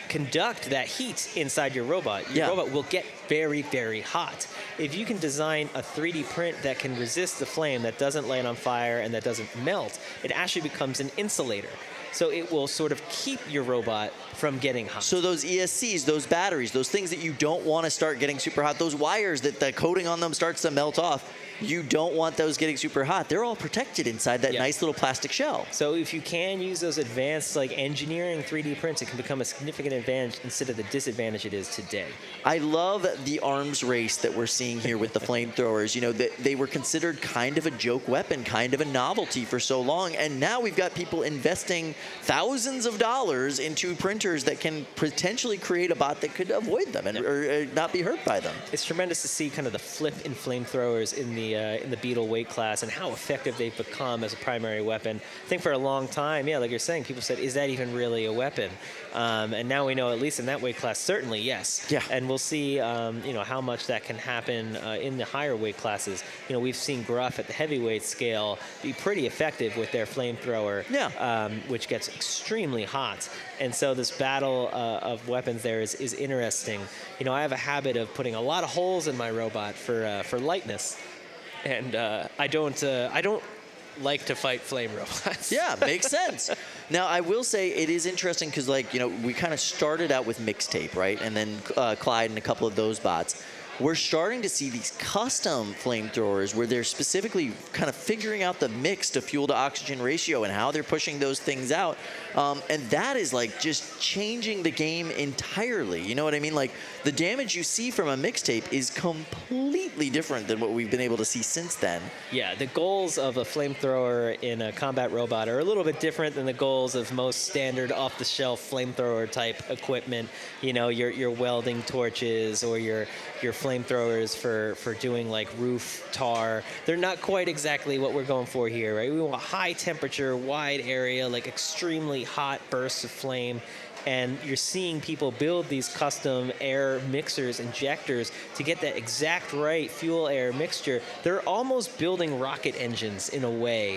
conduct that heat inside your robot. Your robot will get very, very hot. If you can design a 3D print that can resist the flame, that doesn't light on fire, and that doesn't melt, it actually becomes an insulator. So it will sort of keep your robot from getting hot. So those ESCs, those batteries, those things that you don't want to start getting super hot, those wires that the coating on them starts to melt off, you don't want those getting super hot. They're all protected inside that nice little plastic shell. So if you can use those advanced like engineering 3D prints, it can become a significant advantage instead of the disadvantage it is today. I love the arms race that we're seeing here with the flamethrowers. You know, they were considered kind of a joke weapon, kind of a novelty for so long, and now we've got people investing thousands of dollars into printers that can potentially create a bot that could avoid them and or not be hurt by them. It's tremendous to see kind of the flip in flamethrowers in the Beetle weight class and how effective they've become as a primary weapon. I think for a long time, like you're saying, people said, is that even really a weapon? And now we know, at least in that weight class, certainly yes. Yeah. And we'll see, how much that can happen in the higher weight classes. We've seen Gruff at the heavyweight scale be pretty effective with their flamethrower, which gets extremely hot. And so this battle of weapons there is interesting. I have a habit of putting a lot of holes in my robot for lightness, and I don't like to fight flame robots. Yeah, makes sense. Now, I will say it is interesting because, we kind of started out with mixtape, right? And then Clyde and a couple of those bots. We're starting to see these custom flamethrowers where they're specifically kind of figuring out the mix to fuel to oxygen ratio and how they're pushing those things out. And that is just changing the game entirely. You know what I mean? Like the damage you see from a mixtape is completely different than what we've been able to see since then. Yeah, the goals of a flamethrower in a combat robot are a little bit different than the goals of most standard off-the-shelf flamethrower type equipment. Your welding torches or your flamethrowers for doing like roof tar. They're not quite exactly what we're going for here, right? We want high temperature, wide area, like extremely hot bursts of flame. And you're seeing people build these custom air mixers, injectors, to get that exact right fuel-air mixture. They're almost building rocket engines in a way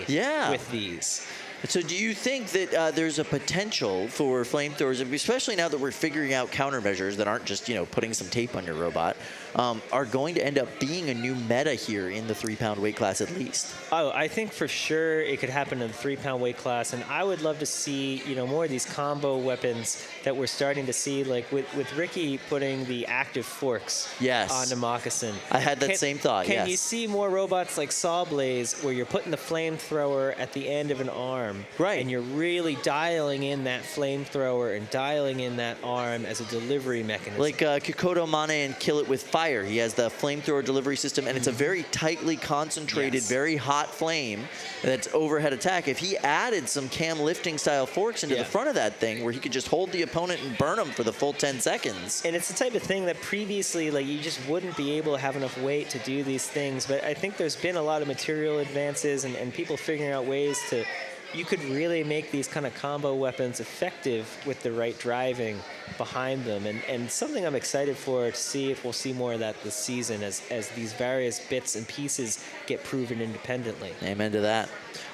with these. So do you think that there's a potential for flamethrowers, especially now that we're figuring out countermeasures that aren't just, putting some tape on your robot, are going to end up being a new meta here in the 3-pound weight class at least? Oh, I think for sure it could happen in the 3-pound weight class, and I would love to see, more of these combo weapons that we're starting to see, like with Ricky putting the active forks on the moccasin. I had that same thought, Can you see more robots like Sawblaze where you're putting the flamethrower at the end of an arm? Right. And you're really dialing in that flamethrower and dialing in that arm as a delivery mechanism. Like Kikoto Mane and Kill It With Fire. He has the flamethrower delivery system, and it's a very tightly concentrated, very hot flame that's overhead attack. If he added some cam lifting style forks into the front of that thing where he could just hold the opponent and burn them for the full 10 seconds. And it's the type of thing that previously, you just wouldn't be able to have enough weight to do these things. But I think there's been a lot of material advances and people figuring out ways to... You could really make these kind of combo weapons effective with the right driving behind them. And something I'm excited for to see if we'll see more of that this season as these various bits and pieces get proven independently. Amen to that.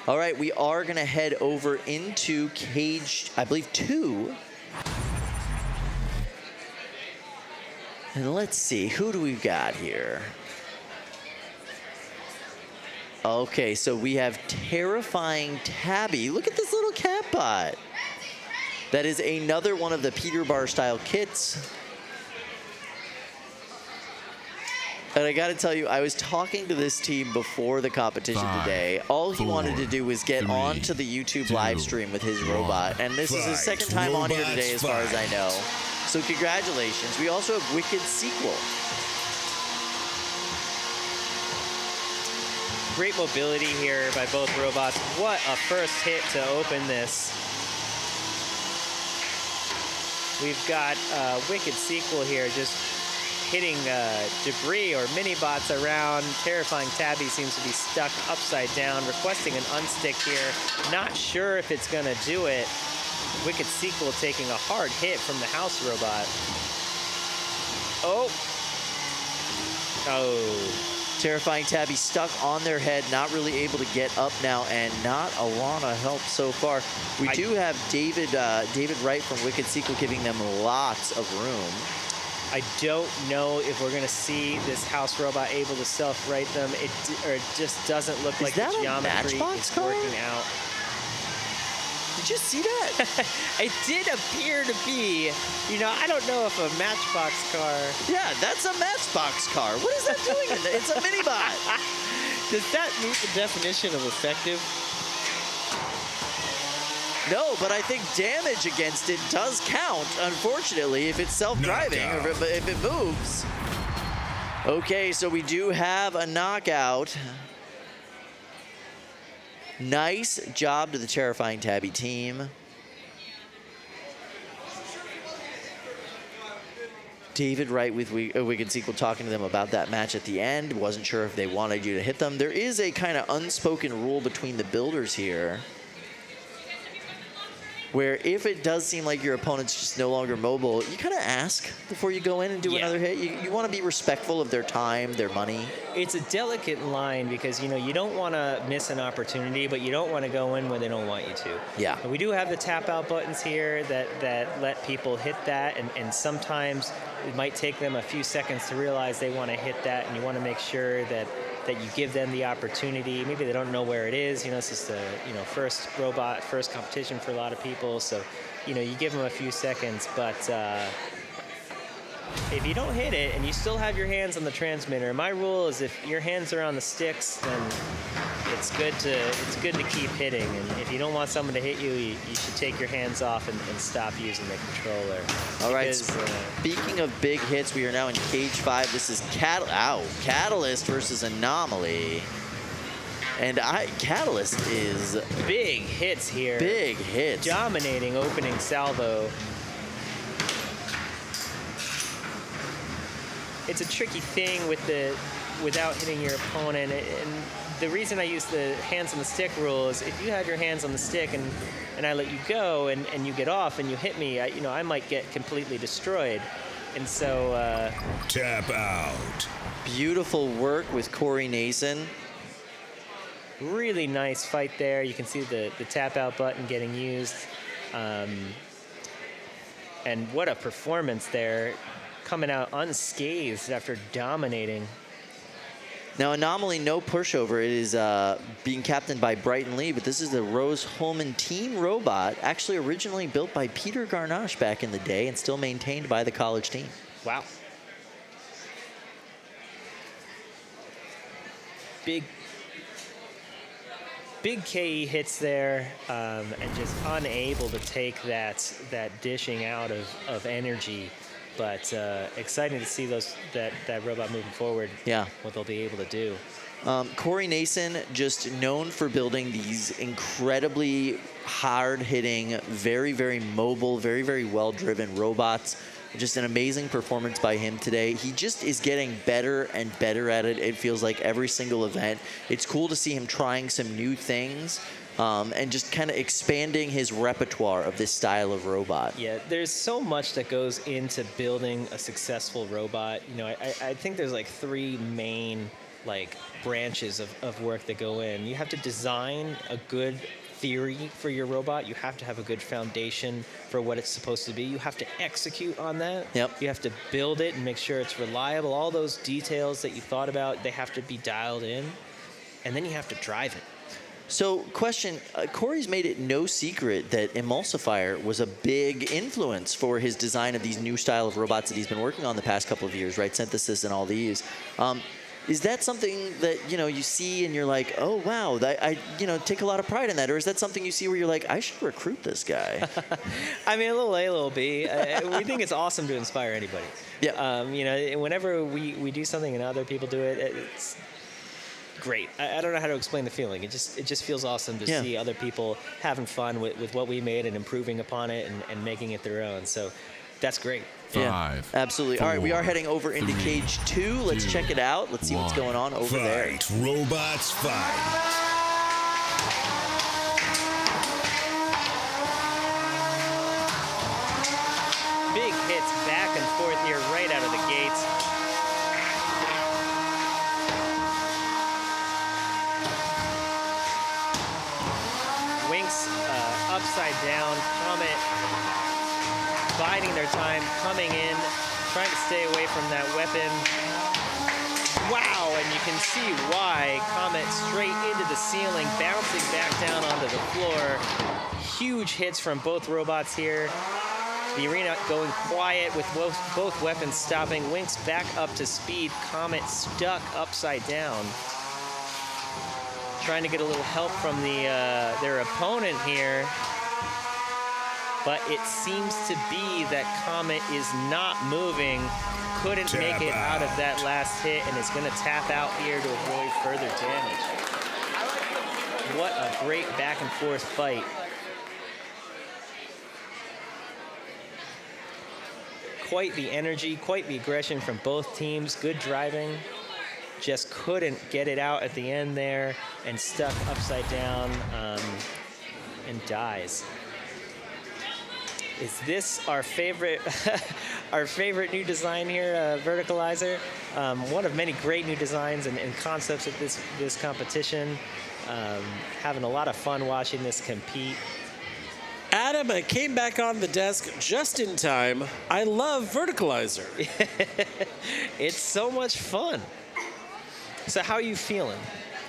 All right, we are going to head over into cage, I believe, 2. And let's see, who do we got here? Okay, so we have Terrifying Tabby. Look at this little cat bot. That is another one of the Peter Bar style kits. And I got to tell you, I was talking to this team before the competition today. All he wanted to do was get onto the YouTube live stream with his robot. And this is his second time on here today as far as I know. So congratulations. We also have Wicked Sequel. Great mobility here by both robots. What a first hit to open this. We've got Wicked Sequel here just hitting debris or mini-bots around. Terrifying Tabby seems to be stuck upside down, requesting an unstick here. Not sure if it's gonna do it. Wicked Sequel taking a hard hit from the house robot. Oh. Terrifying Tabby stuck on their head, not really able to get up now, and not a lot of help so far. We do have David Wright from Wicked Sequel giving them lots of room. I don't know if we're going to see this house robot able to self-right them. It just doesn't look like the geometry is working out. Did you see that? It did appear to be, I don't know if a Matchbox car. Yeah, that's a Matchbox car. What is that doing in there? It's a mini-bot. Does that meet the definition of effective? No, but I think damage against it does count, unfortunately, if it's self-driving or if it moves. Okay, so we do have a knockout. Nice job to the terrifying Tabby team. David Wright with Wicked Sequel talking to them about that match at the end. Wasn't sure if they wanted you to hit them. There is a kind of unspoken rule between the builders here, where if it does seem like your opponent's just no longer mobile, you kind of ask before you go in and do another hit. You want to be respectful of their time, their money. It's a delicate line because, you know, you don't want to miss an opportunity, but you don't want to go in when they don't want you to. Yeah. And we do have the tap out buttons here that let people hit that, and sometimes it might take them a few seconds to realize they want to hit that, and you want to make sure that you give them the opportunity. Maybe they don't know where it is. You know, this is the first robot, first competition for a lot of people. So, you know, you give them a few seconds. But if you don't hit it and you still have your hands on the transmitter, my rule is if your hands are on the sticks, then it's good to keep hitting. And if you don't want someone to hit you, you should take your hands off and stop using the controller. All right, speaking of big hits, we are now in Cage 5. This is Catalyst versus Anomaly. And Catalyst is... Big hits here. Big hits. Dominating opening salvo. It's a tricky thing without hitting your opponent. And the reason I use the hands on the stick rule is if you have your hands on the stick and I let you go and you get off and you hit me, I might get completely destroyed. And so... Tap out. Beautiful work with Corey Nason. Really nice fight there. You can see the tap out button getting used. And what a performance there. Coming out unscathed after dominating. Now, Anomaly, no pushover. It is being captained by Brighton Lee, but this is the Rose Holman team robot, actually originally built by Peter Garnache back in the day and still maintained by the college team. Wow. Big KE hits there, and just unable to take that dishing out of energy. But exciting to see that robot moving forward. Yeah. What they'll be able to do. Corey Nason, just known for building these incredibly hard-hitting, very, very mobile, very, very well-driven robots. Just an amazing performance by him today. He just is getting better and better at it. It feels like every single event. It's cool to see him trying some new things. And just kind of expanding his repertoire of this style of robot. Yeah, there's so much that goes into building a successful robot. You know, I think there's like three main branches of work that go in. You have to design a good theory for your robot. You have to have a good foundation for what it's supposed to be. You have to execute on that. Yep. You have to build it and make sure it's reliable. All those details that you thought about, they have to be dialed in. And then you have to drive it. So, question, Corey's made it no secret that Emulsifier was a big influence for his design of these new style of robots that he's been working on the past couple of years, right? Synthesis and all these. Is that something that, you see and you're like, oh, wow, I take a lot of pride in that? Or is that something you see where you're like, I should recruit this guy? I mean, a little A, a little B. We think it's awesome to inspire anybody. Yeah. Whenever we do something and other people do it, it's great. I don't know how to explain the feeling. It just feels awesome to see other people having fun with what we made and improving upon it and making it their own. So that's great. Yeah, absolutely. All right, we are heading over into Cage 2. Let's check it out. Let's see what's going on over there. Robots, fight. Big hits back and forth here right out of the gates. Winks upside down. Comet biding their time, coming in, trying to stay away from that weapon. Wow, and you can see why. Comet straight into the ceiling, bouncing back down onto the floor. Huge hits from both robots here. The arena going quiet with both weapons stopping. Winks back up to speed. Comet stuck upside down. trying to get a little help from their opponent here. But it seems to be that Comet is not moving. Couldn't make it out of that last hit and is going to tap out here to avoid further damage. What a great back and forth fight. Quite the energy, quite the aggression from both teams. Good driving. Just couldn't get it out at the end there and stuck upside down and dies. Is this our favorite our favorite new design here, Verticalizer? One of many great new designs and concepts at this competition. Having a lot of fun watching this compete. Adam, I came back on the desk just in time. I love Verticalizer. It's so much fun. So how are you feeling?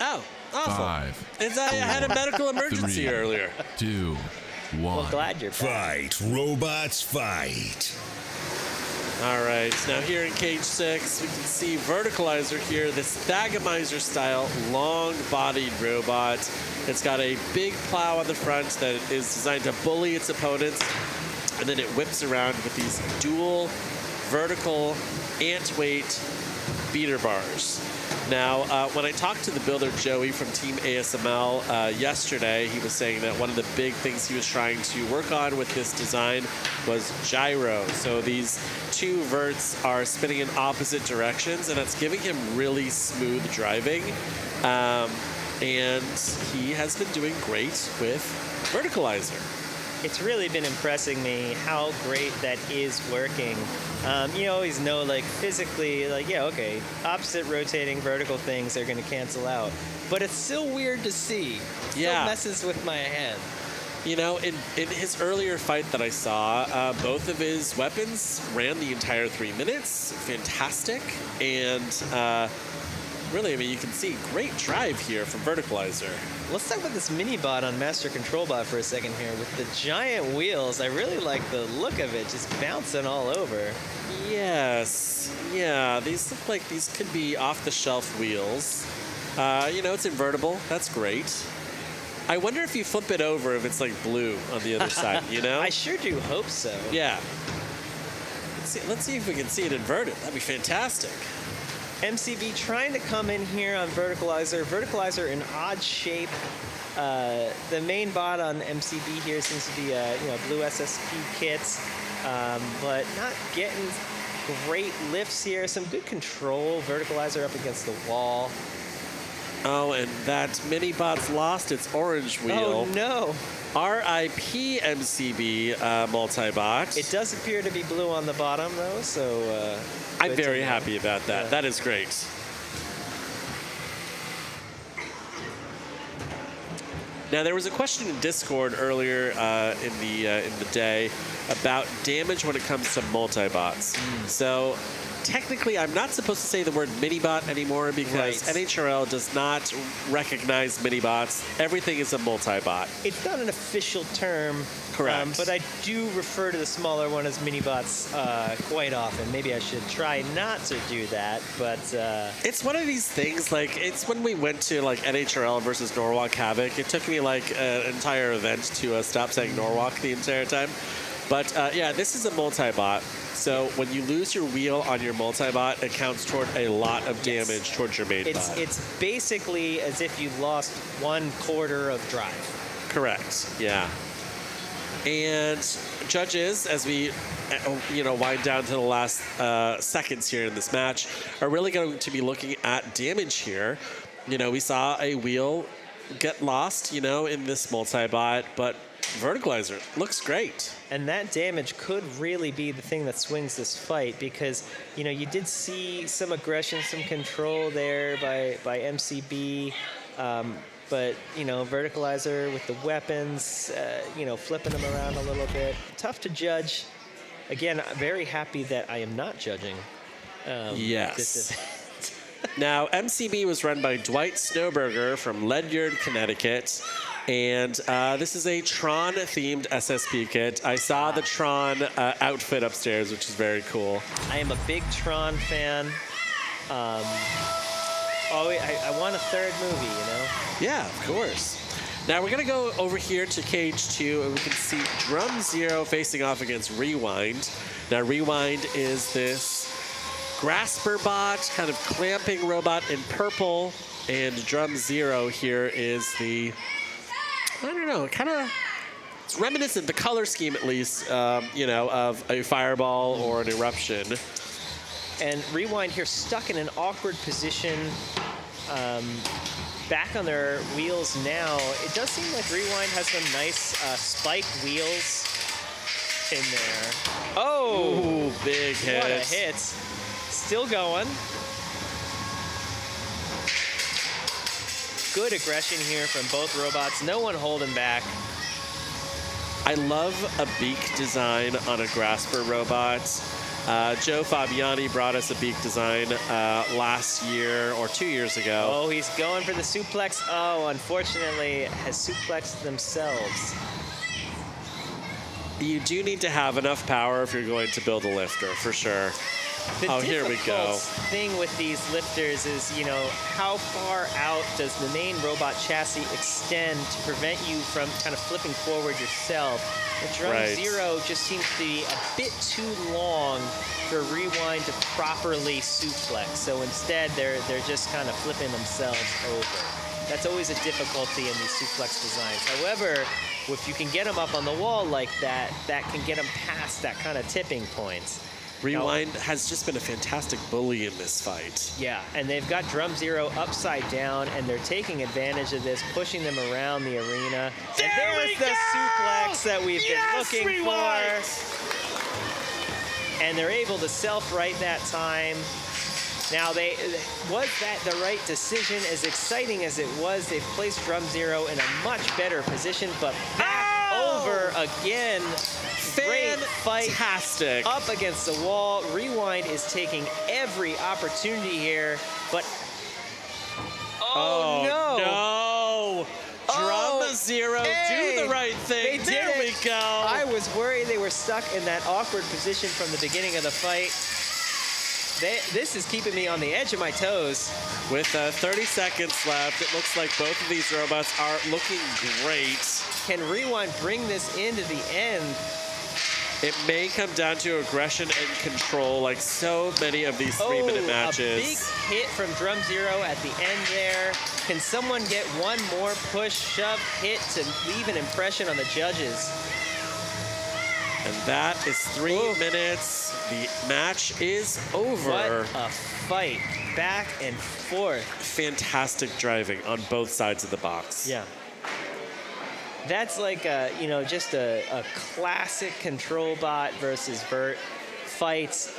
Oh, awful. 5. I had a medical emergency 3, earlier. 2, 1. Well, glad you're back. Fight, robots, fight. All right, now here in Cage 6, we can see Verticalizer here, this Thagomizer style, long-bodied robot. It's got a big plow on the front that is designed to bully its opponents, and then it whips around with these dual vertical ant weight beater bars. Now, when I talked to the builder, Joey, from Team ASML yesterday, he was saying that one of the big things he was trying to work on with this design was gyro. So these two verts are spinning in opposite directions, and that's giving him really smooth driving. And he has been doing great with Verticalizer. It's really been impressing me how great that is working. You always know, like, physically, like, yeah, okay, opposite rotating vertical things are going to cancel out. But it's still weird to see. It still messes with my head. You know, in his earlier fight that I saw, both of his weapons ran the entire 3 minutes. Fantastic. And really, I mean, you can see great drive here from Verticalizer. Let's talk about this mini bot on Master Control Bot for a second here. With the giant wheels, I really like the look of it, just bouncing all over. Yes. Yeah, these look like these could be off-the-shelf wheels. You know, it's invertible. That's great. I wonder if you flip it over if it's like blue on the other side, you know? I sure do hope so. Yeah. Let's see if we can see it inverted. That'd be fantastic. MCB trying to come in here on Verticalizer. Verticalizer in odd shape. The main bot on MCB here seems to be blue SSP kits, but not getting great lifts here. Some good control. Verticalizer up against the wall. Oh, and that mini bot's lost its orange wheel. Oh no. RIP MCB multi-bot. It does appear to be blue on the bottom though, so I'm very happy about that. Yeah. That is great. Now there was a question in Discord earlier in the day about damage when it comes to multi-bots. So technically, I'm not supposed to say the word mini-bot anymore because NHRL does not recognize mini-bots. Everything is a multi-bot. It's not an official term. Correct. But I do refer to the smaller one as mini-bots quite often. Maybe I should try not to do that, but... It's one of these things, like, it's when we went to, like, NHRL versus Norwalk Havoc. It took me, like, an entire event to stop saying Norwalk the entire time. But, yeah, this is a multi-bot. So when you lose your wheel on your multi-bot, it counts toward a lot of damage towards your main bot. It's basically as if you lost 1/4 of drive. Correct, yeah. And judges, as we wind down to the last seconds here in this match, are really going to be looking at damage here. You know, we saw a wheel get lost, in this multi-bot, but Verticalizer looks great. And that damage could really be the thing that swings this fight because, you did see some aggression, some control there by MCB. But, Verticalizer with the weapons, flipping them around a little bit. Tough to judge. Again, I'm very happy that I am not judging. Yes. Now, MCB was run by Dwight Snowberger from Ledyard, Connecticut. And this is a Tron-themed SSP kit. I saw the Tron outfit upstairs, which is very cool. I am a big Tron fan. Oh, I want a third movie, you know? Yeah, of course. Now we're going to go over here to cage 2, and we can see Drum Zero facing off against Rewind. Now, Rewind is this grasper bot, kind of clamping robot in purple, and Drum Zero here is the, I don't know, kind of, it's reminiscent, the color scheme at least, you know, of a fireball or an eruption. And Rewind here stuck in an awkward position, back on their wheels now. It does seem like Rewind has some nice spiked wheels in there. Oh! Ooh, big hit. What a hit. Still going. Good aggression here from both robots. No one holding back. I love a beak design on a grasper robot. Joe Fabiani brought us a beak design last year or 2 years ago. Oh, he's going for the suplex. Oh, unfortunately, has suplexed themselves. You do need to have enough power if you're going to build a lifter, for sure. The here we go. thing with these lifters is, you know, how far out does the main robot chassis extend to prevent you from kind of flipping forward yourself? The Drum Zero just seems to be a bit too long for Rewind to properly suplex. So instead, they're just kind of flipping themselves over. That's always a difficulty in these suplex designs. However, if you can get them up on the wall like that, that can get them past that kind of tipping point. Rewind has just been a fantastic bully in this fight. Yeah, and they've got Drum Zero upside down, and they're taking advantage of this, pushing them around the arena. And there's the suplex that we've been looking for. And they're able to self-right that time. Now, was that the right decision? As exciting as it was, they've placed Drum Zero in a much better position, but back over again. Great fight. Fantastic. Up against the wall. Rewind is taking every opportunity here, but no. Drum Zero, do the right thing. There we go. I was worried they were stuck in that awkward position from the beginning of the fight. This is keeping me on the edge of my toes. With 30 seconds left, it looks like both of these robots are looking great. Can Rewind bring this into the end? It may come down to aggression and control, like so many of these 3-minute matches. A big hit from Drum Zero at the end there. Can someone get one more push, shove, hit to leave an impression on the judges? And that is 3 minutes. The match is over. What a fight. Back and forth. Fantastic driving on both sides of the box. Yeah. That's like just a classic control bot versus Vert fights.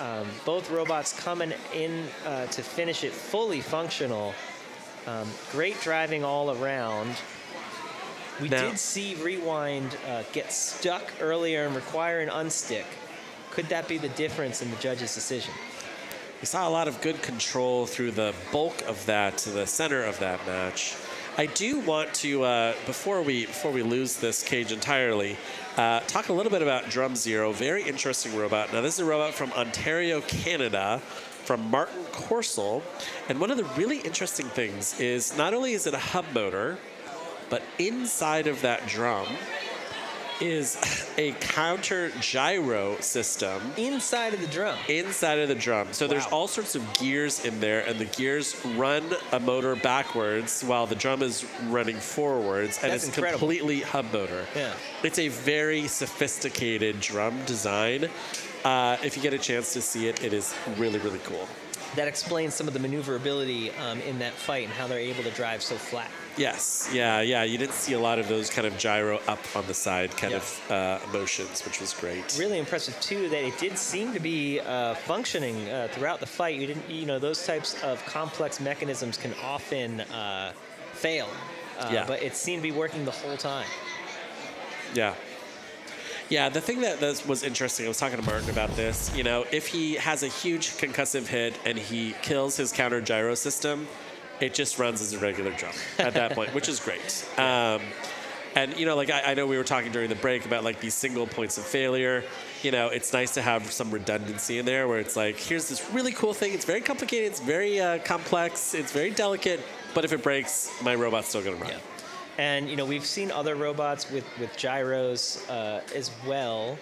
Both robots coming in to finish it fully functional. Great driving all around. We did see Rewind get stuck earlier and require an unstick. Could that be the difference in the judge's decision? We saw a lot of good control through the bulk of that to the center of that match. I do want to, before we lose this cage entirely, talk a little bit about Drum Zero. Very interesting robot. Now, this is a robot from Ontario, Canada, from Martin Corsel. And one of the really interesting things is not only is it a hub motor, but inside of that drum is a counter gyro system. Inside of the drum? Inside of the drum. So there's all sorts of gears in there, and the gears run a motor backwards while the drum is running forwards, and That's it's incredible. completely hub motor. Yeah. It's a very sophisticated drum design. If you get a chance to see it, it is really, really cool. That explains some of the maneuverability in that fight and how they're able to drive so flat. Yes, yeah. You didn't see a lot of those kind of gyro up on the side kind of motions, which was great. Really impressive too that it did seem to be functioning throughout the fight. Those types of complex mechanisms can often fail, but it seemed to be working the whole time. Yeah. Yeah, the thing that was interesting, I was talking to Martin about this, if he has a huge concussive hit and he kills his counter gyro system, it just runs as a regular drum at that point, which is great. And, you know, like I know we were talking during the break about like these single points of failure. You know, it's nice to have some redundancy in there where it's like, here's this really cool thing. It's very complicated. It's very complex. It's very delicate. But if it breaks, my robot's still going to run. Yeah. And, you know, we've seen other robots with gyros as well.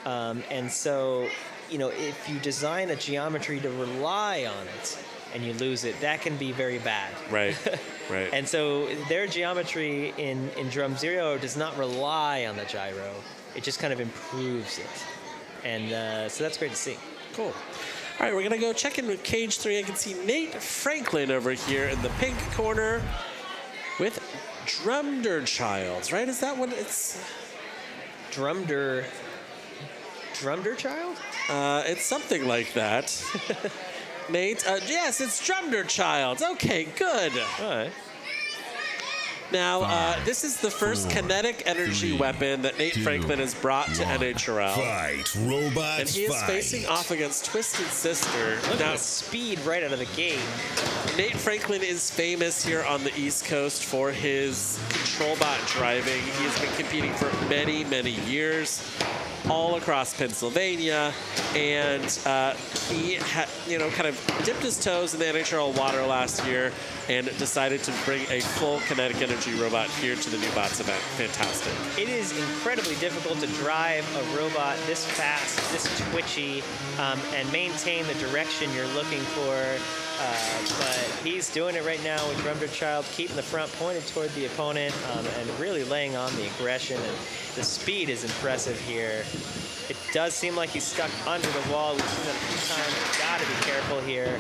And so, you know, if you design a geometry to rely on it and you lose it, that can be very bad. Right, right. And so their geometry in Drum Zero does not rely on the gyro. It just kind of improves it. And so that's great to see. Cool. All right, we're going to go check in with Cage 3. I can see Nate Franklin over here in the pink corner with Drumder Child, right? Is that what it's? Drumder Child? It's something like that. Nate, yes, it's Drumder Child. Okay, good. All right. Now, this is the first kinetic energy weapon that Nate Franklin has brought to NHRL. Fight, robots, and he is fight. facing off against Twisted Sister. Look Now, at the speed right out of the gate. Nate Franklin is famous here on the East Coast for his control bot driving. He has been competing for many, many years all across Pennsylvania, and he kind of dipped his toes in the NHRL water last year and decided to bring a full kinetic energy robot here to the New Bots event. Fantastic. It is incredibly difficult to drive a robot this fast, this twitchy, and maintain the direction you're looking for. But he's doing it right now with Drumder Child, keeping the front pointed toward the opponent and really laying on the aggression. And the speed is impressive here. It does seem like he's stuck under the wall. We've seen that a few times. Got to be careful here.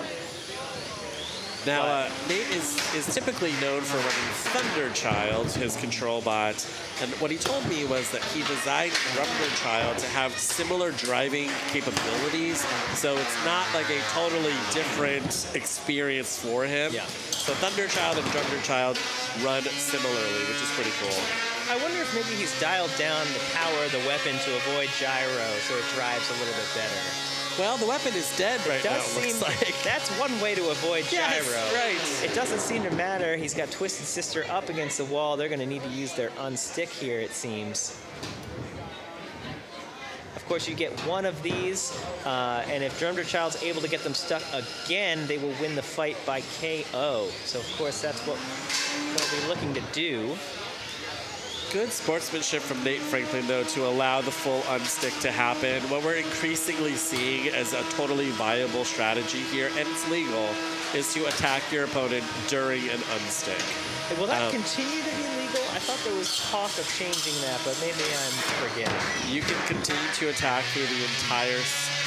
Now, Nate is typically known for running Thunder Child, his control bot, and what he told me was that he designed Drumder Child to have similar driving capabilities, so it's not like a totally different experience for him. Yeah. So Thunder Child and Drumder Child run similarly, which is pretty cool. I wonder if maybe he's dialed down the power of the weapon to avoid gyro, so it drives a little bit better. Well, the weapon is dead right now, it looks like. That's one way to avoid gyro. Yes, right. It doesn't seem to matter. He's got Twisted Sister up against the wall. They're going to need to use their unstick here, it seems. Of course, you get one of these, and if Drumder Child's able to get them stuck again, they will win the fight by KO. So, of course, that's what they'll be looking to do. Good sportsmanship from Nate Franklin, though, to allow the full unstick to happen. What we're increasingly seeing as a totally viable strategy here, and it's legal, is to attack your opponent during an unstick. Will that continue to be legal? I thought there was talk of changing that, but maybe I'm forgetting. You can continue to attack through the entire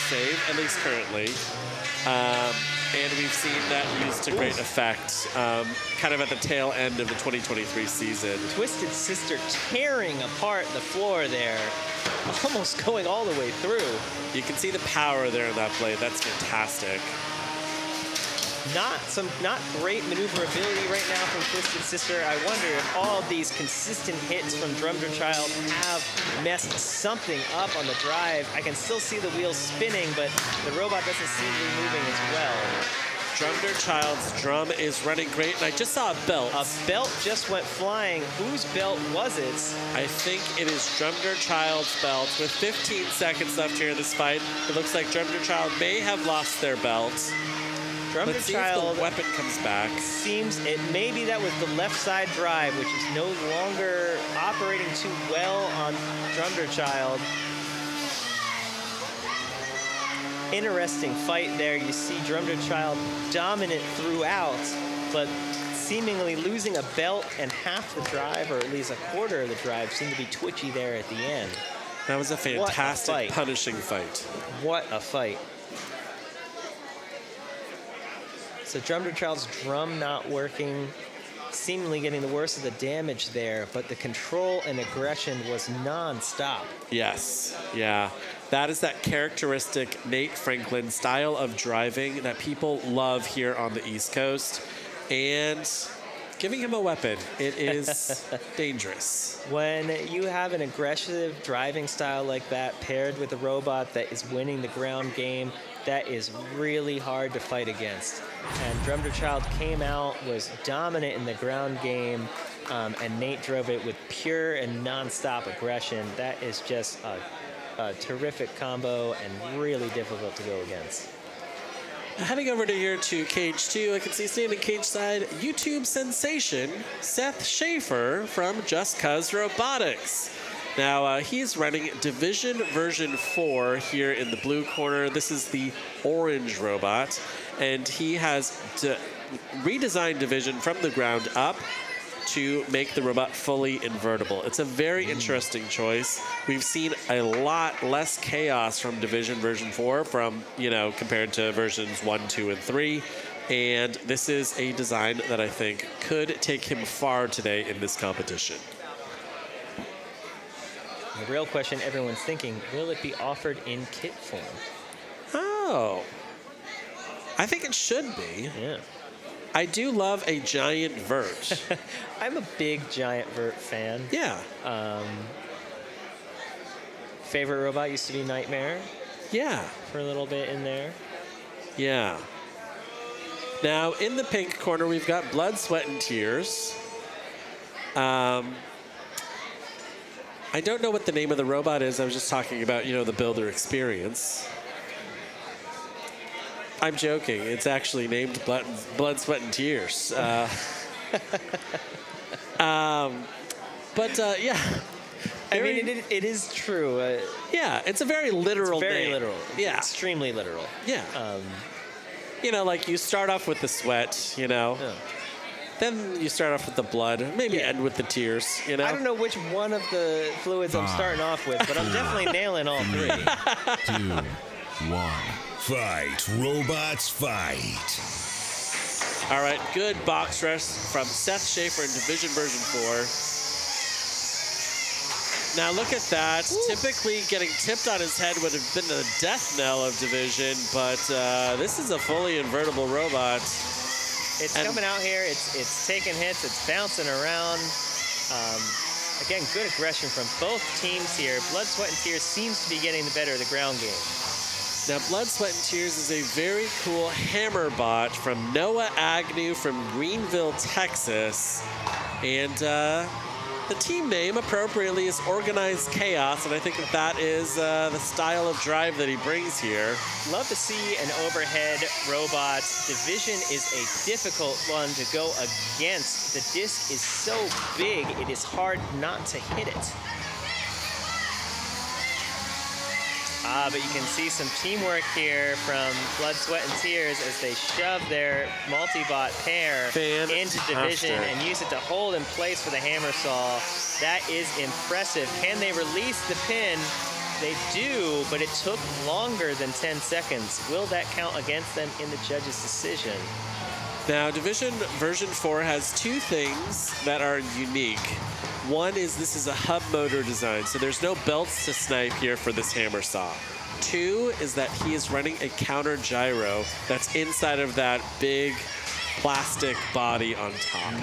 save, at least currently. And we've seen that used to great effect kind of at the tail end of the 2023 season. Twisted Sister tearing apart the floor there, almost going all the way through. You can see the power there in that blade. That's fantastic. Not great maneuverability right now from Twisted Sister. I wonder if all these consistent hits from Drumder Child have messed something up on the drive. I can still see the wheels spinning, but the robot doesn't seem to be moving as well. Drumder Child's drum is running great, and I just saw a belt. A belt just went flying. Whose belt was it? I think it is Drumder Child's belt. With 15 seconds left here in this fight, it looks like Drumder Child may have lost their belt. Drumder Child, if the weapon comes back. Seems it maybe that was the left side drive, which is no longer operating too well on Drumder Child. Interesting fight there. You see Drumder Child dominant throughout, but seemingly losing a belt and half the drive, or at least a quarter of the drive, seemed to be twitchy there at the end. That was a fantastic, punishing fight. What a fight. So Drumder Child's drum not working, seemingly getting the worst of the damage there, but the control and aggression was non-stop. Yes, yeah. That is that characteristic Nate Franklin style of driving that people love here on the East Coast. And giving him a weapon, it is dangerous. When you have an aggressive driving style like that paired with a robot that is winning the ground game, that is really hard to fight against. And Drumder Child came out, was dominant in the ground game, and Nate drove it with pure and nonstop aggression. That is just a terrific combo and really difficult to go against. Heading over to here to cage 2, I can see standing cage side YouTube sensation Seth Schaefer from Just Cuz Robotics. Now, he's running Division version 4 here in the blue corner. This is the orange robot, and he has redesigned Division from the ground up to make the robot fully invertible. It's a very interesting choice. We've seen a lot less chaos from Division version 4 from, compared to versions 1, 2, and 3. And this is a design that I think could take him far today in this competition. The real question everyone's thinking, will it be offered in kit form? Oh. I think it should be. Yeah. I do love a giant vert. I'm a big giant vert fan. Yeah. Favorite robot used to be Nightmare. Yeah. For a little bit in there. Yeah. Now, in the pink corner, we've got Blood, Sweat, and Tears. I don't know what the name of the robot is. I was just talking about, the builder experience. I'm joking. It's actually named Blood, Sweat, and Tears. Yeah. I mean, it is true. Yeah, it's a very literal very name. literal. Yeah. Extremely literal. Yeah. Like you start off with the sweat, Yeah. Then you start off with the blood, maybe end with the tears, I don't know which one of the fluids I'm starting off with, but I'm definitely nailing all 3. 2, 1. Fight, robots, fight. All right, good box rush from Seth Schaefer in Division version 4. Now look at that. Ooh. Typically getting tipped on his head would have been the death knell of Division, but this is a fully invertible robot. It's coming out here, it's taking hits, it's bouncing around. Again, good aggression from both teams here. Blood, Sweat, and Tears seems to be getting the better of the ground game. Now, Blood, Sweat, and Tears is a very cool hammer bot from Noah Agnew from Greenville, Texas. And the team name, appropriately, is Organized Chaos, and I think that is the style of drive that he brings here. Love to see an overhead robot. Division is a difficult one to go against. The disc is so big, it is hard not to hit it. But you can see some teamwork here from Blood, Sweat, and Tears as they shove their multi-bot pair into Division and use it to hold in place for the hammer saw. That is impressive. Can they release the pin? They do, but it took longer than 10 seconds. Will that count against them in the judge's decision? Now, Division version 4 has 2 things that are unique. One is this is a hub motor design, so there's no belts to snipe here for this hammer saw. 2 is that he is running a counter gyro that's inside of that big plastic body on top.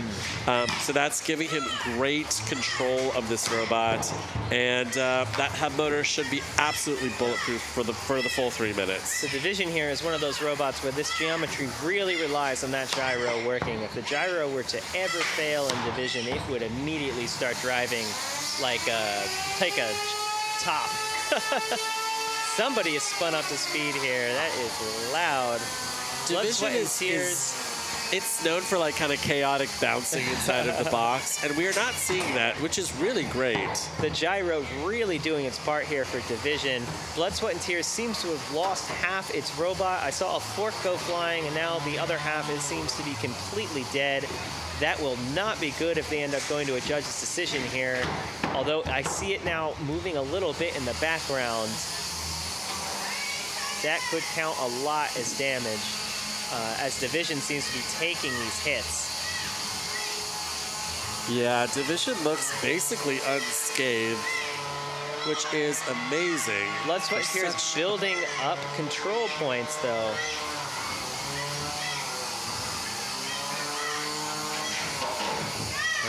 So that's giving him great control of this robot, and that hub motor should be absolutely bulletproof for the full 3 minutes. The Division here is one of those robots where this geometry really relies on that gyro working. If the gyro were to ever fail in Division, it would immediately start driving like a top. Somebody is spun up to speed here. That is loud. Division Sweat, and Tears. It's known for like kind of chaotic bouncing inside of the box, and we are not seeing that, which is really great. The gyro really doing its part here for Division. Blood, Sweat, and Tears seems to have lost half its robot. I saw a fork go flying, and now the other half seems to be completely dead. That will not be good if they end up going to a judge's decision here. Although I see it now moving a little bit in the background. That could count a lot as damage. As Division seems to be taking these hits. Yeah, Division looks basically unscathed, which is amazing. Blood, Sweat, and Tears building up control points, though.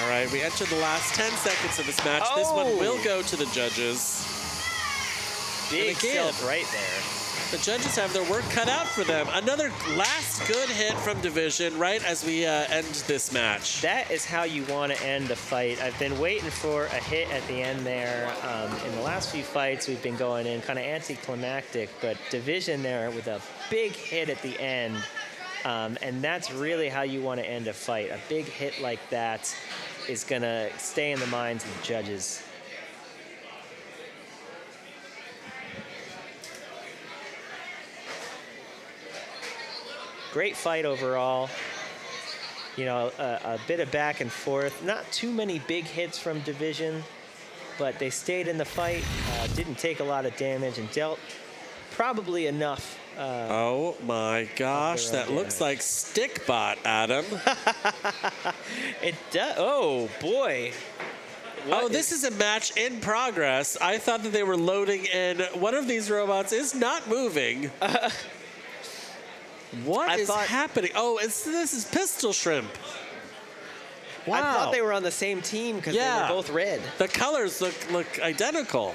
All right, we enter the last 10 seconds of this match. This one will go to the judges. Big tilt right there. The judges have their work cut out for them. Another last good hit from Division right as we end this match. That is how you want to end a fight. I've been waiting for a hit at the end there. In the last few fights, we've been going in kind of anticlimactic, but Division there with a big hit at the end. And that's really how you want to end a fight. A big hit like that is going to stay in the minds of the judges. Great fight overall. You know, a bit of back and forth. Not too many big hits from Division, but they stayed in the fight, didn't take a lot of damage, and dealt probably enough. Oh my gosh, that looks like Stickbot, Adam. It does. Oh boy. Oh, this is a match in progress. I thought that they were loading in. One of these robots is not moving. What is happening? Oh, this is Pistol Shrimp. Wow. I thought they were on the same team because they were both red. The colors look identical.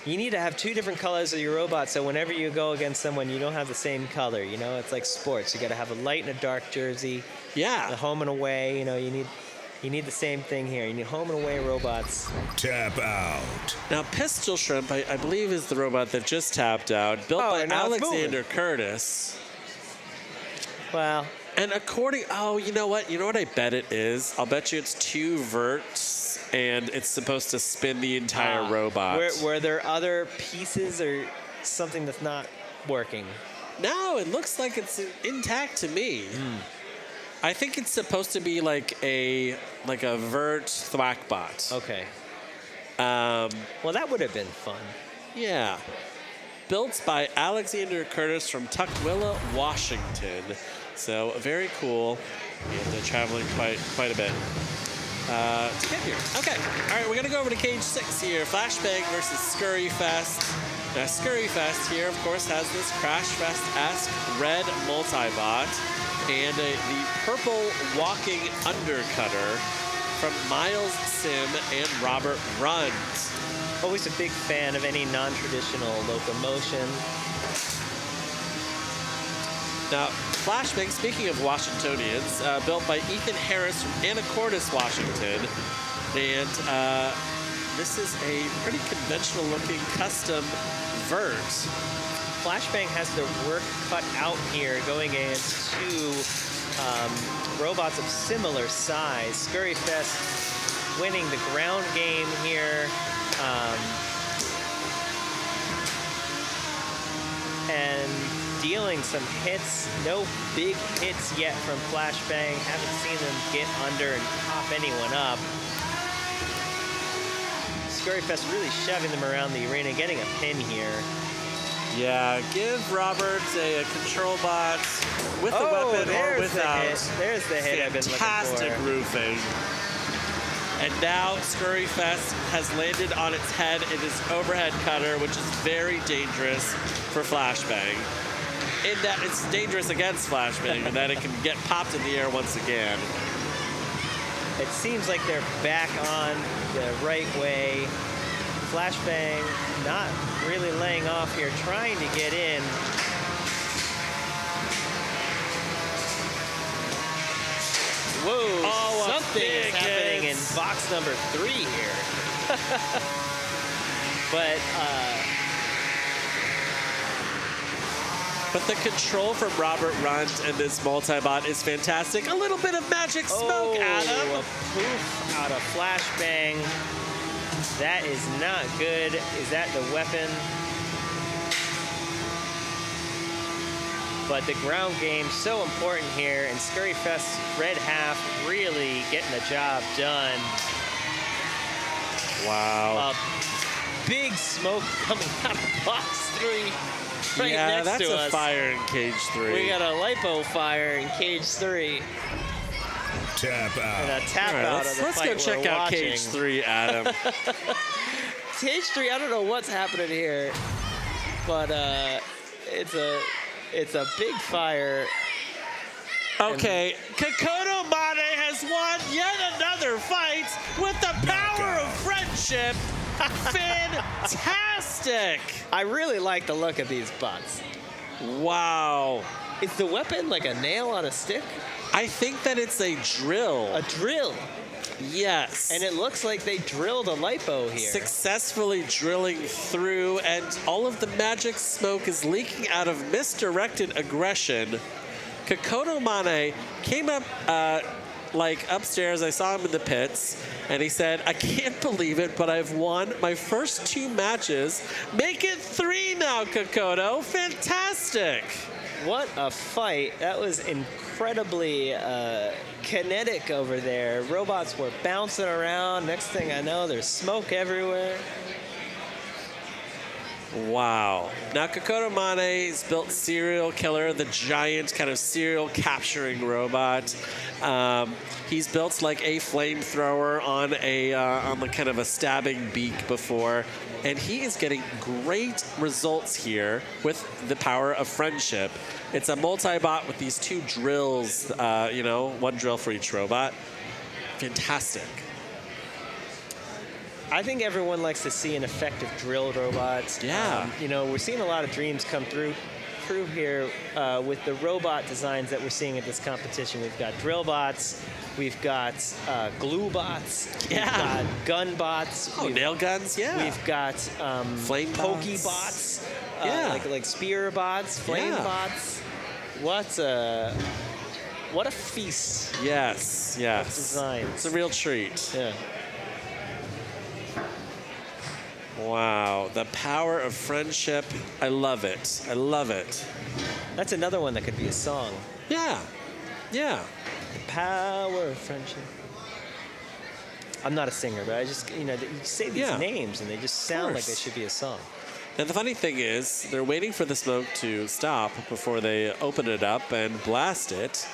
You need to have two different colors of your robot, so whenever you go against someone, you don't have the same color. You know, it's like sports. You got to have a light and a dark jersey. Yeah. The home and away. You know, you need the same thing here. You need home and away robots. Tap out. Now, Pistol Shrimp, I believe, is the robot that just tapped out, built by Alexander Curtis. Well, and according, you know what I bet it is? I'll bet you it's 2 verts, and it's supposed to spin the entire robot. Were there other pieces or something that's not working? No, it looks like it's intact to me. I think it's supposed to be like a vert thwackbot. Okay. Well, that would have been fun. Yeah. Built by Alexander Curtis from Tukwila, Washington. So very cool, and traveling quite a bit to get here. Okay, all right, we're gonna go over to cage 6 here. Flashbang versus Scurryfest. Now Scurryfest here, of course, has this Crashfest-esque red multi-bot and the purple walking undercutter from Miles Sim and Robert Runs. Always a big fan of any non-traditional locomotion. Now, Flashbang, speaking of Washingtonians, built by Ethan Harris from Anacortes, Washington. And this is a pretty conventional-looking custom vert. Flashbang has their work cut out here going against 2 robots of similar size. Scurryfest winning the ground game here. And dealing some hits. No big hits yet from Flashbang. Haven't seen them get under and pop anyone up. Scurryfest really shoving them around the arena, getting a pin here. Yeah, give Robert a control bot with the weapon or without. There's the hit I've been looking for. Fantastic roofing. And now Scurryfest has landed on its head in his overhead cutter, which is very dangerous for Flashbang. In that it's dangerous against Flashbang, and that it can get popped in the air once again. It seems like they're back on the right way. Flashbang not really laying off here, trying to get in. Whoa, something is happening in box number 3 here. But the control from Robert Runt and this multi-bot is fantastic. A little bit of magic smoke, Adam. A poof out of Flashbang. That is not good. Is that the weapon? But the ground game so important here, and Scurryfest's red half really getting the job done. Wow. Big smoke coming out of box 3. Right next that's to a us. fire in cage 3. We got a lipo fire in cage 3. Tap out. And a tap out of the Let's fight go check we're out watching. cage 3, Adam. Cage 3, I don't know what's happening here, but it's a big fire. Okay, Kokoto Mane has won yet another fight with the power of friendship. friendship. Fantastic. I really like the look of these bots. Wow. Is the weapon like a nail on a stick? I think that it's a drill. A drill. Yes. And it looks like they drilled a lipo here. Successfully drilling through, and all of the magic smoke is leaking out of misdirected aggression. Kokoto Mane came up like upstairs. I saw him in the pits, and he said, I can't believe it, but I've won my first 2 matches. Make it 3 now, Kokoto. Fantastic. What a fight. That was incredibly kinetic over there. Robots were bouncing around. Next thing I know, there's smoke everywhere. Wow. Now, Kokoto Mane's built Serial Killer, the giant kind of serial capturing robot. He's built like a flamethrower on the kind of a stabbing beak before, and he is getting great results here with the power of friendship. It's a multi-bot with these 2 drills, 1 drill for each robot. Fantastic. I think everyone likes to see an effective drill robot. Yeah. We're seeing a lot of dreams come through here with the robot designs that we're seeing at this competition. We've got drill bots, we've got glue bots, Yeah. we've got gun bots. Oh, nail guns, yeah. We've got Flame pokey bots. bots, Yeah. like spear bots, flame Yeah. bots. What a feast. Yes, yes. Designs. It's a real treat. Yeah. Wow, the power of friendship. I love it. I love it. That's another one that could be a song. Yeah, yeah. The power of friendship. I'm not a singer, but I just, you say these Yeah. names and they just sound like they course. should be a song. And the funny thing is, they're waiting for the smoke to stop before they open it up and blast it.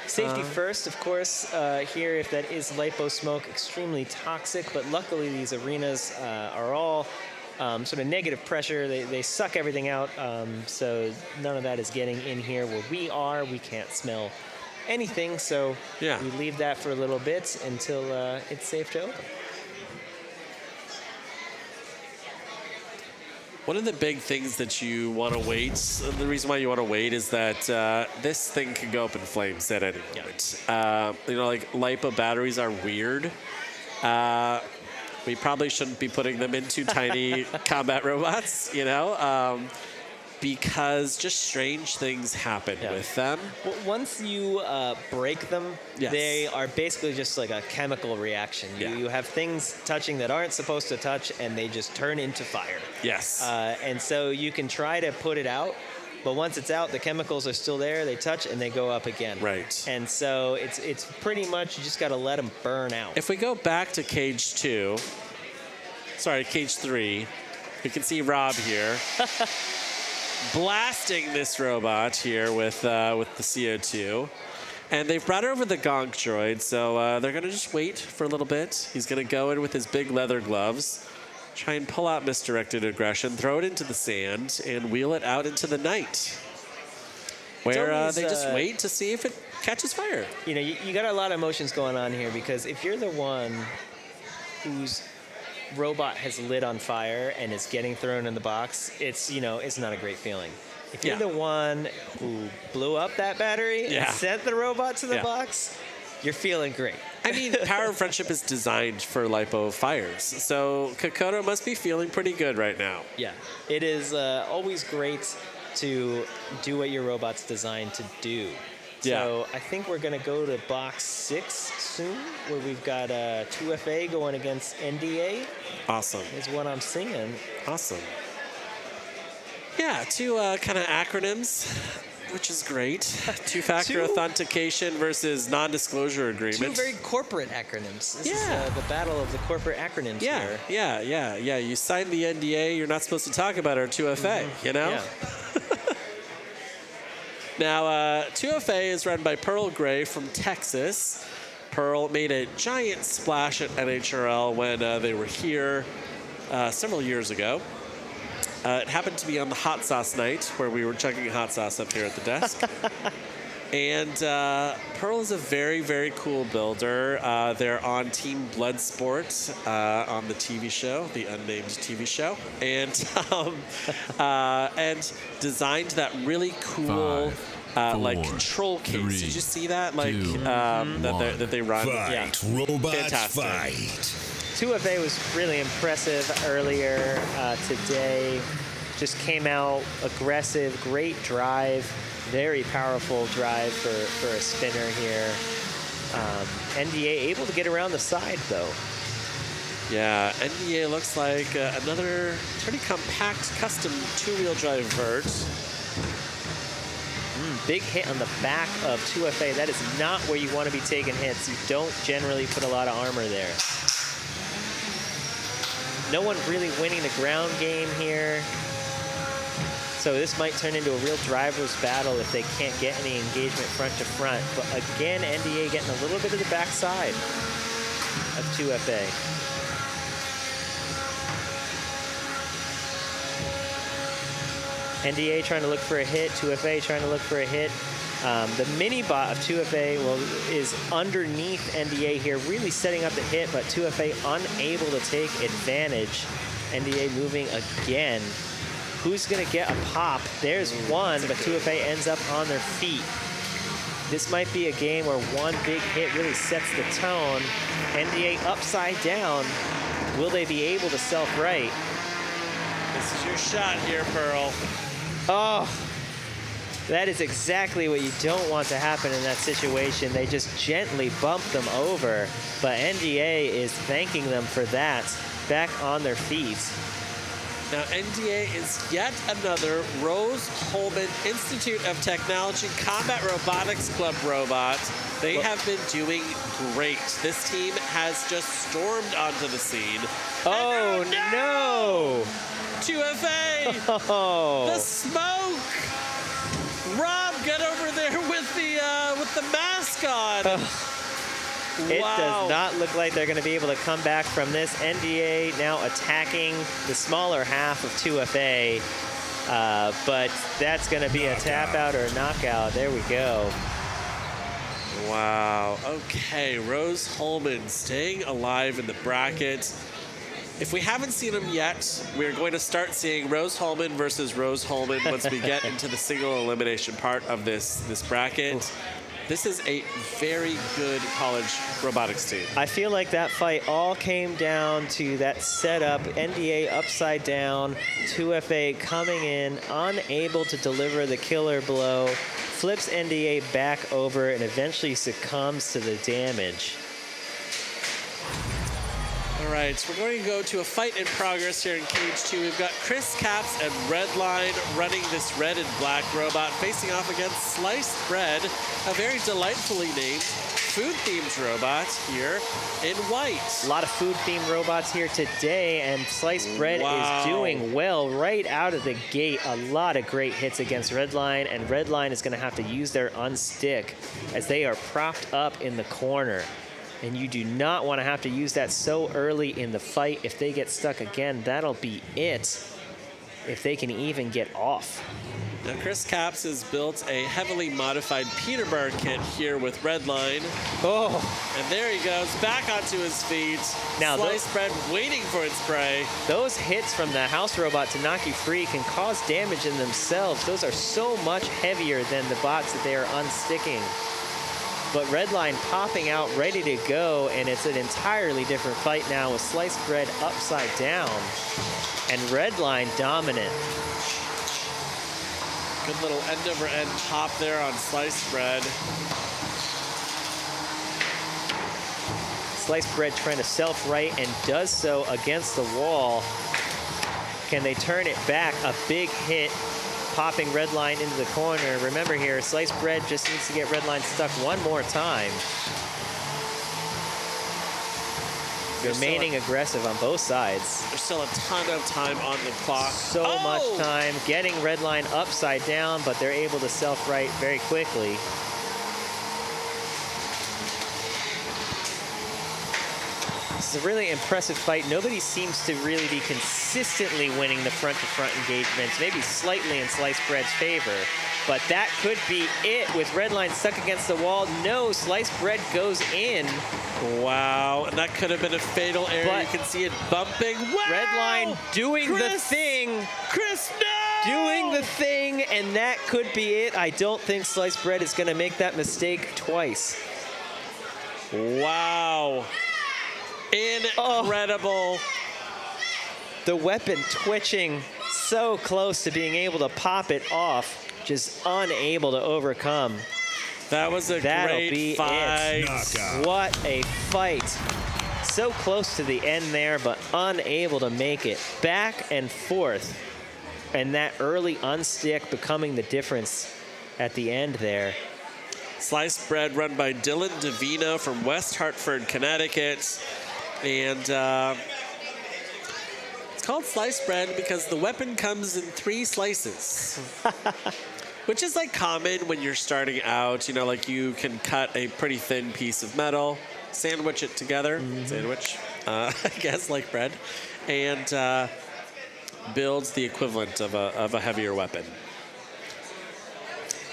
Safety first, of course, here, if that is lipo smoke, extremely toxic, but luckily these arenas are all sort of negative pressure. They suck everything out, so none of that is getting in here where we are. We can't smell anything, so Yeah. we leave that for a little bit until it's safe to open. One of the big things that you want to wait, the reason why you want to wait is that this thing can go up in flames at any moment. Like LiPo batteries are weird. We probably shouldn't be putting them into tiny combat robots, because just strange things happen with them. Well, once you break them, Yes. they are basically just like a chemical reaction. You have things touching that aren't supposed to touch, and they just turn into fire. Yes. And so you can try to put it out, but once it's out, the chemicals are still there. They touch, and they go up again. Right. And so it's pretty much, you just got to let them burn out. If we go back to cage 3, we can see Rob here. Blasting this robot here with the CO2. And they've brought over the gonk droid, so they're going to just wait for a little bit. He's going to go in with his big leather gloves, try and pull out misdirected aggression, throw it into the sand, and wheel it out into the night, where always, they just wait to see if it catches fire. You got a lot of emotions going on here, because if you're the one whose robot has lit on fire and is getting thrown in the box, it's not a great feeling. If you're the one who blew up that battery and sent the robot to the box, you're feeling great. I mean, Power of Friendship is designed for lipo fires, so Kokoto must be feeling pretty good right now. Yeah, it is always great to do what your robot's designed to do. So I think we're going to go to box 6 soon, where we've got 2FA going against NDA. Awesome. Is what I'm seeing. Awesome. Yeah, 2 kind of acronyms, which is great. Two-factor authentication versus non-disclosure agreement. 2 very corporate acronyms. This is the battle of the corporate acronyms here. Yeah. You sign the NDA, you're not supposed to talk about our 2FA, Yeah. Now, 2FA is run by Pearl Gray from Texas. Pearl made a giant splash at NHRL when they were here several years ago. It happened to be on the hot sauce night, where we were chugging hot sauce up here at the desk. And Pearl is a very, very cool builder. They're on Team Bloodsport on the TV show, the unnamed TV show, and designed that really cool like control case. 3, Did you see that? Like 2, that they run. Fight. Robots Fantastic. fight. 2FA was really impressive earlier today. Just came out aggressive, great drive, very powerful drive for a spinner here. NDA able to get around the side though. Yeah, NDA looks like another pretty compact custom two-wheel drive vert. Big hit on the back of 2FA. That is not where you want to be taking hits. You don't generally put a lot of armor there. No one really winning the ground game here. So this might turn into a real driver's battle if they can't get any engagement front to front. But again, NDA getting a little bit of the backside of 2FA. NDA trying to look for a hit, 2FA trying to look for a hit. The mini bot of 2FA is underneath NDA here, really setting up the hit, but 2FA unable to take advantage. NDA moving again. Who's going to get a pop? There's one, but 2FA ends up on their feet. This might be a game where one big hit really sets the tone. NDA upside down. Will they be able to self-right? This is your shot here, Pearl. Oh, that is exactly what you don't want to happen in that situation. They just gently bump them over, but NDA is thanking them for that. Back on their feet. Now, NDA is yet another Rose Holman Institute of Technology Combat Robotics Club robot. They have been doing great. This team has just stormed onto the scene. Oh, no! 2FA! Oh. The smoke! Rob, get over there with the mask on. It Wow. does not look like they're going to be able to come back from this. NDA now attacking the smaller half of 2FA, but that's going to be a tap out or a knockout. There we go. Wow. Okay, Rose Holman staying alive in the bracket. If we haven't seen them yet, we're going to start seeing Rose Holman versus Rose Holman once we get into the single elimination part of this bracket. This is a very good college robotics team. I feel like that fight all came down to that setup. NDA upside down, 2FA coming in, unable to deliver the killer blow, flips NDA back over and eventually succumbs to the damage. All right, so we're going to go to a fight in progress here in Cage 2. We've got Chris Caps and Redline running this red and black robot, facing off against Sliced Bread, a very delightfully named food-themed robot here in white. A lot of food-themed robots here today, and Sliced Bread is doing well right out of the gate. A lot of great hits against Redline, and Redline is going to have to use their unstick as they are propped up in the corner. And you do not want to have to use that so early in the fight. If they get stuck again, that'll be it. If they can even get off. Now, Chris Caps has built a heavily modified Peterbar kit here with Redline. Oh. And there he goes, back onto his feet. Now, Sliced Bread waiting for its prey. Those hits from the house robot to knock you free can cause damage in themselves. Those are so much heavier than the bots that they are unsticking. But Redline popping out, ready to go, and it's an entirely different fight now with Sliced Bread upside down, and Redline dominant. Good little end-over-end pop there on Sliced Bread. Sliced Bread trying to self-right and does so against the wall. Can they turn it back? A big hit. Popping Redline into the corner. Remember here, Sliced Bread just needs to get Redline stuck one more time. Remaining aggressive on both sides. There's still a ton of time on the clock. So much time. Getting Redline upside down, but they're able to self-right very quickly. This is a really impressive fight. Nobody seems to really be consistently winning the front-to-front engagements, maybe slightly in Sliced Bread's favor. but that could be it with Redline stuck against the wall. No, Sliced Bread goes in. Wow, and that could have been a fatal error. But you can see it bumping. Wow! Redline doing the Chris! thing. Chris, no! Doing the thing, and that could be it. I don't think Sliced Bread is going to make that mistake twice. Wow. Incredible. The weapon twitching so close to being able to pop it off, just unable to overcome. That was a great fight. Knockout. What a fight. So close to the end there, but unable to make it. Back and forth. And that early unstick becoming the difference at the end there. Sliced Bread run by Dylan Davino from West Hartford, Connecticut. And it's called Sliced Bread because the weapon comes in 3 slices. Which is like common when you're starting out, you know, like you can cut a pretty thin piece of metal, sandwich it together, sandwich, I guess, like bread, and builds the equivalent of a heavier weapon.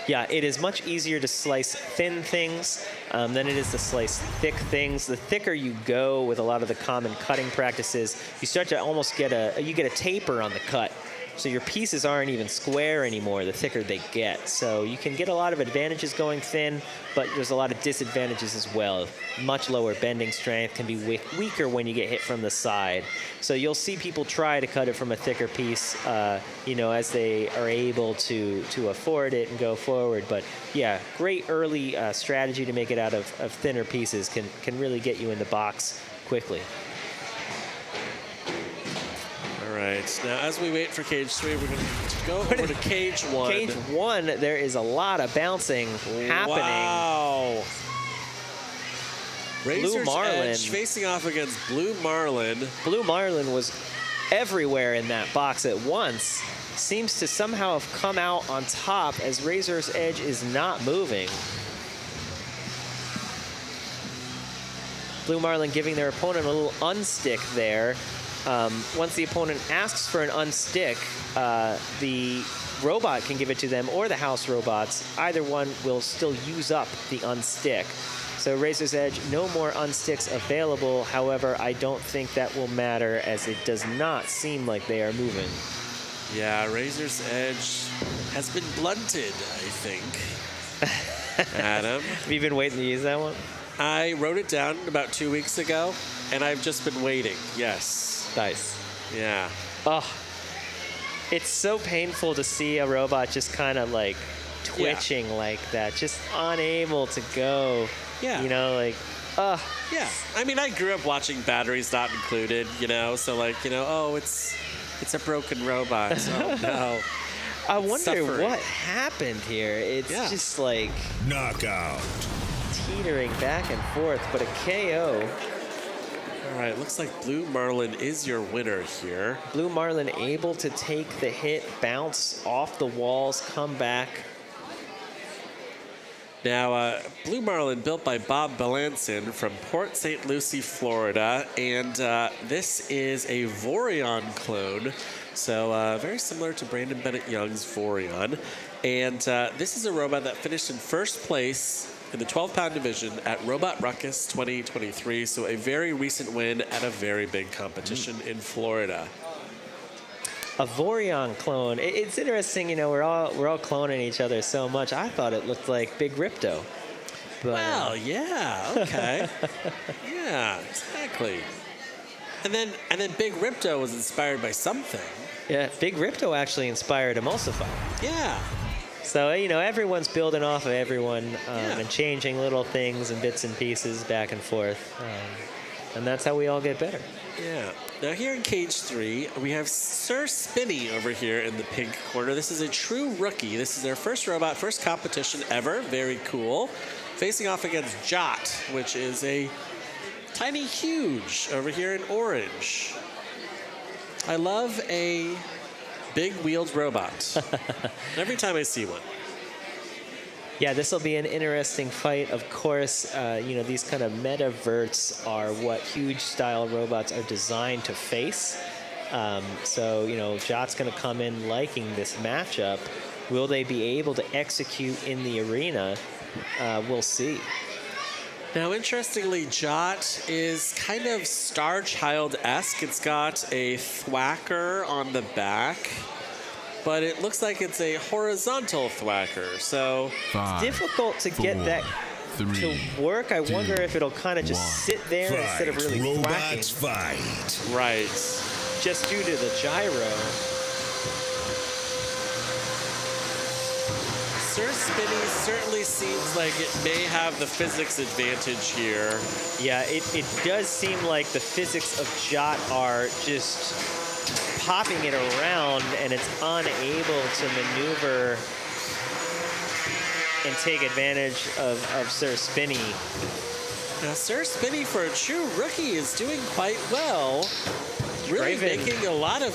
Yeah, it is much easier to slice thin things than it is to slice thick things. The thicker you go with a lot of the common cutting practices, you start to almost get a taper on the cut. So your pieces aren't even square anymore the thicker they get. So you can get a lot of advantages going thin, but there's a lot of disadvantages as well. Much lower bending strength, can be weaker when you get hit from the side. So you'll see people try to cut it from a thicker piece, you know, as they are able to afford it and go forward. But yeah, great early strategy to make it out of thinner pieces can really get you in the box quickly. All right, now as we wait for cage 3, we're going to go over to cage 1. Cage 1, there is a lot of bouncing happening. Wow. Razor's Marlin. Edge facing off against Blue Marlin. Blue Marlin was everywhere in that box at once. Seems to somehow have come out on top as Razor's Edge is not moving. Blue Marlin giving their opponent a little unstick there. Once the opponent asks for an unstick, the robot can give it to them or the house robots. Either one will still use up the unstick. So Razor's Edge, no more unsticks available. However, I don't think that will matter as it does not seem like they are moving. Yeah, Razor's Edge has been blunted, I think. Adam. Have you been waiting to use that one? I wrote it down about 2 weeks ago, and I've just been waiting. Yes. Nice. Yeah. Oh, it's so painful to see a robot just kind of like twitching like that, just unable to go. Yeah. You know, like, Yeah. I mean, I grew up watching Batteries Not Included, you know, so like, you know, oh, it's a broken robot. Oh, no. I wonder Suffering. what happened here. It's just like Knockout. teetering back and forth, but a KO. All right, looks like Blue Marlin is your winner here. Blue Marlin able to take the hit, bounce off the walls, come back. Now, Blue Marlin built by Bob Belanson from Port St. Lucie, Florida, and this is a Vorion clone, so very similar to Brandon Bennett Young's Vorion. And this is a robot that finished in first place in the 12-pound division at Robot Ruckus 2023, so a very recent win at a very big competition in Florida. A Vorion clone. It's interesting, you know, we're all cloning each other so much. I thought it looked like Big Ripto. But, well, yeah, okay. Yeah, exactly. And then Big Ripto was inspired by something. Yeah, Big Ripto actually inspired Emulsify. Yeah. So, you know, everyone's building off of everyone and changing little things and bits and pieces back and forth. And that's how we all get better. Yeah. Now here in cage 3, we have Sir Spinny over here in the pink corner. This is a true rookie. This is their first robot, first competition ever. Very cool. Facing off against Jot, which is a tiny huge over here in orange. I love a big wheeled robot. Every time I see one. Yeah, this will be an interesting fight. Of course, you know, these kind of meta verts are what huge style robots are designed to face. So, you know, Jot's going to come in liking this matchup. Will they be able to execute in the arena? We'll see. Now, interestingly, Jot is kind of Star Child-esque. It's got a thwacker on the back, but it looks like it's a horizontal thwacker. So 5, It's difficult to get 4, that 3, to work. I wonder if it'll kind of just 1. sit there instead of really thwacking. Robots fight. right. Just due to the gyro. Sir Spinny certainly seems like it may have the physics advantage here. Yeah, it does seem like the physics of Jot are just popping it around, and it's unable to maneuver and take advantage of Sir Spinny. Now, Sir Spinny, for a true rookie, is doing quite well. Really Driven. making a lot of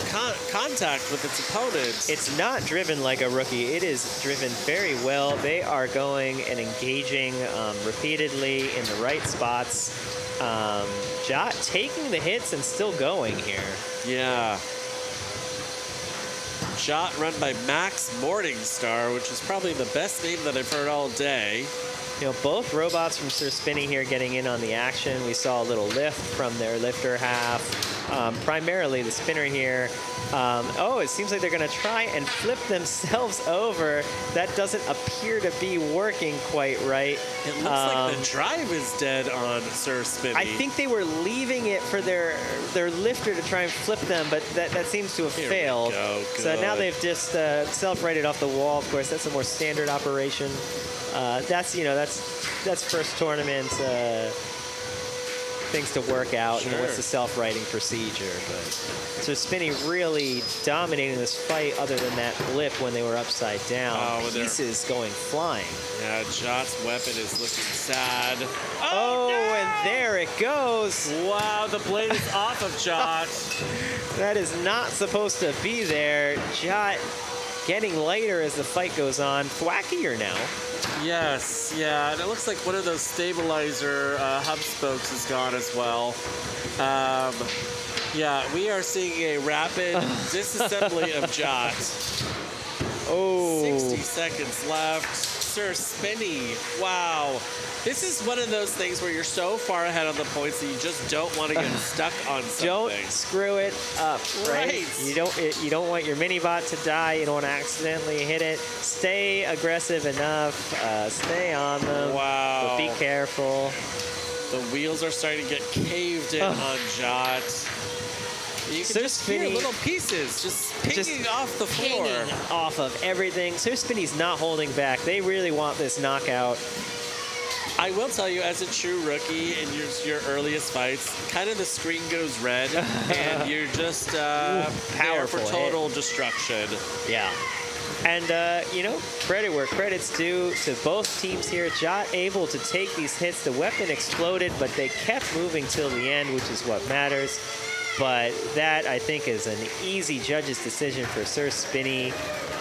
contact with its opponents. It's not driven like a rookie. It is driven very well. They are going and engaging repeatedly in the right spots. Jot taking the hits and still going here. Yeah. Jot run by Max Morningstar, which is probably the best name that I've heard all day. You know, both robots from Sir Spinny here getting in on the action. We saw a little lift from their lifter half. Primarily the spinner here. Oh, it seems like they're going to try and flip themselves over. That doesn't appear to be working quite right. It looks like the drive is dead on Sir Spinny. I think they were leaving it for their lifter to try and flip them, but that seems to have Here we failed. go. So now Good. they've just self-righted off the wall. Of course, that's a more standard operation. That's first tournament things to work out. You know, what's the self-righting procedure? But so Spinny really dominating this fight. Other than that blip when they were upside down, pieces going flying. Yeah, Jot's weapon is looking sad. Oh, and there it goes. Wow, the blade is off of Jot. That is not supposed to be there. Jot getting lighter as the fight goes on. Thwackier now. Yes, yeah, and it looks like one of those stabilizer hub spokes is gone as well. Yeah, we are seeing a rapid disassembly of Jot. Oh. 60 seconds left. Sir Spinny, wow. This is one of those things where you're so far ahead on the points that you just don't want to get stuck on something. Don't screw it up, right? Right. You don't want your mini bot to die. You don't want to accidentally hit it. Stay aggressive enough. Stay on them. Wow. But be careful. The wheels are starting to get caved in on Jot. You can Sir just hear Spinny little pieces just pinging off the floor. Hanging off of everything. Sir Spinny's not holding back. They really want this knockout. I will tell you, as a true rookie in your earliest fights, kind of the screen goes red, and you're just there for Powerful total destruction. Yeah. And, credit where credit's due to both teams here. Jot able to take these hits. The weapon exploded, but they kept moving till the end, which is what matters. But that, I think, is an easy judge's decision for Sir Spinny.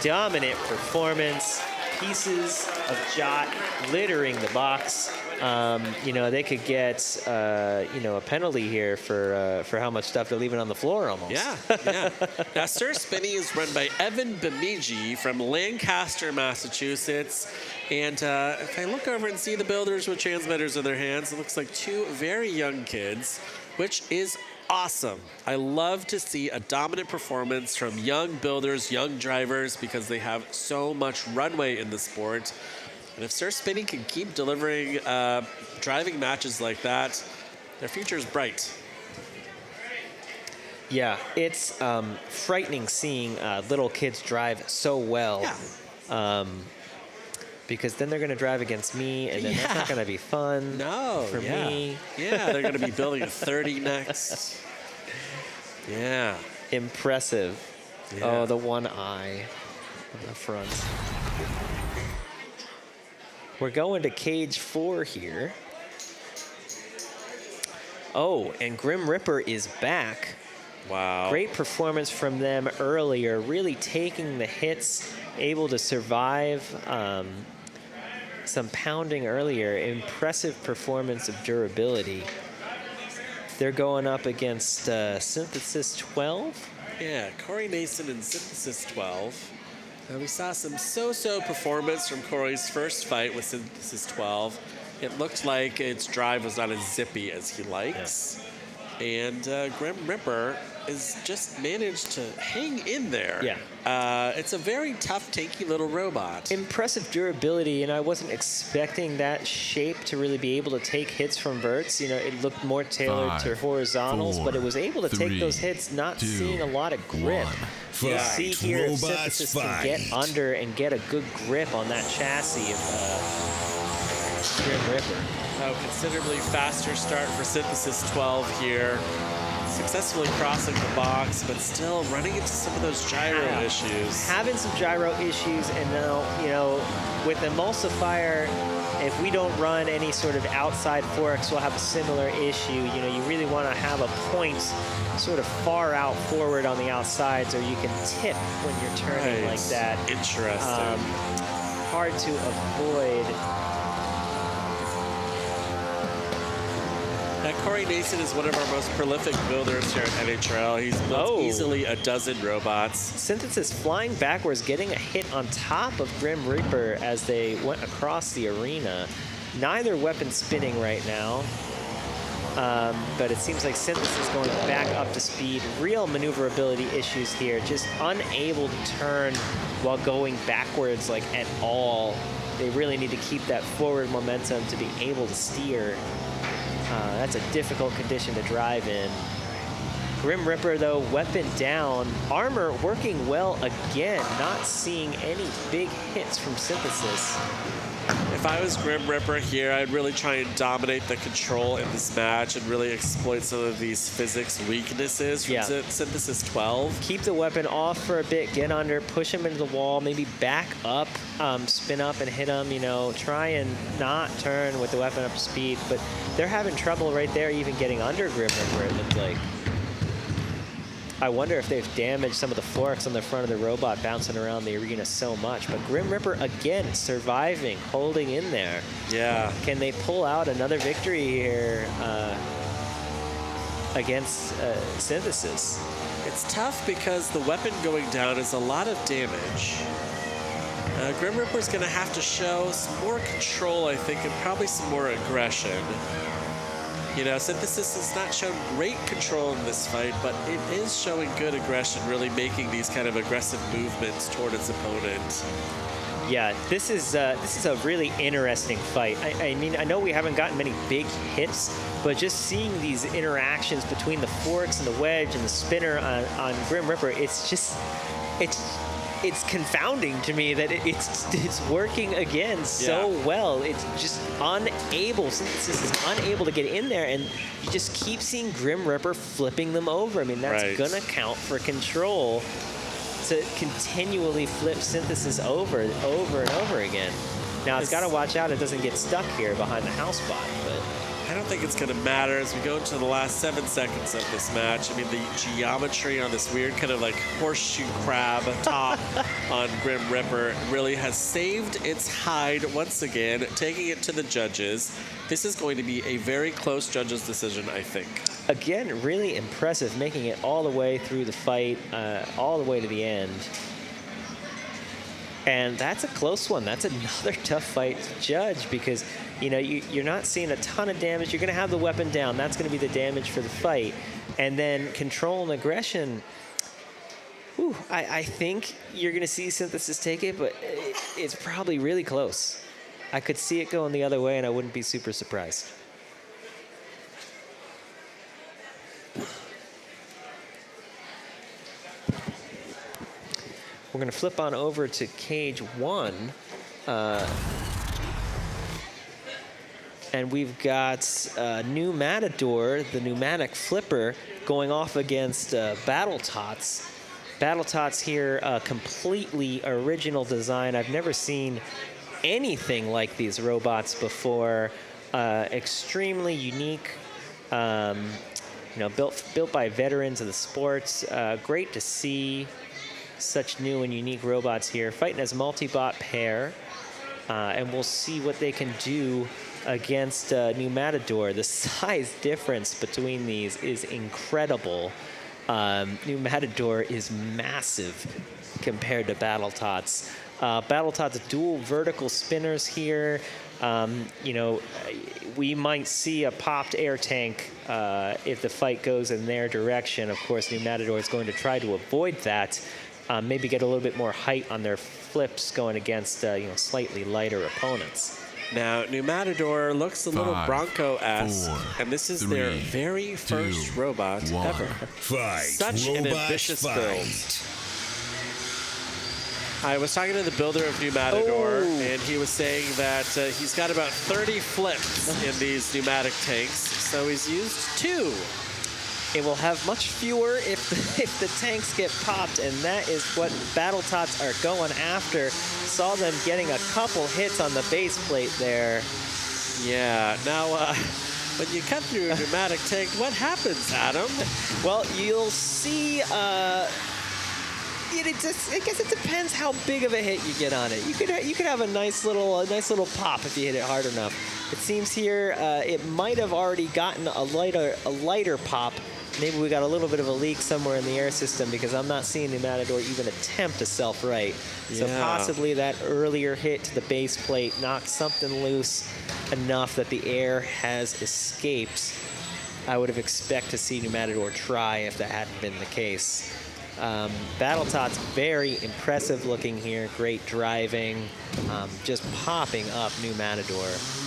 Dominant performance. Pieces of Jot littering the box. They could get, a penalty here for how much stuff they're leaving on the floor almost. Yeah. Now, Sir Spinny is run by Evan Bemidji from Lancaster, Massachusetts. And if I look over and see the builders with transmitters in their hands, it looks like two very young kids, which is awesome. I love to see a dominant performance from young builders, young drivers, because they have so much runway in the sport. And if Sir Spinny can keep delivering driving matches like that, their future is bright. Yeah, it's frightening seeing little kids drive so well. Yeah. Because then they're going to drive against me, and then that's not going to be fun for me. Yeah, they're going to be building a 30 next. Yeah. Impressive. Yeah. Oh, the one eye on the front. We're going to cage 4 here. Oh, and Grim Ripper is back. Wow. Great performance from them earlier, really taking the hits, able to survive some pounding earlier. Impressive performance of durability. They're going up against Synthesis 12. Yeah, Corey Mason and Synthesis 12. We saw some so-so performance from Corey's first fight with Synthesis 12. It looked like its drive was not as zippy as he likes. And Grim Ripper has just managed to hang in there. Yeah. It's a very tough, tanky little robot. Impressive durability, and I wasn't expecting that shape to really be able to take hits from verts. You know, it looked more tailored to 5, horizontals, 4, but it was able to 3, take those hits, not 2, seeing a lot of grip. 1. You Fight. see here if Robots Synthesis can get fight. under and get a good grip on that chassis of Grim Ripper. Oh, considerably faster start for Synthesis 12 here. Successfully crossing the box, but still running into some of those gyro issues. Having some gyro issues, and now, you know, with Emulsifier, if we don't run any sort of outside forks, we'll have a similar issue. You know, you really want to have a point sort of far out forward on the outsides, or you can tip when you're turning like that. Interesting. Hard to avoid. Corey Nason is one of our most prolific builders here at NHRL. He's built easily a dozen robots. Synthesis flying backwards, getting a hit on top of Grim Reaper as they went across the arena. Neither weapon spinning right now. But it seems like Synthesis going back up to speed. Real maneuverability issues here. Just unable to turn while going backwards like at all. They really need to keep that forward momentum to be able to steer. That's a difficult condition to drive in. Grim Ripper, though, weapon down. Armor working well again. Not seeing any big hits from Synthesis. If I was Grim Ripper here, I'd really try and dominate the control in this match and really exploit some of these physics weaknesses from Synthesis 12. Keep the weapon off for a bit, get under, push him into the wall, maybe back up, spin up and hit him, you know, try and not turn with the weapon up to speed, but they're having trouble right there even getting under Grim Ripper, it looked like. I wonder if they've damaged some of the forks on the front of the robot bouncing around the arena so much. But Grim Ripper, again, surviving, holding in there. Yeah. Can they pull out another victory here against Synthesis? It's tough because the weapon going down is a lot of damage. Grim Ripper's going to have to show some more control, I think, and probably some more aggression. You know, Synthesis has not shown great control in this fight, but it is showing good aggression, really making these kind of aggressive movements toward its opponent. Yeah, this is a really interesting fight. I mean, I know we haven't gotten many big hits, but just seeing these interactions between the forks and the wedge and the spinner on Grim Ripper, it's confounding to me that it's working again so well. It's just unable, Synthesis is unable to get in there, and you just keep seeing Grim Ripper flipping them over. I mean, that's gonna count for control to continually flip Synthesis over and over again. Now it's gotta watch out it doesn't get stuck here behind the house bot, but I don't think it's going to matter as we go into the last 7 seconds of this match. I mean, the geometry on this weird kind of like horseshoe crab top on Grim Ripper really has saved its hide once again, taking it to the judges. This is going to be a very close judges' decision, I think. Again, really impressive, making it all the way through the fight, all the way to the end. And that's a close one. That's another tough fight to judge because, you know, you're not seeing a ton of damage. You're going to have the weapon down. That's going to be the damage for the fight. And then control and aggression. Whew, I think you're going to see Synthesis take it, but it's probably really close. I could see it going the other way, and I wouldn't be super surprised. We're going to flip on over to cage 1. And we've got PneuMatador, the pneumatic flipper, going off against BattleTots. BattleTots here, completely original design. I've never seen anything like these robots before. Extremely unique. You know, built by veterans of the sports. Great to see such new and unique robots here, fighting as multi-bot pair, and we'll see what they can do against PneuMatador. The size difference between these is incredible. PneuMatador is massive compared to BattleTots. BattleTots dual vertical spinners here. You know, we might see a popped air tank if the fight goes in their direction. Of course, PneuMatador is going to try to avoid that. Maybe get a little bit more height on their flips going against you know, slightly lighter opponents. Now, PneuMatador looks a little 5, Bronco-esque, 4, and this is 3, their very first 2, robot 1. ever. Fight. Such an Robots ambitious fight. build. I was talking to the builder of PneuMatador, and he was saying that he's got about 30 flips in these pneumatic tanks, so he's used 2. It will have much fewer if the tanks get popped, and that is what BattleTots are going after. Saw them getting a couple hits on the base plate there. Yeah, now when you cut through a pneumatic tank, what happens, Adam? Well, you'll see. I guess it depends how big of a hit you get on it. You could have a nice little pop if you hit it hard enough. It seems here it might have already gotten a lighter pop. Maybe we got a little bit of a leak somewhere in the air system because I'm not seeing PneuMatador even attempt to self-right. So possibly that earlier hit to the base plate knocked something loose enough that the air has escaped. I would have expected to see PneuMatador try if that hadn't been the case. BattleTots very impressive looking here, great driving, just popping up PneuMatador.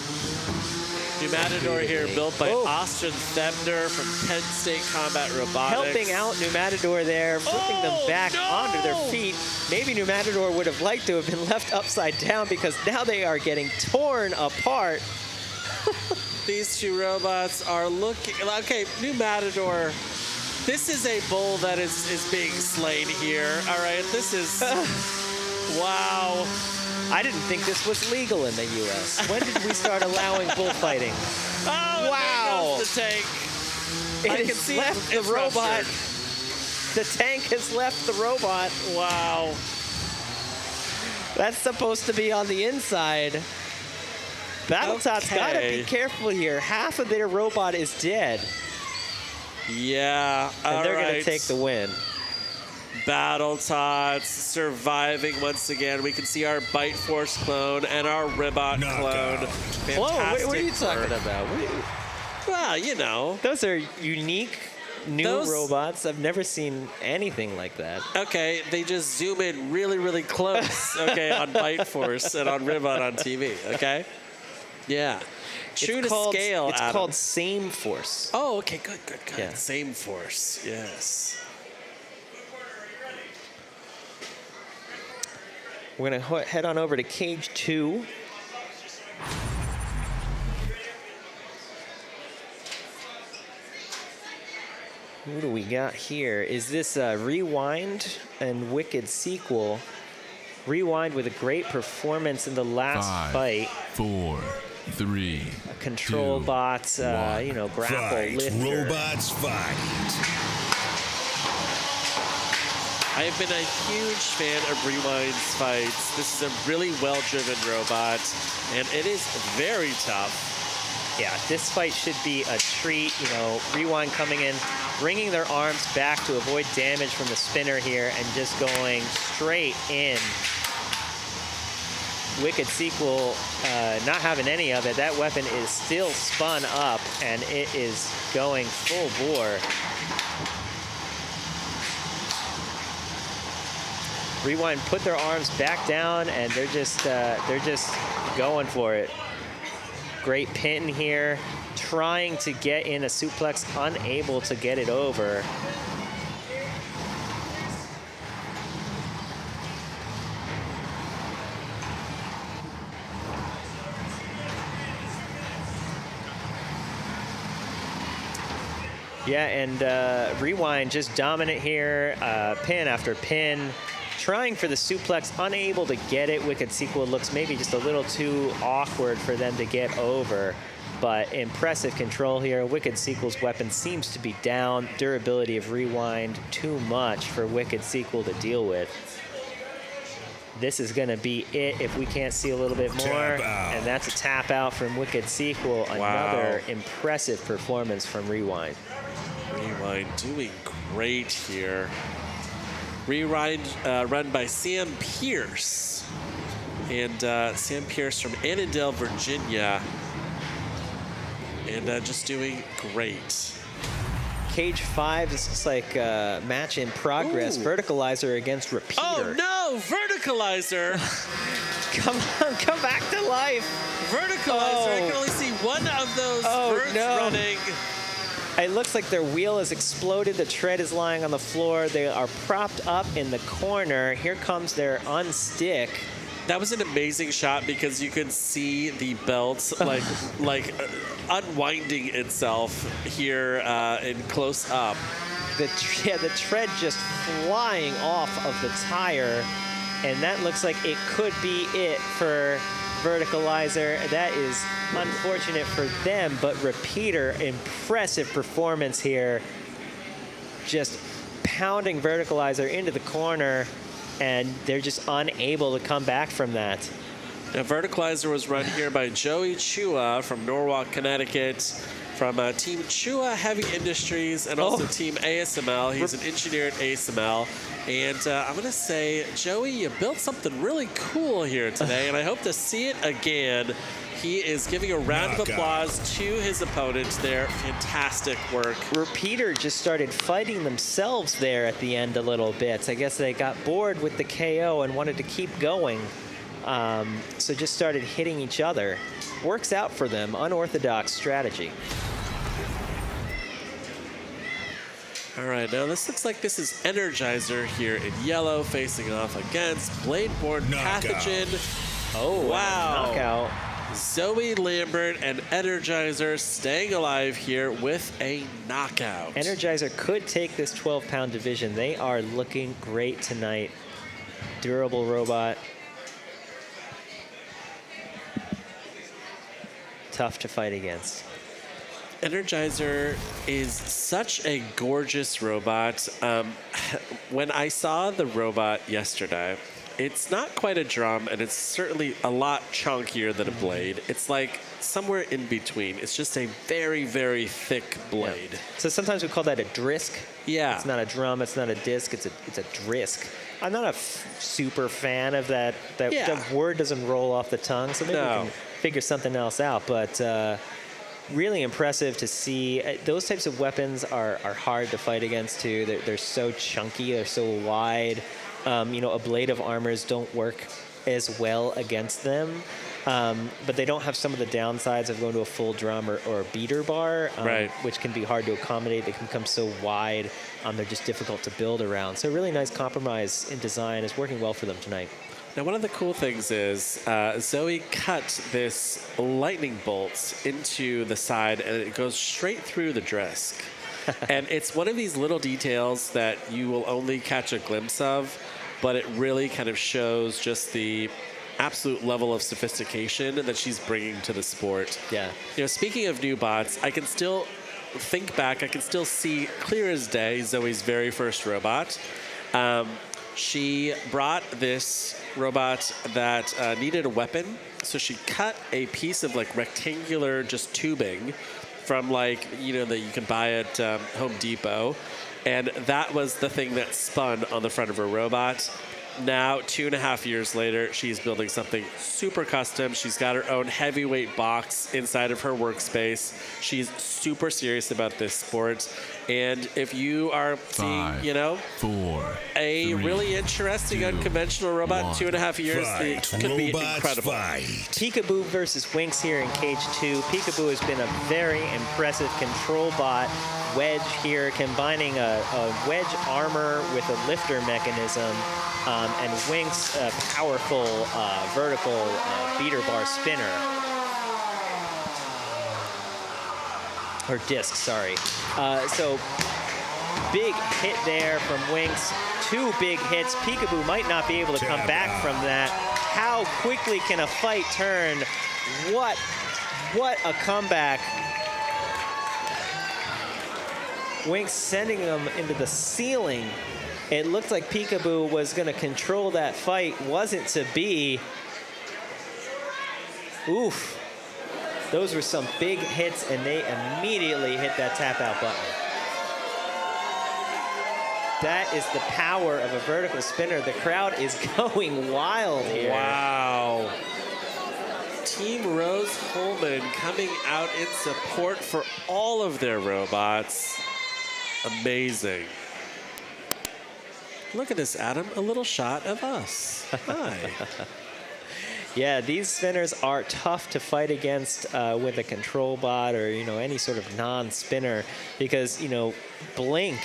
PneuMatador here built by Austin Thebner from Penn State Combat Robotics. Helping out PneuMatador there, flipping them back onto their feet. Maybe PneuMatador would have liked to have been left upside down because now they are getting torn apart. These 2 robots are looking, okay, PneuMatador, this is a bull that is being slain here. All right, this is, wow. I didn't think this was legal in the U.S. When did we start allowing bullfighting? Oh, wow. There goes the tank. It has left the robot. The tank has left the robot. Wow. That's supposed to be on the inside. BattleTots gotta be careful here. Half of their robot is dead. Yeah, and they're gonna take the win. BattleTots surviving once again. We can see our Bite Force clone and our Ribot clone. Fantastic. What are you talking about? Well, you know. Those are unique new robots. I've never seen anything like that. Okay, they just zoom in really, really close, okay, on Bite Force and on Ribot on TV, okay? Yeah. True to scale, It's Adam. called Same Force. Oh, okay, good. Yeah. Same Force, yes. We're going to head on over to cage 2. Who do we got here? Is this Rewind and Wicked sequel? Rewind with a great performance in the last 5, fight. 4, 3, A control 2, bots, 1. you know, grapple, Fight. lifter. Robots fight. I have been a huge fan of Rewind's fights. This is a really well-driven robot, and it is very tough. Yeah, this fight should be a treat. You know, Rewind coming in, bringing their arms back to avoid damage from the spinner here, and just going straight in. Wicked sequel, not having any of it. That weapon is still spun up, and it is going full bore. Rewind put their arms back down, and they're just going for it. Great pin here, trying to get in a suplex, unable to get it over. Yeah, and Rewind just dominant here, pin after pin. Trying for the suplex, unable to get it. Wicked sequel looks maybe just a little too awkward for them to get over, but impressive control here. Wicked sequel's weapon seems to be down. Durability of Rewind too much for Wicked sequel to deal with. This is going to be it if we can't see a little bit more, and that's a tap out from Wicked sequel. Another impressive performance from Rewind. Rewind doing great here. Rewind run by Sam Pierce. And Sam Pierce from Annandale, Virginia. And just doing great. Cage 5, this looks like a match in progress. Ooh. Verticalizer against Repeater. Oh no, Verticalizer! Come on, come back to life. Verticalizer, I can only see one of those birds running. It looks like their wheel has exploded. The tread is lying on the floor. They are propped up in the corner. Here comes their unstick. That was an amazing shot because you could see the belt like unwinding itself here in close up. The tread just flying off of the tire, and that looks like it could be it for Verticalizer. That is unfortunate for them, but Repeater, impressive performance here. Just pounding Verticalizer into the corner, and they're just unable to come back from that. Now, Verticalizer was run here by Joey Chua from Norwalk, Connecticut, from Team Chua Heavy Industries and also Team ASML. He's an engineer at ASML. And I'm going to say, Joey, you built something really cool here today, and I hope to see it again. He is giving a round of applause to his opponents there. Fantastic work. Repeater just started fighting themselves there at the end a little bit. I guess they got bored with the KO and wanted to keep going. So just started hitting each other. Works out for them. Unorthodox strategy. All right, now this looks like this is Energizer here in yellow facing off against Bladeborn Pathogen. Oh, wow. Knockout. Zoe Lambert and Energizer staying alive here with a knockout. Energizer could take this 12-pound division. They are looking great tonight. Durable robot. Tough to fight against. Energizer is such a gorgeous robot. When I saw the robot yesterday, it's not quite a drum, and it's certainly a lot chunkier than a blade. It's like somewhere in between. It's just a very, very thick blade. Yeah. So sometimes we call that a drisk. Yeah. It's not a drum. It's not a disc. It's a drisk. I'm not a super fan of that. The word doesn't roll off the tongue, so maybe we can figure something else out. But really impressive to see. Those types of weapons are hard to fight against too. They're so chunky. They're so wide. Ablative armors don't work as well against them. But they don't have some of the downsides of going to a full drum or beater bar, which can be hard to accommodate. They can become so wide. They're just difficult to build around. So really nice compromise in design is working well for them tonight. Now, one of the cool things is Zoe cut this lightning bolts into the side, and it goes straight through the disc. And it's one of these little details that you will only catch a glimpse of, but it really kind of shows just the absolute level of sophistication that she's bringing to the sport. Yeah. Speaking of new bots, I can still think back. I can still see clear as day Zoe's very first robot. She brought this robot that needed a weapon, so she cut a piece of rectangular just tubing from that you can buy at Home Depot, and that was the thing that spun on the front of her robot. Now, 2.5 years later, she's building something super custom. She's got her own heavyweight box inside of her workspace. She's super serious about this sport. And if you are seeing, a really interesting unconventional robot in 2.5 years, it could be incredible. Peekaboo versus Winx here in Cage 2. Peekaboo has been a very impressive control bot. Wedge here, combining a wedge armor with a lifter mechanism. And Winx, a powerful vertical beater bar spinner. Or disc, sorry. So big hit there from Winx. 2 big hits. Peekaboo might not be able to come back from that. How quickly can a fight turn? What a comeback. Winx sending them into the ceiling. It looked like Peekaboo was going to control that fight. Wasn't to be. Oof. Those were some big hits, and they immediately hit that tap out button. That is the power of a vertical spinner. The crowd is going wild here. Wow. Team Rose Holman coming out in support for all of their robots. Amazing. Look at this, Adam. A little shot of us. Hi. Yeah, these spinners are tough to fight against with a control bot or, any sort of non-spinner because, blink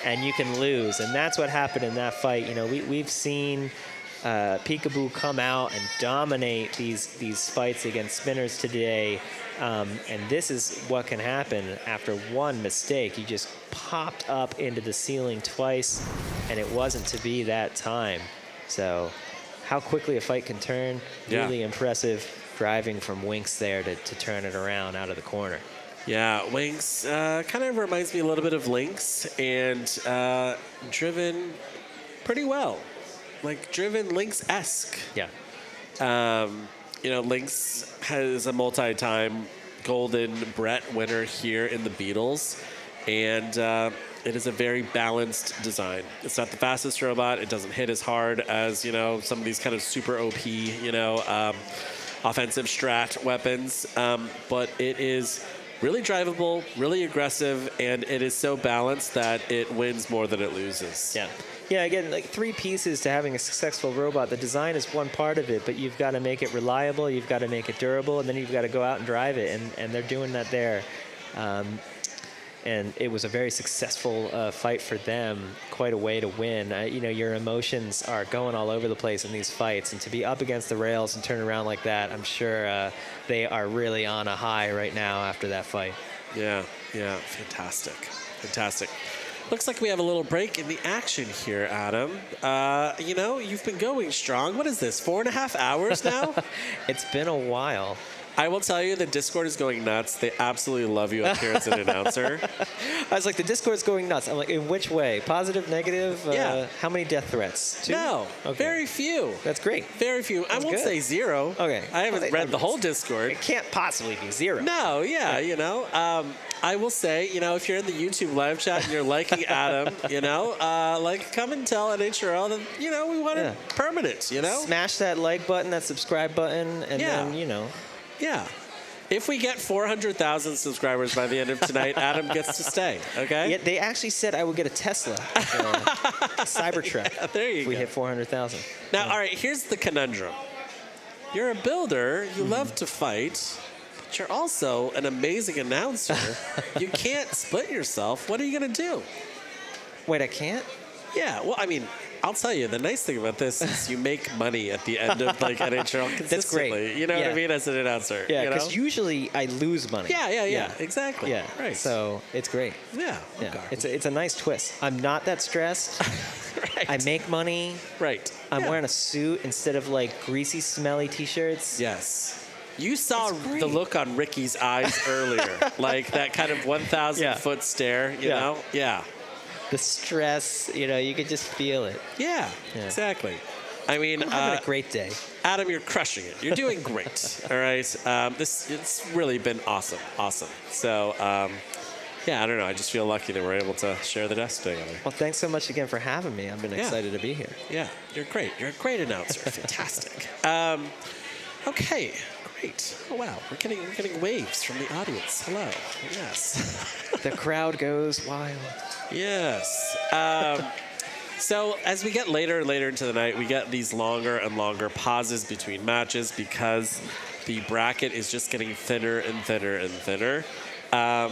and you can lose. And that's what happened in that fight. We've seen Peekaboo come out and dominate these fights against spinners today. And this is what can happen after one mistake. You just popped up into the ceiling twice, and it wasn't to be that time. So how quickly a fight can turn, really impressive driving from Winx there to turn it around out of the corner. Yeah, Winx kind of reminds me a little bit of Lynx and driven pretty well. Like driven Lynx-esque. Yeah. Lynx has a multi-time golden Brett winner here in the Beatles. And it is a very balanced design. It's not the fastest robot. It doesn't hit as hard as, some of these kind of super OP, offensive strat weapons. But it is really drivable, really aggressive, and it is so balanced that it wins more than it loses. Yeah. Yeah, again, like 3 pieces to having a successful robot. The design is one part of it, but you've got to make it reliable, you've got to make it durable, and then you've got to go out and drive it, and they're doing that there. And it was a very successful fight for them, quite a way to win. Your emotions are going all over the place in these fights, and to be up against the rails and turn around like that, I'm sure they are really on a high right now after that fight. Yeah, fantastic, fantastic. Looks like we have a little break in the action here, Adam. You've been going strong. What is this, 4.5 hours now? It's been a while. I will tell you, the Discord is going nuts. They absolutely love you up here as an announcer. I was like, the Discord's going nuts. I'm like, in which way? Positive, negative? Yeah. How many death threats? 2? No, Okay. very few. That's great. Very few. I won't say 0. Okay. I haven't read the whole Discord. It can't possibly be 0. No, I will say, if you're in the YouTube live chat and you're liking Adam, come and tell NHRL that, we want it permanent, Smash that like button, that subscribe button, and then, Yeah. If we get 400,000 subscribers by the end of tonight, Adam gets to stay, okay? Yeah, they actually said I would get a Tesla, Cybertruck, there you if go. we hit 400,000. Now, all right, here's the conundrum. You're a builder, you love to fight, but you're also an amazing announcer. You can't split yourself. What are you going to do? Wait, I can't? Yeah, well, I'll tell you, the nice thing about this is you make money at the end of NHRL consistently. That's great. You know what I mean, as an announcer. Yeah, because usually I lose money. Yeah, exactly. Yeah, right. So it's great. Yeah. Okay. It's a nice twist. I'm not that stressed. Right. I make money. Right. I'm wearing a suit instead of greasy, smelly T-shirts. Yes. You saw the look on Ricky's eyes earlier, like that kind of 1,000-foot stare, you know? Yeah. The stress, you could just feel it. Yeah, exactly. I'm having a great day. Adam, you're crushing it. You're doing great. All right. It's really been awesome. So, I don't know. I just feel lucky that we're able to share the desk together. Well, thanks so much again for having me. I've been excited to be here. Yeah, you're great. You're a great announcer. Fantastic. Okay. Great. Oh, wow. We're getting waves from the audience. Hello. Yes. The crowd goes wild. Yes. So as we get later and later into the night, we get these longer and longer pauses between matches because the bracket is just getting thinner and thinner and thinner. Now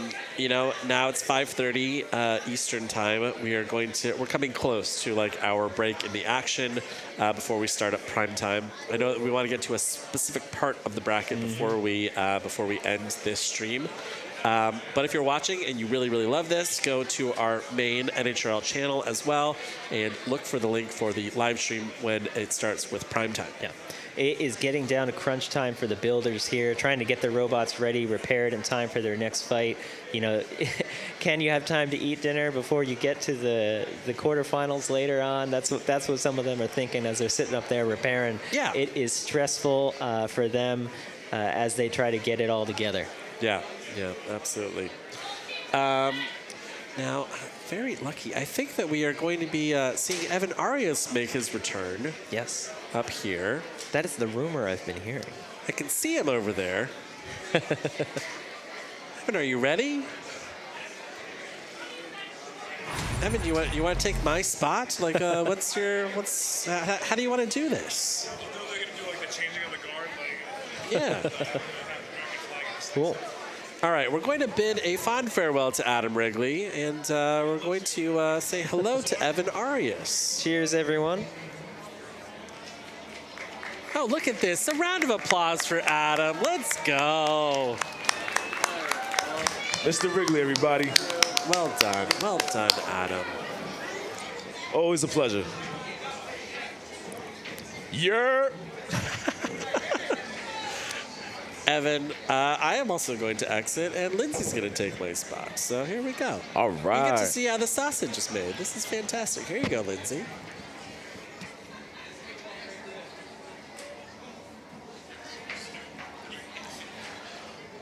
it's 5:30 Eastern time. We're coming close to our break in the action before we start at prime time. I know that we want to get to a specific part of the bracket before we end this stream. But if you're watching and you really, really love this, go to our main NHRL channel as well and look for the link for the live stream when it starts with prime time. Yeah. It is getting down to crunch time for the builders here, trying to get their robots ready, repaired in time for their next fight. Can you have time to eat dinner before you get to the quarterfinals later on? That's what some of them are thinking as they're sitting up there repairing. Yeah. It is stressful for them as they try to get it all together. Yeah, absolutely. Now, very lucky. I think that we are going to be seeing Evan Arias make his return. Yes. Up here. That is the rumor I've been hearing. I can see him over there. Evan, are you ready? Evan, you want to take my spot? Like, how do you want to do this? They're gonna do like the changing of the guard, like. Yeah. Cool. All right, we're going to bid a fond farewell to Adam Wrigley, and we're going to say hello to Evan Arias. Cheers, everyone. Oh, look at this. A round of applause for Adam. Let's go. Mr. Wrigley, everybody. Well done, Adam. Always a pleasure. Yeah. Evan, I am also going to exit, and Lindsay's going to take my spot. So here we go. All You get right. to see how the sausage is made. This is fantastic. Here you go, Lindsay.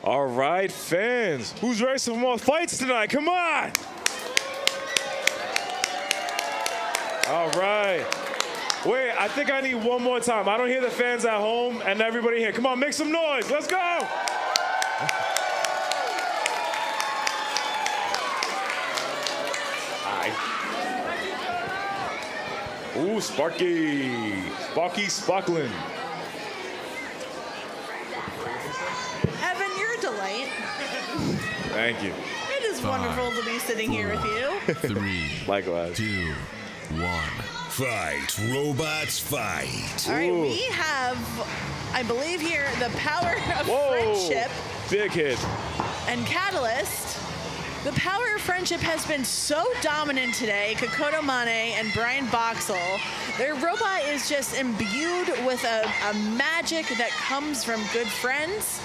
All right, fans. Who's ready for more fights tonight? Come on. All right. Wait, I think I need one more time. I don't hear the fans at home and everybody here. Come on, make some noise. Let's go. Ooh, Sparky. Sparklin. Evan, you're a delight. Thank you. It is wonderful to be sitting here with you. 3, Likewise. 2, 1. Fight, robots, fight. All right, we have, I believe here, the power of friendship Big hit. and Catalyst. The power of friendship has been so dominant today. Kokoto Mane and Brian Boxall. Their robot is just imbued with a magic that comes from good friends.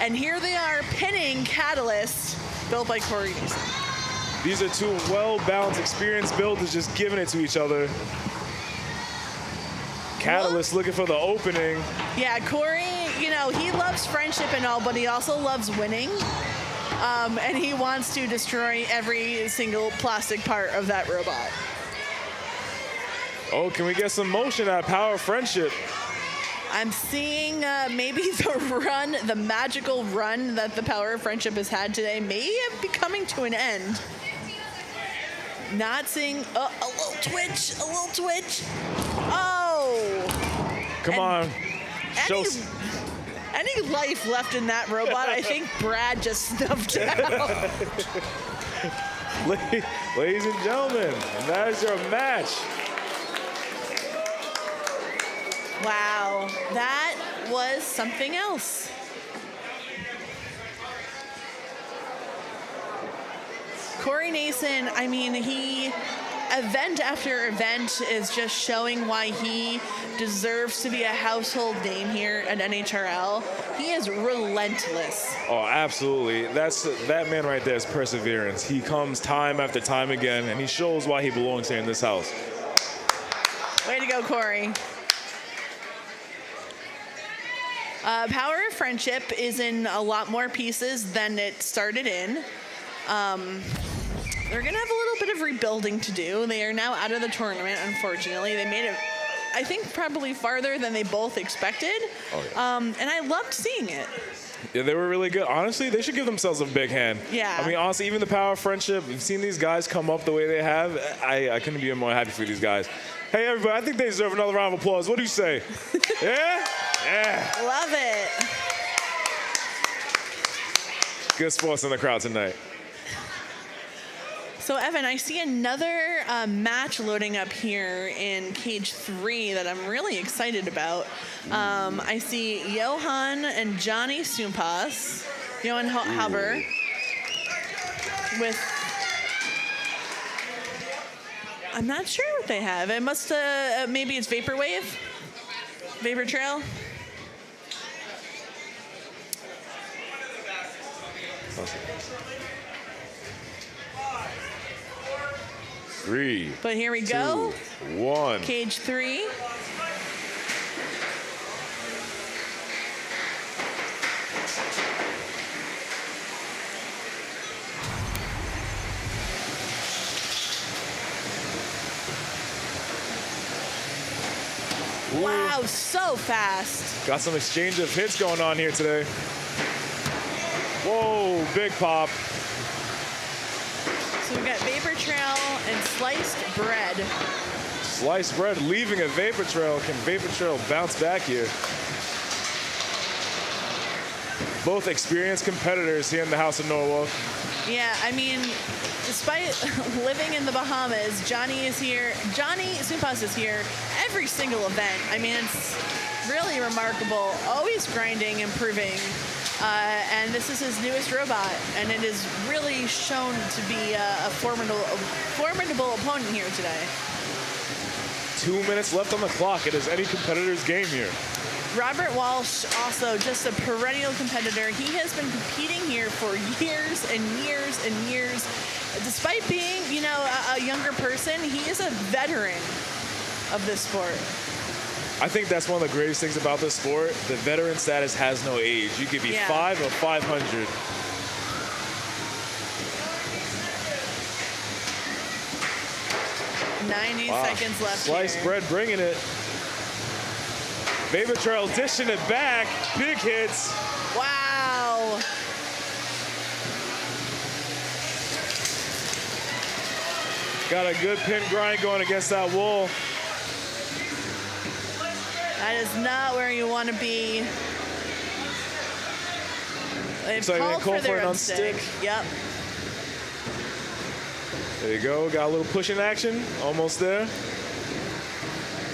And here they are pinning Catalyst, built by Corey Neeson. These are two well-balanced, experienced builders just giving it to each other. Catalyst looking for the opening. Yeah, Corey, you know, he loves friendship and all, but he also loves winning. And he wants to destroy every single plastic part of that robot. Oh, can we get some motion out of Power of Friendship? I'm seeing maybe the magical run that the Power of Friendship has had today may be coming to an end. Not seeing a little twitch. Oh! Come on. Show Any life left in that robot, I think Brad just snuffed out. Ladies and gentlemen, and that is your match. Wow, that was something else. Corey Nason, I mean, event after event is just showing why he deserves to be a household name here at NHRL. He is relentless. Oh, absolutely. That man right there is perseverance. He comes time after time again, and he shows why he belongs here in this house. Way to go, Corey. Power of Friendship is in a lot more pieces than it started in. They're going to have a little bit of rebuilding to do. They are now out of the tournament, unfortunately. They made it, I think, probably farther than they both expected. Oh, yeah. And I loved seeing it. Yeah, they were really good. Honestly, they should give themselves a big hand. Yeah. I mean, honestly, even the Power of Friendship, we've seen these guys come up the way they have. I couldn't be more happy for these guys. Hey, everybody, I think they deserve another round of applause. What do you say? Yeah? Yeah. Love it. Good sports in the crowd tonight. So, Evan, I see another match loading up here in Cage 3 that I'm really excited about. I see Johan and Johnny Sumpas, Johan Haber, with... I'm not sure what they have. It must, maybe it's Vaporwave? Vapor Trail? Three. But here we go. 2, 1. Cage 3. Wow, so fast. Got some exchange of hits going on here today. Whoa, big pop. So we've got Vapor Trail and Sliced Bread. Sliced bread leaving a vapor trail. Can Vapor Trail bounce back here? Both experienced competitors here in the House of Norwalk. Yeah, I mean, despite living in the Bahamas, Johnny is here. Johnny Supas is here every single event. I mean, it's really remarkable. Always grinding, improving. And this is his newest robot, and it is really shown to be a formidable opponent here today. 2 minutes left on the clock. It is any competitor's game here. Robert Walsh, also just a perennial competitor. He has been competing here for years and years and years. Despite being, you know, a younger person, he is a veteran of this sport. I think that's one of the greatest things about this sport. The veteran status has no age. You could be 5 or 500. Wow. 90 seconds left. Sliced bread bringing it. Vapor Trail dishing it back. Big hits. Wow. Got a good pin grind going against that wall. That is not where you want to be. They've Looks like they called call for their for an unstick. Yep. There you go. Got a little pushing action. Almost there.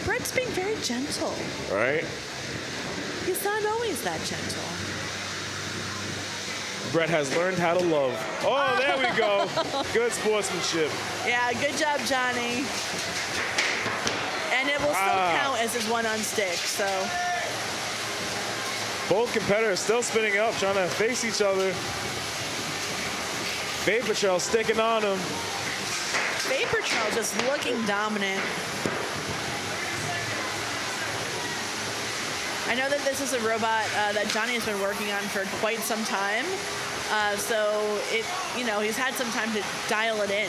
Brett's being very gentle. Right. He's not always that gentle. Brett has learned how to love. Oh, there we go. Good sportsmanship. Yeah, good job, Johnny. And it will still count as his one on stick, so. Both competitors still spinning up, trying to face each other. Vapor Trail sticking on him. Vapor Trail just looking dominant. I know that this is a robot that Johnny has been working on for quite some time. So it, you know, he's had some time to dial it in.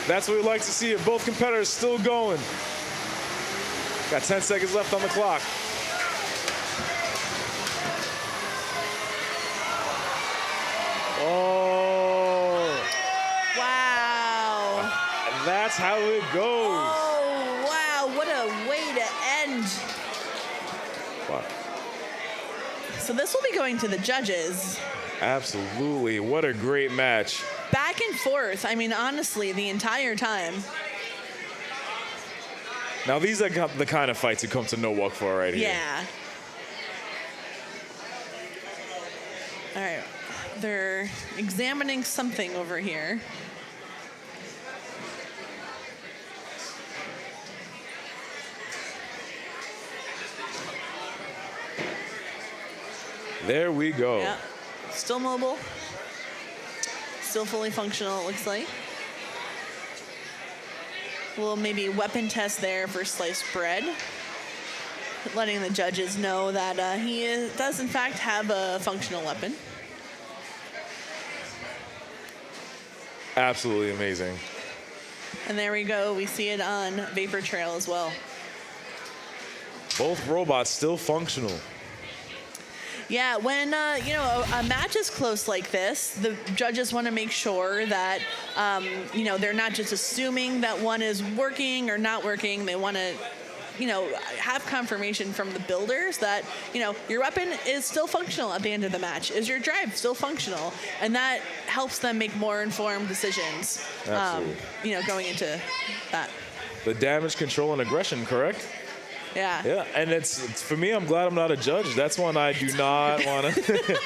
That's what we like to see. Both competitors still going. Got 10 seconds left on the clock. Oh. Wow. And that's how it goes. Oh, wow. What a way to end. Wow. So this will be going to the judges. Absolutely. What a great match. Back and forth. I mean, honestly, the entire time. Now, these are the kind of fights you come to Norwalk for right here. Yeah. All right. They're examining something over here. There we go. Yeah. Still mobile. Still fully functional, it looks like. A little maybe weapon test there for sliced bread. Letting the judges know that he does, in fact, have a functional weapon. Absolutely amazing. And there we go. We see it on Vapor Trail as well. Both robots still functional. Yeah, when you know a match is close like this, the judges want to make sure that you know they're not just assuming that one is working or not working. They want to, you know, have confirmation from the builders that you know your weapon is still functional at the end of the match. Is your drive still functional? And that helps them make more informed decisions. Absolutely. You know, going into that. The damage, control, and aggression, correct? Yeah. Yeah, and it's for me, I'm glad I'm not a judge. That's one I do not want to.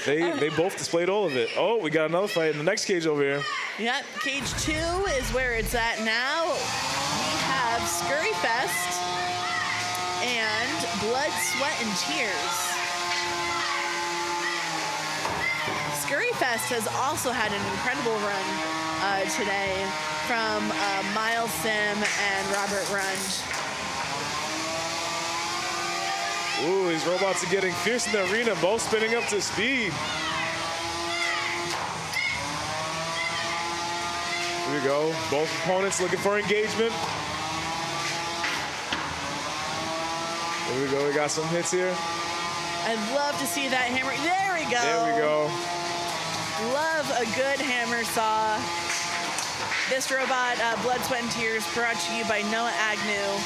They both displayed all of it. Oh, we got another fight in the next cage over here. Yep, cage 2 is where it's at now. We have Scurryfest and Blood, Sweat, and Tears. Scurryfest has also had an incredible run today from Miles Sim and Robert Rund. Ooh, these robots are getting fierce in the arena, both spinning up to speed. we go. Both opponents looking for engagement. Here we go. We got some hits here. I'd love to see that hammer. There we go. There we go. Love a good hammer saw. This robot, Blood, Sweat, and Tears, brought to you by Noah Agnew.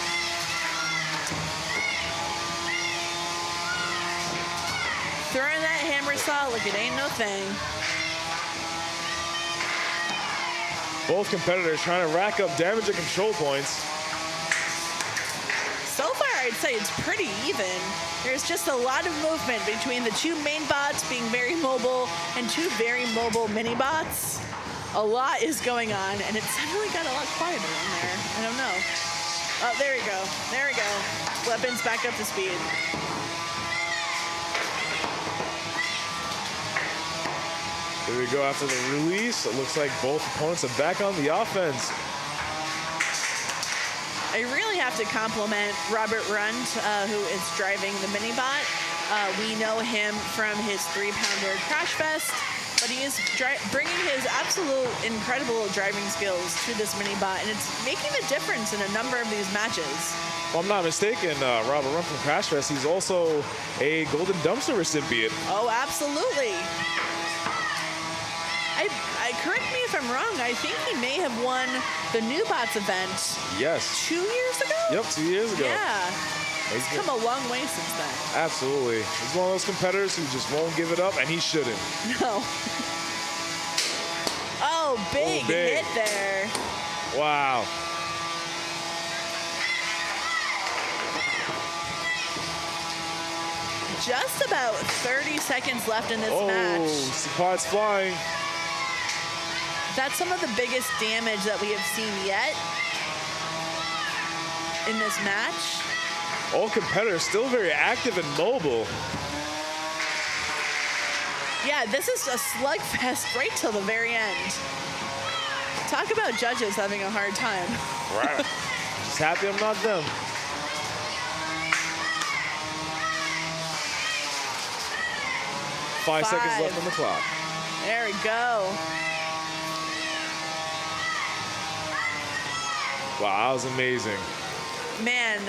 Throwing that hammer saw like it ain't no thing. Both competitors trying to rack up damage and control points. So far, I'd say it's pretty even. There's just a lot of movement between the two main bots being very mobile and two very mobile mini bots. A lot is going on, and it suddenly got a lot quieter in there. I don't know. Oh, there we go. There we go. Weapons back up to speed. Here we go after the release. It looks like both opponents are back on the offense. I really have to compliment Robert Rund, who is driving the mini-bot. We know him from his 3-pounder Crash Fest, but he is bringing his absolute incredible driving skills to this mini-bot, and it's making a difference in a number of these matches. If I'm not mistaken, Robert Rund from Crash Fest, he's also a Golden Dumpster recipient. Oh, absolutely. Correct me if I'm wrong, I think he may have won the New Bots event. Yes. 2 years ago? Yep, 2 years ago. Yeah. He's come a long way since then. Absolutely. He's one of those competitors who just won't give it up, and he shouldn't. No. Oh, big hit there. Wow. Just about 30 seconds left in this match. Oh, parts flying. That's some of the biggest damage that we have seen yet in this match. All competitors still very active and mobile. Yeah, this is a slugfest right till the very end. Talk about judges having a hard time. Right. Just happy I'm not them. Five seconds left on the clock. There we go. Wow, that was amazing. Man,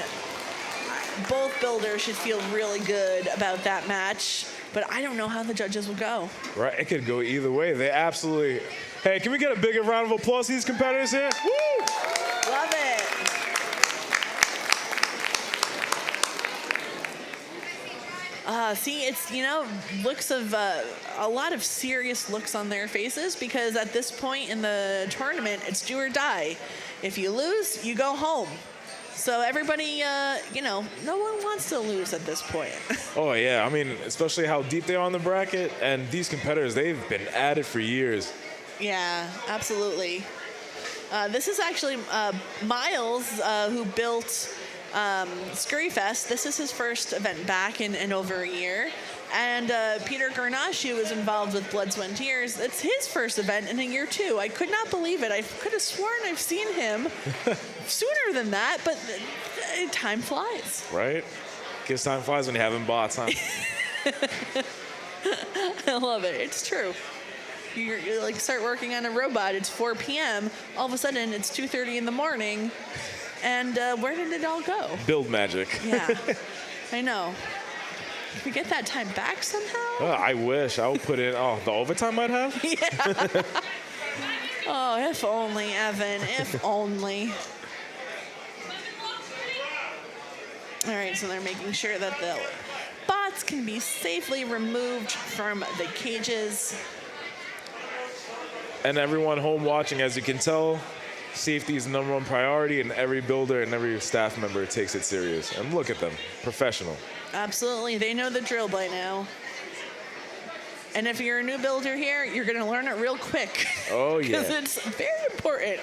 both builders should feel really good about that match, but I don't know how the judges will go. Right, it could go either way. They absolutely... Hey, can we get a bigger round of applause to these competitors here? Woo! Love it. See, it's, looks of a lot of serious looks on their faces, because at this point in the tournament, it's do or die. If you lose, you go home. So everybody, no one wants to lose at this point. Oh, yeah. I mean, especially how deep they are on the bracket. And these competitors, they've been at it for years. Yeah, absolutely. This is actually Miles, who built Scurryfest. This is his first event back in over a year. And Peter Garnache was involved with Blood, Sweat, and Tears. It's his first event in a year, too. I could not believe it. I could have sworn I've seen him sooner than that, but time flies. Right? Guess time flies when you're having bots, huh? I love it. It's true. You like start working on a robot, it's 4 p.m. All of a sudden, it's 2:30 in the morning. And where did it all go? Build magic. Yeah, I know. Can we get that time back somehow? I wish. I would put in, the overtime I'd have? Yeah. Oh, if only, Evan, if only. All right, so they're making sure that the bots can be safely removed from the cages. And everyone home watching, as you can tell, safety is the #1 priority, and every builder and every staff member takes it serious. And look at them, professional. Absolutely, they know the drill by now. And if you're a new builder here, you're gonna learn it real quick. Oh, yeah. Because it's very important.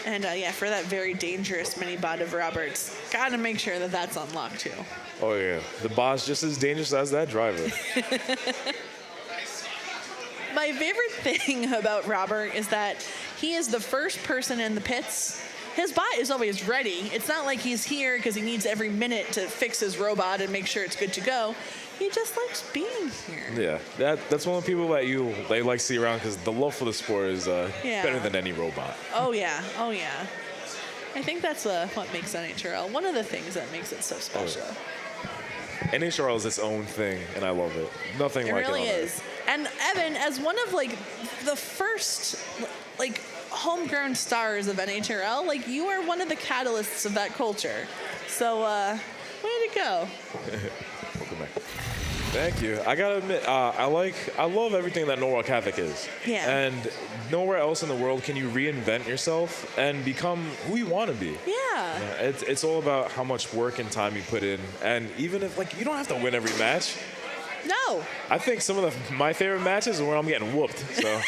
And yeah, for that very dangerous mini bot of Robert's, gotta make sure that that's unlocked too. Oh, yeah. The bot's just as dangerous as that driver. My favorite thing about Robert is that he is the first person in the pits his bot is always ready. It's not like he's here because he needs every minute to fix his robot and make sure it's good to go. He just likes being here. Yeah, that's one of the people that they like to see around because the love for the sport is better than any robot. Oh yeah. I think that's what makes NHRL one of the things that makes it so special. NHRL is its own thing, and I love it. Nothing like it. It really is. And Evan, as one of like the first like homegrown stars of NHRL, like you are one of the catalysts of that culture. So way to go. Welcome back. Thank you. I gotta admit, I love everything that National Havoc is. Yeah. And nowhere else in the world can you reinvent yourself and become who you want to be. Yeah. It's all about how much work and time you put in, and even if like you don't have to win every match. No. I think some of my favorite matches are where I'm getting whooped. So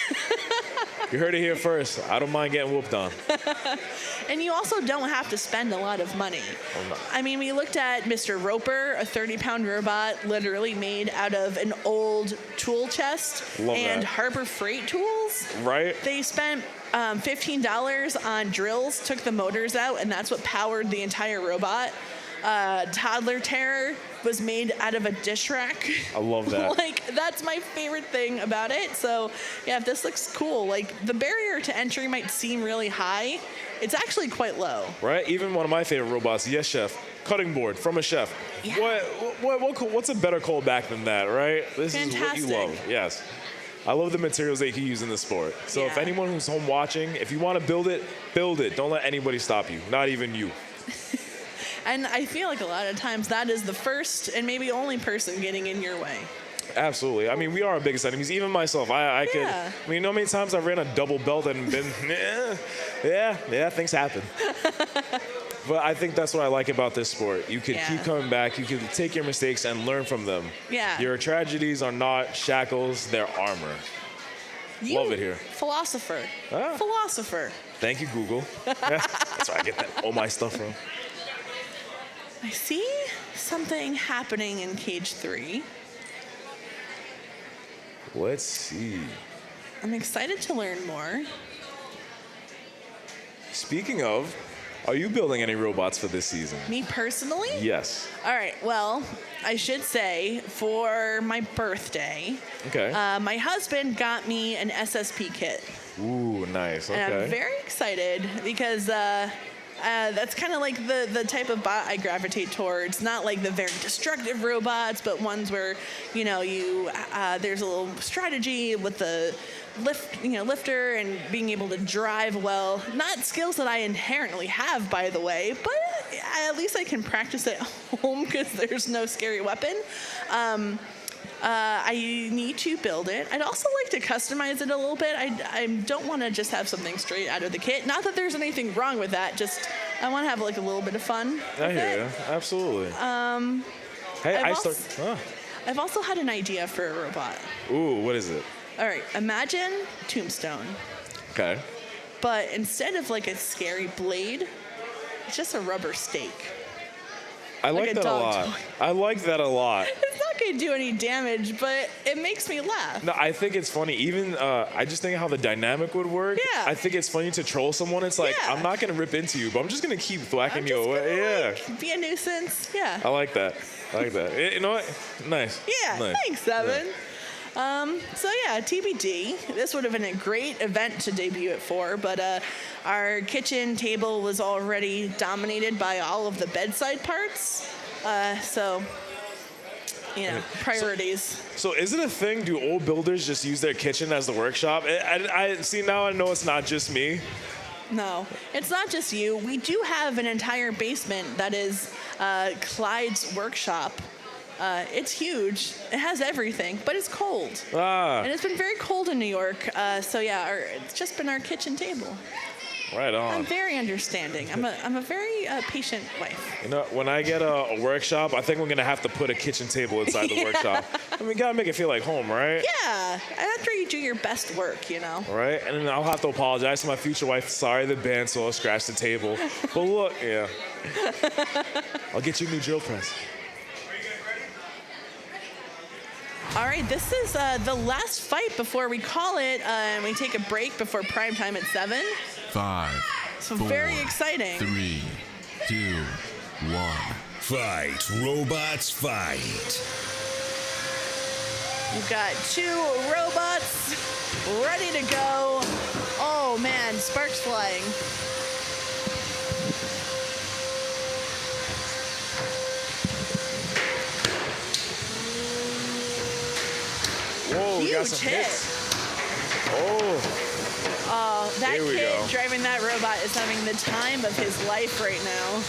you heard it here first. I don't mind getting whooped on. And you also don't have to spend a lot of money. Oh, no. I mean, we looked at Mr. Roper, a 30-pound robot literally made out of an old tool chest and Harbor Freight tools. Right. They spent $15 on drills, took the motors out, and that's what powered the entire robot. Toddler Terror was made out of a dish rack. I love that. Like, that's my favorite thing about it. So, yeah, if this looks cool, like, the barrier to entry might seem really high. It's actually quite low. Right? Even one of my favorite robots, Yes Chef, cutting board from a chef. Yeah. What's a better callback than that, right? This Fantastic. is what you love. Yes. I love the materials they can use in the sport. So if anyone who's home watching, if you want to build it, build it. Don't let anybody stop you, not even you. And I feel like a lot of times that is the first and maybe only person getting in your way. Absolutely. I mean, we are our biggest enemies. Even myself, I could. I mean, you know how many times I ran a double belt and been, yeah, things happen. But I think that's what I like about this sport. You can keep coming back. You can take your mistakes and learn from them. Yeah. Your tragedies are not shackles; they're armor. Love it here. Philosopher. Philosopher. Thank you, Google. That's where I get all my stuff from. I see something happening in cage 3. Let's see. I'm excited to learn more. Speaking of, are you building any robots for this season? Me personally? Yes. All right, well, I should say for my birthday, my husband got me an SSP kit. Ooh, nice. Okay. And I'm very excited because that's kind of like the type of bot I gravitate towards. Not like the very destructive robots, but ones where, you know, there's a little strategy with the lifter and being able to drive well. Not skills that I inherently have, by the way, but at least I can practice at home because there's no scary weapon. I need to build it. I'd also like to customize it a little bit. I don't want to just have something straight out of the kit. Not that there's anything wrong with that. Just I want to have like a little bit of fun. I hear you. Absolutely. Hey, I've also had an idea for a robot. Ooh, what is it? All right, imagine Tombstone. Okay. But instead of like a scary blade, it's just a rubber stake. I like that a lot. I like that a lot. It's not going to do any damage, but it makes me laugh. No, I think it's funny. Even I just think how the dynamic would work. Yeah. I think it's funny to troll someone. It's like, I'm not going to rip into you, but I'm just going to keep thwacking you away. Like, be a nuisance. Yeah. I like that. You know what? Nice. Yeah, nice. Thanks, Evan. So yeah, TBD. This would have been a great event to debut it for, but our kitchen table was already dominated by all of the bedside parts. So, you know, priorities. So is it a thing? Do old builders just use their kitchen as the workshop? I see now. I know it's not just me. No, it's not just you. We do have an entire basement that is Clyde's workshop. It's huge. It has everything, but it's cold. And it's been very cold in New York. So yeah, it's just been our kitchen table. Right on. I'm very understanding. I'm a very patient wife. You know, when I get a workshop, I think we're gonna have to put a kitchen table inside the workshop. I mean, gotta make it feel like home, right? Yeah. After you do your best work, you know. Right, and then I'll have to apologize to my future wife. Sorry, the bandsaw scratched the table. But look, yeah. I'll get you a new drill press. All right, this is the last fight before we call it, and we take a break before prime time at 7. 5, So 4, very exciting. 3, 2, 1. Fight, robots, fight. You've got 2 robots ready to go. Oh man, sparks flying. Whoa, we got Huge some hit. hits. Oh, That Here we kid go. driving that robot is having the time of his life right now.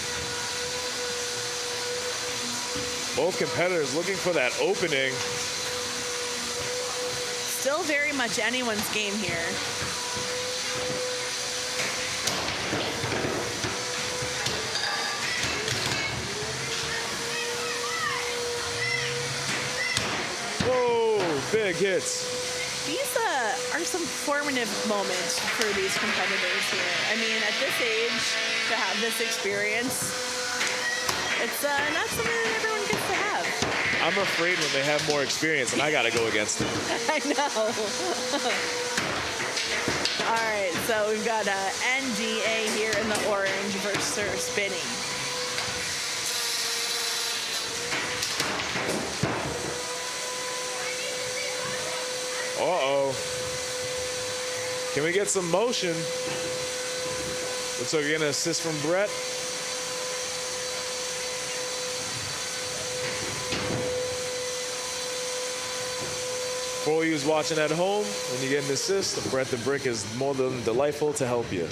both competitors looking for that opening. Still very much anyone's game here. Whoa, big hits. These are some formative moments for these competitors here. I mean, at this age, to have this experience, it's not something that everyone gets to have. I'm afraid when they have more experience and I gotta go against them. I know. All right, so we've got NDA here in the orange versus Spinny. Uh-oh. Can we get some motion? Looks like we're getting an assist from Brett. For you who's watching at home, when you get an assist, Brett the Brick is more than delightful to help you.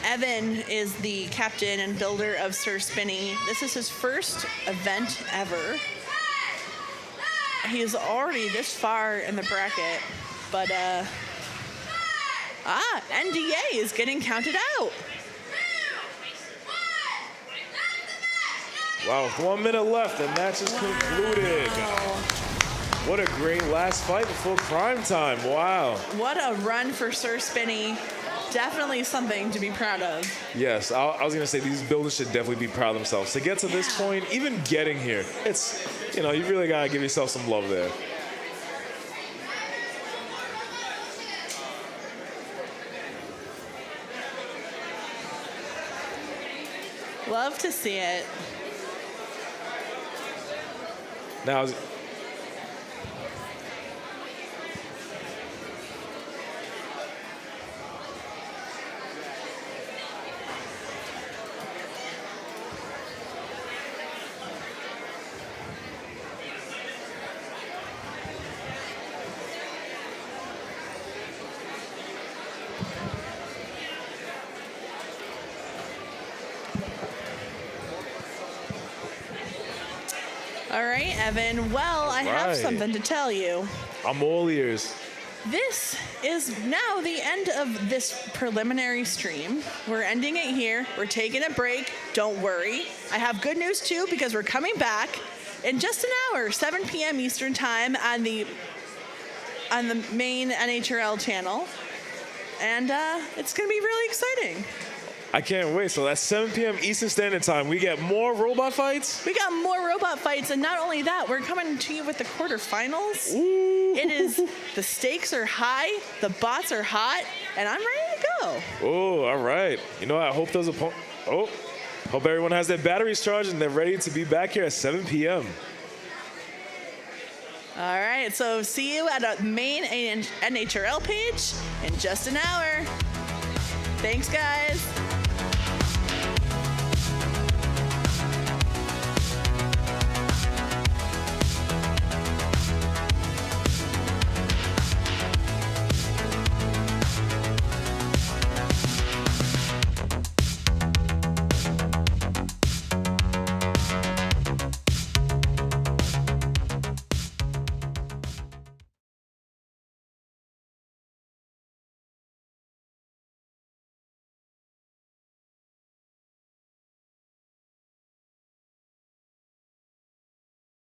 Evan is the captain and builder of Sir Spinny. This is his first event ever. He is already this far in the bracket, but NDA is getting counted out. Wow, with 1 minute left, the match is concluded. What a great last fight before prime time. Wow. What a run for Sir Spinny. Definitely something to be proud of. Yes, I was going to say these builders should definitely be proud of themselves. To get to this point, even getting here, it's, you know, you really got to give yourself some love there. Love to see it. Now, All right, Evan. Well, I have right. something to tell you. I'm all ears. This is now the end of this preliminary stream. We're ending it here. We're taking a break. Don't worry. I have good news too because we're coming back in just an hour, 7 p.m. Eastern Time on the main NHRL channel. And it's going to be really exciting. I can't wait. So that's 7 p.m. Eastern Standard Time. We get more robot fights? We got more robot fights, and not only that, we're coming to you with the quarterfinals. Ooh. It is, the stakes are high, the bots are hot, and I'm ready to go. Oh, all right. You know, I hope those opponents... Oh, hope everyone has their batteries charged and they're ready to be back here at 7 p.m. All right, so see you at a main NHRL page in just an hour. Thanks, guys.